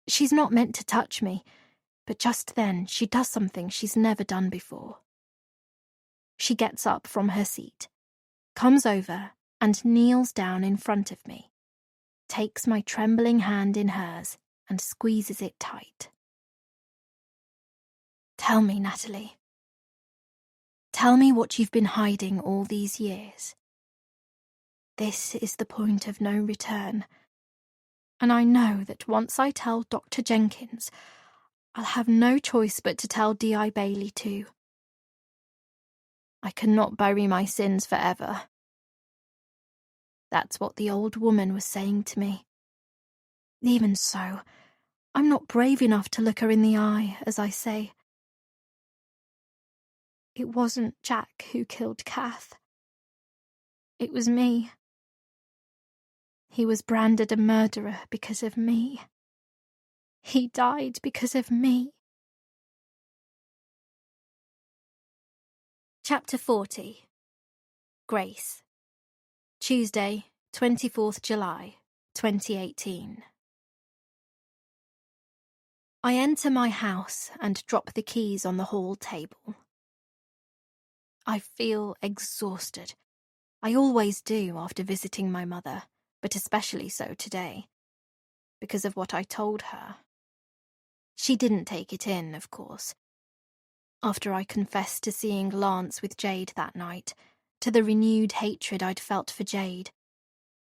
She's not meant to touch me, but just then she does something she's never done before. She gets up from her seat, comes over and kneels down in front of me, takes my trembling hand in hers and squeezes it tight. Tell me, Natalie. Tell me what you've been hiding all these years. This is the point of no return, and I know that once I tell Dr. Jenkins, I'll have no choice but to tell D.I. Bailey too. I cannot bury my sins forever. That's what the old woman was saying to me. Even so, I'm not brave enough to look her in the eye as I say, it wasn't Jack who killed Kath. It was me. He was branded a murderer because of me. He died because of me. Chapter 40. Grace. Tuesday, 24th July, 2018. I enter my house and drop the keys on the hall table. I feel exhausted. I always do after visiting my mother, but especially so today, because of what I told her. She didn't take it in, of course. After I confessed to seeing Lance with Jade that night, to the renewed hatred I'd felt for Jade,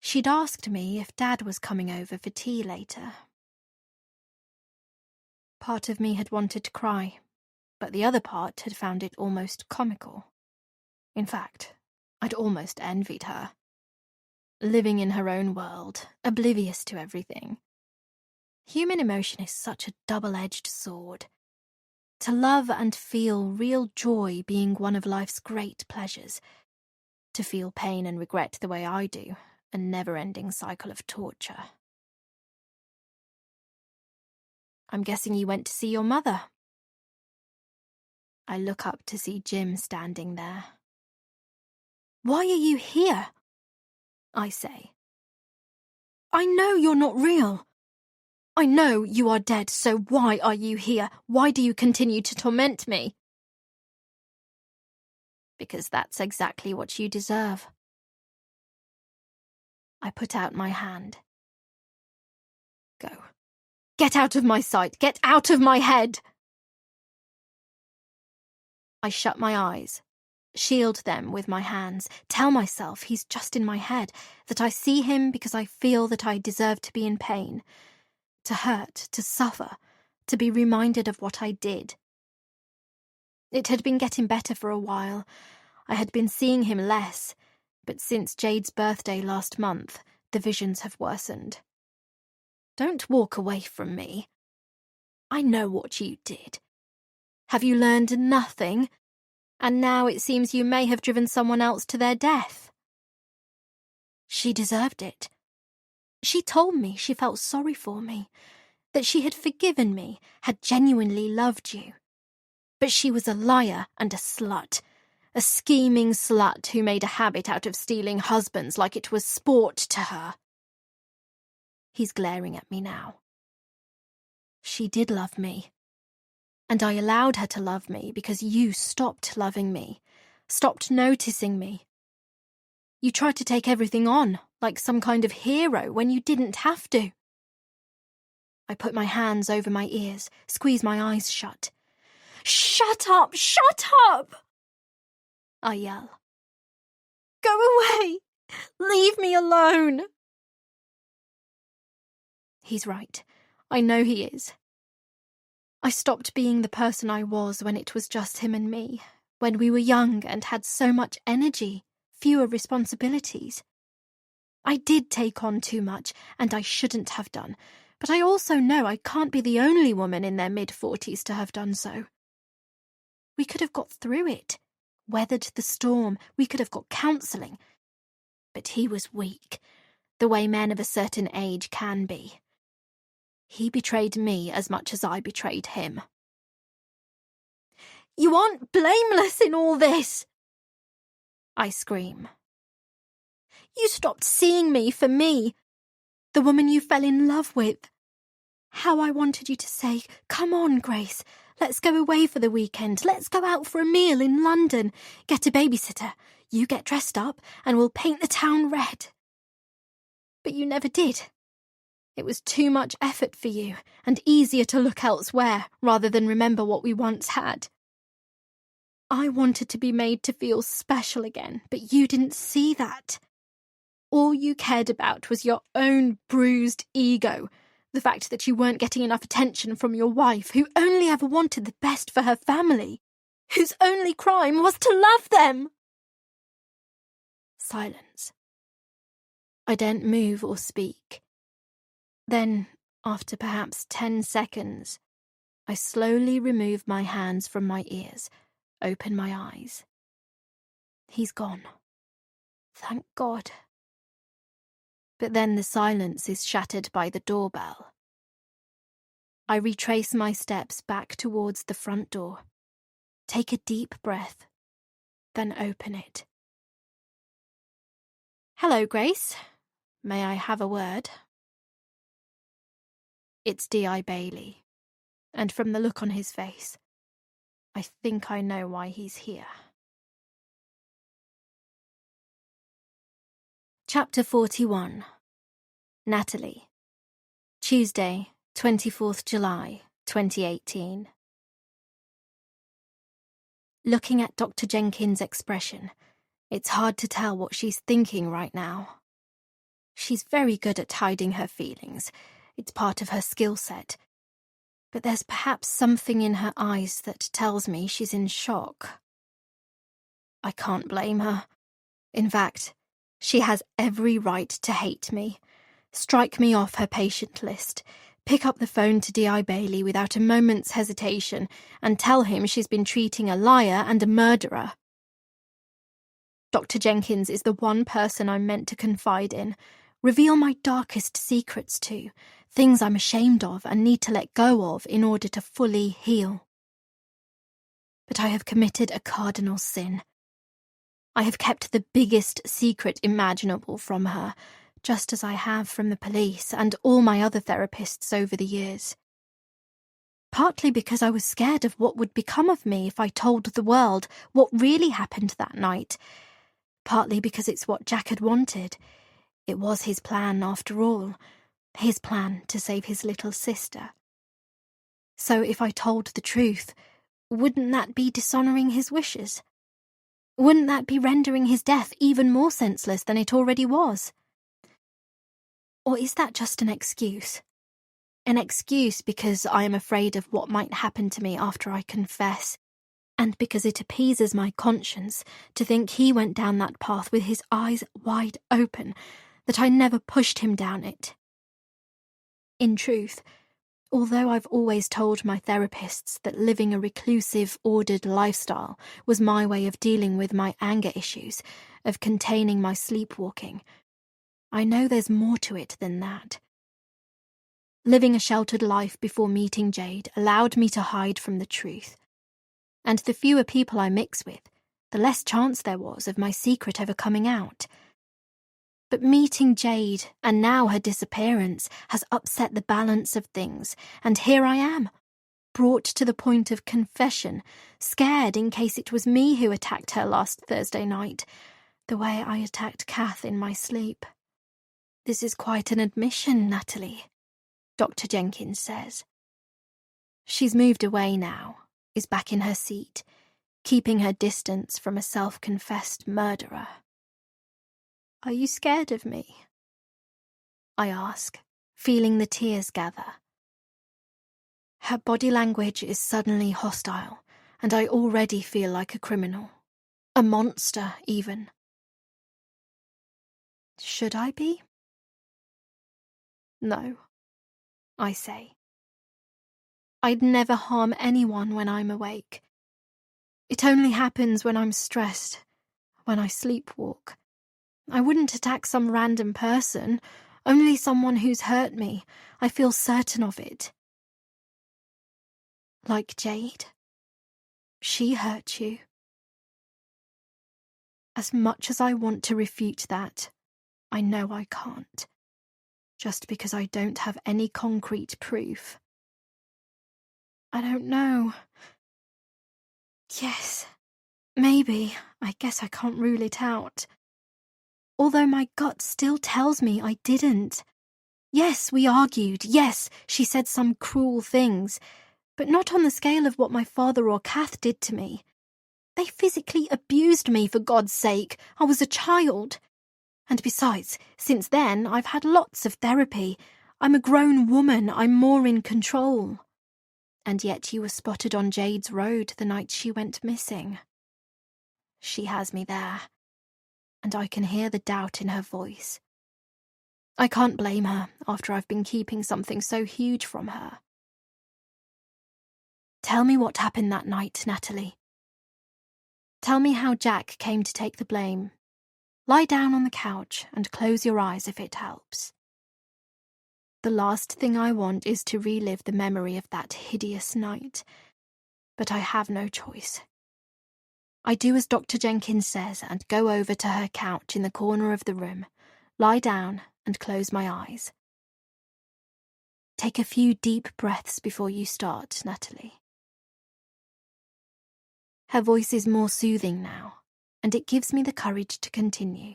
she'd asked me if Dad was coming over for tea later. Part of me had wanted to cry, but the other part had found it almost comical. In fact, I'd almost envied her. Living in her own world, oblivious to everything. Human emotion is such a double-edged sword. To love and feel real joy being one of life's great pleasures. To feel pain and regret the way I do, a never-ending cycle of torture. I'm guessing you went to see your mother. I look up to see Jim standing there. "Why are you here?" I say. "I know you're not real. I know you are dead, so why are you here? Why do you continue to torment me?" "Because that's exactly what you deserve." I put out my hand. "Go. Get out of my sight. Get out of my head." I shut my eyes, shield them with my hands, tell myself he's just in my head, that I see him because I feel that I deserve to be in pain, to hurt, to suffer, to be reminded of what I did. It had been getting better for a while. I had been seeing him less, but since Jade's birthday last month, the visions have worsened. "Don't walk away from me. I know what you did. Have you learned nothing? And now it seems you may have driven someone else to their death." She deserved it. She told me she felt sorry for me, that she had forgiven me, had genuinely loved you. But she was a liar and a slut, a scheming slut who made a habit out of stealing husbands like it was sport to her. He's glaring at me now. She did love me. And I allowed her to love me because you stopped loving me, stopped noticing me. You tried to take everything on, like some kind of hero, when you didn't have to. I put my hands over my ears, squeeze my eyes shut. "Shut up! Shut up!" I yell. "Go away! Leave me alone!" He's right. I know he is. I stopped being the person I was when it was just him and me, when we were young and had so much energy, fewer responsibilities. I did take on too much, and I shouldn't have done, but I also know I can't be the only woman in their mid-40s to have done so. We could have got through it, weathered the storm, we could have got counselling. But he was weak, the way men of a certain age can be. He betrayed me as much as I betrayed him. "You aren't blameless in all this!" I scream. "You stopped seeing me for me, the woman you fell in love with. How I wanted you to say, 'Come on, Grace, let's go away for the weekend, let's go out for a meal in London, get a babysitter, you get dressed up, and we'll paint the town red.' But you never did. It was too much effort for you, and easier to look elsewhere rather than remember what we once had. I wanted to be made to feel special again, but you didn't see that. All you cared about was your own bruised ego, the fact that you weren't getting enough attention from your wife, who only ever wanted the best for her family, whose only crime was to love them." Silence. I don't move or speak. Then, after perhaps 10 seconds, I slowly remove my hands from my ears, open my eyes. He's gone. Thank God. But then the silence is shattered by the doorbell. I retrace my steps back towards the front door, take a deep breath, then open it. "Hello, Grace. May I have a word?" It's D.I. Bailey, and from the look on his face, I think I know why he's here. Chapter 41. Natalie. Tuesday, 24th July, 2018. Looking at Dr. Jenkins' expression, it's hard to tell what she's thinking right now. She's very good at hiding her feelings. It's part of her skill set. But there's perhaps something in her eyes that tells me she's in shock. I can't blame her. In fact, she has every right to hate me, strike me off her patient list, pick up the phone to D.I. Bailey without a moment's hesitation, and tell him she's been treating a liar and a murderer. Dr. Jenkins is the one person I'm meant to confide in, reveal my darkest secrets to, things I'm ashamed of and need to let go of in order to fully heal. but I have committed a cardinal sin. I have kept the biggest secret imaginable from her, just as I have from the police and all my other therapists over the years. Partly because I was scared of what would become of me if I told the world what really happened that night. Partly because it's what Jack had wanted. It was his plan, after all. His plan to save his little sister. So if I told the truth, wouldn't that be dishonouring his wishes? Wouldn't that be rendering his death even more senseless than it already was? Or is that just an excuse? An excuse because I am afraid of what might happen to me after I confess, and because it appeases my conscience to think he went down that path with his eyes wide open, that I never pushed him down it. In truth, although I've always told my therapists that living a reclusive, ordered lifestyle was my way of dealing with my anger issues, of containing my sleepwalking, I know there's more to it than that. Living a sheltered life before meeting Jade allowed me to hide from the truth. And the fewer people I mix with, the less chance there was of my secret ever coming out. But meeting Jade, and now her disappearance, has upset the balance of things, and here I am, brought to the point of confession, scared in case it was me who attacked her last Thursday night, the way I attacked Kath in my sleep. This is quite an admission, Natalie, Dr. Jenkins says. She's moved away now, is back in her seat, keeping her distance from a self-confessed murderer. Are you scared of me? I ask, feeling the tears gather. Her body language is suddenly hostile, and I already feel like a criminal. A monster, even. Should I be? No, I say. I'd never harm anyone when I'm awake. It only happens when I'm stressed, when I sleepwalk. I wouldn't attack some random person, only someone who's hurt me. I feel certain of it. Like Jade? She hurt you. As much as I want to refute that, I know I can't. Just because I don't have any concrete proof. I don't know. Yes, maybe. I guess I can't rule it out. Although my gut still tells me I didn't. Yes, we argued. Yes, she said some cruel things. But not on the scale of what my father or Kath did to me. They physically abused me, for God's sake. I was a child. And besides, since then, I've had lots of therapy. I'm a grown woman. I'm more in control. And yet you were spotted on Jade's road the night she went missing. She has me there. And I can hear the doubt in her voice. I can't blame her after I've been keeping something so huge from her. Tell me what happened that night, Natalie. Tell me how Jack came to take the blame. Lie down on the couch and close your eyes if it helps. The last thing I want is to relive the memory of that hideous night, but I have no choice. I do as Dr. Jenkins says and go over to her couch in the corner of the room, lie down and close my eyes. Take a few deep breaths before you start, Natalie. Her voice is more soothing now, and it gives me the courage to continue.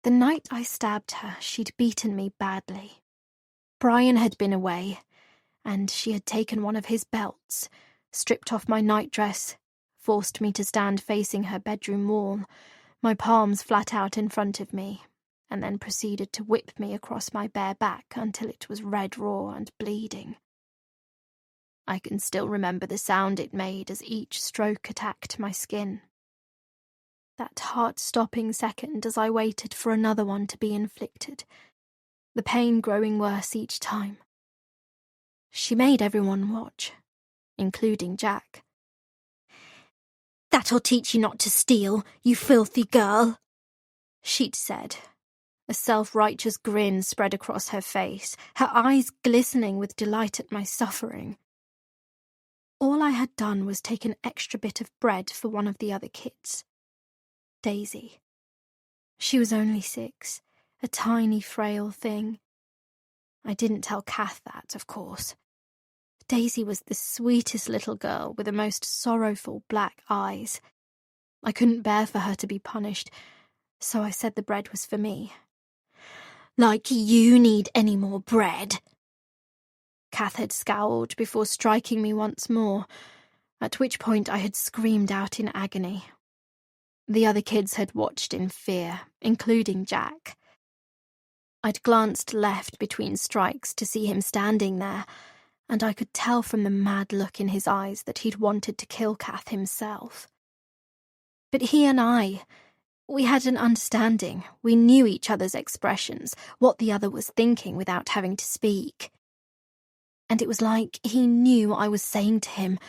The night I stabbed her, she'd beaten me badly. Brian had been away, and she had taken one of his belts, stripped off my nightdress, forced me to stand facing her bedroom wall, my palms flat out in front of me, and then proceeded to whip me across my bare back until it was red raw and bleeding. I can still remember the sound it made as each stroke attacked my skin. That heart-stopping second as I waited for another one to be inflicted, the pain growing worse each time. She made everyone watch, including Jack. "That'll teach you not to steal, you filthy girl," she'd said. A self-righteous grin spread across her face, her eyes glistening with delight at my suffering. all I had done was take an extra bit of bread for one of the other kids. Daisy. She was only 6, a tiny, frail thing. I didn't tell Kath that, of course. Daisy was the sweetest little girl with the most sorrowful black eyes. I couldn't bear for her to be punished, so I said the bread was for me. "Like you need any more bread." Kath had scowled before striking me once more, at which point I had screamed out in agony. The other kids had watched in fear, including Jack. I'd glanced left between strikes to see him standing there, and I could tell from the mad look in his eyes that he'd wanted to kill Kath himself. But he and we had an understanding. We knew each other's expressions, what the other was thinking without having to speak. And it was like he knew I was saying to him,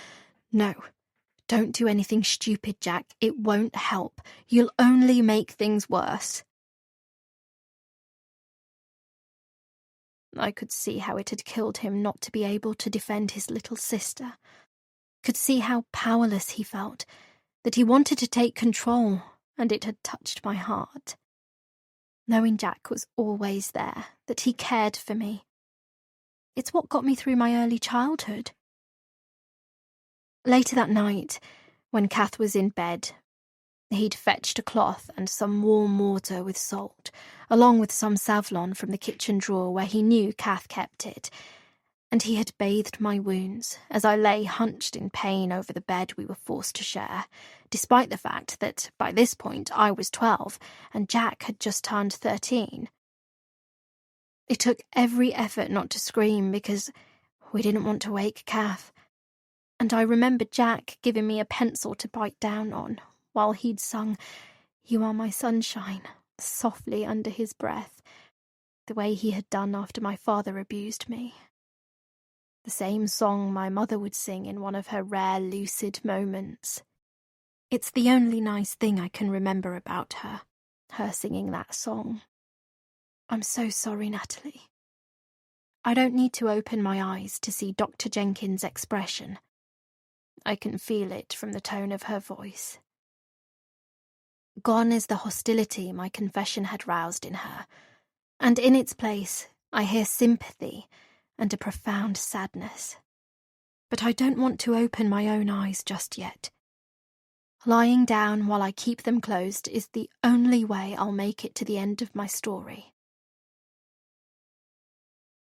"No, don't do anything stupid, Jack. It won't help. You'll only make things worse." I could see how it had killed him not to be able to defend his little sister. Could see how powerless he felt, that he wanted to take control, and it had touched my heart. Knowing Jack was always there, that he cared for me. It's what got me through my early childhood. Later that night, when Kath was in bed, he'd fetched a cloth and some warm water with salt, along with some Savlon from the kitchen drawer where he knew Kath kept it, and he had bathed my wounds as I lay hunched in pain over the bed we were forced to share, despite the fact that by this point I was 12 and Jack had just turned 13. It took every effort not to scream because we didn't want to wake Kath, and I remembered Jack giving me a pencil to bite down on while he'd sung "You Are My Sunshine" softly under his breath, the way he had done after my father abused me. The same song my mother would sing in one of her rare lucid moments. It's the only nice thing I can remember about her singing that song. I'm so sorry, Natalie. I don't need to open my eyes to see Dr. Jenkins' expression. I can feel it from the tone of her voice. Gone is the hostility my confession had roused in her, and in its place I hear sympathy and a profound sadness. But I don't want to open my own eyes just yet. Lying down while I keep them closed is the only way I'll make it to the end of my story.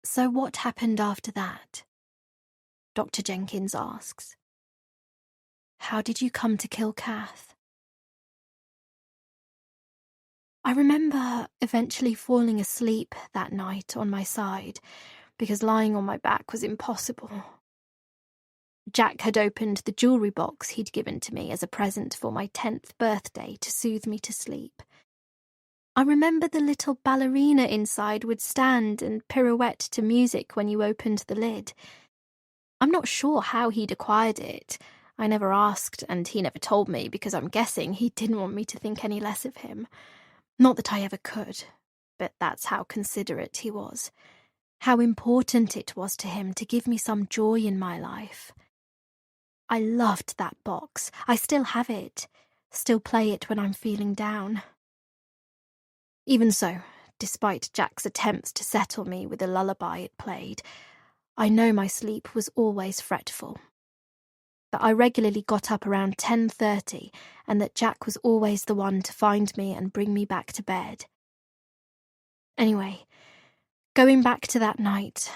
"So what happened after that?" Dr. Jenkins asks. "How did you come to kill Kath?" I remember eventually falling asleep that night on my side, because lying on my back was impossible. Jack had opened the jewellery box he'd given to me as a present for my 10th birthday to soothe me to sleep. I remember the little ballerina inside would stand and pirouette to music when you opened the lid. I'm not sure how he'd acquired it. I never asked, and he never told me because I'm guessing he didn't want me to think any less of him. Not that I ever could, but that's how considerate he was. How important it was to him to give me some joy in my life. I loved that box. I still have it. Still play it when I'm feeling down. Even so, despite Jack's attempts to settle me with the lullaby it played, I know my sleep was always fretful. That I regularly got up around 10:30 and that Jack was always the one to find me and bring me back to bed. Anyway, going back to that night,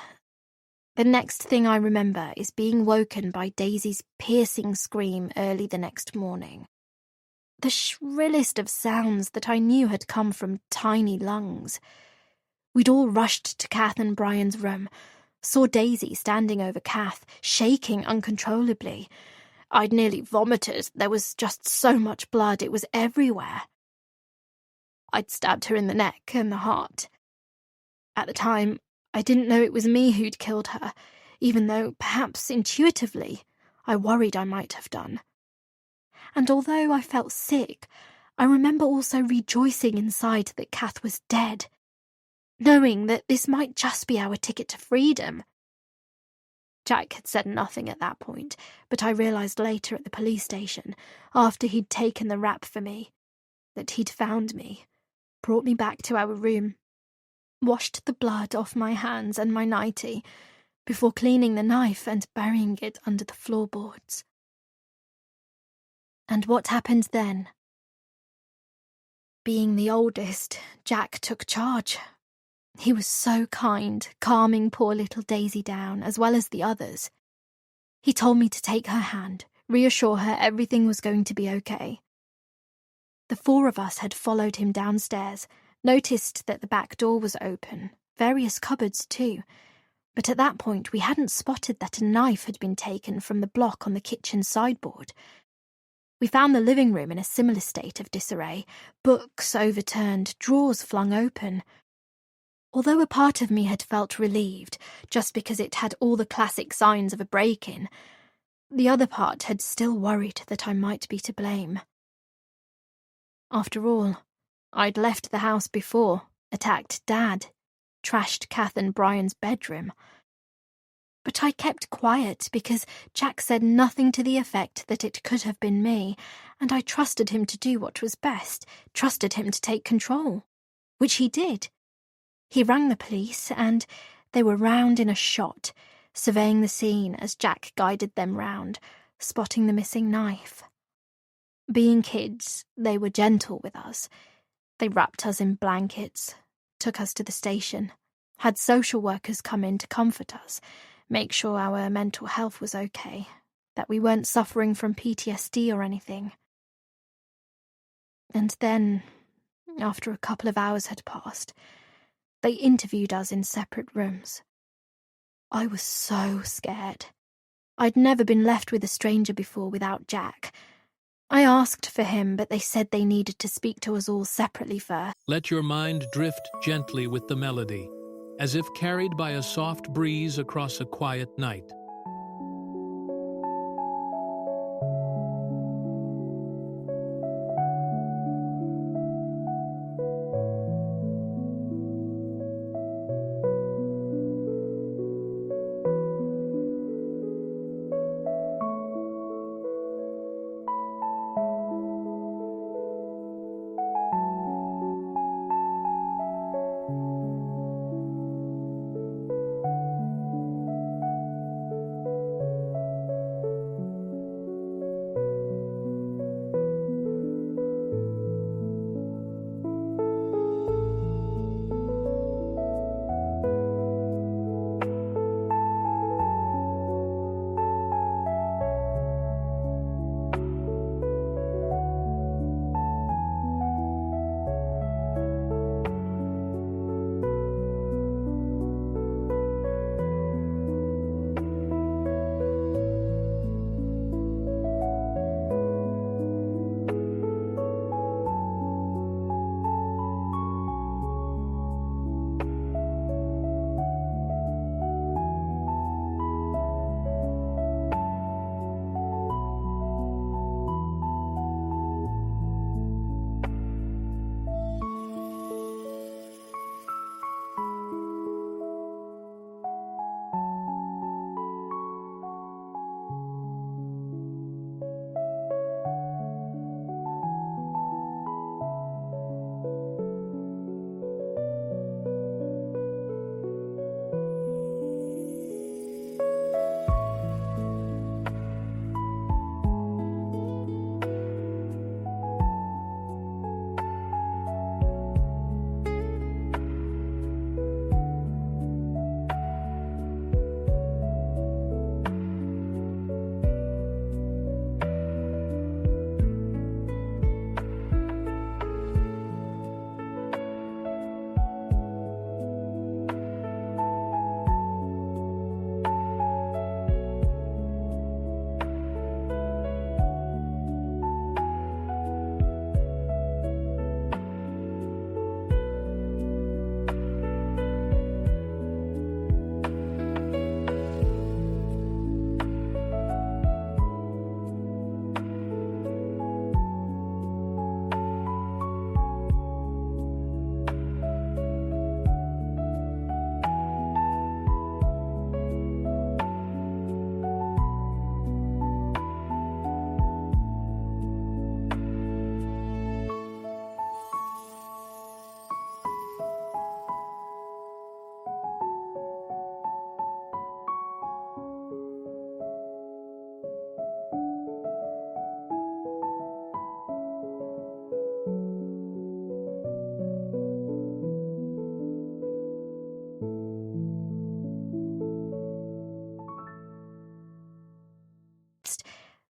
the next thing I remember is being woken by Daisy's piercing scream early the next morning. The shrillest of sounds that I knew had come from tiny lungs. We'd all rushed to Kath and Brian's room, saw Daisy standing over Kath, shaking uncontrollably. I'd nearly vomited. There was just so much blood, it was everywhere. I'd stabbed her in the neck and the heart. At the time, I didn't know it was me who'd killed her, even though, perhaps intuitively, I worried I might have done. And although I felt sick, I remember also rejoicing inside that Kath was dead, knowing that this might just be our ticket to freedom. Jack had said nothing at that point, but I realised later at the police station, after he'd taken the rap for me, that he'd found me, brought me back to our room, washed the blood off my hands and my nightie, before cleaning the knife and burying it under the floorboards. And what happened then? Being the oldest, Jack took charge. He was so kind, calming poor little Daisy down, as well as the others. He told me to take her hand, reassure her everything was going to be okay. The four of us had followed him downstairs, noticed that the back door was open, various cupboards too, but at that point we hadn't spotted that a knife had been taken from the block on the kitchen sideboard. We found the living room in a similar state of disarray, books overturned, drawers flung open. Although a part of me had felt relieved, just because it had all the classic signs of a break-in, the other part had still worried that I might be to blame. After all, I'd left the house before, attacked Dad, trashed Kath and Brian's bedroom. But I kept quiet because Jack said nothing to the effect that it could have been me, and I trusted him to do what was best, trusted him to take control, which he did. He rang the police, and they were round in a shot, surveying the scene as Jack guided them round, spotting the missing knife. Being kids, they were gentle with us. They wrapped us in blankets, took us to the station, had social workers come in to comfort us, make sure our mental health was okay, that we weren't suffering from PTSD or anything. And then, after a couple of hours had passed, they interviewed us in separate rooms. I was so scared. I'd never been left with a stranger before without Jack. I asked for him, but they said they needed to speak to us all separately first. Let your mind drift gently with the melody, as if carried by a soft breeze across a quiet night.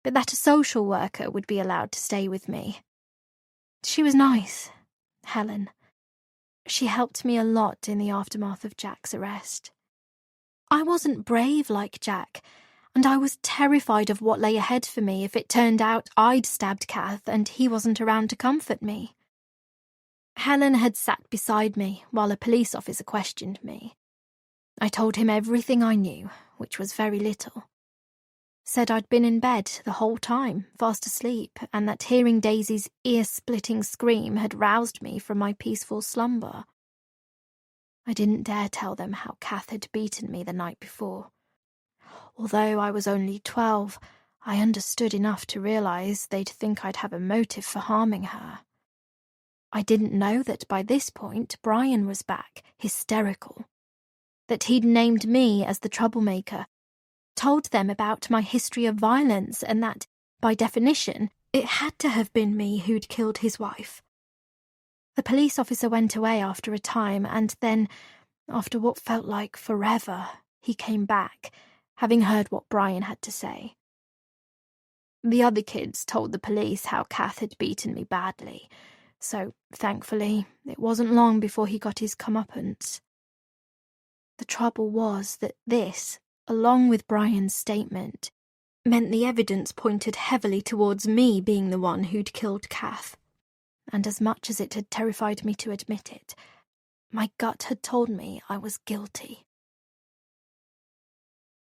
but that a social worker would be allowed to stay with me. She was nice, Helen. She helped me a lot in the aftermath of Jack's arrest. I wasn't brave like Jack, and I was terrified of what lay ahead for me if it turned out I'd stabbed Kath and he wasn't around to comfort me. Helen had sat beside me while a police officer questioned me. I told him everything I knew, which was very little. Said I'd been in bed the whole time, fast asleep, and that hearing Daisy's ear-splitting scream had roused me from my peaceful slumber. I didn't dare tell them how Kath had beaten me the night before. Although I was only 12, I understood enough to realise they'd think I'd have a motive for harming her. I didn't know that by this point Brian was back, hysterical. That he'd named me as the troublemaker, told them about my history of violence, and that, by definition, it had to have been me who'd killed his wife. The police officer went away after a time, and then, after what felt like forever, he came back, having heard what Brian had to say. The other kids told the police how Kath had beaten me badly, so, thankfully, it wasn't long before he got his comeuppance. The trouble was that this, along with Brian's statement, meant the evidence pointed heavily towards me being the one who'd killed Kath. And as much as it had terrified me to admit it, my gut had told me I was guilty.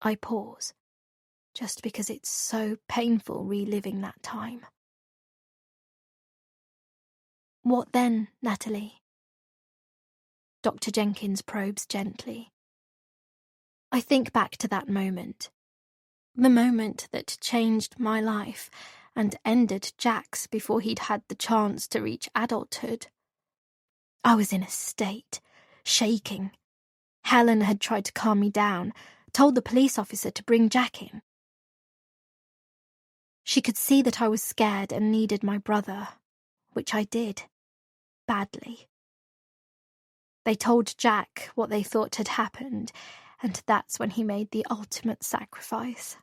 I pause, just because it's so painful reliving that time. What then, Natalie? Dr. Jenkins probes gently. I think back to that moment. The moment that changed my life and ended Jack's before he'd had the chance to reach adulthood. I was in a state, shaking. Helen had tried to calm me down, told the police officer to bring Jack in. She could see that I was scared and needed my brother, which I did, badly. They told Jack what they thought had happened, and that's when he made the ultimate sacrifice.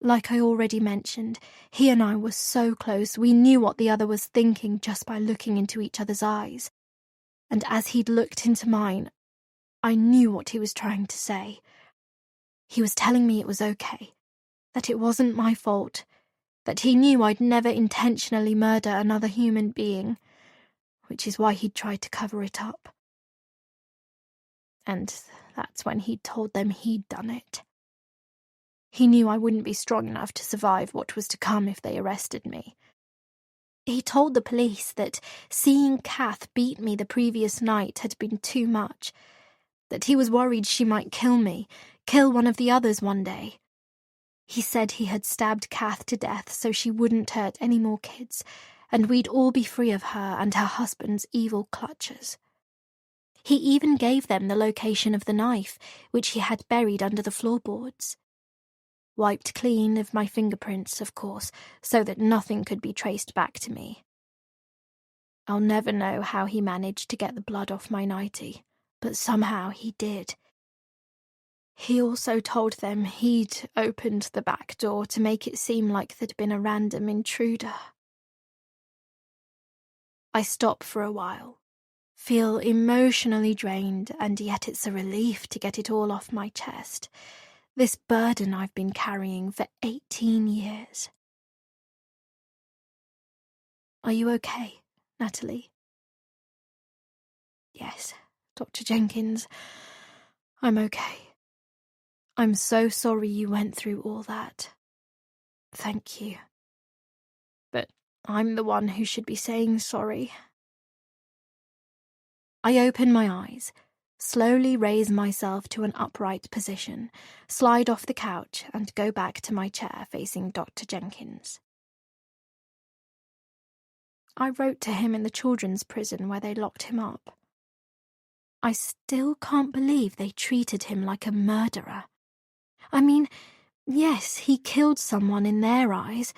Like I already mentioned, he and I were so close we knew what the other was thinking just by looking into each other's eyes. And as he'd looked into mine, I knew what he was trying to say. He was telling me it was okay, that it wasn't my fault, that he knew I'd never intentionally murder another human being, which is why he'd tried to cover it up. And that's when he'd told them he'd done it. He knew I wouldn't be strong enough to survive what was to come if they arrested me. He told the police that seeing Kath beat me the previous night had been too much, that he was worried she might kill me, kill one of the others one day. He said he had stabbed Kath to death so she wouldn't hurt any more kids, and we'd all be free of her and her husband's evil clutches. He even gave them the location of the knife, which he had buried under the floorboards. Wiped clean of my fingerprints, of course, so that nothing could be traced back to me. I'll never know how he managed to get the blood off my nightie, but somehow he did. He also told them he'd opened the back door to make it seem like there'd been a random intruder. I stop for a while, feel emotionally drained, and yet it's a relief to get it all off my chest. This burden I've been carrying for 18 years. Are you okay, Natalie? Yes, Dr. Jenkins, I'm okay. I'm so sorry you went through all that. Thank you. But I'm the one who should be saying sorry. I open my eyes, slowly raise myself to an upright position, slide off the couch, and go back to my chair facing Dr. Jenkins. I wrote to him in the children's prison where they locked him up. I still can't believe they treated him like a murderer. I mean, yes, he killed someone in their eyes,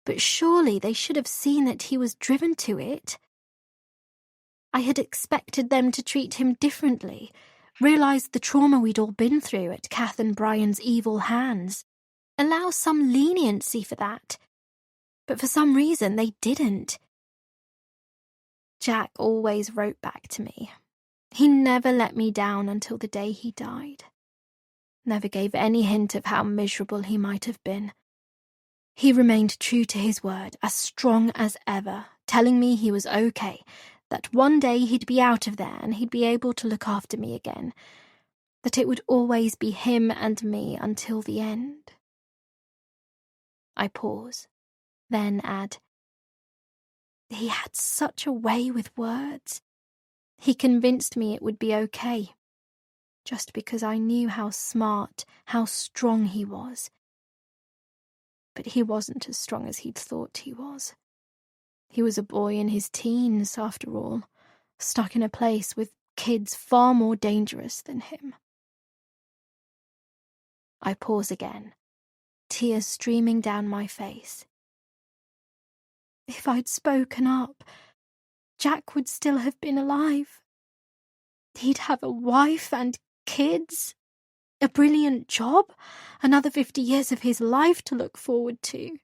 but surely they should have seen that he was driven to it. I had expected them to treat him differently, realised the trauma we'd all been through at Kath and Brian's evil hands, allow some leniency for that. But for some reason, they didn't. Jack always wrote back to me. He never let me down until the day he died. Never gave any hint of how miserable he might have been. He remained true to his word, as strong as ever, telling me he was okay, that one day he'd be out of there and he'd be able to look after me again, that it would always be him and me until the end. I pause, then add, he had such a way with words. He convinced me it would be okay, just because I knew how smart, how strong he was. But he wasn't as strong as he'd thought he was. He was a boy in his teens, after all, stuck in a place with kids far more dangerous than him. I pause again, tears streaming down my face. If I'd spoken up, Jack would still have been alive. He'd have a wife and kids, a brilliant job, another 50 years of his life to look forward to.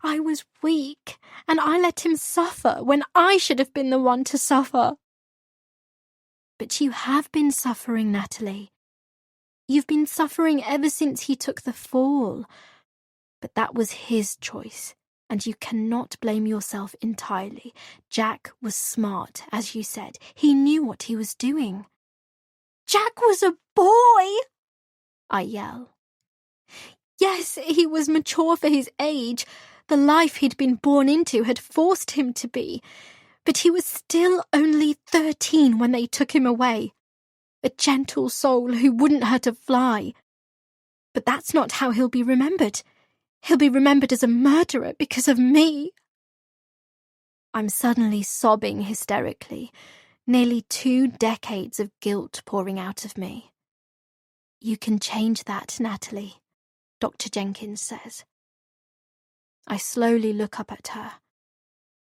I was weak, and I let him suffer when I should have been the one to suffer. But you have been suffering, Natalie. You've been suffering ever since he took the fall. But that was his choice, and you cannot blame yourself entirely. Jack was smart, as you said. He knew what he was doing. Jack was a boy! I yell. Yes, he was mature for his age. The life he'd been born into had forced him to be. But he was still only 13 when they took him away. A gentle soul who wouldn't hurt a fly. But that's not how he'll be remembered. He'll be remembered as a murderer because of me. I'm suddenly sobbing hysterically, nearly 2 decades of guilt pouring out of me. You can change that, Natalie, Dr. Jenkins says. I slowly look up at her,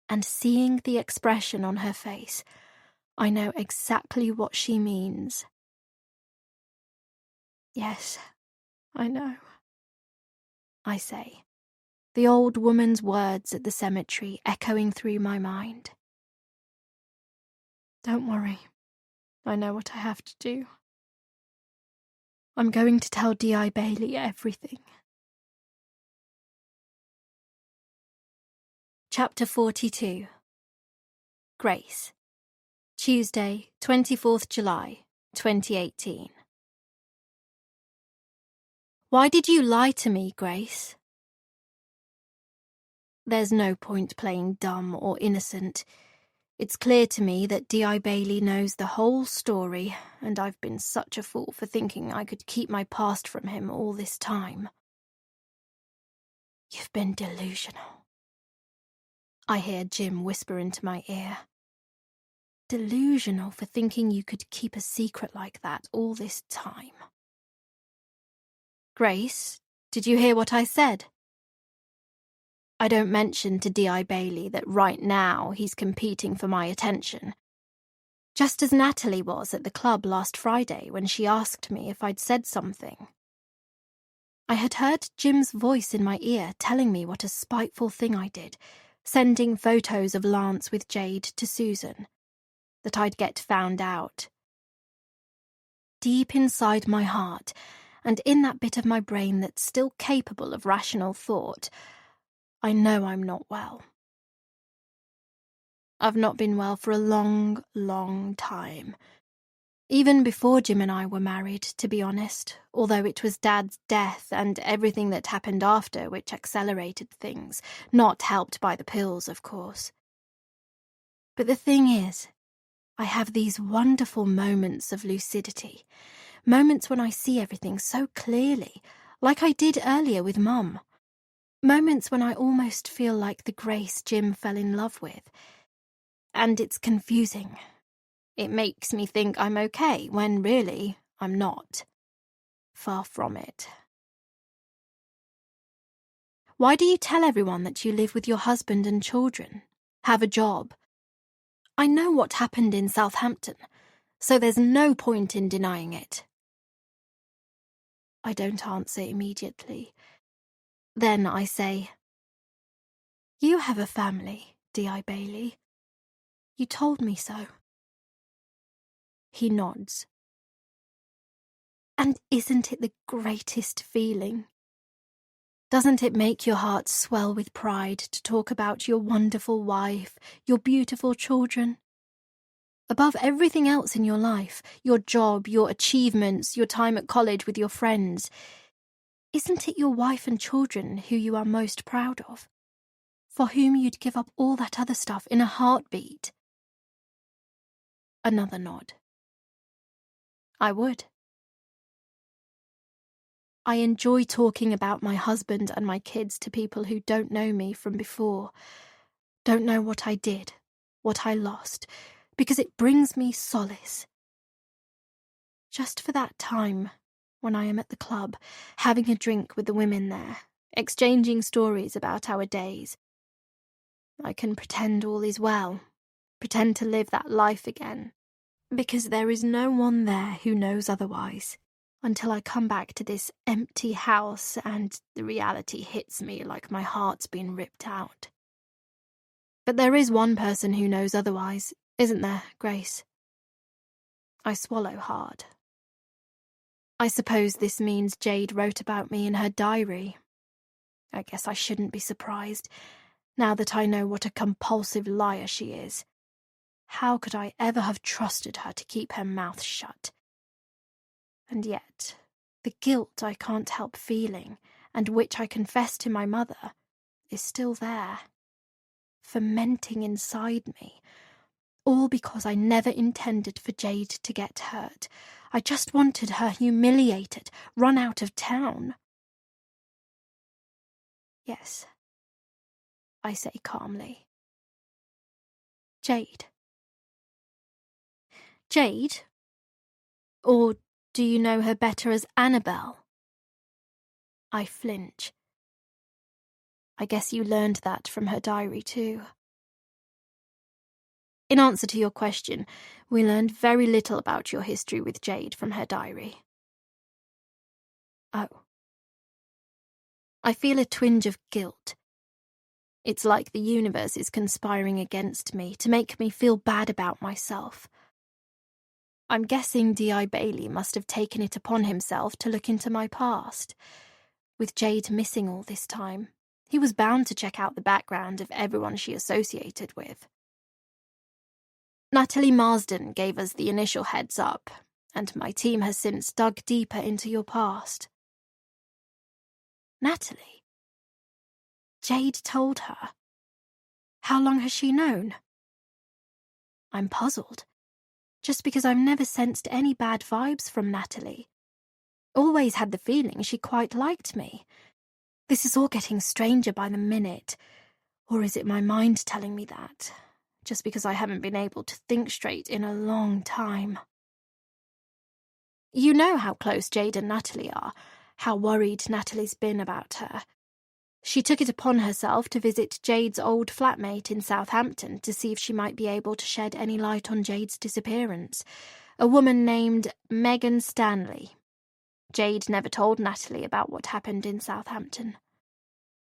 and seeing the expression on her face, I know exactly what she means. Yes, I know, I say, the old woman's words at the cemetery echoing through my mind. Don't worry, I know what I have to do. I'm going to tell D.I. Bailey everything. Chapter 42. Grace. Tuesday, 24th July, 2018. Why did you lie to me, Grace? There's no point playing dumb or innocent. It's clear to me that D.I. Bailey knows the whole story, and I've been such a fool for thinking I could keep my past from him all this time. You've been delusional, I hear Jim whisper into my ear. Delusional for thinking you could keep a secret like that all this time. Grace, did you hear what I said? I don't mention to D.I. Bailey that right now he's competing for my attention. Just as Natalie was at the club last Friday when she asked me if I'd said something. I had heard Jim's voice in my ear telling me what a spiteful thing I did, sending photos of Lance with Jade to Susan, that I'd get found out. Deep inside my heart, and in that bit of my brain that's still capable of rational thought, I know I'm not well. I've not been well for a long, long time. Even before Jim and I were married, to be honest, although it was Dad's death and everything that happened after which accelerated things, not helped by the pills, of course. But the thing is, I have these wonderful moments of lucidity, moments when I see everything so clearly, like I did earlier with Mum. Moments when I almost feel like the Grace Jim fell in love with. And it's confusing. It makes me think I'm okay, when really, I'm not. Far from it. Why do you tell everyone that you live with your husband and children? Have a job? I know what happened in Southampton, so there's no point in denying it. I don't answer immediately. Then I say, "You have a family, D.I. Bailey. You told me so." He nods. And isn't it the greatest feeling? Doesn't it make your heart swell with pride to talk about your wonderful wife, your beautiful children? Above everything else in your life, your job, your achievements, your time at college with your friends, isn't it your wife and children who you are most proud of? For whom you'd give up all that other stuff in a heartbeat? Another nod. I would. I enjoy talking about my husband and my kids to people who don't know me from before, don't know what I did, what I lost, because it brings me solace. Just for that time, when I am at the club, having a drink with the women there, exchanging stories about our days, I can pretend all is well, pretend to live that life again, because there is no one there who knows otherwise, until I come back to this empty house and the reality hits me like my heart's been ripped out. But there is one person who knows otherwise, isn't there, Grace? I swallow hard. I suppose this means Jade wrote about me in her diary. I guess I shouldn't be surprised, now that I know what a compulsive liar she is. How could I ever have trusted her to keep her mouth shut? And yet, the guilt I can't help feeling, and which I confess to my mother, is still there, fermenting inside me, all because I never intended for Jade to get hurt. I just wanted her humiliated, run out of town. Yes, I say calmly. Jade. Jade? Or do you know her better as Annabelle? I flinch. I guess you learned that from her diary too. In answer to your question, we learned very little about your history with Jade from her diary. Oh. I feel a twinge of guilt. It's like the universe is conspiring against me to make me feel bad about myself. I'm guessing D.I. Bailey must have taken it upon himself to look into my past. With Jade missing all this time, he was bound to check out the background of everyone she associated with. Natalie Marsden gave us the initial heads up, and my team has since dug deeper into your past. Natalie? Jade told her. How long has she known? I'm puzzled, just because I've never sensed any bad vibes from Natalie. Always had the feeling she quite liked me. This is all getting stranger by the minute. Or is it my mind telling me that? Just because I haven't been able to think straight in a long time. You know how close Jade and Natalie are, how worried Natalie's been about her. She took it upon herself to visit Jade's old flatmate in Southampton to see if she might be able to shed any light on Jade's disappearance, a woman named Megan Stanley. Jade never told Natalie about what happened in Southampton.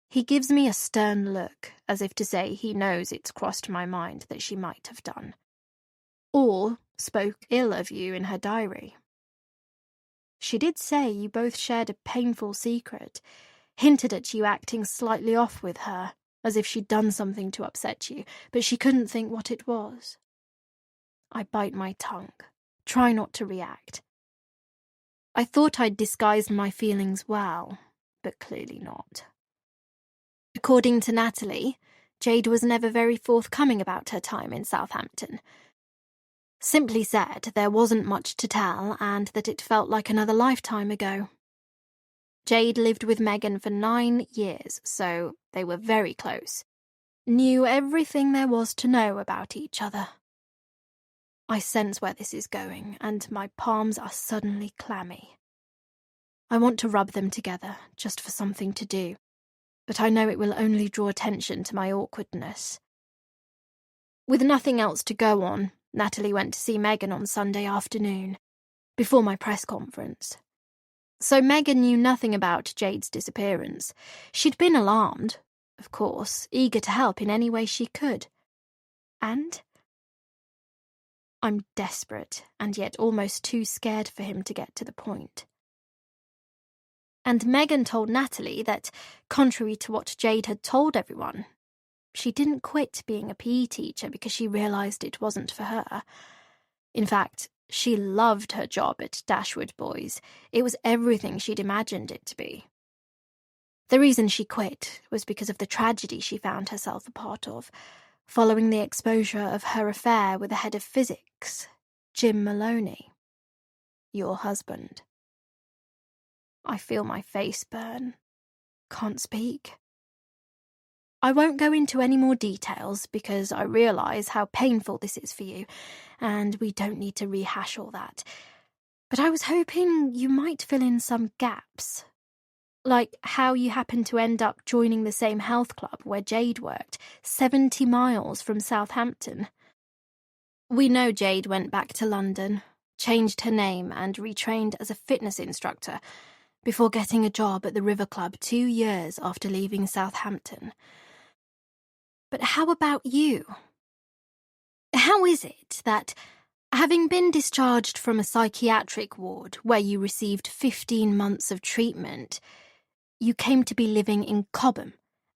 He gives me a stern look, as if to say he knows it's crossed my mind that she might have done. Or spoke ill of you in her diary. She did say you both shared a painful secret, hinted at you acting slightly off with her, as if she'd done something to upset you, but she couldn't think what it was. I bite my tongue, try not to react. I thought I'd disguised my feelings well, but clearly not. According to Natalie, Jade was never very forthcoming about her time in Southampton. Simply said, there wasn't much to tell and that it felt like another lifetime ago. Jade lived with Megan for 9 years, so they were very close. Knew everything there was to know about each other. I sense where this is going, and my palms are suddenly clammy. I want to rub them together, just for something to do, but I know it will only draw attention to my awkwardness. With nothing else to go on, Natalie went to see Megan on Sunday afternoon, before my press conference. So Megan knew nothing about Jade's disappearance. She'd been alarmed, of course, eager to help in any way she could. And I'm desperate and yet almost too scared for him to get to the point. And Megan told Natalie that, contrary to what Jade had told everyone, she didn't quit being a PE teacher because she realised it wasn't for her. In fact, she loved her job at Dashwood Boys. It was everything she'd imagined it to be. The reason she quit was because of the tragedy she found herself a part of, following the exposure of her affair with the head of physics, Jim Maloney, your husband. I feel my face burn. Can't speak. I won't go into any more details because I realise how painful this is for you, and we don't need to rehash all that. But I was hoping you might fill in some gaps. Like how you happened to end up joining the same health club where Jade worked, 70 miles from Southampton. We know Jade went back to London, changed her name and retrained as a fitness instructor before getting a job at the River Club 2 years after leaving Southampton. But how about you? How is it that, having been discharged from a psychiatric ward where you received 15 months of treatment, you came to be living in Cobham,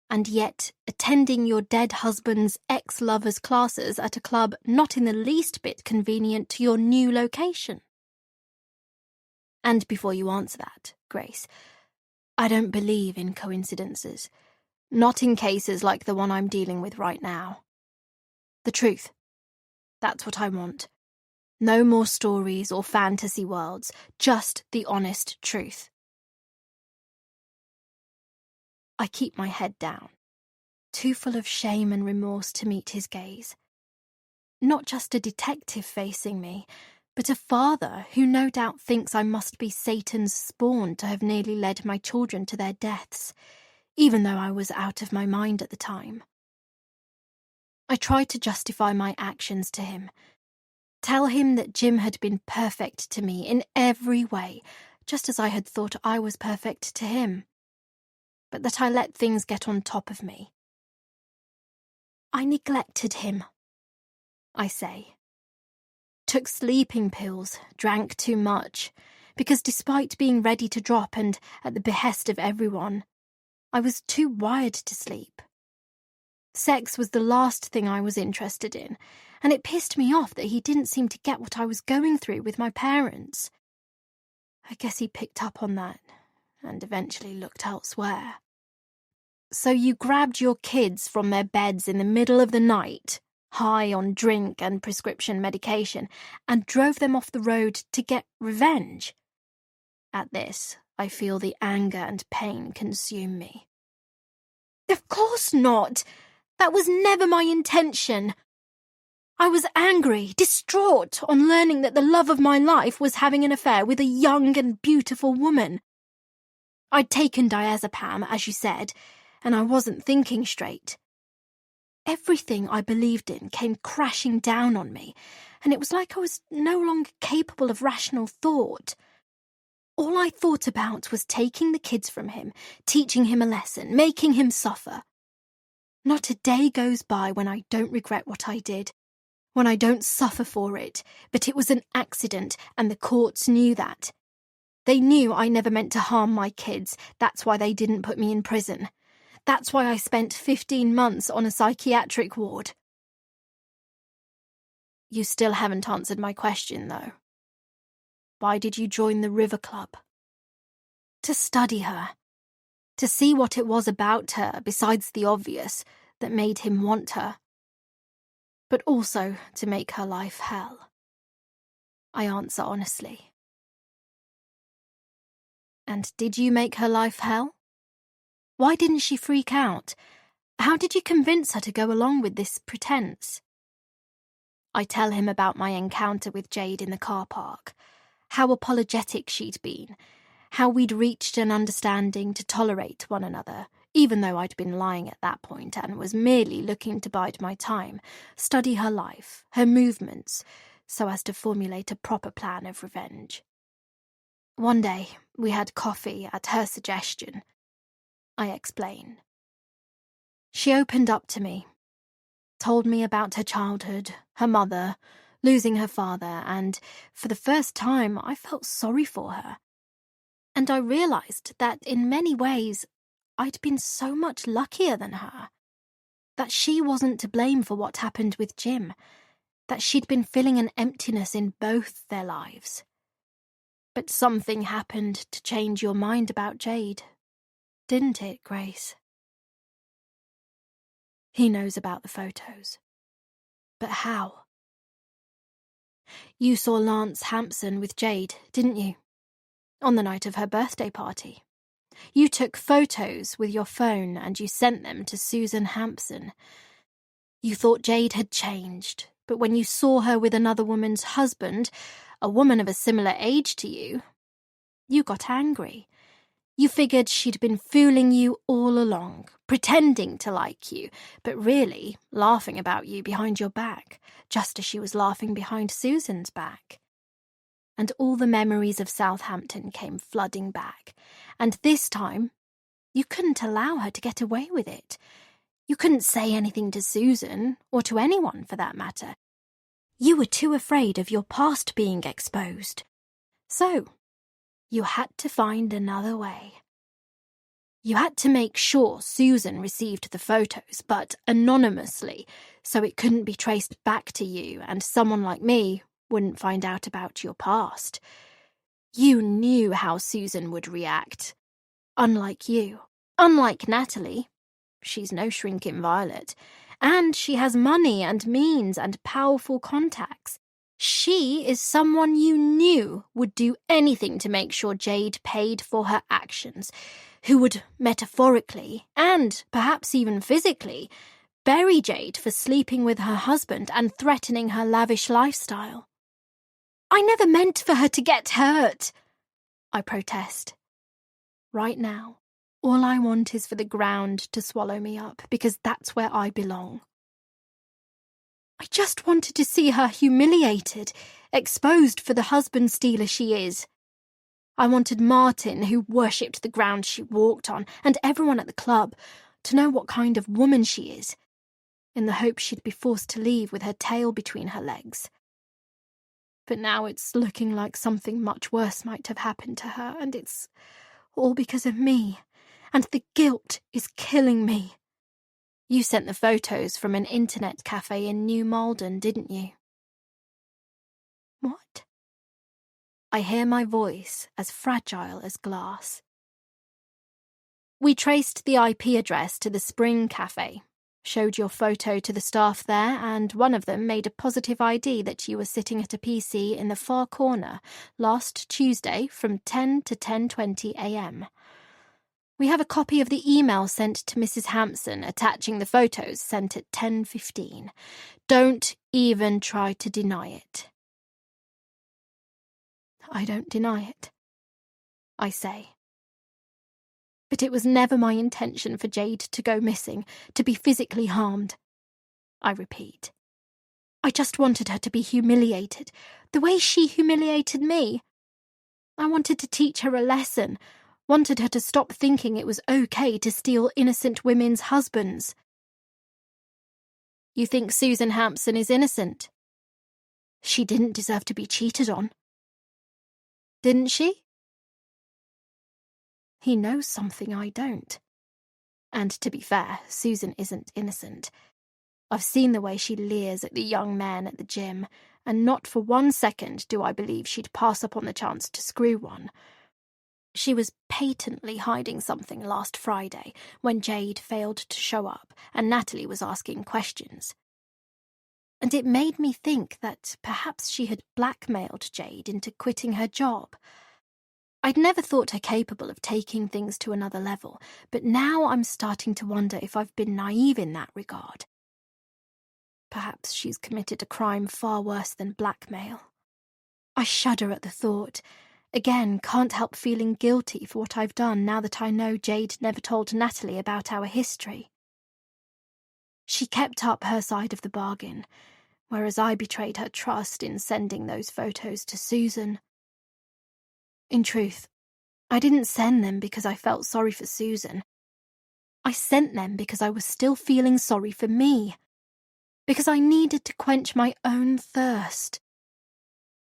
and yet attending your dead husband's ex-lover's classes at a club not in the least bit convenient to your new location? And before you answer that, Grace, I don't believe in coincidences. Not in cases like the one I'm dealing with right now. The truth. That's what I want. No more stories or fantasy worlds, just the honest truth. I keep my head down, too full of shame and remorse to meet his gaze. Not just a detective facing me, but a father who no doubt thinks I must be Satan's spawn to have nearly led my children to their deaths, even though I was out of my mind at the time. I tried to justify my actions to him, tell him that Jim had been perfect to me in every way, just as I had thought I was perfect to him, but that I let things get on top of me. I neglected him, I say. Took sleeping pills, drank too much, because despite being ready to drop and at the behest of everyone, I was too wired to sleep. Sex was the last thing I was interested in, and it pissed me off that he didn't seem to get what I was going through with my parents. I guess he picked up on that, and eventually looked elsewhere. So you grabbed your kids from their beds in the middle of the night, high on drink and prescription medication, and drove them off the road to get revenge? At this, I feel the anger and pain consume me. Of course not! That was never my intention. I was angry, distraught on learning that the love of my life was having an affair with a young and beautiful woman. I'd taken diazepam, as you said, and I wasn't thinking straight. Everything I believed in came crashing down on me, and it was like I was no longer capable of rational thought. All I thought about was taking the kids from him, teaching him a lesson, making him suffer. Not a day goes by when I don't regret what I did, when I don't suffer for it, but it was an accident, and the courts knew that. They knew I never meant to harm my kids. That's why they didn't put me in prison. That's why I spent 15 months on a psychiatric ward. You still haven't answered my question, though. Why did you join the River Club? To study her. To see what it was about her, besides the obvious, that made him want her. But also to make her life hell. I answer honestly. And did you make her life hell? Why didn't she freak out? How did you convince her to go along with this pretense? I tell him about my encounter with Jade in the car park, how apologetic she'd been, how we'd reached an understanding to tolerate one another, even though I'd been lying at that point and was merely looking to bide my time, study her life, her movements, so as to formulate a proper plan of revenge. One day, we had coffee at her suggestion. I explain. She opened up to me, told me about her childhood, her mother, losing her father, and for the first time I felt sorry for her. And I realized that in many ways I'd been so much luckier than her. That she wasn't to blame for what happened with Jim. That she'd been filling an emptiness in both their lives. But something happened to change your mind about Jade, didn't it, Grace? He knows about the photos. But how? You saw Lance Hampson with Jade, didn't you? On the night of her birthday party. You took photos with your phone and you sent them to Susan Hampson. You thought Jade had changed, but when you saw her with another woman's husband, a woman of a similar age to you, you got angry. You figured she'd been fooling you all along, pretending to like you, but really laughing about you behind your back, just as she was laughing behind Susan's back. And all the memories of Southampton came flooding back, and this time, you couldn't allow her to get away with it. You couldn't say anything to Susan, or to anyone for that matter. You were too afraid of your past being exposed. So, you had to find another way. You had to make sure Susan received the photos, but anonymously, so it couldn't be traced back to you and someone like me wouldn't find out about your past. You knew how Susan would react. Unlike you. Unlike Natalie. She's no shrinking violet. And she has money and means and powerful contacts. She is someone you knew would do anything to make sure Jade paid for her actions, who would metaphorically, and perhaps even physically, bury Jade for sleeping with her husband and threatening her lavish lifestyle. I never meant for her to get hurt, I protest. Right now, all I want is for the ground to swallow me up, because that's where I belong. I just wanted to see her humiliated, exposed for the husband stealer she is. I wanted Martin, who worshipped the ground she walked on, and everyone at the club, to know what kind of woman she is, in the hope she'd be forced to leave with her tail between her legs. But now it's looking like something much worse might have happened to her, and it's all because of me, and the guilt is killing me. You sent the photos from an internet cafe in New Malden, didn't you? What? I hear my voice as fragile as glass. We traced the IP address to the Spring Cafe, showed your photo to the staff there, and one of them made a positive ID that you were sitting at a PC in the far corner last Tuesday from 10 to 10:20 a.m. We have a copy of the email sent to Mrs. Hampson attaching the photos sent at 10:15. Don't even try to deny it. I don't deny it, I say. But it was never my intention for Jade to go missing, to be physically harmed. I repeat. I just wanted her to be humiliated, the way she humiliated me. I wanted to teach her a lesson, wanted her to stop thinking it was okay to steal innocent women's husbands. You think Susan Hampson is innocent? She didn't deserve to be cheated on. Didn't she? He knows something I don't. And to be fair, Susan isn't innocent. I've seen the way she leers at the young men at the gym, and not for 1 second do I believe she'd pass up on the chance to screw one. She was patently hiding something last Friday when Jade failed to show up and Natalie was asking questions. And it made me think that perhaps she had blackmailed Jade into quitting her job. I'd never thought her capable of taking things to another level, but now I'm starting to wonder if I've been naive in that regard. Perhaps she's committed a crime far worse than blackmail. I shudder at the thought. Again, can't help feeling guilty for what I've done now that I know Jade never told Natalie about our history. She kept up her side of the bargain, whereas I betrayed her trust in sending those photos to Susan. In truth, I didn't send them because I felt sorry for Susan. I sent them because I was still feeling sorry for me. Because I needed to quench my own thirst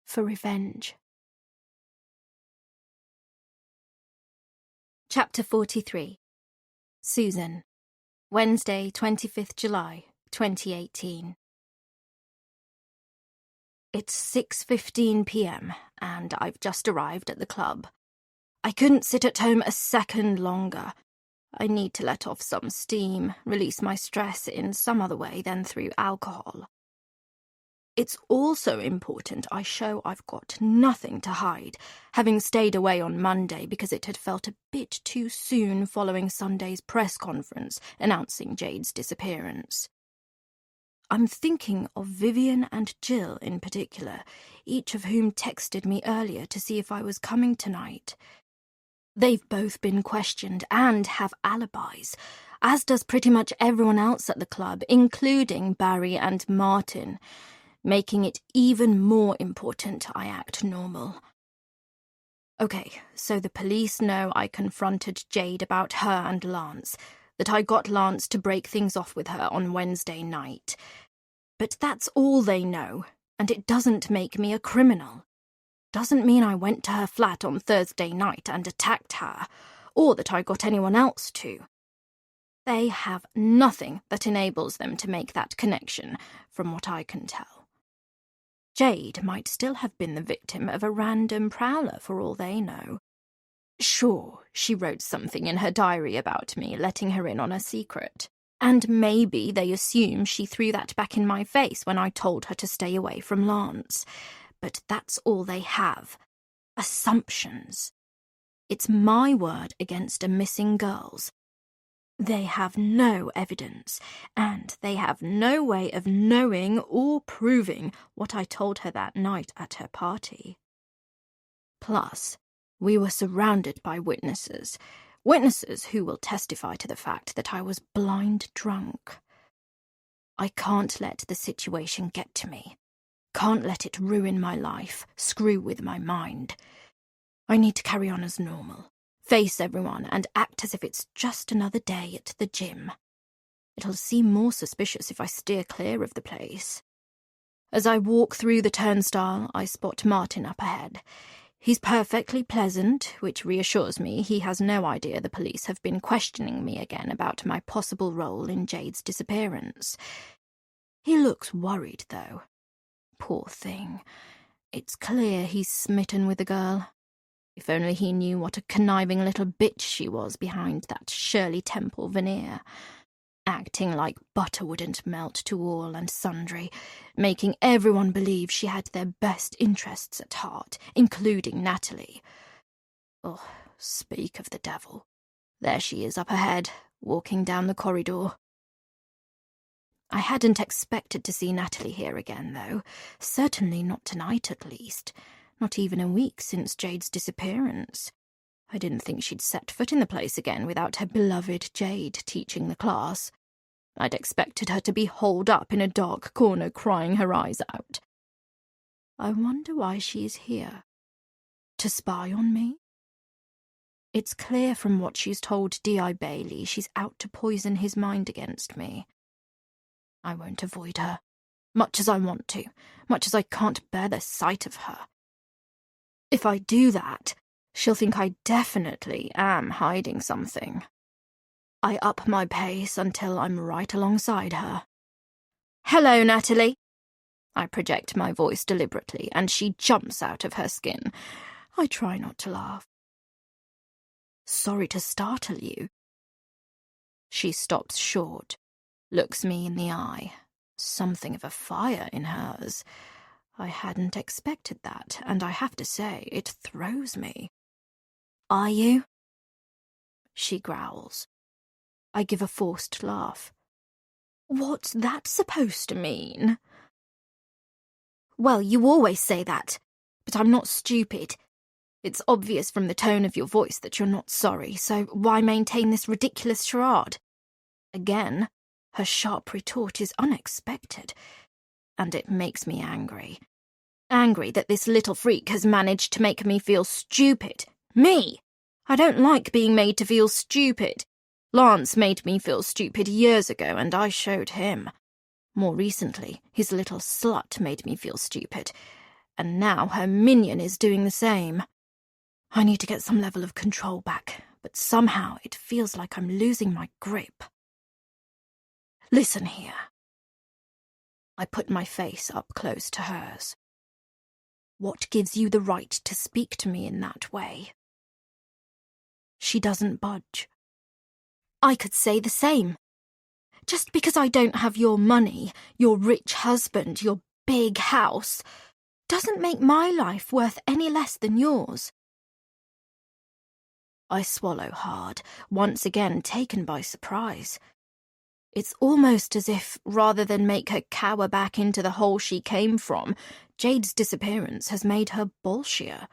for revenge. Chapter 43. Susan. Wednesday, 25th July, 2018. It's 6:15 p.m. and I've just arrived at the club. I couldn't sit at home a second longer. I need to let off some steam, release my stress in some other way than through alcohol. It's also important I show I've got nothing to hide, having stayed away on Monday because it had felt a bit too soon following Sunday's press conference announcing Jade's disappearance. I'm thinking of Vivian and Jill in particular, each of whom texted me earlier to see if I was coming tonight. They've both been questioned and have alibis, as does pretty much everyone else at the club, including Barry and Martin, making it even more important I act normal. Okay, so the police know I confronted Jade about her and Lance, that I got Lance to break things off with her on Wednesday night. But that's all they know, and it doesn't make me a criminal. Doesn't mean I went to her flat on Thursday night and attacked her, or that I got anyone else to. They have nothing that enables them to make that connection, from what I can tell. Jade might still have been the victim of a random prowler for all they know. Sure, she wrote something in her diary about me, letting her in on a secret. And maybe they assume she threw that back in my face when I told her to stay away from Lance. But that's all they have. Assumptions. It's my word against a missing girl's. They have no evidence, and they have no way of knowing or proving what I told her that night at her party. Plus, we were surrounded by witnesses who will testify to the fact that I was blind drunk. I can't let the situation get to me. Can't let it ruin my life, screw with my mind. I need to carry on as normal. Face everyone and act as if it's just another day at the gym. It'll seem more suspicious if I steer clear of the place. As I walk through the turnstile, I spot Martin up ahead. He's perfectly pleasant, which reassures me he has no idea the police have been questioning me again about my possible role in Jade's disappearance. He looks worried, though. Poor thing. It's clear he's smitten with the girl. If only he knew what a conniving little bitch she was behind that Shirley Temple veneer. Acting like butter wouldn't melt to all and sundry, making everyone believe she had their best interests at heart, including Natalie. Oh, speak of the devil. There she is up ahead, walking down the corridor. I hadn't expected to see Natalie here again, though. Certainly not tonight, at least. Not even a week since Jade's disappearance. I didn't think she'd set foot in the place again without her beloved Jade teaching the class. I'd expected her to be holed up in a dark corner crying her eyes out. I wonder why she is here. To spy on me? It's clear from what she's told D.I. Bailey she's out to poison his mind against me. I won't avoid her, much as I want to, much as I can't bear the sight of her. If I do that, she'll think I definitely am hiding something. I up my pace until I'm right alongside her. "Hello, Natalie." I project my voice deliberately, and she jumps out of her skin. I try not to laugh. "Sorry to startle you." She stops short, looks me in the eye, something of a fire in hers. I hadn't expected that, and I have to say, it throws me. "Are you?" She growls. I give a forced laugh. "What's that supposed to mean?" "Well, you always say that, but I'm not stupid. It's obvious from the tone of your voice that you're not sorry, so why maintain this ridiculous charade?" Again, her sharp retort is unexpected, and it makes me angry. Angry that this little freak has managed to make me feel stupid. Me! I don't like being made to feel stupid. Lance made me feel stupid years ago, and I showed him. More recently, his little slut made me feel stupid, and now her minion is doing the same. I need to get some level of control back, but somehow it feels like I'm losing my grip. Listen here. I put my face up close to hers. What gives you the right to speak to me in that way? She doesn't budge. I could say the same. Just because I don't have your money, your rich husband, your big house, doesn't make my life worth any less than yours. I swallow hard, once again taken by surprise. It's almost as if, rather than make her cower back into the hole she came from, Jade's disappearance has made her bolshier.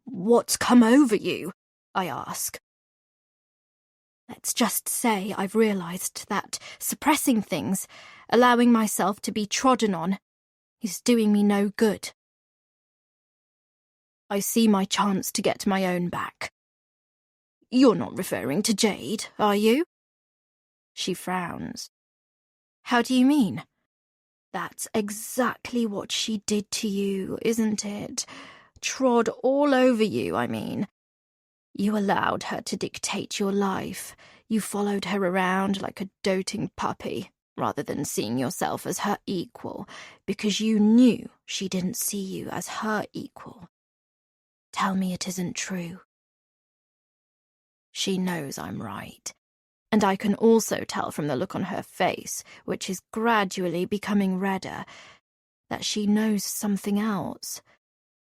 What's come over you? I ask. Let's just say I've realised that suppressing things, allowing myself to be trodden on, is doing me no good. I see my chance to get my own back. You're not referring to Jade, are you? She frowns. How do you mean? That's exactly what she did to you, isn't it? Trod all over you, I mean. You allowed her to dictate your life. You followed her around like a doting puppy, rather than seeing yourself as her equal, because you knew she didn't see you as her equal. Tell me it isn't true. She knows I'm right, and I can also tell from the look on her face, which is gradually becoming redder, that she knows something else.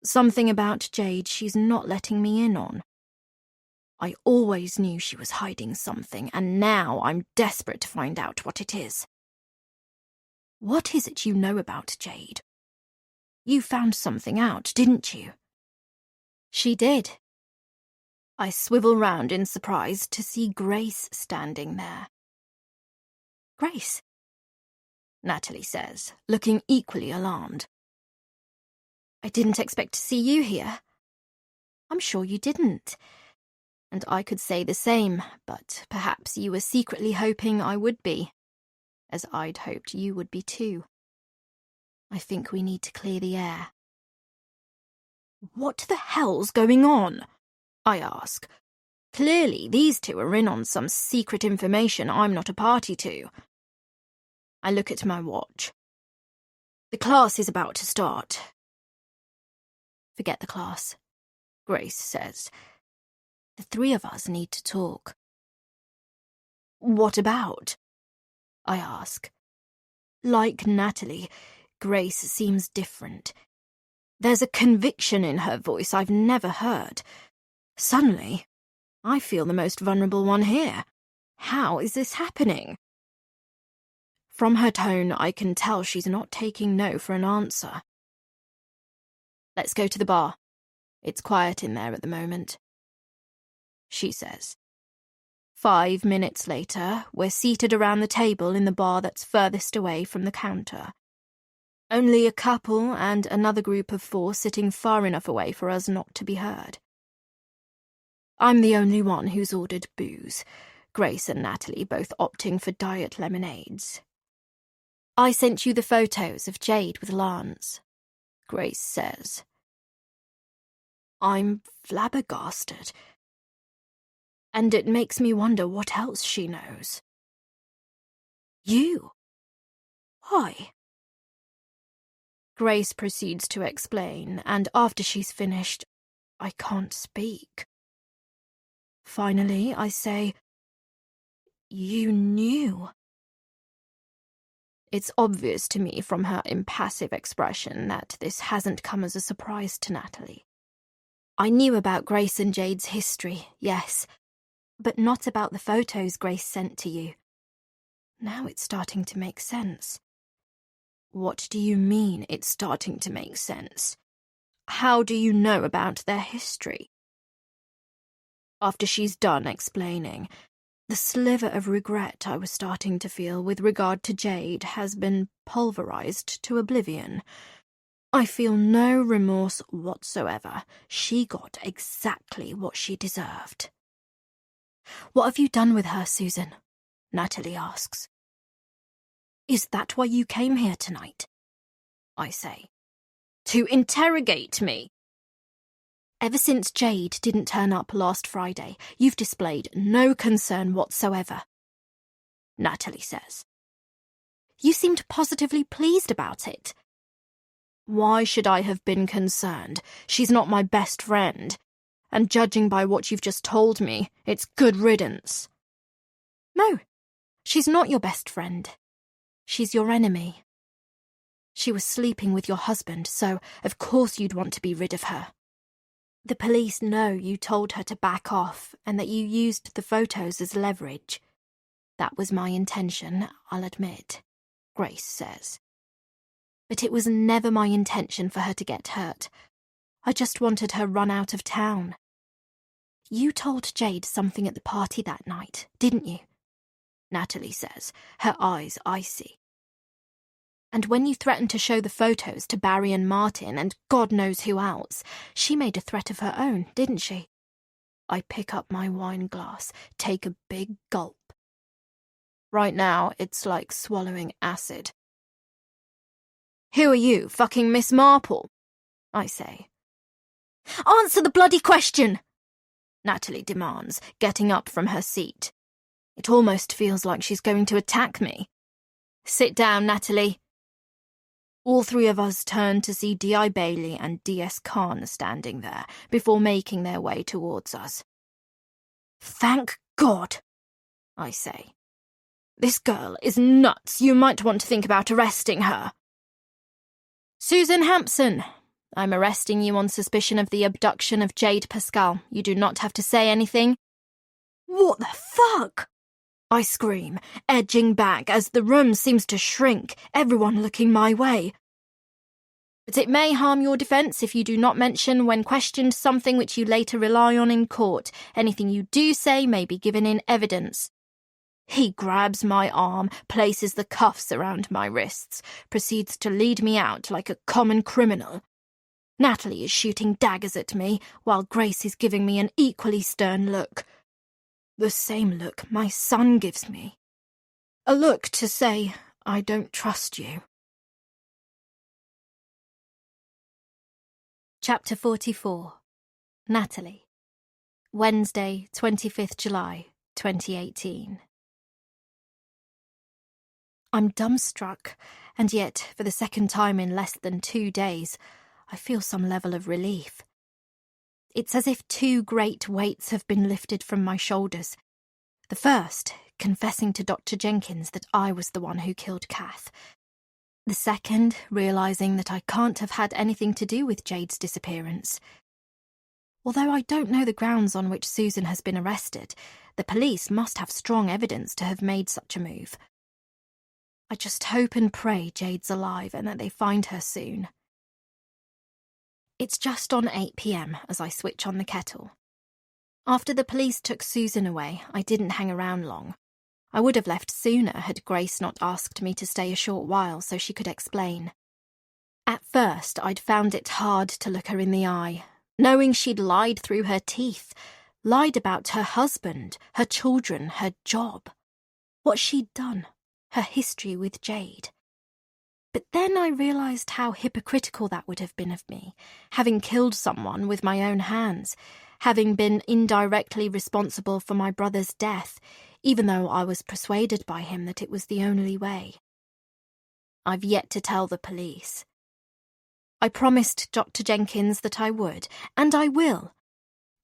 Something about Jade she's not letting me in on. I always knew she was hiding something, and now I'm desperate to find out what it is. What is it you know about Jade? You found something out, didn't you? She did. I swivel round in surprise to see Grace standing there. Grace? Natalie says, looking equally alarmed. I didn't expect to see you here. I'm sure you didn't. And I could say the same, but perhaps you were secretly hoping I would be, as I'd hoped you would be too. I think we need to clear the air. What the hell's going on? I ask. Clearly, these two are in on some secret information I'm not a party to. I look at my watch. The class is about to start. Forget the class, Grace says. The three of us need to talk. What about? I ask. Like Natalie, Grace seems different. There's a conviction in her voice I've never heard. Suddenly, I feel the most vulnerable one here. How is this happening? From her tone, I can tell she's not taking no for an answer. Let's go to the bar. It's quiet in there at the moment, she says. 5 minutes later, we're seated around the table in the bar that's furthest away from the counter. Only a couple and another group of 4 sitting far enough away for us not to be heard. I'm the only one who's ordered booze, Grace and Natalie both opting for diet lemonades. I sent you the photos of Jade with Lance, Grace says. I'm flabbergasted, and it makes me wonder what else she knows. You? Why? Grace proceeds to explain, and after she's finished, I can't speak. Finally, I say, You knew. It's obvious to me from her impassive expression that this hasn't come as a surprise to Natalie. I knew about Grace and Jade's history, yes, but not about the photos Grace sent to you. Now it's starting to make sense. What do you mean it's starting to make sense? How do you know about their history? After she's done explaining, the sliver of regret I was starting to feel with regard to Jade has been pulverized to oblivion. I feel no remorse whatsoever. She got exactly what she deserved. What have you done with her, Susan? Natalie asks. Is that why you came here tonight? I say. To interrogate me. Ever since Jade didn't turn up last Friday, you've displayed no concern whatsoever, Natalie says. You seemed positively pleased about it. Why should I have been concerned? She's not my best friend. And judging by what you've just told me, it's good riddance. No, she's not your best friend. She's your enemy. She was sleeping with your husband, so of course you'd want to be rid of her. The police know you told her to back off and that you used the photos as leverage. That was my intention, I'll admit, Grace says. But it was never my intention for her to get hurt. I just wanted her run out of town. You told Jade something at the party that night, didn't you? Natalie says, her eyes icy. And when you threatened to show the photos to Barry and Martin and God knows who else, she made a threat of her own, didn't she? I pick up my wine glass, take a big gulp. Right now, it's like swallowing acid. Who are you, fucking Miss Marple? I say. Answer the bloody question! Natalie demands, getting up from her seat. It almost feels like she's going to attack me. Sit down, Natalie. All three of us turn to see D.I. Bailey and D.S. Khan standing there before making their way towards us. Thank God, I say. This girl is nuts. You might want to think about arresting her. Susan Hampson, I'm arresting you on suspicion of the abduction of Jade Pascal. You do not have to say anything. What the fuck? I scream, edging back as the room seems to shrink, everyone looking my way. But it may harm your defence if you do not mention when questioned something which you later rely on in court. Anything you do say may be given in evidence. He grabs my arm, places the cuffs around my wrists, proceeds to lead me out like a common criminal. Natalie is shooting daggers at me, while Grace is giving me an equally stern look. The same look my son gives me. A look to say, I don't trust you. Chapter 44. Natalie. Wednesday, 25th July, 2018. I'm dumbstruck, and yet, for the second time in less than 2 days, I feel some level of relief. It's as if two great weights have been lifted from my shoulders. The first, confessing to Dr. Jenkins that I was the one who killed Kath. The second, realising that I can't have had anything to do with Jade's disappearance. Although I don't know the grounds on which Susan has been arrested, the police must have strong evidence to have made such a move. I just hope and pray Jade's alive and that they find her soon. It's just on 8 p.m. as I switch on the kettle. After the police took Susan away, I didn't hang around long. I would have left sooner had Grace not asked me to stay a short while so she could explain. At first, I'd found it hard to look her in the eye, knowing she'd lied through her teeth, lied about her husband, her children, her job, what she'd done, her history with Jade. But then I realised how hypocritical that would have been of me, having killed someone with my own hands, having been indirectly responsible for my brother's death, even though I was persuaded by him that it was the only way. I've yet to tell the police. I promised Dr. Jenkins that I would, and I will.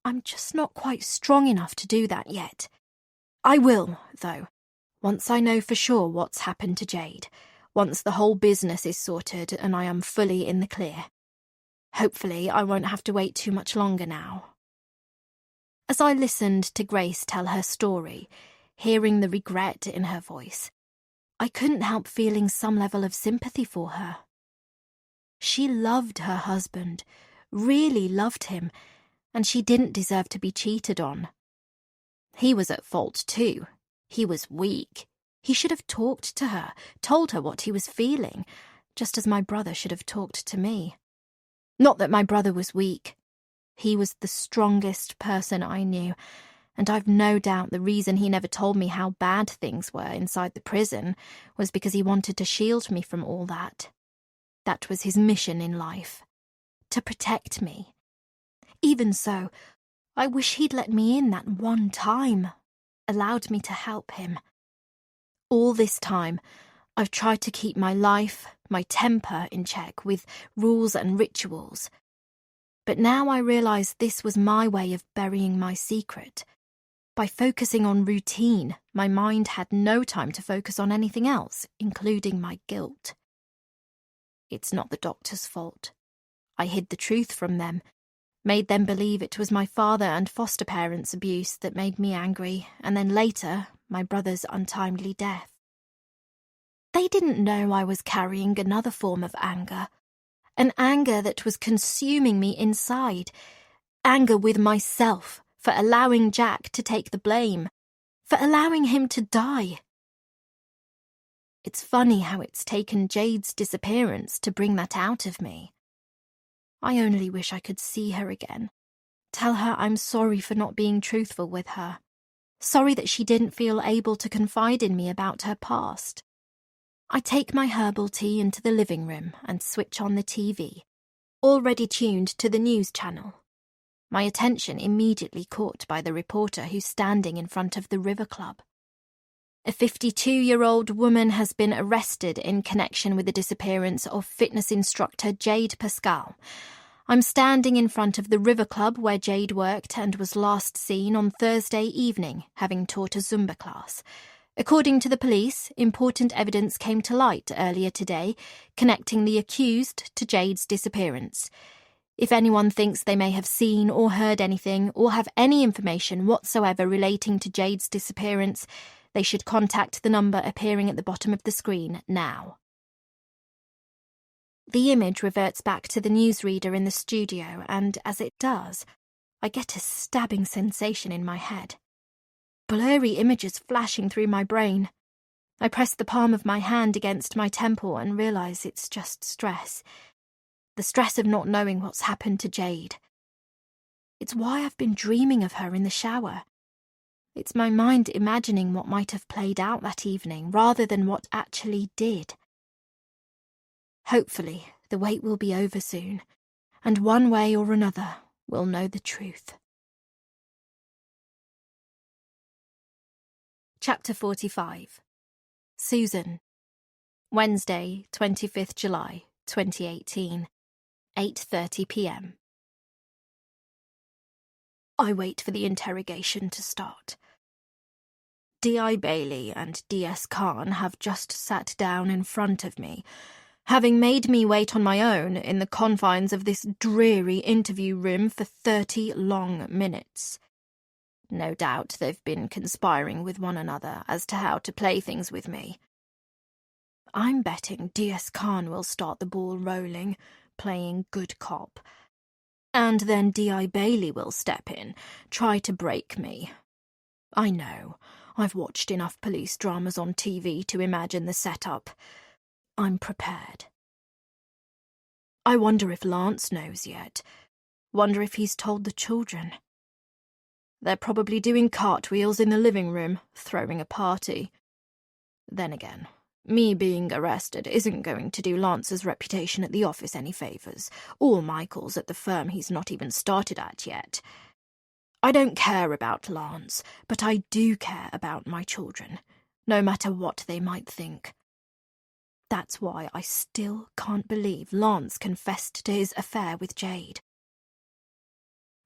I'm just not quite strong enough to do that yet. I will, though, once I know for sure what's happened to Jade. Once the whole business is sorted and I am fully in the clear. Hopefully, I won't have to wait too much longer now. As I listened to Grace tell her story, hearing the regret in her voice, I couldn't help feeling some level of sympathy for her. She loved her husband, really loved him, and she didn't deserve to be cheated on. He was at fault too. He was weak. He should have talked to her, told her what he was feeling, just as my brother should have talked to me. Not that my brother was weak. He was the strongest person I knew, and I've no doubt the reason he never told me how bad things were inside the prison was because he wanted to shield me from all that. That was his mission in life, to protect me. Even so, I wish he'd let me in that one time, allowed me to help him. All this time, I've tried to keep my life, my temper in check with rules and rituals. But now I realise this was my way of burying my secret. By focusing on routine, my mind had no time to focus on anything else, including my guilt. It's not the doctor's fault. I hid the truth from them, made them believe it was my father and foster parents' abuse that made me angry, and then later, my brother's untimely death. They didn't know I was carrying another form of anger, an anger that was consuming me inside, anger with myself for allowing Jack to take the blame, for allowing him to die. It's funny how it's taken Jade's disappearance to bring that out of me. I only wish I could see her again, tell her I'm sorry for not being truthful with her, sorry that she didn't feel able to confide in me about her past. I take my herbal tea into the living room and switch on the TV, already tuned to the news channel. My attention immediately caught by the reporter who's standing in front of the River Club. A 52-year-old woman has been arrested in connection with the disappearance of fitness instructor Jade Pascal. I'm standing in front of the River Club where Jade worked and was last seen on Thursday evening, having taught a Zumba class. According to the police, important evidence came to light earlier today, connecting the accused to Jade's disappearance. If anyone thinks they may have seen or heard anything or have any information whatsoever relating to Jade's disappearance, they should contact the number appearing at the bottom of the screen now. The image reverts back to the newsreader in the studio, and as it does, I get a stabbing sensation in my head. Blurry images flashing through my brain. I press the palm of my hand against my temple and realise it's just stress. The stress of not knowing what's happened to Jade. It's why I've been dreaming of her in the shower. It's my mind imagining what might have played out that evening rather than what actually did. Hopefully, the wait will be over soon, and one way or another, we'll know the truth. Chapter 45. Susan. Wednesday, 25th July, 2018. 8:30 p.m. I wait for the interrogation to start. D.I. Bailey and D.S. Khan have just sat down in front of me, having made me wait on my own in the confines of this dreary interview room for 30 long minutes. No doubt they've been conspiring with one another as to how to play things with me. I'm betting D.S. Khan will start the ball rolling, playing good cop. And then D.I. Bailey will step in, try to break me. I know, I've watched enough police dramas on TV to imagine the setup. I'm prepared. I wonder if Lance knows yet. Wonder if he's told the children. They're probably doing cartwheels in the living room, throwing a party. Then again, me being arrested isn't going to do Lance's reputation at the office any favours, or Michael's at the firm he's not even started at yet. I don't care about Lance, but I do care about my children, no matter what they might think. That's why I still can't believe Lance confessed to his affair with Jade.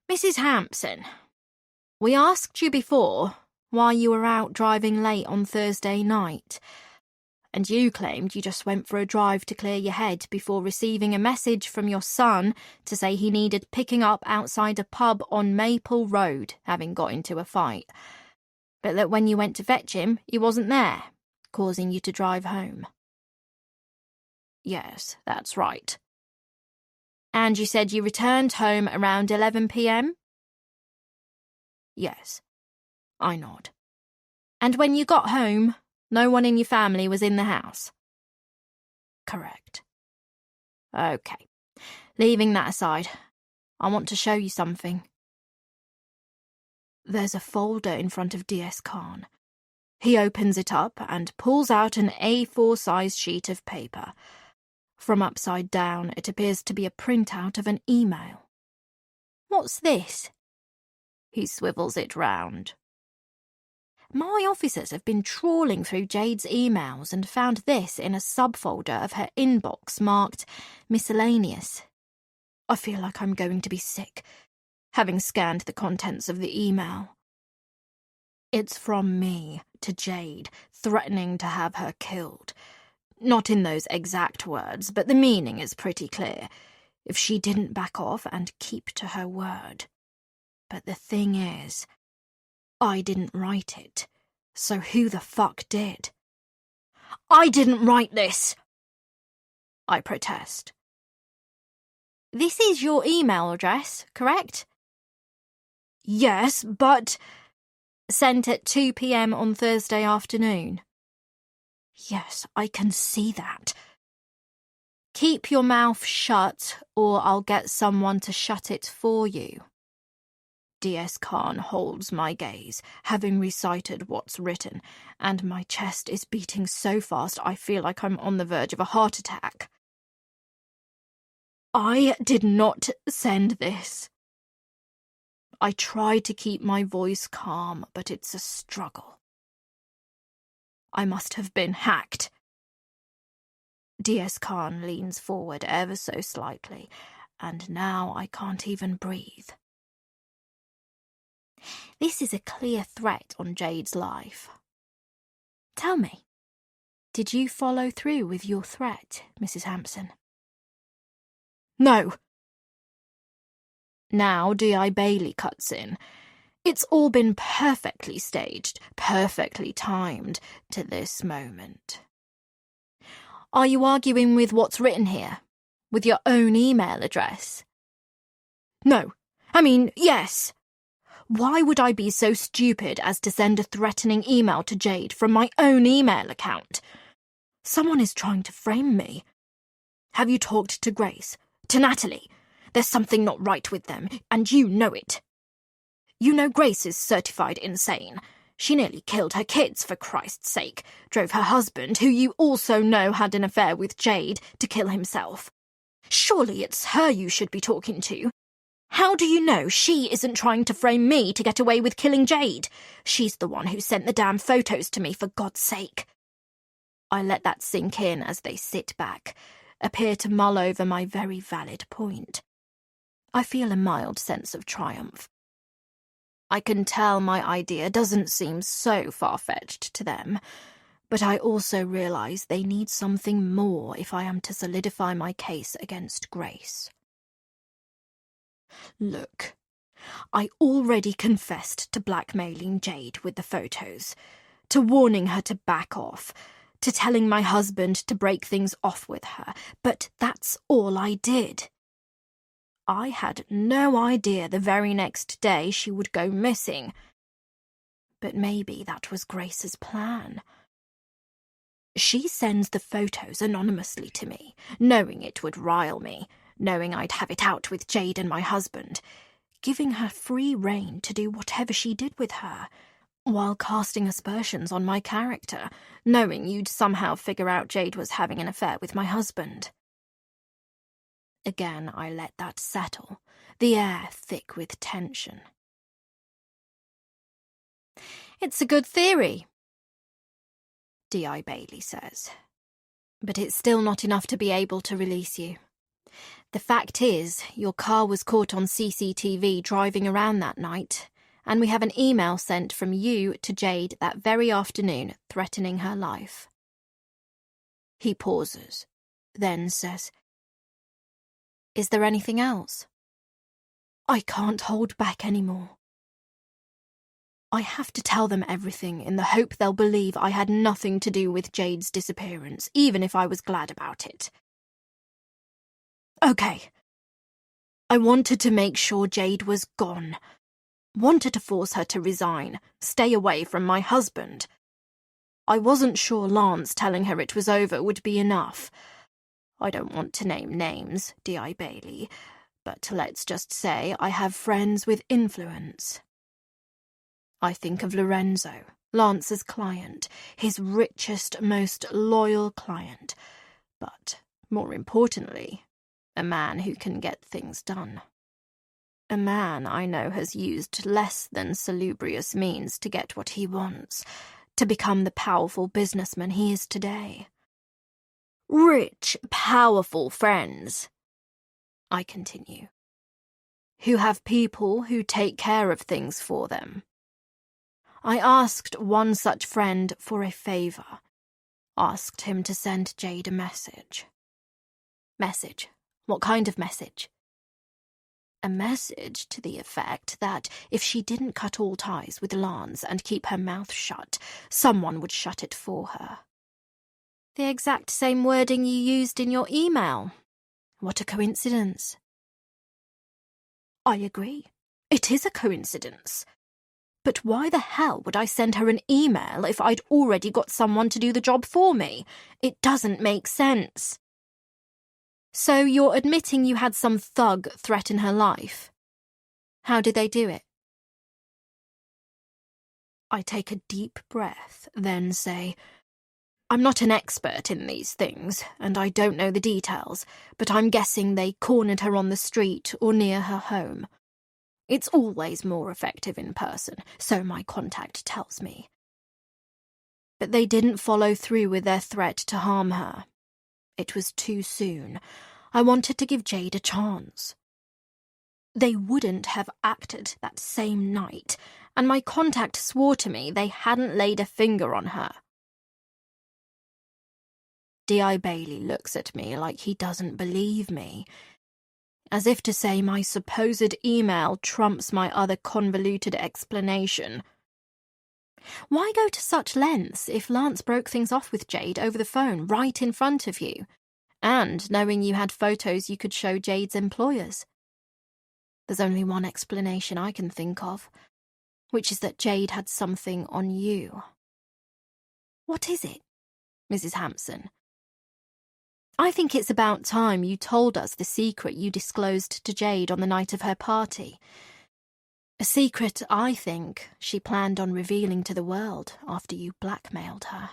Mrs. Hampson, we asked you before why you were out driving late on Thursday night, and you claimed you just went for a drive to clear your head before receiving a message from your son to say he needed picking up outside a pub on Maple Road, having got into a fight, but that when you went to fetch him, he wasn't there, causing you to drive home. Yes, that's right. And you said you returned home around 11 p.m? Yes, I nod. And when you got home, no one in your family was in the house? Correct. Okay, leaving that aside, I want to show you something. There's a folder in front of DS Khan. He opens it up and pulls out an A4-sized sheet of paper. From upside down, it appears to be a printout of an email. What's this? He swivels it round. My officers have been trawling through Jade's emails and found this in a subfolder of her inbox marked miscellaneous. I feel like I'm going to be sick, having scanned the contents of the email. It's from me to Jade, threatening to have her killed. Not in those exact words, but the meaning is pretty clear, if she didn't back off and keep to her word. But the thing is, I didn't write it, so who the fuck did? I didn't write this! I protest. This is your email address, correct? Yes, but... Sent at 2 p.m. on Thursday afternoon. Yes, I can see that. Keep your mouth shut, or I'll get someone to shut it for you. DS Khan holds my gaze, having recited what's written, and my chest is beating so fast I feel like I'm on the verge of a heart attack. I did not send this. I try to keep my voice calm, but it's a struggle. I must have been hacked. DS Khan leans forward ever so slightly, and now I can't even breathe. This is a clear threat on Jade's life. Tell me, did you follow through with your threat, Mrs. Hampson? No. Now D.I. Bailey cuts in. It's all been perfectly staged, perfectly timed to this moment. Are you arguing with what's written here? With your own email address? No. I mean, yes. Why would I be so stupid as to send a threatening email to Jade from my own email account? Someone is trying to frame me. Have you talked to Grace? To Natalie? There's something not right with them, and you know it. You know Grace is certified insane. She nearly killed her kids, for Christ's sake, drove her husband, who you also know had an affair with Jade, to kill himself. Surely it's her you should be talking to. How do you know she isn't trying to frame me to get away with killing Jade? She's the one who sent the damn photos to me, for God's sake. I let that sink in as they sit back, appear to mull over my very valid point. I feel a mild sense of triumph. I can tell my idea doesn't seem so far-fetched to them, but I also realise they need something more if I am to solidify my case against Grace. Look, I already confessed to blackmailing Jade with the photos, to warning her to back off, to telling my husband to break things off with her, but that's all I did. I had no idea the very next day she would go missing. But maybe that was Grace's plan. She sends the photos anonymously to me, knowing it would rile me, knowing I'd have it out with Jade and my husband, giving her free rein to do whatever she did with her, while casting aspersions on my character, knowing you'd somehow figure out Jade was having an affair with my husband. Again, I let that settle, the air thick with tension. It's a good theory, D.I. Bailey says, but it's still not enough to be able to release you. The fact is, your car was caught on CCTV driving around that night, and we have an email sent from you to Jade that very afternoon threatening her life. He pauses, then says, Is there anything else? I can't hold back anymore. I have to tell them everything in the hope they'll believe I had nothing to do with Jade's disappearance, even if I was glad about it. Okay. I wanted to make sure Jade was gone. Wanted to force her to resign, stay away from my husband. I wasn't sure Lance telling her it was over would be enough. I don't want to name names, D.I. Bailey, but let's just say I have friends with influence. I think of Lorenzo, Lance's client, his richest, most loyal client, but, more importantly, a man who can get things done. A man I know has used less than salubrious means to get what he wants, to become the powerful businessman he is today. Rich, powerful friends, I continue, who have people who take care of things for them. I asked one such friend for a favour, asked him to send Jade a message. Message? What kind of message? A message to the effect that if she didn't cut all ties with Lance and keep her mouth shut, someone would shut it for her. The exact same wording you used in your email. What a coincidence. I agree. It is a coincidence. But why the hell would I send her an email if I'd already got someone to do the job for me? It doesn't make sense. So you're admitting you had some thug threaten her life? How did they do it? I take a deep breath, then say, I'm not an expert in these things, and I don't know the details, but I'm guessing they cornered her on the street or near her home. It's always more effective in person, so my contact tells me. But they didn't follow through with their threat to harm her. It was too soon. I wanted to give Jade a chance. They wouldn't have acted that same night, and my contact swore to me they hadn't laid a finger on her. D.I. Bailey looks at me like he doesn't believe me, as if to say my supposed email trumps my other convoluted explanation. Why go to such lengths if Lance broke things off with Jade over the phone right in front of you, and knowing you had photos you could show Jade's employers? There's only one explanation I can think of, which is that Jade had something on you. What is it, Mrs. Hampson? I think it's about time you told us the secret you disclosed to Jade on the night of her party. A secret I think she planned on revealing to the world after you blackmailed her.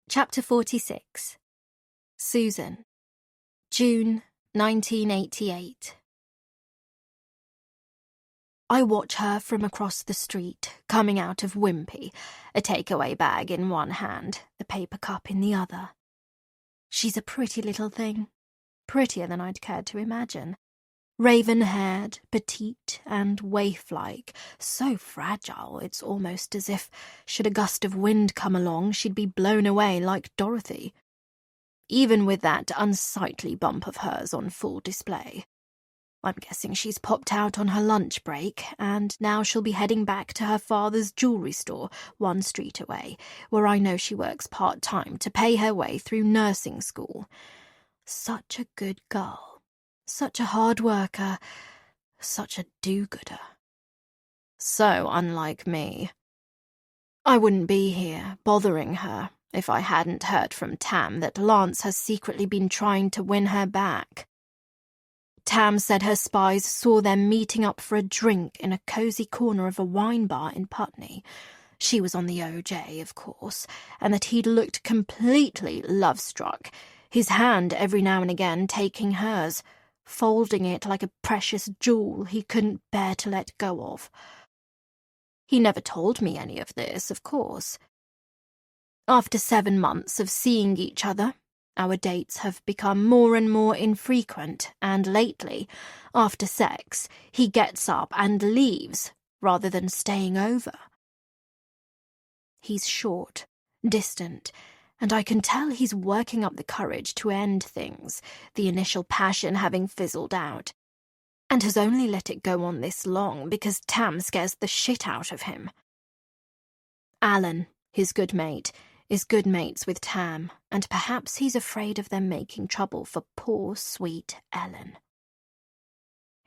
Chapter 46. Susan. June 1988. I watch her from across the street, coming out of Wimpy, a takeaway bag in one hand, the paper cup in the other. She's a pretty little thing, prettier than I'd cared to imagine. Raven-haired, petite and waif-like, so fragile it's almost as if, should a gust of wind come along, she'd be blown away like Dorothy. Even with that unsightly bump of hers on full display. I'm guessing she's popped out on her lunch break, and now she'll be heading back to her father's jewellery store, one street away, where I know she works part-time to pay her way through nursing school. Such a good girl. Such a hard worker. Such a do-gooder. So unlike me. I wouldn't be here, bothering her, if I hadn't heard from Tam that Lance has secretly been trying to win her back. Tam said her spies saw them meeting up for a drink in a cosy corner of a wine bar in Putney. She was on the OJ, of course, and that he'd looked completely love-struck, his hand every now and again taking hers, folding it like a precious jewel he couldn't bear to let go of. He never told me any of this, of course. After 7 months of seeing each other, our dates have become more and more infrequent, and lately, after sex, he gets up and leaves rather than staying over. He's short, distant, and I can tell he's working up the courage to end things, the initial passion having fizzled out, and has only let it go on this long because Tam scares the shit out of him. Alan, his good mate, is good mates with Tam, and perhaps he's afraid of them making trouble for poor, sweet Ellen.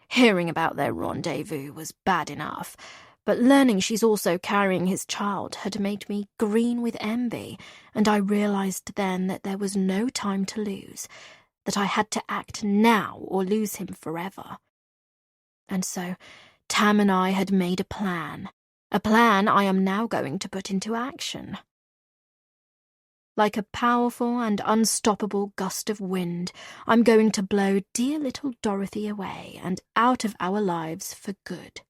Hearing about their rendezvous was bad enough, But learning she's also carrying his child had made me green with envy, and I realized then that there was no time to lose, that I had to act now or lose him forever. And so Tam and I had made a plan I am now going to put into action. Like a powerful and unstoppable gust of wind, I'm going to blow dear little Dorothy away and out of our lives for good.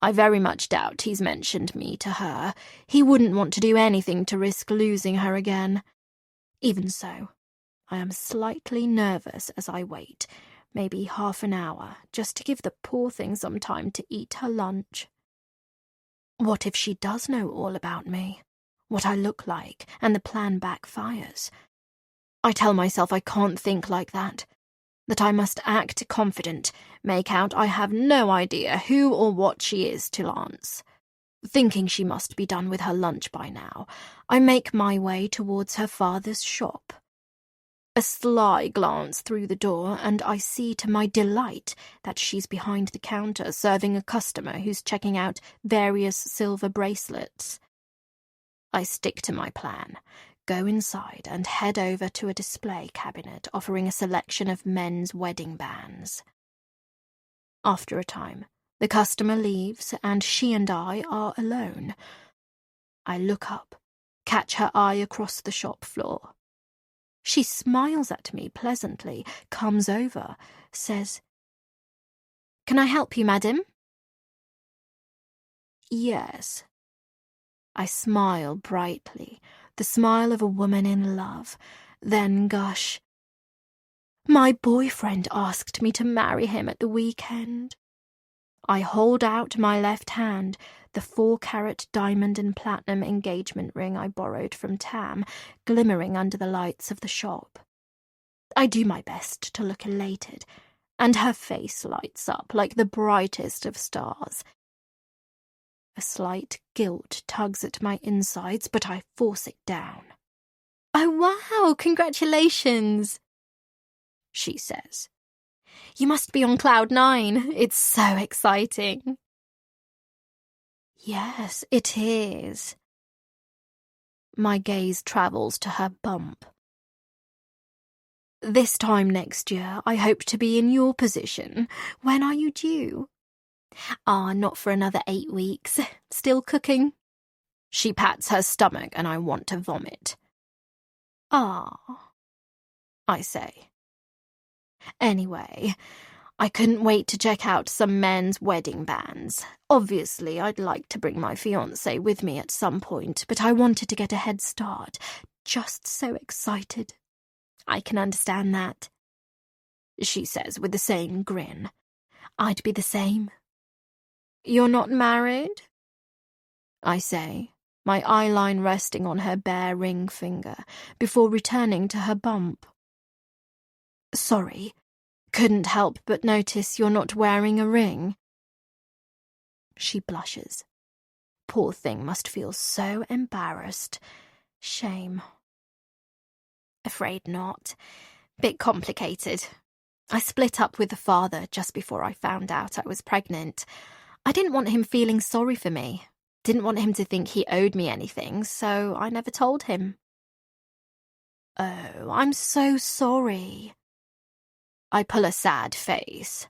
I very much doubt he's mentioned me to her. He wouldn't want to do anything to risk losing her again. Even so, I am slightly nervous as I wait, maybe half an hour, just to give the poor thing some time to eat her lunch. What if she does know all about me? What I look like, and the plan backfires? I tell myself I can't think like that I must act confident, make out I have no idea who or what she is to Lance. Thinking she must be done with her lunch by now, I make my way towards her father's shop. A sly glance through the door, and I see to my delight that she's behind the counter serving a customer who's checking out various silver bracelets. I stick to my plan, go inside and head over to a display cabinet offering a selection of men's wedding bands. After a time, the customer leaves and she and I are alone. I look up, catch her eye across the shop floor. She smiles at me pleasantly, comes over, says, "Can I help you, madam?" "Yes." I smile brightly, the smile of a woman in love, then gush, "My boyfriend asked me to marry him at the weekend." I hold out my left hand, the 4-carat diamond and platinum engagement ring I borrowed from Tam, glimmering under the lights of the shop. I do my best to look elated, and her face lights up like the brightest of stars. A slight guilt tugs at my insides, but I force it down. "Oh, wow, congratulations," she says. "You must be on cloud 9. It's so exciting." "Yes, it is." My gaze travels to her bump. "This time next year, I hope to be in your position. When are you due?" Not for another 8 weeks. Still cooking." She pats her stomach and I want to vomit. I say. Anyway, I couldn't wait to check out some men's wedding bands. Obviously, I'd like to bring my fiancé with me at some point, but I wanted to get a head start. Just so excited. "I can understand that," she says with the same grin. "I'd be the same." "You're not married?" I say, my eyeline resting on her bare ring finger, before returning to her bump. "Sorry, couldn't help but notice you're not wearing a ring." She blushes. Poor thing must feel so embarrassed. Shame. "Afraid not. Bit complicated. I split up with the father just before I found out I was pregnant. I didn't want him feeling sorry for me. Didn't want him to think he owed me anything, so I never told him." "Oh, I'm so sorry." I pull a sad face.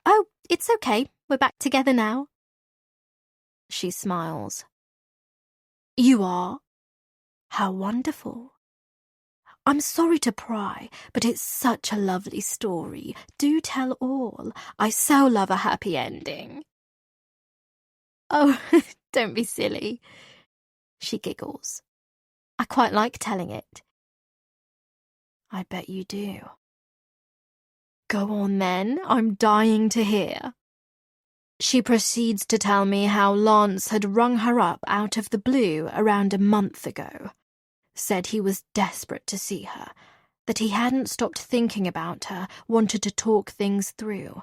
"Oh, it's okay. We're back together now." She smiles. "You are? How wonderful. I'm sorry to pry, but it's such a lovely story. Do tell all. I so love a happy ending." "Oh, don't be silly." She giggles. "I quite like telling it." "I bet you do." "Go on then, I'm dying to hear." She proceeds to tell me how Lance had rung her up out of the blue around a month ago. Said he was desperate to see her, that he hadn't stopped thinking about her, wanted to talk things through.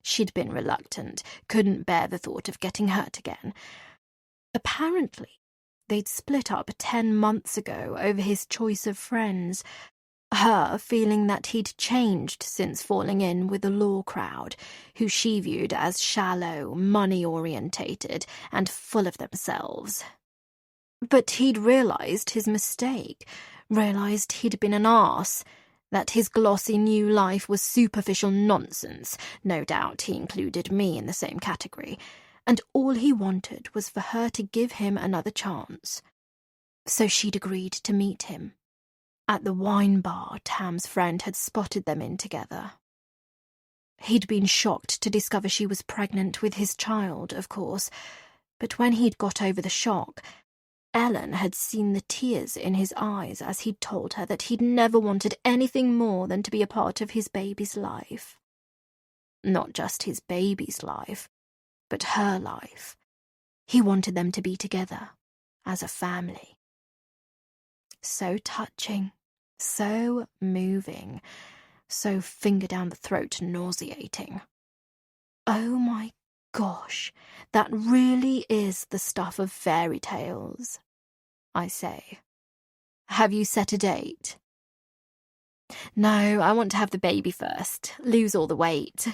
She'd been reluctant, couldn't bear the thought of getting hurt again. Apparently, they'd split up 10 months ago over his choice of friends. Her feeling that he'd changed since falling in with the law crowd, who she viewed as shallow, money-orientated, and full of themselves. But he'd realised his mistake, realised he'd been an arse, that his glossy new life was superficial nonsense. No doubt he included me in the same category, and all he wanted was for her to give him another chance. So she'd agreed to meet him at the wine bar Tam's friend had spotted them in together. He'd been shocked to discover she was pregnant with his child, of course, but when he'd got over the shock, Ellen had seen the tears in his eyes as he'd told her that he'd never wanted anything more than to be a part of his baby's life. Not just his baby's life, but her life. He wanted them to be together, as a family. So touching, so moving, so finger down the throat nauseating. Oh my gosh, that really is the stuff of fairy tales, I say. Have you set a date? No, I want to have the baby first, lose all the weight.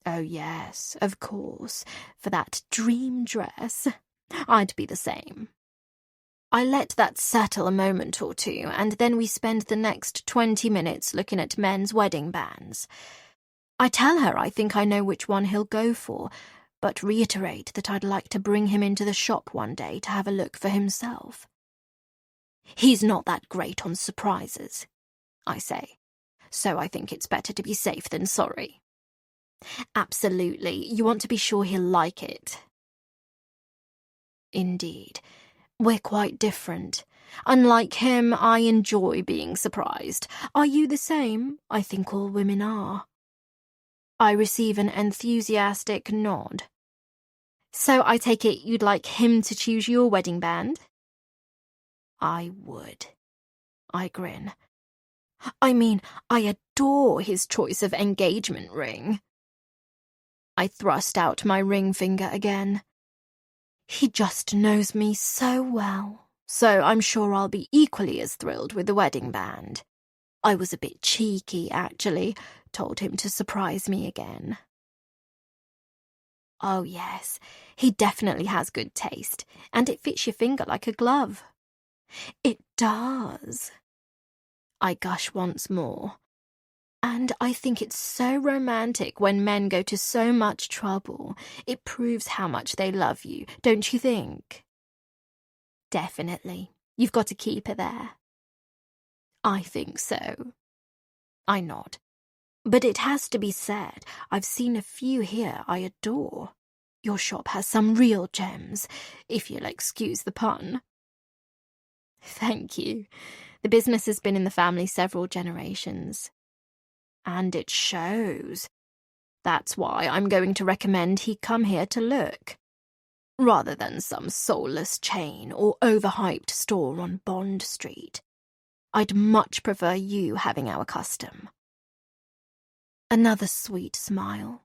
Oh yes, of course, for that dream dress. I'd be the same. I let that settle a moment or two, and then we spend the next 20 minutes looking at men's wedding bands. I tell her I think I know which one he'll go for, but reiterate that I'd like to bring him into the shop one day to have a look for himself. He's not that great on surprises, I say, so I think it's better to be safe than sorry. Absolutely, you want to be sure he'll like it. Indeed. We're quite different. Unlike him, I enjoy being surprised. Are you the same? I think all women are. I receive an enthusiastic nod. So I take it you'd like him to choose your wedding band? I would. I grin. I mean, I adore his choice of engagement ring. I thrust out my ring finger again. He just knows me so well, so I'm sure I'll be equally as thrilled with the wedding band. I was a bit cheeky, actually, told him to surprise me again. Oh yes, he definitely has good taste, and it fits your finger like a glove. It does. I gush once more. And I think it's so romantic when men go to so much trouble. It proves how much they love you, don't you think? Definitely. You've got to keep her there. I think so. I nod. But it has to be said, I've seen a few here I adore. Your shop has some real gems, if you'll excuse the pun. Thank you. The business has been in the family several generations. And it shows. That's why I'm going to recommend he come here to look, rather than some soulless chain or overhyped store on Bond Street. I'd much prefer you having our custom. Another sweet smile.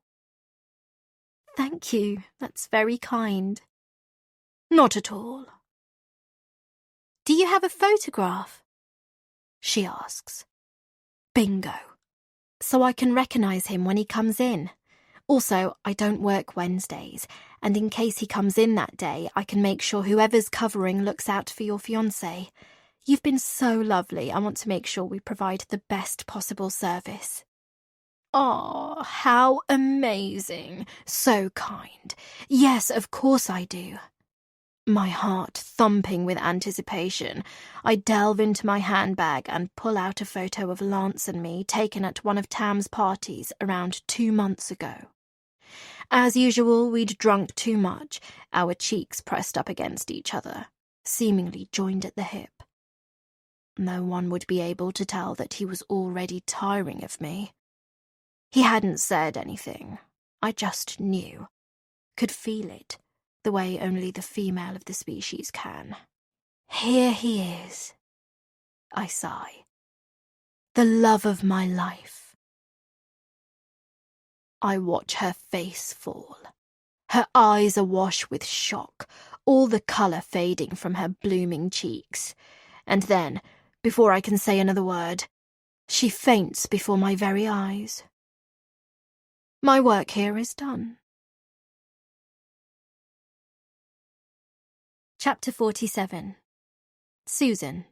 Thank you, that's very kind. Not at all. Do you have a photograph? She asks. Bingo. So I can recognise him when he comes in. Also, I don't work Wednesdays, and in case he comes in that day, I can make sure whoever's covering looks out for your fiancé. You've been so lovely, I want to make sure we provide the best possible service. Oh, how amazing. So kind. Yes, of course I do. My heart thumping with anticipation, I delve into my handbag and pull out a photo of Lance and me taken at one of Tam's parties around 2 months ago. As usual, we'd drunk too much, our cheeks pressed up against each other, seemingly joined at the hip. No one would be able to tell that he was already tiring of me. He hadn't said anything. I just knew, could feel it. The way only the female of the species can. Here he is, I sigh. The love of my life. I watch her face fall. Her eyes awash with shock, all the colour fading from her blooming cheeks. And then, Before I can say another word, she faints before my very eyes. My work here is done. Chapter 47. Susan.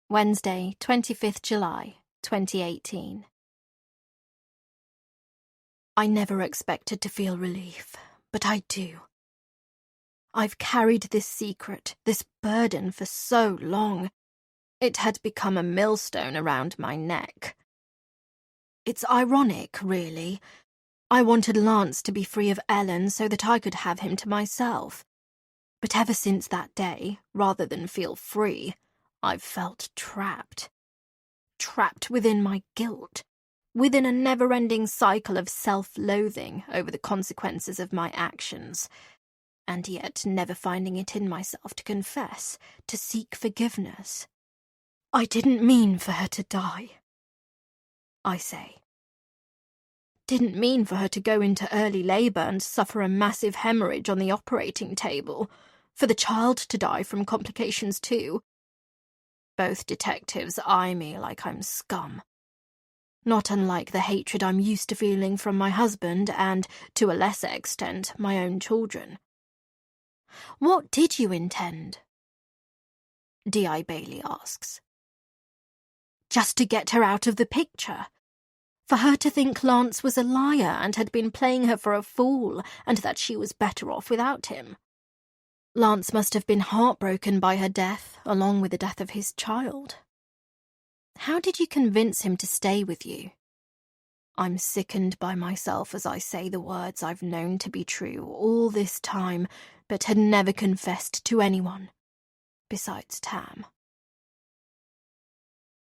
Wednesday, 25th July, 2018. I never expected to feel relief, but I do. I've carried this secret, this burden for so long. It had become a millstone around my neck. It's ironic, really. I wanted Lance to be free of Ellen so that I could have him to myself. But ever since that day, rather than feel free, I've felt trapped. Trapped within my guilt, within a never-ending cycle of self-loathing over the consequences of my actions, and yet never finding it in myself to confess, to seek forgiveness. I didn't mean for her to die, I say. Didn't mean for her to go into early labour and suffer a massive hemorrhage on the operating table, for the child to die from complications too. Both detectives eye me like I'm scum. Not unlike the hatred I'm used to feeling from my husband and, to a lesser extent, my own children. What did you intend? D.I. Bailey asks. Just to get her out of the picture. For her to think Lance was a liar and had been playing her for a fool and that she was better off without him. Lance must have been heartbroken by her death, along with the death of his child. How did you convince him to stay with you? I'm sickened by myself as I say the words I've known to be true all this time, but had never confessed to anyone, besides Tam.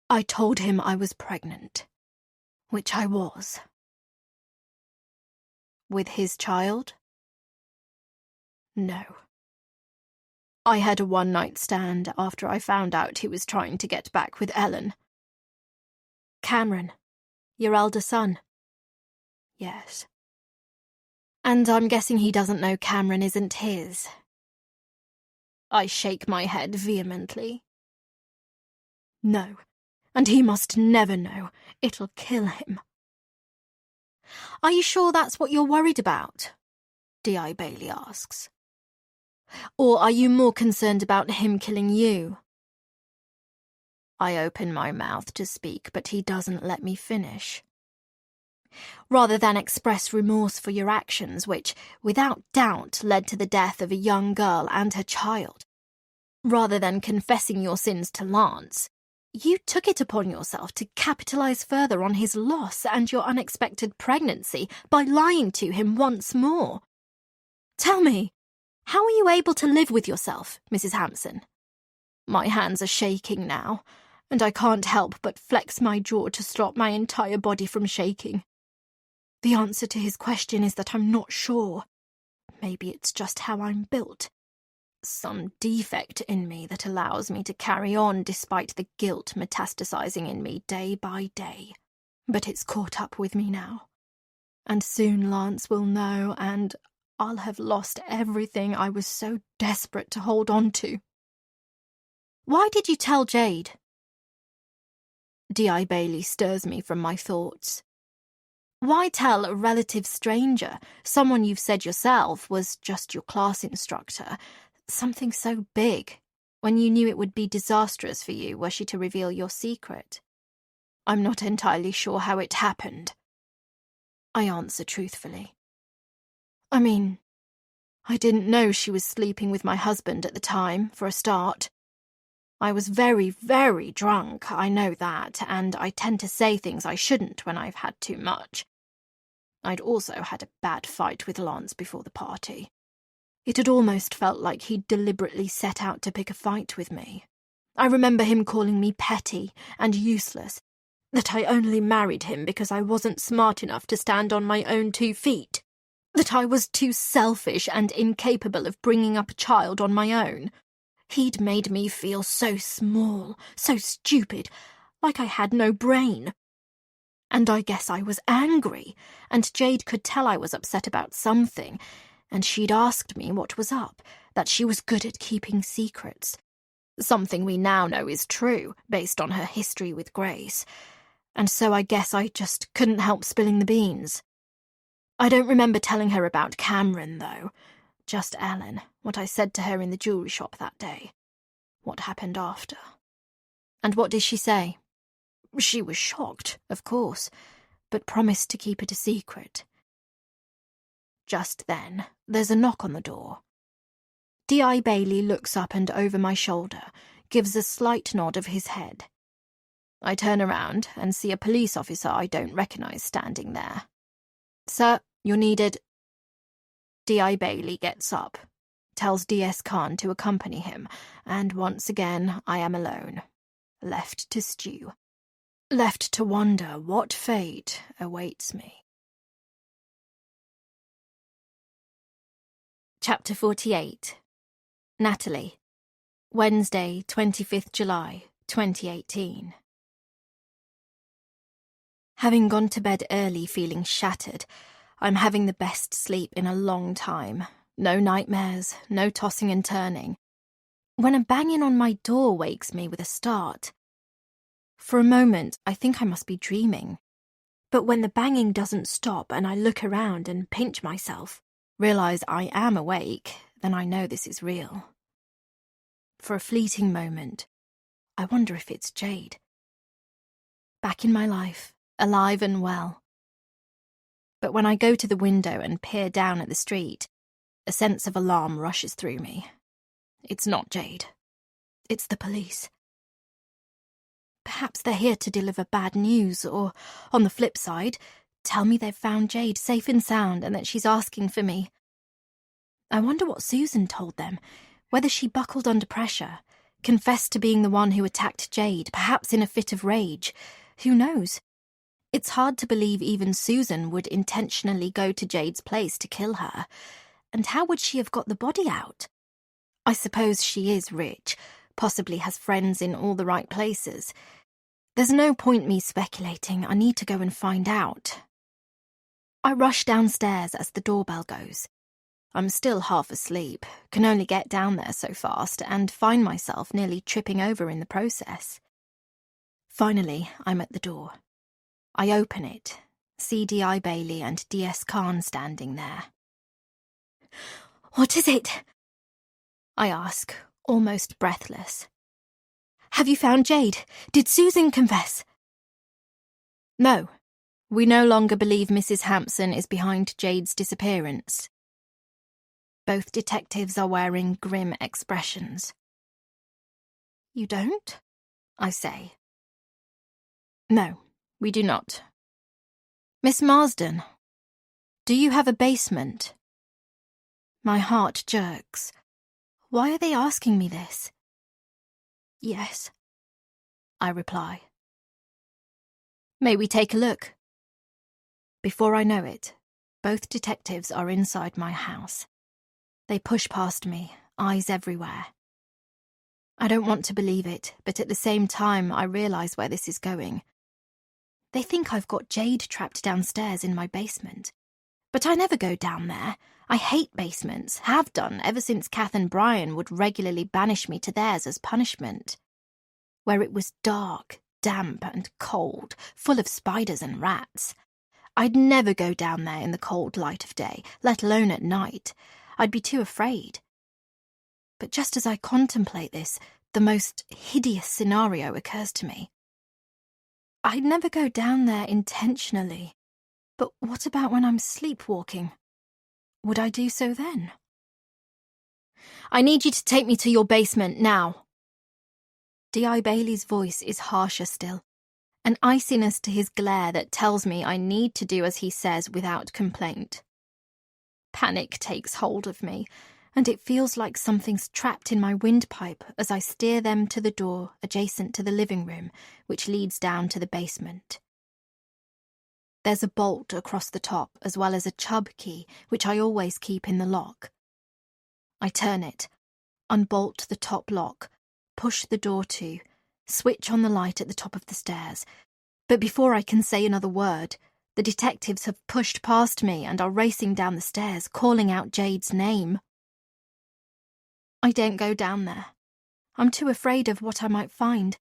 I told him I was pregnant, which I was. With his child? No. I had a one-night stand after I found out he was trying to get back with Ellen. Cameron, your elder son. Yes. And I'm guessing he doesn't know Cameron isn't his. I shake my head vehemently. No, and he must never know. It'll kill him. Are you sure that's what you're worried about? D.I. Bailey asks. Or are you more concerned about him killing you? I open my mouth to speak, but he doesn't let me finish. Rather than express remorse for your actions, which, without doubt, led to the death of a young girl and her child, rather than confessing your sins to Lance, you took it upon yourself to capitalize further on his loss and your unexpected pregnancy by lying to him once more. Tell me, how are you able to live with yourself, Mrs. Hampson? My hands are shaking now, and I can't help but flex my jaw to stop my entire body from shaking. The answer to his question is that I'm not sure. Maybe it's just how I'm built. Some defect in me that allows me to carry on despite the guilt metastasizing in me day by day. But it's caught up with me now. And soon Lance will know, and I'll have lost everything I was so desperate to hold on to. Why did you tell Jade? D.I. Bailey stirs me from my thoughts. Why tell a relative stranger, someone you've said yourself was just your class instructor, something so big, when you knew it would be disastrous for you were she to reveal your secret? I'm not entirely sure how it happened. I answer truthfully. I mean, I didn't know she was sleeping with my husband at the time, for a start. I was very, very drunk, I know that, and I tend to say things I shouldn't when I've had too much. I'd also had a bad fight with Lance before the party. It had almost felt like he'd deliberately set out to pick a fight with me. I remember him calling me petty and useless, that I only married him because I wasn't smart enough to stand on my own 2 feet, that I was too selfish and incapable of bringing up a child on my own. He'd made me feel so small, so stupid, like I had no brain. And I guess I was angry, and Jade could tell I was upset about something, and she'd asked me what was up, that she was good at keeping secrets. Something we now know is true, based on her history with Grace. And so I guess I just couldn't help spilling the beans. I don't remember telling her about Cameron, though. Just Ellen, what I said to her in the jewellery shop that day. What happened after. And what did she say? She was shocked, of course, but promised to keep it a secret. Just then, there's a knock on the door. D.I. Bailey looks up and over my shoulder, gives a slight nod of his head. I turn around and see a police officer I don't recognise standing there. "Sir, you're needed." D.I. Bailey gets up, tells D.S. Khan to accompany him, and once again I am alone, left to stew, left to wonder what fate awaits me. Chapter 48. Natalie. Wednesday, 25th July, 2018. Having gone to bed early feeling shattered, I'm having the best sleep in a long time. No nightmares, no tossing and turning. When a banging on my door wakes me with a start. For a moment, I think I must be dreaming. But when the banging doesn't stop and I look around and pinch myself, realise I am awake, then I know this is real. For a fleeting moment, I wonder if it's Jade. Back in my life, alive and well. But when I go to the window and peer down at the street, a sense of alarm rushes through me. It's not Jade. It's the police. Perhaps they're here to deliver bad news, or, on the flip side, tell me they've found Jade safe and sound and that she's asking for me. I wonder what Susan told them, whether she buckled under pressure, confessed to being the one who attacked Jade, perhaps in a fit of rage. Who knows? It's hard to believe even Susan would intentionally go to Jade's place to kill her. And how would she have got the body out? I suppose she is rich, possibly has friends in all the right places. There's no point me speculating. I need to go and find out. I rush downstairs as the doorbell goes. I'm still half asleep, can only get down there so fast, and find myself nearly tripping over in the process. Finally, I'm at the door. I open it, see D.I. Bailey and D.S. Khan standing there. "What is it?" I ask, almost breathless. "Have you found Jade? Did Susan confess?" "No. We no longer believe Mrs. Hampson is behind Jade's disappearance." Both detectives are wearing grim expressions. "You don't?" I say. "No, we do not. Miss Marsden, do you have a basement?" My heart jerks. Why are they asking me this? "Yes," I reply. "May we take a look?" Before I know it, both detectives are inside my house. They push past me, eyes everywhere. I don't want to believe it, but at the same time I realise where this is going. They think I've got Jade trapped downstairs in my basement. But I never go down there. I hate basements, have done ever since Kath and Brian would regularly banish me to theirs as punishment. Where it was dark, damp and cold, full of spiders and rats. I'd never go down there in the cold light of day, let alone at night. I'd be too afraid. But just as I contemplate this, the most hideous scenario occurs to me. I'd never go down there intentionally. But what about when I'm sleepwalking? Would I do so then? "I need you to take me to your basement now." D.I. Bailey's voice is harsher still, an iciness to his glare that tells me I need to do as he says without complaint. Panic takes hold of me, and it feels like something's trapped in my windpipe as I steer them to the door adjacent to the living room, which leads down to the basement. There's a bolt across the top, as well as a Chubb key, which I always keep in the lock. I turn it, unbolt the top lock, push the door to, switch on the light at the top of the stairs. But before I can say another word, the detectives have pushed past me and are racing down the stairs, calling out Jade's name. I don't go down there. I'm too afraid of what I might find,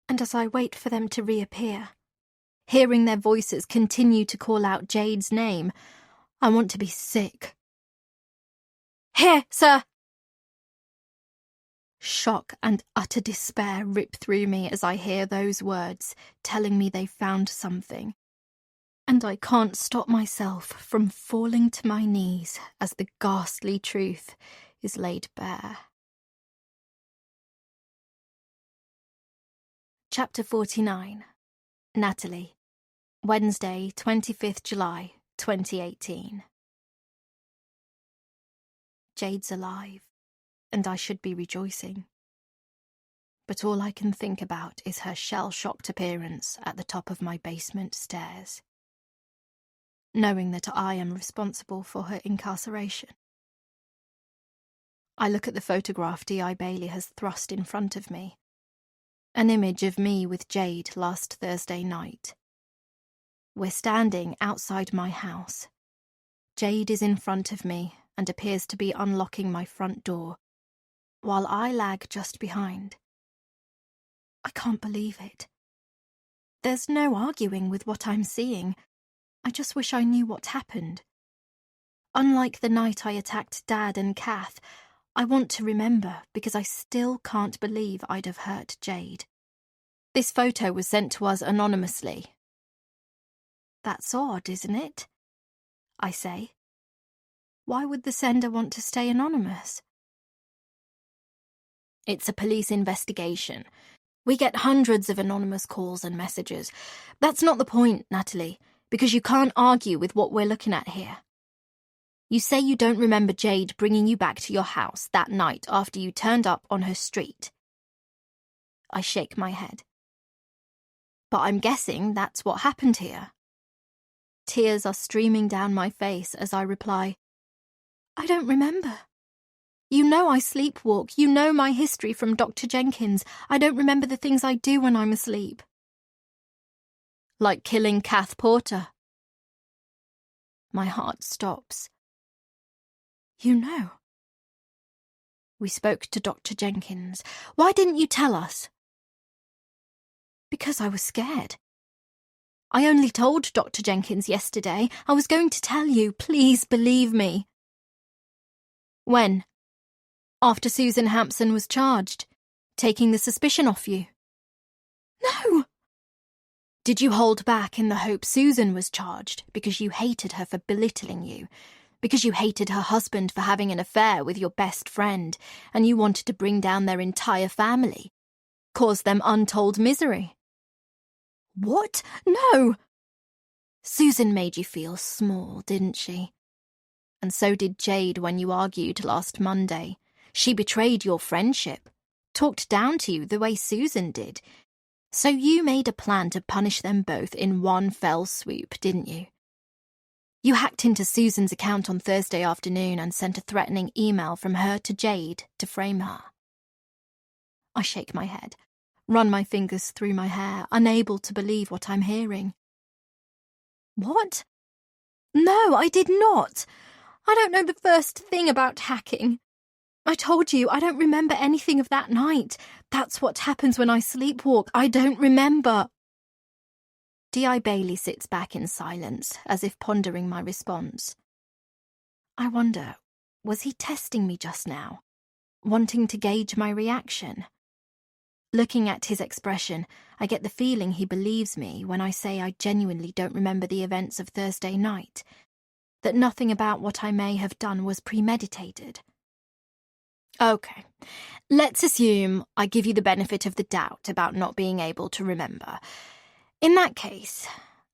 and as I wait for them to reappear, hearing their voices continue to call out Jade's name, I want to be sick. "Here, sir!" Shock and utter despair rip through me as I hear those words telling me they've found something, and I can't stop myself from falling to my knees as the ghastly truth is laid bare. Chapter 49. Natalie. Wednesday, 25th July, 2018. Jade's alive, and I should be rejoicing. But all I can think about is her shell-shocked appearance at the top of my basement stairs, knowing that I am responsible for her incarceration. I look at the photograph D.I. Bailey has thrust in front of me, an image of me with Jade last Thursday night. We're standing outside my house. Jade is in front of me and appears to be unlocking my front door, while I lag just behind. I can't believe it. There's no arguing with what I'm seeing. I just wish I knew what happened. Unlike the night I attacked Dad and Kath, I want to remember because I still can't believe I'd have hurt Jade. This photo was sent to us anonymously. That's odd, isn't it? I say. Why would the sender want to stay anonymous? It's a police investigation. We get hundreds of anonymous calls and messages. That's not the point, Natalie, because you can't argue with what we're looking at here. You say you don't remember Jade bringing you back to your house that night after you turned up on her street. I shake my head. But I'm guessing that's what happened here. Tears are streaming down my face as I reply, I don't remember. You know I sleepwalk. You know my history from Dr. Jenkins. I don't remember the things I do when I'm asleep. Like killing Kath Porter. My heart stops. You know. We spoke to Dr. Jenkins. Why didn't you tell us? Because I was scared. I only told Dr. Jenkins yesterday. I was going to tell you. Please believe me. When? After Susan Hampson was charged, taking the suspicion off you. No! Did you hold back in the hope Susan was charged because you hated her for belittling you, because you hated her husband for having an affair with your best friend, and you wanted to bring down their entire family, cause them untold misery? What? No! Susan made you feel small, didn't she? And so did Jade when you argued last Monday. She betrayed your friendship, talked down to you the way Susan did. So you made a plan to punish them both in one fell swoop, didn't you? You hacked into Susan's account on Thursday afternoon and sent a threatening email from her to Jade to frame her. I shake my head, run my fingers through my hair, unable to believe what I'm hearing. What? No, I did not. I don't know the first thing about hacking. I told you, I don't remember anything of that night. That's what happens when I sleepwalk. I don't remember. D.I. Bailey sits back in silence, as if pondering my response. I wonder, was he testing me just now, wanting to gauge my reaction? Looking at his expression, I get the feeling he believes me when I say I genuinely don't remember the events of Thursday night, that nothing about what I may have done was premeditated. Okay, let's assume I give you the benefit of the doubt about not being able to remember. In that case,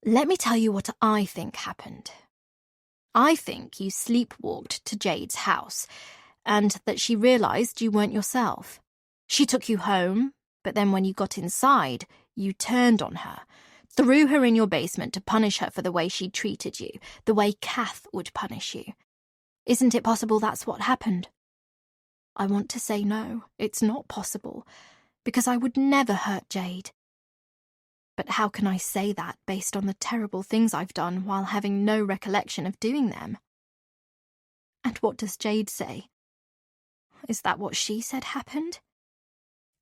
let me tell you what I think happened. I think you sleepwalked to Jade's house, and that she realised you weren't yourself. She took you home, but then when you got inside, you turned on her, threw her in your basement to punish her for the way she treated you, the way Kath would punish you. Isn't it possible that's what happened? I want to say no, it's not possible, because I would never hurt Jade. But how can I say that based on the terrible things I've done while having no recollection of doing them? And what does Jade say? Is that what she said happened?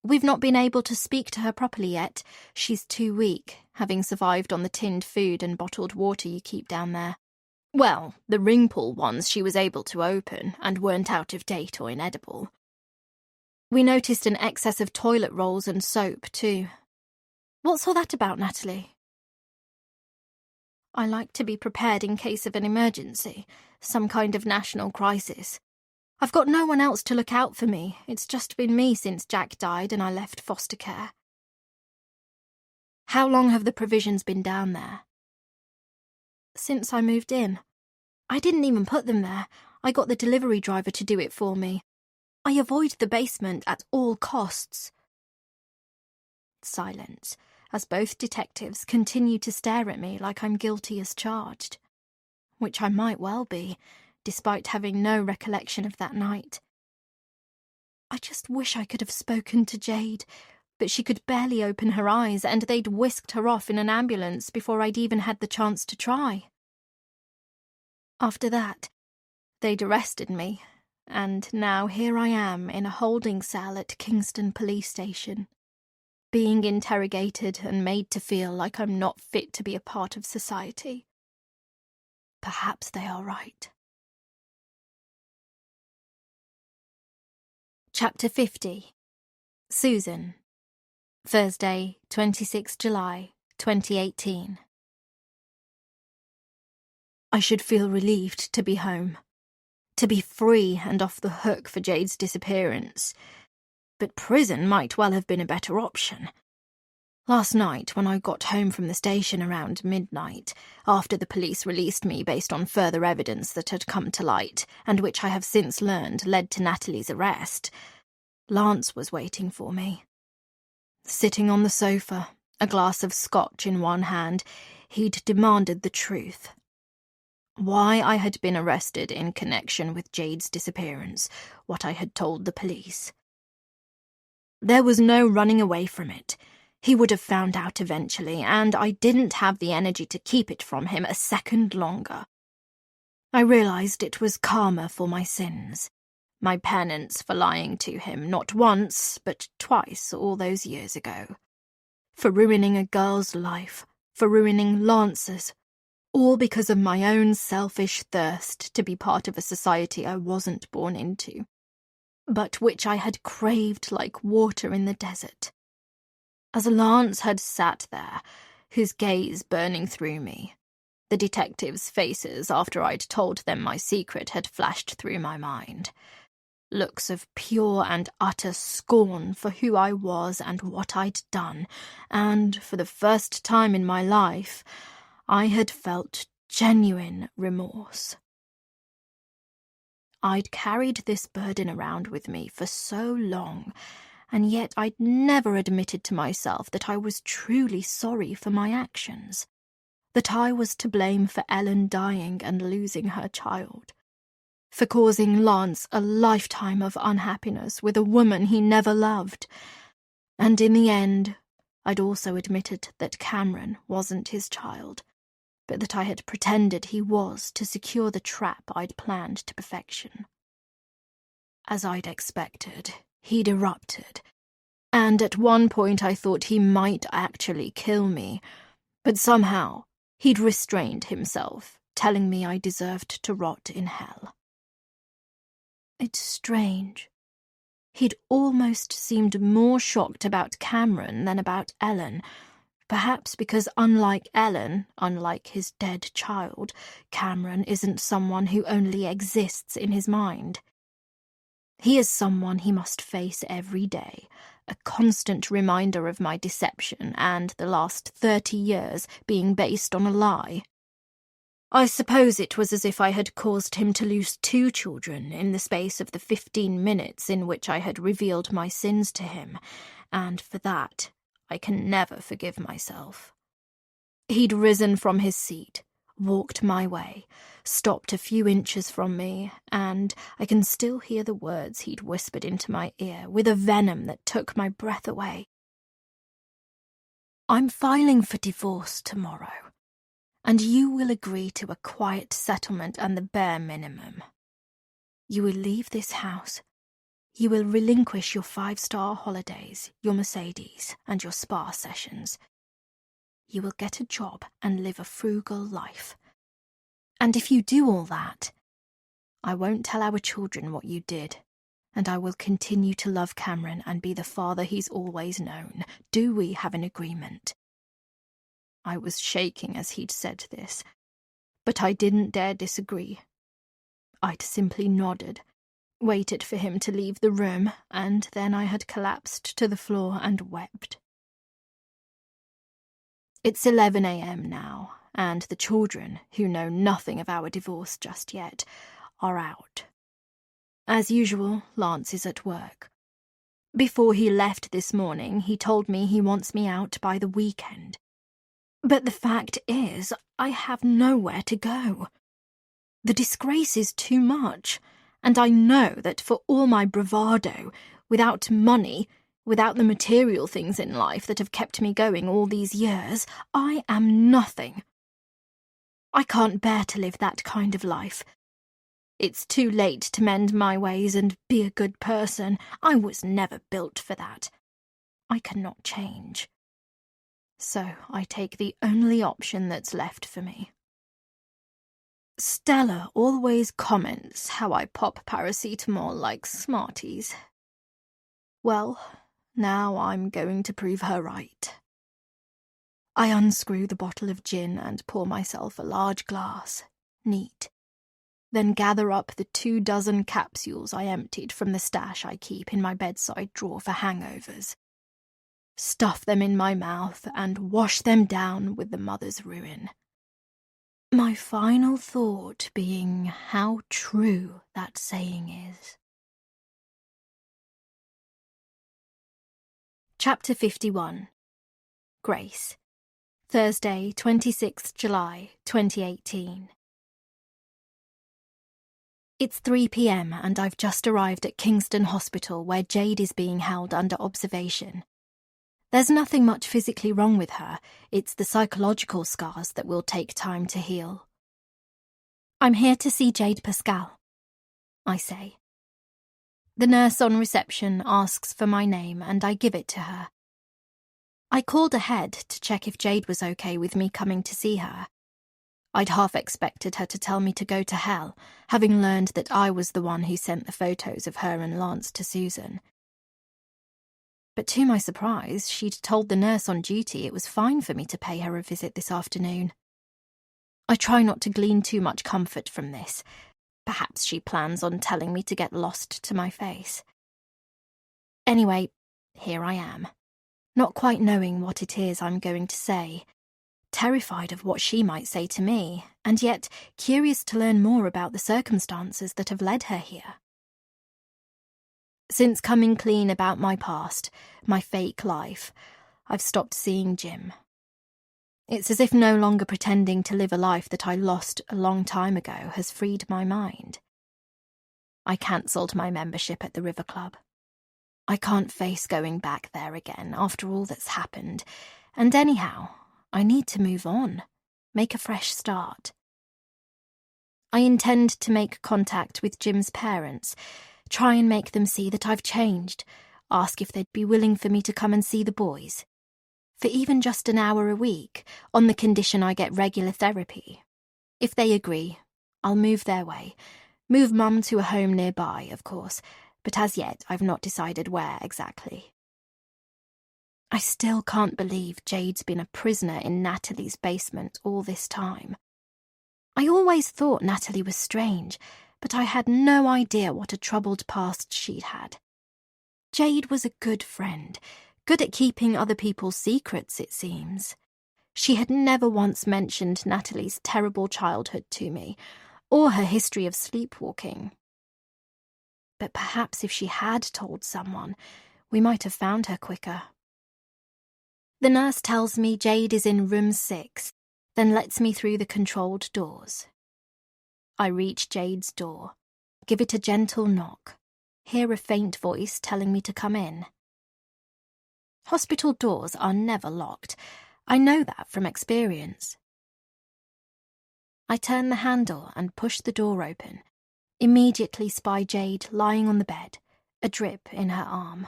We've not been able to speak to her properly yet. She's too weak, having survived on the tinned food and bottled water you keep down there. Well, the ring pull ones she was able to open and weren't out of date or inedible. We noticed an excess of toilet rolls and soap, too. What's all that about, Natalie? I like to be prepared in case of an emergency, some kind of national crisis. I've got no one else to look out for me. It's just been me since Jack died and I left foster care. How long have the provisions been down there? Since I moved in. I didn't even put them there. I got the delivery driver to do it for me. I avoid the basement at all costs. Silence, as both detectives continue to stare at me like I'm guilty as charged. Which I might well be, despite having no recollection of that night. I just wish I could have spoken to Jade, but she could barely open her eyes and they'd whisked her off in an ambulance before I'd even had the chance to try. After that, they'd arrested me, and now here I am in a holding cell at Kingston Police Station, being interrogated and made to feel like I'm not fit to be a part of society. Perhaps they are right. Chapter 50. Susan. Thursday, 26 July, 2018. I should feel relieved to be home, to be free and off the hook for Jade's disappearance. But prison might well have been a better option. Last night, when I got home from the station around midnight, after the police released me based on further evidence that had come to light, and which I have since learned led to Natalie's arrest, Lance was waiting for me. Sitting on the sofa, a glass of scotch in one hand, he'd demanded the truth. Why I had been arrested in connection with Jade's disappearance, what I had told the police. There was no running away from it. He would have found out eventually, and I didn't have the energy to keep it from him a second longer. I realized it was karma for my sins, my penance for lying to him not once, but twice all those years ago. For ruining a girl's life, for ruining Lance's, all because of my own selfish thirst to be part of a society I wasn't born into, but which I had craved like water in the desert. As Lance had sat there, his gaze burning through me, the detectives' faces after I'd told them my secret had flashed through my mind. Looks of pure and utter scorn for who I was and what I'd done, and, for the first time in my life, I had felt genuine remorse. I'd carried this burden around with me for so long, and yet I'd never admitted to myself that I was truly sorry for my actions, that I was to blame for Ellen dying and losing her child, for causing Lance a lifetime of unhappiness with a woman he never loved, and in the end, I'd also admitted that Cameron wasn't his child, but that I had pretended he was to secure the trap I'd planned to perfection. As I'd expected, he'd erupted, and at one point I thought he might actually kill me, but somehow he'd restrained himself, telling me I deserved to rot in hell. It's strange. He'd almost seemed more shocked about Cameron than about Ellen, perhaps because unlike Ellen, unlike his dead child, Cameron isn't someone who only exists in his mind. He is someone he must face every day, a constant reminder of my deception and the last 30 years being based on a lie. I suppose it was as if I had caused him to lose 2 children in the space of the 15 minutes in which I had revealed my sins to him, and for that I can never forgive myself. He'd risen from his seat, walked my way, stopped a few inches from me, and I can still hear the words he'd whispered into my ear with a venom that took my breath away. I'm filing for divorce tomorrow, and you will agree to a quiet settlement and the bare minimum. You will leave this house, You will relinquish your 5-star holidays, your Mercedes, and your spa sessions. You will get a job and live a frugal life. And if you do all that, I won't tell our children what you did, and I will continue to love Cameron and be the father he's always known. Do we have an agreement?" I was shaking as he'd said this, but I didn't dare disagree. I'd simply nodded, waited for him to leave the room, and then I had collapsed to the floor and wept. It's 11 a.m. now, and the children, who know nothing of our divorce just yet, are out. As usual, Lance is at work. Before he left this morning, he told me he wants me out by the weekend. But the fact is, I have nowhere to go. The disgrace is too much, and I know that for all my bravado, without money, without the material things in life that have kept me going all these years, I am nothing. I can't bear to live that kind of life. It's too late to mend my ways and be a good person. I was never built for that. I cannot change. So I take the only option that's left for me. Stella always comments how I pop paracetamol like Smarties. Well, now I'm going to prove her right. I unscrew the bottle of gin and pour myself a large glass, neat. Then gather up the 24 capsules I emptied from the stash I keep in my bedside drawer for hangovers. Stuff them in my mouth and wash them down with the mother's ruin. My final thought being how true that saying is. Chapter 51. Grace. Thursday, 26th July, 2018. It's 3 p.m. and I've just arrived at Kingston Hospital where Jade is being held under observation. There's nothing much physically wrong with her, it's the psychological scars that will take time to heal. "I'm here to see Jade Pascal," I say. The nurse on reception asks for my name and I give it to her. I called ahead to check if Jade was okay with me coming to see her. I'd half expected her to tell me to go to hell, having learned that I was the one who sent the photos of her and Lance to Susan. But to my surprise, she'd told the nurse on duty it was fine for me to pay her a visit this afternoon. I try not to glean too much comfort from this. Perhaps she plans on telling me to get lost to my face. Anyway, here I am, not quite knowing what it is I'm going to say, terrified of what she might say to me, and yet curious to learn more about the circumstances that have led her here. Since coming clean about my past, my fake life, I've stopped seeing Jim. It's as if no longer pretending to live a life that I lost a long time ago has freed my mind. I cancelled my membership at the River Club. I can't face going back there again after all that's happened, and anyhow, I need to move on, make a fresh start. I intend to make contact with Jim's parents, try and make them see that I've changed, ask if they'd be willing for me to come and see the boys. For even just an hour a week, on the condition I get regular therapy. If they agree, I'll move their way. Move Mum to a home nearby, of course, but as yet I've not decided where exactly. I still can't believe Jade's been a prisoner in Natalie's basement all this time. I always thought Natalie was strange, but I had no idea what a troubled past she'd had. Jade was a good friend, good at keeping other people's secrets, it seems. She had never once mentioned Natalie's terrible childhood to me, or her history of sleepwalking. But perhaps if she had told someone, we might have found her quicker. The nurse tells me Jade is in room 6, then lets me through the controlled doors. I reach Jade's door, give it a gentle knock, hear a faint voice telling me to come in. Hospital doors are never locked. I know that from experience. I turn the handle and push the door open, immediately spy Jade lying on the bed, a drip in her arm.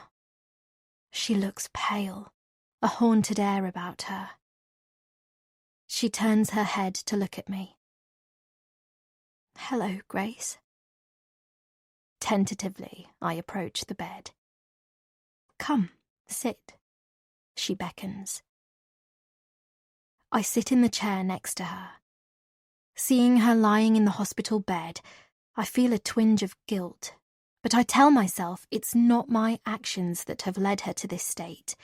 She looks pale, a haunted air about her. She turns her head to look at me. "Hello, Grace." Tentatively, I approach the bed. "Come, sit," she beckons. I sit in the chair next to her. Seeing her lying in the hospital bed, I feel a twinge of guilt, but I tell myself it's not my actions that have led her to this state.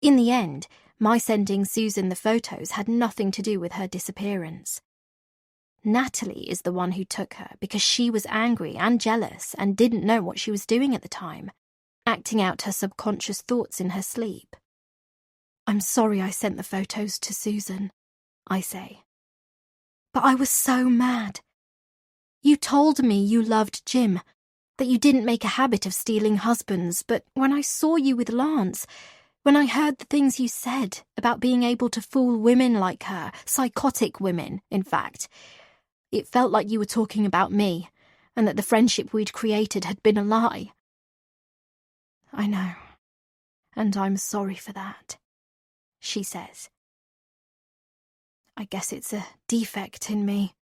In the end, my sending Susan the photos had nothing to do with her disappearance. Natalie is the one who took her because she was angry and jealous and didn't know what she was doing at the time, acting out her subconscious thoughts in her sleep. "I'm sorry I sent the photos to Susan," I say. "But I was so mad. You told me you loved Jim, that you didn't make a habit of stealing husbands, but when I saw you with Lance, when I heard the things you said about being able to fool women like her, psychotic women, in fact, it felt like you were talking about me, and that the friendship we'd created had been a lie." "I know, and I'm sorry for that," she says. "I guess it's a defect in me.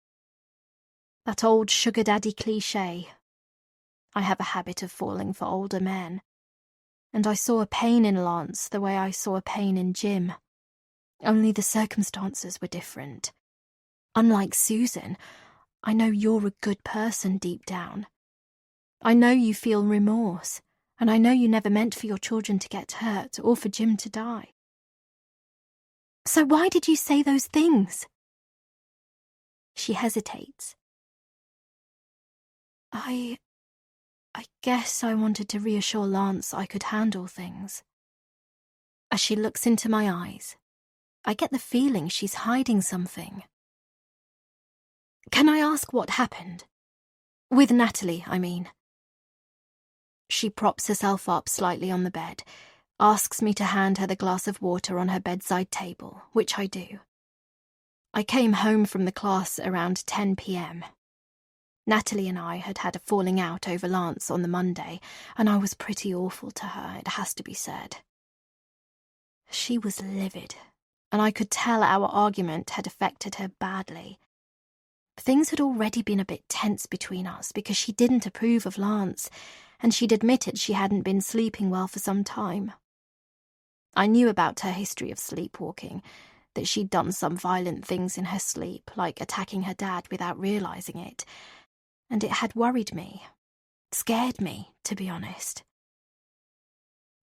That old sugar daddy cliché. I have a habit of falling for older men. And I saw a pain in Lance the way I saw a pain in Jim. Only the circumstances were different. Unlike Susan, I know you're a good person deep down. I know you feel remorse, and I know you never meant for your children to get hurt or for Jim to die. So why did you say those things?" She hesitates. I guess I wanted to reassure Lance I could handle things." As she looks into my eyes, I get the feeling she's hiding something. "Can I ask what happened? With Natalie, I mean." She props herself up slightly on the bed, asks me to hand her the glass of water on her bedside table, which I do. "I came home from the class around 10 p.m. Natalie and I had had a falling out over Lance on the Monday, and I was pretty awful to her, it has to be said. She was livid, and I could tell our argument had affected her badly. Things had already been a bit tense between us because she didn't approve of Lance, and she'd admitted she hadn't been sleeping well for some time. I knew about her history of sleepwalking, that she'd done some violent things in her sleep, like attacking her dad without realizing it, and it had worried me, scared me, to be honest.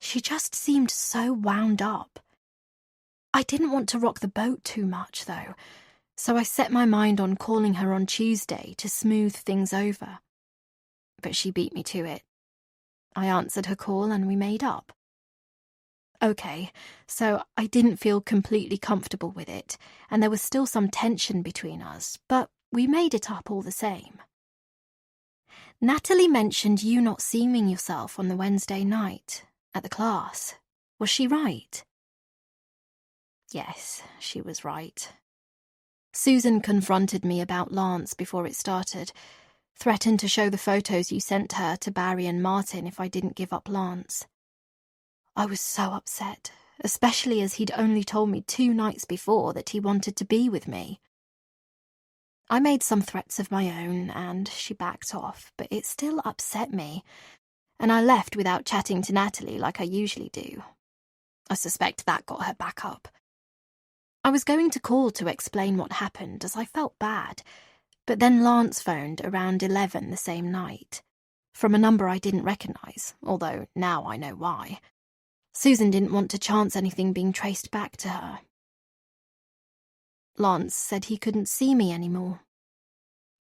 She just seemed so wound up. I didn't want to rock the boat too much, though, so I set my mind on calling her on Tuesday to smooth things over. But she beat me to it. I answered her call and we made up. Okay, so I didn't feel completely comfortable with it, and there was still some tension between us, but we made it up all the same. Natalie mentioned you not seeing yourself on the Wednesday night, at the class. Was she right? Yes, she was right. Susan confronted me about Lance before it started, threatened to show the photos you sent her to Barry and Martin if I didn't give up Lance. I was so upset, especially as he'd only told me 2 nights before that he wanted to be with me. I made some threats of my own, and she backed off, but it still upset me, and I left without chatting to Natalie like I usually do. I suspect that got her back up. I was going to call to explain what happened, as I felt bad, but then Lance phoned around 11 the same night, from a number I didn't recognise, although now I know why. Susan didn't want to chance anything being traced back to her. Lance said he couldn't see me anymore.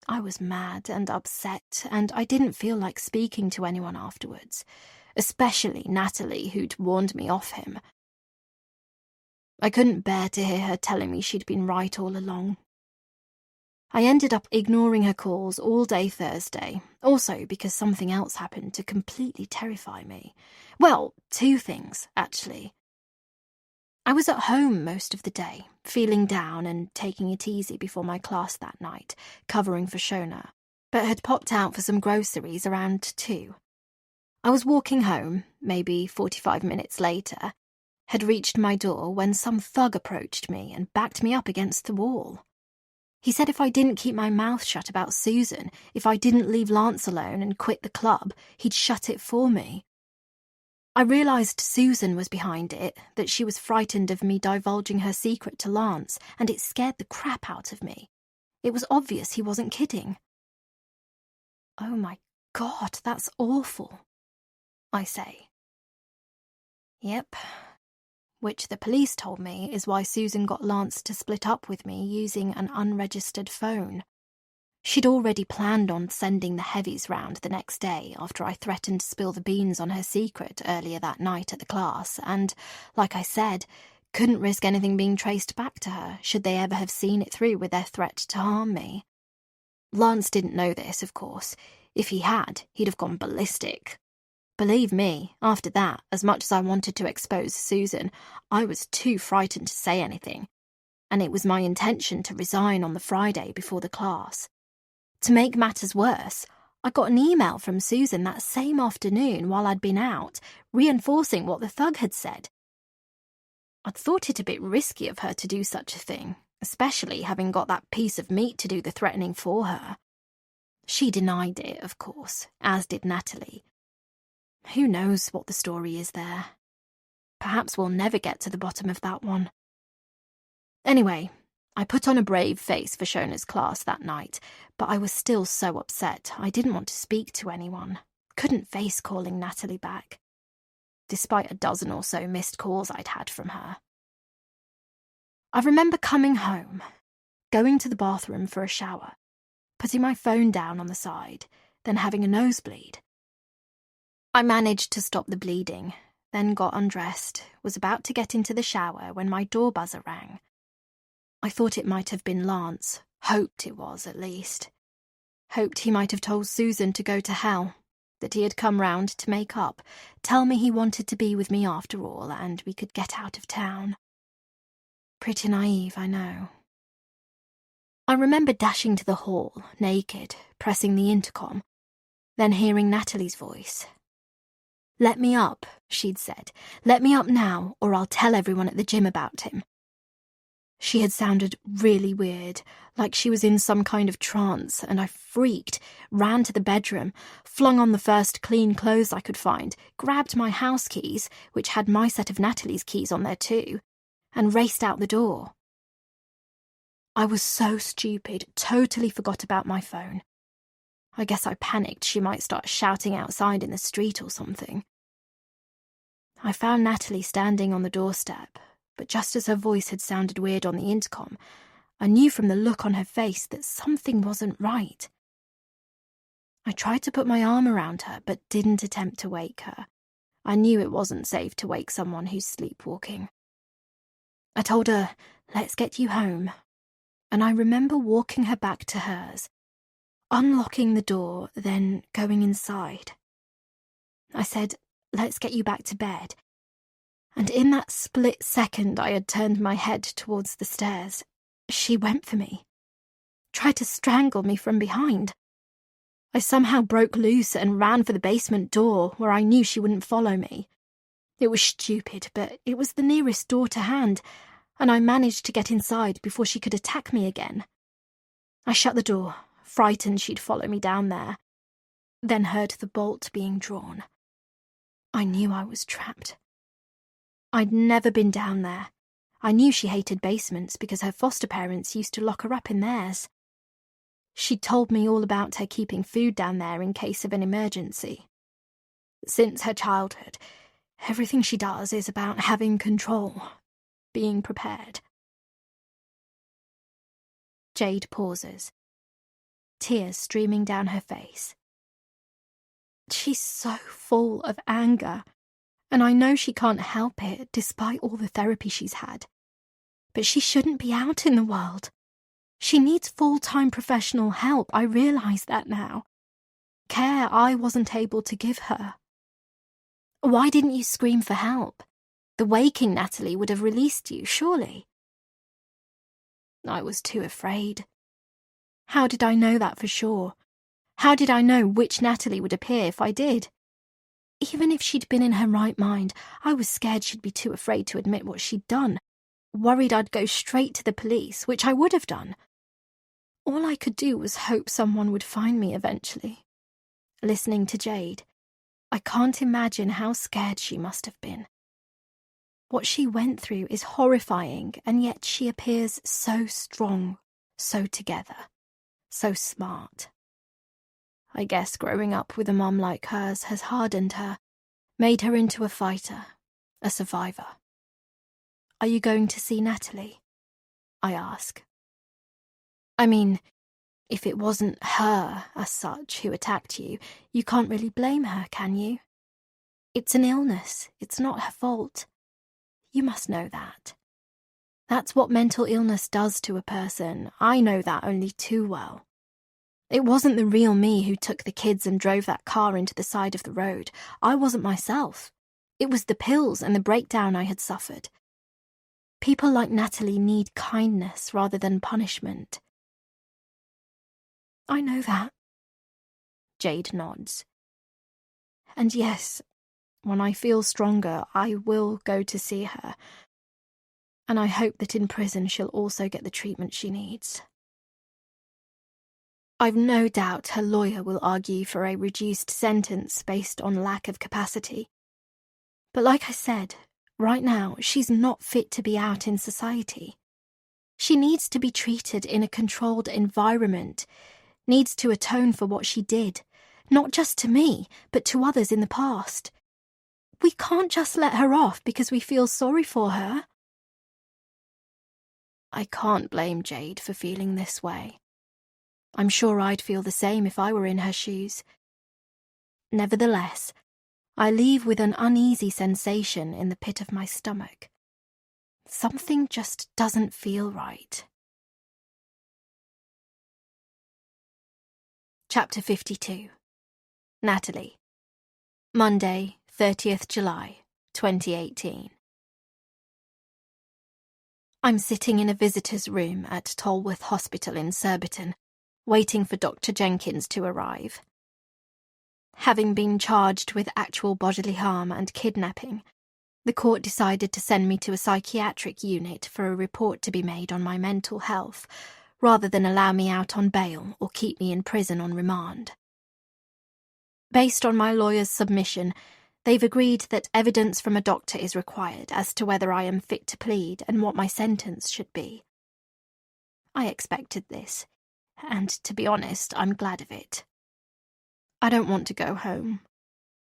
I was mad and upset, and I didn't feel like speaking to anyone afterwards, especially Natalie, who'd warned me off him. I couldn't bear to hear her telling me she'd been right all along. I ended up ignoring her calls all day Thursday, also because something else happened to completely terrify me. Well, 2 things, actually. I was at home most of the day, feeling down and taking it easy before my class that night, covering for Shona, but had popped out for some groceries around 2. I was walking home, maybe 45 minutes later, had reached my door when some thug approached me and backed me up against the wall. He said if I didn't keep my mouth shut about Susan, if I didn't leave Lance alone and quit the club, he'd shut it for me. I realised Susan was behind it, that she was frightened of me divulging her secret to Lance, and it scared the crap out of me. It was obvious he wasn't kidding. "Oh my God, that's awful," I say. "Yep." Which the police told me is why Susan got Lance to split up with me using an unregistered phone. She'd already planned on sending the heavies round the next day after I threatened to spill the beans on her secret earlier that night at the class and, like I said, couldn't risk anything being traced back to her should they ever have seen it through with their threat to harm me. Lance didn't know this, of course. If he had, he'd have gone ballistic. Believe me, after that, as much as I wanted to expose Susan, I was too frightened to say anything, and it was my intention to resign on the Friday before the class. To make matters worse, I got an email from Susan that same afternoon while I'd been out, reinforcing what the thug had said. I'd thought it a bit risky of her to do such a thing, especially having got that piece of meat to do the threatening for her. She denied it, of course, as did Natalie. Who knows what the story is there? Perhaps we'll never get to the bottom of that one. Anyway, I put on a brave face for Shona's class that night, but I was still so upset I didn't want to speak to anyone. Couldn't face calling Natalie back, despite a dozen or so missed calls I'd had from her. I remember coming home, going to the bathroom for a shower, putting my phone down on the side, then having a nosebleed. I managed to stop the bleeding, then got undressed, was about to get into the shower when my door buzzer rang. I thought it might have been Lance, hoped it was at least. Hoped he might have told Susan to go to hell, that he had come round to make up, tell me he wanted to be with me after all and we could get out of town. Pretty naive, I know. I remember dashing to the hall, naked, pressing the intercom, then hearing Natalie's voice. "Let me up," she'd said. "Let me up now, or I'll tell everyone at the gym about him." She had sounded really weird, like she was in some kind of trance, and I freaked, ran to the bedroom, flung on the first clean clothes I could find, grabbed my house keys, which had my set of Natalie's keys on there too, and raced out the door. I was so stupid, totally forgot about my phone. I guess I panicked she might start shouting outside in the street or something. I found Natalie standing on the doorstep, but just as her voice had sounded weird on the intercom, I knew from the look on her face that something wasn't right. I tried to put my arm around her, but didn't attempt to wake her. I knew it wasn't safe to wake someone who's sleepwalking. I told her, "Let's get you home," and I remember walking her back to hers, unlocking the door, then going inside. I said, "Let's get you back to bed." And in that split second I had turned my head towards the stairs, she went for me. Tried to strangle me from behind. I somehow broke loose and ran for the basement door, where I knew she wouldn't follow me. It was stupid, but it was the nearest door to hand, and I managed to get inside before she could attack me again. I shut the door, frightened she'd follow me down there, then heard the bolt being drawn. I knew I was trapped. I'd never been down there. I knew she hated basements because her foster parents used to lock her up in theirs. She'd told me all about her keeping food down there in case of an emergency. Since her childhood, everything she does is about having control, being prepared. Jade pauses, tears streaming down her face. She's so full of anger, and I know she can't help it despite all the therapy she's had. But she shouldn't be out in the world. She needs full-time professional help, I realise that now. Care I wasn't able to give her. Why didn't you scream for help? The waking Natalie would have released you, surely. I was too afraid. How did I know that for sure? How did I know which Natalie would appear if I did? Even if she'd been in her right mind, I was scared she'd be too afraid to admit what she'd done, worried I'd go straight to the police, which I would have done. All I could do was hope someone would find me eventually. Listening to Jade, I can't imagine how scared she must have been. What she went through is horrifying, and yet she appears so strong, so together, so smart. I guess growing up with a mum like hers has hardened her, made her into a fighter, a survivor. Are you going to see Natalie? I ask. I mean, if it wasn't her, as such, who attacked you, you can't really blame her, can you? It's an illness. It's not her fault. You must know that. That's what mental illness does to a person. I know that only too well. It wasn't the real me who took the kids and drove that car into the side of the road. I wasn't myself. It was the pills and the breakdown I had suffered. People like Natalie need kindness rather than punishment. I know that. Jade nods. And yes, when I feel stronger, I will go to see her. And I hope that in prison she'll also get the treatment she needs. I've no doubt her lawyer will argue for a reduced sentence based on lack of capacity. But like I said, right now she's not fit to be out in society. She needs to be treated in a controlled environment, needs to atone for what she did, not just to me, but to others in the past. We can't just let her off because we feel sorry for her. I can't blame Jade for feeling this way. I'm sure I'd feel the same if I were in her shoes. Nevertheless, I leave with an uneasy sensation in the pit of my stomach. Something just doesn't feel right. Chapter 52. Natalie. Monday, 30th July, 2018. I'm sitting in a visitor's room at Tolworth Hospital in Surbiton, waiting for Dr. Jenkins to arrive. Having been charged with actual bodily harm and kidnapping, the court decided to send me to a psychiatric unit for a report to be made on my mental health, rather than allow me out on bail or keep me in prison on remand. Based on my lawyer's submission, they've agreed that evidence from a doctor is required as to whether I am fit to plead and what my sentence should be. I expected this, and to be honest, I'm glad of it. I don't want to go home.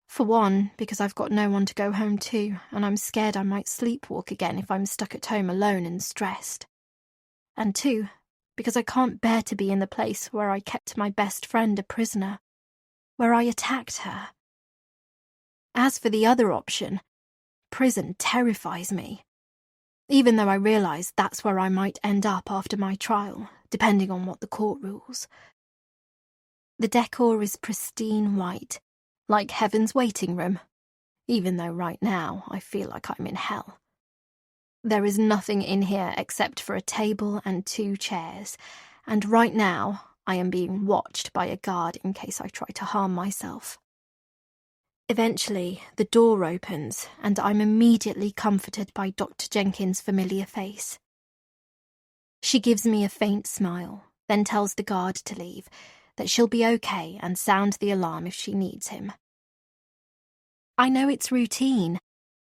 For one, because I've got no one to go home to, and I'm scared I might sleepwalk again if I'm stuck at home alone and stressed. And two, because I can't bear to be in the place where I kept my best friend a prisoner, where I attacked her. As for the other option, prison terrifies me, even though I realise that's where I might end up after my trial, depending on what the court rules. The decor is pristine white, like heaven's waiting room, even though right now I feel like I'm in hell. There is nothing in here except for a table and 2 chairs, and right now I am being watched by a guard in case I try to harm myself. Eventually, the door opens, and I'm immediately comforted by Dr. Jenkins' familiar face. She gives me a faint smile, then tells the guard to leave, that she'll be okay and sound the alarm if she needs him. I know it's routine,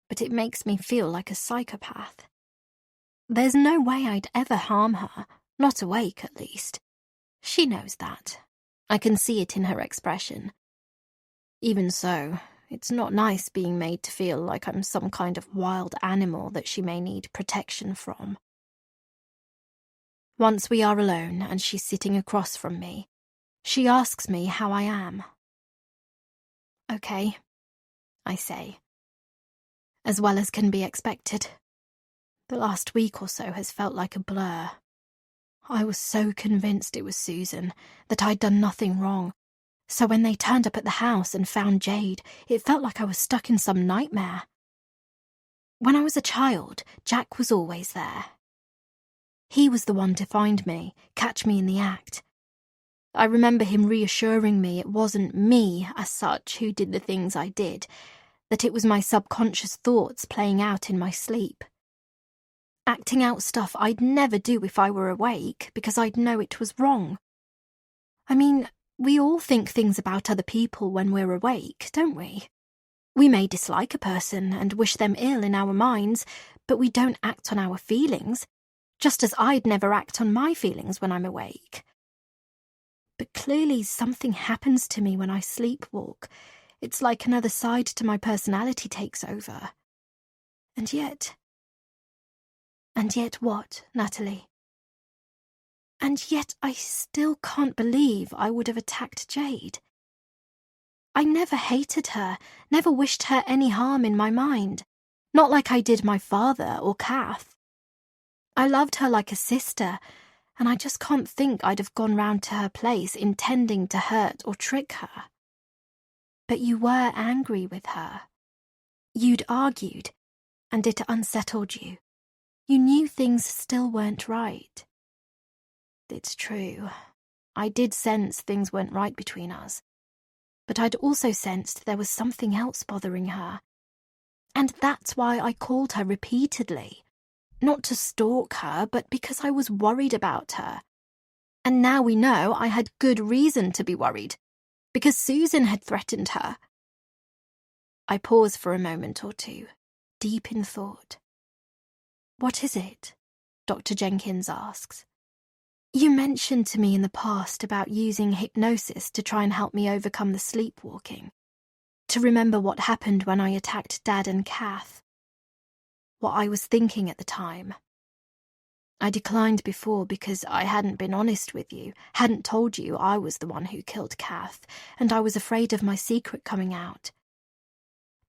but it makes me feel like a psychopath. There's no way I'd ever harm her, not awake at least. She knows that. I can see it in her expression. Even so, it's not nice being made to feel like I'm some kind of wild animal that she may need protection from. Once we are alone and she's sitting across from me, she asks me how I am. Okay, I say. As well as can be expected. The last week or so has felt like a blur. I was so convinced it was Susan, that I'd done nothing wrong. So when they turned up at the house and found Jade, it felt like I was stuck in some nightmare. When I was a child, Jack was always there. He was the one to find me, catch me in the act. I remember him reassuring me it wasn't me, as such, who did the things I did, that it was my subconscious thoughts playing out in my sleep. Acting out stuff I'd never do if I were awake, because I'd know it was wrong. I mean, we all think things about other people when we're awake, don't we? We may dislike a person and wish them ill in our minds, but we don't act on our feelings, just as I'd never act on my feelings when I'm awake. But clearly something happens to me when I sleepwalk. It's like another side to my personality takes over. And yet what, Natalie? And yet I still can't believe I would have attacked Jade. I never hated her, never wished her any harm in my mind, not like I did my father or Kath. I loved her like a sister, and I just can't think I'd have gone round to her place intending to hurt or trick her. But you were angry with her. You'd argued, and it unsettled you. You knew things still weren't right. It's true. I did sense things weren't right between us. But I'd also sensed there was something else bothering her. And that's why I called her repeatedly. Not to stalk her, but because I was worried about her. And now we know I had good reason to be worried, because Susan had threatened her. I pause for a moment or two, deep in thought. "What is it?" Dr. Jenkins asks. "You mentioned to me in the past about using hypnosis to try and help me overcome the sleepwalking, to remember what happened when I attacked Dad and Kath. What I was thinking at the time. I declined before because I hadn't been honest with you, hadn't told you I was the one who killed Kath, and I was afraid of my secret coming out.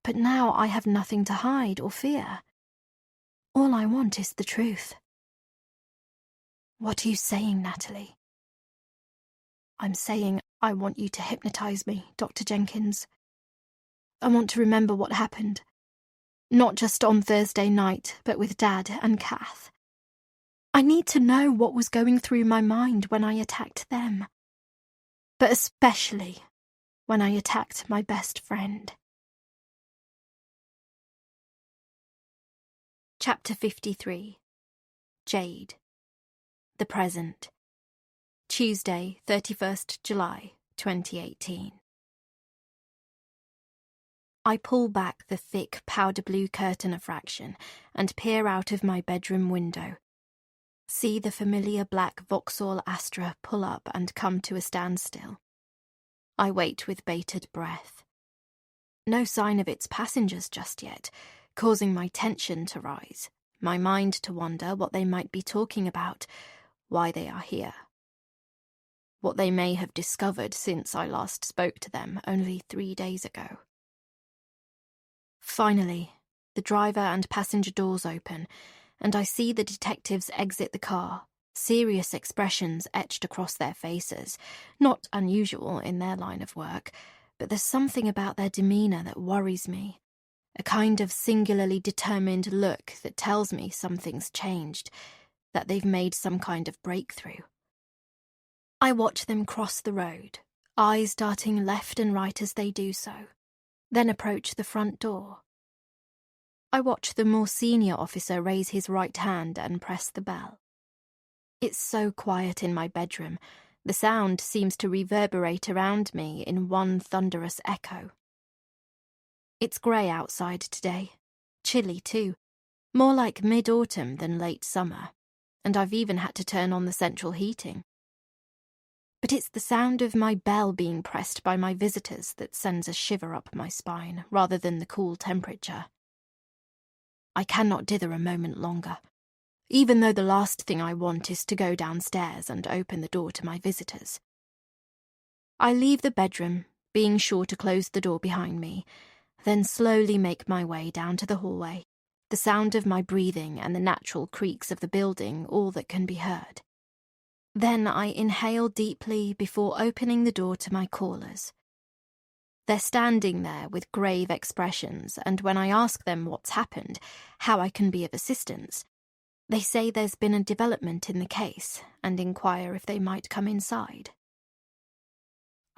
But now I have nothing to hide or fear. All I want is the truth." "What are you saying, Natalie?" "I'm saying I want you to hypnotize me, Dr. Jenkins. I want to remember what happened. Not just on Thursday night, but with Dad and Kath. I need to know what was going through my mind when I attacked them. But especially when I attacked my best friend." Chapter 53. Jade. The Present. Tuesday, 31st July, 2018. I pull back the thick powder blue curtain a fraction and peer out of my bedroom window. See the familiar black Vauxhall Astra pull up and come to a standstill. I wait with bated breath. No sign of its passengers just yet, causing my tension to rise, my mind to wonder what they might be talking about, why they are here. What they may have discovered since I last spoke to them only 3 days ago. Finally, the driver and passenger doors open, and I see the detectives exit the car, serious expressions etched across their faces, not unusual in their line of work, but there's something about their demeanour that worries me, a kind of singularly determined look that tells me something's changed, that they've made some kind of breakthrough. I watch them cross the road, eyes darting left and right as they do so, then approach the front door. I watch the more senior officer raise his right hand and press the bell. It's so quiet in my bedroom, the sound seems to reverberate around me in one thunderous echo. It's grey outside today, chilly too, more like mid-autumn than late summer, and I've even had to turn on the central heating. But it's the sound of my bell being pressed by my visitors that sends a shiver up my spine, rather than the cool temperature. I cannot dither a moment longer, even though the last thing I want is to go downstairs and open the door to my visitors. I leave the bedroom, being sure to close the door behind me, then slowly make my way down to the hallway, the sound of my breathing and the natural creaks of the building all that can be heard. Then I inhale deeply before opening the door to my callers. They're standing there with grave expressions, and when I ask them what's happened, how I can be of assistance, they say there's been a development in the case and inquire if they might come inside.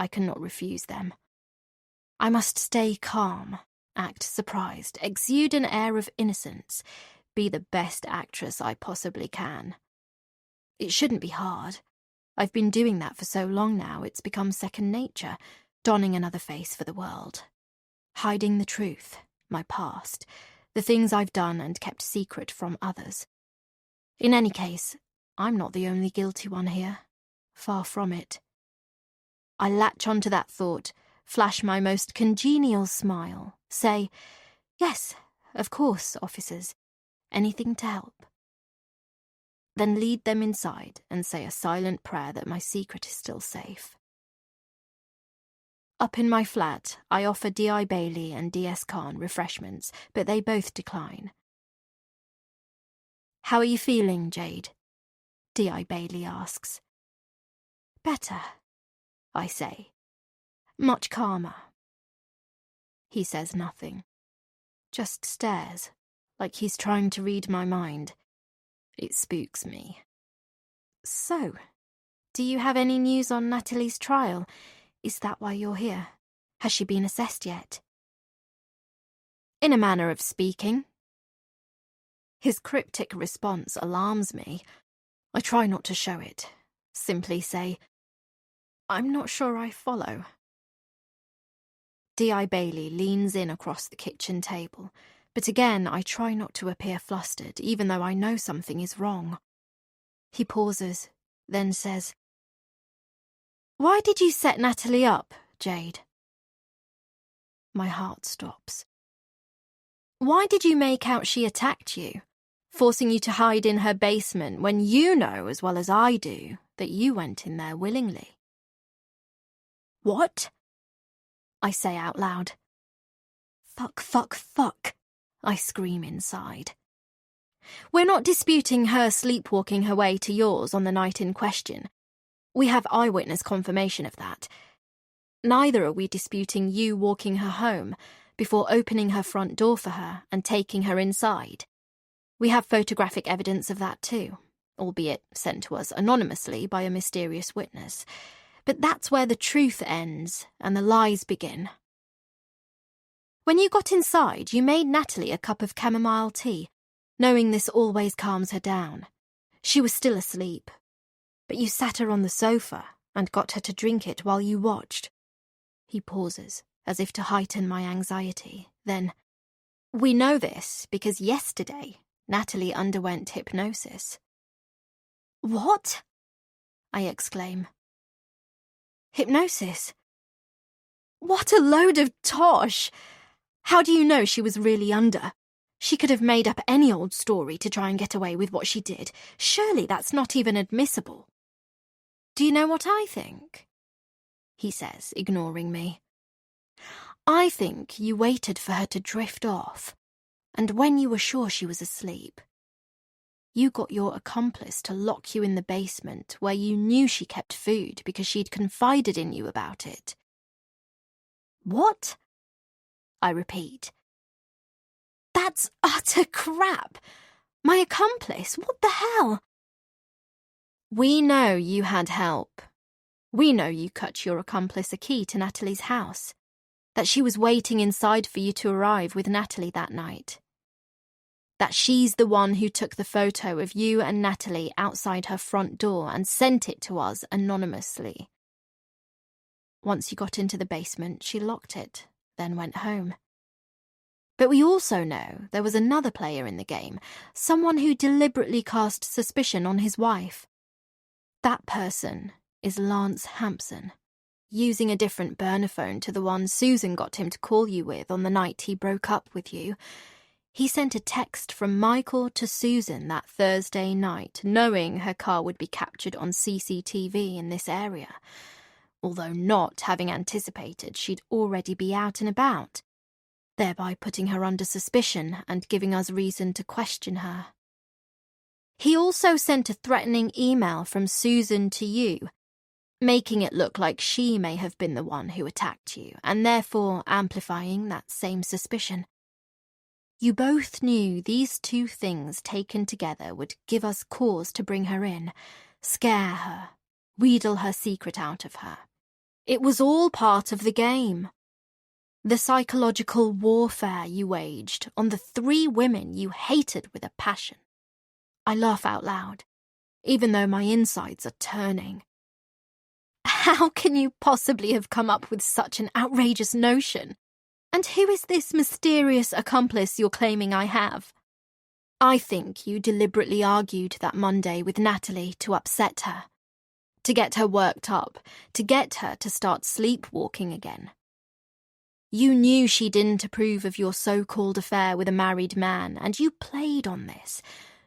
I cannot refuse them. I must stay calm, act surprised, exude an air of innocence, be the best actress I possibly can. It shouldn't be hard. I've been doing that for so long now, it's become second nature, donning another face for the world. Hiding the truth, my past, the things I've done and kept secret from others. In any case, I'm not the only guilty one here. Far from it. I latch onto that thought, flash my most congenial smile, say, "Yes, of course, officers. Anything to help." Then lead them inside and say a silent prayer that my secret is still safe. Up in my flat, I offer D.I. Bailey and D.S. Khan refreshments, but they both decline. "How are you feeling, Jade?" D.I. Bailey asks. "Better," I say. "Much calmer." He says nothing, just stares, like he's trying to read my mind. It spooks me. "So, do you have any news on Natalie's trial? Is that why you're here? Has she been assessed yet?" "In a manner of speaking." His cryptic response alarms me. I try not to show it. Simply say, "I'm not sure I follow." D.I. Bailey leans in across the kitchen table, but again I try not to appear flustered, even though I know something is wrong. He pauses, then says, "Why did you set Natalie up, Jade?" My heart stops. "Why did you make out she attacked you, forcing you to hide in her basement when you know as well as I do that you went in there willingly?" "What?" I say out loud. "Fuck, fuck, fuck," I scream inside. "We're not disputing her sleepwalking her way to yours on the night in question. We have eyewitness confirmation of that. Neither are we disputing you walking her home before opening her front door for her and taking her inside. We have photographic evidence of that too, albeit sent to us anonymously by a mysterious witness. But that's where the truth ends and the lies begin. When you got inside, you made Natalie a cup of chamomile tea, knowing this always calms her down. She was still asleep, but you sat her on the sofa and got her to drink it while you watched." He pauses, as if to heighten my anxiety. Then, "We know this because yesterday Natalie underwent hypnosis." "What?" I exclaim. "Hypnosis? What a load of tosh! How do you know she was really under? She could have made up any old story to try and get away with what she did. Surely that's not even admissible." "Do you know what I think?" he says, ignoring me. "I think you waited for her to drift off, and when you were sure she was asleep, you got your accomplice to lock you in the basement where you knew she kept food because she'd confided in you about it." "What?" I repeat. "That's utter crap! My accomplice? What the hell?" "We know you had help. We know you cut your accomplice a key to Natalie's house, that she was waiting inside for you to arrive with Natalie that night, that she's the one who took the photo of you and Natalie outside her front door and sent it to us anonymously. Once you got into the basement, she locked it, then went home. But we also know there was another player in the game, someone who deliberately cast suspicion on his wife. That person is Lance Hampson, using a different burner phone to the one Susan got him to call you with on the night he broke up with you. He sent a text from Michael to Susan that Thursday night, knowing her car would be captured on CCTV in this area, although not having anticipated she'd already be out and about, thereby putting her under suspicion and giving us reason to question her. He also sent a threatening email from Susan to you, making it look like she may have been the one who attacked you, and therefore amplifying that same suspicion. You both knew these two things taken together would give us cause to bring her in, scare her, wheedle her secret out of her. It was all part of the game. The psychological warfare you waged on the 3 women you hated with a passion. I laugh out loud, even though my insides are turning. How can you possibly have come up with such an outrageous notion? And who is this mysterious accomplice you're claiming I have? I think you deliberately argued that Monday with Natalie to upset her, to get her worked up, to get her to start sleepwalking again. You knew she didn't approve of your so-called affair with a married man, and you played on this,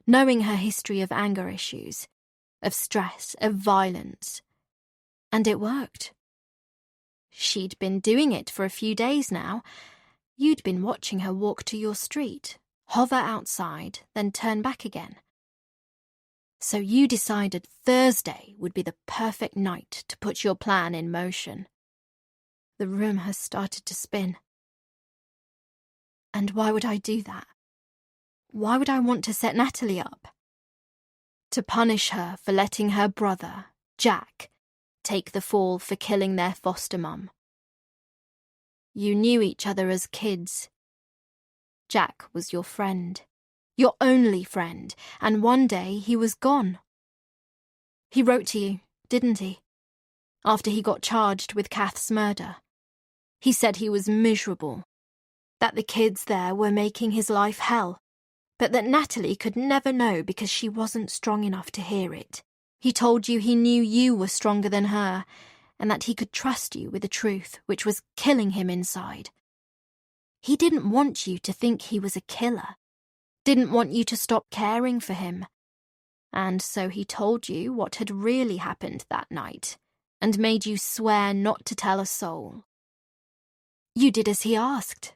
knowing her history of anger issues, of stress, of violence. And it worked. She'd been doing it for a few days now. You'd been watching her walk to your street, hover outside, then turn back again. So you decided Thursday would be the perfect night to put your plan in motion. The room has started to spin. And why would I do that? Why would I want to set Natalie up? To punish her for letting her brother, Jack, take the fall for killing their foster mum. You knew each other as kids. Jack was your friend, your only friend, and one day he was gone. He wrote to you, didn't he? After he got charged with Kath's murder. He said he was miserable, that the kids there were making his life hell, but that Natalie could never know because she wasn't strong enough to hear it. He told you he knew you were stronger than her, and that he could trust you with the truth, which was killing him inside. He didn't want you to think he was a killer, didn't want you to stop caring for him. And so he told you what had really happened that night, and made you swear not to tell a soul. You did as he asked,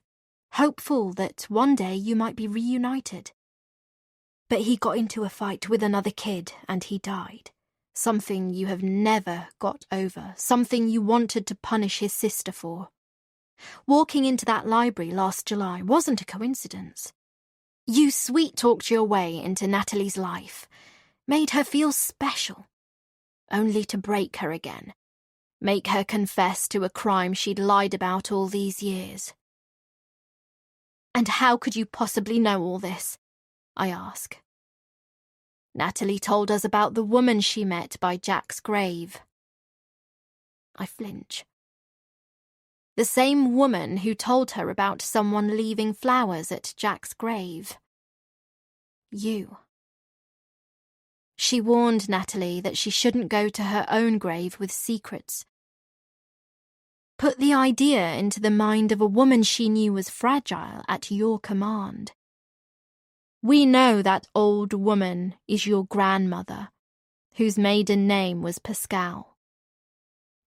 hopeful that one day you might be reunited. But he got into a fight with another kid and he died. Something you have never got over, something you wanted to punish his sister for. Walking into that library last July wasn't a coincidence. You sweet-talked your way into Natalie's life, made her feel special, only to break her again. Make her confess to a crime she'd lied about all these years. And how could you possibly know all this? I ask. Natalie told us about the woman she met by Jack's grave. I flinch. The same woman who told her about someone leaving flowers at Jack's grave. You. She warned Natalie that she shouldn't go to her own grave with secrets. Put the idea into the mind of a woman she knew was fragile at your command. We know that old woman is your grandmother, whose maiden name was Pascal.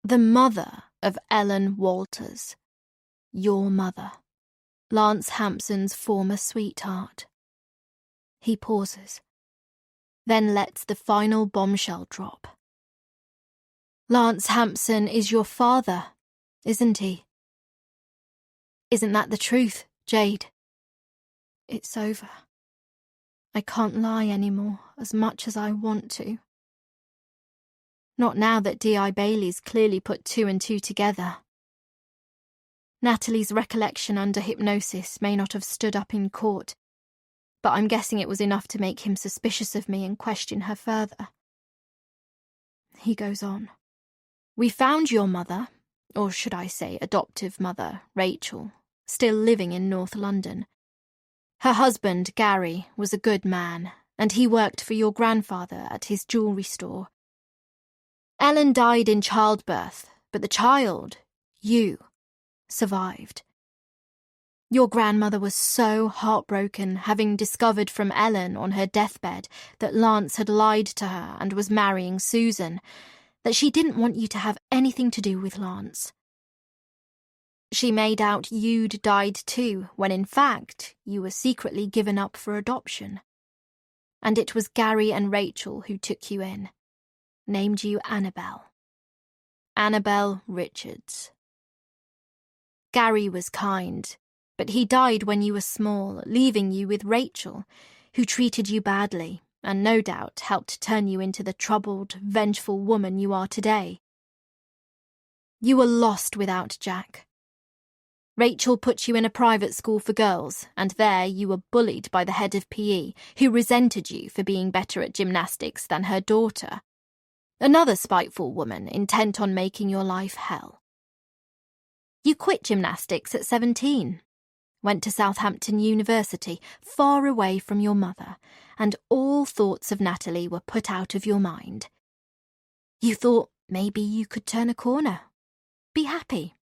The mother of Ellen Walters. Your mother. Lance Hampson's former sweetheart. He pauses, then lets the final bombshell drop. Lance Hampson is your father, isn't he? Isn't that the truth, Jade? It's over. I can't lie anymore, as much as I want to. Not now that D.I. Bailey's clearly put 2 and 2 together. Natalie's recollection under hypnosis may not have stood up in court, but I'm guessing it was enough to make him suspicious of me and question her further. He goes on. We found your mother, or should I say adoptive mother, Rachel, still living in North London. Her husband, Gary, was a good man, and he worked for your grandfather at his jewellery store. Ellen died in childbirth, but the child, you, survived. Your grandmother was so heartbroken having discovered from Ellen on her deathbed that Lance had lied to her and was marrying Susan, that she didn't want you to have anything to do with Lance. She made out you'd died too, when in fact you were secretly given up for adoption. And it was Gary and Rachel who took you in, named you Annabelle. Annabelle Richards. Gary was kind, but he died when you were small, leaving you with Rachel, who treated you badly and no doubt helped turn you into the troubled, vengeful woman you are today. You were lost without Jack. Rachel put you in a private school for girls, and there you were bullied by the head of PE, who resented you for being better at gymnastics than her daughter. Another spiteful woman intent on making your life hell. You quit gymnastics at 17, went to Southampton University, far away from your mother, and all thoughts of Natalie were put out of your mind. You thought maybe you could turn a corner, be happy,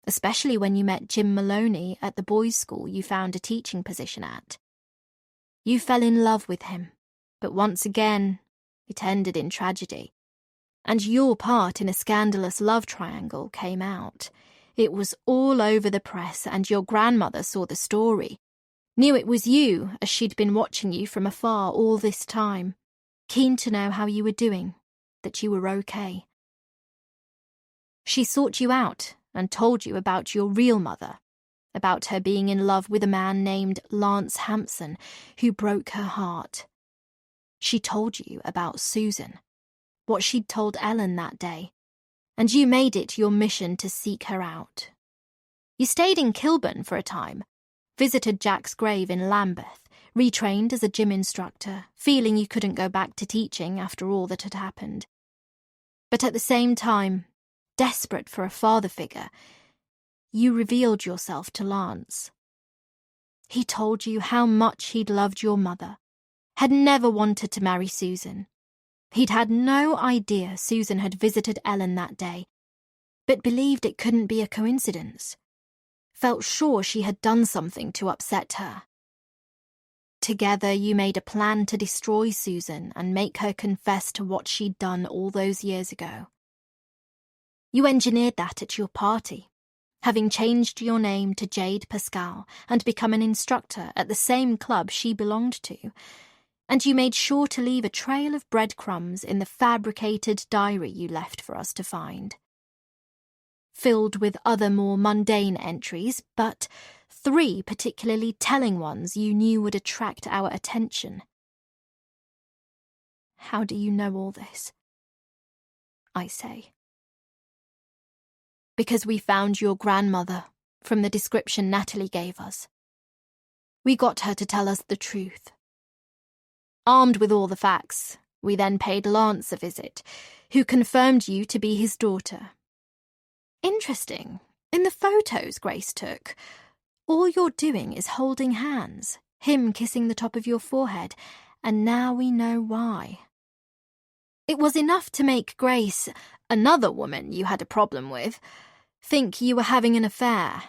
especially when you met Jim Maloney at the boys' school you found a teaching position at. You fell in love with him, but once again, it ended in tragedy. And your part in a scandalous love triangle came out. It was all over the press, and your grandmother saw the story, knew it was you as she'd been watching you from afar all this time, keen to know how you were doing, that you were okay. She sought you out and told you about your real mother, about her being in love with a man named Lance Hampson, who broke her heart. She told you about Susan, what she'd told Ellen that day, and you made it your mission to seek her out. You stayed in Kilburn for a time, visited Jack's grave in Lambeth, retrained as a gym instructor, feeling you couldn't go back to teaching after all that had happened. But at the same time, desperate for a father figure, you revealed yourself to Lance. He told you how much he'd loved your mother, had never wanted to marry Susan. He'd had no idea Susan had visited Ellen that day, but believed it couldn't be a coincidence. Felt sure she had done something to upset her. Together you made a plan to destroy Susan and make her confess to what she'd done all those years ago. You engineered that at your party, having changed your name to Jade Pascal and become an instructor at the same club she belonged to, and you made sure to leave a trail of breadcrumbs in the fabricated diary you left for us to find. Filled with other more mundane entries, but 3 particularly telling ones you knew would attract our attention. How do you know all this? I say. Because we found your grandmother from the description Natalie gave us. We got her to tell us the truth. Armed with all the facts, we then paid Lance a visit, who confirmed you to be his daughter. Interesting. In the photos Grace took, all you're doing is holding hands, him kissing the top of your forehead, and now we know why. It was enough to make Grace, another woman you had a problem with, think you were having an affair,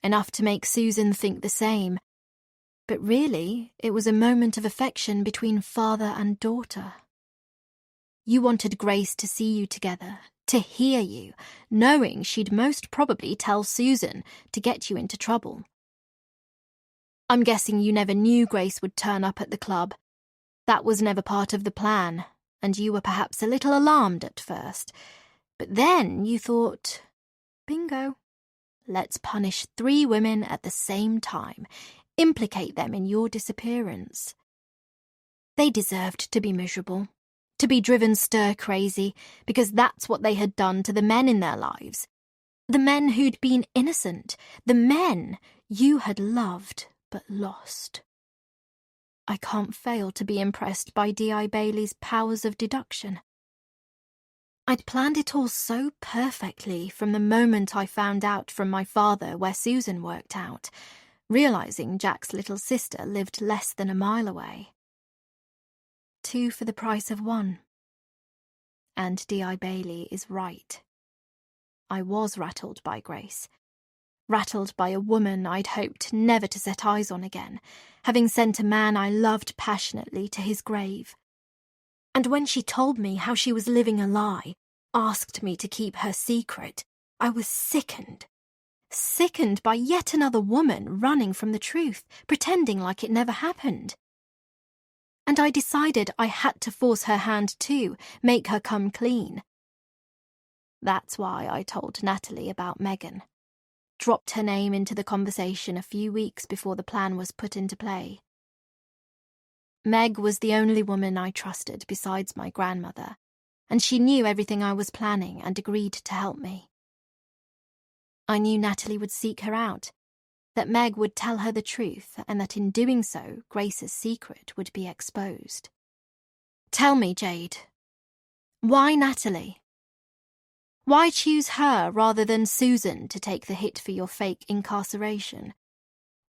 enough to make Susan think the same. But really, it was a moment of affection between father and daughter. You wanted Grace to see you together, to hear you, knowing she'd most probably tell Susan to get you into trouble. I'm guessing you never knew Grace would turn up at the club. That was never part of the plan, and you were perhaps a little alarmed at first. But then you thought, bingo, let's punish 3 women at the same time, implicate them in your disappearance. They deserved to be miserable, to be driven stir-crazy, because that's what they had done to the men in their lives. The men who'd been innocent, the men you had loved but lost. I can't fail to be impressed by D.I. Bailey's powers of deduction. I'd planned it all so perfectly from the moment I found out from my father where Susan worked out, realising Jack's little sister lived less than a mile away. 2 for the price of 1. And D.I. Bailey is right. I was rattled by Grace. Rattled by a woman I'd hoped never to set eyes on again, having sent a man I loved passionately to his grave. And when she told me how she was living a lie, asked me to keep her secret, I was sickened. Sickened by yet another woman running from the truth, pretending like it never happened. And I decided I had to force her hand too, make her come clean. That's why I told Natalie about Megan. Dropped her name into the conversation a few weeks before the plan was put into play. Meg was the only woman I trusted besides my grandmother, and she knew everything I was planning and agreed to help me. I knew Natalie would seek her out, that Meg would tell her the truth, and that in doing so, Grace's secret would be exposed. Tell me, Jade, why Natalie? Why choose her rather than Susan to take the hit for your fake incarceration?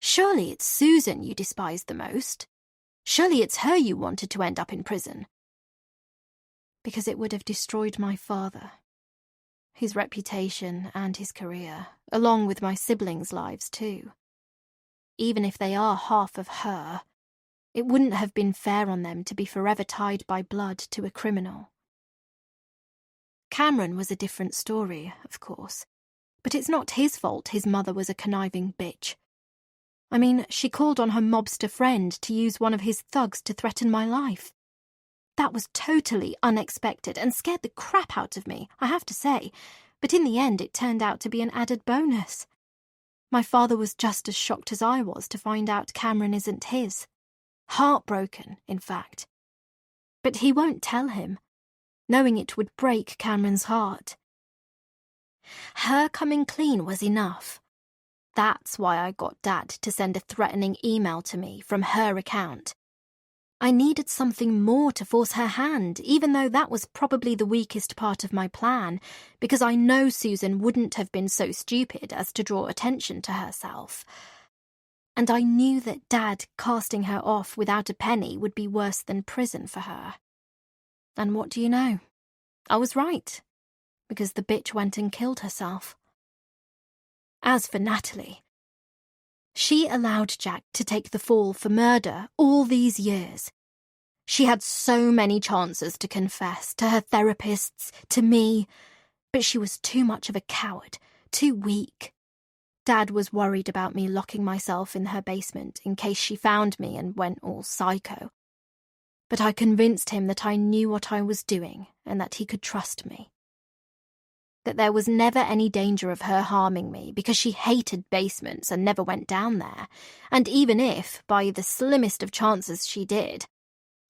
Surely it's Susan you despise the most. Surely it's her you wanted to end up in prison. Because it would have destroyed my father, his reputation and his career, along with my siblings' lives too. Even if they are half of her, it wouldn't have been fair on them to be forever tied by blood to a criminal. Cameron was a different story, of course, but it's not his fault his mother was a conniving bitch. I mean, she called on her mobster friend to use one of his thugs to threaten my life. That was totally unexpected and scared the crap out of me, I have to say, but in the end it turned out to be an added bonus. My father was just as shocked as I was to find out Cameron isn't his. Heartbroken, in fact. But he won't tell him, knowing it would break Cameron's heart. Her coming clean was enough. That's why I got Dad to send a threatening email to me from her account. I needed something more to force her hand, even though that was probably the weakest part of my plan, because I know Susan wouldn't have been so stupid as to draw attention to herself. And I knew that Dad casting her off without a penny would be worse than prison for her. And what do you know? I was right, because the bitch went and killed herself. As for Natalie, she allowed Jack to take the fall for murder all these years. She had so many chances to confess, to her therapists, to me, but she was too much of a coward, too weak. Dad was worried about me locking myself in her basement in case she found me and went all psycho. But I convinced him that I knew what I was doing and that he could trust me. That there was never any danger of her harming me because she hated basements and never went down there, and even if, by the slimmest of chances, she did,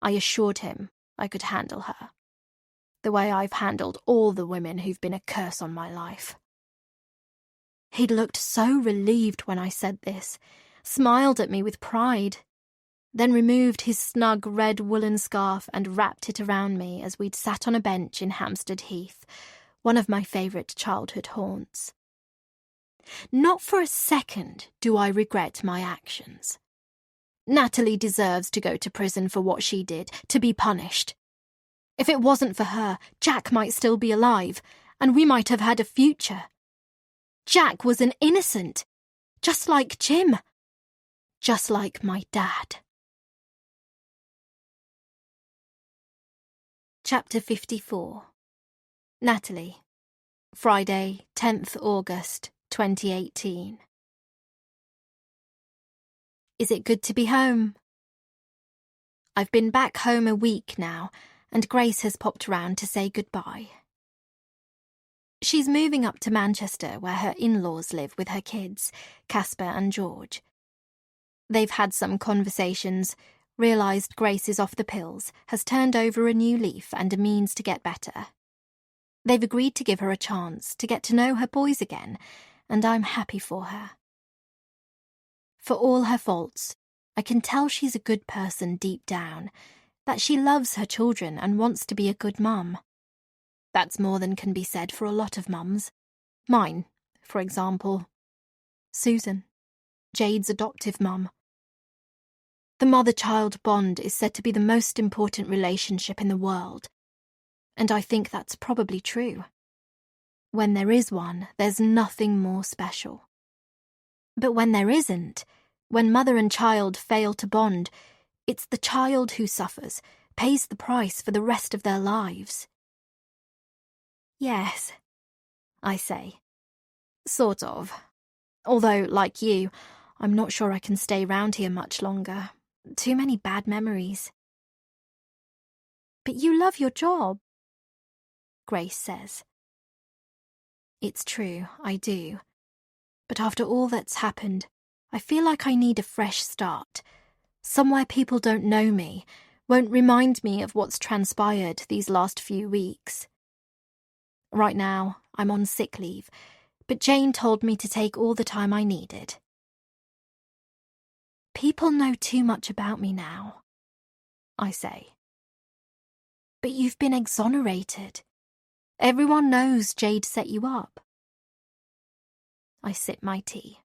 I assured him I could handle her, the way I've handled all the women who've been a curse on my life. He'd looked so relieved when I said this, smiled at me with pride, then removed his snug red woolen scarf and wrapped it around me as we'd sat on a bench in Hampstead Heath, one of my favourite childhood haunts. Not for a second do I regret my actions. Natalie deserves to go to prison for what she did, to be punished. If it wasn't for her, Jack might still be alive, and we might have had a future. Jack was an innocent, just like Jim, just like my dad. Chapter 54. Natalie, Friday, 10th August, 2018. Is it good to be home? I've been back home a week now, and Grace has popped round to say goodbye. She's moving up to Manchester where her in-laws live with her kids, Casper and George. They've had some conversations, realised Grace is off the pills, has turned over a new leaf and a means to get better. They've agreed to give her a chance to get to know her boys again, and I'm happy for her. For all her faults, I can tell she's a good person deep down, that she loves her children and wants to be a good mum. That's more than can be said for a lot of mums. Mine, for example. Susan, Jade's adoptive mum. The mother-child bond is said to be the most important relationship in the world, and I think that's probably true. When there is one, there's nothing more special. But when there isn't, when mother and child fail to bond, it's the child who suffers, pays the price for the rest of their lives. Yes, I say. Sort of. Although, like you, I'm not sure I can stay round here much longer. Too many bad memories. But you love your job, Grace says. It's true, I do. But after all that's happened, I feel like I need a fresh start. Somewhere people don't know me, won't remind me of what's transpired these last few weeks. Right now, I'm on sick leave, but Jane told me to take all the time I needed. People know too much about me now, I say. But you've been exonerated. Everyone knows Jade set you up. I sip my tea,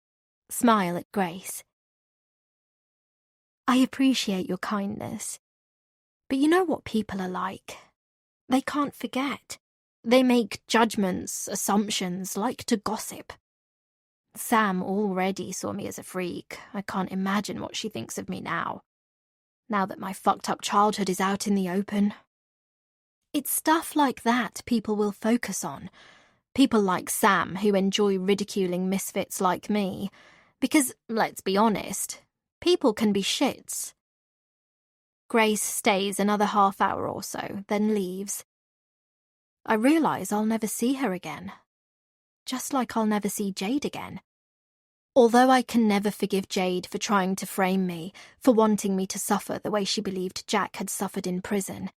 smile at Grace. I appreciate your kindness, but you know what people are like. They can't forget. They make judgments, assumptions, like to gossip. Sam already saw me as a freak. I can't imagine what she thinks of me now that my fucked-up childhood is out in the open. It's stuff like that people will focus on. People like Sam who enjoy ridiculing misfits like me. Because, let's be honest, people can be shits. Grace stays another half hour or so, then leaves. I realise I'll never see her again. Just like I'll never see Jade again. Although I can never forgive Jade for trying to frame me, for wanting me to suffer the way she believed Jack had suffered in prison,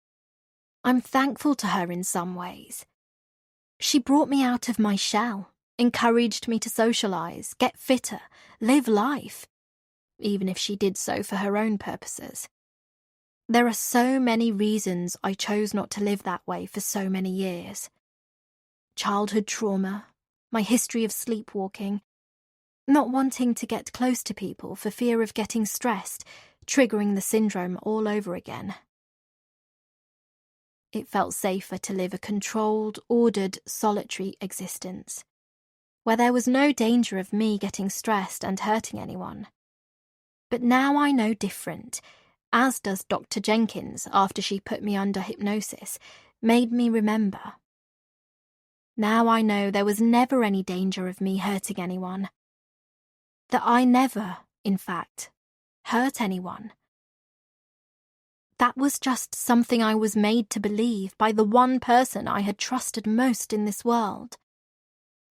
I'm thankful to her in some ways. She brought me out of my shell, encouraged me to socialise, get fitter, live life, even if she did so for her own purposes. There are so many reasons I chose not to live that way for so many years. Childhood trauma, my history of sleepwalking, not wanting to get close to people for fear of getting stressed, triggering the syndrome all over again. It felt safer to live a controlled, ordered, solitary existence, where there was no danger of me getting stressed and hurting anyone. But now I know different, as does Dr. Jenkins after she put me under hypnosis, made me remember. Now I know there was never any danger of me hurting anyone. That I never, in fact, hurt anyone. That was just something I was made to believe by the one person I had trusted most in this world.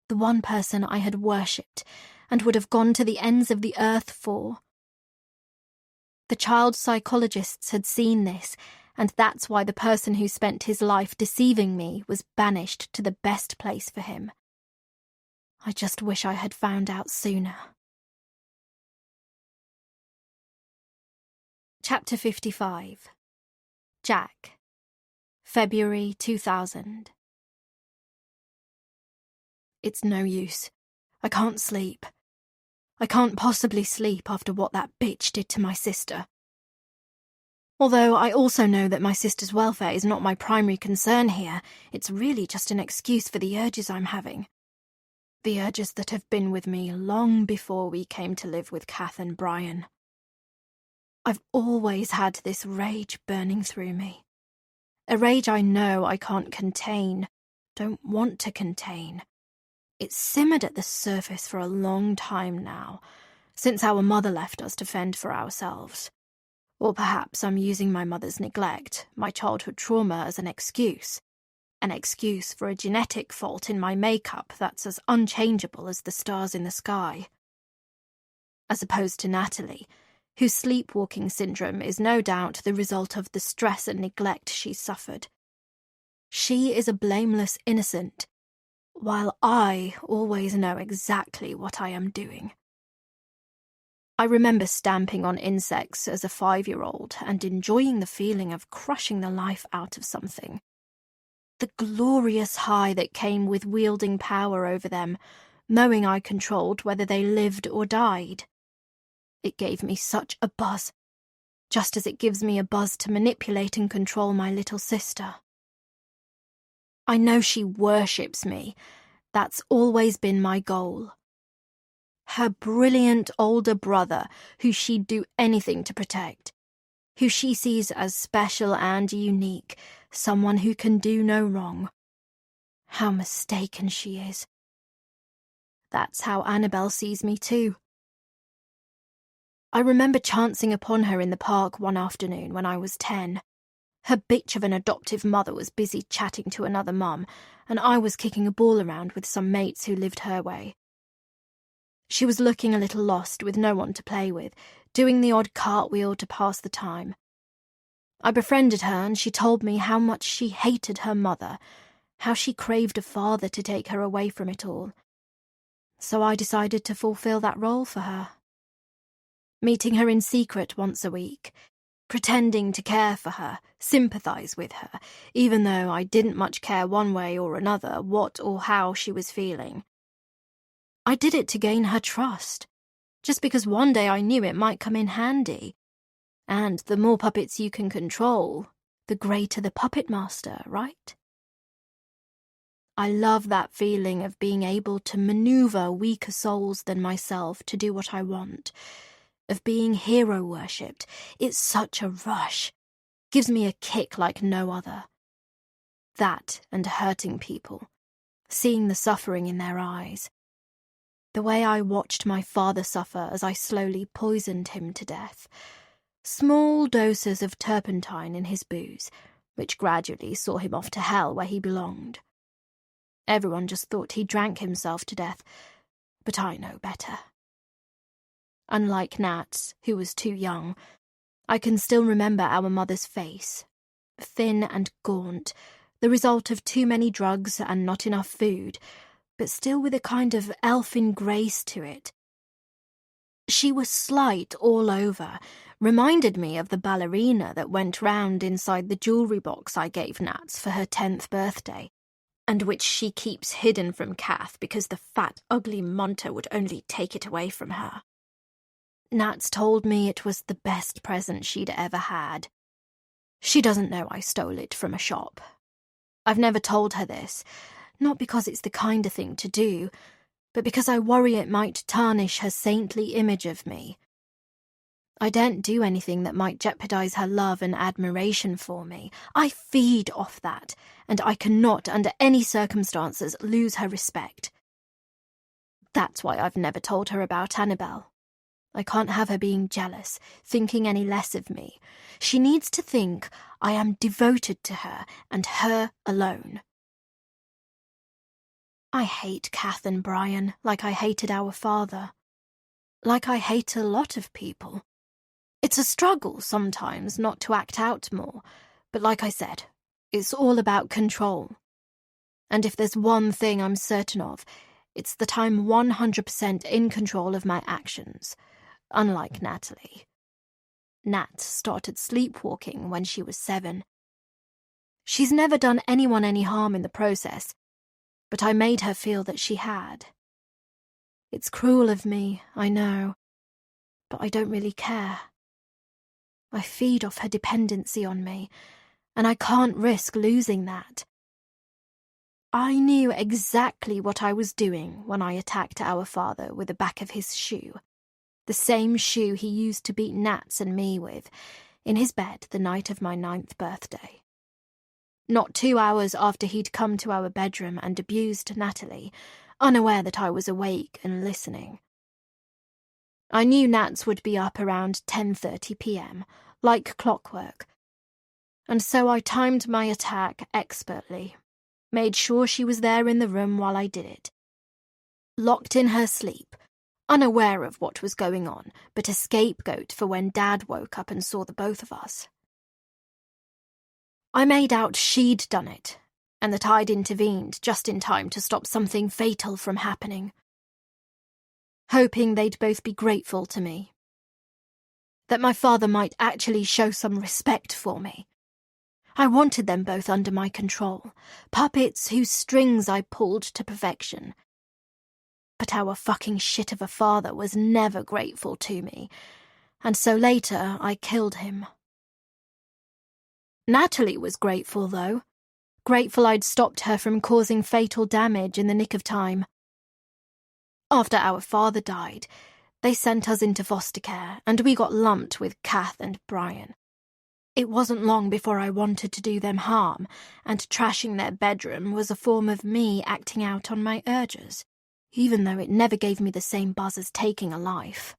The one person I had worshipped and would have gone to the ends of the earth for. The child psychologists had seen this, and that's why the person who spent his life deceiving me was banished to the best place for him. I just wish I had found out sooner. Chapter 55. Jack. February 2000. It's no use. I can't sleep. I can't possibly sleep after what that bitch did to my sister. Although I also know that my sister's welfare is not my primary concern here, it's really just an excuse for the urges I'm having. The urges that have been with me long before we came to live with Kath and Brian. I've always had this rage burning through me. A rage I know I can't contain, don't want to contain. It's simmered at the surface for a long time now, since our mother left us to fend for ourselves. Or perhaps I'm using my mother's neglect, my childhood trauma as an excuse for a genetic fault in my makeup that's as unchangeable as the stars in the sky. As opposed to Natalie, whose sleepwalking syndrome is no doubt the result of the stress and neglect she's suffered. She is a blameless innocent, while I always know exactly what I am doing. I remember stamping on insects as a 5-year-old and enjoying the feeling of crushing the life out of something. The glorious high that came with wielding power over them, knowing I controlled whether they lived or died. It gave me such a buzz, just as it gives me a buzz to manipulate and control my little sister. I know she worships me. That's always been my goal. Her brilliant older brother, who she'd do anything to protect, who she sees as special and unique, someone who can do no wrong. How mistaken she is. That's how Annabelle sees me too. I remember chancing upon her in the park one afternoon when I was 10. Her bitch of an adoptive mother was busy chatting to another mum, and I was kicking a ball around with some mates who lived her way. She was looking a little lost with no one to play with, doing the odd cartwheel to pass the time. I befriended her and she told me how much she hated her mother, how she craved a father to take her away from it all. So I decided to fulfill that role for her. Meeting her in secret once a week, pretending to care for her, sympathise with her, even though I didn't much care one way or another what or how she was feeling. I did it to gain her trust, just because one day I knew it might come in handy. And the more puppets you can control, the greater the puppet master, right? I love that feeling of being able to maneuver weaker souls than myself to do what I want, of being hero worshipped. It's such a rush. Gives me a kick like no other. That and hurting people, seeing the suffering in their eyes. The way I watched my father suffer as I slowly poisoned him to death. Small doses of turpentine in his booze, which gradually saw him off to hell where he belonged. Everyone just thought he drank himself to death, but I know better. Unlike Nat, who was too young, I can still remember our mother's face, thin and gaunt, the result of too many drugs and not enough food, but still with a kind of elfin grace to it. She was slight all over, reminded me of the ballerina that went round inside the jewellery box I gave Nats for her 10th birthday, and which she keeps hidden from Kath because the fat, ugly munter would only take it away from her. Nats told me it was the best present she'd ever had. She doesn't know I stole it from a shop. I've never told her this, not because it's the kinder thing to do, but because I worry it might tarnish her saintly image of me. I daren't do anything that might jeopardize her love and admiration for me. I feed off that, and I cannot, under any circumstances, lose her respect. That's why I've never told her about Annabelle. I can't have her being jealous, thinking any less of me. She needs to think I am devoted to her and her alone. I hate Kath and Brian like I hated our father. Like I hate a lot of people. It's a struggle sometimes not to act out more, but like I said, it's all about control. And if there's one thing I'm certain of, it's that I'm 100% in control of my actions. Unlike Natalie. Nat started sleepwalking when she was 7. She's never done anyone any harm in the process, but I made her feel that she had. It's cruel of me, I know, but I don't really care. I feed off her dependency on me, and I can't risk losing that. I knew exactly what I was doing when I attacked our father with the back of his shoe. The same shoe he used to beat Nats and me with, in his bed the night of my 9th birthday. Not 2 hours after he'd come to our bedroom and abused Natalie, unaware that I was awake and listening. I knew Nats would be up around 10:30 p.m., like clockwork, and so I timed my attack expertly, made sure she was there in the room while I did it. Locked in her sleep, unaware of what was going on, but a scapegoat for when Dad woke up and saw the both of us. I made out she'd done it, and that I'd intervened just in time to stop something fatal from happening. Hoping they'd both be grateful to me. That my father might actually show some respect for me. I wanted them both under my control, puppets whose strings I pulled to perfection. But our fucking shit of a father was never grateful to me, and so later I killed him. Natalie was grateful, though. Grateful I'd stopped her from causing fatal damage in the nick of time. After our father died, they sent us into foster care, and we got lumped with Kath and Brian. It wasn't long before I wanted to do them harm, and trashing their bedroom was a form of me acting out on my urges, even though it never gave me the same buzz as taking a life.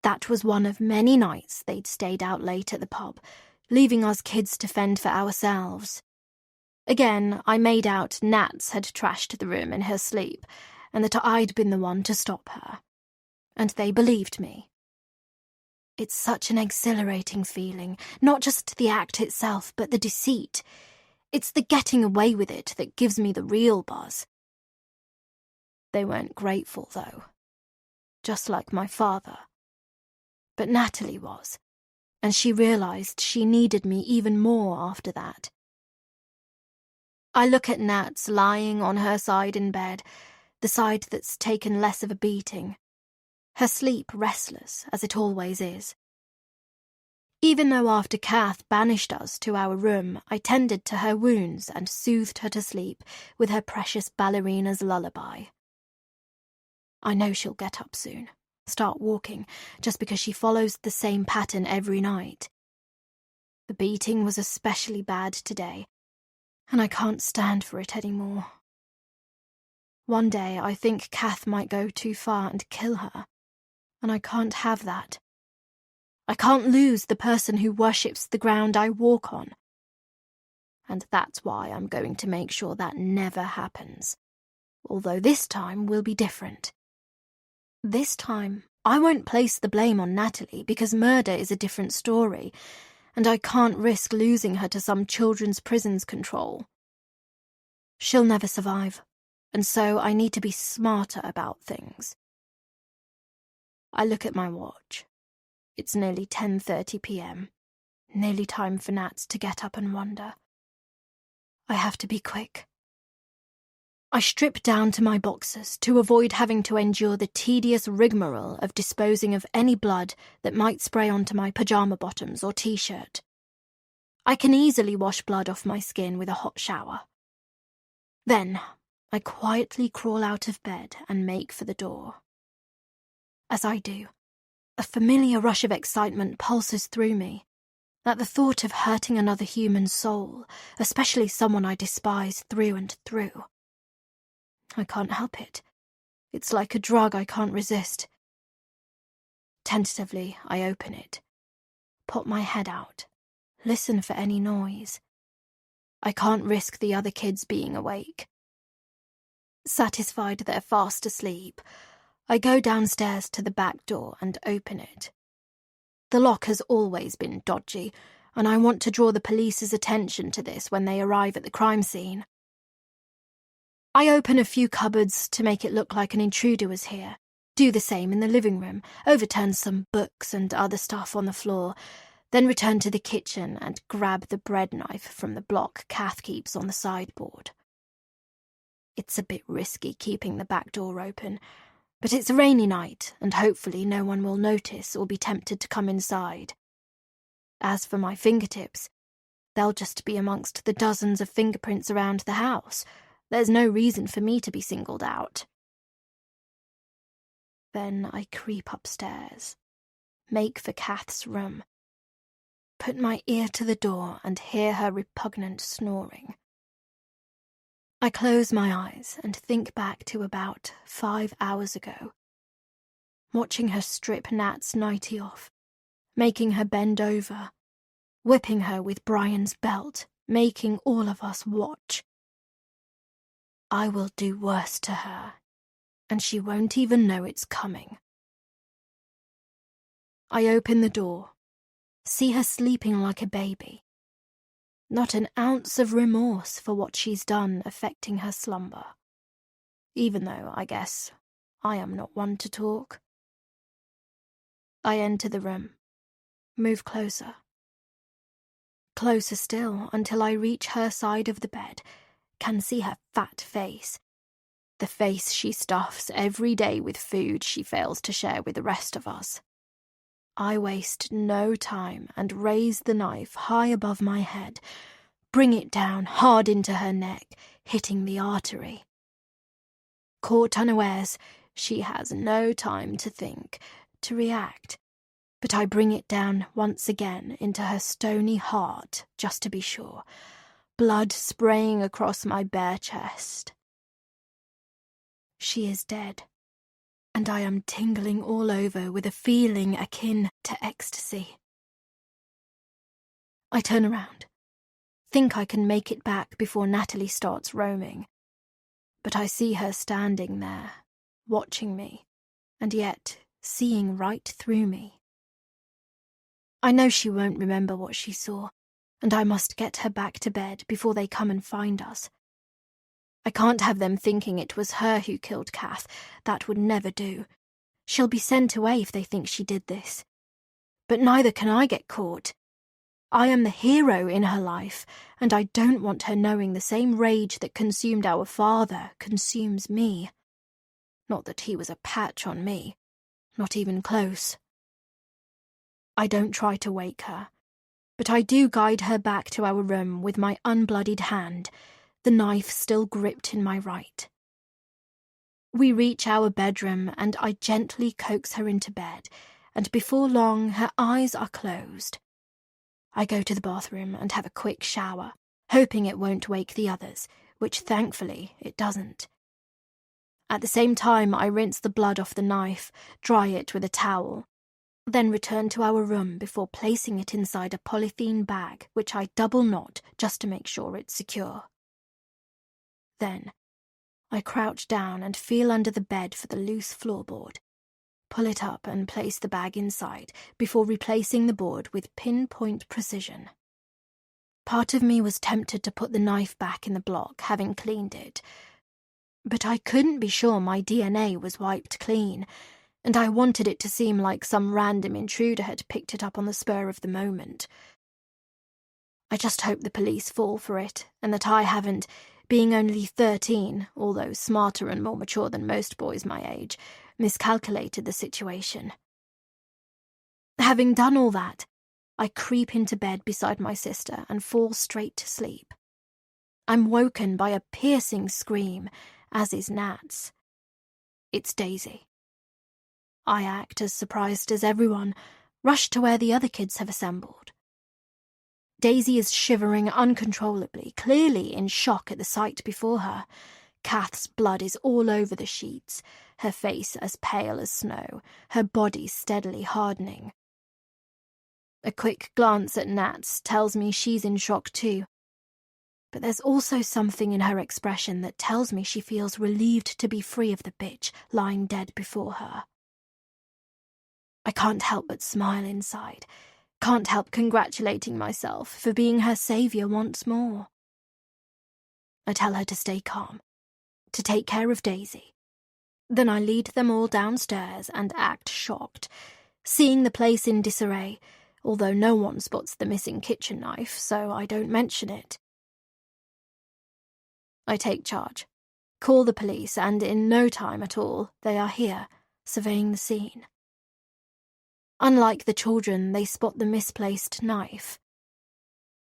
That was one of many nights they'd stayed out late at the pub, leaving us kids to fend for ourselves. Again, I made out Nats had trashed the room in her sleep, and that I'd been the one to stop her. And they believed me. It's such an exhilarating feeling, not just the act itself, but the deceit. It's the getting away with it that gives me the real buzz. They weren't grateful, though. Just like my father. But Natalie was, and she realized she needed me even more after that. I look at Nats lying on her side in bed, the side that's taken less of a beating, her sleep restless, as it always is. Even though after Kath banished us to our room, I tended to her wounds and soothed her to sleep with her precious ballerina's lullaby. I know she'll get up soon, start walking, just because she follows the same pattern every night. The beating was especially bad today, and I can't stand for it anymore. One day I think Kath might go too far and kill her, and I can't have that. I can't lose the person who worships the ground I walk on. And that's why I'm going to make sure that never happens. Although this time will be different. This time, I won't place the blame on Natalie because murder is a different story, and I can't risk losing her to some children's prison's control. She'll never survive, and so I need to be smarter about things. I look at my watch. It's nearly 10:30 p.m. Nearly time for Nats to get up and wander. I have to be quick. I strip down to my boxers to avoid having to endure the tedious rigmarole of disposing of any blood that might spray onto my pajama bottoms or t-shirt. I can easily wash blood off my skin with a hot shower. Then, I quietly crawl out of bed and make for the door. As I do, a familiar rush of excitement pulses through me, at the thought of hurting another human soul, especially someone I despise through and through. I can't help it. It's like a drug I can't resist. Tentatively, I open it, pop my head out, listen for any noise. I can't risk the other kids being awake. Satisfied they're fast asleep, I go downstairs to the back door and open it. The lock has always been dodgy, and I want to draw the police's attention to this when they arrive at the crime scene. I open a few cupboards to make it look like an intruder was here, do the same in the living room, overturn some books and other stuff on the floor, then return to the kitchen and grab the bread knife from the block Kath keeps on the sideboard. It's a bit risky keeping the back door open, but it's a rainy night and hopefully no one will notice or be tempted to come inside. As for my fingertips, they'll just be amongst the dozens of fingerprints around the house. There's no reason for me to be singled out. Then I creep upstairs, make for Kath's room, put my ear to the door and hear her repugnant snoring. I close my eyes and think back to about 5 hours ago, watching her strip Nat's nightie off, making her bend over, whipping her with Brian's belt, making all of us watch. I will do worse to her, and she won't even know it's coming. I open the door, see her sleeping like a baby. Not an ounce of remorse for what she's done affecting her slumber, even though, I guess, I am not one to talk. I enter the room, move closer. Closer still until I reach her side of the bed, can see her fat face, the face she stuffs every day with food she fails to share with the rest of us. I waste no time and raise the knife high above my head, bring it down hard into her neck, hitting the artery. Caught unawares, she has no time to think, to react, but I bring it down once again into her stony heart, just to be sure, blood spraying across my bare chest. She is dead, and I am tingling all over with a feeling akin to ecstasy. I turn around, think I can make it back before Natalie starts roaming, but I see her standing there, watching me, and yet seeing right through me. I know she won't remember what she saw, and I must get her back to bed before they come and find us. I can't have them thinking it was her who killed Kath. That would never do. She'll be sent away if they think she did this. But neither can I get caught. I am the hero in her life, and I don't want her knowing the same rage that consumed our father consumes me. Not that he was a patch on me. Not even close. I don't try to wake her, but I do guide her back to our room with my unbloodied hand, the knife still gripped in my right. We reach our bedroom, and I gently coax her into bed, and before long her eyes are closed. I go to the bathroom and have a quick shower, hoping it won't wake the others, which thankfully it doesn't. At the same time, I rinse the blood off the knife, dry it with a towel, then return to our room before placing it inside a polythene bag, which I double knot just to make sure it's secure. Then, I crouch down and feel under the bed for the loose floorboard, pull it up and place the bag inside before replacing the board with pinpoint precision. Part of me was tempted to put the knife back in the block, having cleaned it, but I couldn't be sure my DNA was wiped clean, and I wanted it to seem like some random intruder had picked it up on the spur of the moment. I just hope the police fall for it, and that I haven't, being only 13, although smarter and more mature than most boys my age, miscalculated the situation. Having done all that, I creep into bed beside my sister and fall straight to sleep. I'm woken by a piercing scream, as is Nat's. It's Daisy. I act as surprised as everyone, rush to where the other kids have assembled. Daisy is shivering uncontrollably, clearly in shock at the sight before her. Kath's blood is all over the sheets, her face as pale as snow, her body steadily hardening. A quick glance at Nat's tells me she's in shock too, but there's also something in her expression that tells me she feels relieved to be free of the bitch lying dead before her. I can't help but smile inside, can't help congratulating myself for being her saviour once more. I tell her to stay calm, to take care of Daisy. Then I lead them all downstairs and act shocked, seeing the place in disarray, although no one spots the missing kitchen knife, so I don't mention it. I take charge, call the police, and in no time at all, they are here, surveying the scene. Unlike the children, they spot the misplaced knife.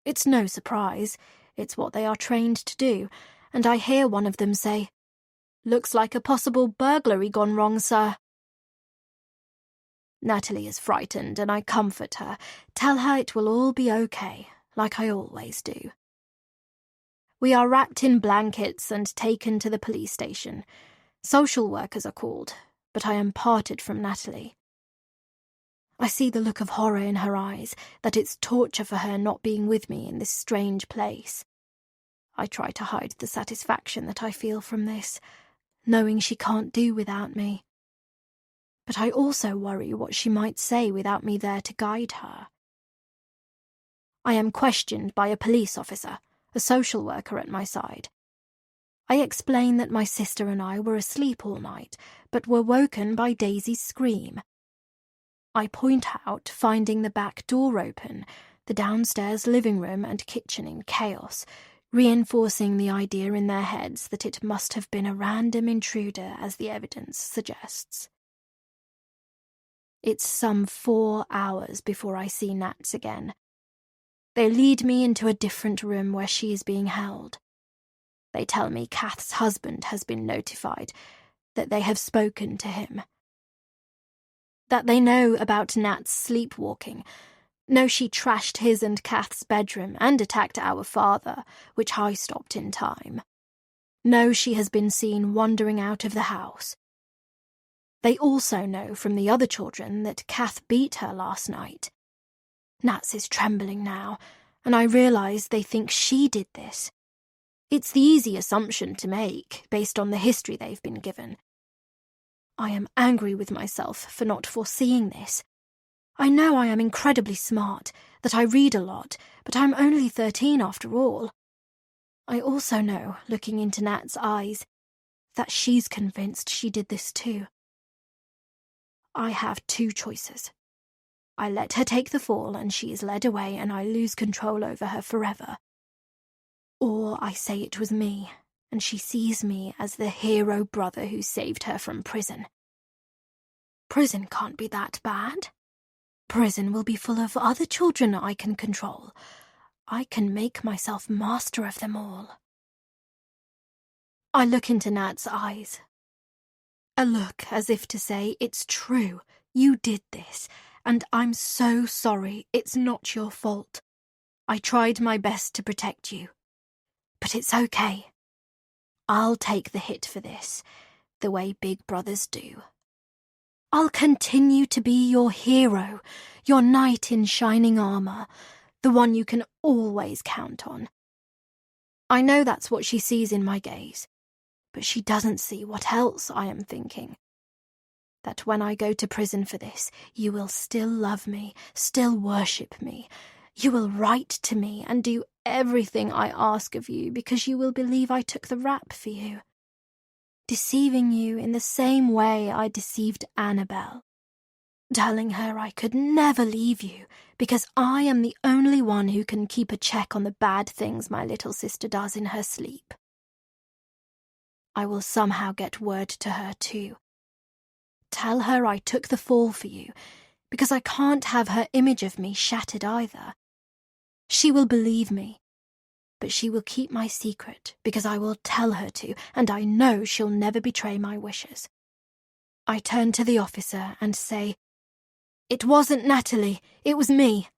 It's no surprise, it's what they are trained to do, and I hear one of them say, "Looks like a possible burglary gone wrong, sir." Natalie is frightened, and I comfort her, tell her it will all be okay, like I always do. We are wrapped in blankets and taken to the police station. Social workers are called, but I am parted from Natalie. I see the look of horror in her eyes, that it's torture for her not being with me in this strange place. I try to hide the satisfaction that I feel from this, knowing she can't do without me. But I also worry what she might say without me there to guide her. I am questioned by a police officer, a social worker at my side. I explain that my sister and I were asleep all night, but were woken by Daisy's scream. I point out finding the back door open, the downstairs living room and kitchen in chaos, reinforcing the idea in their heads that it must have been a random intruder, as the evidence suggests. It's some 4 hours before I see Nats again. They lead me into a different room where she is being held. They tell me Kath's husband has been notified, that they have spoken to him. That they know about Nat's sleepwalking, know she trashed his and Kath's bedroom and attacked our father, which I stopped in time. Know she has been seen wandering out of the house. They also know from the other children that Kath beat her last night. Nats is trembling now, and I realise they think she did this. It's the easy assumption to make, based on the history they've been given. I am angry with myself for not foreseeing this. I know I am incredibly smart, that I read a lot, but I'm only 13 after all. I also know, looking into Nat's eyes, that she's convinced she did this too. I have two choices. I let her take the fall and she is led away and I lose control over her forever. Or I say it was me, and she sees me as the hero brother who saved her from prison. Prison can't be that bad. Prison will be full of other children I can control. I can make myself master of them all. I look into Nat's eyes. A look as if to say, it's true, you did this, and I'm so sorry, it's not your fault. I tried my best to protect you. But it's okay. I'll take the hit for this, the way big brothers do. I'll continue to be your hero, your knight in shining armor, the one you can always count on. I know that's what she sees in my gaze, but she doesn't see what else I am thinking. That when I go to prison for this, you will still love me, still worship me. You will write to me and do everything I ask of you because you will believe I took the rap for you. Deceiving you in the same way I deceived Annabelle. Telling her I could never leave you because I am the only one who can keep a check on the bad things my little sister does in her sleep. I will somehow get word to her too. Tell her I took the fall for you because I can't have her image of me shattered either. She will believe me. But she will keep my secret because I will tell her to, and I know she'll never betray my wishes. I turn to the officer and say, "It wasn't Natalie, it was me.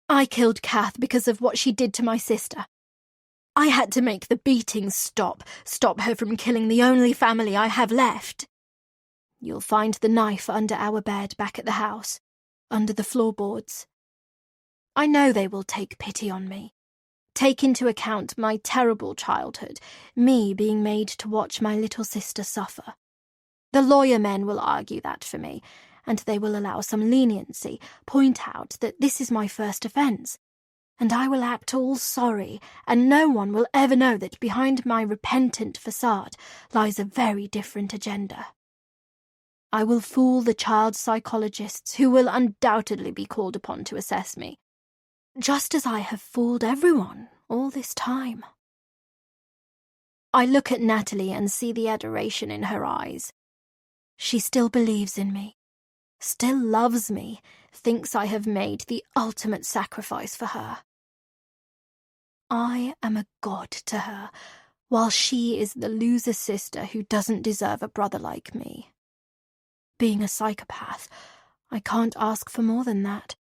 I killed Kath because of what she did to my sister. I had to make the beatings stop her from killing the only family I have left. You'll find the knife under our bed back at the house, under the floorboards. I know they will take pity on me. Take into account my terrible childhood, me being made to watch my little sister suffer. The lawyer men will argue that for me, and they will allow some leniency, point out that this is my first offence, and I will act all sorry, and no one will ever know that behind my repentant facade lies a very different agenda. I will fool the child psychologists who will undoubtedly be called upon to assess me, just as I have fooled everyone all this time." I look at Natalie and see the adoration in her eyes. She still believes in me, still loves me, thinks I have made the ultimate sacrifice for her. I am a god to her, while she is the loser sister who doesn't deserve a brother like me. Being a psychopath, I can't ask for more than that.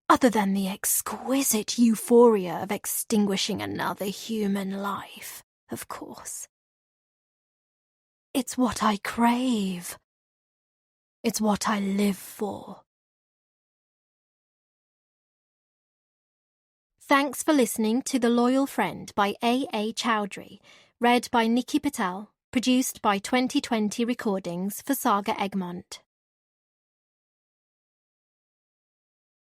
Other than the exquisite euphoria of extinguishing another human life, of course. It's what I crave. It's what I live for. Thanks for listening to The Loyal Friend by A. Chaudhuri, read by Nikki Patel, produced by 2020 Recordings for Saga Egmont.